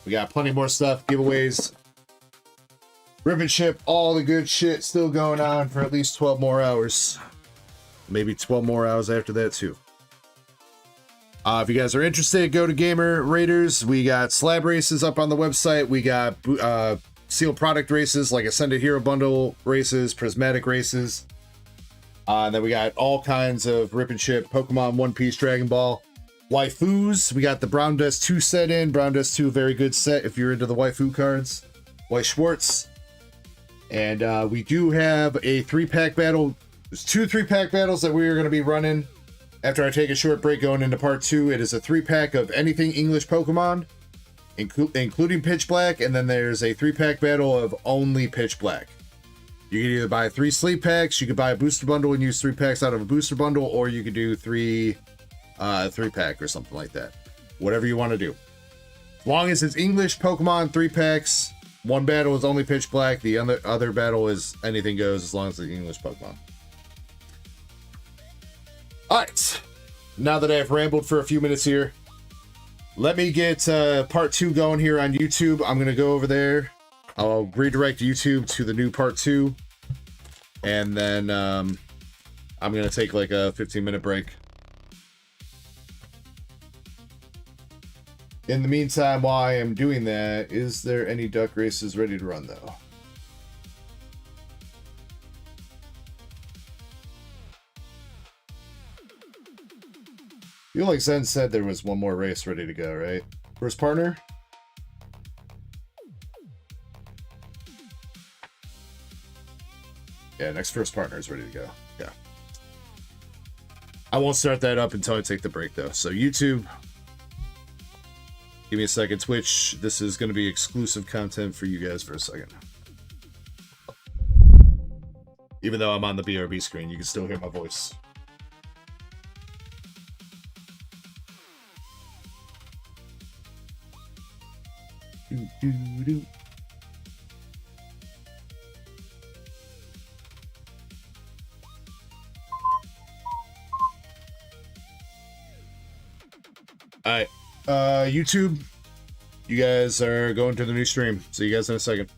We got plenty more stuff, giveaways, rip and ship, all the good shit still going on for at least 12 more hours. Maybe 12 more hours after that, too. If you guys are interested, Go to Gamer Raiders. We got slab races up on the website. We got sealed product races like Ascended Hero Bundle races, prismatic races. And then we got all kinds of rip and ship, Pokemon, One Piece, Dragon Ball. Waifus, we got the Brown Desk 2 set in. Brown Desk 2, very good set if you're into the waifu cards. White Schwartz. And we do have a 3-pack battle. There's 2 3-pack battles that we are going to be running after I take a short break going into part 2. It is a 3-pack of anything English Pokemon, including Pitch Black. And then there's a 3-pack battle of only Pitch Black. You can either buy 3 sleep packs, you could buy a booster bundle and use 3 packs out of a booster bundle, or you could do 3-pack or something like that. Whatever you want to do. As long as it's English Pokemon 3 packs, one battle is only Pitch Black, the other battle is anything goes as long as it's English Pokemon. Alright, now that I've rambled for a few minutes here, let me get part 2 going here on YouTube. I'm going to go over there. I'll redirect YouTube to the new part 2. And then I'm going to take like a 15-minute break. In the meantime, while I am doing that, is there any duck races ready to run though? I feel like Zen said there was one more race ready to go, right? First partner? Yeah, next first partner is ready to go. Yeah. I won't start that up until I take the break though. So YouTube, give me a second. Twitch, this is going to be exclusive content for you guys for a second. Even though I'm on the BRB screen, you can still hear my voice. Doo-doo-doo. All right, YouTube, you guys are going to the new stream. See you guys in a second.